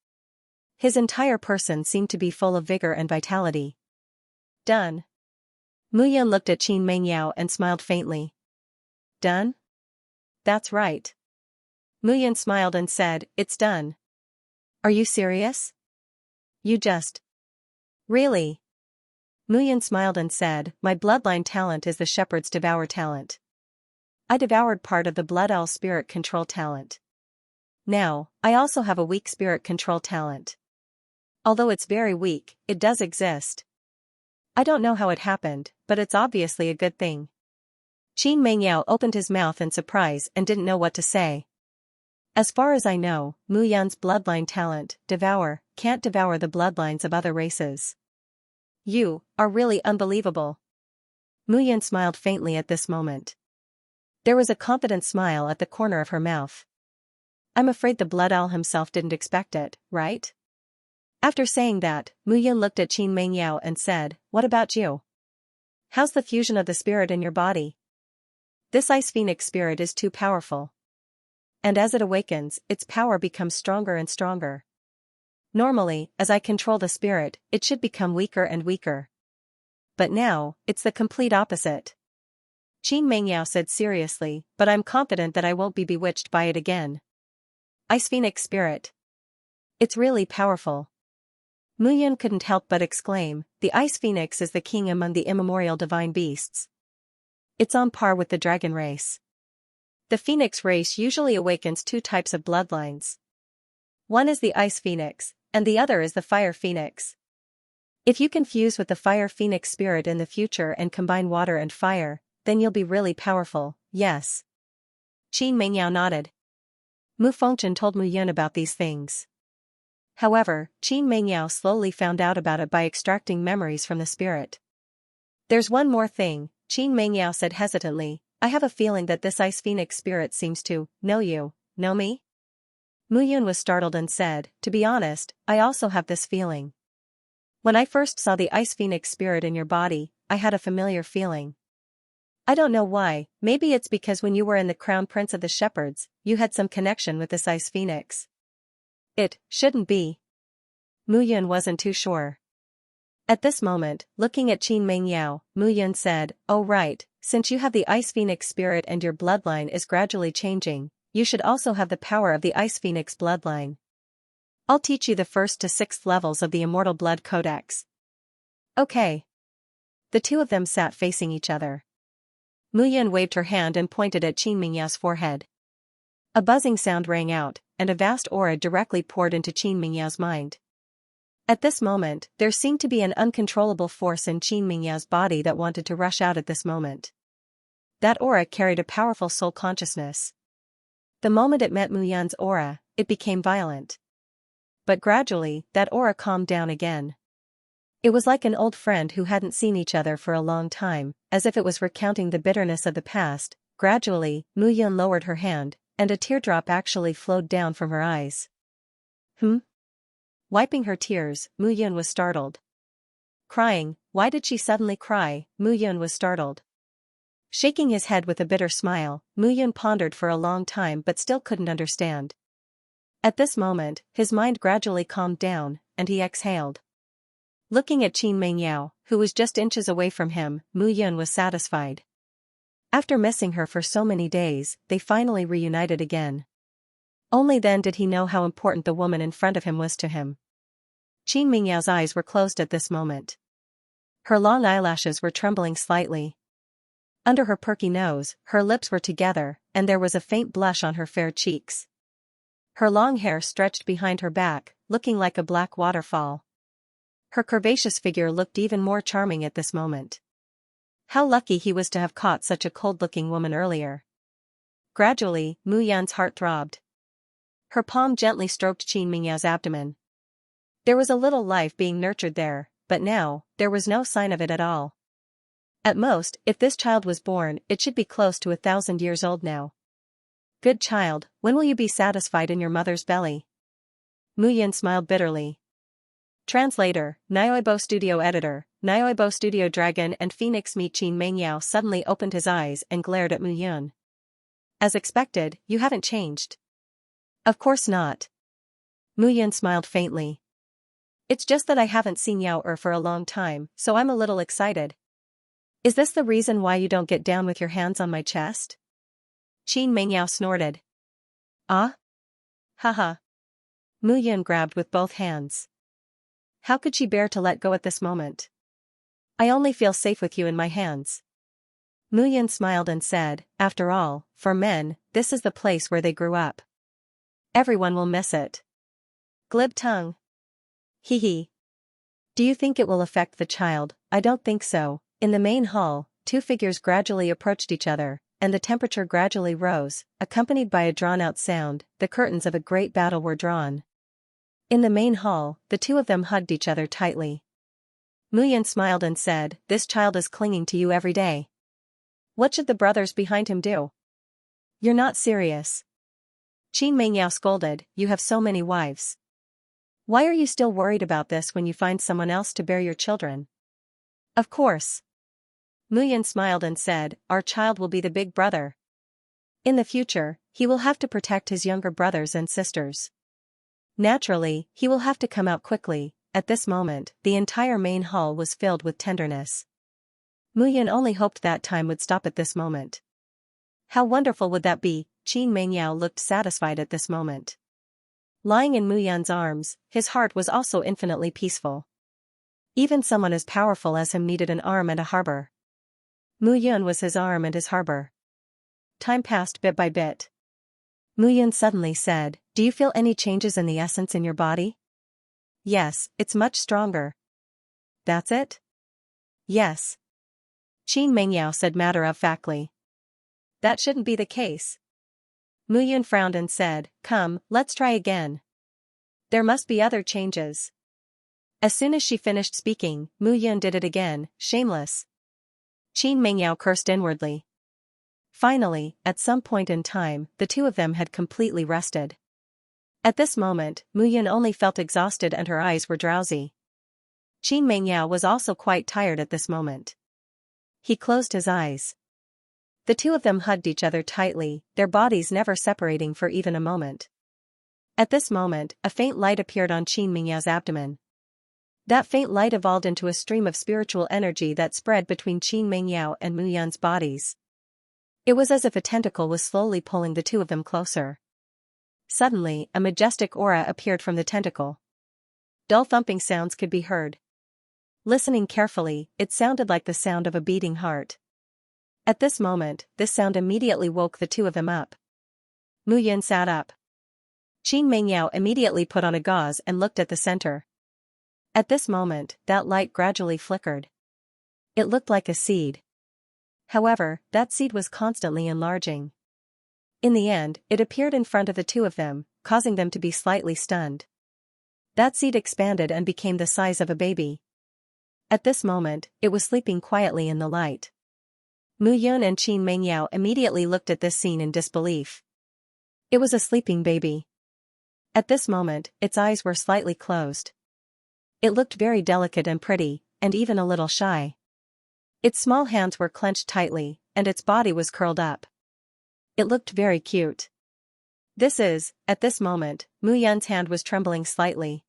His entire person seemed to be full of vigor and vitality. Done. Mu Yun looked at Qin Mengyao and smiled faintly. Done? That's right. Mu Yun smiled and said, it's done. Are you serious? You just... Really? Mu Yun smiled and said, my bloodline talent is the shepherd's devour talent. I devoured part of the blood owl spirit control talent. Now, I also have a weak spirit control talent. Although it's very weak, it does exist. I don't know how it happened, but it's obviously a good thing. Qin Mengyao opened his mouth in surprise and didn't know what to say. As far as I know, Mu Yun's bloodline talent, devour, can't devour the bloodlines of other races. You are really unbelievable. Mu Yun smiled faintly at this moment. There was a confident smile at the corner of her mouth. I'm afraid the blood owl himself didn't expect it, right? After saying that, Mu Yun looked at Qin Mengyao and said, what about you? How's the fusion of the spirit in your body? This ice phoenix spirit is too powerful. And as it awakens, its power becomes stronger and stronger. Normally, as I control the spirit, it should become weaker and weaker. But now, it's the complete opposite. Qin Mengyao said seriously, but I'm confident that I won't be bewitched by it again. Ice Phoenix Spirit. It's really powerful. Mu Yun couldn't help but exclaim, the Ice Phoenix is the king among the immemorial divine beasts. It's on par with the dragon race. The Phoenix race usually awakens two types of bloodlines. One is the Ice Phoenix, and the other is the Fire Phoenix. If you can fuse with the Fire Phoenix spirit in the future and combine water and fire, then you'll be really powerful, yes. Qin Mengyao nodded. Mu Fengchen told Mu Yun about these things. However, Qin Mengyao slowly found out about it by extracting memories from the spirit. There's one more thing, Qin Mengyao said hesitantly, I have a feeling that this Ice Phoenix spirit seems to know you, know me? Mu Yun was startled and said, to be honest, I also have this feeling. When I first saw the Ice Phoenix spirit in your body, I had a familiar feeling. I don't know why, maybe it's because when you were in the Crown Prince of the Shepherds, you had some connection with this Ice Phoenix. It shouldn't be. Mu Yun wasn't too sure. At this moment, looking at Qin Mengyao, Mu Yun said, oh right, since you have the Ice Phoenix spirit and your bloodline is gradually changing, you should also have the power of the Ice Phoenix bloodline. I'll teach you the 1st to 6th levels of the Immortal Blood Codex. Okay. The two of them sat facing each other. Mu Yun waved her hand and pointed at Qin Mengyao's forehead. A buzzing sound rang out, and a vast aura directly poured into Qin Mengyao's mind. At this moment, there seemed to be an uncontrollable force in Qin Mengyao's body that wanted to rush out at this moment. That aura carried a powerful soul consciousness. The moment it met Mu Yun's aura, it became violent. But gradually, that aura calmed down again. It was like an old friend who hadn't seen each other for a long time, as if it was recounting the bitterness of the past. Gradually, Mu Yun lowered her hand, and a teardrop actually flowed down from her eyes. Wiping her tears, Mu Yun was startled. Crying, why did she suddenly cry? Mu Yun was startled. Shaking his head with a bitter smile, Mu Yun pondered for a long time but still couldn't understand. At this moment, his mind gradually calmed down, and he exhaled. Looking at Qin Mengyao, who was just inches away from him, Mu Yun was satisfied. After missing her for so many days, they finally reunited again. Only then did he know how important the woman in front of him was to him. Qin Mengyao's eyes were closed at this moment. Her long eyelashes were trembling slightly. Under her perky nose, her lips were together, and there was a faint blush on her fair cheeks. Her long hair stretched behind her back, looking like a black waterfall. Her curvaceous figure looked even more charming at this moment. How lucky he was to have caught such a cold-looking woman earlier. Gradually, Mu Yun's heart throbbed. Her palm gently stroked Qin Mengyao's abdomen. There was a little life being nurtured there, but now, there was no sign of it at all. At most, if this child was born, it should be close to 1,000 years old now. Good child, when will you be satisfied in your mother's belly? Mu Yun smiled bitterly. Translator, Nioibo Studio Editor, Nioibo Studio Dragon and Phoenix meet Qin Mengyao suddenly opened his eyes and glared at Mu Yun. As expected, you haven't changed. Of course not. Mu Yun smiled faintly. It's just that I haven't seen Yao for a long time, so I'm a little excited. Is this the reason why you don't get down with your hands on my chest? Qin Mengyao snorted. Ah? Haha. Mu Yun grabbed with both hands. How could she bear to let go at this moment? I only feel safe with you in my hands. Mu Yun smiled and said, after all, for men, this is the place where they grew up. Everyone will miss it. Glib tongue. Hee hee. Do you think it will affect the child? I don't think so. In the main hall, two figures gradually approached each other, and the temperature gradually rose, accompanied by a drawn-out sound. The curtains of a great battle were drawn. In the main hall, the two of them hugged each other tightly. Mu Yun smiled and said, this child is clinging to you every day. What should the brothers behind him do? You're not serious. Qin Mengyao scolded, you have so many wives. Why are you still worried about this when you find someone else to bear your children? Of course. Mu Yun smiled and said, our child will be the big brother. In the future, he will have to protect his younger brothers and sisters. Naturally, he will have to come out quickly. At this moment, the entire main hall was filled with tenderness. Mu Yun only hoped that time would stop at this moment. How wonderful would that be? Qin Mengyao looked satisfied at this moment. Lying in Mu Yun's arms, his heart was also infinitely peaceful. Even someone as powerful as him needed an arm and a harbor. Mu Yun was his arm and his harbor. Time passed bit by bit. Mu Yun suddenly said, do you feel any changes in the essence in your body? Yes, it's much stronger. That's it? Yes. Qin Mengyao said matter-of-factly. That shouldn't be the case. Mu Yun frowned and said, come, let's try again. There must be other changes. As soon as she finished speaking, Mu Yun did it again, shameless. Qin Mengyao cursed inwardly. Finally, at some point in time, the two of them had completely rested. At this moment, Mu Yun only felt exhausted and her eyes were drowsy. Qin Mengyao was also quite tired at this moment. He closed his eyes. The two of them hugged each other tightly, their bodies never separating for even a moment. At this moment, a faint light appeared on Qin Mengyao's abdomen. That faint light evolved into a stream of spiritual energy that spread between Qin Mengyao and Mu Yun's bodies. It was as if a tentacle was slowly pulling the two of them closer. Suddenly, a majestic aura appeared from the tentacle. Dull thumping sounds could be heard. Listening carefully, it sounded like the sound of a beating heart. At this moment, this sound immediately woke the two of them up. Mu Yun sat up. Qin Mengyao immediately put on a gauze and looked at the center. At this moment, that light gradually flickered. It looked like a seed. However, that seed was constantly enlarging. In the end, it appeared in front of the two of them, causing them to be slightly stunned. That seed expanded and became the size of a baby. At this moment, it was sleeping quietly in the light. Mu Yun and Qin Mengyao immediately looked at this scene in disbelief. It was a sleeping baby. At this moment, its eyes were slightly closed. It looked very delicate and pretty, and even a little shy. Its small hands were clenched tightly, and its body was curled up. It looked very cute. At this moment, Mu Yun's hand was trembling slightly.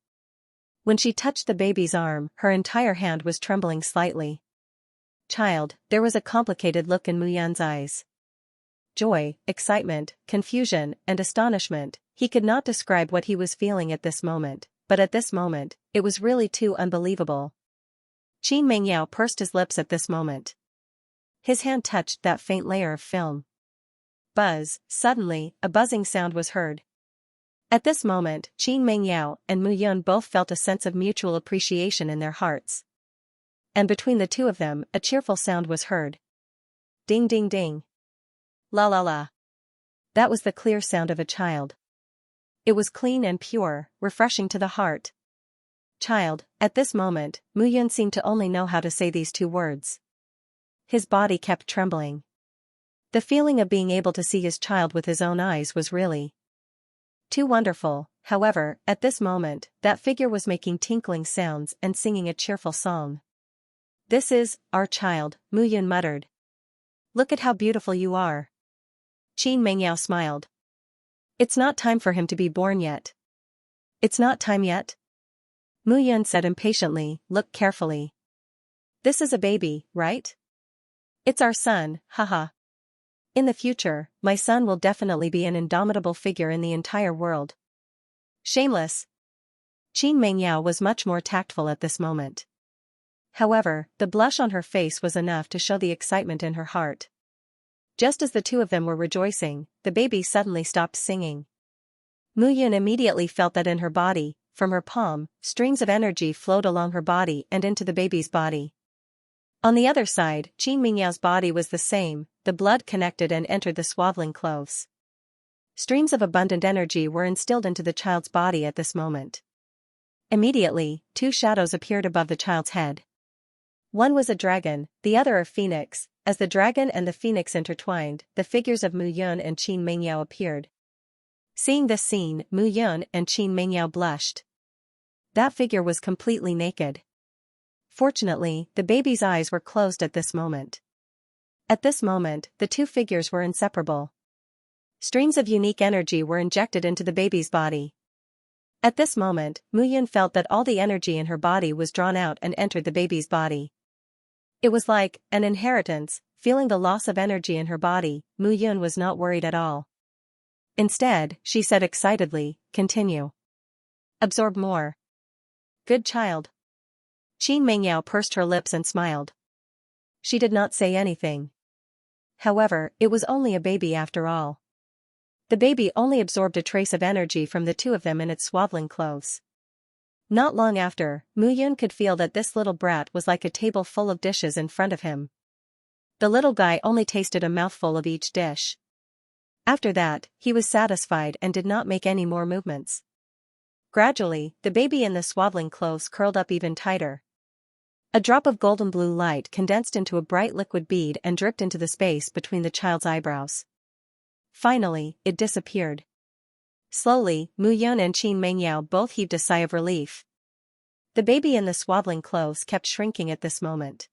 When she touched the baby's arm, her entire hand was trembling slightly. Child, there was a complicated look in Mu Yun's eyes. Joy, excitement, confusion, and astonishment. He could not describe what he was feeling at this moment, but at this moment, it was really too unbelievable. Qin Mengyao pursed his lips at this moment. His hand touched that faint layer of film. Buzz, suddenly, a buzzing sound was heard. At this moment, Qin Mengyao and Mu Yun both felt a sense of mutual appreciation in their hearts. And between the two of them, a cheerful sound was heard. Ding ding ding. La la la. That was the clear sound of a child. It was clean and pure, refreshing to the heart. Child, at this moment, Mu Yun seemed to only know how to say these two words. His body kept trembling. The feeling of being able to see his child with his own eyes was really Too wonderful, however, at this moment, that figure was making tinkling sounds and singing a cheerful song. This is, our child, Mu Yun muttered. Look at how beautiful you are. Qin Mengyao smiled. It's not time for him to be born yet. It's not time yet? Mu Yun said impatiently, look carefully. This is a baby, right? It's our son, haha. In the future, my son will definitely be an indomitable figure in the entire world. Shameless. Qin Mengyao was much more tactful at this moment. However, the blush on her face was enough to show the excitement in her heart. Just as the two of them were rejoicing, the baby suddenly stopped singing. Mu Yun immediately felt that in her body, from her palm, streams of energy flowed along her body and into the baby's body. On the other side, Qin Mingyao's body was the same, the blood connected and entered the swaddling clothes. Streams of abundant energy were instilled into the child's body at this moment. Immediately, two shadows appeared above the child's head. One was a dragon, the other a phoenix. As the dragon and the phoenix intertwined, the figures of Mu Yun and Qin Mengyao appeared. Seeing this scene, Mu Yun and Qin Mengyao blushed. That figure was completely naked. Fortunately, the baby's eyes were closed at this moment. At this moment, the two figures were inseparable. Streams of unique energy were injected into the baby's body. At this moment, Mu Yun felt that all the energy in her body was drawn out and entered the baby's body. It was like an inheritance. Feeling the loss of energy in her body, Mu Yun was not worried at all. Instead, she said excitedly, continue. Absorb more. Good child. Qin Mengyao pursed her lips and smiled. She did not say anything. However, it was only a baby after all. The baby only absorbed a trace of energy from the two of them in its swaddling clothes. Not long after, Mu Yun could feel that this little brat was like a table full of dishes in front of him. The little guy only tasted a mouthful of each dish. After that, he was satisfied and did not make any more movements. Gradually, the baby in the swaddling clothes curled up even tighter. A drop of golden blue light condensed into a bright liquid bead and dripped into the space between the child's eyebrows. Finally, it disappeared. Slowly, Mu Yun and Qin Mengyao both heaved a sigh of relief. The baby in the swaddling clothes kept shrinking at this moment.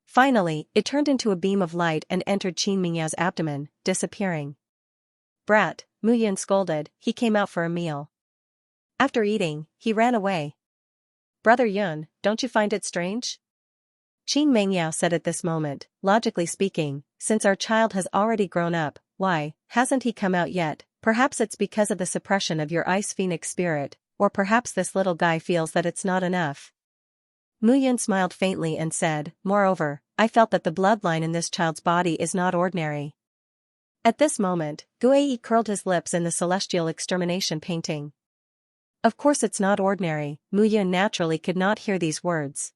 Finally, it turned into a beam of light and entered Qin Mengyao's abdomen, disappearing. Brat, Mu Yun scolded, he came out for a meal. After eating, he ran away. Brother Yun, don't you find it strange? Qin Mengyao said at this moment, logically speaking, since our child has already grown up, why hasn't he come out yet? Perhaps it's because of the suppression of your ice phoenix spirit, or perhaps this little guy feels that it's not enough. Mu Yun smiled faintly and said, moreover, I felt that the bloodline in this child's body is not ordinary. At this moment, Guei curled his lips in the celestial extermination painting. Of course it's not ordinary. Mu Yun naturally could not hear these words.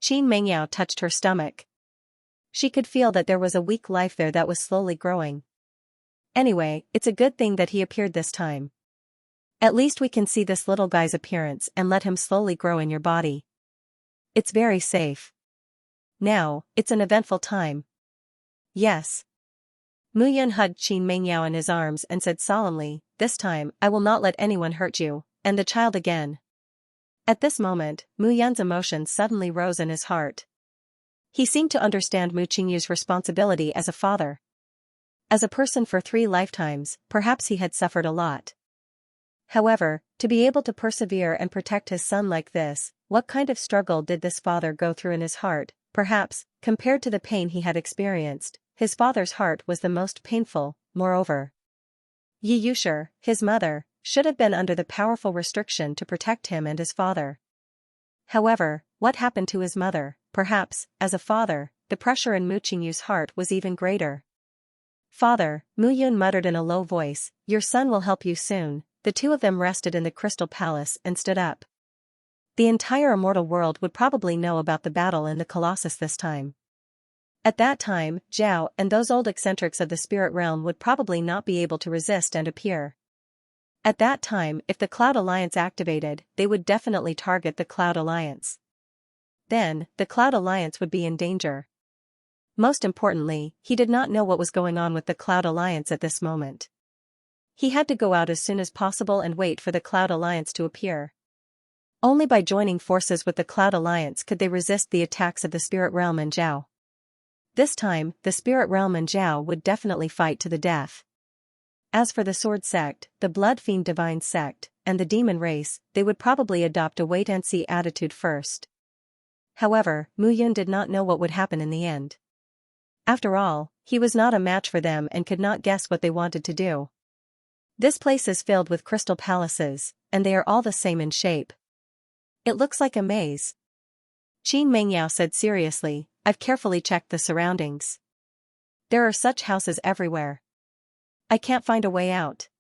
Qin Mengyao touched her stomach. She could feel that there was a weak life there that was slowly growing. Anyway, it's a good thing that he appeared this time. At least we can see this little guy's appearance and let him slowly grow in your body. It's very safe. Now, it's an eventful time. Yes. Mu Yun hugged Qin Mengyao in his arms and said solemnly, this time, I will not let anyone hurt you, and the child again. At this moment, Mu Yun's emotions suddenly rose in his heart. He seemed to understand Mu Qingyu's responsibility as a father. As a person for 3 lifetimes, perhaps he had suffered a lot. However, to be able to persevere and protect his son like this, what kind of struggle did this father go through in his heart? Perhaps, compared to the pain he had experienced, his father's heart was the most painful. Moreover, Yi Yushir, his mother, should have been under the powerful restriction to protect him and his father. However, what happened to his mother? Perhaps, as a father, the pressure in Mu Qingyu's heart was even greater. Father, Mu Yun muttered in a low voice, your son will help you soon. The two of them rested in the crystal palace and stood up. The entire immortal world would probably know about the battle in the Colossus this time. At that time, Zhao and those old eccentrics of the spirit realm would probably not be able to resist and appear. At that time, if the Cloud Alliance activated, they would definitely target the Cloud Alliance. Then, the Cloud Alliance would be in danger. Most importantly, he did not know what was going on with the Cloud Alliance at this moment. He had to go out as soon as possible and wait for the Cloud Alliance to appear. Only by joining forces with the Cloud Alliance could they resist the attacks of the Spirit Realm and Zhao. This time, the Spirit Realm and Zhao would definitely fight to the death. As for the Sword Sect, the Blood Fiend Divine Sect, and the Demon Race, they would probably adopt a wait-and-see attitude first. However, Mu Yun did not know what would happen in the end. After all, he was not a match for them and could not guess what they wanted to do. This place is filled with crystal palaces, and they are all the same in shape. It looks like a maze. Qin Mengyao said seriously, I've carefully checked the surroundings. There are such houses everywhere. I can't find a way out.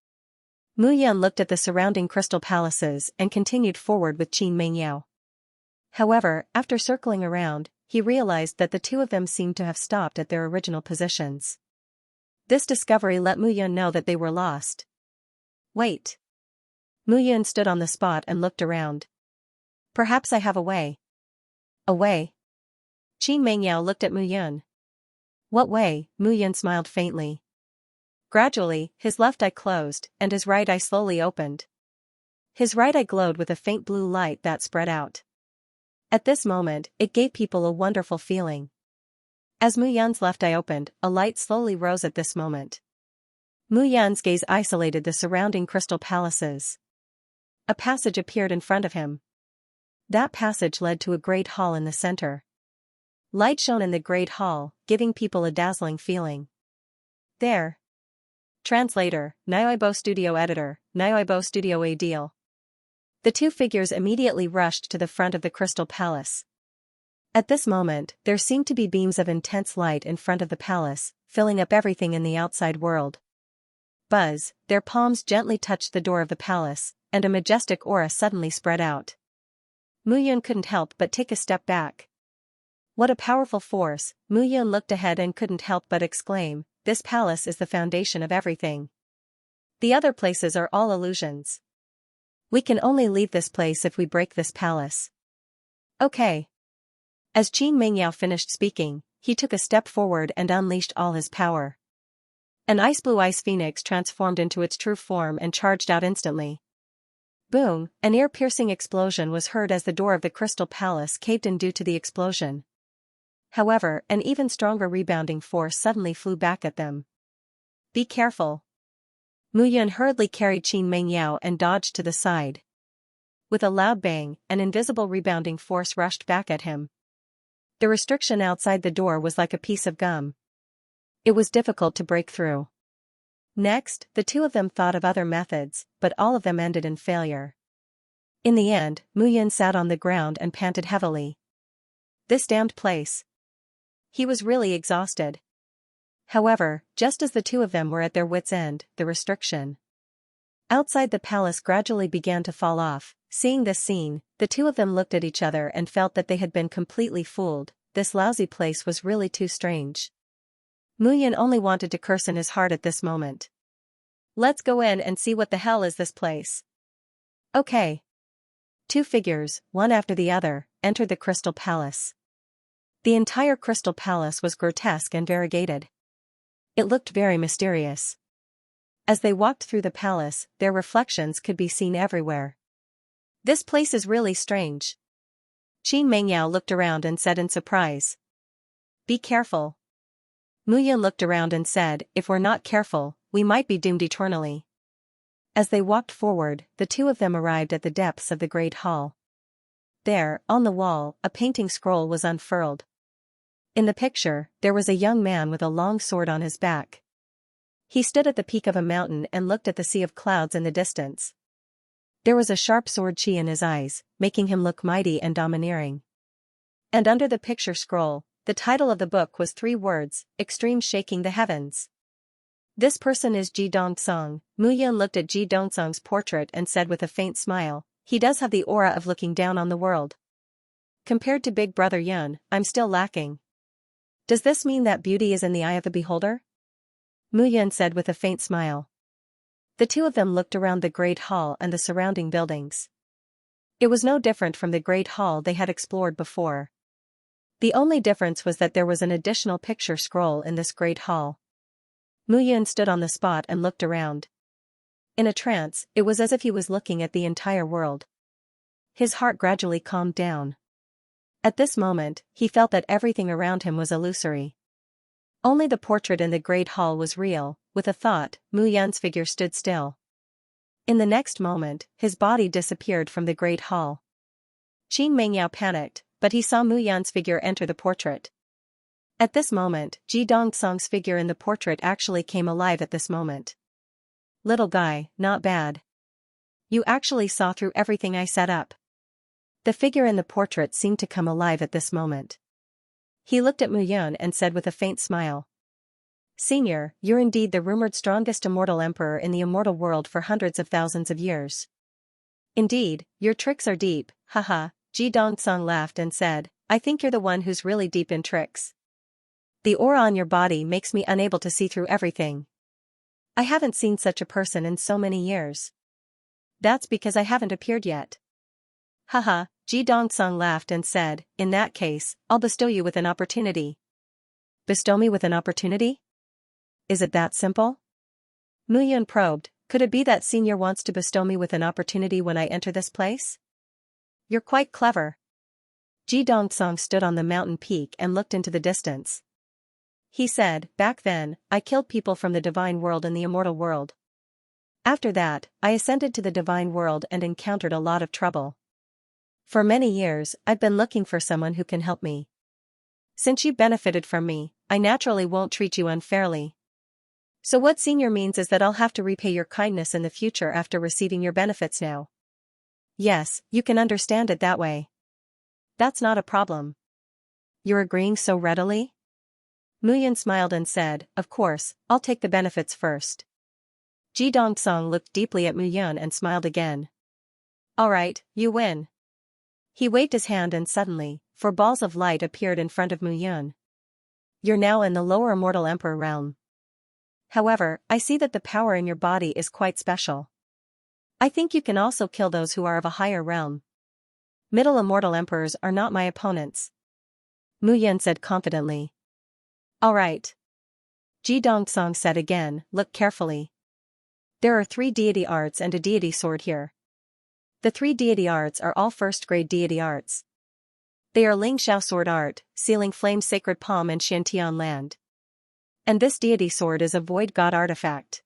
Mu Yun looked at the surrounding crystal palaces and continued forward with Qin Mengyao. However, after circling around, he realized that the two of them seemed to have stopped at their original positions. This discovery let Mu Yun know that they were lost. Wait. Mu Yun stood on the spot and looked around. Perhaps I have a way. A way? Qin Mengyao looked at Mu Yun. What way? Mu Yun smiled faintly. Gradually, his left eye closed, and his right eye slowly opened. His right eye glowed with a faint blue light that spread out. At this moment, it gave people a wonderful feeling. As Mu Yun's left eye opened, a light slowly rose at this moment. Mu Yun's gaze isolated the surrounding crystal palaces. A passage appeared in front of him. That passage led to a great hall in the center. Light shone in the great hall, giving people a dazzling feeling. There. Translator, Nyoibo Studio Editor, Nyoibo Studio A Deal. The two figures immediately rushed to the front of the crystal palace. At this moment, there seemed to be beams of intense light in front of the palace, filling up everything in the outside world. Buzz, their palms gently touched the door of the palace, and a majestic aura suddenly spread out. Mu Yun couldn't help but take a step back. What a powerful force! Mu Yun looked ahead and couldn't help but exclaim, this palace is the foundation of everything. The other places are all illusions. We can only leave this place if we break this palace. Okay. As Qin Mengyao finished speaking, he took a step forward and unleashed all his power. An ice-blue ice phoenix transformed into its true form and charged out instantly. Boom! An ear-piercing explosion was heard as the door of the crystal palace caved in due to the explosion. However, an even stronger rebounding force suddenly flew back at them. Be careful. Mu Yun hurriedly carried Qin Mengyao and dodged to the side. With a loud bang, an invisible rebounding force rushed back at him. The restriction outside the door was like a piece of gum. It was difficult to break through. Next, the two of them thought of other methods, but all of them ended in failure. In the end, Mu Yun sat on the ground and panted heavily. This damned place. He was really exhausted. However, just as the two of them were at their wits' end, the restriction outside the palace gradually began to fall off. Seeing this scene, the two of them looked at each other and felt that they had been completely fooled. This lousy place was really too strange. Mu Yun only wanted to curse in his heart at this moment. Let's go in and see what the hell is this place. Okay. Two figures, one after the other, entered the Crystal Palace. The entire Crystal Palace was grotesque and variegated. It looked very mysterious. As they walked through the palace, their reflections could be seen everywhere. This place is really strange. Qin Mengyao looked around and said in surprise. Be careful. Mu Yun looked around and said, if we're not careful, we might be doomed eternally. As they walked forward, the two of them arrived at the depths of the Great Hall. There, on the wall, a painting scroll was unfurled. In the picture, there was a young man with a long sword on his back. He stood at the peak of a mountain and looked at the sea of clouds in the distance. There was a sharp sword chi in his eyes, making him look mighty and domineering. And under the picture scroll, the title of the book was 3 words, Extreme Shaking the Heavens. This person is Ji Dongsong. Mu Yun looked at Ji Dongsong's portrait and said with a faint smile, he does have the aura of looking down on the world. Compared to Big Brother Yun, I'm still lacking. Does this mean that beauty is in the eye of the beholder? Mu Yun said with a faint smile. The two of them looked around the Great Hall and the surrounding buildings. It was no different from the Great Hall they had explored before. The only difference was that there was an additional picture scroll in this Great Hall. Mu Yun stood on the spot and looked around. In a trance, it was as if he was looking at the entire world. His heart gradually calmed down. At this moment, he felt that everything around him was illusory. Only the portrait in the great hall was real. With a thought, Mu Yan's figure stood still. In the next moment, his body disappeared from the great hall. Qin Mengyao panicked, but he saw Mu Yan's figure enter the portrait. At this moment, Ji Dongsong's figure in the portrait actually came alive at this moment. Little guy, not bad. You actually saw through everything I set up. The figure in the portrait seemed to come alive at this moment. He looked at Mu Yan and said with a faint smile. Senior, you're indeed the rumored strongest immortal emperor in the immortal world for hundreds of thousands of years. Indeed, your tricks are deep, haha. Ji Dongsong laughed and said, I think you're the one who's really deep in tricks. The aura on your body makes me unable to see through everything. I haven't seen such a person in so many years. That's because I haven't appeared yet. Haha, Ji Dongsong laughed and said, in that case, I'll bestow you with an opportunity. Bestow me with an opportunity? Is it that simple? Mu Yan probed, could it be that Senior wants to bestow me with an opportunity when I enter this place? You're quite clever. Ji Dongsong stood on the mountain peak and looked into the distance. He said, back then, I killed people from the divine world and the immortal world. After that, I ascended to the divine world and encountered a lot of trouble. For many years, I've been looking for someone who can help me. Since you benefited from me, I naturally won't treat you unfairly. So what Senior means is that I'll have to repay your kindness in the future after receiving your benefits now. Yes, you can understand it that way. That's not a problem. You're agreeing so readily? Mu Yan smiled and said, of course, I'll take the benefits first. Ji Dongsong looked deeply at Mu Yan and smiled again. Alright, you win. He waved his hand and suddenly, 4 balls of light appeared in front of Mu Yan. You're now in the lower immortal emperor realm. However, I see that the power in your body is quite special. I think you can also kill those who are of a higher realm. Middle immortal emperors are not my opponents. Mu Yan said confidently. Alright. Ji Dongsong said again, look carefully. There are 3 deity arts and a deity sword here. The 3 deity arts are all first-grade deity arts. They are Ling Xiao Sword Art, Sealing Flame Sacred Palm and Xianxia Land. And this deity sword is a void god artifact.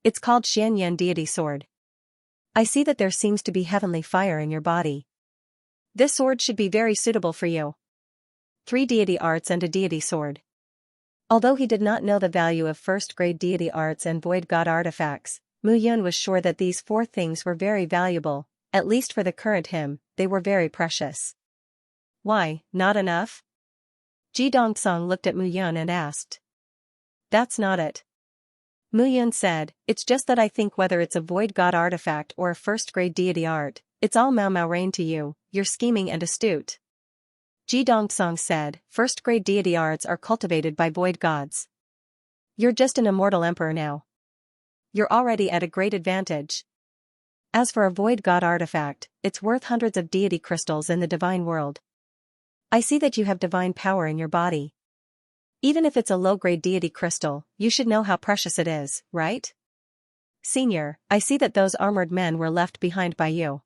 It's called Xianyan Deity Sword. I see that there seems to be heavenly fire in your body. This sword should be very suitable for you. 3 deity arts and a deity sword. Although he did not know the value of first-grade deity arts and void god artifacts, Mu Yan was sure that these 4 things were very valuable, at least for the current him, they were very precious. Why, not enough? Ji Dongsong looked at Mu Yan and asked. That's not it. Mu Yan said, it's just that I think whether it's a void god artifact or a first-grade deity art, it's all Mau Rain to you, you're scheming and astute. Ji Dongsong said, first-grade deity arts are cultivated by void gods. You're just an immortal emperor now. You're already at a great advantage. As for a void god artifact, it's worth hundreds of deity crystals in the divine world. I see that you have divine power in your body. Even if it's a low-grade deity crystal, you should know how precious it is, right? Senior, I see that those armored men were left behind by you.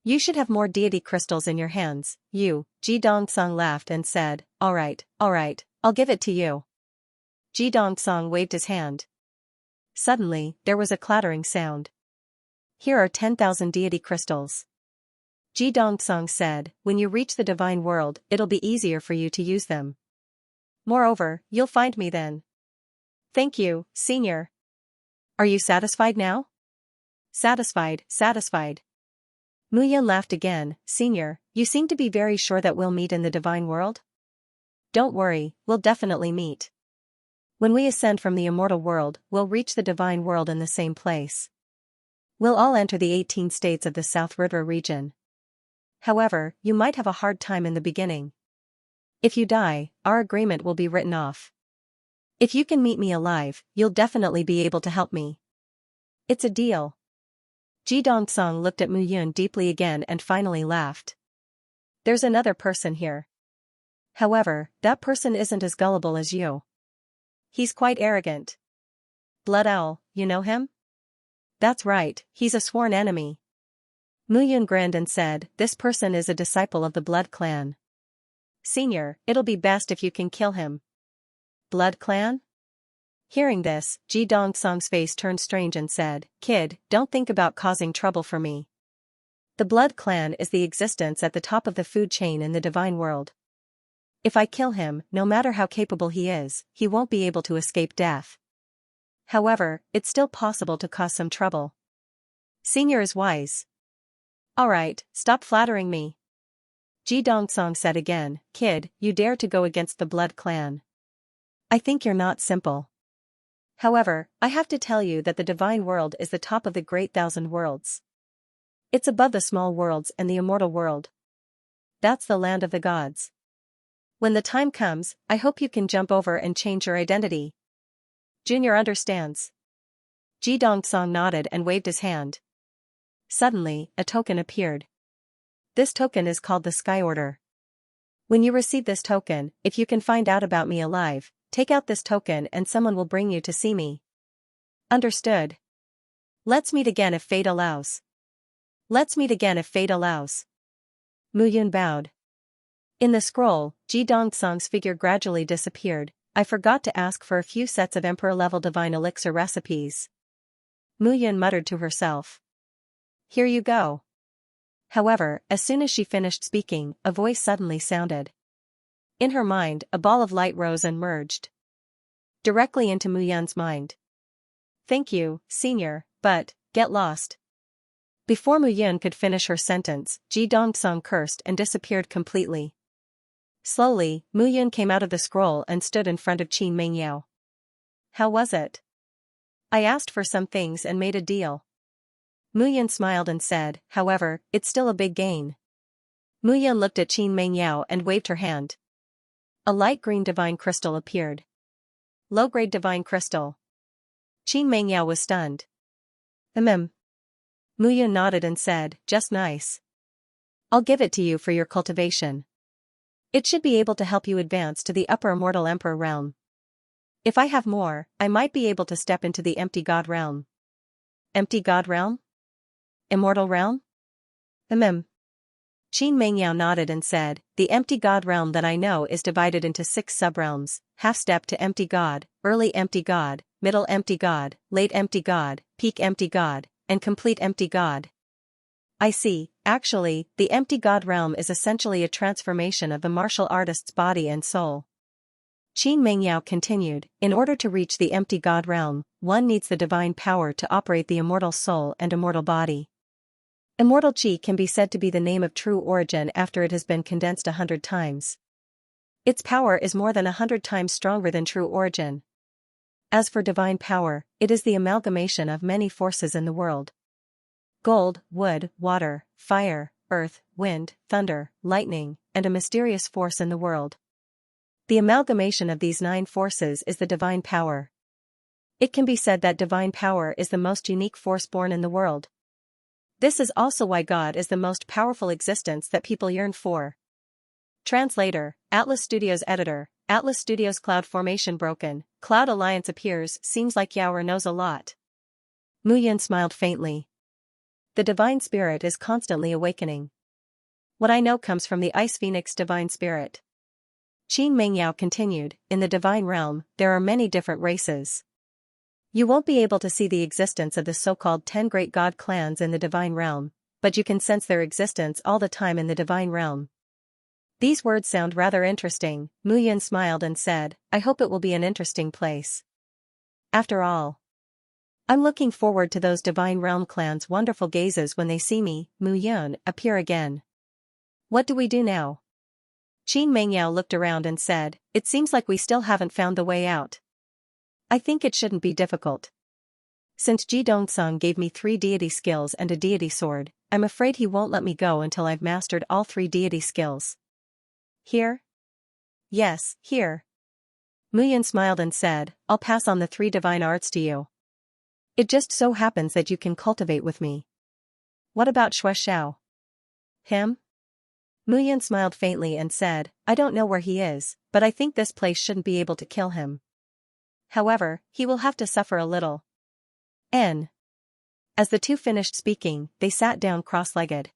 You should have more deity crystals in your hands, you. Ji Dongsong laughed and said, alright, I'll give it to you. Ji Dongsong waved his hand. Suddenly, there was a clattering sound. Here are 10,000 deity crystals. Ji Dongsong said, when you reach the divine world, it'll be easier for you to use them. Moreover, you'll find me then. Thank you, Senior. Are you satisfied now? Satisfied. Mu Yan laughed again, Senior, you seem to be very sure that we'll meet in the divine world? Don't worry, we'll definitely meet. When we ascend from the immortal world, we'll reach the divine world in the same place. We'll all enter the 18 states of the South River region. However, you might have a hard time in the beginning. If you die, our agreement will be written off. If you can meet me alive, you'll definitely be able to help me. It's a deal. Ji Dongsong looked at Mu Yan deeply again and finally laughed. There's another person here. However, that person isn't as gullible as you. He's quite arrogant. Blood Owl, you know him? That's right, he's a sworn enemy. Mu Yun grinned and said, this person is a disciple of the Blood Clan. Senior, it'll be best if you can kill him. Blood Clan? Hearing this, Ji Dongsong's face turned strange and said, Kid, don't think about causing trouble for me. The Blood Clan is the existence at the top of the food chain in the divine world. If I kill him, no matter how capable he is, he won't be able to escape death. However, it's still possible to cause some trouble. Senior is wise. Alright, stop flattering me. Ji Dongsong said again, Kid, you dare to go against the Blood Clan. I think you're not simple. However, I have to tell you that the divine world is the top of the great thousand worlds. It's above the small worlds and the immortal world. That's the land of the gods. When the time comes, I hope you can jump over and change your identity. Junior understands. Ji Dongsong nodded and waved his hand. Suddenly, a token appeared. This token is called the Sky Order. When you receive this token, if you can find out about me alive, take out this token and someone will bring you to see me. Understood. Let's meet again if fate allows. Let's meet again if fate allows. Mu Yun bowed. In the scroll, Ji Dongsong's figure gradually disappeared. I forgot to ask for a few sets of Emperor-level divine elixir recipes. Mu Yun muttered to herself. Here you go. However, as soon as she finished speaking, a voice suddenly sounded. In her mind, a ball of light rose and merged directly into Mu Yun's mind. Thank you, Senior, but, get lost. Before Mu Yun could finish her sentence, Ji Dongsong cursed and disappeared completely. Slowly, Mu Yun came out of the scroll and stood in front of Qin Mengyao. How was it? I asked for some things and made a deal. Mu Yun smiled and said, however, it's still a big gain. Mu Yun looked at Qin Mengyao and waved her hand. A light green divine crystal appeared. Low-grade divine crystal. Qin Mengyao was stunned. Mu Yun nodded and said, just nice. I'll give it to you for your cultivation. It should be able to help you advance to the upper immortal emperor realm. If I have more, I might be able to step into the empty god realm. Empty god realm? Immortal realm? Qin Mengyao nodded and said, the empty god realm that I know is divided into 6 subrealms, half-step to empty god, early empty god, middle empty god, late empty god, peak empty god, and complete empty god. I see, actually, the empty god realm is essentially a transformation of the martial artist's body and soul. Qin Mengyao continued, in order to reach the empty god realm, one needs the divine power to operate the immortal soul and immortal body. Immortal Qi can be said to be the name of true origin after it has been condensed 100 times. Its power is more than 100 times stronger than true origin. As for divine power, it is the amalgamation of many forces in the world. Gold, wood, water, fire, earth, wind, thunder, lightning, and a mysterious force in the world. The amalgamation of these 9 forces is the divine power. It can be said that divine power is the most unique force born in the world. This is also why God is the most powerful existence that people yearn for. Translator, Atlas Studios Editor, Atlas Studios Cloud Formation broken, Cloud Alliance appears, seems like Yaoer knows a lot. Mu Yun smiled faintly. The divine spirit is constantly awakening. What I know comes from the Ice Phoenix divine spirit. Qin Mengyao continued, in the divine realm, there are many different races. You won't be able to see the existence of the so-called 10 great god clans in the divine realm, but you can sense their existence all the time in the divine realm. These words sound rather interesting, Mu Yun smiled and said, I hope it will be an interesting place. After all, I'm looking forward to those divine realm clans' wonderful gazes when they see me, Mu Yun, appear again. What do we do now? Qin Mengyao looked around and said, it seems like we still haven't found the way out. I think it shouldn't be difficult. Since Ji Dongsong gave me 3 deity skills and a deity sword, I'm afraid he won't let me go until I've mastered all 3 deity skills. Here? Yes, here. Mu Yun smiled and said, I'll pass on the 3 divine arts to you. It just so happens that you can cultivate with me. What about Xuexiao? Him? Mu Yun smiled faintly and said, I don't know where he is, but I think this place shouldn't be able to kill him. However, he will have to suffer a little. As the two finished speaking, they sat down cross-legged.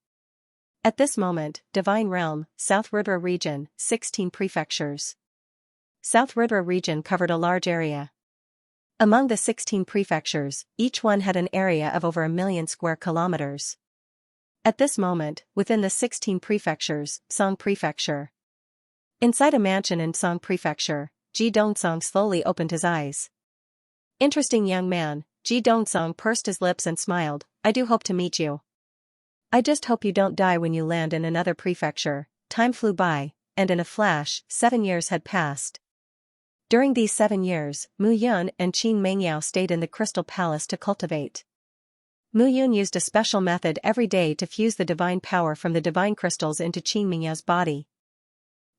At this moment, Divine Realm, South Ridra region, 16 prefectures. South Ridra region covered a large area. Among the 16 prefectures, each one had an area of over 1 million square kilometers. At this moment, within the 16 prefectures, Song Prefecture. Inside a mansion in Song Prefecture, Ji Dongsong slowly opened his eyes. Interesting young man, Ji Dongsong pursed his lips and smiled, I do hope to meet you. I just hope you don't die when you land in another prefecture. Time flew by, and in a flash, 7 years had passed. During these 7 years, Mu Yun and Qin Mengyao stayed in the Crystal Palace to cultivate. Mu Yun used a special method every day to fuse the divine power from the divine crystals into Qin Mengyao's body.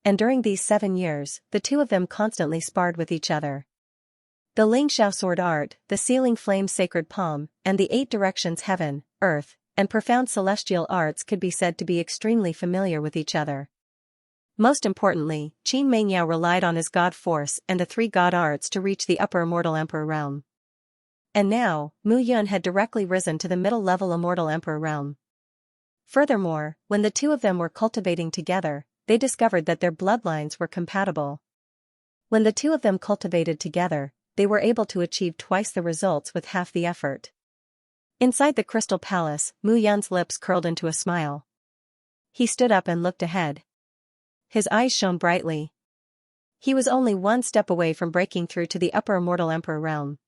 And during these 7 years, the two of them constantly sparred with each other. The Ling Xiao sword art, the sealing flame sacred palm, and the 8 directions heaven, earth, and profound celestial arts could be said to be extremely familiar with each other. Most importantly, Qin Mengyao relied on his god force and the 3 god arts to reach the upper immortal emperor realm. And now, Mu Yun had directly risen to the middle-level immortal emperor realm. Furthermore, when the two of them were cultivating together, they discovered that their bloodlines were compatible. When the two of them cultivated together, they were able to achieve twice the results with half the effort. Inside the Crystal Palace, Mu Yun's lips curled into a smile. He stood up and looked ahead. His eyes shone brightly. He was only 1 step away from breaking through to the upper immortal emperor realm.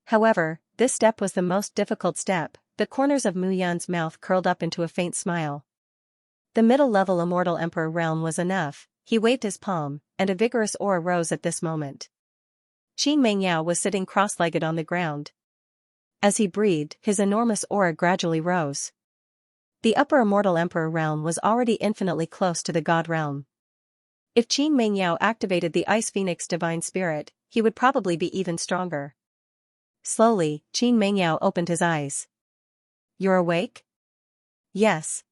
However, this step was the most difficult step. The corners of Mu Yun's mouth curled up into a faint smile. The middle-level immortal emperor realm was enough. He waved his palm, and a vigorous aura rose at this moment. Qin Mengyao was sitting cross-legged on the ground. As he breathed, his enormous aura gradually rose. The upper immortal emperor realm was already infinitely close to the god realm. If Qin Mengyao activated the Ice Phoenix divine spirit, he would probably be even stronger. Slowly, Qin Mengyao opened his eyes. You're awake? Yes.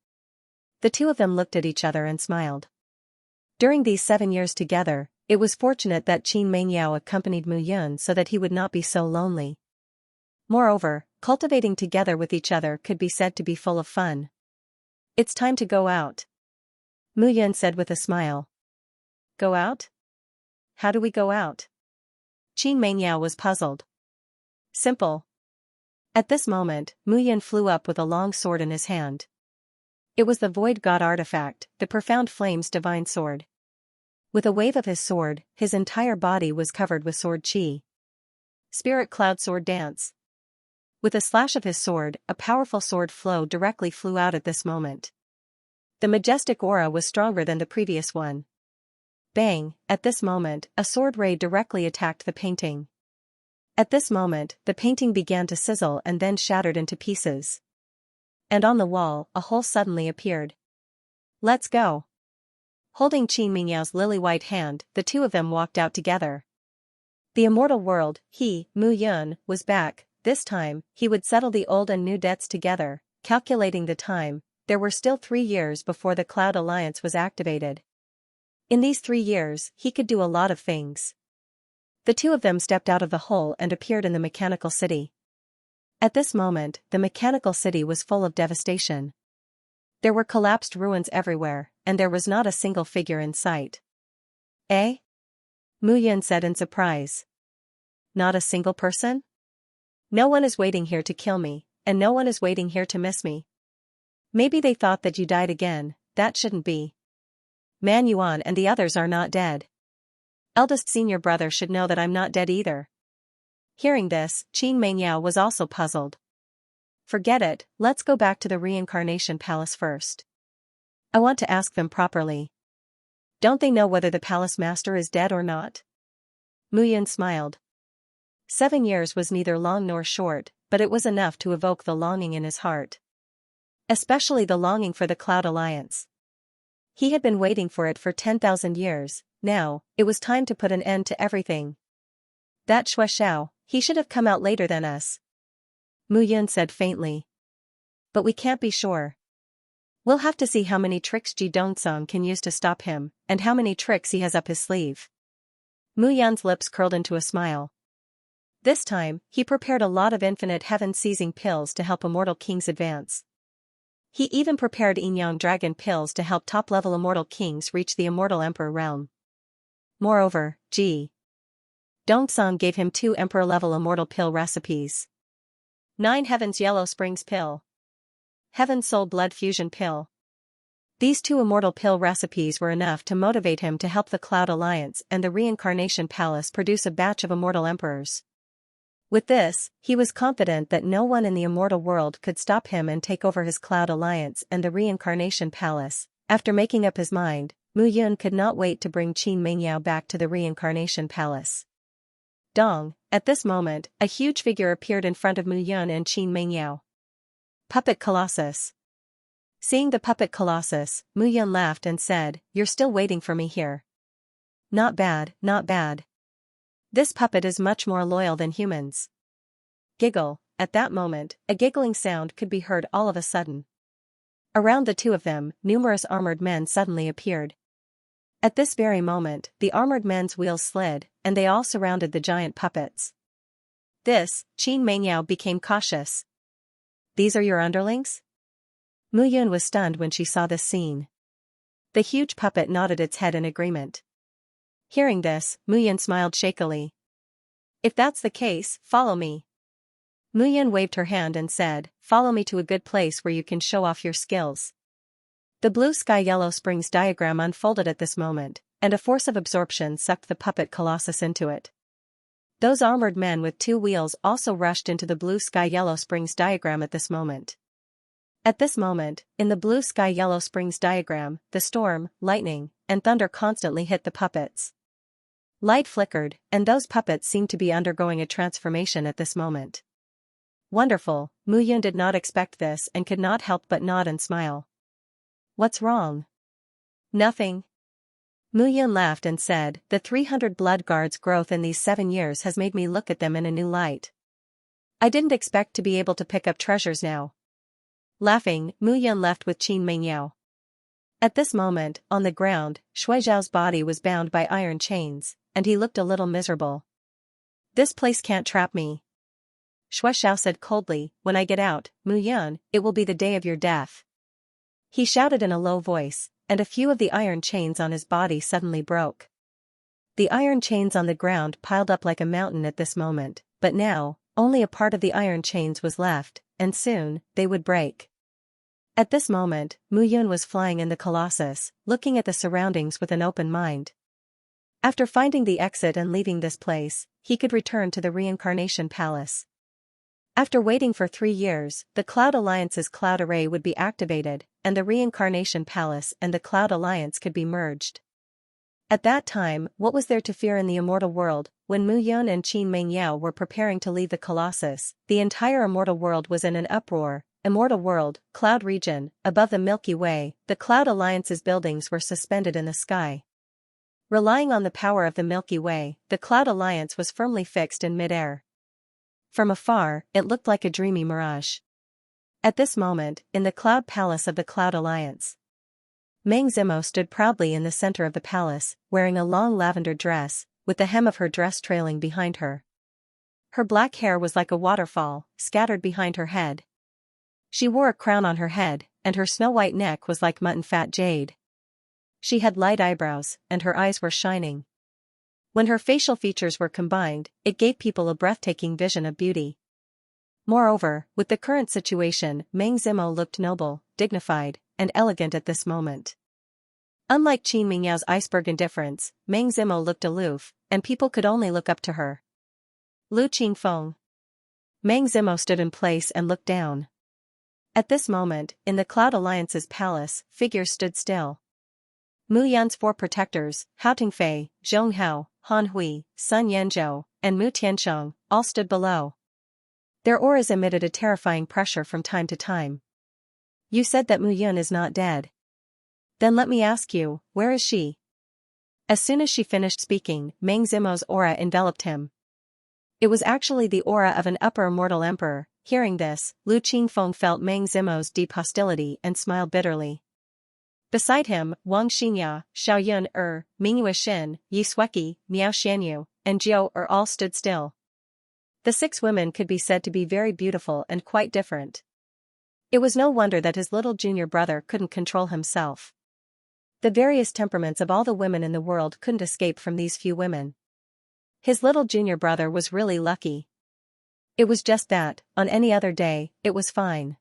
The two of them looked at each other and smiled. During these 7 years together, it was fortunate that Qin Mengyao accompanied Mu Yun so that he would not be so lonely. Moreover, cultivating together with each other could be said to be full of fun. It's time to go out. Mu Yun said with a smile. Go out? How do we go out? Qin Mengyao was puzzled. Simple. At this moment, Mu Yun flew up with a long sword in his hand. It was the Void God artifact, the Profound Flames divine sword. With a wave of his sword, his entire body was covered with sword chi. Spirit Cloud Sword Dance. With a slash of his sword, a powerful sword flow directly flew out at this moment. The majestic aura was stronger than the previous one. Bang! At this moment, a sword ray directly attacked the painting. At this moment, the painting began to sizzle and then shattered into pieces. And on the wall, a hole suddenly appeared. Let's go. Holding Qin Mengyao's lily-white hand, the two of them walked out together. The immortal world, he, Mu Yun, was back. This time, he would settle the old and new debts together. Calculating the time, there were still 3 years before the Cloud Alliance was activated. In these 3 years, he could do a lot of things. The two of them stepped out of the hole and appeared in the mechanical city. At this moment, the mechanical city was full of devastation. There were collapsed ruins everywhere, and there was not a single figure in sight. Eh? Mu Yun said in surprise. Not a single person? No one is waiting here to kill me, and no one is waiting here to miss me. Maybe they thought that you died again. That shouldn't be. Man Yuan and the others are not dead. Eldest senior brother should know that I'm not dead either. Hearing this, Qin Mengyao was also puzzled. Forget it, let's go back to the reincarnation palace first. I want to ask them properly. Don't they know whether the palace master is dead or not? Mu Yun smiled. 7 years was neither long nor short, but it was enough to evoke the longing in his heart. Especially the longing for the Cloud Alliance. He had been waiting for it for 10,000 years, now, it was time to put an end to everything. That Xue Xiao, he should have come out later than us. Mu Yun said faintly. But we can't be sure. We'll have to see how many tricks Ji Dongsong can use to stop him, and how many tricks he has up his sleeve. Mu Yun's lips curled into a smile. This time, he prepared a lot of infinite heaven-seizing pills to help immortal kings advance. He even prepared Yinyang dragon pills to help top-level immortal kings reach the immortal emperor realm. Moreover, G. Dongsang gave him 2 emperor-level immortal pill recipes. 9 Heaven's Yellow Springs pill. Heaven's Soul Blood Fusion pill. These 2 immortal pill recipes were enough to motivate him to help the Cloud Alliance and the Reincarnation Palace produce a batch of immortal emperors. With this, he was confident that no one in the immortal world could stop him and take over his Cloud Alliance and the Reincarnation Palace. After making up his mind, Mu Yun could not wait to bring Qin Mingyao back to the Reincarnation Palace. Dong, at this moment, a huge figure appeared in front of Mu Yun and Qin Mingyao. Puppet Colossus. Seeing the puppet Colossus, Mu Yun laughed and said, "You're still waiting for me here. Not bad, not bad. This puppet is much more loyal than humans." Giggle. At that moment, a giggling sound could be heard all of a sudden. Around the 2 of them, numerous armored men suddenly appeared. At this very moment, the armored men's wheels slid, and they all surrounded the giant puppets. This, Qin Mingyao became cautious. "These are your underlings?" Mu Yun was stunned when she saw this scene. The huge puppet nodded its head in agreement. Hearing this, Mu Yun smiled shakily. "If that's the case, follow me." Mu Yun waved her hand and said, "Follow me to a good place where you can show off your skills." The blue sky yellow springs diagram unfolded at this moment, and a force of absorption sucked the puppet Colossus into it. Those armored men with 2 wheels also rushed into the blue sky yellow springs diagram at this moment. At this moment, in the blue sky yellow springs diagram, the storm, lightning, and thunder constantly hit the puppets. Light flickered, and those puppets seemed to be undergoing a transformation at this moment. Wonderful, Mu Yun did not expect this and could not help but nod and smile. "What's wrong?" "Nothing." Mu Yun laughed and said, "The 300 blood guards' growth in these 7 years has made me look at them in a new light. I didn't expect to be able to pick up treasures now." Laughing, Mu Yun left with Qin Mingyao. At this moment, on the ground, Shui Zhao's body was bound by iron chains, and he looked a little miserable. "This place can't trap me," Shui Zhao said coldly. "When I get out, Mu Yun, it will be the day of your death." He shouted in a low voice, and a few of the iron chains on his body suddenly broke. The iron chains on the ground piled up like a mountain at this moment, but now, only a part of the iron chains was left, and soon, they would break. At this moment, Mu Yun was flying in the Colossus, looking at the surroundings with an open mind. After finding the exit and leaving this place, he could return to the Reincarnation Palace. After waiting for 3 years, the Cloud Alliance's Cloud Array would be activated, and the Reincarnation Palace and the Cloud Alliance could be merged. At that time, what was there to fear in the immortal world? When Mu Yun and Qin Mingyao were preparing to leave the Colossus, the entire immortal world was in an uproar. Immortal world, Cloud region, above the Milky Way, the Cloud Alliance's buildings were suspended in the sky. Relying on the power of the Milky Way, the Cloud Alliance was firmly fixed in mid-air. From afar, it looked like a dreamy mirage. At this moment, in the Cloud Palace of the Cloud Alliance, Meng Zimo stood proudly in the center of the palace, wearing a long lavender dress, with the hem of her dress trailing behind her. Her black hair was like a waterfall, scattered behind her head. She wore a crown on her head, and her snow-white neck was like mutton-fat jade. She had light eyebrows, and her eyes were shining. When her facial features were combined, it gave people a breathtaking vision of beauty. Moreover, with the current situation, Meng Zimo looked noble, dignified, and elegant at this moment. Unlike Qin Mingyao's iceberg indifference, Meng Zimo looked aloof, and people could only look up to her. Lu Qingfeng. Meng Zimo stood in place and looked down. At this moment, in the Cloud Alliance's palace, figures stood still. Mu Yan's 4 protectors, Hao Tingfei, Zhong Hao, Han Hui, Sun Yanzhou, and Mu Tiansheng, all stood below. Their auras emitted a terrifying pressure from time to time. "You said that Mu Yun is not dead. Then let me ask you, where is she?" As soon as she finished speaking, Meng Zimo's aura enveloped him. It was actually the aura of an upper immortal emperor. Hearing this, Lu Qingfeng felt Meng Zimo's deep hostility and smiled bitterly. Beside him, Wang Xinya, Xiao Yun Ming Yuexin, Yi Sueki, Miao Xianyu, and Jiu all stood still. The 6 women could be said to be very beautiful and quite different. It was no wonder that his little junior brother couldn't control himself. The various temperaments of all the women in the world couldn't escape from these few women. His little junior brother was really lucky. It was just that, on any other day, it was fine.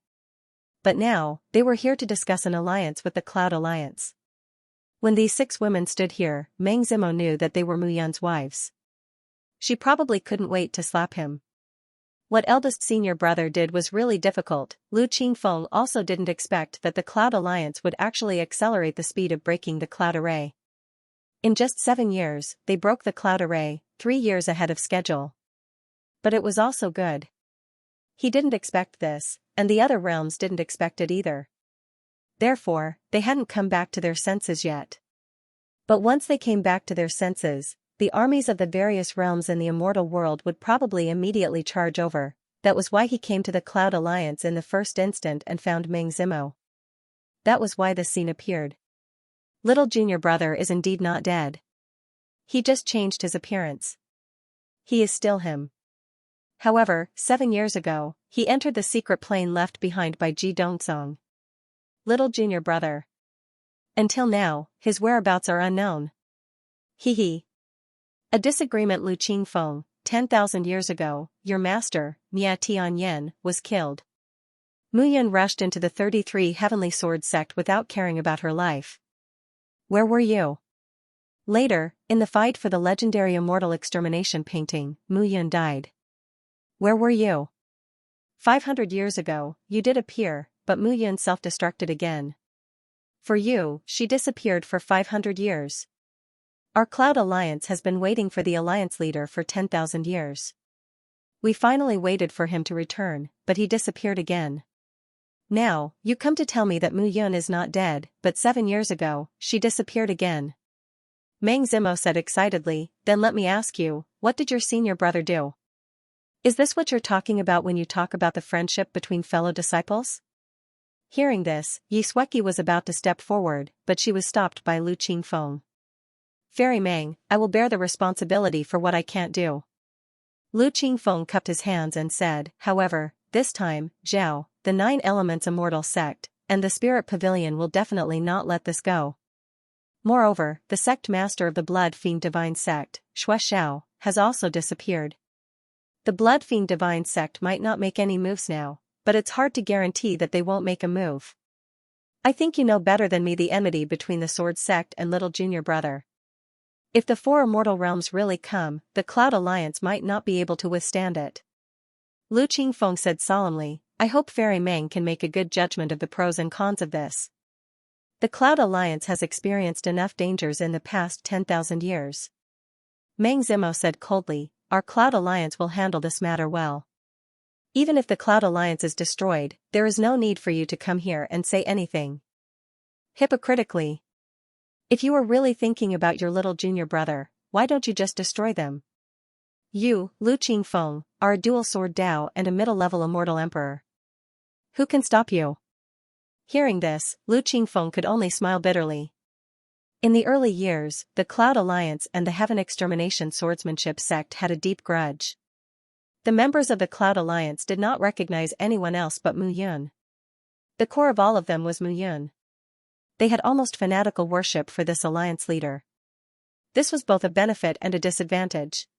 But now, they were here to discuss an alliance with the Cloud Alliance. When these 6 women stood here, Meng Zimo knew that they were Mu Yun's wives. She probably couldn't wait to slap him. What eldest senior brother did was really difficult. Lu Qingfeng also didn't expect that the Cloud Alliance would actually accelerate the speed of breaking the Cloud Array. In just 7 years, they broke the Cloud Array, 3 years ahead of schedule. But it was also good. He didn't expect this, and the other realms didn't expect it either. Therefore, they hadn't come back to their senses yet. But once they came back to their senses, the armies of the various realms in the immortal world would probably immediately charge over. That was why he came to the Cloud Alliance in the first instant and found Meng Zimo. That was why the scene appeared. Little junior brother is indeed not dead. He just changed his appearance. He is still him. However, 7 years ago, he entered the secret plane left behind by Ji Dongsong. Little junior brother. Until now, his whereabouts are unknown. Hee. A disagreement. Lu Qingfeng, 10,000 years ago, your master, Mia Tianyan, was killed. Mu Yun rushed into the 33 Heavenly Sword sect without caring about her life. Where were you? Later, in the fight for the legendary immortal extermination painting, Mu Yun died. Where were you? 500 years ago, you did appear, but Mu Yun self-destructed again. For you, she disappeared for 500 years. Our Cloud Alliance has been waiting for the Alliance leader for 10,000 years. We finally waited for him to return, but he disappeared again. Now, you come to tell me that Mu Yun is not dead, but 7 years ago, she disappeared again. Meng Zimo said excitedly, then let me ask you, what did your senior brother do? Is this what you're talking about when you talk about the friendship between fellow disciples? Hearing this, Yi Sueki was about to step forward, but she was stopped by Lu Qingfeng. Fairy Meng, I will bear the responsibility for what I can't do. Lu Qingfeng cupped his hands and said, however, this time, Zhao, the 9 Elements Immortal sect, and the Spirit Pavilion will definitely not let this go. Moreover, the sect master of the Blood Fiend Divine sect, Xue Xiao, has also disappeared. The Blood Fiend Divine sect might not make any moves now, but it's hard to guarantee that they won't make a move. I think you know better than me the enmity between the Sword sect and little junior brother. If the 4 immortal realms really come, the Cloud Alliance might not be able to withstand it. Lu Qingfeng said solemnly, I hope Fairy Meng can make a good judgment of the pros and cons of this. The Cloud Alliance has experienced enough dangers in the past 10,000 years. Meng Zimo said coldly, our Cloud Alliance will handle this matter well. Even if the Cloud Alliance is destroyed, there is no need for you to come here and say anything. Hypocritically. If you were really thinking about your little junior brother, why don't you just destroy them? You, Lu Qingfeng, are a dual sword Dao and a middle-level immortal emperor. Who can stop you? Hearing this, Lu Qingfeng could only smile bitterly. In the early years, the Cloud Alliance and the Heaven Extermination Swordsmanship sect had a deep grudge. The members of the Cloud Alliance did not recognize anyone else but Mu Yun. The core of all of them was Mu Yun. They had almost fanatical worship for this alliance leader. This was both a benefit and a disadvantage.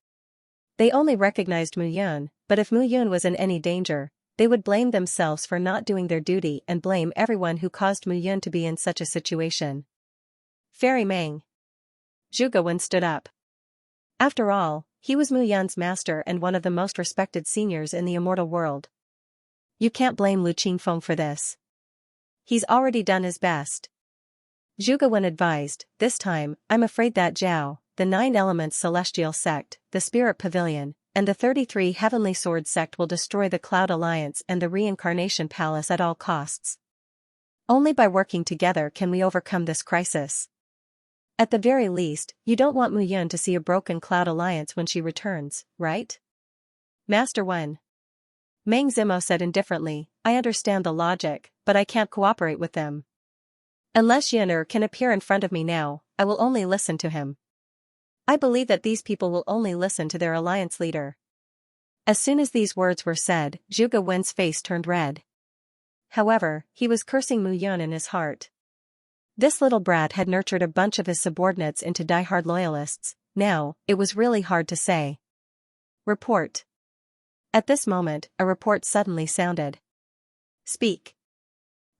They only recognized Mu Yun, but if Mu Yun was in any danger, they would blame themselves for not doing their duty and blame everyone who caused Mu Yun to be in such a situation. Fairy Meng. Zhuge Wen stood up. After all, he was Mu Yun's master and one of the most respected seniors in the immortal world. You can't blame Lu Qingfeng for this. He's already done his best. Zhuge Wen advised, this time, I'm afraid that Zhao, the 9 Elements Celestial sect, the Spirit Pavilion, and the 33 Heavenly Sword sect will destroy the Cloud Alliance and the Reincarnation Palace at all costs. Only by working together can we overcome this crisis. At the very least, you don't want Mu Yun to see a broken Cloud Alliance when she returns, right? Master Wen. Meng Zimo said indifferently, I understand the logic, but I can't cooperate with them. Unless Yin can appear in front of me now, I will only listen to him. I believe that these people will only listen to their alliance leader. As soon as these words were said, Zhuge Wen's face turned red. However, he was cursing Mu Yun in his heart. This little brat had nurtured a bunch of his subordinates into die-hard loyalists. Now, it was really hard to say. Report. At this moment, a report suddenly sounded. Speak.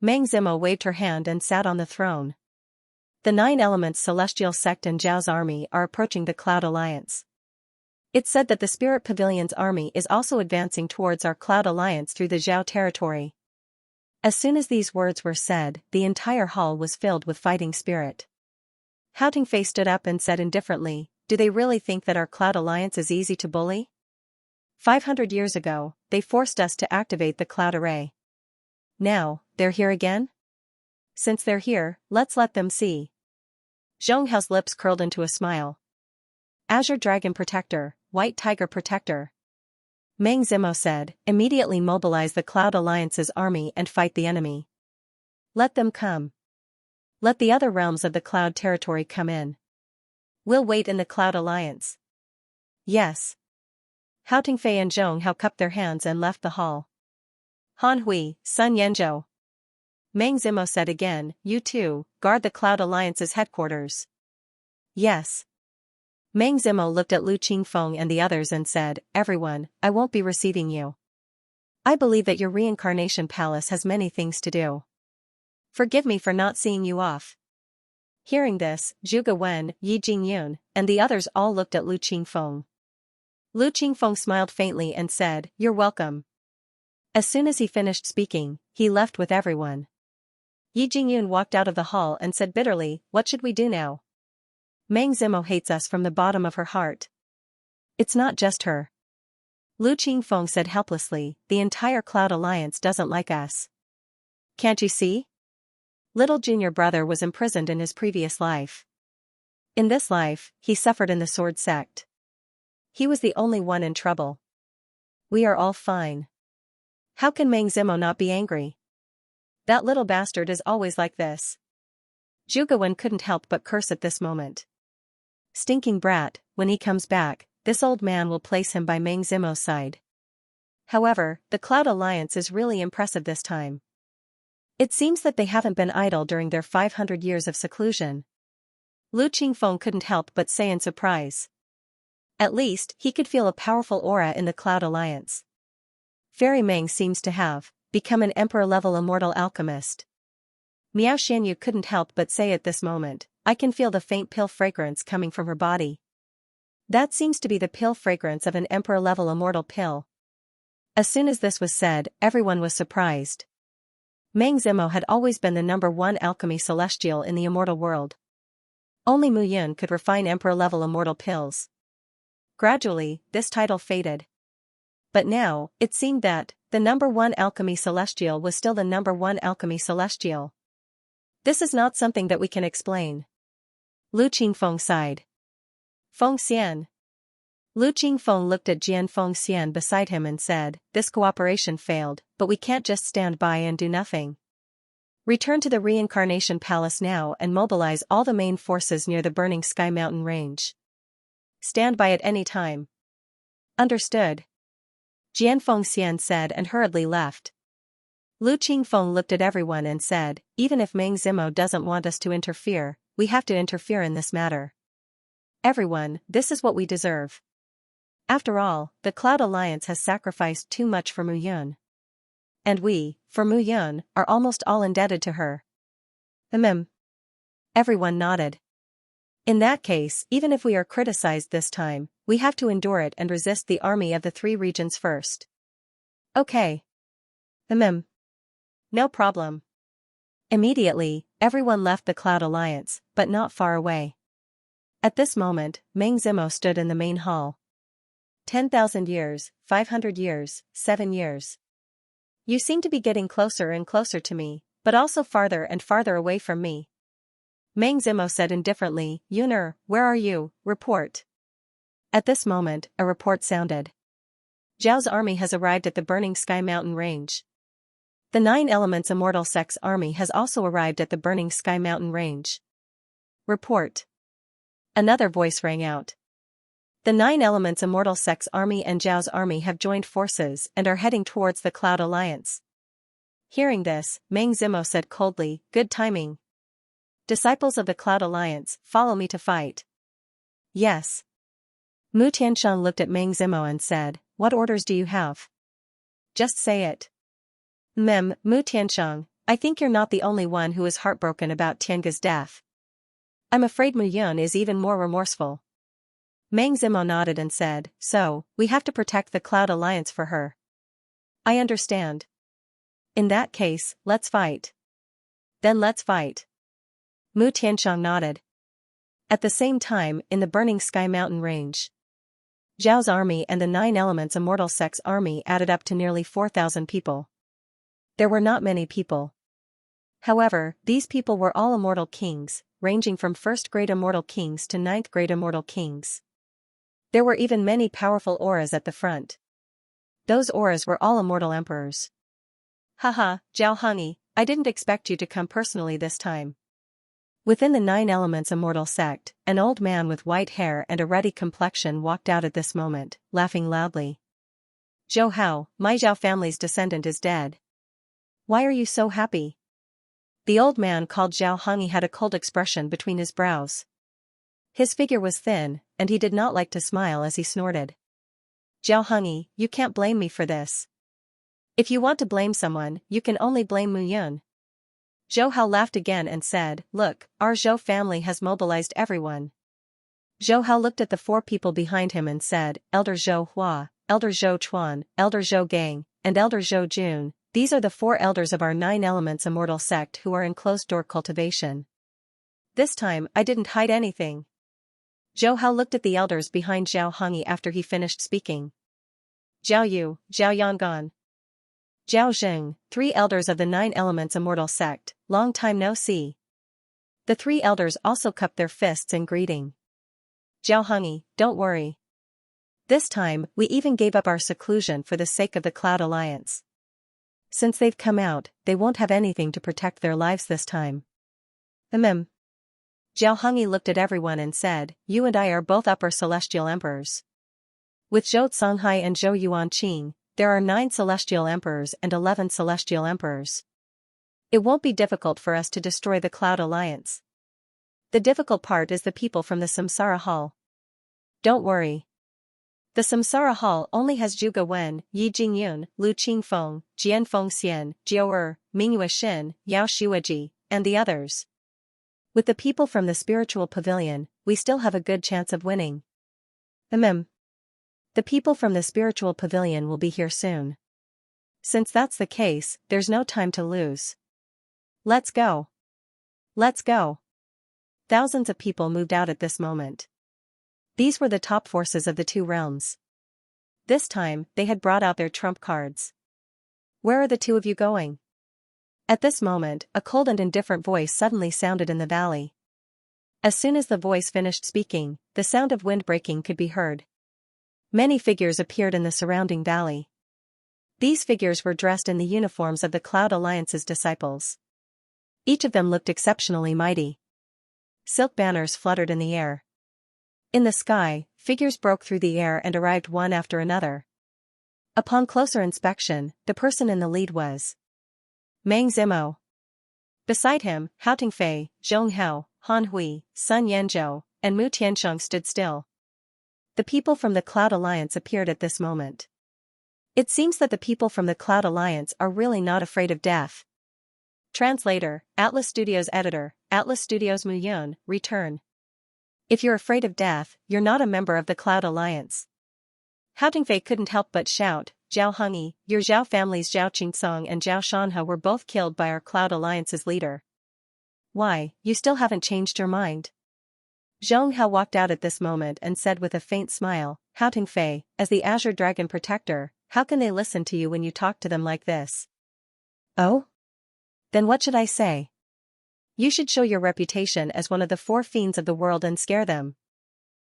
Meng Zimo waved her hand and sat on the throne. The 9 Elements Celestial Sect and Zhao's army are approaching the Cloud Alliance. It said that the Spirit Pavilion's army is also advancing towards our Cloud Alliance through the Zhao territory. As soon as these words were said, the entire hall was filled with fighting spirit. Houting Fei stood up and said indifferently, "Do they really think that our Cloud Alliance is easy to bully? 500 years ago, they forced us to activate the Cloud Array. Now, they're here again? Since they're here, let's let them see." Zhong Hao's lips curled into a smile. Azure Dragon Protector, White Tiger Protector. Meng Zimo said, "Immediately mobilize the Cloud Alliance's army and fight the enemy. Let them come. Let the other realms of the Cloud territory come in. We'll wait in the Cloud Alliance." Yes. Houting Fei and Zhong Hao cupped their hands and left the hall. Han Hui, Sun Yanzhou. Meng Zimo said again, "You too, guard the Cloud Alliance's headquarters." Yes. Meng Zimo looked at Lu Qingfeng and the others and said, "Everyone, I won't be receiving you. I believe that your reincarnation palace has many things to do. Forgive me for not seeing you off." Hearing this, Zhuge Wen, Yi Jingyun, and the others all looked at Lu Qingfeng. Lu Qingfeng smiled faintly and said, "You're welcome." As soon as he finished speaking, he left with everyone. Yi Jingyun walked out of the hall and said bitterly, "What should we do now? Meng Zimo hates us from the bottom of her heart." "It's not just her." Lu Qingfeng said helplessly, "The entire Cloud Alliance doesn't like us. Can't you see? Little junior brother was imprisoned in his previous life. In this life, he suffered in the Sword Sect. He was the only one in trouble. We are all fine. How can Meng Zimo not be angry? That little bastard is always like this." Zhuge Wen couldn't help but curse at this moment. Stinking brat, when he comes back, this old man will place him by Meng Zimo's side. However, the Cloud Alliance is really impressive this time. It seems that they haven't been idle during their 500 years of seclusion. Lu Qingfeng couldn't help but say in surprise. At least, he could feel a powerful aura in the Cloud Alliance. Fairy Meng seems to have become an emperor-level immortal alchemist. Miao Xianyu couldn't help but say at this moment, "I can feel the faint pill fragrance coming from her body. That seems to be the pill fragrance of an emperor-level immortal pill." As soon as this was said, everyone was surprised. Meng Zimo had always been the #1 alchemy celestial in the immortal world. Only Mu Yun could refine emperor-level immortal pills. Gradually, this title faded. But now, it seemed that the #1 alchemy celestial was still the #1 alchemy celestial. This is not something that we can explain. Lu Qingfeng sighed. Feng Xian. Lu Qingfeng looked at Jian Feng Xian beside him and said, "This cooperation failed, but we can't just stand by and do nothing. Return to the Reincarnation Palace now and mobilize all the main forces near the Burning Sky Mountain range. Stand by at any time." Understood. Jian Feng Xian said and hurriedly left. Lu Qingfeng looked at everyone and said, "Even if Meng Zimo doesn't want us to interfere, we have to interfere in this matter. Everyone, this is what we deserve. After all, the Cloud Alliance has sacrificed too much for Mu Yun. And we, for Mu Yun, are almost all indebted to her." Everyone nodded. "In that case, even if we are criticized this time, we have to endure it and resist the army of the 3 regions first." "Okay. No problem." Immediately, everyone left the Cloud Alliance, but not far away. At this moment, Meng Zimo stood in the main hall. 10,000 years, 500 years, 7 years. You seem to be getting closer and closer to me, but also farther and farther away from me. Meng Zimo said indifferently, "Yuner, where are you? Report." At this moment, a report sounded. Zhao's army has arrived at the Burning Sky Mountain range. The 9 Elements Immortal Sect's army has also arrived at the Burning Sky Mountain range. Report. Another voice rang out. The Nine Elements Immortal Sect's army and Zhao's army have joined forces and are heading towards the Cloud Alliance. Hearing this, Meng Zimo said coldly, "Good timing. Disciples of the Cloud Alliance, follow me to fight." "Yes." Mu Tianxiang looked at Meng Zimo and said, "What orders do you have? Just say it." Mu Tianxiang, I think you're not the only one who is heartbroken about Tiange's death. I'm afraid Mu Yun is even more remorseful." Meng Zimo nodded and said, "So, we have to protect the Cloud Alliance for her." "I understand. In that case, let's fight." "Then let's fight." Mu Tianxiang nodded. At the same time, in the Burning Sky Mountain Range, Zhao's army and the Nine Elements Immortal Sect's army added up to nearly 4,000 people. There were not many people. However, these people were all immortal kings, ranging from 1st grade immortal kings to 9th grade immortal kings. There were even many powerful auras at the front. Those auras were all immortal emperors. "Haha, Zhao Hongyi, I didn't expect you to come personally this time." Within the Nine Elements Immortal Sect, an old man with white hair and a ruddy complexion walked out at this moment, laughing loudly. "Zhou Hao, my Zhao family's descendant is dead. Why are you so happy?" The old man called Zhao Hongyi had a cold expression between his brows. His figure was thin, and he did not like to smile as he snorted. "Zhao Hongyi, you can't blame me for this. If you want to blame someone, you can only blame Mu Yun." Zhou Hao laughed again and said, "Look, our Zhou family has mobilized everyone." Zhou Hao looked at the 4 people behind him and said, "Elder Zhou Hua, Elder Zhou Chuan, Elder Zhou Gang, and Elder Zhou Jun, these are the 4 elders of our Nine Elements Immortal Sect who are in closed-door cultivation. This time, I didn't hide anything." Zhou Hao looked at the elders behind Zhao Hongyi after he finished speaking. "Zhao Yu, Zhao Yangan, Zhao Zheng, 3 elders of the Nine Elements Immortal Sect, long time no see." The 3 elders also cupped their fists in greeting. "Zhao Hongyi, don't worry. This time, we even gave up our seclusion for the sake of the Cloud Alliance. Since they've come out, they won't have anything to protect their lives this time." Zhao Hongyi looked at everyone and said, "You and I are both upper celestial emperors. With Zhou Songhai and Zhou Yuanqing, there are 9 celestial emperors and 11 celestial emperors. It won't be difficult for us to destroy the Cloud Alliance. The difficult part is the people from the Samsara Hall. Don't worry. The Samsara Hall only has Zhuge Wen, Yi Jingyun, Lu Qingfeng, Jian Fengxian, Jiao Er, Mingyue Xin, Yao Shuiji, and the others. With the people from the Spiritual Pavilion, we still have a good chance of winning." The people from the Spiritual Pavilion will be here soon. Since that's the case, there's no time to lose. Let's go. Let's go. Thousands of people moved out at this moment. These were the top forces of the 2 realms. This time, they had brought out their trump cards. "Where are the 2 of you going?" At this moment, a cold and indifferent voice suddenly sounded in the valley. As soon as the voice finished speaking, the sound of wind breaking could be heard. Many figures appeared in the surrounding valley. These figures were dressed in the uniforms of the Cloud Alliance's disciples. Each of them looked exceptionally mighty. Silk banners fluttered in the air. In the sky, figures broke through the air and arrived one after another. Upon closer inspection, the person in the lead was Meng Zimo. Beside him, Hao Tingfei, Zhong Hao, Han Hui, Sun Yanzhou, and Mu Tianxiang stood still. The people from the Cloud Alliance appeared at this moment. It seems that the people from the Cloud Alliance are really not afraid of death. Translator, Atlas Studios Editor, Atlas Studios Mu Yun, return. If you're afraid of death, you're not a member of the Cloud Alliance. Hao Tingfei couldn't help but shout, "Zhao Hongyi, your Zhao family's Zhao Qingsong and Zhao Shanhe were both killed by our Cloud Alliance's leader. Why, you still haven't changed your mind?" Zhong Hao walked out at this moment and said with a faint smile, "Hao Tingfei, as the Azure Dragon Protector, how can they listen to you when you talk to them like this?" "Oh? Then what should I say?" "You should show your reputation as one of the 4 fiends of the world and scare them."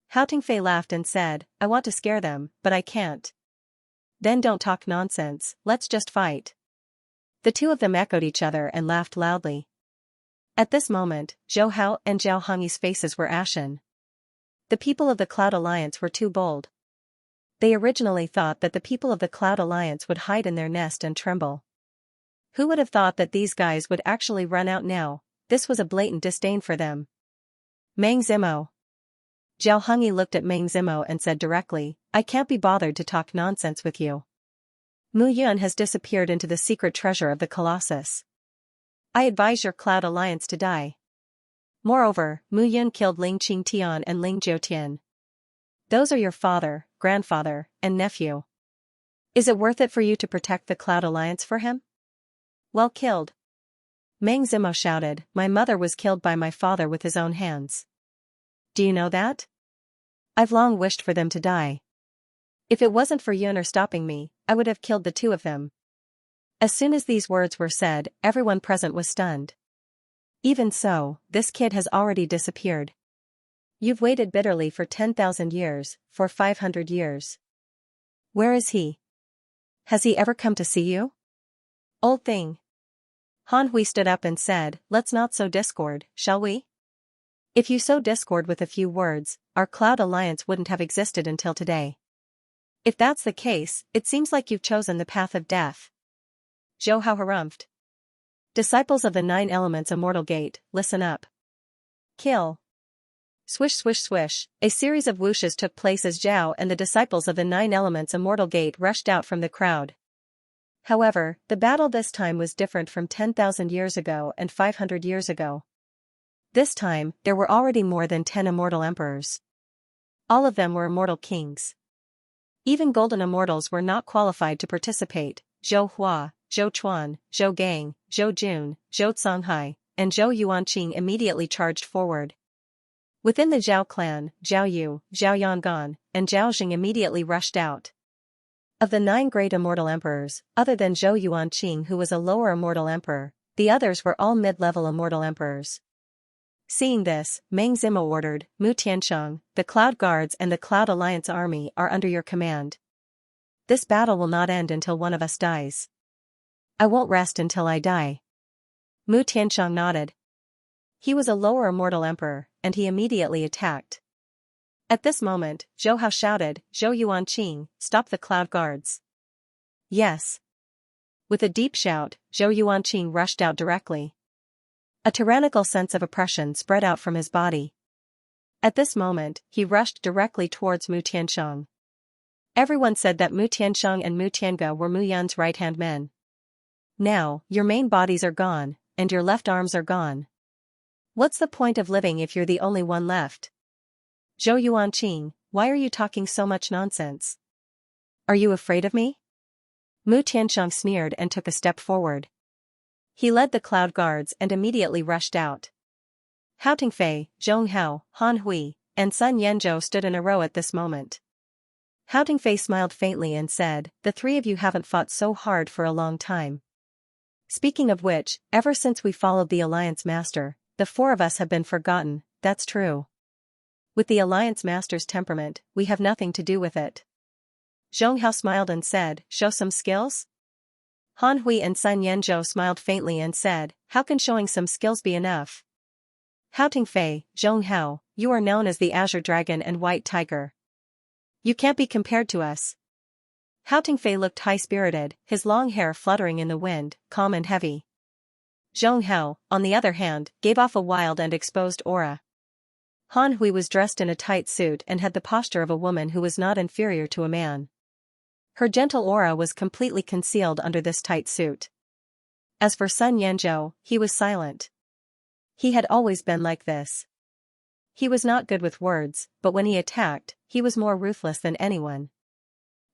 Hao Tingfei laughed and said, "I want to scare them, but I can't." "Then don't talk nonsense, let's just fight." The 2 of them echoed each other and laughed loudly. At this moment, Zhou Hao and Zhao Hongyi's faces were ashen. The people of the Cloud Alliance were too bold. They originally thought that the people of the Cloud Alliance would hide in their nest and tremble. Who would have thought that these guys would actually run out now? This was a blatant disdain for them. Meng Zimo. Zhao Hongyi looked at Meng Zimo and said directly, I can't be bothered to talk nonsense with you. Mu Yun has disappeared into the secret treasure of the Colossus. I advise your Cloud Alliance to die. Moreover, Mu Yun killed Ling Qingtian and Ling Jiutian. Those are your father, grandfather, and nephew. Is it worth it for you to protect the Cloud Alliance for him? Well killed. Meng Zimo shouted, my mother was killed by my father with his own hands. Do you know that? I've long wished for them to die. If it wasn't for Yun stopping me, I would have killed the two of them. As soon as these words were said, everyone present was stunned. Even so, this kid has already disappeared. You've waited bitterly for 10,000 years, for 500 years. Where is he? Has he ever come to see you? Old thing. Han Hui stood up and said, let's not sow discord, shall we? If you sow discord with a few words, our Cloud Alliance wouldn't have existed until today. If that's the case, it seems like you've chosen the path of death. Zhou Hao harumphed. Disciples of the Nine Elements Immortal Gate, listen up. Kill. Swish swish swish, a series of whooshes took place as Zhao and the disciples of the Nine Elements Immortal Gate rushed out from the crowd. However, the battle this time was different from 10,000 years ago and 500 years ago. This time, there were already more than 10 immortal emperors. All of them were immortal kings. Even golden immortals were not qualified to participate. Zhou Hua, Zhou Chuan, Zhou Gang, Zhou Jun, Zhou Songhai, and Zhou Yuanqing immediately charged forward. Within the Zhao clan, Zhao Yu, Zhao Yangan, and Zhao Jing immediately rushed out. Of the 9 great immortal emperors, other than Zhou Yuanqing who was a lower immortal emperor, the others were all mid-level immortal emperors. Seeing this, Meng Zimo ordered, Mu Tianshang, the Cloud Guards and the Cloud Alliance army are under your command. This battle will not end until one of us dies. I won't rest until I die. Mu Tianshang nodded. He was a lower immortal emperor, and he immediately attacked. At this moment, Zhou Hao shouted, Zhou Yuanqing, stop the Cloud Guards. Yes. With a deep shout, Zhou Yuanqing rushed out directly. A tyrannical sense of oppression spread out from his body. At this moment, he rushed directly towards Mu Tianshang. Everyone said that Mu Tianshang and Mu Tianga were Mu Yun's right-hand men. Now, your main bodies are gone, and your left arms are gone. What's the point of living if you're the only one left? Zhou Yuanqing, why are you talking so much nonsense? Are you afraid of me? Mu Tianshang sneered and took a step forward. He led the Cloud Guards and immediately rushed out. Hao Tingfei, Zhong Hao, Han Hui, and Sun Yanzhou stood in a row at this moment. Hao Tingfei smiled faintly and said, the three of you haven't fought so hard for a long time. Speaking of which, ever since we followed the Alliance Master, the 4 of us have been forgotten, that's true. With the Alliance Master's temperament, we have nothing to do with it. Zhong Hao smiled and said, show some skills? Han Hui and Sun Yanzhou smiled faintly and said, how can showing some skills be enough? Hao Tingfei, Zhong Hao, you are known as the Azure Dragon and White Tiger. You can't be compared to us. Hao Tingfei looked high-spirited, his long hair fluttering in the wind, calm and heavy. Zhong Hao, on the other hand, gave off a wild and exposed aura. Han Hui was dressed in a tight suit and had the posture of a woman who was not inferior to a man. Her gentle aura was completely concealed under this tight suit. As for Sun Yanzhou, he was silent. He had always been like this. He was not good with words, but when he attacked, he was more ruthless than anyone.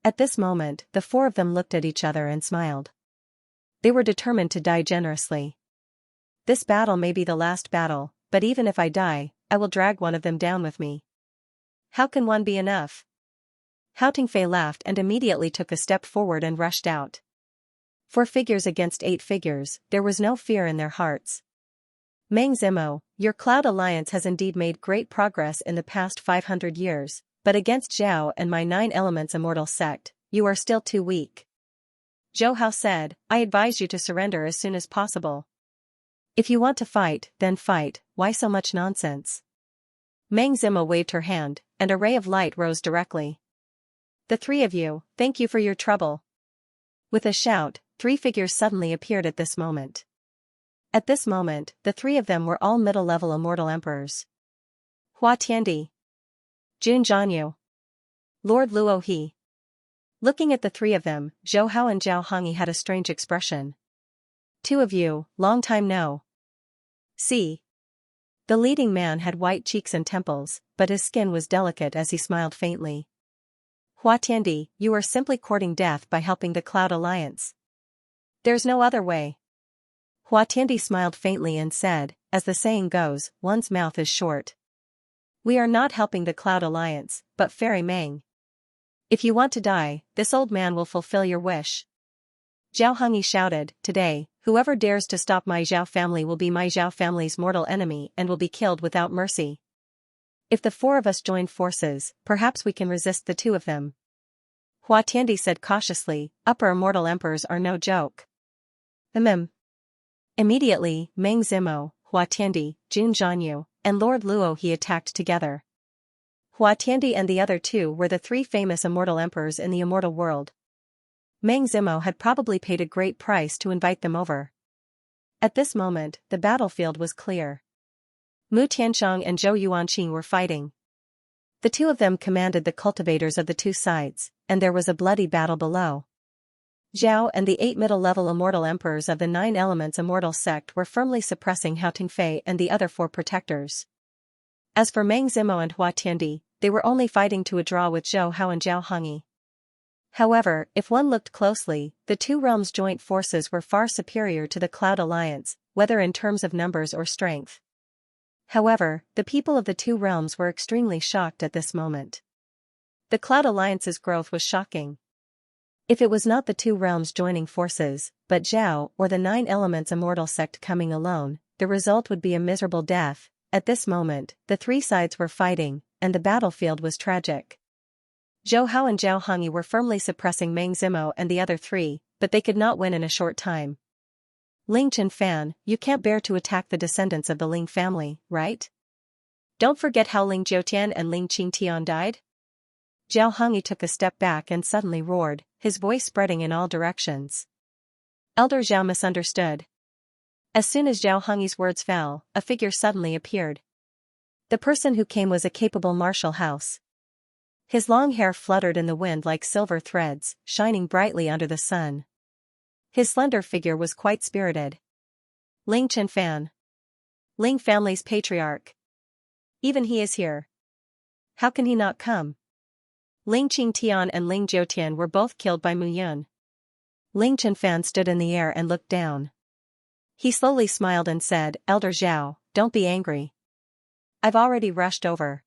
At this moment, the 4 of them looked at each other and smiled. They were determined to die generously. This battle may be the last battle, but even if I die, I will drag one of them down with me. How can one be enough? Hao Tingfei laughed and immediately took a step forward and rushed out. 4 figures against 8 figures, there was no fear in their hearts. Meng Zimo, your Cloud Alliance has indeed made great progress in the past 500 years, but against Zhao and my 9 Elements Immortal sect, you are still too weak. Zhou Hao said, I advise you to surrender as soon as possible. If you want to fight, then fight, why so much nonsense? Meng Zimo waved her hand, and a ray of light rose directly. The three of you, thank you for your trouble. With a shout, three figures suddenly appeared at this moment. At this moment, the three of them were all middle-level immortal emperors. Hua Tiandi, Jun Jianyu, Lord Luo He. Looking at the three of them, Zhou Hao and Zhao Hongyi had a strange expression. Two of you, long time no see. The leading man had white cheeks and temples, but his skin was delicate as he smiled faintly. Hua Tiandi, you are simply courting death by helping the Cloud Alliance. There's no other way. Hua Tiandi smiled faintly and said, as the saying goes, one's mouth is short. We are not helping the Cloud Alliance, but Fairy Meng. If you want to die, this old man will fulfill your wish. Zhao Hongyi shouted, today, whoever dares to stop my Zhao family will be my Zhao family's mortal enemy and will be killed without mercy. If the four of us join forces, perhaps we can resist the two of them. Hua Tiandi said cautiously, upper immortal emperors are no joke. Immediately, Meng Zimo, Hua Tiandi, Jun Jianyu, and Lord Luo He attacked together. Hua Tiandi and the other two were the three famous immortal emperors in the immortal world. Meng Zimo had probably paid a great price to invite them over. At this moment, the battlefield was clear. Mu Tianshang and Zhou Yuanqing were fighting. The two of them commanded the cultivators of the two sides, and there was a bloody battle below. Zhao and the 8 middle-level immortal emperors of the 9 elements immortal sect were firmly suppressing Hao Tingfei and the other 4 protectors. As for Meng Zimo and Hua Tiandi, they were only fighting to a draw with Zhou Hao and Zhao Hongyi. However, if one looked closely, the two realms' joint forces were far superior to the Cloud Alliance, whether in terms of numbers or strength. However, the people of the two realms were extremely shocked at this moment. The Cloud Alliance's growth was shocking. If it was not the two realms joining forces, but Zhao or the 9 elements immortal sect coming alone, the result would be a miserable death. At this moment, the three sides were fighting, and the battlefield was tragic. Zhou Hao and Zhao Hongyi were firmly suppressing Meng Zimo and the other three, but they could not win in a short time. Ling Qianfan, you can't bear to attack the descendants of the Ling family, right? Don't forget how Ling Jiutian and Ling Qingtian died? Zhao Hongyi took a step back and suddenly roared, his voice spreading in all directions. Elder Zhao misunderstood. As soon as Zhao Hongyi's words fell, a figure suddenly appeared. The person who came was a capable martial house. His long hair fluttered in the wind like silver threads, shining brightly under the sun. His slender figure was quite spirited. Ling Qianfan, Ling family's patriarch. Even he is here. How can he not come? Ling Qingtian and Ling Jiutian were both killed by Mu Yun. Ling Qianfan stood in the air and looked down. He slowly smiled and said, Elder Zhao, don't be angry. I've already rushed over.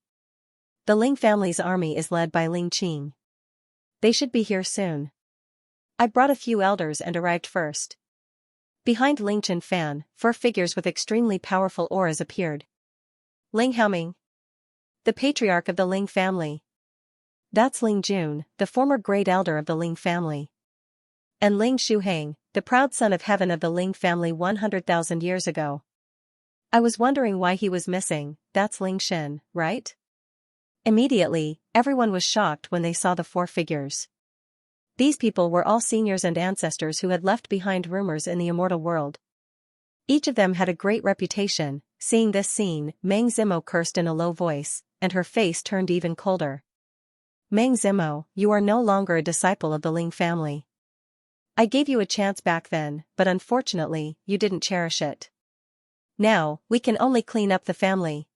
The Ling family's army is led by Ling Qing. They should be here soon. I brought a few elders and arrived first. Behind Ling Qianfan, 4 figures with extremely powerful auras appeared. Ling Haoming, the patriarch of the Ling family. That's Ling Jun, the former great elder of the Ling family. And Ling Shuheng, the proud son of heaven of the Ling family 100,000 years ago. I was wondering why he was missing. That's Ling Shen, right? Immediately, everyone was shocked when they saw the 4 figures. These people were all seniors and ancestors who had left behind rumors in the immortal world. Each of them had a great reputation. Seeing this scene, Meng Zimo cursed in a low voice, and her face turned even colder. Meng Zimo, you are no longer a disciple of the Ling family. I gave you a chance back then, but unfortunately, you didn't cherish it. Now, we can only clean up the family.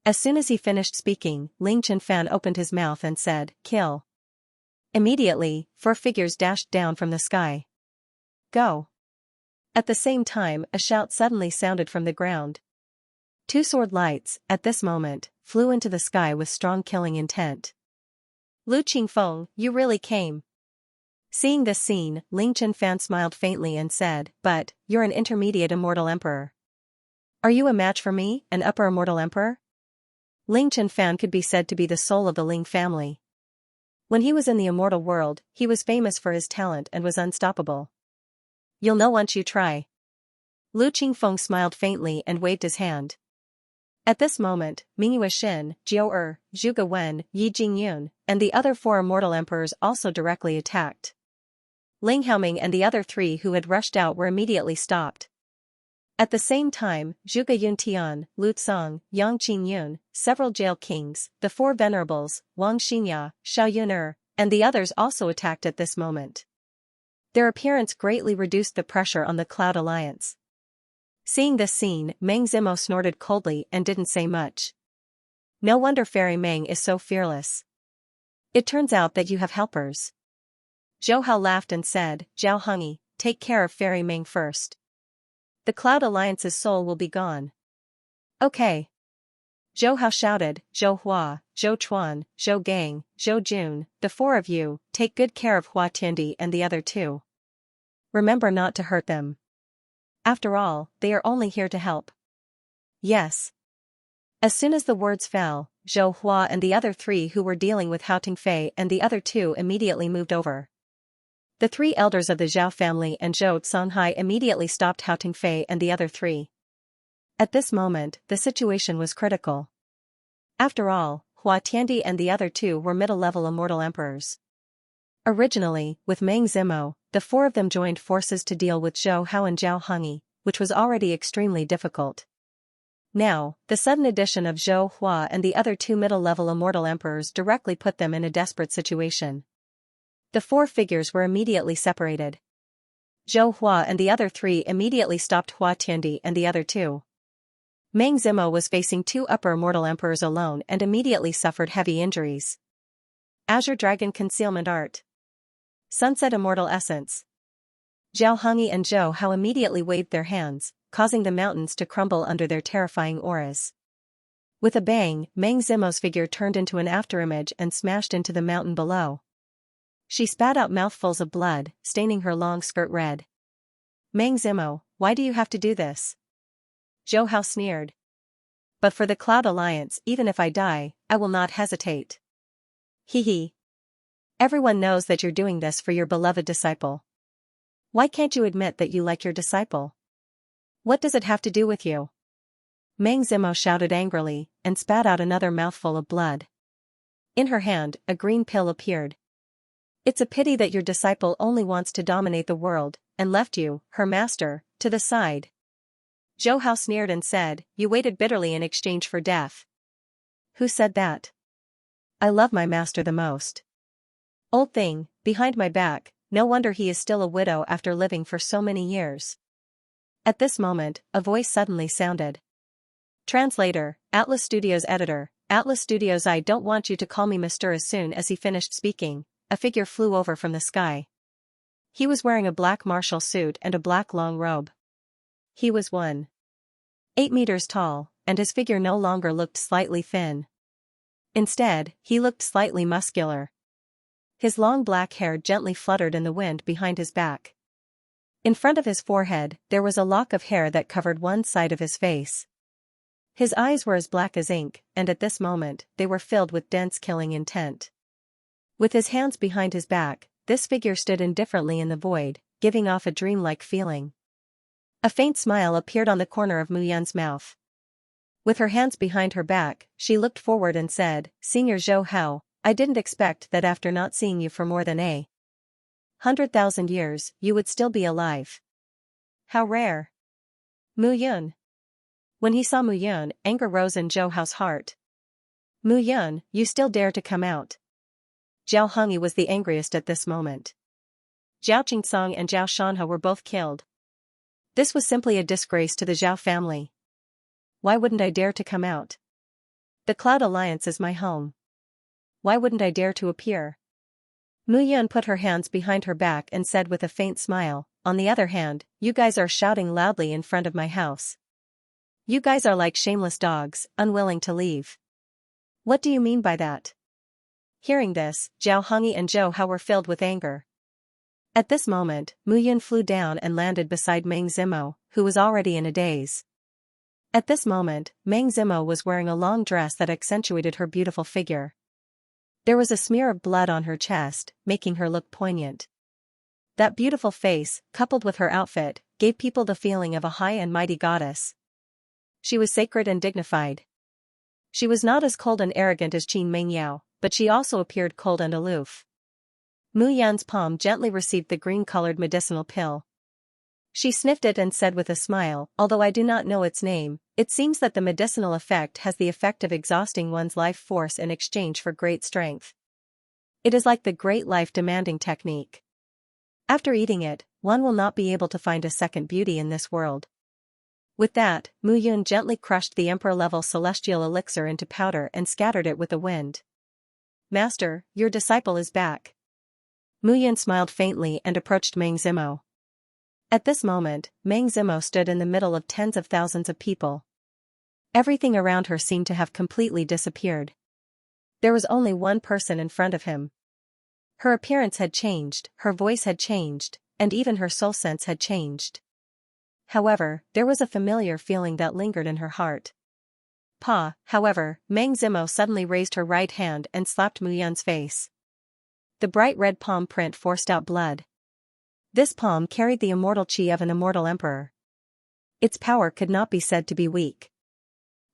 As soon as he finished speaking, Ling Qianfan opened his mouth and said, kill. Immediately, 4 figures dashed down from the sky. Go. At the same time, a shout suddenly sounded from the ground. 2 sword lights, at this moment, flew into the sky with strong killing intent. Lu Qingfeng, you really came. Seeing this scene, Ling Qianfan smiled faintly and said, but, you're an intermediate immortal emperor. Are you a match for me, an upper immortal emperor? Ling Qianfan could be said to be the soul of the Ling family. When he was in the immortal world, he was famous for his talent and was unstoppable. You'll know once you try. Lu Qingfeng smiled faintly and waved his hand. At this moment, Mingyue Xin, Jiu Er, Zhuge Wen, Yi Jingyun, and the other four immortal emperors also directly attacked. Ling Haoming and the other three who had rushed out were immediately stopped. At the same time, Zhuge Yuntian, Lu Tsang, Yang Qingyun, several jail kings, the four venerables, Wang Xinya, Xiao Yuner, and the others also attacked at this moment. Their appearance greatly reduced the pressure on the Cloud Alliance. Seeing this scene, Meng Zimo snorted coldly and didn't say much. No wonder Fairy Meng is so fearless. It turns out that you have helpers. Zhou Hao laughed and said, Zhao Hongyi, take care of Fairy Meng first. The Cloud Alliance's soul will be gone. Okay. Zhou Hao shouted, Zhou Hua, Zhou Chuan, Zhou Gang, Zhou Jun, the four of you, take good care of Hua Tiandi and the other two. Remember not to hurt them. After all, they are only here to help. Yes. As soon as the words fell, Zhou Hua and the other three who were dealing with Hao Tingfei and the other two immediately moved over. The three elders of the Zhao family and Zhou Songhai immediately stopped Hao Tingfei and the other three. At this moment, the situation was critical. After all, Hua Tiandi and the other two were middle-level immortal emperors. Originally, with Meng Zimo, the four of them joined forces to deal with Zhou Hao and Zhao Hongyi, which was already extremely difficult. Now, the sudden addition of Zhou Hua and the other two middle-level immortal emperors directly put them in a desperate situation. The four figures were immediately separated. Zhou Hua and the other three immediately stopped Hua Tiandi and the other two. Meng Zimo was facing two upper immortal emperors alone and immediately suffered heavy injuries. Azure Dragon Concealment Art. Sunset Immortal Essence. Zhao Hongyi and Zhou Hao immediately waved their hands, causing the mountains to crumble under their terrifying auras. With a bang, Meng Zimo's figure turned into an afterimage and smashed into the mountain below. She spat out mouthfuls of blood, staining her long skirt red. Meng Zimo, why do you have to do this? Zhou Hao sneered. But for the Cloud Alliance, even if I die, I will not hesitate. Hee hee. Everyone knows that you're doing this for your beloved disciple. Why can't you admit that you like your disciple? What does it have to do with you? Meng Zimo shouted angrily, and spat out another mouthful of blood. In her hand, a green pill appeared. It's a pity that your disciple only wants to dominate the world, and left you, her master, to the side. Zhou Hao sneered and said, you waited bitterly in exchange for death. Who said that? I love my master the most. Old thing, behind my back, no wonder he is still a widow after living for so many years. At this moment, a voice suddenly sounded. Translator, Atlas Studios editor, Atlas Studios. I don't want you to call me Mr. As soon as he finished speaking, a figure flew over from the sky. He was wearing a black martial suit and a black long robe. He was 1.8 meters tall, and his figure no longer looked slightly thin. Instead, he looked slightly muscular. His long black hair gently fluttered in the wind behind his back. In front of his forehead, there was a lock of hair that covered one side of his face. His eyes were as black as ink, and at this moment, they were filled with dense killing intent. With his hands behind his back, this figure stood indifferently in the void, giving off a dreamlike feeling. A faint smile appeared on the corner of Mu Yan's mouth. With her hands behind her back, she looked forward and said, Senior Zhou Hao, I didn't expect that after not seeing you for more than 100,000 years, you would still be alive. How rare. Mu Yun. When he saw Mu Yun, anger rose in Zhou Hao's heart. Mu Yun, you still dare to come out. Zhao Hongyi was the angriest at this moment. Zhao Jingsong and Zhao Shanhe were both killed. This was simply a disgrace to the Zhao family. Why wouldn't I dare to come out? The Cloud Alliance is my home. Why wouldn't I dare to appear? Mu Yun put her hands behind her back and said with a faint smile, on the other hand, you guys are shouting loudly in front of my house. You guys are like shameless dogs, unwilling to leave. What do you mean by that? Hearing this, Zhao Hongyi and Zhou Hao were filled with anger. At this moment, Mu Yun flew down and landed beside Meng Zimo, who was already in a daze. At this moment, Meng Zimo was wearing a long dress that accentuated her beautiful figure. There was a smear of blood on her chest, making her look poignant. That beautiful face, coupled with her outfit, gave people the feeling of a high and mighty goddess. She was sacred and dignified. She was not as cold and arrogant as Qin Mengyao, but she also appeared cold and aloof. Mu Yan's palm gently received the green-colored medicinal pill. She sniffed it and said with a smile, although I do not know its name, it seems that the medicinal effect has the effect of exhausting one's life force in exchange for great strength. It is like the great life-demanding technique. After eating it, one will not be able to find a second beauty in this world. With that, Mu Yun gently crushed the emperor-level celestial elixir into powder and scattered it with the wind. Master, your disciple is back. Mu Yun smiled faintly and approached Meng Zimo. At this moment, Meng Zimo stood in the middle of tens of thousands of people. Everything around her seemed to have completely disappeared. There was only one person in front of him. Her appearance had changed, her voice had changed, and even her soul sense had changed. However, there was a familiar feeling that lingered in her heart. However, Meng Zimo suddenly raised her right hand and slapped Mu Yun's face. The bright red palm print forced out blood. This palm carried the immortal qi of an immortal emperor. Its power could not be said to be weak.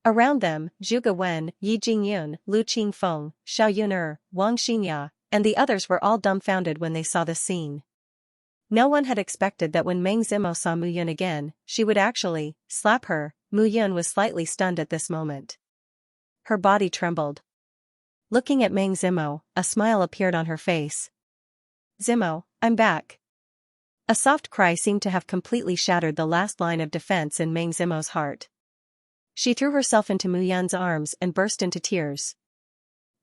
Around them, Zhuge Wen, Yi Jingyun, Lu Qingfeng, Xiao Yun'er, Wang Xianxia, and the others were all dumbfounded when they saw this scene. No one had expected that when Meng Zimo saw Mu Yun again, she would actually slap her. Mu Yun was slightly stunned at this moment. Her body trembled. Looking at Meng Zimo, a smile appeared on her face. Zimo, I'm back. A soft cry seemed to have completely shattered the last line of defense in Meng Zimo's heart. She threw herself into Mu Yun's arms and burst into tears.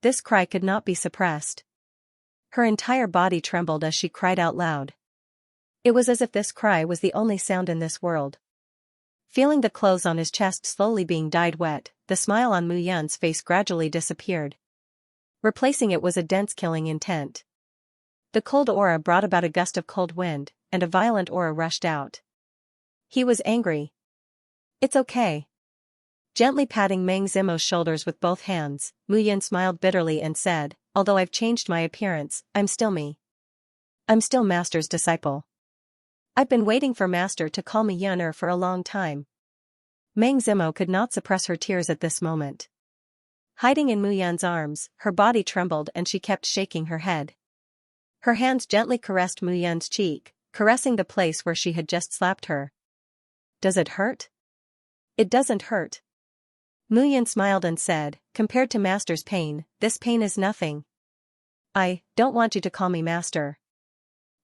This cry could not be suppressed. Her entire body trembled as she cried out loud. It was as if this cry was the only sound in this world. Feeling the clothes on his chest slowly being dyed wet, the smile on Mu Yun's face gradually disappeared. Replacing it was a dense killing intent. The cold aura brought about a gust of cold wind, and a violent aura rushed out. He was angry. It's okay. Gently patting Meng Zimo's shoulders with both hands, Mu Yun smiled bitterly and said, although I've changed my appearance, I'm still me. I'm still Master's disciple. I've been waiting for Master to call me Yun'er for a long time. Meng Zimo could not suppress her tears at this moment. Hiding in Mu Yun's arms, her body trembled and she kept shaking her head. Her hands gently caressed Mu Yun's cheek, caressing the place where she had just slapped her. Does it hurt? It doesn't hurt. Mu Yun smiled and said, compared to Master's pain, this pain is nothing. I don't want you to call me Master.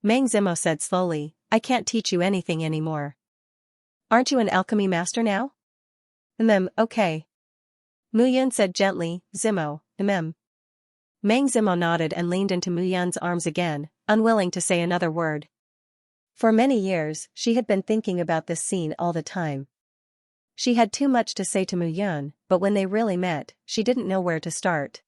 Meng Zimo said slowly, I can't teach you anything anymore. Aren't you an alchemy master now? Okay. Mu Yun said gently, Zimo, Meng Zimo nodded and leaned into Mu Yun's arms again, unwilling to say another word. For many years, she had been thinking about this scene all the time. She had too much to say to Mu Yun, but when they really met, she didn't know where to start.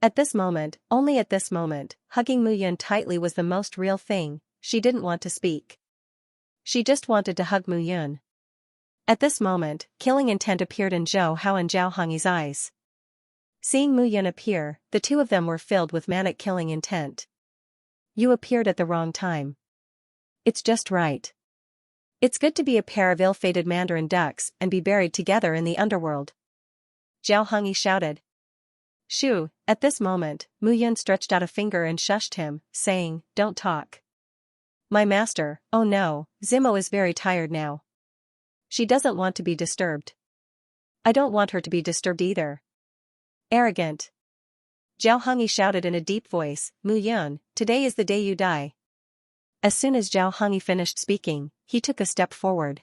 At this moment, only at this moment, hugging Mu Yun tightly was the most real thing. She didn't want to speak. She just wanted to hug Mu Yun. At this moment, killing intent appeared in Zhou Hao and Zhao Hongyi's eyes. Seeing Mu Yun appear, the two of them were filled with manic killing intent. You appeared at the wrong time. It's just right. It's good to be a pair of ill-fated mandarin ducks and be buried together in the underworld. Zhao Hongyi shouted. Shoo, at this moment, Mu Yun stretched out a finger and shushed him, saying, don't talk. My master, oh no, Zimo is very tired now. She doesn't want to be disturbed. I don't want her to be disturbed either. Arrogant. Zhao Hongyi shouted in a deep voice, Mu Yun, today is the day you die. As soon as Zhao Hongyi finished speaking, he took a step forward.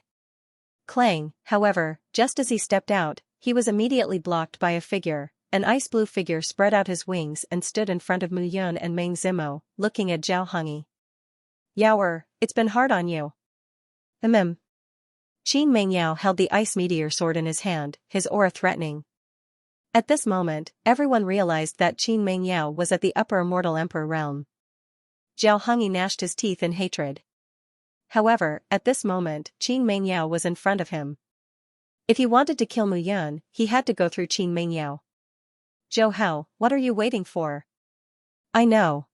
Clang, however, just as he stepped out, he was immediately blocked by a figure. An ice-blue figure spread out his wings and stood in front of Mu Yun and Meng Zimo, looking at Zhao Hongyi. Yaoer, it's been hard on you. Qin Mengyao held the ice meteor sword in his hand, his aura threatening. At this moment, everyone realized that Qin Mengyao was at the upper immortal emperor realm. Zhao Hongyi gnashed his teeth in hatred. However, at this moment, Qin Mengyao was in front of him. If he wanted to kill Mu Yun, he had to go through Qin Mengyao. Zhou Hao, what are you waiting for? I know.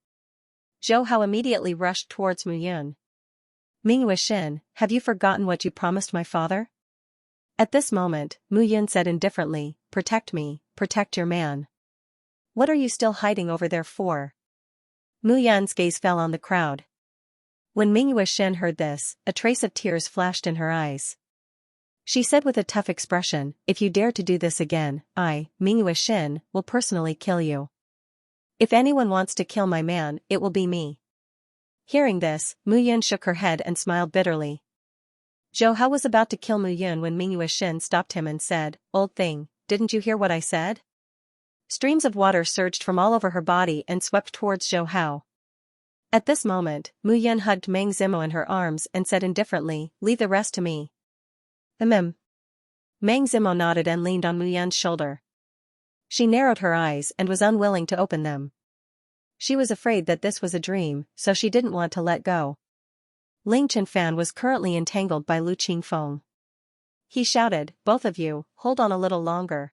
Zhou Hao immediately rushed towards Mu Yun. Ming Wuxin, have you forgotten what you promised my father? At this moment, Mu Yun said indifferently, protect me, protect your man. What are you still hiding over there for? Mu Yan's gaze fell on the crowd. When Mingyue Shen heard this, a trace of tears flashed in her eyes. She said with a tough expression, if you dare to do this again, I, Mingyue Shen, will personally kill you. If anyone wants to kill my man, it will be me. Hearing this, Mu Yan shook her head and smiled bitterly. Zhou Hao was about to kill Mu Yan when Mingyue Shen stopped him and said, Old thing, didn't you hear what I said? Streams of water surged from all over her body and swept towards Zhou Hao. At this moment, Mu Yan hugged Meng Zimo in her arms and said indifferently, leave the rest to me. Meng Zimo nodded and leaned on Mu Yan's shoulder. She narrowed her eyes and was unwilling to open them. She was afraid that this was a dream, so she didn't want to let go. Ling Chenfan was currently entangled by Lu Qingfeng. He shouted, both of you, hold on a little longer.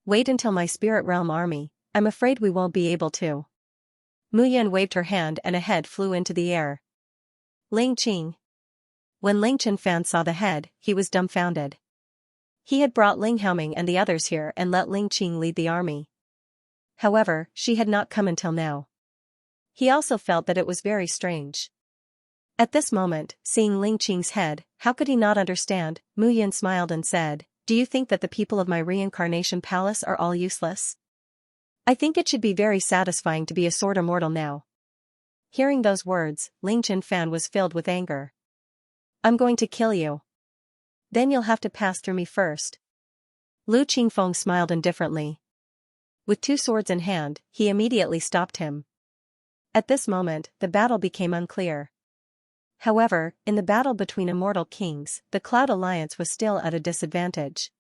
Wait until my spirit realm army, I'm afraid we won't be able to. Mu Yan waved her hand and a head flew into the air. Ling Qing. When Ling Chenfan saw the head, he was dumbfounded. He had brought Ling Haoming and the others here and let Ling Qing lead the army. However, she had not come until now. He also felt that it was very strange. At this moment, seeing Ling Qing's head, how could he not understand? Mu Yan smiled and said, do you think that the people of my reincarnation palace are all useless? I think it should be very satisfying to be a sword immortal now. Hearing those words, Ling Chenfan was filled with anger. I'm going to kill you. Then you'll have to pass through me first. Lu Qingfeng smiled indifferently. With two swords in hand, he immediately stopped him. At this moment, the battle became unclear. However, in the battle between immortal kings, the Cloud Alliance was still at a disadvantage.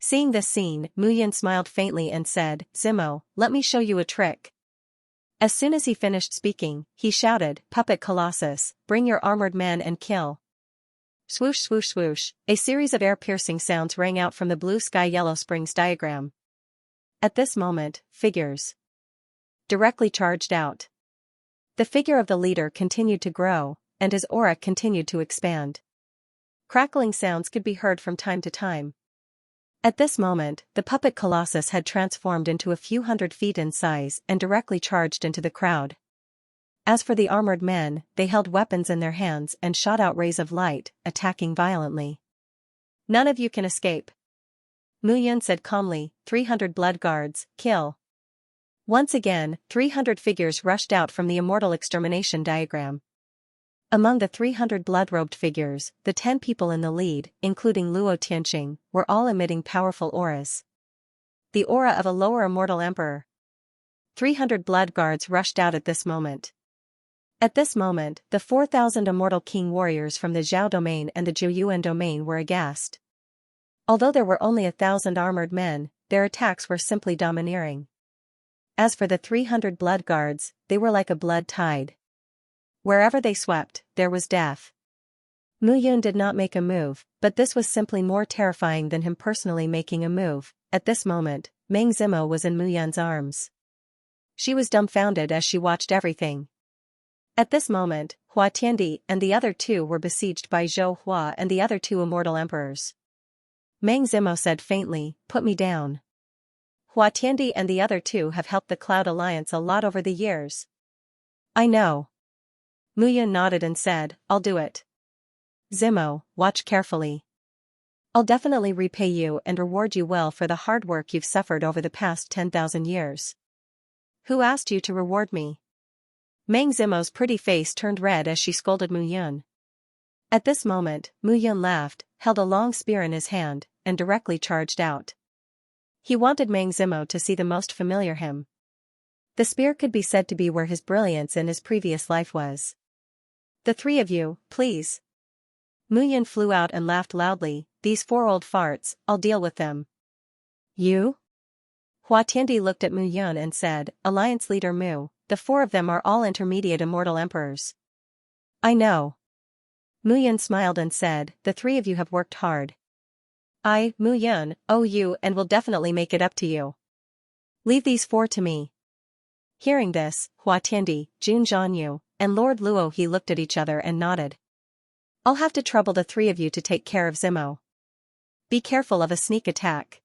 Seeing this scene, Mu Yan smiled faintly and said, Zimo, let me show you a trick. As soon as he finished speaking, he shouted, Puppet Colossus, bring your armored men and kill. Swoosh swoosh swoosh, a series of air-piercing sounds rang out from the blue sky Yellow Springs diagram. At this moment, figures directly charged out. The figure of the leader continued to grow, and his aura continued to expand. Crackling sounds could be heard from time to time. At this moment, the puppet colossus had transformed into a few 100 feet in size and directly charged into the crowd. As for the armored men, they held weapons in their hands and shot out rays of light, attacking violently. None of you can escape. Mu Yan said calmly, 300 blood guards, kill. Once again, 300 figures rushed out from the immortal extermination diagram. Among the 300 blood-robed figures, the 10 people in the lead, including Luo Tianqing, were all emitting powerful auras. The aura of a lower immortal emperor. 300 blood guards rushed out at this moment. At this moment, the 4,000 immortal king warriors from the Zhao domain and the Zhouyuan domain were aghast. Although there were only 1,000 armored men, their attacks were simply domineering. As for the 300 blood guards, they were like a blood tide. Wherever they swept, there was death. Mu Yan did not make a move, but this was simply more terrifying than him personally making a move. At this moment, Meng Zimo was in Mu Yan's arms. She was dumbfounded as she watched everything. At this moment, Hua Tiandi and the other two were besieged by Zhou Hua and the other two immortal emperors. Meng Zimo said faintly, put me down. Hua Tiandi and the other two have helped the Cloud Alliance a lot over the years. I know. Mu Yan nodded and said, I'll do it. Zimo, watch carefully. I'll definitely repay you and reward you well for the hard work you've suffered over the past 10,000 years. Who asked you to reward me? Meng Zimo's pretty face turned red as she scolded Mu Yan. At this moment, Mu Yan laughed, held a long spear in his hand, and directly charged out. He wanted Meng Zimo to see the most familiar him. The spear could be said to be where his brilliance in his previous life was. The three of you, please. Mu Yan flew out and laughed loudly, these 4 old farts, I'll deal with them. You? Hua Tiandi looked at Mu Yan and said, Alliance leader Mu, the 4 of them are all intermediate immortal emperors. I know. Mu Yan smiled and said, the 3 of you have worked hard. I, Mu Yan, owe you and will definitely make it up to you. Leave these 4 to me. Hearing this, Hua Tiandi, Jun Zhanyu, and Lord Luo He looked at each other and nodded. I'll have to trouble the 3 of you to take care of Zimo. Be careful of a sneak attack.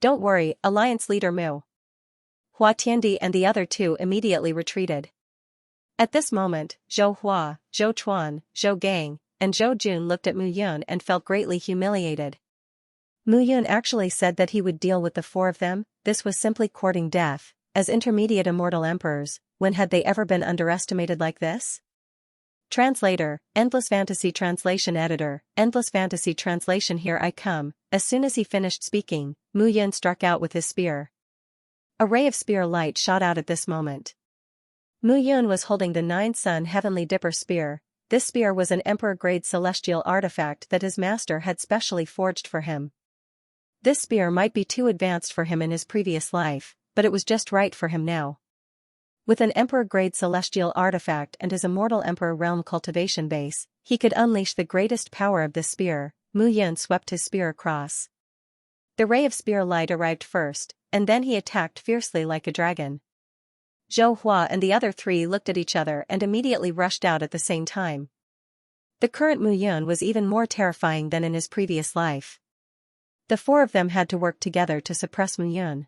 Don't worry, Alliance leader Mu. Hua Tiandi and the other two immediately retreated. At this moment, Zhou Hua, Zhou Chuan, Zhou Gang, and Zhou Jun looked at Mu Yun and felt greatly humiliated. Mu Yun actually said that he would deal with the four of them. This was simply courting death. As intermediate immortal emperors, when had they ever been underestimated like this? Translator, Endless Fantasy Translation Editor, Endless Fantasy Translation. Here I come. As soon as he finished speaking, Mu Yun struck out with his spear. A ray of spear light shot out at this moment. Mu Yun was holding the Nine-Sun Heavenly Dipper spear. This spear was an emperor-grade celestial artifact that his master had specially forged for him. This spear might be too advanced for him in his previous life, but it was just right for him now. With an emperor-grade celestial artifact and his immortal emperor realm cultivation base, he could unleash the greatest power of this spear. Mu Yun swept his spear across. The ray of spear light arrived first, and then he attacked fiercely like a dragon. Zhou Hua and the other three looked at each other and immediately rushed out at the same time. The current Mu Yun was even more terrifying than in his previous life. The four of them had to work together to suppress Mu Yun.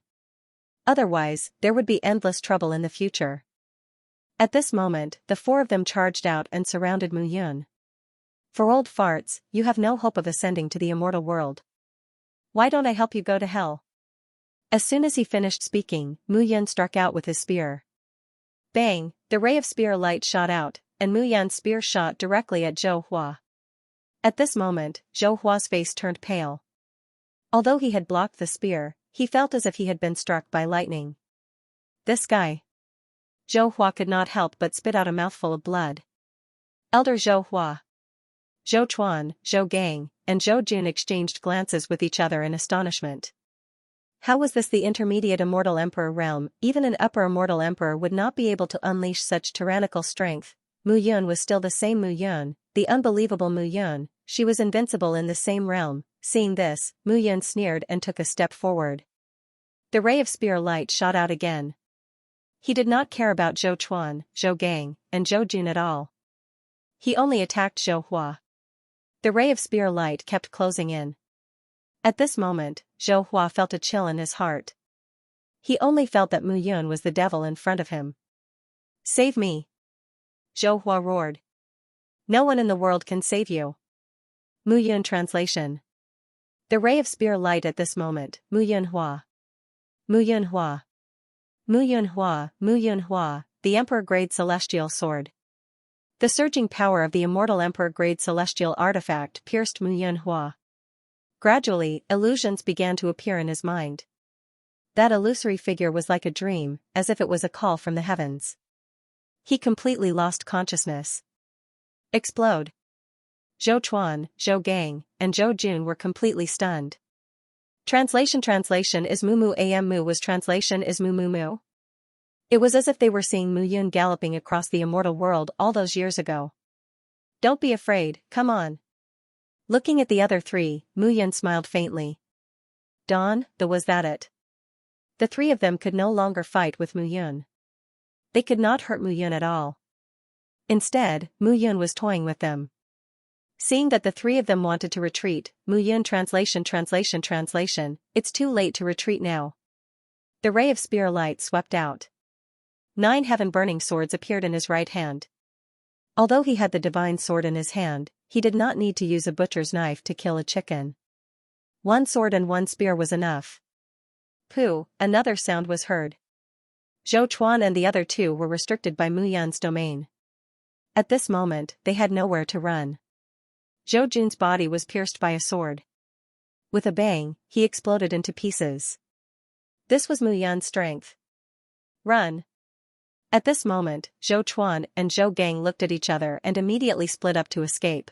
Otherwise, there would be endless trouble in the future. At this moment, the four of them charged out and surrounded Mu Yun. For old farts, you have no hope of ascending to the immortal world. Why don't I help you go to hell? As soon as he finished speaking, Mu Yun struck out with his spear. Bang! The ray of spear light shot out, and Mu Yun's spear shot directly at Zhou Hua. At this moment, Zhou Hua's face turned pale. Although he had blocked the spear, he felt as if he had been struck by lightning. This guy. Zhou Hua could not help but spit out a mouthful of blood. Elder Zhou Hua, Zhou Chuan, Zhou Gang, and Zhou Jun exchanged glances with each other in astonishment. How was this the intermediate immortal emperor realm? Even an upper immortal emperor would not be able to unleash such tyrannical strength. Mu Yun was still the same Mu Yun, the unbelievable Mu Yun. She was invincible in the same realm. Seeing this, Mu Yun sneered and took a step forward. The ray of spear light shot out again. He did not care about Zhou Chuan, Zhou Gang, and Zhou Jun at all. He only attacked Zhou Hua. The ray of spear light kept closing in. At this moment, Zhou Hua felt a chill in his heart. He only felt that Mu Yun was the devil in front of him. Save me! Zhou Hua roared. No one in the world can save you. Mu Yun translation. The ray of spear light at this moment, Mu Yun Hua. Mu Yun Hua. Mu Yun Hua, Mu Yun Hua, the emperor-grade celestial sword. The surging power of the immortal emperor-grade celestial artifact pierced Mu Yun Hua. Gradually, illusions began to appear in his mind. That illusory figure was like a dream, as if it was a call from the heavens. He completely lost consciousness. Explode. Zhou Chuan, Zhou Gang, and Zhou Jun were completely stunned. Translation is Mu Mu Am Mu was translation is Mu Mu Mu. It was as if they were seeing Mu Yun galloping across the immortal world all those years ago. Don't be afraid, come on. Looking at the other three, Mu Yun smiled faintly. Dawn, was that it? The three of them could no longer fight with Mu Yun. They could not hurt Mu Yun at all. Instead, Mu Yun was toying with them. Seeing that the three of them wanted to retreat, Mu Yun translation, it's too late to retreat now. The ray of spear light swept out. 9 heaven-burning swords appeared in his right hand. Although he had the divine sword in his hand, he did not need to use a butcher's knife to kill a chicken. 1 sword and 1 spear was enough. Pooh, another sound was heard. Zhou Chuan and the other two were restricted by Mu Yun's domain. At this moment, they had nowhere to run. Zhou Jun's body was pierced by a sword. With a bang, he exploded into pieces. This was Mu Yun's strength. Run. At this moment, Zhou Chuan and Zhou Gang looked at each other and immediately split up to escape.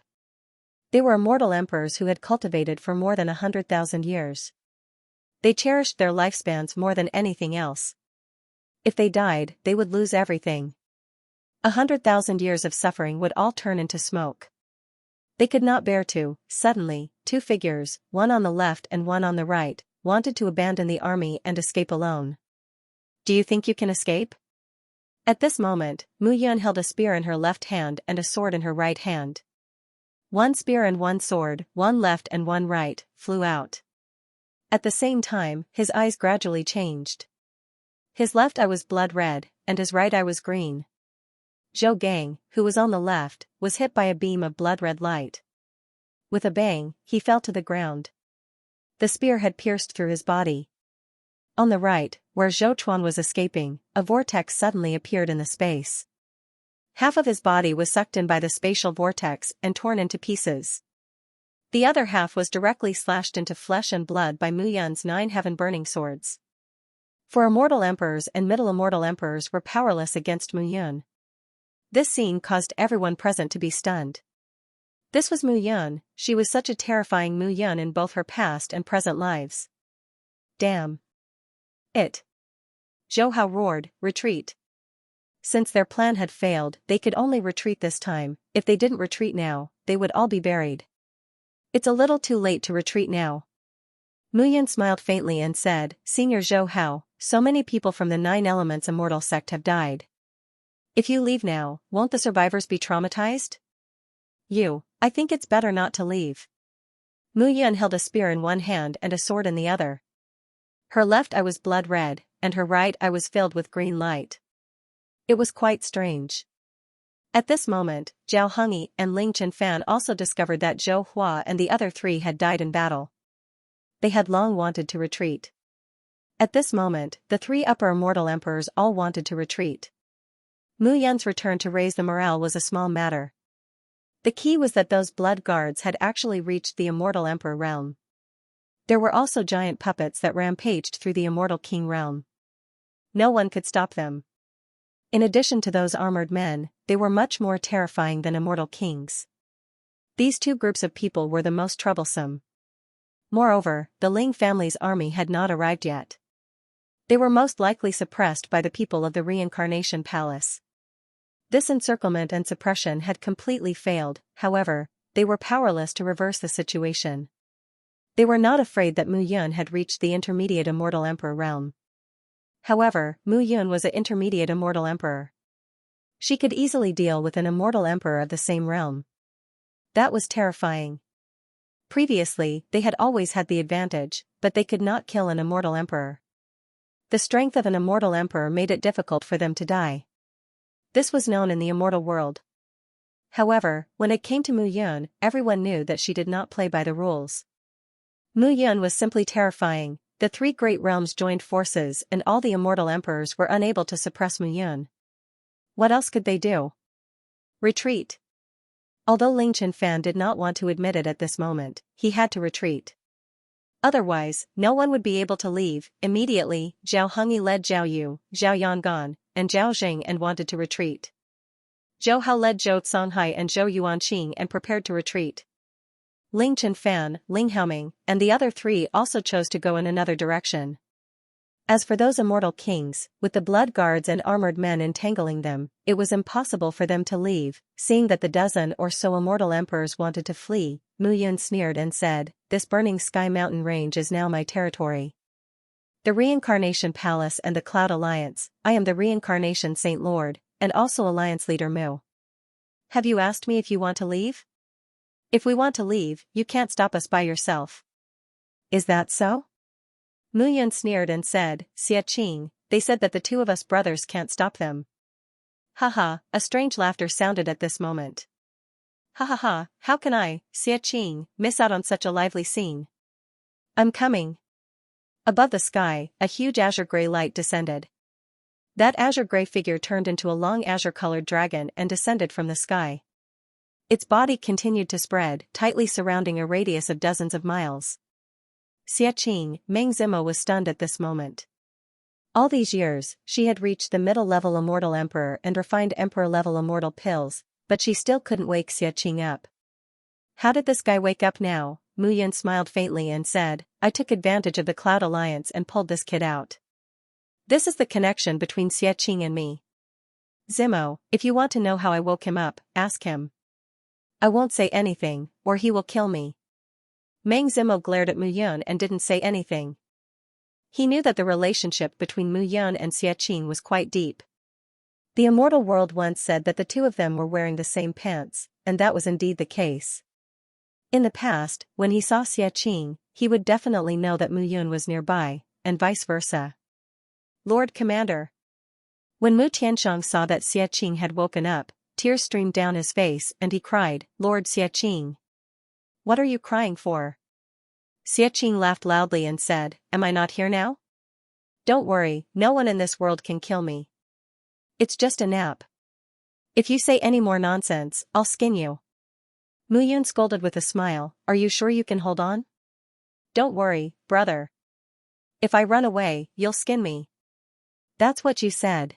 They were immortal emperors who had cultivated for more than 100,000 years. They cherished their lifespans more than anything else. If they died, they would lose everything. 100,000 years of suffering would all turn into smoke. They could not bear to. Suddenly, 2 figures, one on the left and one on the right, wanted to abandon the army and escape alone. Do you think you can escape? At this moment, Mu Yun held a spear in her left hand and a sword in her right hand. 1 spear and 1 sword, 1 left and 1 right, flew out. At the same time, his eyes gradually changed. His left eye was blood red, and his right eye was green. Zhou Gang, who was on the left, was hit by a beam of blood-red light. With a bang, he fell to the ground. The spear had pierced through his body. On the right, where Zhou Chuan was escaping, a vortex suddenly appeared in the space. Half of his body was sucked in by the spatial vortex and torn into pieces. The other half was directly slashed into flesh and blood by Mu Yun's 9 heaven-burning swords. For immortal emperors and middle immortal emperors were powerless against Mu Yun. This scene caused everyone present to be stunned. This was Mu Yun. She was such a terrifying Mu Yun in both her past and present lives. Damn it! Zhou Hao roared, retreat. Since their plan had failed, they could only retreat this time. If they didn't retreat now, they would all be buried. It's a little too late to retreat now. Mu Yun smiled faintly and said, Senior Zhou Hao, so many people from the 9 Elements Immortal sect have died. If you leave now, won't the survivors be traumatized? I think it's better not to leave. Mu Yun held a spear in one hand and a sword in the other. Her left eye was blood red, and her right eye was filled with green light. It was quite strange. At this moment, Zhao Hongyi and Ling Chenfan also discovered that Zhou Hua and the other 3 had died in battle. They had long wanted to retreat. At this moment, the 3 upper immortal emperors all wanted to retreat. Mu Yun's return to raise the morale was a small matter. The key was that those blood guards had actually reached the immortal emperor realm. There were also giant puppets that rampaged through the immortal king realm. No one could stop them. In addition to those armored men, they were much more terrifying than immortal kings. These 2 groups of people were the most troublesome. Moreover, the Ling family's army had not arrived yet. They were most likely suppressed by the people of the reincarnation palace. This encirclement and suppression had completely failed. However, they were powerless to reverse the situation. They were not afraid that Mu Yun had reached the intermediate immortal emperor realm. However, Mu Yun was an intermediate immortal emperor. She could easily deal with an immortal emperor of the same realm. That was terrifying. Previously, they had always had the advantage, but they could not kill an immortal emperor. The strength of an immortal emperor made it difficult for them to die. This was known in the immortal world. However, when it came to Mu Yun, everyone knew that she did not play by the rules. Mu Yun was simply terrifying. The 3 great realms joined forces and all the immortal emperors were unable to suppress Mu Yun. What else could they do? Retreat. Although Ling Chenfan did not want to admit it at this moment, he had to retreat. Otherwise, no one would be able to leave. Immediately, Zhao Hongyi led Zhao Yu, Zhao Yangan, and Zhao Jing and wanted to retreat. Zhou Hao led Zhou Songhai and Zhou Yuanqing and prepared to retreat. Ling Chenfan, Ling Haoming, and the other 3 also chose to go in another direction. As for those immortal kings, with the blood guards and armored men entangling them, it was impossible for them to leave. Seeing that the dozen or so immortal emperors wanted to flee, Mu Yun sneered and said, This burning sky mountain range is now my territory. The Reincarnation Palace and the Cloud Alliance, I am the Reincarnation Saint Lord, and also Alliance Leader Mu. Have you asked me if you want to leave? If we want to leave, you can't stop us by yourself. Is that so? Mu Yun sneered and said, Xia Qing, they said that the 2 of us brothers can't stop them. Haha, a strange laughter sounded at this moment. Ha ha ha, how can I, Xia Qing, miss out on such a lively scene? I'm coming. Above the sky, a huge azure-gray light descended. That azure-gray figure turned into a long azure-colored dragon and descended from the sky. Its body continued to spread, tightly surrounding a radius of dozens of miles. Xia Qing, Meng Zimo was stunned at this moment. All these years, she had reached the middle-level immortal emperor and refined emperor-level immortal pills, but she still couldn't wake Xia Qing up. How did this guy wake up now? Mu Yun smiled faintly and said, I took advantage of the Cloud Alliance and pulled this kid out. This is the connection between Xia Qing and me. Zimo, if you want to know how I woke him up, ask him. I won't say anything, or he will kill me. Meng Zimo glared at Mu Yun and didn't say anything. He knew that the relationship between Mu Yun and Xia Qing was quite deep. The immortal world once said that the 2 of them were wearing the same pants, and that was indeed the case. In the past, when he saw Xia Qing, he would definitely know that Mu Yun was nearby, and vice versa. Lord Commander. When Mu Tianxiang saw that Xiaqing had woken up, tears streamed down his face and he cried, Lord Xiaqing. What are you crying for? Xiaqing laughed loudly and said, Am I not here now? Don't worry, no one in this world can kill me. It's just a nap. If you say any more nonsense, I'll skin you. Mu Yun scolded with a smile, Are you sure you can hold on? Don't worry, brother. If I run away, you'll skin me. That's what you said.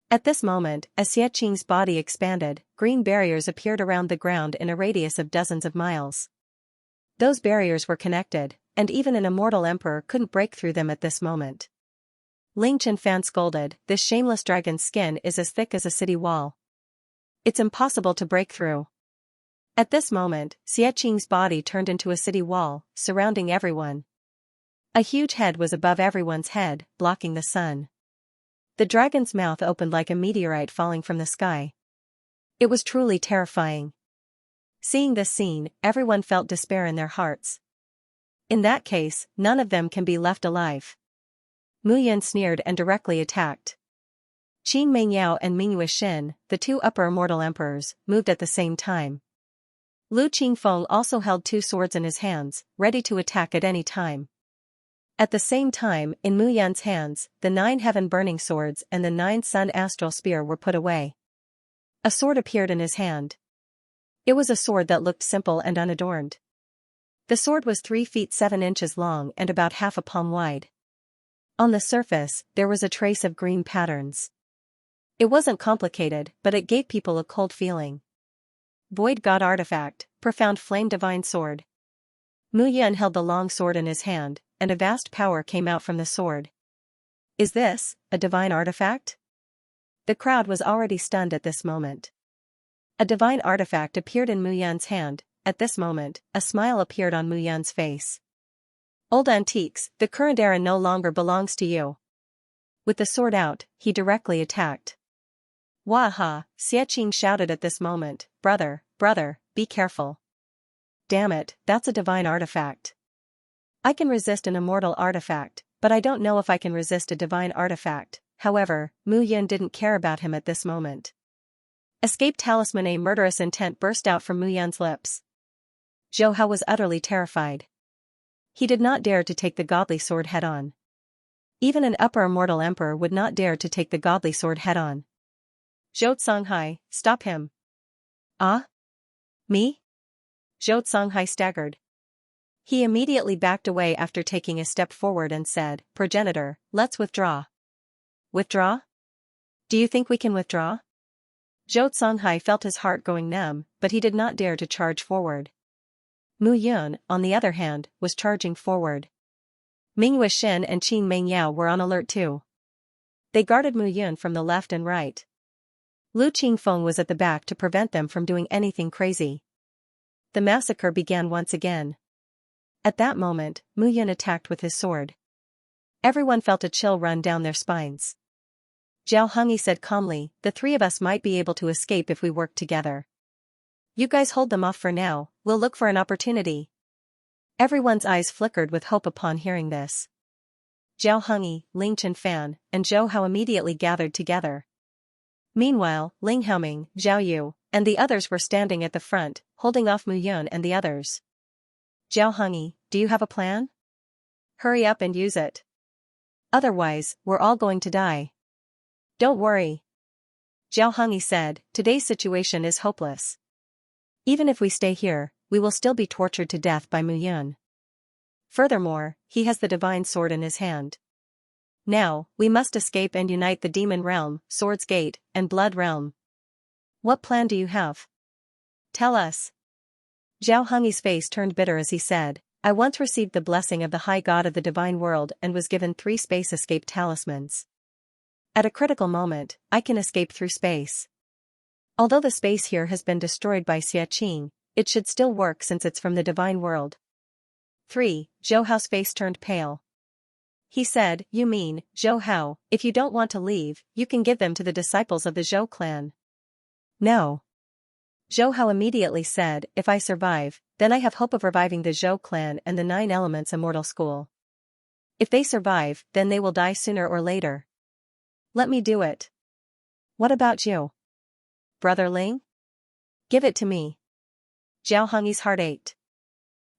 At this moment, as Xiaqing's body expanded, green barriers appeared around the ground in a radius of dozens of miles. Those barriers were connected, and even an immortal emperor couldn't break through them at this moment. Ling Qianfan scolded, This shameless dragon's skin is as thick as a city wall. It's impossible to break through. At this moment, Xiaqing's body turned into a city wall, surrounding everyone. A huge head was above everyone's head, blocking the sun. The dragon's mouth opened like a meteorite falling from the sky. It was truly terrifying. Seeing this scene, everyone felt despair in their hearts. In that case, none of them can be left alive. Mu Yun sneered and directly attacked. Qin Mengyao and Ming Wuxin, the two upper immortal emperors, moved at the same time. Lu Qingfeng also held two swords in his hands, ready to attack at any time. At the same time, in Mu Yun's hands, the 9 heaven-burning swords and the 9 sun astral spear were put away. A sword appeared in his hand. It was a sword that looked simple and unadorned. The sword was 3 feet 7 inches long and about half a palm wide. On the surface, there was a trace of green patterns. It wasn't complicated, but it gave people a cold feeling. Void God Artifact, Profound Flame Divine Sword. Mu Yun held the long sword in his hand, and a vast power came out from the sword. Is this a divine artifact? The crowd was already stunned at this moment. A divine artifact appeared in Mu Yun's hand. At this moment, a smile appeared on Mu Yun's face. Old antiques, the current era no longer belongs to you. With the sword out, he directly attacked. Waha, Xiaqing shouted at this moment, Brother, be careful. Damn it, that's a divine artifact. I can resist an immortal artifact, but I don't know if I can resist a divine artifact. However, Mu Yun didn't care about him at this moment. Escape talisman. A murderous intent burst out from Mu Yun's lips. Zhou Hao was utterly terrified. He did not dare to take the godly sword head-on. Even an upper immortal emperor would not dare to take the godly sword head-on. Zhou Songhai, stop him. Ah? Me? Zhou Songhai staggered. He immediately backed away after taking a step forward and said, Progenitor, let's withdraw. Withdraw? Do you think we can withdraw? Zhou Songhai felt his heart going numb, but he did not dare to charge forward. Mu Yun, on the other hand, was charging forward. Ming Wuxin and Qin Mengyao were on alert too. They guarded Mu Yun from the left and right. Lu Qingfeng was at the back to prevent them from doing anything crazy. The massacre began once again. At that moment, Mu Yun attacked with his sword. Everyone felt a chill run down their spines. Zhao Hongyi said calmly, The 3 of us might be able to escape if we work together. You guys hold them off for now, we'll look for an opportunity. Everyone's eyes flickered with hope upon hearing this. Zhao Hongyi, Ling Qianfan, and Zhou Hao immediately gathered together. Meanwhile, Ling Haoming, Zhao Yu, and the others were standing at the front, holding off Mu Yun and the others. Zhao Hongyi, do you have a plan? Hurry up and use it. Otherwise, we're all going to die. Don't worry. Zhao Hongyi said, Today's situation is hopeless. Even if we stay here, we will still be tortured to death by Mu Yun. Furthermore, he has the divine sword in his hand. Now, we must escape and unite the Demon Realm, Swords Gate, and Blood Realm. What plan do you have? Tell us. Zhao Hongyi's face turned bitter as he said, I once received the blessing of the High God of the Divine World and was given 3 space escape talismans. At a critical moment, I can escape through space. Although the space here has been destroyed by Xiaqing, it should still work since it's from the Divine World. 3. Zhou Hao's face turned pale. He said, You mean, Zhou Hao, if you don't want to leave, you can give them to the disciples of the Zhou clan. No. Zhou Hao immediately said, If I survive, then I have hope of reviving the Zhou clan and the Nine Elements Immortal School. If they survive, then they will die sooner or later. Let me do it. What about you? Brother Ling? Give it to me. Zhao Hongyi's heart ached.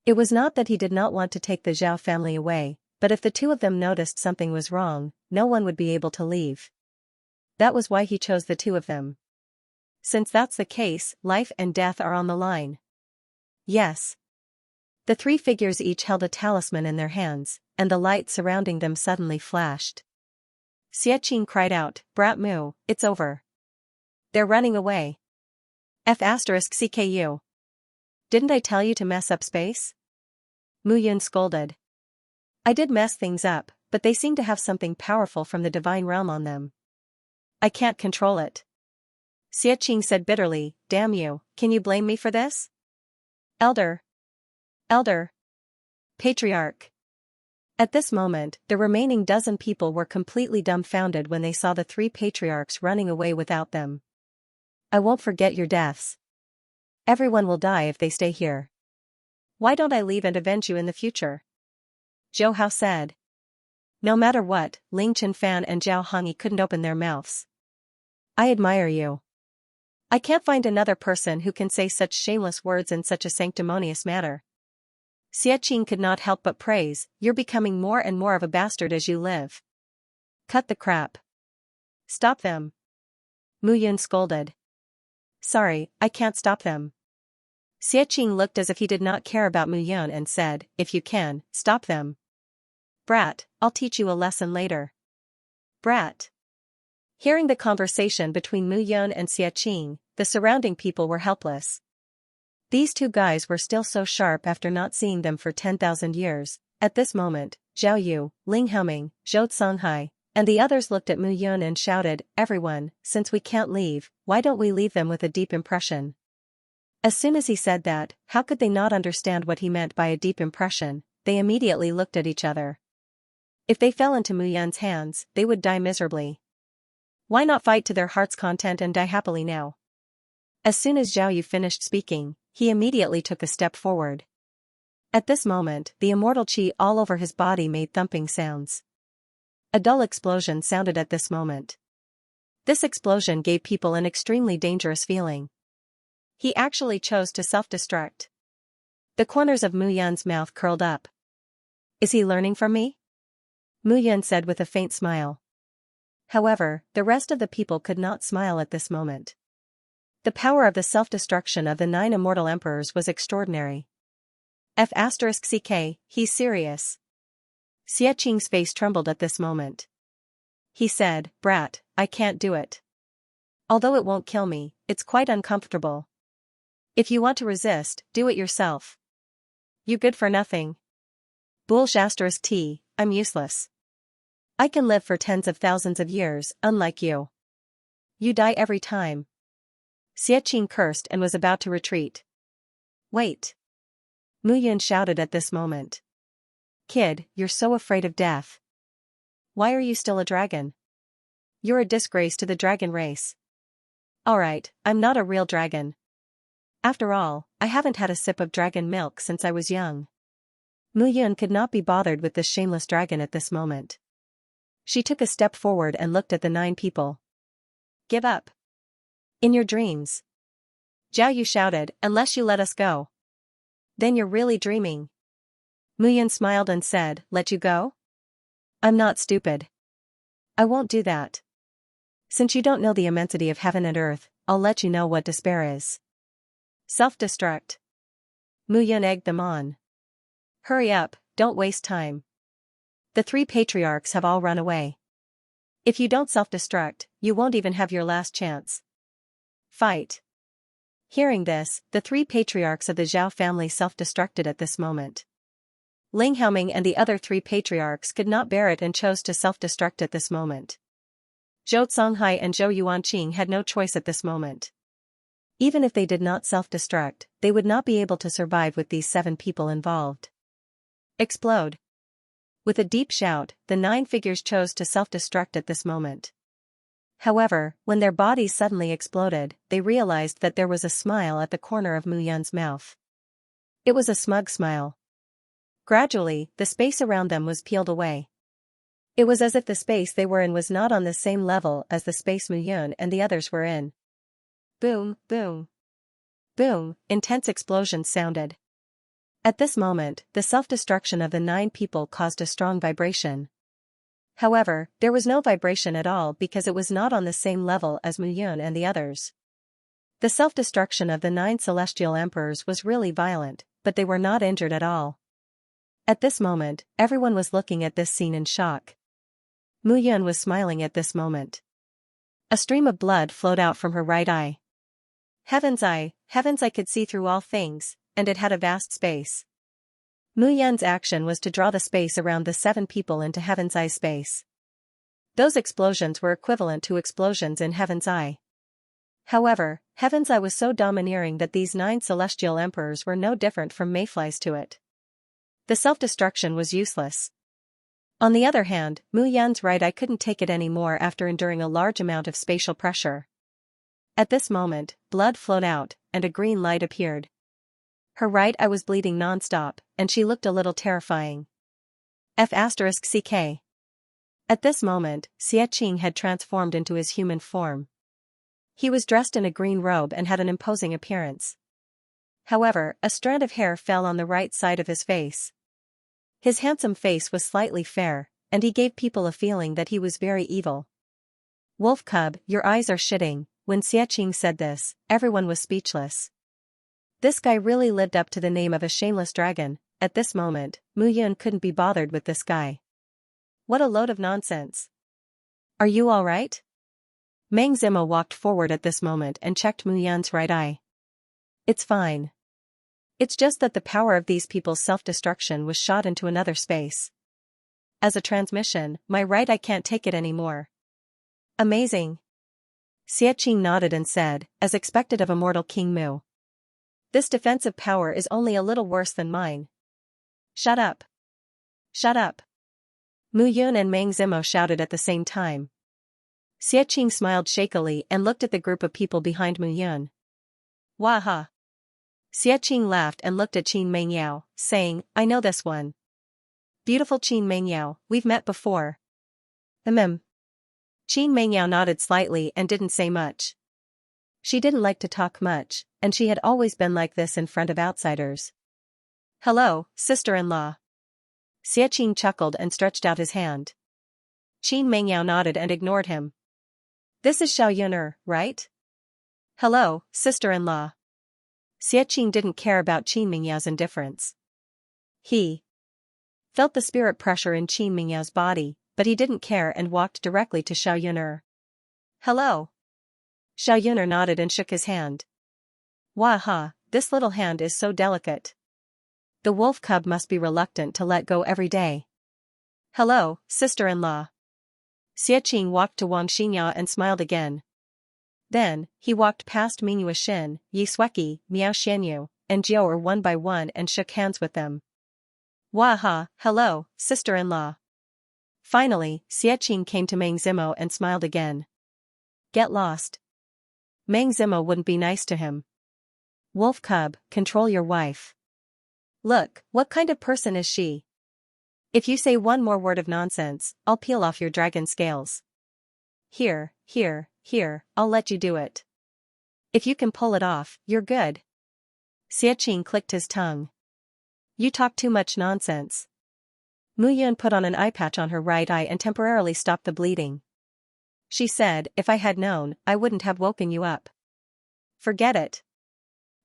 It was not that he did not want to take the Zhao family away, but if the two of them noticed something was wrong, no one would be able to leave. That was why he chose the two of them. Since that's the case, life and death are on the line. Yes. The three figures each held a talisman in their hands, and the light surrounding them suddenly flashed. Xianxia cried out, "Brat Mu, it's over. They're running away. F***CKU. Didn't I tell you to mess up space?" Mu Yun scolded. I did mess things up, but they seem to have something powerful from the divine realm on them. I can't control it. Xianxia said bitterly, damn you, can you blame me for this? Elder. Patriarch. At this moment, the remaining dozen people were completely dumbfounded when they saw the three patriarchs running away without them. I won't forget your deaths. Everyone will die if they stay here. Why don't I leave and avenge you in the future? Zhou Hao said. No matter what, Ling Chenfan and Zhao Hongyi couldn't open their mouths. I admire you. I can't find another person who can say such shameless words in such a sanctimonious manner. Xianxia could not help but praise, you're becoming more and more of a bastard as you live. Cut the crap. Stop them. Mu Yun scolded. Sorry, I can't stop them. Xianxia looked as if he did not care about Mu Yun and said, if you can, stop them. Brat, I'll teach you a lesson later. Brat. Hearing the conversation between Mu Yun and Xianxia, the surrounding people were helpless. These two guys were still so sharp after not seeing them for 10,000 years. At this moment, Zhao Yu, Ling Haoming, Zhou Songhai, and the others looked at Mu Yun and shouted, everyone, since we can't leave, why don't we leave them with a deep impression? As soon as he said that, how could they not understand what he meant by a deep impression? They immediately looked at each other. If they fell into Mu Yun's hands, they would die miserably. Why not fight to their heart's content and die happily now? As soon as Zhao Yu finished speaking, he immediately took a step forward. At this moment, the immortal qi all over his body made thumping sounds. A dull explosion sounded at this moment. This explosion gave people an extremely dangerous feeling. He actually chose to self-destruct. The corners of Mu Yun's mouth curled up. Is he learning from me? Mu Yun said with a faint smile. However, the rest of the people could not smile at this moment. The power of the self-destruction of the 9 immortal emperors was extraordinary. F***CK, he's serious. Xianxia's face trembled at this moment. He said, Brat, I can't do it. Although it won't kill me, it's quite uncomfortable. If you want to resist, do it yourself. You good for nothing. Bullsh*T, I'm useless. I can live for tens of thousands of years, unlike you. You die every time. Xianxia cursed and was about to retreat. Wait. Mu Yun shouted at this moment. Kid, you're so afraid of death. Why are you still a dragon? You're a disgrace to the dragon race. Alright, I'm not a real dragon. After all, I haven't had a sip of dragon milk since I was young. Mu Yun could not be bothered with this shameless dragon at this moment. She took a step forward and looked at the 9 people. Give up. In your dreams. Zhao Yu shouted, unless you let us go. Then you're really dreaming. Mu Yun smiled and said, let you go? I'm not stupid. I won't do that. Since you don't know the immensity of heaven and earth, I'll let you know what despair is. Self-destruct. Mu Yun egged them on. Hurry up, don't waste time. The 3 patriarchs have all run away. If you don't self-destruct, you won't even have your last chance. Fight. Hearing this, the 3 patriarchs of the Zhao family self-destructed at this moment. Ling Haoming and the other 3 patriarchs could not bear it and chose to self-destruct at this moment. Zhou Songhai and Zhou Yuanqing had no choice at this moment. Even if they did not self-destruct, they would not be able to survive with these 7 people involved. Explode. With a deep shout, the 9 figures chose to self-destruct at this moment. However, when their bodies suddenly exploded, they realized that there was a smile at the corner of Mu Yun's mouth. It was a smug smile. Gradually, the space around them was peeled away. It was as if the space they were in was not on the same level as the space Mu Yun and the others were in. Boom, boom. Boom, intense explosions sounded. At this moment, the self-destruction of the 9 people caused a strong vibration. However, there was no vibration at all because it was not on the same level as Mu Yun and the others. The self-destruction of the 9 celestial emperors was really violent, but they were not injured at all. At this moment, everyone was looking at this scene in shock. Mu Yun was smiling at this moment. A stream of blood flowed out from her right eye. Heaven's eye could see through all things, and it had a vast space. Mu Yun's action was to draw the space around the 7 people into Heaven's Eye space. Those explosions were equivalent to explosions in Heaven's Eye. However, Heaven's Eye was so domineering that these 9 celestial emperors were no different from mayflies to it. The self-destruction was useless. On the other hand, Mu Yun's right eye couldn't take it anymore after enduring a large amount of spatial pressure. At this moment, blood flowed out, and a green light appeared. Her right eye was bleeding non-stop, and she looked a little terrifying. F***ck. At this moment, Xianxia had transformed into his human form. He was dressed in a green robe and had an imposing appearance. However, a strand of hair fell on the right side of his face. His handsome face was slightly fair, and he gave people a feeling that he was very evil. Wolf cub, your eyes are shitting. When Xianxia said this, everyone was speechless. This guy really lived up to the name of a shameless dragon. At this moment, Mu Yun couldn't be bothered with this guy. What a load of nonsense. Are you alright? Meng Zimo walked forward at this moment and checked Mu Yun's right eye. It's fine. It's just that the power of these people's self-destruction was shot into another space. As a transmission, my right eye can't take it anymore. Amazing. Xianxia nodded and said, as expected of immortal King Mu. This defensive power is only a little worse than mine. Shut up. Shut up. Mu Yun and Meng Zimo shouted at the same time. Xianxia smiled shakily and looked at the group of people behind Mu Yun. Waha. Xianxia laughed and looked at Qin Mengyao, saying, I know this one. Beautiful Qin Mengyao, we've met before. Qin Mengyao nodded slightly and didn't say much. She didn't like to talk much, and she had always been like this in front of outsiders. Hello, sister-in-law. Xianxia chuckled and stretched out his hand. Qin Mengyao nodded and ignored him. This is Xiao Yuner, right? Hello, sister-in-law. Xianxia didn't care about Qin Mengyao's indifference. He felt the spirit pressure in Qin Mengyao's body, but he didn't care and walked directly to Xiao Yuner. Hello. Xiao Yuner nodded and shook his hand. Waha, this little hand is so delicate. The wolf cub must be reluctant to let go every day. Hello, sister-in-law. Xianxia walked to Wang Xinya and smiled again. Then, he walked past Mingyue Xin, Yi Sueki, Miao Xianyu, and Jiao one by one and shook hands with them. Waha, hello, sister-in-law. Finally, Xianxia came to Meng Zimo and smiled again. Get lost. Meng Zimo wouldn't be nice to him. Wolf cub, control your wife. Look, what kind of person is she? If you say one more word of nonsense, I'll peel off your dragon scales. Here, I'll let you do it. If you can pull it off, you're good. Xianxia clicked his tongue. You talk too much nonsense. Mu Yun put on an eye patch on her right eye and temporarily stopped the bleeding. She said, if I had known, I wouldn't have woken you up. Forget it.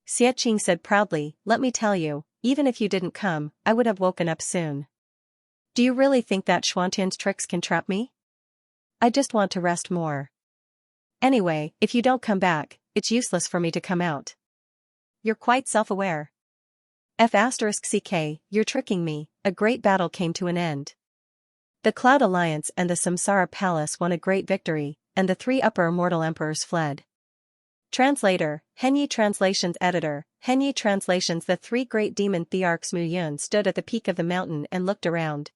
Xianxia said proudly, let me tell you, even if you didn't come, I would have woken up soon. Do you really think that Xuantian's tricks can trap me? I just want to rest more. Anyway, if you don't come back, it's useless for me to come out. You're quite self-aware. F***ck, you're tricking me. A great battle came to an end. The Cloud Alliance and the Samsara Palace won a great victory, and the 3 upper immortal emperors fled. Translator, Henyi Translations Editor, Henyi Translations. The 3 great demon thearchs Mu Yun stood at the peak of the mountain and looked around.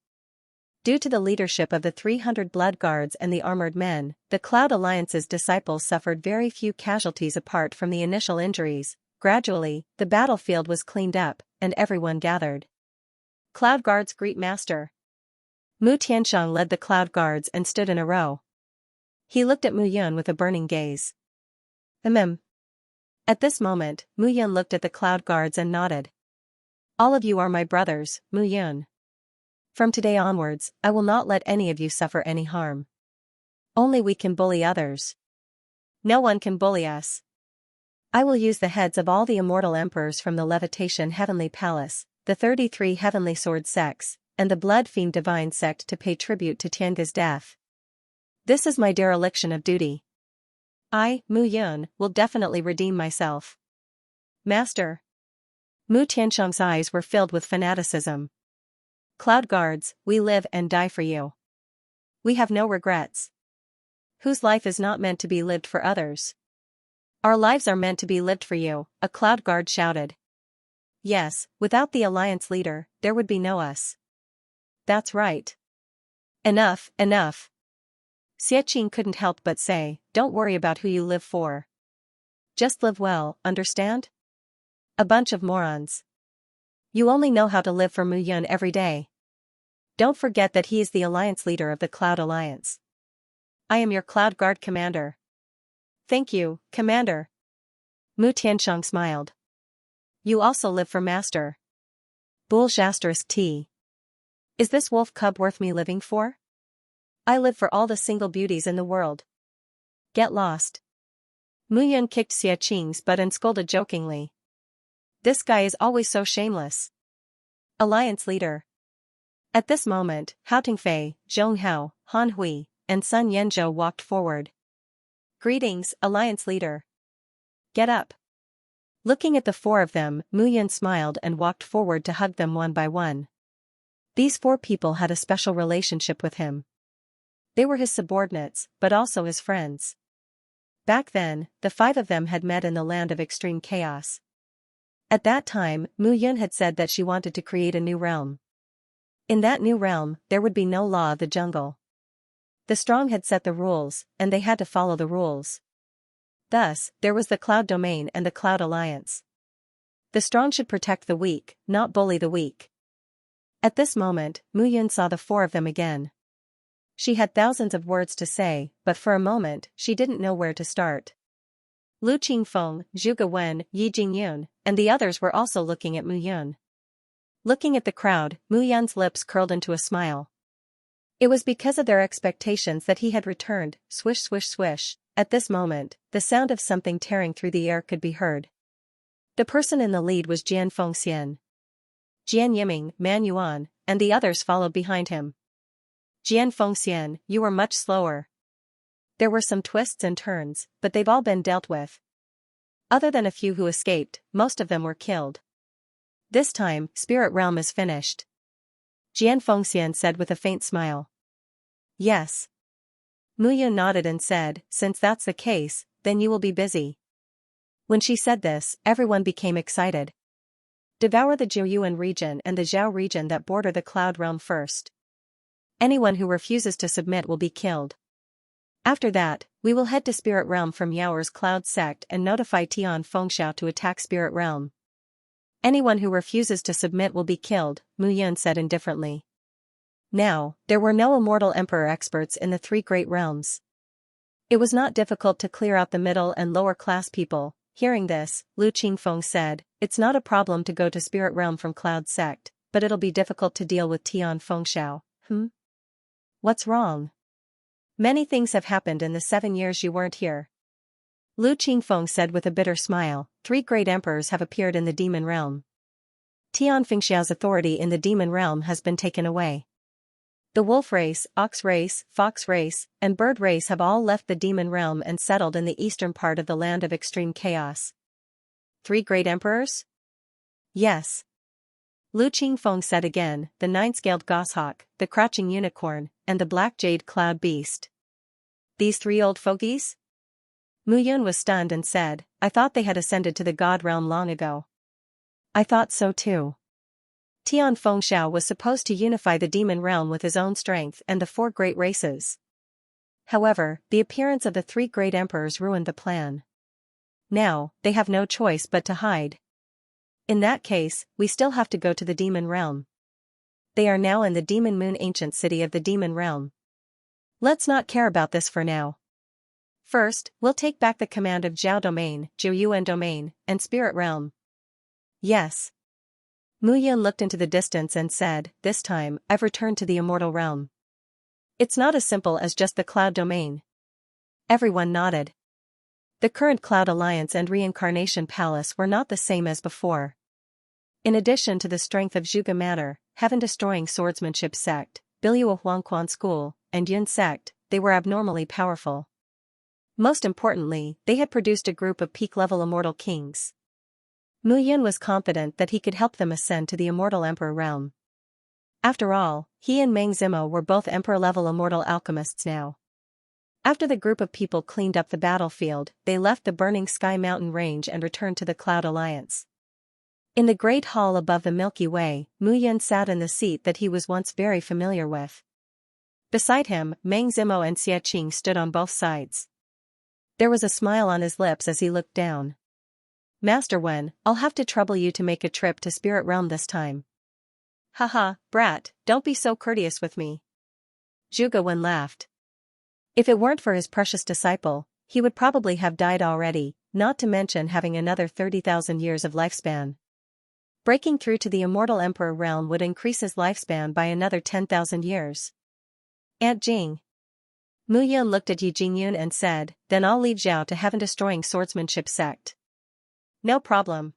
Due to the leadership of the 300 blood guards and the armored men, the Cloud Alliance's disciples suffered very few casualties apart from the initial injuries. Gradually, the battlefield was cleaned up, and everyone gathered. Cloud guards greet master. Mu Tianxiang led the cloud guards and stood in a row. He looked at Mu Yun with a burning gaze. At this moment, Mu Yun looked at the cloud guards and nodded. All of you are my brothers, Mu Yun. From today onwards, I will not let any of you suffer any harm. Only we can bully others. No one can bully us. I will use the heads of all the immortal emperors from the Levitation Heavenly Palace, the 33 Heavenly Sword sects, and the Blood Fiend Divine sect to pay tribute to Tiange's death. This is my dereliction of duty. I, Mu Yun, will definitely redeem myself. Master. Mu Tianxiang's eyes were filled with fanaticism. Cloud guards, we live and die for you. We have no regrets. Whose life is not meant to be lived for others? Our lives are meant to be lived for you, a cloud guard shouted. Yes, without the alliance leader, there would be no us. That's right. Enough, enough. Xianxia couldn't help but say, don't worry about who you live for. Just live well, understand? A bunch of morons. You only know how to live for Mu Yun every day. Don't forget that he is the alliance leader of the Cloud Alliance. I am your Cloud Guard commander. Thank you, commander. Mu Tianxiang smiled. You also live for master. Bulge *T. Is this wolf cub worth me living for? I live for all the single beauties in the world. Get lost. Mu Yun kicked Xianxia's butt and scolded jokingly. This guy is always so shameless. Alliance leader. At this moment, Hao Tingfei, Zhong Hao, Han Hui, and Sun Yenzhou walked forward. Greetings, Alliance leader. Get up. Looking at the four of them, Mu Yun smiled and walked forward to hug them one by one. These four people had a special relationship with him. They were his subordinates, but also his friends. Back then, the five of them had met in the land of extreme chaos. At that time, Mu Yun had said that she wanted to create a new realm. In that new realm, there would be no law of the jungle. The strong had set the rules, and they had to follow the rules. Thus, there was the Cloud Domain and the Cloud Alliance. The strong should protect the weak, not bully the weak. At this moment, Mu Yun saw the four of them again. She had thousands of words to say, but for a moment, she didn't know where to start. Lu Qingfeng, Zhuge Wen, Yi Jingyun, and the others were also looking at Mu Yun. Looking at the crowd, Mu Yun's lips curled into a smile. It was because of their expectations that he had returned, swish swish swish. At this moment, the sound of something tearing through the air could be heard. The person in the lead was Jian Fengxian. Jian Yiming, Man Yuan, and the others followed behind him. Jian Fengxian, you were much slower. There were some twists and turns, but they've all been dealt with. Other than a few who escaped, most of them were killed. This time, Spirit Realm is finished. Jian Fengxian said with a faint smile. Yes. Mu Yun nodded and said, since that's the case, then you will be busy. When she said this, everyone became excited. Devour the Jiuyuan region and the Zhao region that border the Cloud Realm first. Anyone who refuses to submit will be killed. After that, we will head to Spirit Realm from Yao's Cloud Sect and notify Tian Fengxiao to attack Spirit Realm. Anyone who refuses to submit will be killed, Mu Yun said indifferently. Now, there were no immortal emperor experts in the three great realms. It was not difficult to clear out the middle and lower class people. Hearing this, Lu Qingfeng said, it's not a problem to go to Spirit Realm from Cloud Sect, but it'll be difficult to deal with Tian Fengxiao. What's wrong? Many things have happened in the 7 years you weren't here. Lu Qingfeng said with a bitter smile, 3 great emperors have appeared in the demon realm. Tian Fengxiao's authority in the demon realm has been taken away. The wolf race, ox race, fox race, and bird race have all left the demon realm and settled in the eastern part of the land of extreme chaos. 3 great emperors? Yes. Lu Qingfeng said again, the 9-scaled goshawk, the crouching unicorn, and the black jade cloud beast. These 3 old fogies? Mu Yun was stunned and said, I thought they had ascended to the god realm long ago. I thought so too. Tian Fengxiao was supposed to unify the demon realm with his own strength and the 4 great races. However, the appearance of the 3 great emperors ruined the plan. Now, they have no choice but to hide. In that case, we still have to go to the demon realm. They are now in the demon moon ancient city of the demon realm. Let's not care about this for now. First, we'll take back the command of Zhao Domain, Zhouyuan Domain, and Spirit Realm. Yes. Mu Yun looked into the distance and said, this time, I've returned to the immortal realm. It's not as simple as just the Cloud Domain. Everyone nodded. The current Cloud Alliance and Reincarnation Palace were not the same as before. In addition to the strength of Zhuge Matter, Heaven-destroying swordsmanship sect, Biluo Huangquan School, and Yun sect, they were abnormally powerful. Most importantly, they had produced a group of peak-level immortal kings. Mu Yun was confident that he could help them ascend to the immortal emperor realm. After all, he and Meng Zimo were both emperor-level immortal alchemists now. After the group of people cleaned up the battlefield, they left the burning Sky Mountain range and returned to the Cloud Alliance. In the great hall above the Milky Way, Mu Yun sat in the seat that he was once very familiar with. Beside him, Meng Zimo and Xie Qing stood on both sides. There was a smile on his lips as he looked down. Master Wen, I'll have to trouble you to make a trip to Spirit Realm this time. Haha, brat, don't be so courteous with me. Zhuge Wen laughed. If it weren't for his precious disciple, he would probably have died already, not to mention having another 30,000 years of lifespan. Breaking through to the immortal emperor realm would increase his lifespan by another 10,000 years. Aunt Jing. Mu Yun looked at Yi Jingyun and said, then I'll leave Zhao to heaven-destroying swordsmanship sect. No problem.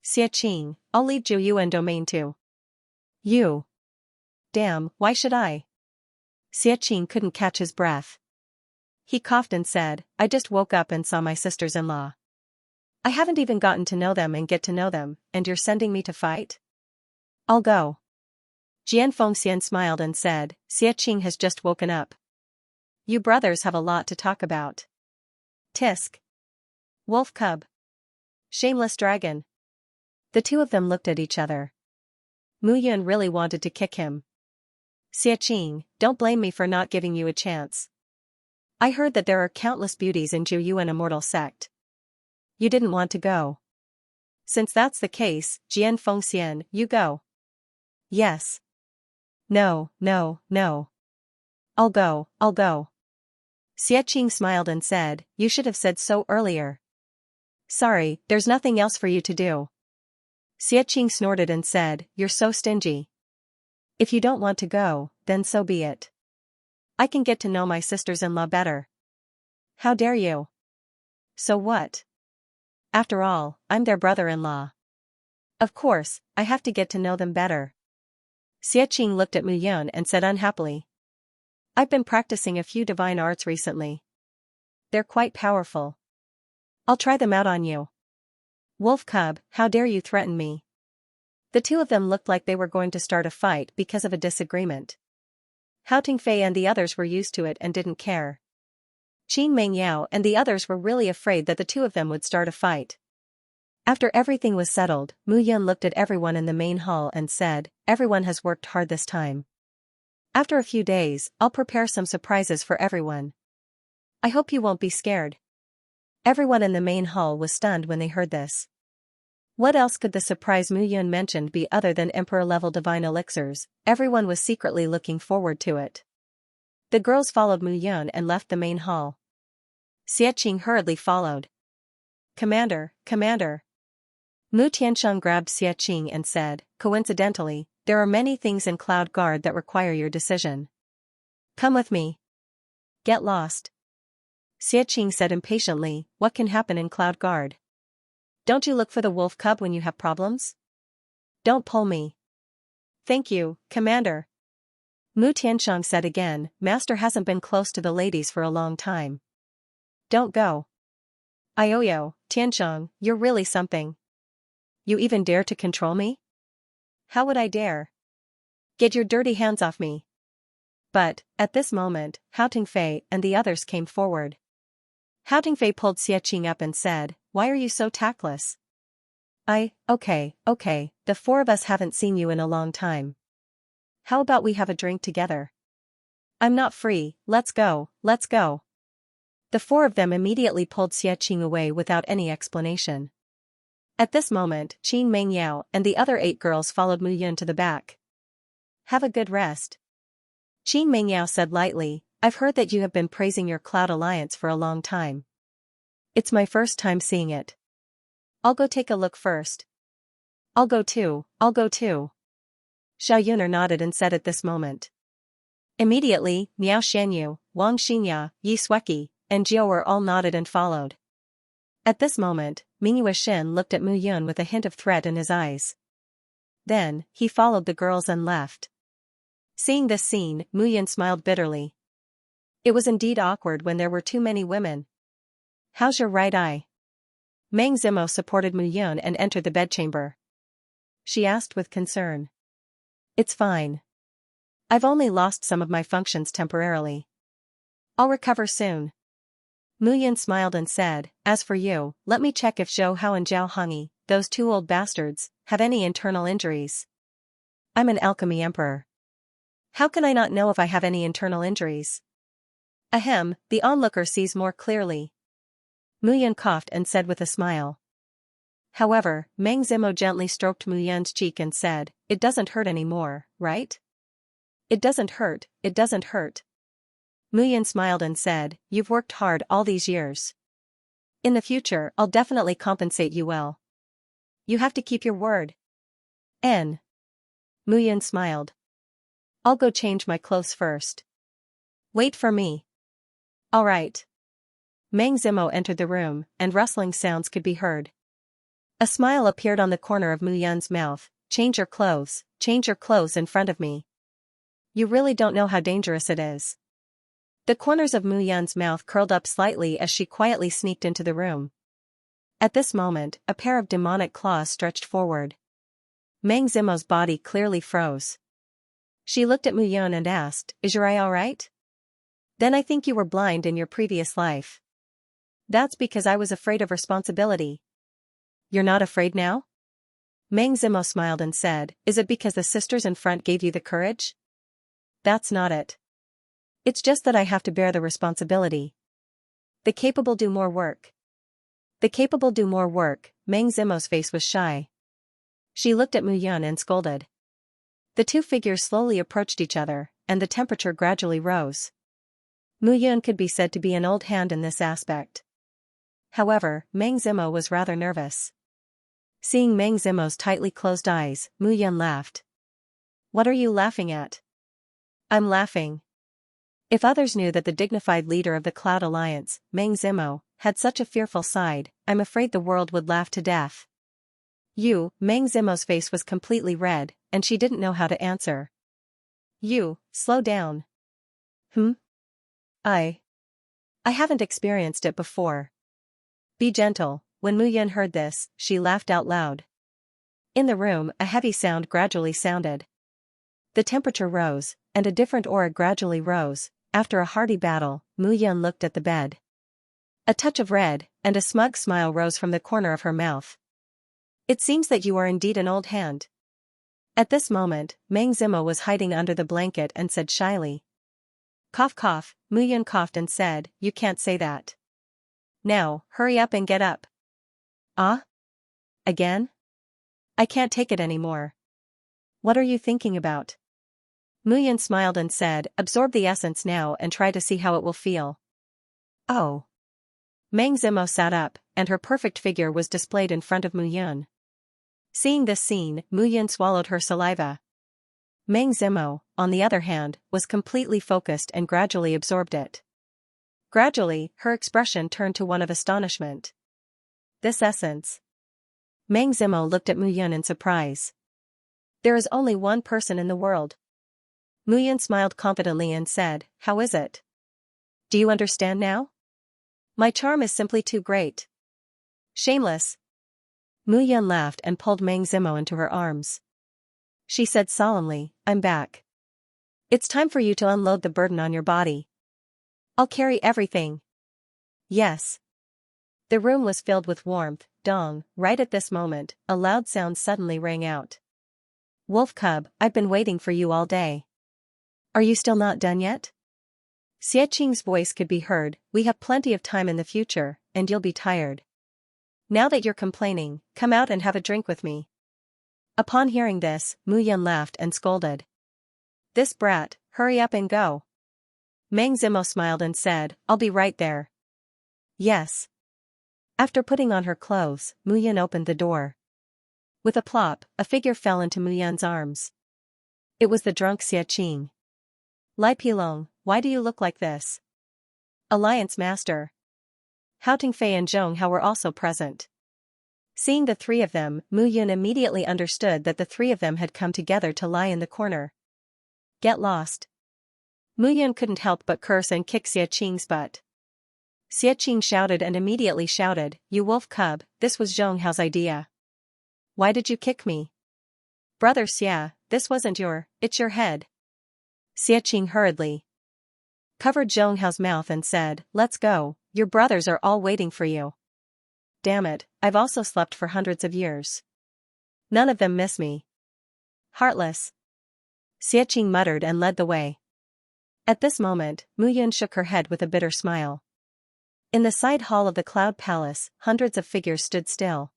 Xie Qing, I'll leave Zhouyuan Domain too. You. Damn, why should I? Xie Qing couldn't catch his breath. He coughed and said, I just woke up and saw my sisters-in-law. I haven't even gotten to know them and get to know them, and you're sending me to fight? I'll go. Jian Fengxian smiled and said, Xie Qing has just woken up. You brothers have a lot to talk about. Tisk. Wolf cub. Shameless dragon. The two of them looked at each other. Mu Yun really wanted to kick him. Xie Qing, don't blame me for not giving you a chance. I heard that there are countless beauties in Zhouyuan Immortal Sect. You didn't want to go. Since that's the case, Jian Fengxian, you go. Yes. No. I'll go. Xie Qing smiled and said, you should have said so earlier. Sorry, there's nothing else for you to do. Xie Qing snorted and said, you're so stingy. If you don't want to go, then so be it. I can get to know my sisters-in-law better. How dare you? So what? After all, I'm their brother-in-law. Of course, I have to get to know them better. Xie Qing looked at Mu Yun and said unhappily. I've been practicing a few divine arts recently. They're quite powerful. I'll try them out on you. Wolf cub, how dare you threaten me? The two of them looked like they were going to start a fight because of a disagreement. Hao Tingfei and the others were used to it and didn't care. Qin Mengyao and the others were really afraid that the two of them would start a fight. After everything was settled, Mu Yun looked at everyone in the main hall and said, everyone has worked hard this time. After a few days, I'll prepare some surprises for everyone. I hope you won't be scared. Everyone in the main hall was stunned when they heard this. What else could the surprise Mu Yun mentioned be other than emperor-level divine elixirs? Everyone was secretly looking forward to it. The girls followed Mu Yun and left the main hall. Xie Qing hurriedly followed. Commander. Mu Tiansheng grabbed Xie Qing and said, coincidentally, there are many things in Cloud Guard that require your decision. Come with me. Get lost. Xie Qing said impatiently, what can happen in Cloud Guard? Don't you look for the wolf cub when you have problems? Don't pull me. Thank you, Commander. Mu Tiansheng said again, Master hasn't been close to the ladies for a long time. Don't go. Ioyo, Tiansheng, you're really something. You even dare to control me? How would I dare? Get your dirty hands off me. But, at this moment, Hao Tingfei and the others came forward. Hao Tingfei pulled Xie Qing up and said, why are you so tactless? Okay, the four of us haven't seen you in a long time. How about we have a drink together? I'm not free, let's go. The four of them immediately pulled Xie Qing away without any explanation. At this moment, Qin Mengyao and the other 8 girls followed Mu Yun to the back. Have a good rest. Qin Mengyao said lightly, I've heard that you have been praising your Cloud Alliance for a long time. It's my first time seeing it. I'll go take a look first. I'll go too. Xiao Yuner nodded and said at this moment. Immediately, Miao Xianyu, Wang Xinya, Yi Sueki, and Jiuer all nodded and followed. At this moment, Mingyue Shin looked at Mu Yun with a hint of threat in his eyes. Then, he followed the girls and left. Seeing this scene, Mu Yun smiled bitterly. It was indeed awkward when there were too many women. How's your right eye? Meng Zimo supported Mu Yun and entered the bedchamber. She asked with concern. It's fine. I've only lost some of my functions temporarily. I'll recover soon. Mu Yun smiled and said, as for you, let me check if Zhou Hao and Zhao Hongyi, those 2 old bastards, have any internal injuries. I'm an alchemy emperor. How can I not know if I have any internal injuries? Ahem, the onlooker sees more clearly. Mu Yun coughed and said with a smile. However, Meng Zimo gently stroked Mu Yun's cheek and said, it doesn't hurt anymore, right? It doesn't hurt. Mu Yun smiled and said, you've worked hard all these years. In the future, I'll definitely compensate you well. You have to keep your word. Mu Yun smiled. I'll go change my clothes first. Wait for me. All right. Meng Zimo entered the room, and rustling sounds could be heard. A smile appeared on the corner of Mu Yun's mouth. Change your clothes in front of me. You really don't know how dangerous it is. The corners of Mu Yun's mouth curled up slightly as she quietly sneaked into the room. At this moment, a pair of demonic claws stretched forward. Meng Zimo's body clearly froze. She looked at Mu Yun and asked, is your eye alright? Then I think you were blind in your previous life. That's because I was afraid of responsibility. You're not afraid now? Meng Zimo smiled and said, is it because the sisters in front gave you the courage? That's not it. It's just that I have to bear the responsibility. The capable do more work. Meng Zimo's face was shy. She looked at Mu Yun and scolded. The 2 figures slowly approached each other, and the temperature gradually rose. Mu Yun could be said to be an old hand in this aspect. However, Meng Zimo was rather nervous. Seeing Meng Zimo's tightly closed eyes, Mu Yun laughed. What are you laughing at? I'm laughing. If others knew that the dignified leader of the Cloud Alliance, Meng Zimo, had such a fearful side, I'm afraid the world would laugh to death. Meng Zimo's face was completely red, and she didn't know how to answer. Slow down. I haven't experienced it before. Be gentle. When Mu Yun heard this, she laughed out loud. In the room, a heavy sound gradually sounded. The temperature rose, and a different aura gradually rose. After a hearty battle, Mu Yun looked at the bed. A touch of red, and a smug smile rose from the corner of her mouth. It seems that you are indeed an old hand. At this moment, Meng Zimo was hiding under the blanket and said shyly. Cough cough, Mu Yun coughed and said, you can't say that. Now, hurry up and get up. Ah? Again? I can't take it anymore. What are you thinking about? Mu Yun smiled and said, absorb the essence now and try to see how it will feel. Oh. Meng Zimo sat up, and her perfect figure was displayed in front of Mu Yun. Seeing this scene, Mu Yun swallowed her saliva. Meng Zimo, on the other hand, was completely focused and gradually absorbed it. Gradually, her expression turned to one of astonishment. This essence. Meng Zimo looked at Mu Yun in surprise. There is only one person in the world. Mu Yun smiled confidently and said, how is it? Do you understand now? My charm is simply too great. Shameless. Mu Yun laughed and pulled Meng Zimo into her arms. She said solemnly, I'm back. It's time for you to unload the burden on your body. I'll carry everything. Yes. The room was filled with warmth. Dong, right at this moment, a loud sound suddenly rang out. Wolf Cub, I've been waiting for you all day. Are you still not done yet? Xie Qing's voice could be heard, we have plenty of time in the future, and you'll be tired. Now that you're complaining, come out and have a drink with me. Upon hearing this, Mu Yun laughed and scolded. This brat, hurry up and go. Meng Zimo smiled and said, I'll be right there. Yes. After putting on her clothes, Mu Yun opened the door. With a plop, a figure fell into Mu Yun's arms. It was the drunk Xianxia. Lai Pilong, why do you look like this? Alliance Master. Hao Tingfei and Zhong Hao were also present. Seeing the three of them, Mu Yun immediately understood that the three of them had come together to lie in the corner. Get lost. Mu Yun couldn't help but curse and kick Xiaqing's butt. Xiaqing shouted and immediately shouted, You wolf cub, this was Zhong Hao's idea. Why did you kick me? Brother Xia, this wasn't it's your head. Xiaqing hurriedly covered Zhong Hao's mouth and said, Let's go, your brothers are all waiting for you. Damn it, I've also slept for hundreds of years. None of them miss me. Heartless. Xiaqing muttered and led the way. At this moment, Mu Yun shook her head with a bitter smile. In the side hall of the Cloud Palace, hundreds of figures stood still.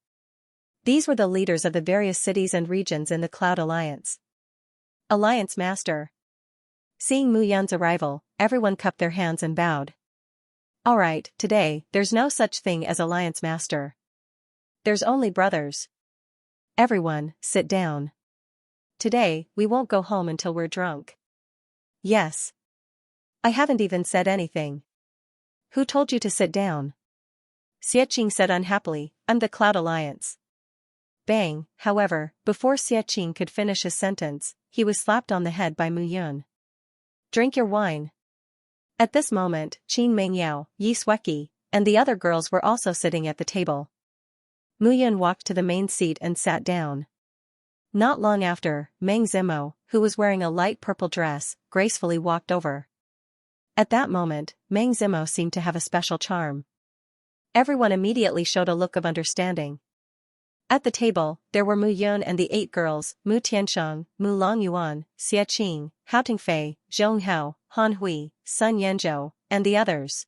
These were the leaders of the various cities and regions in the Cloud Alliance. Alliance Master. Seeing Mu Yun's arrival, everyone cupped their hands and bowed. Alright, today, there's no such thing as Alliance Master. There's only brothers. Everyone, sit down. Today, we won't go home until we're drunk. Yes. I haven't even said anything. Who told you to sit down? Xiaqing said unhappily, I'm the Cloud Alliance. Bang, however, before Xiaqing could finish his sentence, he was slapped on the head by Mu Yun. Drink your wine. At this moment, Qin Mengyao, Yi Sueki, and the other girls were also sitting at the table. Mu Yun walked to the main seat and sat down. Not long after, Meng Zimo, who was wearing a light purple dress, gracefully walked over. At that moment, Meng Zimo seemed to have a special charm. Everyone immediately showed a look of understanding. At the table, there were Mu Yun and the 8 girls, Mu Tiansheng, Mu Longyuan, Xiaqing, Hao Tingfei, Zhong Hao, Han Hui, Sun Yanzhou, and the others.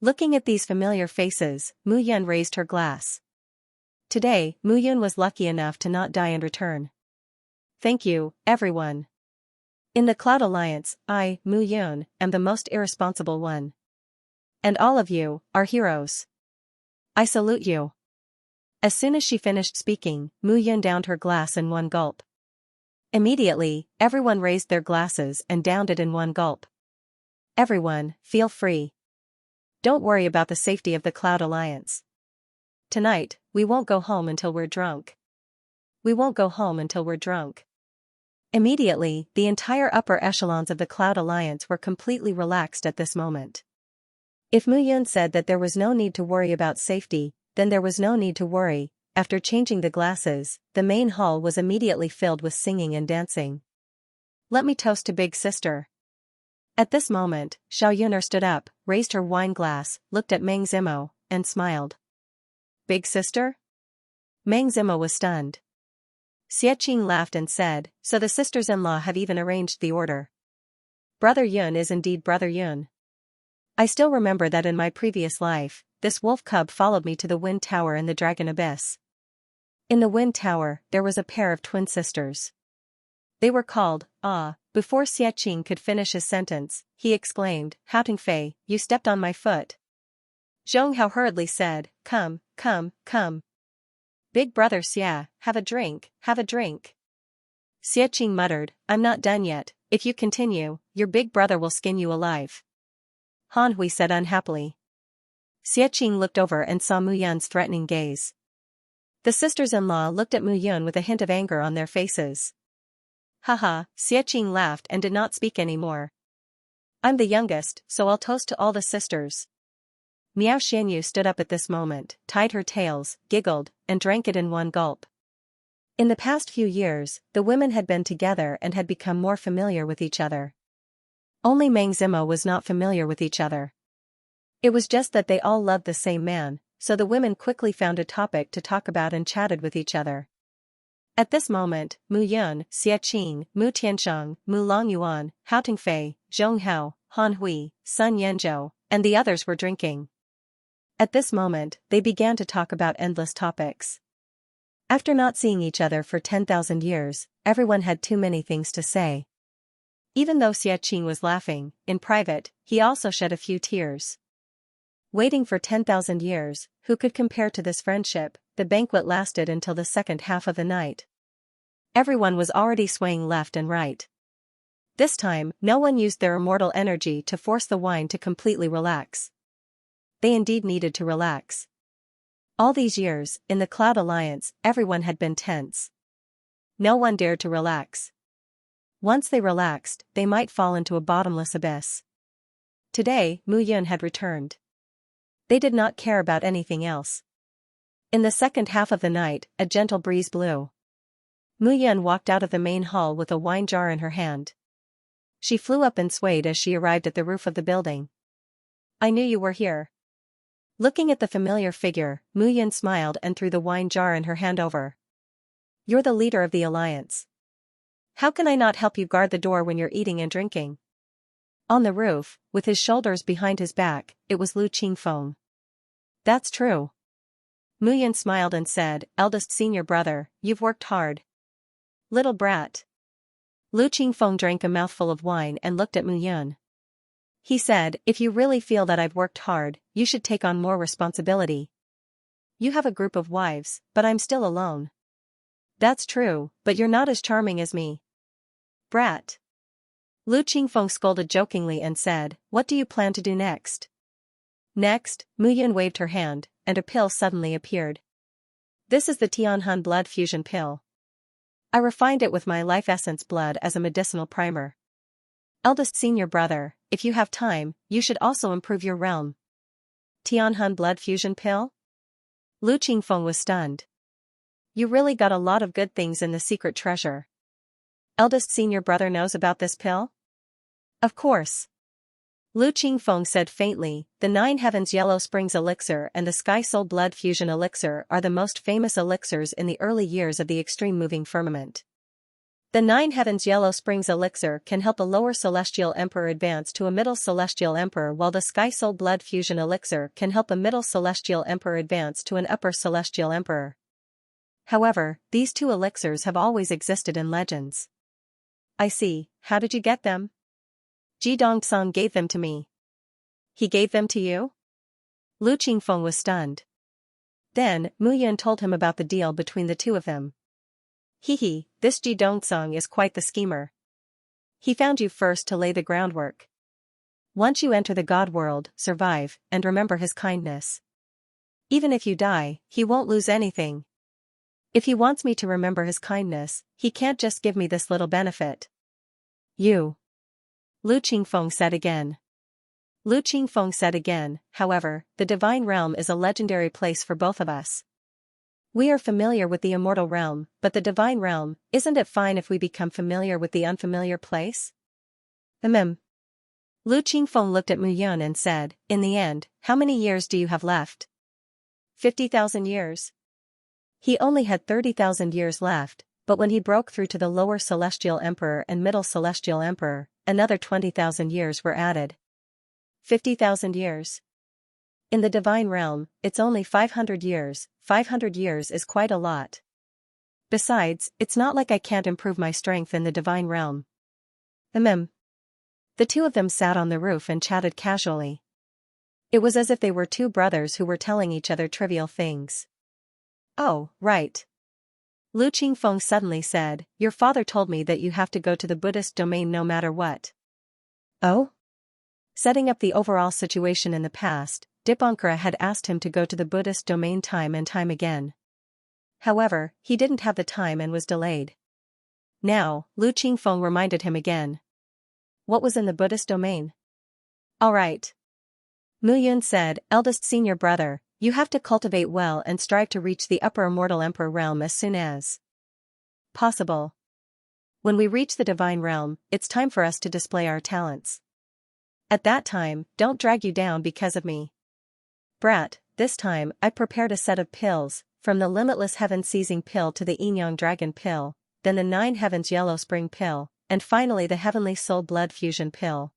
Looking at these familiar faces, Mu Yun raised her glass. Today, Mu Yun was lucky enough to not die in return. Thank you, everyone. In the Cloud Alliance, I, Mu Yun, am the most irresponsible one. And all of you, are heroes. I salute you. As soon as she finished speaking, Mu Yun downed her glass in one gulp. Immediately, everyone raised their glasses and downed it in one gulp. Everyone, feel free. Don't worry about the safety of the Cloud Alliance. Tonight, we won't go home until we're drunk. We won't go home until we're drunk. Immediately, the entire upper echelons of the Cloud Alliance were completely relaxed at this moment. If Mu Yun said that there was no need to worry about safety, then there was no need to worry. After changing the glasses, the main hall was immediately filled with singing and dancing. Let me toast to Big Sister. At this moment, Xiao Yuner stood up, raised her wine glass, looked at Meng Zimo, and smiled. Big Sister? Meng Zimo was stunned. Xiaqing laughed and said, So the sisters-in-law have even arranged the order. Brother Yun is indeed Brother Yun. I still remember that in my previous life, this wolf cub followed me to the Wind Tower in the Dragon Abyss. In the Wind Tower, there was a pair of twin sisters. They were called, Before Xiaqing could finish his sentence, he exclaimed, Hao Tingfei, you stepped on my foot. Zhong Hao hurriedly said, Come, come, come. Big brother Xia, have a drink, have a drink. Xiaqing muttered, I'm not done yet, if you continue, your big brother will skin you alive. Han Hui said unhappily. Xiaqing looked over and saw Mu Yun's threatening gaze. The sisters-in-law looked at Mu Yun with a hint of anger on their faces. Haha, Xiaqing laughed and did not speak anymore. I'm the youngest, so I'll toast to all the sisters. Miao Xianyu stood up at this moment, tied her tails, giggled, and drank it in one gulp. In the past few years, the women had been together and had become more familiar with each other. Only Meng Zimo was not familiar with each other. It was just that they all loved the same man, so the women quickly found a topic to talk about and chatted with each other. At this moment, Mu Yun, Xiaqing, Mu Tiansheng, Mu Longyuan, Hao Tingfei, Zhong Hao, Han Hui, Sun Yanzhou, and the others were drinking. At this moment, they began to talk about endless topics. After not seeing each other for 10,000 years, everyone had too many things to say. Even though Xianxia was laughing, in private, he also shed a few tears. Waiting for 10,000 years, who could compare to this friendship? The banquet lasted until the second half of the night. Everyone was already swaying left and right. This time, no one used their immortal energy to force the wine to completely relax. They indeed needed to relax. All these years, in the Cloud Alliance, everyone had been tense. No one dared to relax. Once they relaxed, they might fall into a bottomless abyss. Today, Mu Yun had returned. They did not care about anything else. In the second half of the night, a gentle breeze blew. Mu Yun walked out of the main hall with a wine jar in her hand. She flew up and swayed as she arrived at the roof of the building. "I knew you were here." Looking at the familiar figure, Mu Yun smiled and threw the wine jar in her hand over. "You're the leader of the alliance. How can I not help you guard the door when you're eating and drinking?" On the roof, with his shoulders behind his back, it was Lu Qingfeng. "That's true." Mu Yun smiled and said, "Eldest senior brother, you've worked hard." "Little brat." Lu Qingfeng drank a mouthful of wine and looked at Mu Yun. He said, "If you really feel that I've worked hard, you should take on more responsibility. You have a group of wives, but I'm still alone." "That's true, but you're not as charming as me." "Brat." Lu Qingfeng scolded jokingly and said, "What do you plan to do next?" Next, Mu Yun waved her hand, and a pill suddenly appeared. "This is the Tianhun blood fusion pill. I refined it with my life essence blood as a medicinal primer. Eldest senior brother, if you have time, you should also improve your realm." "Tianhun blood fusion pill?" Lu Qingfeng was stunned. "You really got a lot of good things in the secret treasure. Eldest senior brother knows about this pill?" "Of course." Lu Qingfeng said faintly, "The Nine Heavens Yellow Springs Elixir and the Sky Soul Blood Fusion Elixir are the most famous elixirs in the early years of the Extreme Moving Firmament. The Nine Heavens Yellow Springs Elixir can help a lower celestial emperor advance to a middle celestial emperor, while the Sky Soul Blood Fusion Elixir can help a middle celestial emperor advance to an upper celestial emperor. However, these two elixirs have always existed in legends." "I see. How did you get them?" "Ji Dongsong gave them to me." "He gave them to you?" Lu Qingfeng was stunned. Then, Mu Yun told him about the deal between the two of them. "Hee, this Ji Dongsong is quite the schemer. He found you first to lay the groundwork. Once you enter the God world, survive, and remember his kindness. Even if you die, he won't lose anything. If he wants me to remember his kindness, he can't just give me this little benefit." "You." Lu Qingfeng said again. Lu Qingfeng said again, "However, the divine realm is a legendary place for both of us. We are familiar with the immortal realm, but the divine realm, isn't it fine if we become familiar with the unfamiliar place?" Lu Qingfeng looked at Mu Yun and said, "In the end, how many years do you have left?" 50,000 years. He only had 30,000 years left, but when he broke through to the lower celestial emperor and middle celestial emperor, another 20,000 years were added. 50,000 years. In the divine realm, it's only 500 years. 500 years is quite a lot. Besides, it's not like I can't improve my strength in the divine realm." The two of them sat on the roof and chatted casually. It was as if they were two brothers who were telling each other trivial things. "Oh, right." Lu Qingfeng suddenly said, "Your father told me that you have to go to the Buddhist domain no matter what." "Oh?" Setting up the overall situation in the past, Dipankara had asked him to go to the Buddhist domain time and time again. However, he didn't have the time and was delayed. Now, Lu Qingfeng reminded him again. What was in the Buddhist domain? "All right." Mu Yun said, "Eldest senior brother, you have to cultivate well and strive to reach the upper immortal emperor realm as soon as possible. When we reach the divine realm, it's time for us to display our talents. At that time, don't drag you down because of me." "Brat, this time I prepared a set of pills, from the Limitless Heaven Seizing Pill to the Yin Yang Dragon Pill, then the Nine Heavens Yellow Spring Pill, and finally the Heavenly Soul Blood Fusion Pill."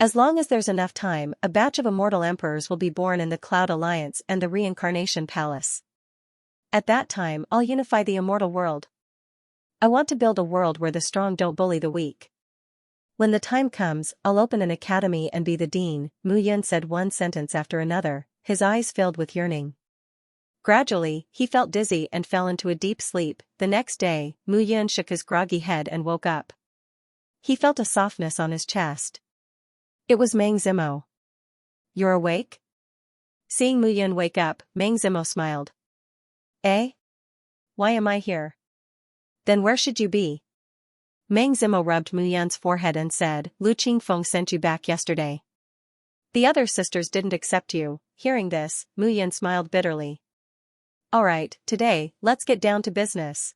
As long as there's enough time, a batch of immortal emperors will be born in the Cloud Alliance and the Reincarnation Palace. At that time, I'll unify the immortal world. I want to build a world where the strong don't bully the weak. When the time comes, I'll open an academy and be the dean, Mu Yun said one sentence after another, his eyes filled with yearning. Gradually, he felt dizzy and fell into a deep sleep. The next day, Mu Yun shook his groggy head and woke up. He felt a softness on his chest. It was Meng Zimo. You're awake? Seeing Mu Yun wake up, Meng Zimo smiled. Eh? Why am I here? Then where should you be? Meng Zimo rubbed Mu Yun's forehead and said, Lu Qingfeng sent you back yesterday. The other sisters didn't accept you. Hearing this, Mu Yun smiled bitterly. Alright, today, let's get down to business.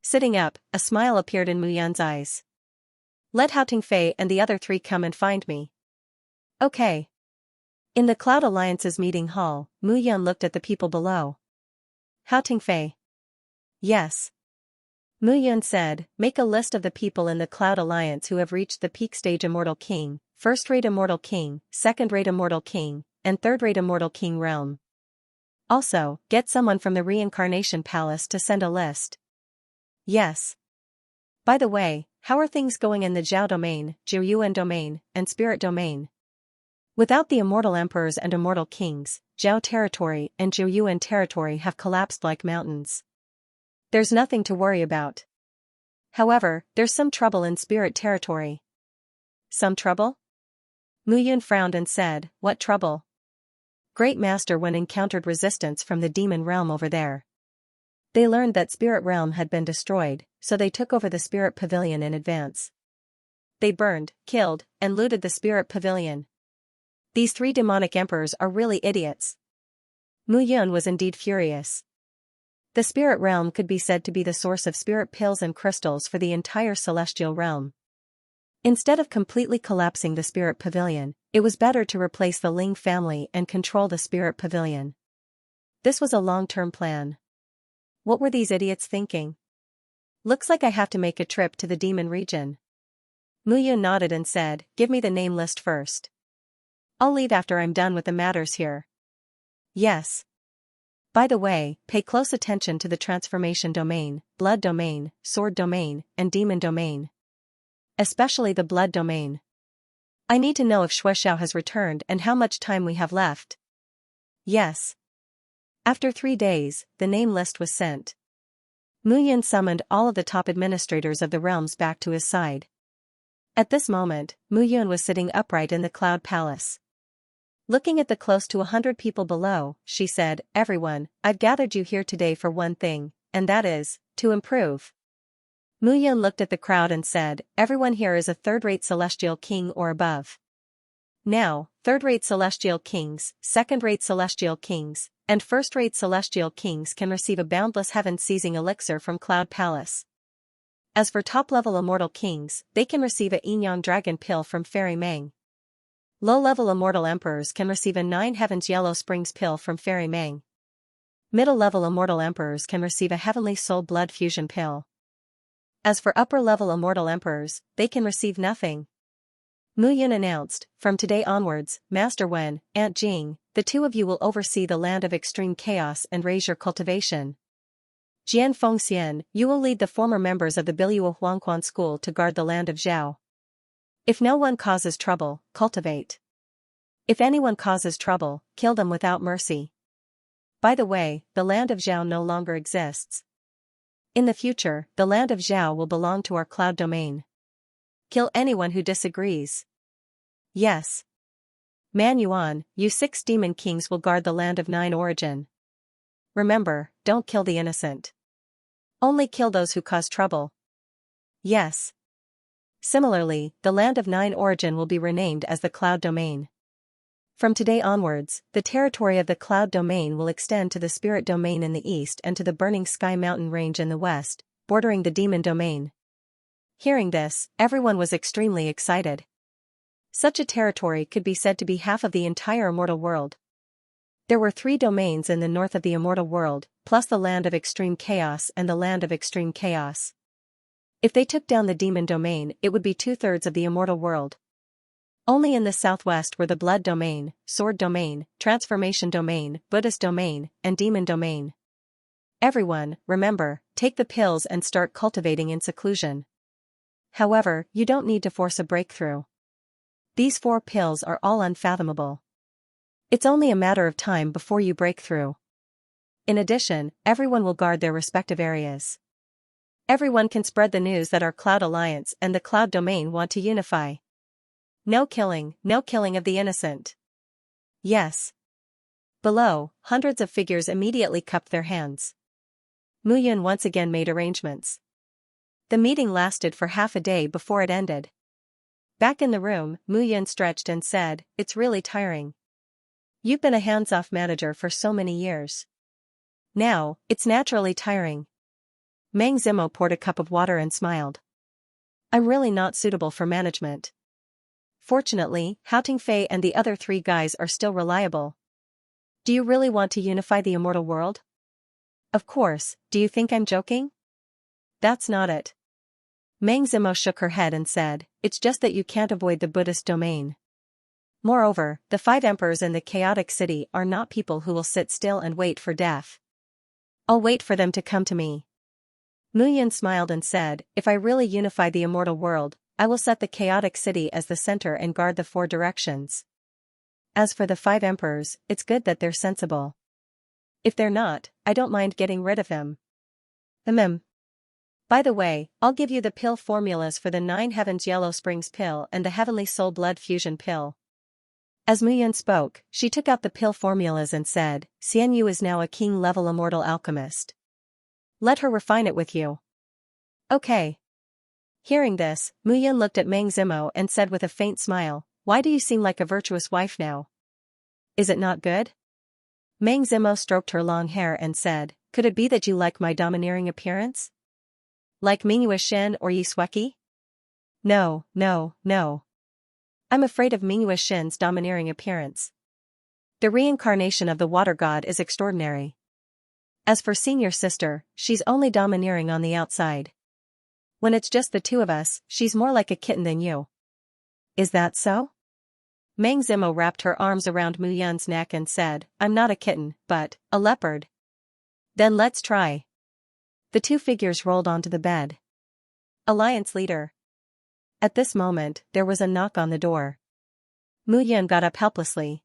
Sitting up, a smile appeared in Mu Yun's eyes. Let Hao Tingfei and the other three come and find me. Okay. In the Cloud Alliance's meeting hall, Mu Yun looked at the people below. Hao Tingfei. Yes. Mu Yun said, make a list of the people in the Cloud Alliance who have reached the peak stage Immortal King, First-rate Immortal King, Second-rate Immortal King, and Third-rate Immortal King realm. Also, get someone from the Reincarnation Palace to send a list. Yes. By the way, how are things going in the Zhao domain, Jiuyuan domain, and Spirit domain? Without the Immortal Emperors and Immortal Kings, Zhao territory and Jiuyuan territory have collapsed like mountains. There's nothing to worry about. However, there's some trouble in Spirit territory. Some trouble? Mu Yun frowned and said, what trouble? Great Master Wen encountered resistance from the demon realm over there. They learned that Spirit realm had been destroyed, so they took over the Spirit Pavilion in advance. They burned, killed, and looted the Spirit Pavilion. These three demonic emperors are really idiots. Mu Yun was indeed furious. The spirit realm could be said to be the source of spirit pills and crystals for the entire celestial realm. Instead of completely collapsing the Spirit Pavilion, it was better to replace the Ling family and control the Spirit Pavilion. This was a long-term plan. What were these idiots thinking? Looks like I have to make a trip to the demon region. Mu Yun nodded and said, give me the name list first. I'll leave after I'm done with the matters here. Yes. By the way, pay close attention to the transformation domain, blood domain, sword domain, and demon domain. Especially the blood domain. I need to know if Shuexiao has returned and how much time we have left. Yes. After 3 days, the name list was sent. Mu Yun summoned all of the top administrators of the realms back to his side. At this moment, Mu Yun was sitting upright in the Cloud Palace. Looking at the close to 100 people below, she said, everyone, I've gathered you here today for one thing, and that is, to improve. Mu Yun looked at the crowd and said, everyone here is a third-rate celestial king or above. Now, third-rate celestial kings, second-rate celestial kings, and first-rate celestial kings can receive a boundless heaven-seizing elixir from Cloud Palace. As for top-level immortal kings, they can receive a Yin-Yang dragon pill from Fairy Meng. Low-level immortal emperors can receive a 9 Heavens Yellow Springs pill from Fairy Meng. Middle-level immortal emperors can receive a Heavenly Soul Blood Fusion pill. As for upper-level immortal emperors, they can receive nothing. Mu Yun announced, from today onwards, Master Wen, Aunt Jing, the two of you will oversee the land of extreme chaos and raise your cultivation. Jian Fengxian, you will lead the former members of the Biluo Huangquan school to guard the land of Zhao. If no one causes trouble, cultivate. If anyone causes trouble, kill them without mercy. By the way, the land of Zhao no longer exists. In the future, the land of Zhao will belong to our cloud domain. Kill anyone who disagrees. Yes. Man Yuan, you 6 demon kings will guard the land of 9 origin. Remember, don't kill the innocent. Only kill those who cause trouble. Yes. Similarly, the land of 9 origin will be renamed as the Cloud Domain. From today onwards, the territory of the Cloud Domain will extend to the Spirit Domain in the east and to the Burning Sky Mountain Range in the west, bordering the Demon Domain. Hearing this, everyone was extremely excited. Such a territory could be said to be half of the entire immortal world. There were 3 domains in the north of the immortal world, plus the land of extreme chaos and the land of extreme chaos. If they took down the demon domain, it would be 2/3 of the immortal world. Only in the southwest were the blood domain, sword domain, transformation domain, Buddhist domain, and demon domain. Everyone, remember, take the pills and start cultivating in seclusion. However, you don't need to force a breakthrough. These 4 pills are all unfathomable. It's only a matter of time before you break through. In addition, everyone will guard their respective areas. Everyone can spread the news that our Cloud Alliance and the Cloud Domain want to unify. No killing of the innocent. Yes. Below, hundreds of figures immediately cupped their hands. Mu Yun once again made arrangements. The meeting lasted for half a day before it ended. Back in the room, Mu Yun stretched and said, "It's really tiring. You've been a hands-off manager for so many years. Now, it's naturally tiring." Meng Zimo poured a cup of water and smiled. "I'm really not suitable for management. Fortunately, Hao Tingfei and the other 3 guys are still reliable. Do you really want to unify the immortal world?" "Of course, do you think I'm joking?" "That's not it." Meng Zimo shook her head and said, "It's just that you can't avoid the Buddhist domain. Moreover, the 5 emperors in the chaotic city are not people who will sit still and wait for death. I'll wait for them to come to me." Mu Yun smiled and said, "If I really unify the immortal world, I will set the chaotic city as the center and guard the 4 directions. As for the 5 emperors, it's good that they're sensible. If they're not, I don't mind getting rid of them. By the way, I'll give you the pill formulas for the 9 Heavens Yellow Springs pill and the Heavenly Soul Blood Fusion pill." As Mu Yun spoke, she took out the pill formulas and said, "Xianxia is now a king-level immortal alchemist. Let her refine it with you." "Okay." Hearing this, Mu Yun looked at Meng Zimo and said with a faint smile, "Why do you seem like a virtuous wife now? Is it not good?" Meng Zimo stroked her long hair and said, "Could it be that you like my domineering appearance? Like Mingyue Shen or Yi Sueki?" No. I'm afraid of Mingyue Shen's domineering appearance. The reincarnation of the water god is extraordinary. As for senior sister, she's only domineering on the outside. When it's just the 2 of us, she's more like a kitten than you." "Is that so?" Meng Zimo wrapped her arms around Mu Yun's neck and said, "I'm not a kitten, but a leopard." "Then let's try." The 2 figures rolled onto the bed. Alliance leader. At this moment, there was a knock on the door. Mu Yun got up helplessly.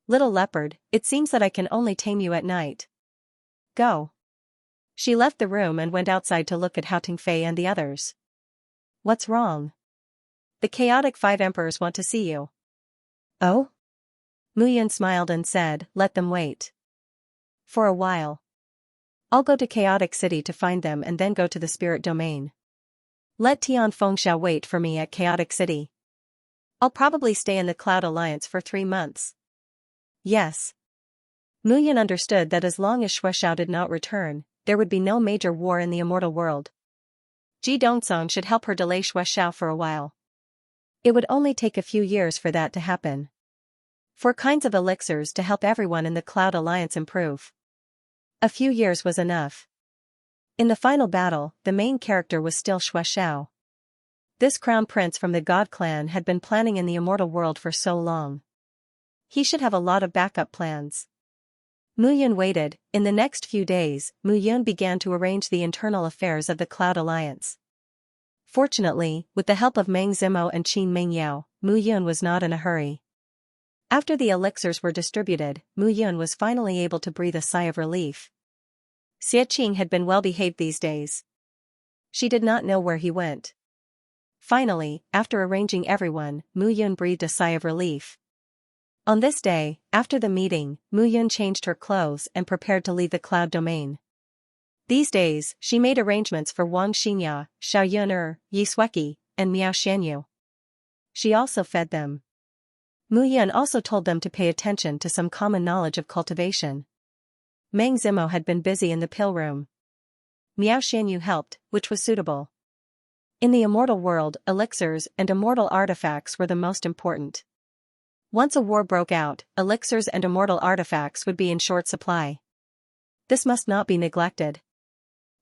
"Little leopard, it seems that I can only tame you at night. Go." She left the room and went outside to look at Hao Tingfei and the others. "What's wrong?" "The chaotic 5 emperors want to see you." "Oh?" Mu Yun smiled and said, "Let them wait. For a while. I'll go to Chaotic City to find them and then go to the spirit domain. Let Tian Fengxiao wait for me at Chaotic City. I'll probably stay in the Cloud Alliance for 3 months." "Yes." Mu Yun understood that as long as Xuexiao did not return, there would be no major war in the immortal world. Ji Dongsong should help her delay Xuexiao for a while. It would only take a few years for that to happen. 4 kinds of elixirs to help everyone in the Cloud Alliance improve. A few years was enough. In the final battle, the main character was still Xuexiao. This crown prince from the God clan had been planning in the immortal world for so long. He should have a lot of backup plans. Mu Yun waited. In the next few days, Mu Yun began to arrange the internal affairs of the Cloud Alliance. Fortunately, with the help of Meng Zimo and Qin Mengyao, Mu Yun was not in a hurry. After the elixirs were distributed, Mu Yun was finally able to breathe a sigh of relief. Xie Qing had been well behaved these days. She did not know where he went. Finally, after arranging everyone, Mu Yun breathed a sigh of relief. On this day, after the meeting, Mu Yun changed her clothes and prepared to leave the Cloud Domain. These days, she made arrangements for Wang Xinya, Xiao Yun'er, Yi Sueki, and Miao Xianyu. She also fed them. Mu Yun also told them to pay attention to some common knowledge of cultivation. Meng Zimo had been busy in the pill room. Miao Xianyu helped, which was suitable. In the immortal world, elixirs and immortal artifacts were the most important. Once a war broke out, elixirs and immortal artifacts would be in short supply. This must not be neglected.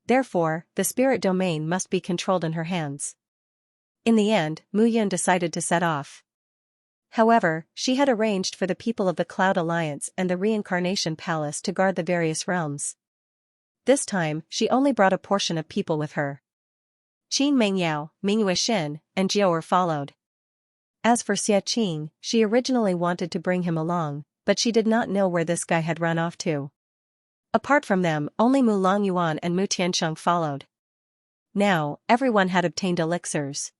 Therefore, the spirit domain must be controlled in her hands. In the end, Mu Yun decided to set off. However, she had arranged for the people of the Cloud Alliance and the Reincarnation Palace to guard the various realms. This time, she only brought a portion of people with her. Qin Mengyao, Mingyue Xin, and Jiaoer followed. As for Xia Qing, she originally wanted to bring him along, but she did not know where this guy had run off to. Apart from them, only Mu Longyuan and Mu Tiansheng followed. Now, everyone had obtained elixirs.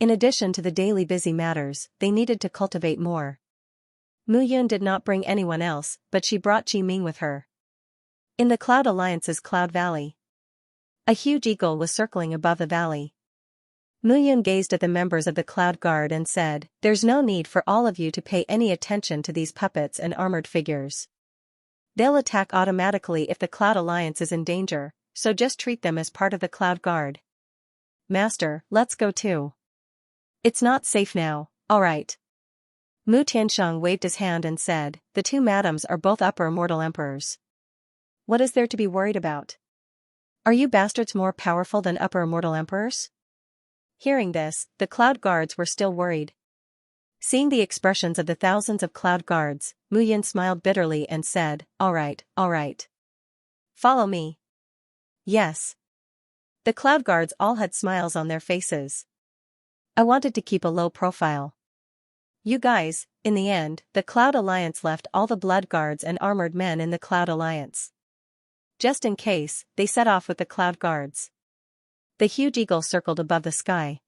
In addition to the daily busy matters, they needed to cultivate more. Mu Yun did not bring anyone else, but she brought Qi Ming with her. In the Cloud Alliance's Cloud Valley, a huge eagle was circling above the valley. Mu Yun gazed at the members of the Cloud Guard and said, "There's no need for all of you to pay any attention to these puppets and armored figures. They'll attack automatically if the Cloud Alliance is in danger, so just treat them as part of the Cloud Guard." "Master, let's go too. It's not safe now, alright." Mu Tiansheng waved his hand and said, "The two madams are both upper mortal emperors. What is there to be worried about? Are you bastards more powerful than upper mortal emperors?" Hearing this, the Cloud Guards were still worried. Seeing the expressions of the thousands of Cloud Guards, Mu Yun smiled bitterly and said, alright. Follow me." Yes. The Cloud Guards all had smiles on their faces. I wanted to keep a low profile. You guys, in the end, the Cloud Alliance left all the Blood Guards and armored men in the Cloud Alliance. Just in case, they set off with the Cloud Guards. The huge eagle circled above the sky.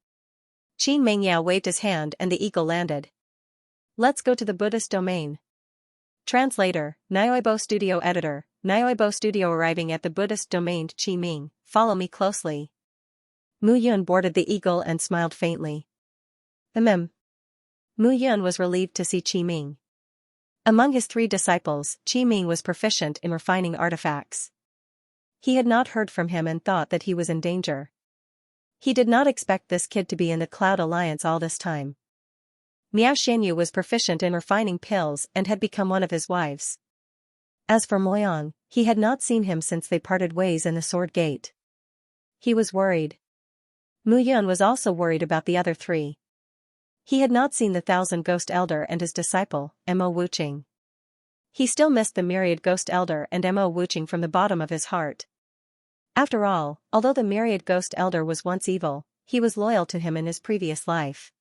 Qin Mengyao waved his hand and the eagle landed. "Let's go to the Buddhist domain." Translator, Nyoibo Studio Editor, Nyoibo Studio. Arriving at the Buddhist domain. Qi Ming, follow me closely. Mu Yun boarded the eagle and smiled faintly. Mu Yun was relieved to see Qi Ming. Among his 3 disciples, Qi Ming was proficient in refining artifacts. He had not heard from him and thought that he was in danger. He did not expect this kid to be in the Cloud Alliance all this time. Miao Xianyu was proficient in refining pills and had become one of his wives. As for Moyang, he had not seen him since they parted ways in the Sword Gate. He was worried. Mu Yun was also worried about the other 3. He had not seen the Thousand Ghost Elder and his disciple, Mo Wuqing. He still missed the Myriad Ghost Elder and Mo Wuqing from the bottom of his heart. After all, although the Myriad Ghost Elder was once evil, he was loyal to him in his previous life.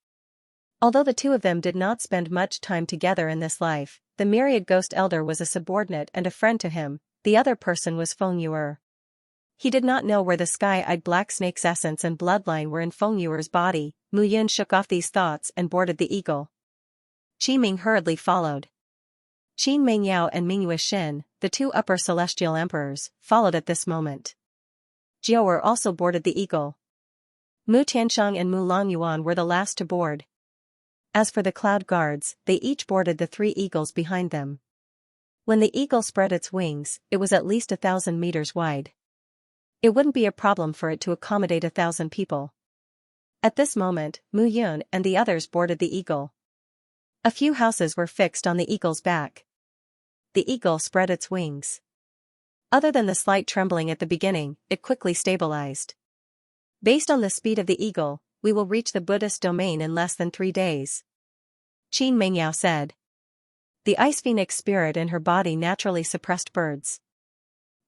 Although the 2 of them did not spend much time together in this life, the Myriad Ghost Elder was a subordinate and a friend to him. The other person was Feng Yuer. He did not know where the sky-eyed black snake's essence and bloodline were in Feng Yuer's body. Mu Yun shook off these thoughts and boarded the eagle. Qi Ming hurriedly followed. Qin Mengyao and Mingyue Xin, the 2 upper celestial emperors, followed at this moment. Jiaoer also boarded the eagle. Mu Tiansheng and Mu Longyuan were the last to board. As for the Cloud Guards, they each boarded the 3 eagles behind them. When the eagle spread its wings, it was at least 1,000 meters wide. It wouldn't be a problem for it to accommodate 1,000 people. At this moment, Mu Yun and the others boarded the eagle. A few houses were fixed on the eagle's back. The eagle spread its wings. Other than the slight trembling at the beginning, it quickly stabilized. Based on the speed of the eagle, we will reach the Buddhist domain in less than 3 days. Qin Mengyao said. The ice phoenix spirit in her body naturally suppressed birds.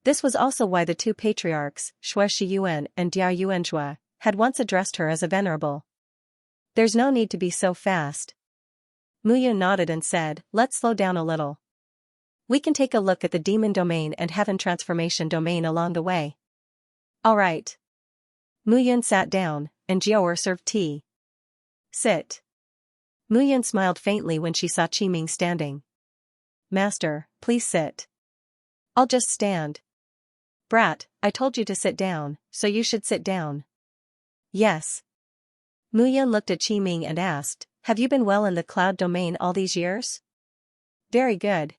This was also why the 2 patriarchs, Xue Shiyuan and Diao Yuanzhua, had once addressed her as a venerable. There's no need to be so fast. Mu Yun nodded and said, let's slow down a little. We can take a look at the demon domain and heaven transformation domain along the way. Alright. Mu Yun sat down, and Jiaoer served tea. Sit. Mu Yun smiled faintly when she saw Qi Ming standing. Master, please sit. I'll just stand. Brat, I told you to sit down, so you should sit down. Yes. Mu Yun looked at Qi Ming and asked, have you been well in the cloud domain all these years? Very good.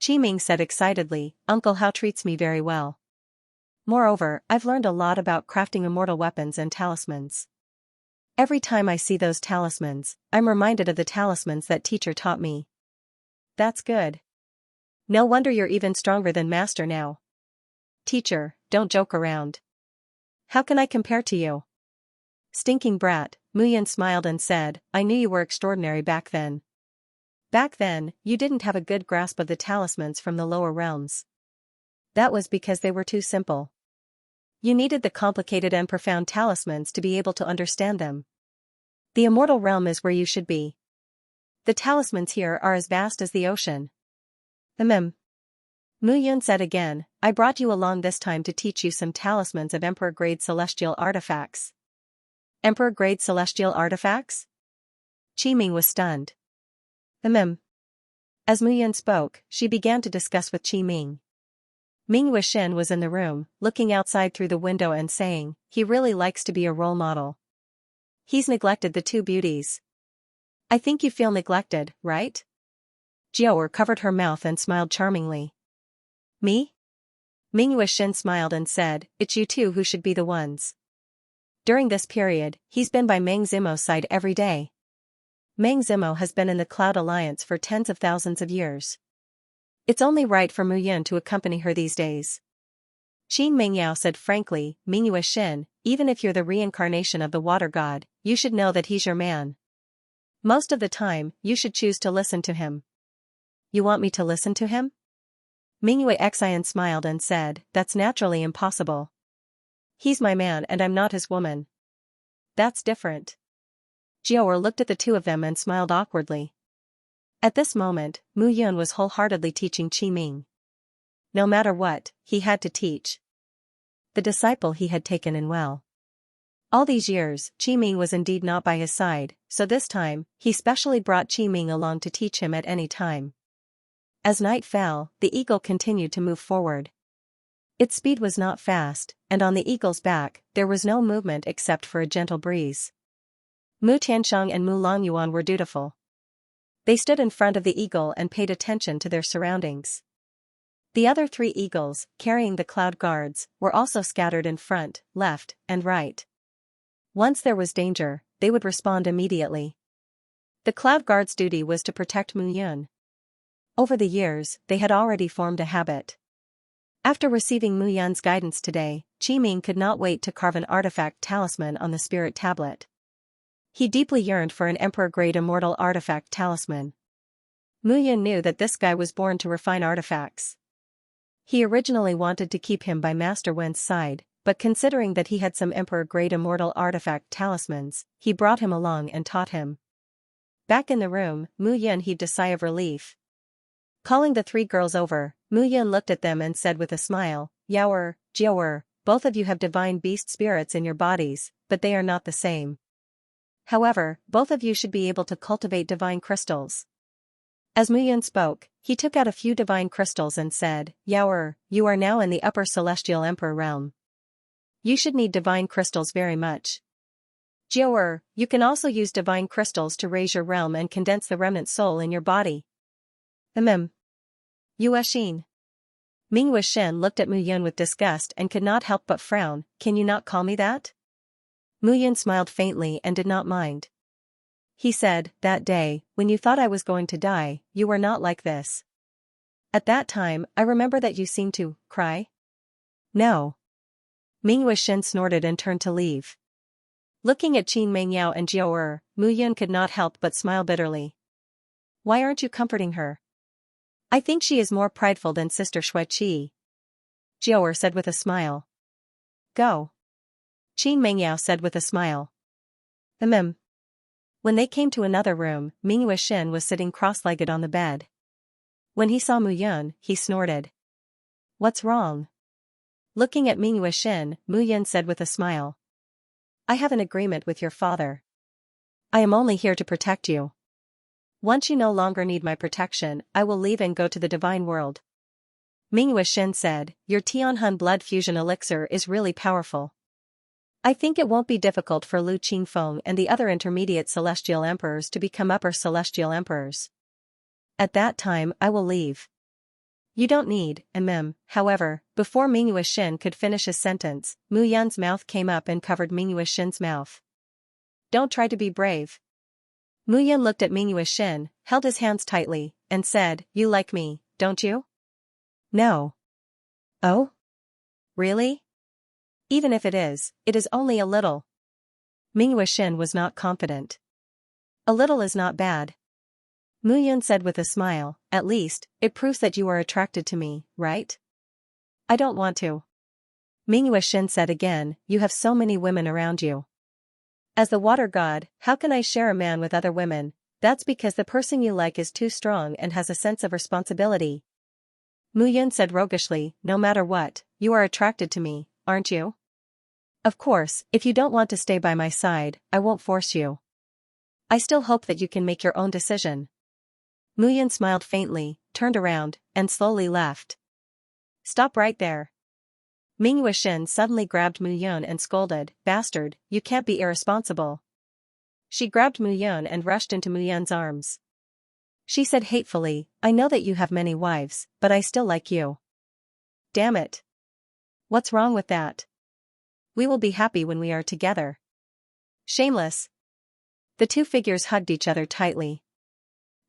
Qi Ming said excitedly, Uncle Hao treats me very well. Moreover, I've learned a lot about crafting immortal weapons and talismans. Every time I see those talismans, I'm reminded of the talismans that teacher taught me. That's good. No wonder you're even stronger than Master now. Teacher, don't joke around. How can I compare to you? Stinking brat, Muyan smiled and said, I knew you were extraordinary back then. Back then, you didn't have a good grasp of the talismans from the lower realms. That was because they were too simple. You needed the complicated and profound talismans to be able to understand them. The immortal realm is where you should be. The talismans here are as vast as the ocean. Muyan said again, I brought you along this time to teach you some talismans of Emperor-grade celestial artifacts. Emperor-grade celestial artifacts? Qiming was stunned. As Muyan spoke, she began to discuss with Qiming. Ming Wuxian was in the room, looking outside through the window and saying, he really likes to be a role model. He's neglected the two beauties. I think you feel neglected, right? Jiaoer covered her mouth and smiled charmingly. Me? Ming Wuxian smiled and said, it's you two who should be the ones. During this period, he's been by Meng Zimo's side every day. Meng Zimo has been in the Cloud Alliance for tens of thousands of years. It's only right for Muyan to accompany her these days. Qin Mingyao said frankly, Ming Wuxian, even if you're the reincarnation of the water god, you should know that he's your man. Most of the time, you should choose to listen to him. You want me to listen to him? Mingyue Xian smiled and said, that's naturally impossible. He's my man and I'm not his woman. That's different. Jiaoer looked at the two of them and smiled awkwardly. At this moment, Mu Yun was wholeheartedly teaching Qiming. No matter what, he had to teach. The disciple he had taken in well. All these years, Qiming was indeed not by his side, so this time, he specially brought Qiming along to teach him at any time. As night fell, the eagle continued to move forward. Its speed was not fast, and on the eagle's back, there was no movement except for a gentle breeze. Mu Tiansheng and Mu Longyuan were dutiful. They stood in front of the eagle and paid attention to their surroundings. The other three eagles, carrying the cloud guards, were also scattered in front, left, and right. Once there was danger, they would respond immediately. The cloud guard's duty was to protect Mu Yun. Over the years, they had already formed a habit. After receiving Mu Yun's guidance today, Qiming could not wait to carve an artifact talisman on the spirit tablet. He deeply yearned for an emperor-grade immortal artifact talisman. Mu Yun knew that this guy was born to refine artifacts. He originally wanted to keep him by Master Wen's side, but considering that he had some emperor-grade immortal artifact talismans, he brought him along and taught him. Back in the room, Mu Yun heaved a sigh of relief. Calling the three girls over, Mu Yun looked at them and said with a smile, Yaoer, Jiaoer, both of you have divine beast spirits in your bodies, but they are not the same. However, both of you should be able to cultivate divine crystals. As Mu Yun spoke, he took out a few divine crystals and said, Yaoer, you are now in the upper celestial emperor realm. You should need divine crystals very much. Jiaoer, you can also use divine crystals to raise your realm and condense the remnant soul in your body. Yuexin. Ming Wuxian looked at Mu Yun with disgust and could not help but frown, can you not call me that? Mu Yun smiled faintly and did not mind. He said, that day, when you thought I was going to die, you were not like this. At that time, I remember that you seemed to cry. No. Ming Wuxian snorted and turned to leave. Looking at Qin Mengyao and Jiaoer, Mu Yun could not help but smile bitterly. Why aren't you comforting her? I think she is more prideful than Sister Xueqi. Jiaoer said with a smile. Go. Qin Mengyao said with a smile. When they came to another room, Ming Wuxian was sitting cross-legged on the bed. When he saw Mu Yun, he snorted. What's wrong? Looking at Ming Wuxian, Mu Yun said with a smile. I have an agreement with your father. I am only here to protect you. Once you no longer need my protection, I will leave and go to the divine world. Ming Wuxian said, your Tianhun blood fusion elixir is really powerful. I think it won't be difficult for Lu Qingfeng and the other intermediate celestial emperors to become upper celestial emperors. At that time I will leave. You don't need, however, before Ming Wuxian could finish his sentence, Mu Yun's mouth came up and covered Ming Wuxian's mouth. Don't try to be brave. Mu Yun looked at Ming Wuxian, held his hands tightly, and said, you like me, don't you? No. Oh? Really? Even if it is only a little. Mingyue Xin was not confident. A little is not bad. Mu Yun said with a smile, at least, it proves that you are attracted to me, right? I don't want to. Mingyue Xin said again, you have so many women around you. As the water god, how can I share a man with other women? That's because the person you like is too strong and has a sense of responsibility. Mu Yun said roguishly, no matter what, you are attracted to me, aren't you? Of course, if you don't want to stay by my side, I won't force you. I still hope that you can make your own decision. Mu Yun smiled faintly, turned around, and slowly left. Stop right there. Mingyue Xin suddenly grabbed Mu Yun and scolded, bastard, you can't be irresponsible. She grabbed Mu Yun and rushed into Mu Yun's arms. She said hatefully, I know that you have many wives, but I still like you. Damn it. What's wrong with that? We will be happy when we are together. Shameless. The two figures hugged each other tightly.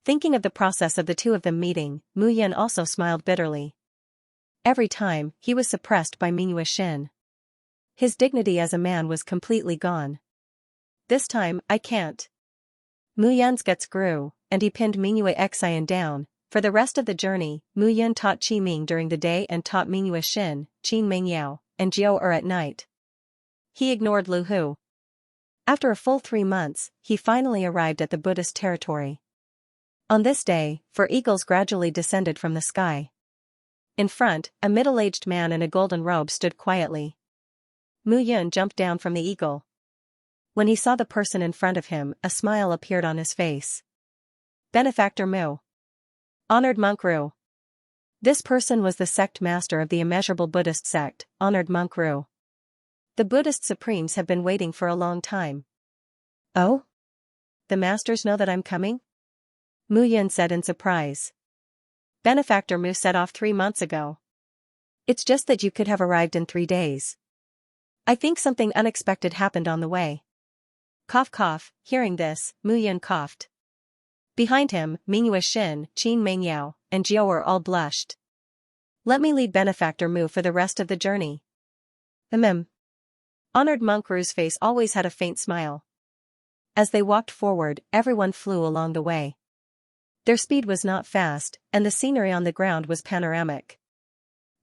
Thinking of the process of the two of them meeting, Mu Yun also smiled bitterly. Every time, he was suppressed by Mingyue Xin. His dignity as a man was completely gone. This time, I can't. Mu Yun's guts grew, and he pinned Mingyue Xian down. For the rest of the journey, Mu Yun taught Qi Ming during the day and taught Mingyue Xin, Qin Mingyao, and Jiao at night. He ignored Lu Hu. After a full 3 months, he finally arrived at the Buddhist territory. On this day, 4 eagles gradually descended from the sky. In front, a middle-aged man in a golden robe stood quietly. Mu Yun jumped down from the eagle. When he saw the person in front of him, a smile appeared on his face. Benefactor Mu. Honored Monk Ru. This person was the sect master of the immeasurable Buddhist sect, Honored Monk Ru. The Buddhist supremes have been waiting for a long time. Oh? The masters know that I'm coming? Mu Yun said in surprise. Benefactor Mu set off 3 months ago. It's just that you could have arrived in 3 days. I think something unexpected happened on the way. Cough cough, hearing this, Mu Yun coughed. Behind him, Mingyue Xin, Qin Mingyao, and Jiao all blushed. Let me lead Benefactor Mu for the rest of the journey. Honored Monk Ru's face always had a faint smile. As they walked forward, everyone flew along the way. Their speed was not fast, and the scenery on the ground was panoramic.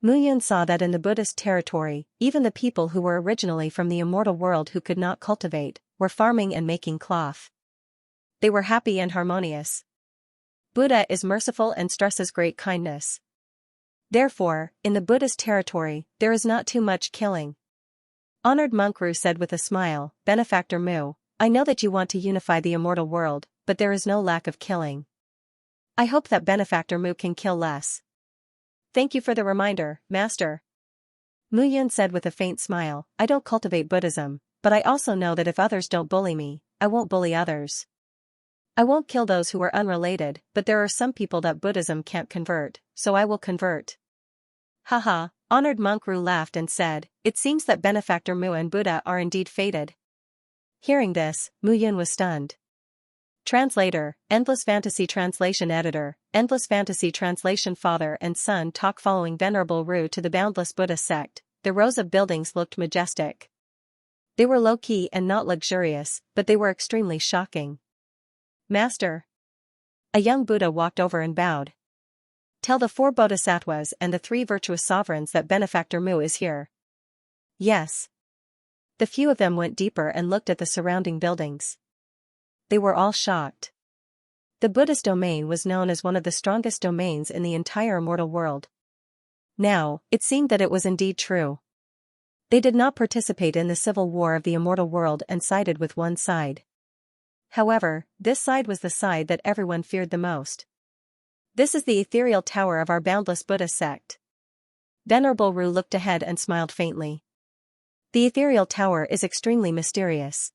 Mu Yun saw that in the Buddhist territory, even the people who were originally from the immortal world who could not cultivate, were farming and making cloth. They were happy and harmonious. Buddha is merciful and stresses great kindness. Therefore, in the Buddhist territory, there is not too much killing. Honored Monk Ru said with a smile, Benefactor Mu, I know that you want to unify the immortal world, but there is no lack of killing. I hope that Benefactor Mu can kill less. Thank you for the reminder, Master. Mu Yun said with a faint smile, I don't cultivate Buddhism, but I also know that if others don't bully me, I won't bully others. I won't kill those who are unrelated, but there are some people that Buddhism can't convert, so I will convert. Haha, Honored Monk Ru laughed and said, it seems that Benefactor Mu and Buddha are indeed fated. Hearing this, Mu Yun was stunned. Translator, Endless Fantasy Translation Editor, Endless Fantasy Translation Father and son talk. Following Venerable Ru to the boundless Buddha sect, the rows of buildings looked majestic. They were low-key and not luxurious, but they were extremely shocking. Master. A young Buddha walked over and bowed. Tell the 4 bodhisattvas and the 3 virtuous sovereigns that Benefactor Mu is here. Yes. The few of them went deeper and looked at the surrounding buildings. They were all shocked. The Buddhist domain was known as one of the strongest domains in the entire immortal world. Now, it seemed that it was indeed true. They did not participate in the civil war of the immortal world and sided with one side. However, this side was the side that everyone feared the most. This is the ethereal tower of our boundless Buddha sect. Venerable Ru looked ahead and smiled faintly. The ethereal tower is extremely mysterious.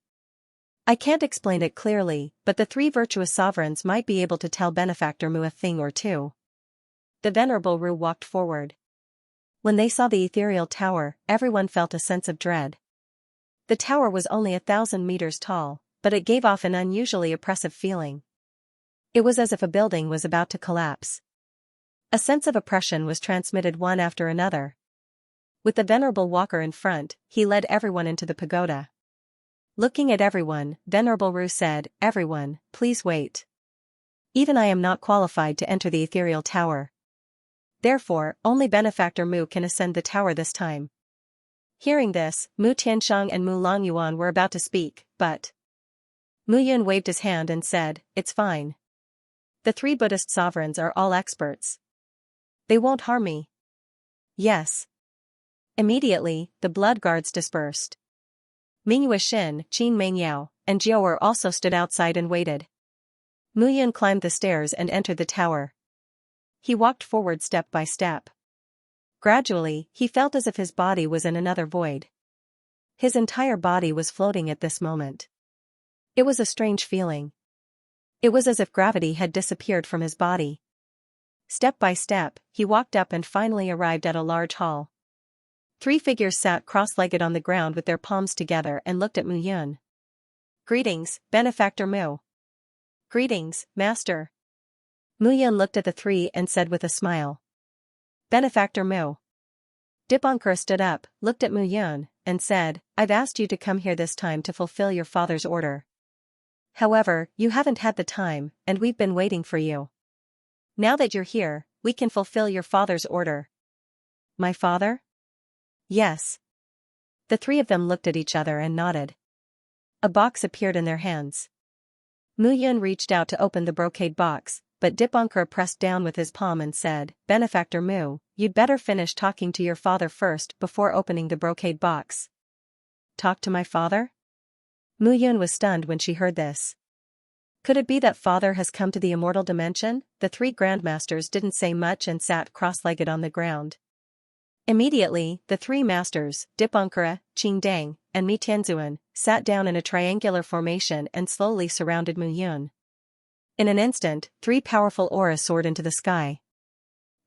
I can't explain it clearly, but the 3 virtuous sovereigns might be able to tell Benefactor Mu a thing or two. The Venerable Ru walked forward. When they saw the ethereal tower, everyone felt a sense of dread. The tower was only 1,000 meters tall, but it gave off an unusually oppressive feeling. It was as if a building was about to collapse. A sense of oppression was transmitted one after another. With the Venerable Walker in front, he led everyone into the pagoda. Looking at everyone, Venerable Ru said, "Everyone, please wait. Even I am not qualified to enter the ethereal tower. Therefore, only Benefactor Mu can ascend the tower this time." Hearing this, Mu Tiansheng and Mu Longyuan were about to speak, but Mu Yun waved his hand and said, "It's fine. The 3 Buddhist sovereigns are all experts. They won't harm me." Yes. Immediately, the blood guards dispersed. Ming Yuexin, Qin Mengyao, and Jiuer also stood outside and waited. Mu Yun climbed the stairs and entered the tower. He walked forward step by step. Gradually, he felt as if his body was in another void. His entire body was floating at this moment. It was a strange feeling. It was as if gravity had disappeared from his body. Step by step, he walked up and finally arrived at a large hall. 3 figures sat cross-legged on the ground with their palms together and looked at Mu Yun. "Greetings, Benefactor Mu." "Greetings, Master." Mu Yun looked at the 3 and said with a smile, "Benefactor Mu." Dipankara stood up, looked at Mu Yun, and said, "I've asked you to come here this time to fulfill your father's order. However, you haven't had the time, and we've been waiting for you. Now that you're here, we can fulfill your father's order." "My father?" "Yes." The 3 of them looked at each other and nodded. A box appeared in their hands. Mu Yun reached out to open the brocade box, but Dipankara pressed down with his palm and said, "Benefactor Mu, you'd better finish talking to your father first before opening the brocade box." "Talk to my father?" Mu Yun was stunned when she heard this. Could it be that father has come to the immortal dimension? The 3 grandmasters didn't say much and sat cross-legged on the ground. Immediately, the 3 masters, Dipankara, Qing Dang, and Mi Tianzuan, sat down in a triangular formation and slowly surrounded Mu Yun. In an instant, 3 powerful auras soared into the sky.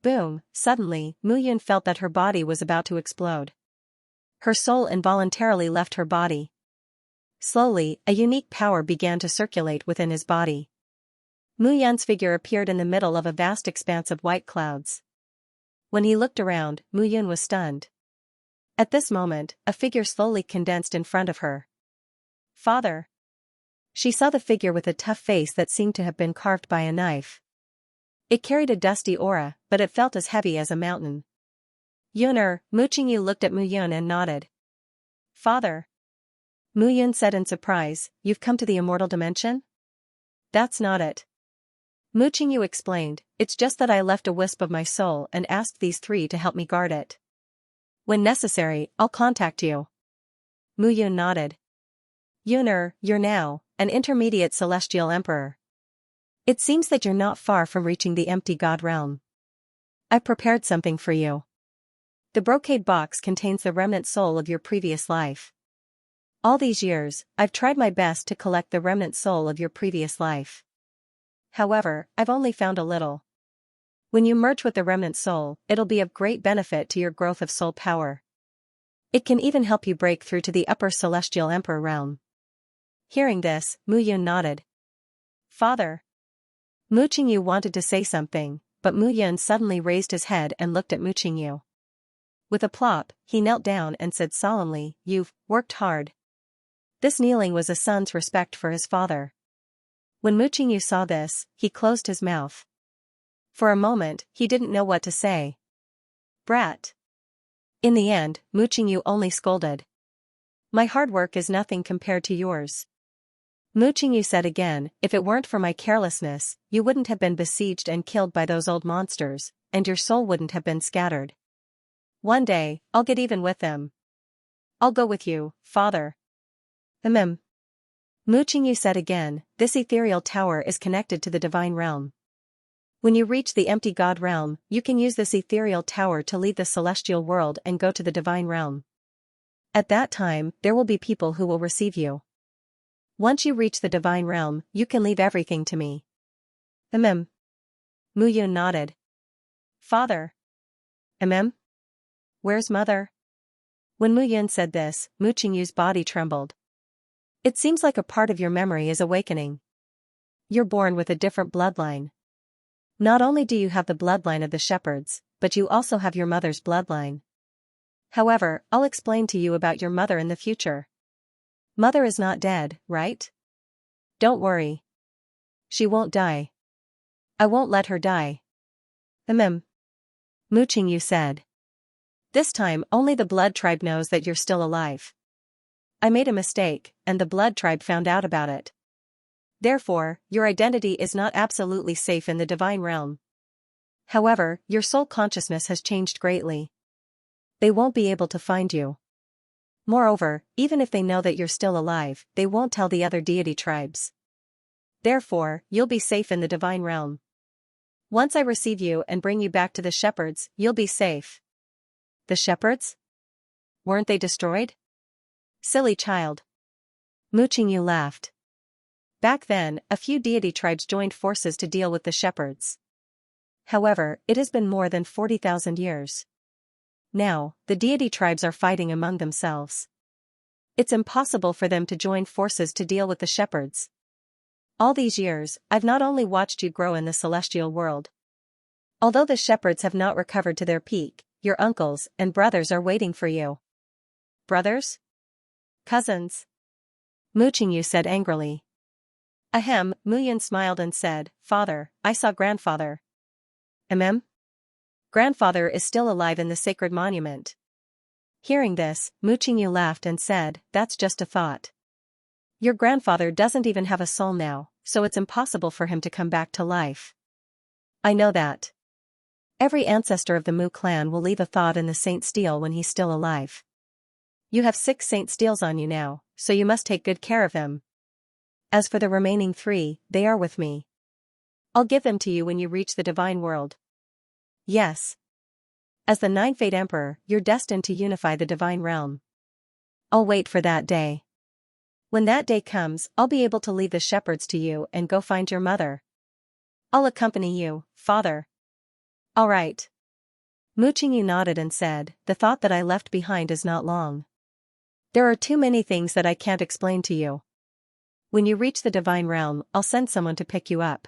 Boom! Suddenly, Mu Yun felt that her body was about to explode. Her soul involuntarily left her body. Slowly, a unique power began to circulate within his body. Mu Yun's figure appeared in the middle of a vast expanse of white clouds. When he looked around, Mu Yun was stunned. At this moment, a figure slowly condensed in front of her. "Father." She saw the figure with a tough face that seemed to have been carved by a knife. It carried a dusty aura, but it felt as heavy as a mountain. "Yuner." Mu Qingyu looked at Mu Yun and nodded. "Father." Mu Yun said in surprise, "You've come to the immortal dimension?" "That's not it." Mu Qingyu explained, "It's just that I left a wisp of my soul and asked these 3 to help me guard it. When necessary, I'll contact you." Mu Yun nodded. "Yuner, you're now an intermediate celestial emperor. It seems that you're not far from reaching the empty god realm. I've prepared something for you. The brocade box contains the remnant soul of your previous life. All these years, I've tried my best to collect the remnant soul of your previous life. However, I've only found a little. When you merge with the remnant soul, it'll be of great benefit to your growth of soul power. It can even help you break through to the upper celestial emperor realm." Hearing this, Mu Yun nodded. "Father." Mu Qingyu wanted to say something, but Mu Yun suddenly raised his head and looked at Mu Qingyu. With a plop, he knelt down and said solemnly, "You've worked hard." This kneeling was a son's respect for his father. When Mu Qingyu saw this, he closed his mouth. For a moment, he didn't know what to say. "Brat." In the end, Mu Qingyu only scolded. "My hard work is nothing compared to yours." Mu Qingyu said again, "If it weren't for my carelessness, you wouldn't have been besieged and killed by those old monsters, and your soul wouldn't have been scattered. One day, I'll get even with them. I'll go with you, father." Mu Qingyu said again, "This ethereal tower is connected to the divine realm. When you reach the empty god realm, you can use this ethereal tower to leave the celestial world and go to the divine realm. At that time, there will be people who will receive you. Once you reach the divine realm, you can leave everything to me." Mu Yun nodded. "Father." Where's mother?" When Mu Yun said this, Mu Qingyu's body trembled. "It seems like a part of your memory is awakening. You're born with a different bloodline. Not only do you have the bloodline of the shepherds, but you also have your mother's bloodline. However, I'll explain to you about your mother in the future." Mother is not dead, right? Don't worry. She won't die. I won't let her die. Mu Qingyu said. This time only the blood tribe knows that you're still alive. I made a mistake, and the blood tribe found out about it. Therefore, your identity is not absolutely safe in the divine realm. However, your soul consciousness has changed greatly. They won't be able to find you. Moreover, even if they know that you're still alive, they won't tell the other deity tribes. Therefore, you'll be safe in the divine realm. Once I receive you and bring you back to the shepherds, you'll be safe. The shepherds? Weren't they destroyed? Silly child. Mu Qingyu laughed. Back then, a few deity tribes joined forces to deal with the shepherds. However, it has been more than 40,000 years. Now, the deity tribes are fighting among themselves. It's impossible for them to join forces to deal with the shepherds. All these years, I've not only watched you grow in the celestial world. Although the shepherds have not recovered to their peak, your uncles and brothers are waiting for you. Brothers? Cousins? Mu Qingyu said angrily. Ahem, Muyan smiled and said, Father, I saw grandfather. Grandfather is still alive in the sacred monument. Hearing this, Mu Qingyu laughed and said, that's just a thought. Your grandfather doesn't even have a soul now, so it's impossible for him to come back to life. I know that. Every ancestor of the Mu clan will leave a thought in the Saint Steel when he's still alive. You have 6 Saint Steels on you now, so you must take good care of them. As for the remaining 3, they are with me. I'll give them to you when you reach the divine world. Yes. As the 9 Fate Emperor, you're destined to unify the divine realm. I'll wait for that day. When that day comes, I'll be able to leave the shepherds to you and go find your mother. I'll accompany you, father. All right. Mu Qingyu nodded and said, the thought that I left behind is not long. There are too many things that I can't explain to you. When you reach the divine realm, I'll send someone to pick you up.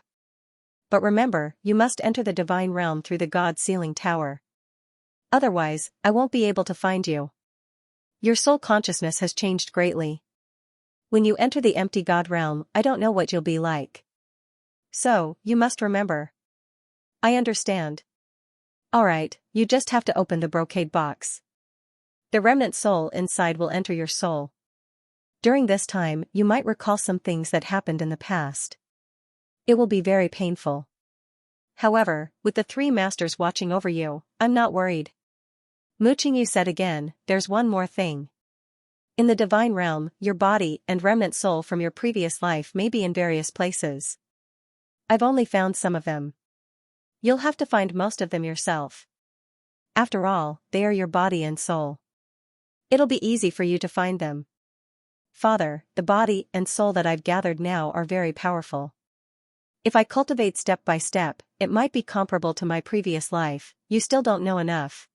But remember, you must enter the divine realm through the God Sealing Tower. Otherwise, I won't be able to find you. Your soul consciousness has changed greatly. When you enter the empty God realm, I don't know what you'll be like. So, you must remember. I understand. Alright, you just have to open the brocade box. The remnant soul inside will enter your soul. During this time, you might recall some things that happened in the past. It will be very painful. However, with the 3 masters watching over you, I'm not worried. Mu Qingyu said again, there's one more thing. In the divine realm, your body and remnant soul from your previous life may be in various places. I've only found some of them. You'll have to find most of them yourself. After all, they are your body and soul. It'll be easy for you to find them. Father, the body and soul that I've gathered now are very powerful. If I cultivate step by step, it might be comparable to my previous life. You still don't know enough.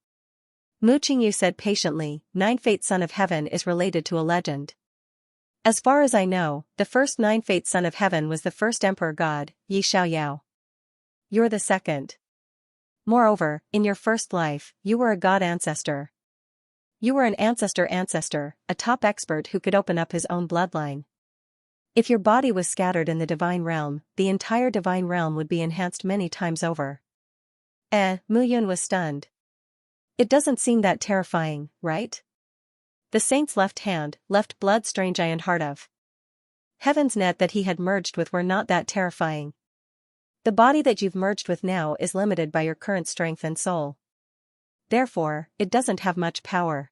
Mu Qingyu said patiently, 9 Fate Son of Heaven is related to a legend. As far as I know, the first 9 Fate Son of Heaven was the first Emperor God, Yi Xiaoyao. You're the second. Moreover, in your first life, you were a god ancestor. You were an ancestor, a top expert who could open up his own bloodline. If your body was scattered in the divine realm, the entire divine realm would be enhanced many times over. Mu Yun was stunned. It doesn't seem that terrifying, right? The saint's left hand, left blood strange eye and heart of Heaven's net that he had merged with were not that terrifying. The body that you've merged with now is limited by your current strength and soul. Therefore, it doesn't have much power.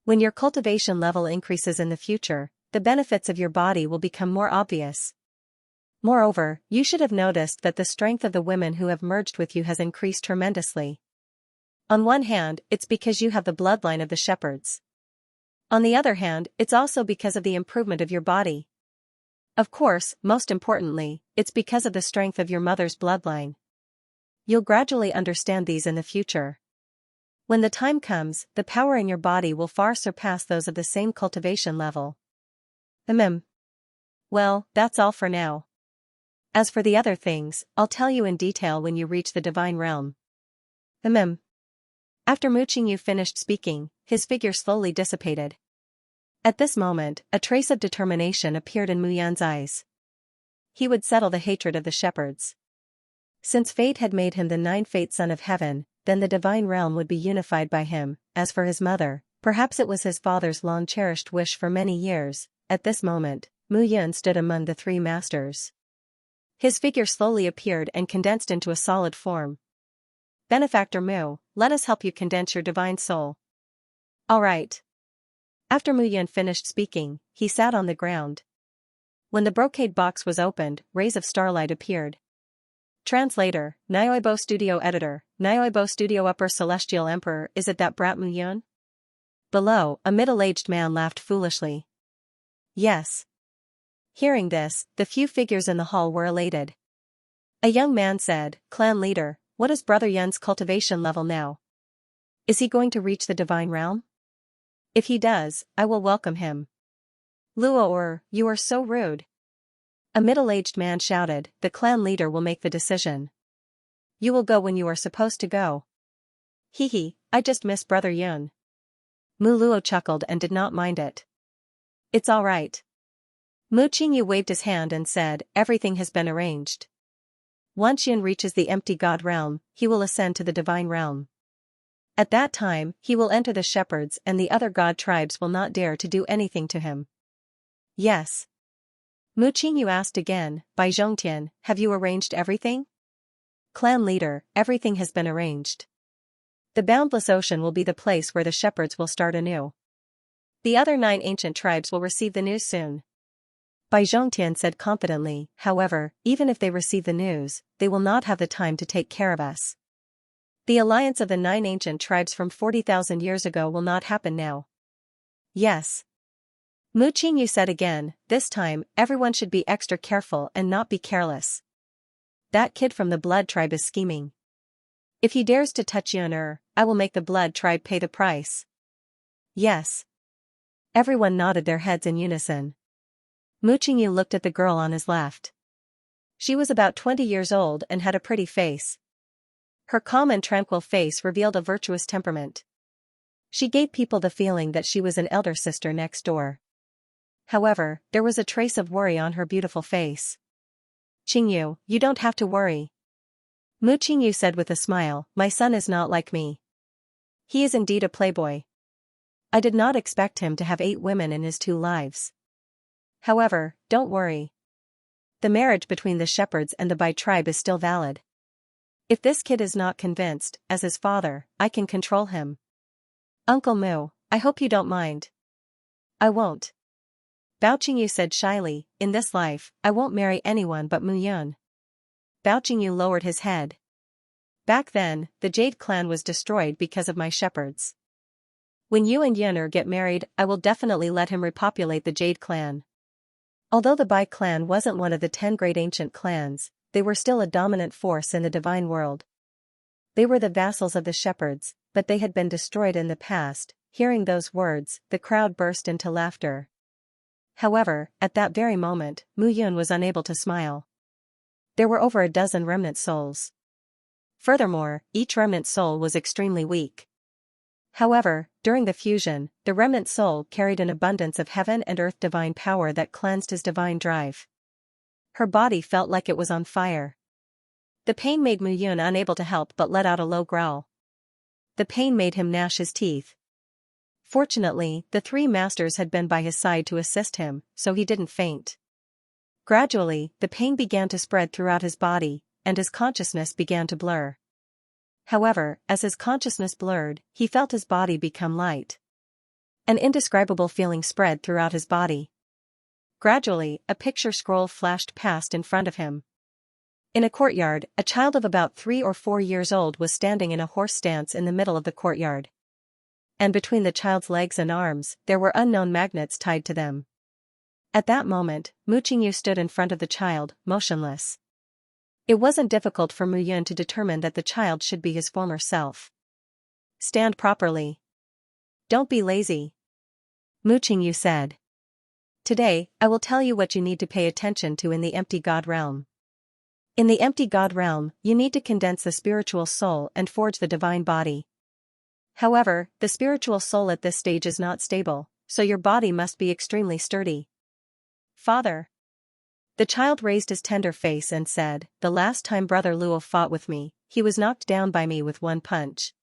When your cultivation level increases in the future, the benefits of your body will become more obvious. Moreover, you should have noticed that the strength of the women who have merged with you has increased tremendously. On one hand, it's because you have the bloodline of the shepherds. On the other hand, it's also because of the improvement of your body. Of course, most importantly, it's because of the strength of your mother's bloodline. You'll gradually understand these in the future. When the time comes, the power in your body will far surpass those of the same cultivation level. Well, that's all for now. As for the other things, I'll tell you in detail when you reach the divine realm. After Mu Qingyu finished speaking, his figure slowly dissipated. At this moment, a trace of determination appeared in Muyan's eyes. He would settle the hatred of the shepherds. Since fate had made him the nine-fate son of heaven, then the divine realm would be unified by him. As for his mother, perhaps it was his father's long-cherished wish for many years. At this moment, Muyan stood among the three masters. His figure slowly appeared and condensed into a solid form. Benefactor Mu, let us help you condense your divine soul. All right. After Muyan finished speaking, he sat on the ground. When the brocade box was opened, rays of starlight appeared. Translator, Nyoibo Studio Editor, Nyoibo Studio Upper Celestial Emperor. Is it that brat Muyan? Below, a middle-aged man laughed foolishly. Yes. Hearing this, the few figures in the hall were elated. A young man said, Clan leader, what is Brother Yun's cultivation level now? Is he going to reach the divine realm? If he does, I will welcome him. Luo, you are so rude. A middle-aged man shouted, the clan leader will make the decision. You will go when you are supposed to go. Hee, I just miss Brother Yun. Mu Luo chuckled and did not mind it. It's all right. Mu Qingyu waved his hand and said, everything has been arranged. Once Yun reaches the empty god realm, he will ascend to the divine realm. At that time, he will enter the shepherds and the other god tribes will not dare to do anything to him. Yes. Mu Qingyu asked again, Bai Zhongtian, have you arranged everything? Clan leader, everything has been arranged. The boundless ocean will be the place where the shepherds will start anew. The other 9 ancient tribes will receive the news soon. Bai Zhongtian said confidently, however, even if they receive the news, they will not have the time to take care of us. The alliance of the 9 ancient tribes from 40,000 years ago will not happen now. Yes. Mu Qingyu said again, this time, everyone should be extra careful and not be careless. That kid from the blood tribe is scheming. If he dares to touch Yun, I will make the blood tribe pay the price. Yes. Everyone nodded their heads in unison. Mu Qingyu looked at the girl on his left. She was about 20 years old and had a pretty face. Her calm and tranquil face revealed a virtuous temperament. She gave people the feeling that she was an elder sister next door. However, there was a trace of worry on her beautiful face. Qingyu, you don't have to worry. Mu Qingyu said with a smile, my son is not like me. He is indeed a playboy. I did not expect him to have 8 women in his 2 lives. However, don't worry. The marriage between the shepherds and the Bai tribe is still valid. If this kid is not convinced, as his father, I can control him. Uncle Mu, I hope you don't mind. I won't. Bao Qingyu said shyly, in this life, I won't marry anyone but Mu Yun. Bao Qingyu lowered his head. Back then, the Jade clan was destroyed because of my shepherds. When you and Yun get married, I will definitely let him repopulate the Jade clan. Although the Bai clan wasn't one of the 10 great ancient clans, they were still a dominant force in the divine world. They were the vassals of the shepherds, but they had been destroyed in the past. Hearing those words, the crowd burst into laughter. However, at that very moment, Mu Yun was unable to smile. There were over a dozen remnant souls. Furthermore, each remnant soul was extremely weak. However, during the fusion, the remnant soul carried an abundance of heaven and earth divine power that cleansed his divine drive. Her body felt like it was on fire. The pain made Mu Yun unable to help but let out a low growl. The pain made him gnash his teeth. Fortunately, the 3 masters had been by his side to assist him, so he didn't faint. Gradually, the pain began to spread throughout his body, and his consciousness began to blur. However, as his consciousness blurred, he felt his body become light. An indescribable feeling spread throughout his body. Gradually, a picture scroll flashed past in front of him. In a courtyard, a child of about 3 or 4 years old was standing in a horse stance in the middle of the courtyard. And between the child's legs and arms, there were unknown magnets tied to them. At that moment, Mu Qingyu stood in front of the child, motionless. It wasn't difficult for Mu Yun to determine that the child should be his former self. Stand properly. Don't be lazy. Mu Qingyu said. Today, I will tell you what you need to pay attention to in the empty God realm. In the empty God realm, you need to condense the spiritual soul and forge the divine body. However, the spiritual soul at this stage is not stable, so your body must be extremely sturdy. Father. The child raised his tender face and said, the last time Brother Luo fought with me, he was knocked down by me with one punch.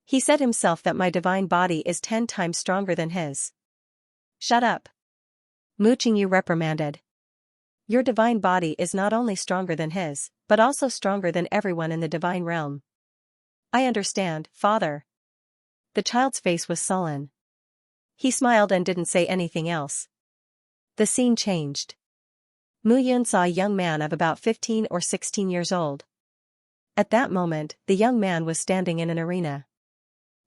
He said himself that my divine body is 10 times stronger than his. Shut up. Mu Qingyu reprimanded. Your divine body is not only stronger than his, but also stronger than everyone in the divine realm. I understand, Father. The child's face was sullen. He smiled and didn't say anything else. The scene changed. Mu Yun saw a young man of about 15 or 16 years old. At that moment, the young man was standing in an arena.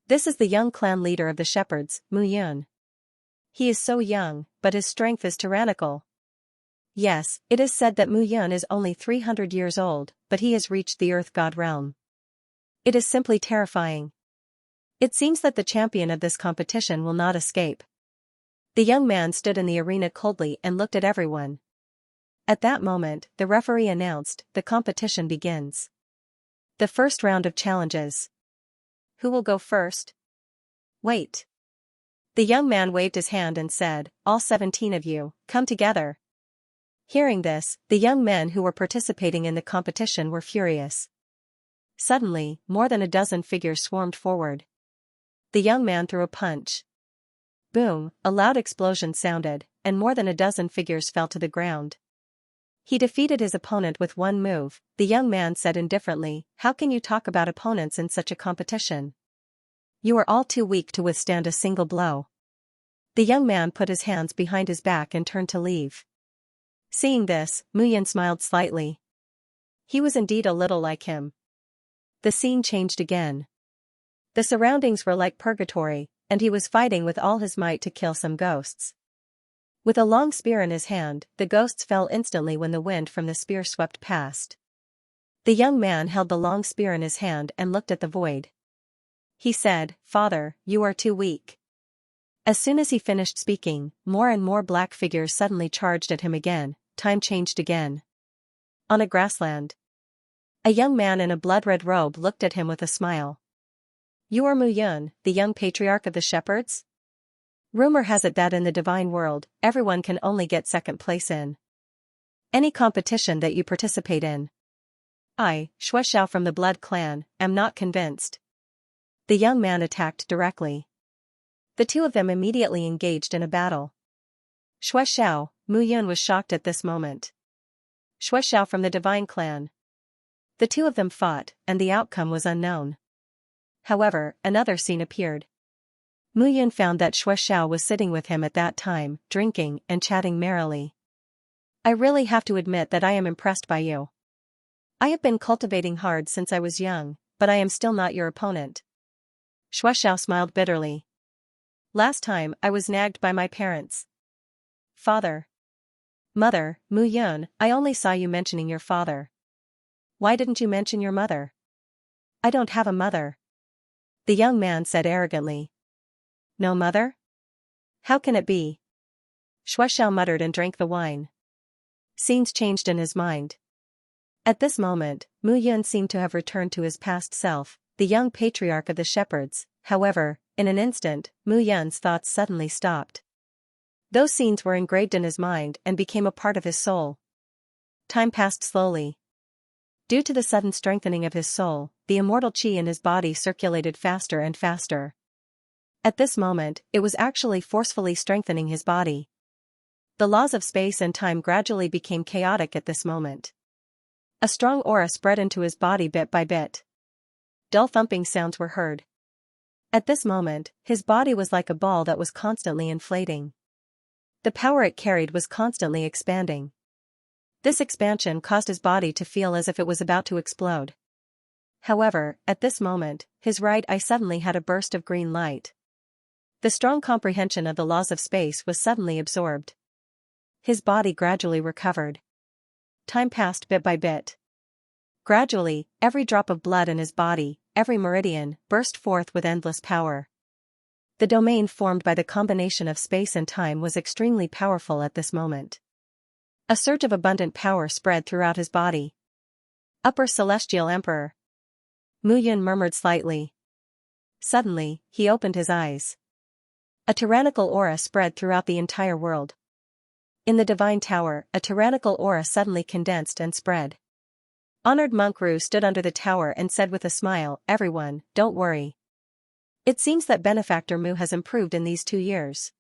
This is the young clan leader of the shepherds, Mu Yun. He is so young, but his strength is tyrannical. Yes, it is said that Mu Yun is only 300 years old, but he has reached the earth god realm. It is simply terrifying. It seems that the champion of this competition will not escape. The young man stood in the arena coldly and looked at everyone. At that moment, the referee announced, the competition begins. The first round of challenges. Who will go first? Wait. The young man waved his hand and said, all 17 of you, come together. Hearing this, the young men who were participating in the competition were furious. Suddenly, more than a dozen figures swarmed forward. The young man threw a punch. Boom, a loud explosion sounded, and more than a dozen figures fell to the ground. He defeated his opponent with one move. The young man said indifferently, how can you talk about opponents in such a competition? You are all too weak to withstand a single blow. The young man put his hands behind his back and turned to leave. Seeing this, Mu Yun smiled slightly. He was indeed a little like him. The scene changed again. The surroundings were like purgatory, and he was fighting with all his might to kill some ghosts. With a long spear in his hand, the ghosts fell instantly when the wind from the spear swept past. The young man held the long spear in his hand and looked at the void. He said, Father, you are too weak. As soon as he finished speaking, more and more black figures suddenly charged at him again. Time changed again. On a grassland. A young man in a blood-red robe looked at him with a smile. You are Mu Yun, the young patriarch of the shepherds? Rumor has it that in the divine world, everyone can only get second place in any competition that you participate in. I, Xianxia from the Blood Clan, am not convinced. The young man attacked directly. The two of them immediately engaged in a battle. Xianxia, Mu Yun was shocked at this moment. Xianxia from the Divine Clan. The two of them fought, and the outcome was unknown. However, another scene appeared. Mu Yun found that Xianxia was sitting with him at that time, drinking and chatting merrily. I really have to admit that I am impressed by you. I have been cultivating hard since I was young, but I am still not your opponent. Xianxia smiled bitterly. Last time I was nagged by my parents. Father. Mother, Mu Yun, I only saw you mentioning your father. Why didn't you mention your mother? I don't have a mother. The young man said arrogantly. No mother? How can it be? Xianxia muttered and drank the wine. Scenes changed in his mind. At this moment, Mu Yun seemed to have returned to his past self, the young patriarch of the shepherds. However, in an instant, Mu Yun's thoughts suddenly stopped. Those scenes were engraved in his mind and became a part of his soul. Time passed slowly. Due to the sudden strengthening of his soul, the immortal qi in his body circulated faster and faster. At this moment, it was actually forcefully strengthening his body. The laws of space and time gradually became chaotic at this moment. A strong aura spread into his body bit by bit. Dull thumping sounds were heard. At this moment, his body was like a ball that was constantly inflating. The power it carried was constantly expanding. This expansion caused his body to feel as if it was about to explode. However, at this moment, his right eye suddenly had a burst of green light. The strong comprehension of the laws of space was suddenly absorbed. His body gradually recovered. Time passed bit by bit. Gradually, every drop of blood in his body, every meridian, burst forth with endless power. The domain formed by the combination of space and time was extremely powerful at this moment. A surge of abundant power spread throughout his body. Upper Celestial Emperor. Mu Yun murmured slightly. Suddenly, he opened his eyes. A tyrannical aura spread throughout the entire world. In the divine tower, a tyrannical aura suddenly condensed and spread. Honored Monk Ru stood under the tower and said with a smile, "Everyone, don't worry. It seems that Benefactor Mu has improved in these 2 years."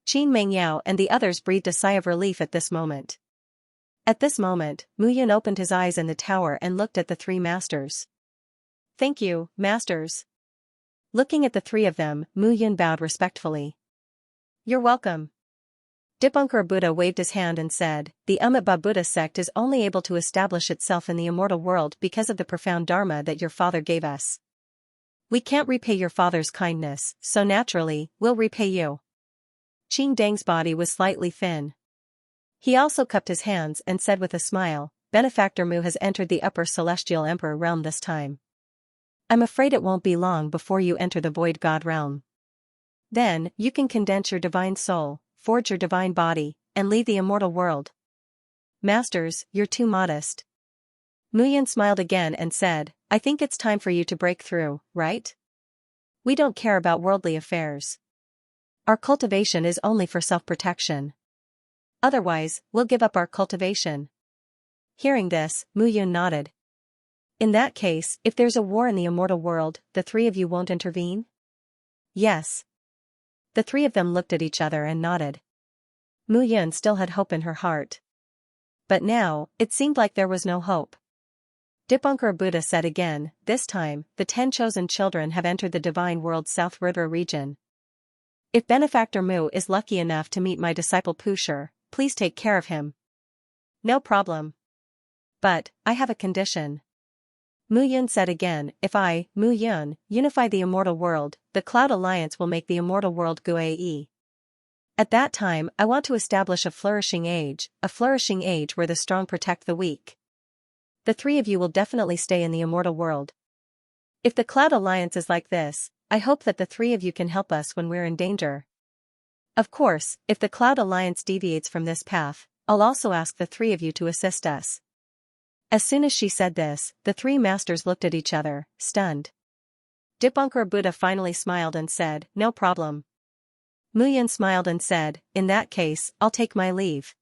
Qin Mengyao and the others breathed a sigh of relief at this moment. At this moment, Mu Yun opened his eyes in the tower and looked at the 3 masters. "Thank you, masters." Looking at the 3 of them, Mu Yun bowed respectfully. "You're welcome." Dipankar Buddha waved his hand and said, "The Amitabha Buddha sect is only able to establish itself in the immortal world because of the profound dharma that your father gave us. We can't repay your father's kindness, so naturally, we'll repay you." Qin Deng's body was slightly thin. He also cupped his hands and said with a smile, "Benefactor Mu has entered the upper celestial emperor realm this time. I'm afraid it won't be long before you enter the void god realm. Then, you can condense your divine soul, forge your divine body, and leave the immortal world." "Masters, you're too modest." Mu Yun smiled again and said, "I think it's time for you to break through, right? We don't care about worldly affairs. Our cultivation is only for self-protection. Otherwise, we'll give up our cultivation." Hearing this, Mu Yun nodded. "In that case, if there's a war in the immortal world, the 3 of you won't intervene?" "Yes." The 3 of them looked at each other and nodded. Mu Yun still had hope in her heart. But now, it seemed like there was no hope. Dipankar Buddha said again, "This time, the 10 chosen children have entered the divine world's South Rudra region. If Benefactor Mu is lucky enough to meet my disciple Pushur, please take care of him." "No problem. But, I have a condition." Mu Yun said again, "If I, Mu Yun, unify the immortal world, the Cloud Alliance will make the immortal world Guai. At that time, I want to establish a flourishing age where the strong protect the weak. The 3 of you will definitely stay in the immortal world. If the Cloud Alliance is like this, I hope that the 3 of you can help us when we're in danger. Of course, if the Cloud Alliance deviates from this path, I'll also ask the 3 of you to assist us." As soon as she said this, the 3 masters looked at each other, stunned. Dipankar Buddha finally smiled and said, "No problem." Mu Yun smiled and said, "In that case, I'll take my leave.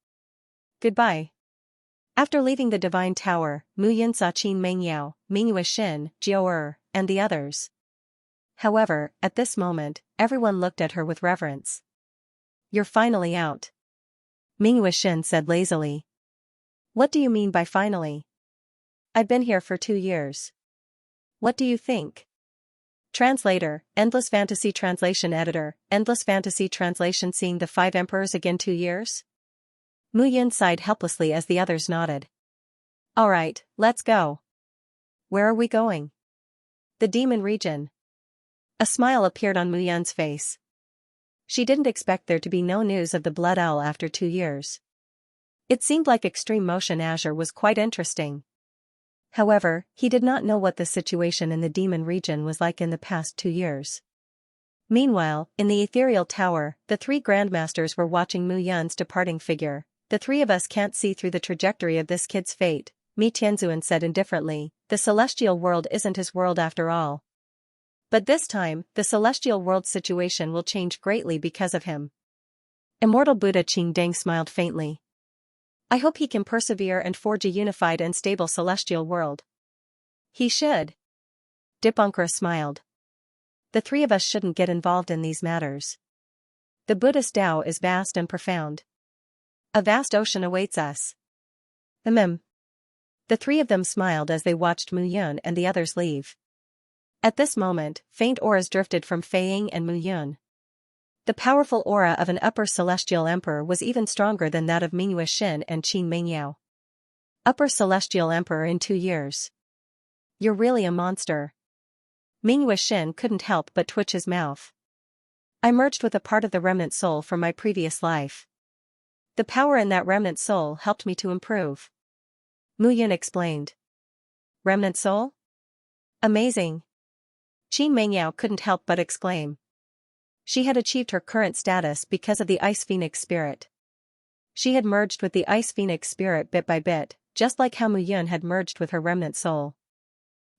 Goodbye." After leaving the divine tower, Mu Yun saw Qin Mengyao, Mingyue Xin, Jiao and the others. However, at this moment, everyone looked at her with reverence. "You're finally out," Mingyue Xin said lazily. "What do you mean by finally? I've been here for 2 years. What do you think?" Translator, Endless Fantasy Translation Editor, Endless Fantasy Translation. Seeing the 5 emperors again 2 years? Mu Yun sighed helplessly as the others nodded. "Alright, let's go." "Where are we going?" "The demon region." A smile appeared on Mu Yun's face. She didn't expect there to be no news of the Blood Owl after 2 years. It seemed like Extreme Motion Azure was quite interesting. However, he did not know what the situation in the demon region was like in the past 2 years. Meanwhile, in the ethereal tower, the 3 grandmasters were watching Mu Yun's departing figure. "The 3 of us can't see through the trajectory of this kid's fate," Mi Tianzuan said indifferently. "The celestial world isn't his world after all. But this time, the celestial world situation will change greatly because of him." Immortal Buddha Qing Deng smiled faintly. "I hope he can persevere and forge a unified and stable celestial world." "He should." Dipankara smiled. "The 3 of us shouldn't get involved in these matters. The Buddhist Tao is vast and profound. A vast ocean awaits us." The 3 of them smiled as they watched Mu Yun and the others leave. At this moment, faint auras drifted from Fei Ying and Mu Yun. The powerful aura of an upper celestial emperor was even stronger than that of Mingyue Xin and Qin Mengyao. Upper celestial emperor in 2 years. "You're really a monster." Mingyue Xin couldn't help but twitch his mouth. "I merged with a part of the remnant soul from my previous life. The power in that remnant soul helped me to improve." Mu Yun explained. "Remnant soul? Amazing." Qin Mengyao couldn't help but exclaim. She had achieved her current status because of the Ice Phoenix spirit. She had merged with the Ice Phoenix spirit bit by bit, just like how Mu Yun had merged with her remnant soul.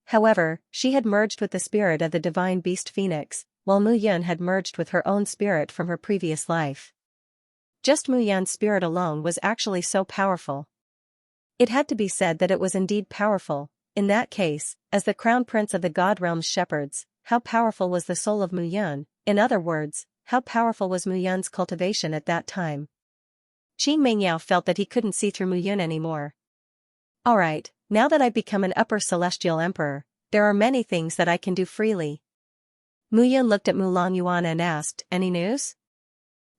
However, she had merged with the spirit of the divine beast Phoenix, while Mu Yun had merged with her own spirit from her previous life. Just Mu Yun's spirit alone was actually so powerful. It had to be said that it was indeed powerful. In that case, as the crown prince of the God Realm's shepherds, how powerful was the soul of Mu Yun? In other words, how powerful was Mu Yun's cultivation at that time? Qin Mingyao felt that he couldn't see through Mu Yun anymore. Alright, now that I've become an upper celestial emperor, there are many things that I can do freely. Mu Yun looked at Mu Longyuan and asked, any news?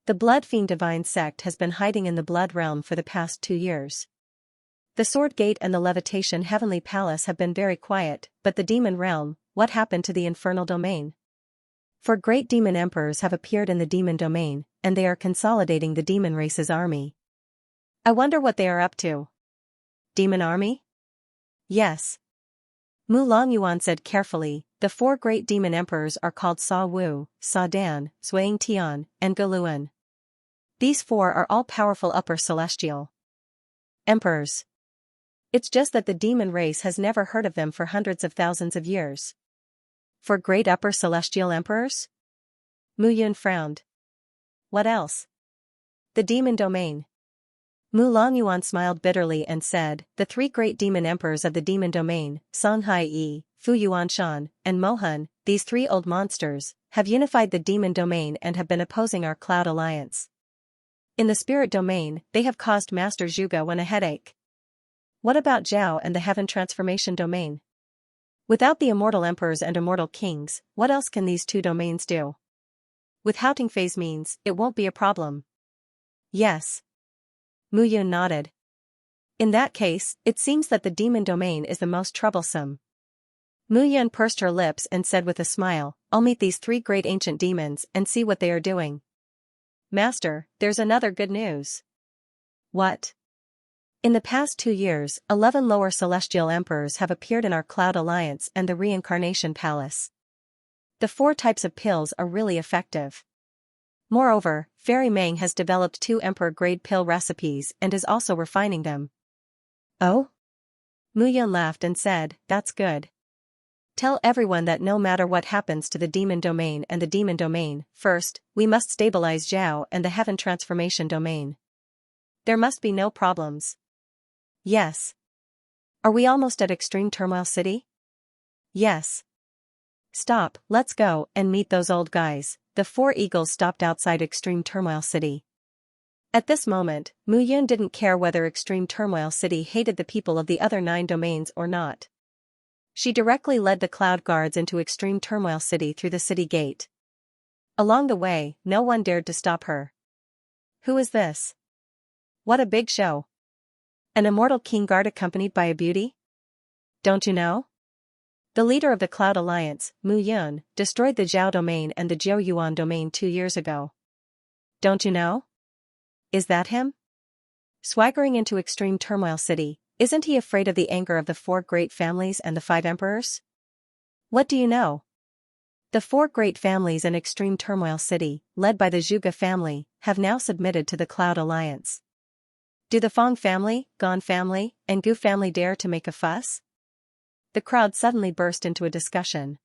The Blood Fiend Divine Sect has been hiding in the Blood Realm for the past 2 years. The Sword Gate and the Levitation Heavenly Palace have been very quiet, but the Demon Realm, what happened to the Infernal Domain? 4 great demon emperors have appeared in the Demon Domain, and they are consolidating the demon race's army. I wonder what they are up to. Demon army? Yes. Mu Longyuan said carefully, the 4 great demon emperors are called Sa Wu, Sa Dan, Zhuang Tian, and Geluan. These 4 are all powerful upper celestial emperors. It's just that the demon race has never heard of them for hundreds of thousands of years. 4 great upper celestial emperors? Mu Yun frowned. What else? The demon domain. Mu Longyuan smiled bitterly and said, the 3 great demon emperors of the demon domain, Songhai Yi, Fu Yuanshan, and Mohan, these 3 old monsters, have unified the demon domain and have been opposing our Cloud Alliance. In the spirit domain, they have caused Master Zhuge a headache. What about Zhao and the Heaven Transformation domain? Without the immortal emperors and immortal kings, what else can these 2 domains do? With Houting phase means, it won't be a problem. Yes. Mu Yun nodded. In that case, it seems that the demon domain is the most troublesome. Mu Yun pursed her lips and said with a smile, I'll meet these 3 great ancient demons and see what they are doing. Master, there's another good news. What? In the past 2 years, 11 lower celestial emperors have appeared in our Cloud Alliance and the Reincarnation Palace. The 4 types of pills are really effective. Moreover, Fairy Meng has developed 2 emperor-grade pill recipes and is also refining them. Oh? Mu Yun laughed and said, that's good. Tell everyone that no matter what happens to the demon domain and the demon domain, first, we must stabilize Zhao and the Heaven Transformation domain. There must be no problems. Yes. Are we almost at Extreme Turmoil City? Yes. Stop, let's go and meet those old guys. The 4 eagles stopped outside Extreme Turmoil City. At this moment, Mu Yun didn't care whether Extreme Turmoil City hated the people of the other 9 domains or not. She directly led the Cloud Guards into Extreme Turmoil City through the city gate. Along the way, no one dared to stop her. Who is this? What a big show. An immortal king guard accompanied by a beauty? Don't you know? The leader of the Cloud Alliance, Mu Yun, destroyed the Zhao domain and the Jiu Yuan domain 2 years ago. Don't you know? Is that him? Swaggering into Extreme Turmoil City, isn't he afraid of the anger of the 4 great families and the 5 emperors? What do you know? The 4 great families in Extreme Turmoil City, led by the Zhuge family, have now submitted to the Cloud Alliance. Do the Fong family, Gon family, and Gu family dare to make a fuss? The crowd suddenly burst into a discussion.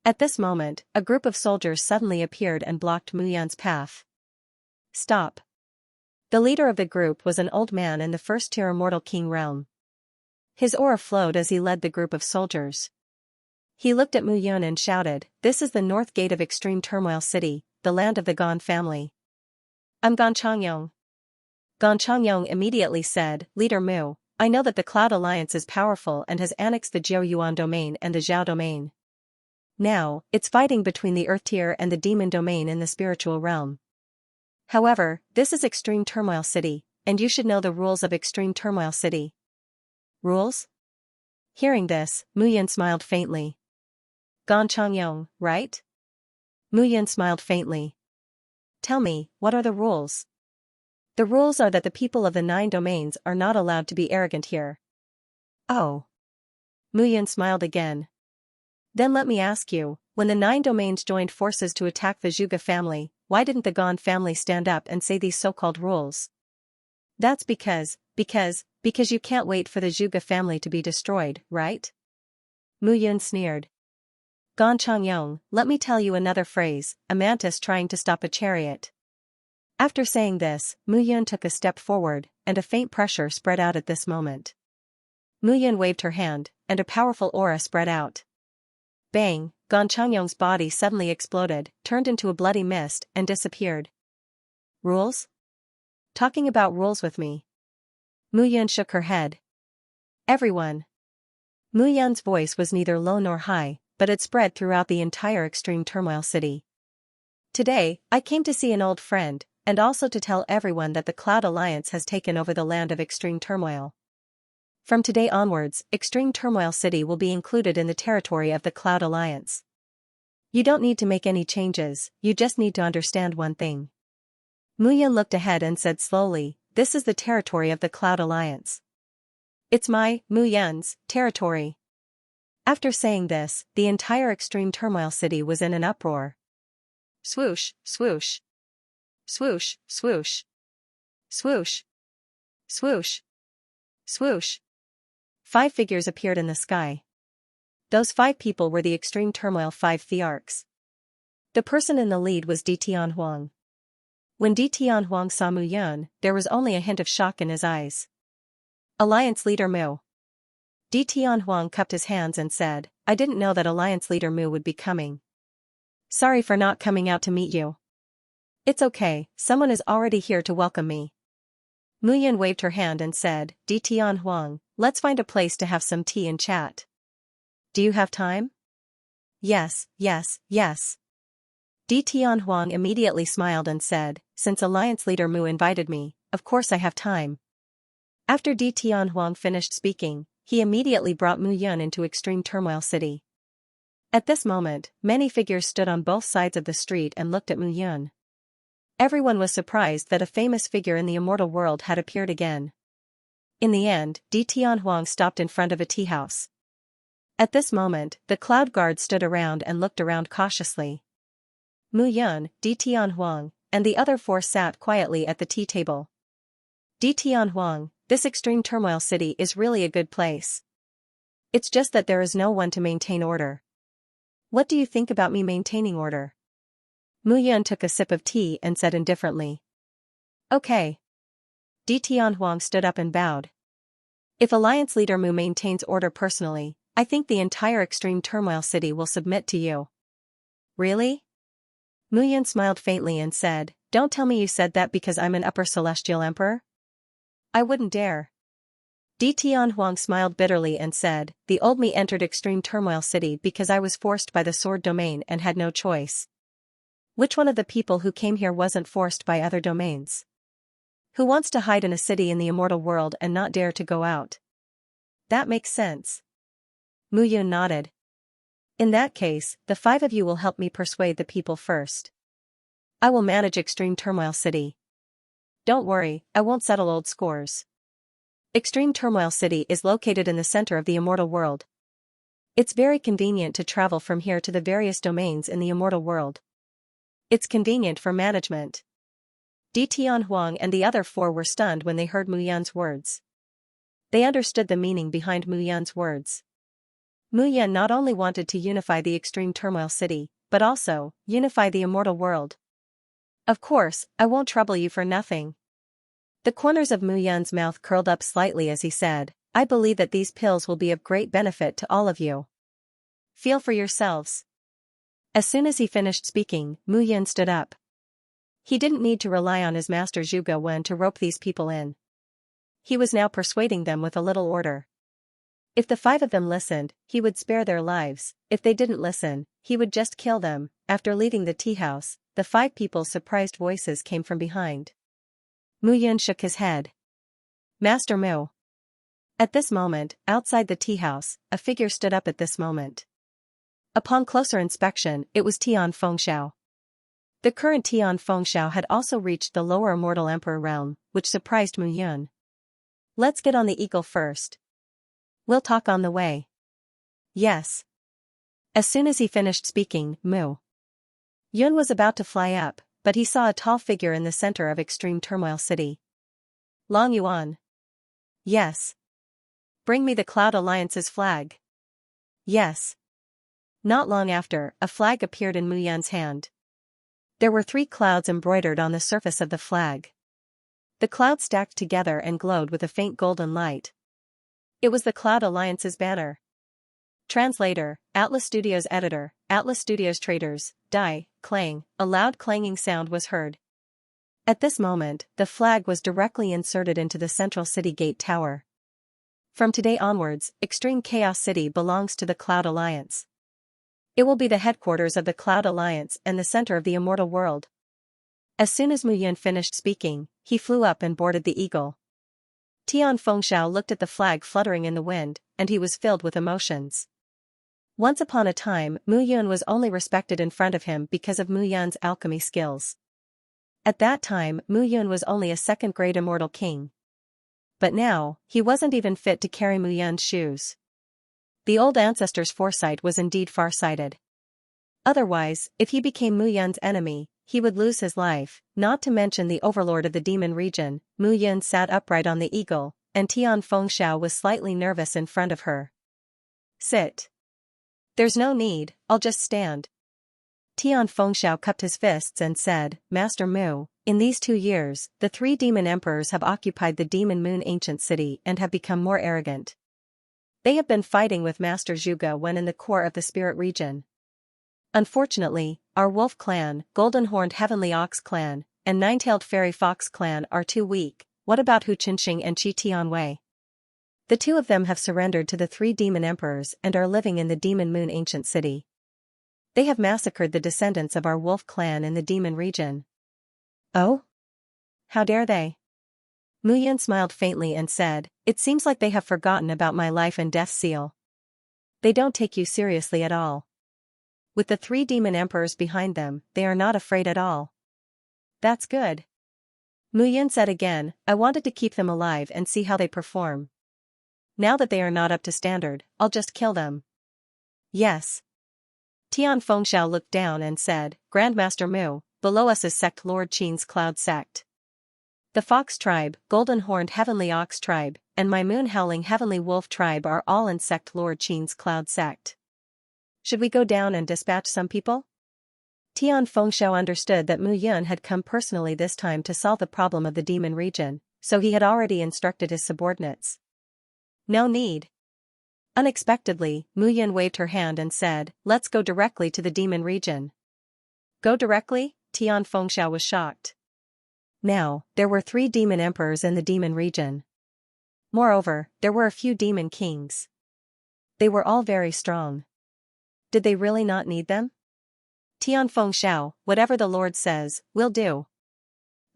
At this moment, a group of soldiers suddenly appeared and blocked Mu Yun's path. Stop. The leader of the group was an old man in the first-tier immortal king realm. His aura flowed as he led the group of soldiers. He looked at Mu Yun and shouted, this is the north gate of Extreme Turmoil City, the land of the Gon family. I'm Gon Changyong. Gon Changyong immediately said, Leader Mu, I know that the Cloud Alliance is powerful and has annexed the Jiu Yuan domain and the Zhao domain. Now, it's fighting between the Earth tier and the Demon domain in the spiritual realm. However, this is Extreme Turmoil City, and you should know the rules of Extreme Turmoil City. Rules? Hearing this, Mu Yun smiled faintly. Gon Changyong, right? Mu Yun smiled faintly. Tell me, what are the rules? The rules are that the people of the 9 domains are not allowed to be arrogant here. Oh. Mu Yun smiled again. Then let me ask you, when the 9 domains joined forces to attack the Zhuge family, why didn't the Gon family stand up and say these so-called rules? That's because you can't wait for the Zhuge family to be destroyed, right? Mu Yun sneered. Ganchongyong, let me tell you another phrase, a mantis trying to stop a chariot. After saying this, Mu Yun took a step forward, and a faint pressure spread out at this moment. Mu Yun waved her hand, and a powerful aura spread out. Bang, Ganchongyong's body suddenly exploded, turned into a bloody mist, and disappeared. Rules? Talking about rules with me. Mu Yun shook her head. Everyone. Mu Yun's voice was neither low nor high, but it spread throughout the entire Extreme Turmoil City. Today, I came to see an old friend, and also to tell everyone that the Cloud Alliance has taken over the land of Extreme Turmoil. From today onwards, Extreme Turmoil City will be included in the territory of the Cloud Alliance. You don't need to make any changes, you just need to understand one thing. Mu Yun looked ahead and said slowly, this is the territory of the Cloud Alliance. It's my, Mu Yun's, territory. After saying this, the entire Extreme Turmoil City was in an uproar. Swoosh, swoosh. Swoosh, swoosh. Swoosh. Swoosh. Swoosh. 5 figures appeared in the sky. Those 5 people were the Extreme Turmoil 5 Thearchs. The person in the lead was Di Tianhuang. When Di Tianhuang saw Mu Yun, there was only a hint of shock in his eyes. Alliance Leader Mu. Di Tianhuang cupped his hands and said, I didn't know that Alliance Leader Mu would be coming. Sorry for not coming out to meet you. It's okay, someone is already here to welcome me. Mu Yun waved her hand and said, Di Tianhuang, let's find a place to have some tea and chat. Do you have time? Yes, yes, yes. Di Tianhuang immediately smiled and said, since Alliance Leader Mu invited me, of course I have time. After Di Tianhuang finished speaking, he immediately brought Mu Yun into Extreme Turmoil City. At this moment, many figures stood on both sides of the street and looked at Mu Yun. Everyone was surprised that a famous figure in the immortal world had appeared again. In the end, Di Tianhuang stopped in front of a tea house. At this moment, the Cloud Guard stood around and looked around cautiously. Mu Yun, Di Tianhuang, and the other 4 sat quietly at the tea table. Di Tianhuang, this Extreme Turmoil City is really a good place. It's just that there is no one to maintain order. What do you think about me maintaining order? Mu Yun took a sip of tea and said indifferently. Okay. Di Tianhuang stood up and bowed. If Alliance Leader Mu maintains order personally, I think the entire Extreme Turmoil City will submit to you. Really? Mu Yun smiled faintly and said, don't tell me you said that because I'm an Upper Celestial Emperor? I wouldn't dare. Di Tianhuang smiled bitterly and said, the old me entered Extreme Turmoil City because I was forced by the Sword Domain and had no choice. Which one of the people who came here wasn't forced by other domains? Who wants to hide in a city in the immortal world and not dare to go out? That makes sense. Mu Yun nodded. In that case, the 5 of you will help me persuade the people first. I will manage Extreme Turmoil City. Don't worry, I won't settle old scores. Extreme Turmoil City is located in the center of the immortal world. It's very convenient to travel from here to the various domains in the immortal world. It's convenient for management. Di Tianhuang and the other 4 were stunned when they heard Mu Yun's words. They understood the meaning behind Mu Yun's words. Mu Yun not only wanted to unify the Extreme Turmoil City, but also, unify the immortal world. Of course, I won't trouble you for nothing. The corners of Mu Yun's mouth curled up slightly as he said, I believe that these pills will be of great benefit to all of you. Feel for yourselves. As soon as he finished speaking, Mu Yun stood up. He didn't need to rely on his master Zhuge Wen to rope these people in. He was now persuading them with a little order. If the 5 of them listened, he would spare their lives. If they didn't listen, he would just kill them. After leaving the tea house, the 5 people's surprised voices came from behind. Mu Yun shook his head. Master Mu. At this moment, outside the tea house, a figure stood up at this moment. Upon closer inspection, it was Tian Fengxiao. The current Tian Fengxiao had also reached the lower immortal emperor realm, which surprised Mu Yun. Let's get on the eagle first. We'll talk on the way. Yes. As soon as he finished speaking, Mu Yun was about to fly up, but he saw a tall figure in the center of Extreme Turmoil City. Long Yuan. Yes. Bring me the Cloud Alliance's flag. Yes. Not long after, a flag appeared in Mu Yan's hand. There were 3 clouds embroidered on the surface of the flag. The clouds stacked together and glowed with a faint golden light. It was the Cloud Alliance's banner. Translator, Atlas Studios Editor, Atlas Studios Traders, Die, Clang. A loud clanging sound was heard. At this moment, the flag was directly inserted into the central city gate tower. From today onwards, Extreme Chaos City belongs to the Cloud Alliance. It will be the headquarters of the Cloud Alliance and the center of the immortal world. As soon as Mu Yan finished speaking, he flew up and boarded the eagle. Tian Fengxiao looked at the flag fluttering in the wind, and he was filled with emotions. Once upon a time, Mu Yan was only respected in front of him because of Mu Yan's alchemy skills. At that time, Mu Yan was only a second-grade immortal king. But now, he wasn't even fit to carry Mu Yan's shoes. The old ancestor's foresight was indeed far-sighted. Otherwise, if he became Mu Yan's enemy, he would lose his life, not to mention the overlord of the demon region. Mu Yan sat upright on the eagle, and Tian Fengxiao was slightly nervous in front of her. Sit. There's no need, I'll just stand. Tian Fengxiao cupped his fists and said, Master Mu, in these 2 years, the 3 demon emperors have occupied the Demon Moon ancient city and have become more arrogant. They have been fighting with Master Zhuge when in the core of the spirit region. Unfortunately, our wolf clan, golden-horned heavenly ox clan, and nine-tailed fairy fox clan are too weak. What about Hu Qinxing and Qi Tianwei? The 2 of them have surrendered to the 3 demon emperors and are living in the Demon Moon ancient city. They have massacred the descendants of our wolf clan in the demon region. Oh? How dare they? Mu Yan smiled faintly and said, It seems like they have forgotten about my life and death seal. They don't take you seriously at all. With the 3 demon emperors behind them, they are not afraid at all. That's good. Mu Yan said again, I wanted to keep them alive and see how they perform. Now that they are not up to standard, I'll just kill them. Yes. Tian Fengxiao looked down and said, Grandmaster Mu, below us is sect Lord Qin's Cloud Sect. The Fox Tribe, Golden-Horned Heavenly Ox Tribe, and my Moon-Howling Heavenly Wolf Tribe are all in sect Lord Qin's Cloud Sect. Should we go down and dispatch some people? Tian Fengxiao understood that Mu Yan had come personally this time to solve the problem of the demon region, so he had already instructed his subordinates. No need. Unexpectedly, Mu Yan waved her hand and said, Let's go directly to the demon region. Go directly? Tian Fengxiao was shocked. Now, there were 3 demon emperors in the demon region. Moreover, there were a few demon kings. They were all very strong. Did they really not need them? Tian Fengxiao, whatever the Lord says, will do.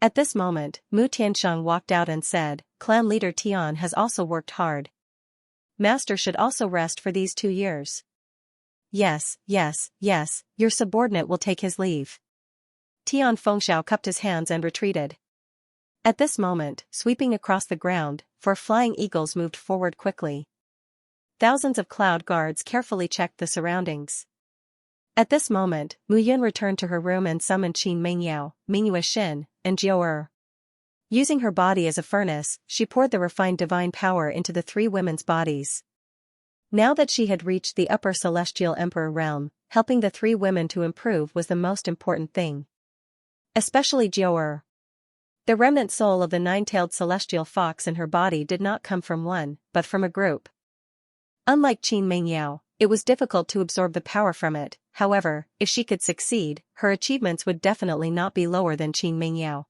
At this moment, Mu Tiansheng walked out and said, Clan leader Tian has also worked hard. Master should also rest for these 2 years. Yes, your subordinate will take his leave. Tian Fengxiao cupped his hands and retreated. At this moment, sweeping across the ground, 4 flying eagles moved forward quickly. Thousands of cloud guards carefully checked the surroundings. At this moment, Mu Yan returned to her room and summoned Qin Mengyao, Mingyue Xin, and Jiao Er. Using her body as a furnace, she poured the refined divine power into the 3 women's bodies. Now that she had reached the upper celestial emperor realm, helping the 3 women to improve was the most important thing. Especially Jiao Er. The remnant soul of the 9-tailed celestial fox in her body did not come from one, but from a group. Unlike Qin Mengyao, it was difficult to absorb the power from it. However, if she could succeed, her achievements would definitely not be lower than Qin Mengyao.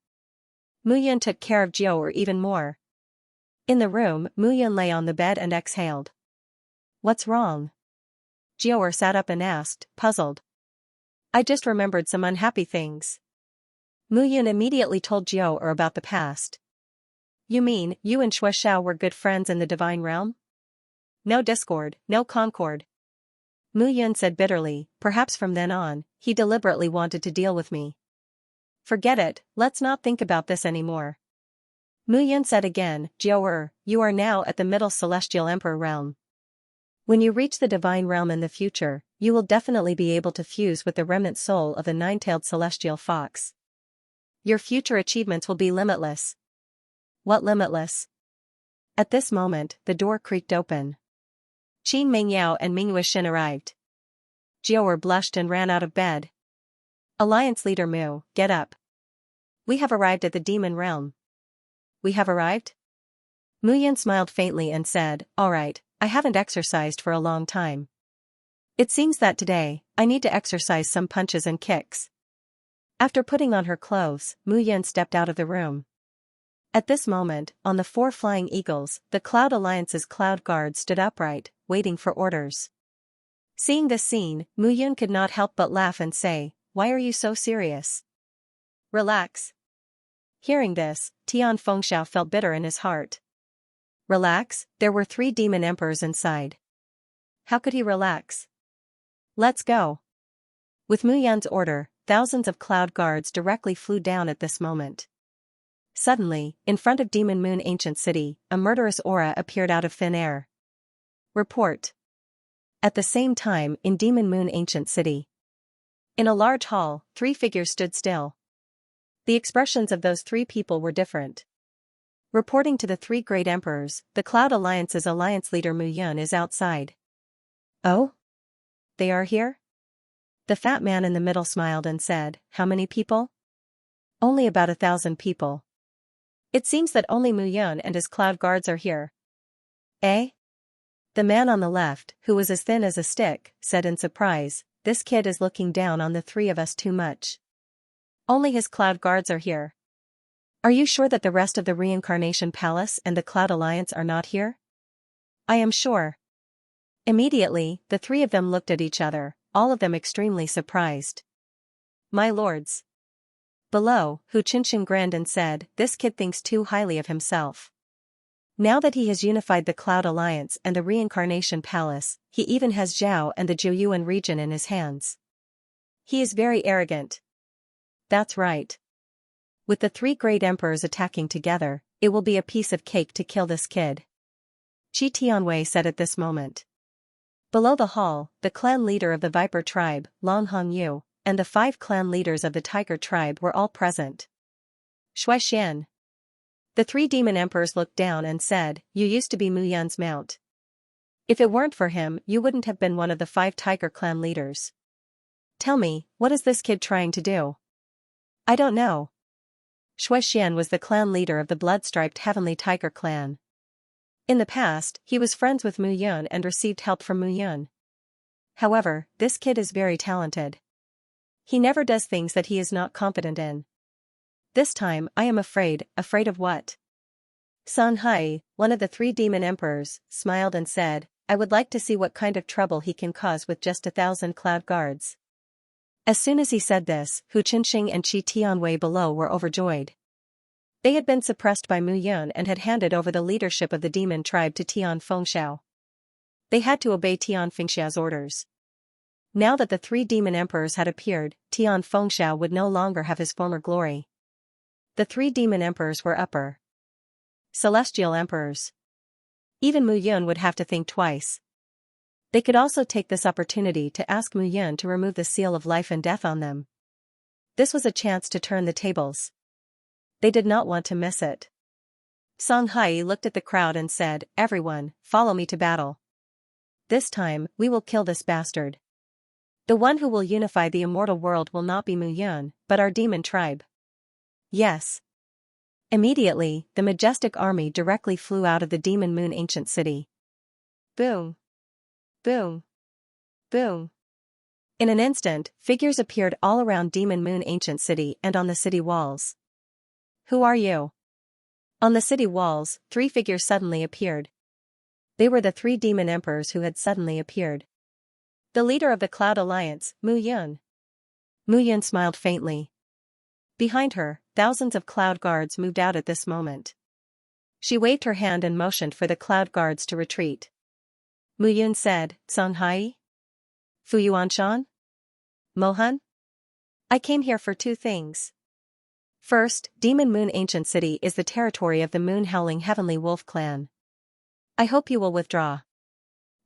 Mu Yan took care of Jiao Er even more. In the room, Mu Yan lay on the bed and exhaled. What's wrong? Jiao Er sat up and asked, puzzled. I just remembered some unhappy things. Mu Yan immediately told Jiao Er about the past. You mean, you and Xue Xiao were good friends in the divine realm? No discord, no concord. Mu Yan said bitterly, perhaps from then on, he deliberately wanted to deal with me. Forget it, let's not think about this anymore. Mu Yan said again, Jiao Er, you are now at the middle celestial emperor realm. When you reach the divine realm in the future, you will definitely be able to fuse with the remnant soul of the 9-tailed celestial fox. Your future achievements will be limitless. What limitless? At this moment, the door creaked open. Qin Mengyao and Mingyue Xin arrived. Jiaoer blushed and ran out of bed. Alliance leader Mu, get up. We have arrived at the demon realm. We have arrived? Mu Yan smiled faintly and said, all right, I haven't exercised for a long time. It seems that today, I need to exercise some punches and kicks. After putting on her clothes, Mu Yan stepped out of the room. At this moment, on the 4 flying eagles, the Cloud Alliance's cloud guard stood upright, waiting for orders. Seeing this scene, Mu Yan could not help but laugh and say, why are you so serious? Relax. Hearing this, Tian Fengxiao felt bitter in his heart. Relax, there were 3 demon emperors inside. How could he relax? Let's go. With Mu Yan's order, thousands of cloud guards directly flew down at this moment. Suddenly, in front of Demon Moon Ancient City, a murderous aura appeared out of thin air. Report. At the same time, in Demon Moon Ancient City. In a large hall, 3 figures stood still. The expressions of those 3 people were different. Reporting to the 3 great emperors, the Cloud Alliance's alliance leader Mu Yan is outside. Oh? They are here? The fat man in the middle smiled and said, how many people? Only about 1,000 people. It seems that only Mu Yan and his cloud guards are here. Eh? The man on the left, who was as thin as a stick, said in surprise, this kid is looking down on the 3 of us too much. Only his cloud guards are here. Are you sure that the rest of the Reincarnation Palace and the Cloud Alliance are not here? I am sure. Immediately, the 3 of them looked at each other, all of them extremely surprised. My lords. Below, Hu Qianxin grinned and said, this kid thinks too highly of himself. Now that he has unified the Cloud Alliance and the Reincarnation Palace, he even has Zhao and the Jiuyuan region in his hands. He is very arrogant. That's right. With the 3 great emperors attacking together, it will be a piece of cake to kill this kid. Qi Tianwei said at this moment. Below the hall, the clan leader of the Viper tribe, Long Hongyu, and the 5 clan leaders of the Tiger tribe were all present. Shui Xian. The 3 demon emperors looked down and said, you used to be Mu Yan's mount. If it weren't for him, you wouldn't have been one of the 5 Tiger clan leaders. Tell me, what is this kid trying to do? I don't know. Shui Xian was the clan leader of the blood-striped Heavenly Tiger clan. In the past, he was friends with Mu Yan and received help from Mu Yan. However, this kid is very talented. He never does things that he is not confident in. This time, I am afraid of what? San Hai, one of the 3 demon emperors, smiled and said, I would like to see what kind of trouble he can cause with just 1,000 cloud guards. As soon as he said this, Hu Qianxin and Qi Tianwei below were overjoyed. They had been suppressed by Mu Yan and had handed over the leadership of the demon tribe to Tian Fengxiao. They had to obey Tian Fengxiao's orders. Now that the 3 demon emperors had appeared, Tian Fengxiao would no longer have his former glory. The 3 demon emperors were upper celestial emperors. Even Mu Yan would have to think twice. They could also take this opportunity to ask Mu Yan to remove the seal of life and death on them. This was a chance to turn the tables. They did not want to miss it. Song Hai looked at the crowd and said, everyone, follow me to battle. This time, we will kill this bastard. The one who will unify the immortal world will not be Mu Yan, but our demon tribe. Yes. Immediately, the majestic army directly flew out of the Demon Moon Ancient City. Boom. Boom. Boom. In an instant, figures appeared all around Demon Moon Ancient City and on the city walls. Who are you? On the city walls, 3 figures suddenly appeared. They were the 3 demon emperors who had suddenly appeared. The leader of the Cloud Alliance, Mu Yan. Mu Yan smiled faintly. Behind her, thousands of cloud guards moved out at this moment. She waved her hand and motioned for the cloud guards to retreat. Mu Yan said, Song Hai? Fu Yuanshan? Mohan? I came here for 2 things. First, Demon Moon Ancient City is the territory of the Moon-Howling Heavenly Wolf clan. I hope you will withdraw.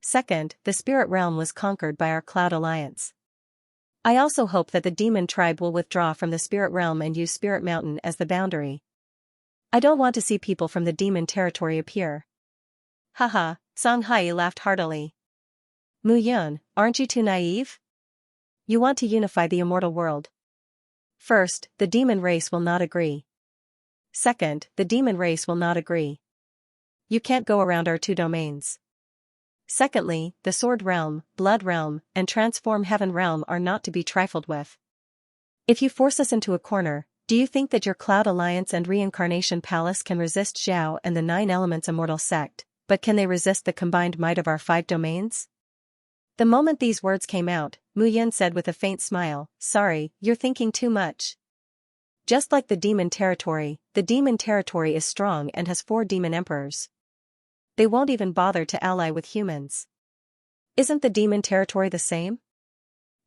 Second, the Spirit Realm was conquered by our Cloud Alliance. I also hope that the Demon Tribe will withdraw from the Spirit Realm and use Spirit Mountain as the boundary. I don't want to see people from the Demon territory appear. Haha, Song Hai laughed heartily. Mu Yan, aren't you too naive? You want to unify the immortal world. First, the demon race will not agree. Second, the demon race will not agree. You can't go around our two domains. Secondly, the Sword Realm, Blood Realm, and Transform Heaven Realm are not to be trifled with. If you force us into a corner, do you think that your Cloud Alliance and Reincarnation Palace can resist Zhao and the Nine Elements Immortal Sect, but can they resist the combined might of our 5 domains? The moment these words came out, Mu Yun said with a faint smile, "Sorry, you're thinking too much. Just like the demon territory is strong and has 4 demon emperors. They won't even bother to ally with humans." "Isn't the demon territory the same?"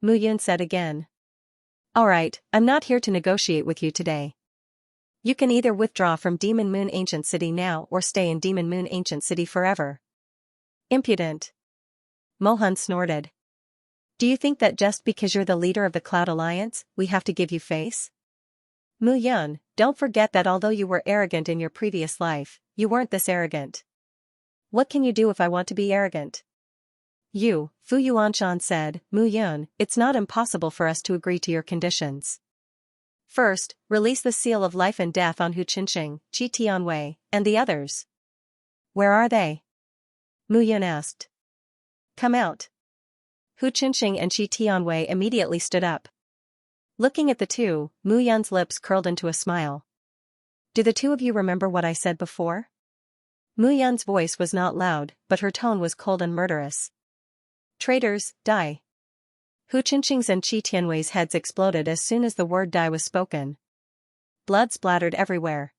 Mu Yun said again. "Alright, I'm not here to negotiate with you today. You can either withdraw from Demon Moon Ancient City now or stay in Demon Moon Ancient City forever." "Impudent." Mohan snorted. "Do you think that just because you're the leader of the Cloud Alliance, we have to give you face?" "Mu Yun, don't forget that although you were arrogant in your previous life, you weren't this arrogant. What can you do if I want to be arrogant?" Fu Yuanshan said, "Mu Yun, it's not impossible for us to agree to your conditions. First, release the seal of life and death on Hu Qinxing, Qi Tianwei, and the others." "Where are they?" Mu Yun asked. "Come out." Hu Qinxing and Qi Tianwei immediately stood up. Looking at the two, Mu Yun's lips curled into a smile. "Do the two of you remember what I said before?" Mu Yun's voice was not loud, but her tone was cold and murderous. "Traitors, die." Hu Qinxing's and Qi Tianwei's heads exploded as soon as the word die was spoken. Blood splattered everywhere.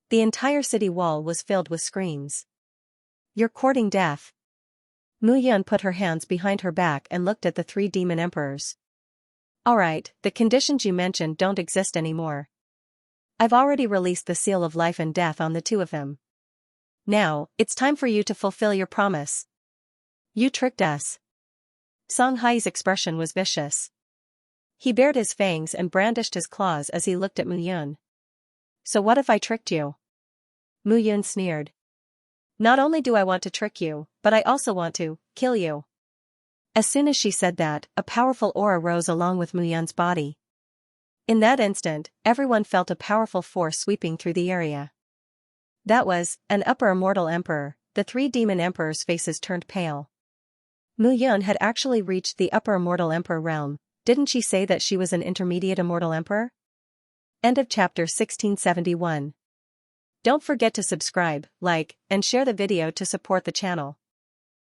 The entire city wall was filled with screams. "You're courting death." Mu Yun put her hands behind her back and looked at the 3 demon emperors. "Alright, the conditions you mentioned don't exist anymore. I've already released the seal of life and death on the 2 of them. Now, it's time for you to fulfill your promise. You tricked us." Song Hai's expression was vicious. He bared his fangs and brandished his claws as he looked at Mu Yun. "So what if I tricked you?" Mu Yun sneered. "Not only do I want to trick you, but I also want to kill you." As soon as she said that, a powerful aura rose along with Mu Yun's body. In that instant, everyone felt a powerful force sweeping through the area. That was an upper immortal emperor. The 3 demon emperors' faces turned pale. Mu Yun had actually reached the upper immortal emperor realm. Didn't she say that she was an intermediate immortal emperor? End of chapter 1671. Don't forget to subscribe, like, and share the video to support the channel.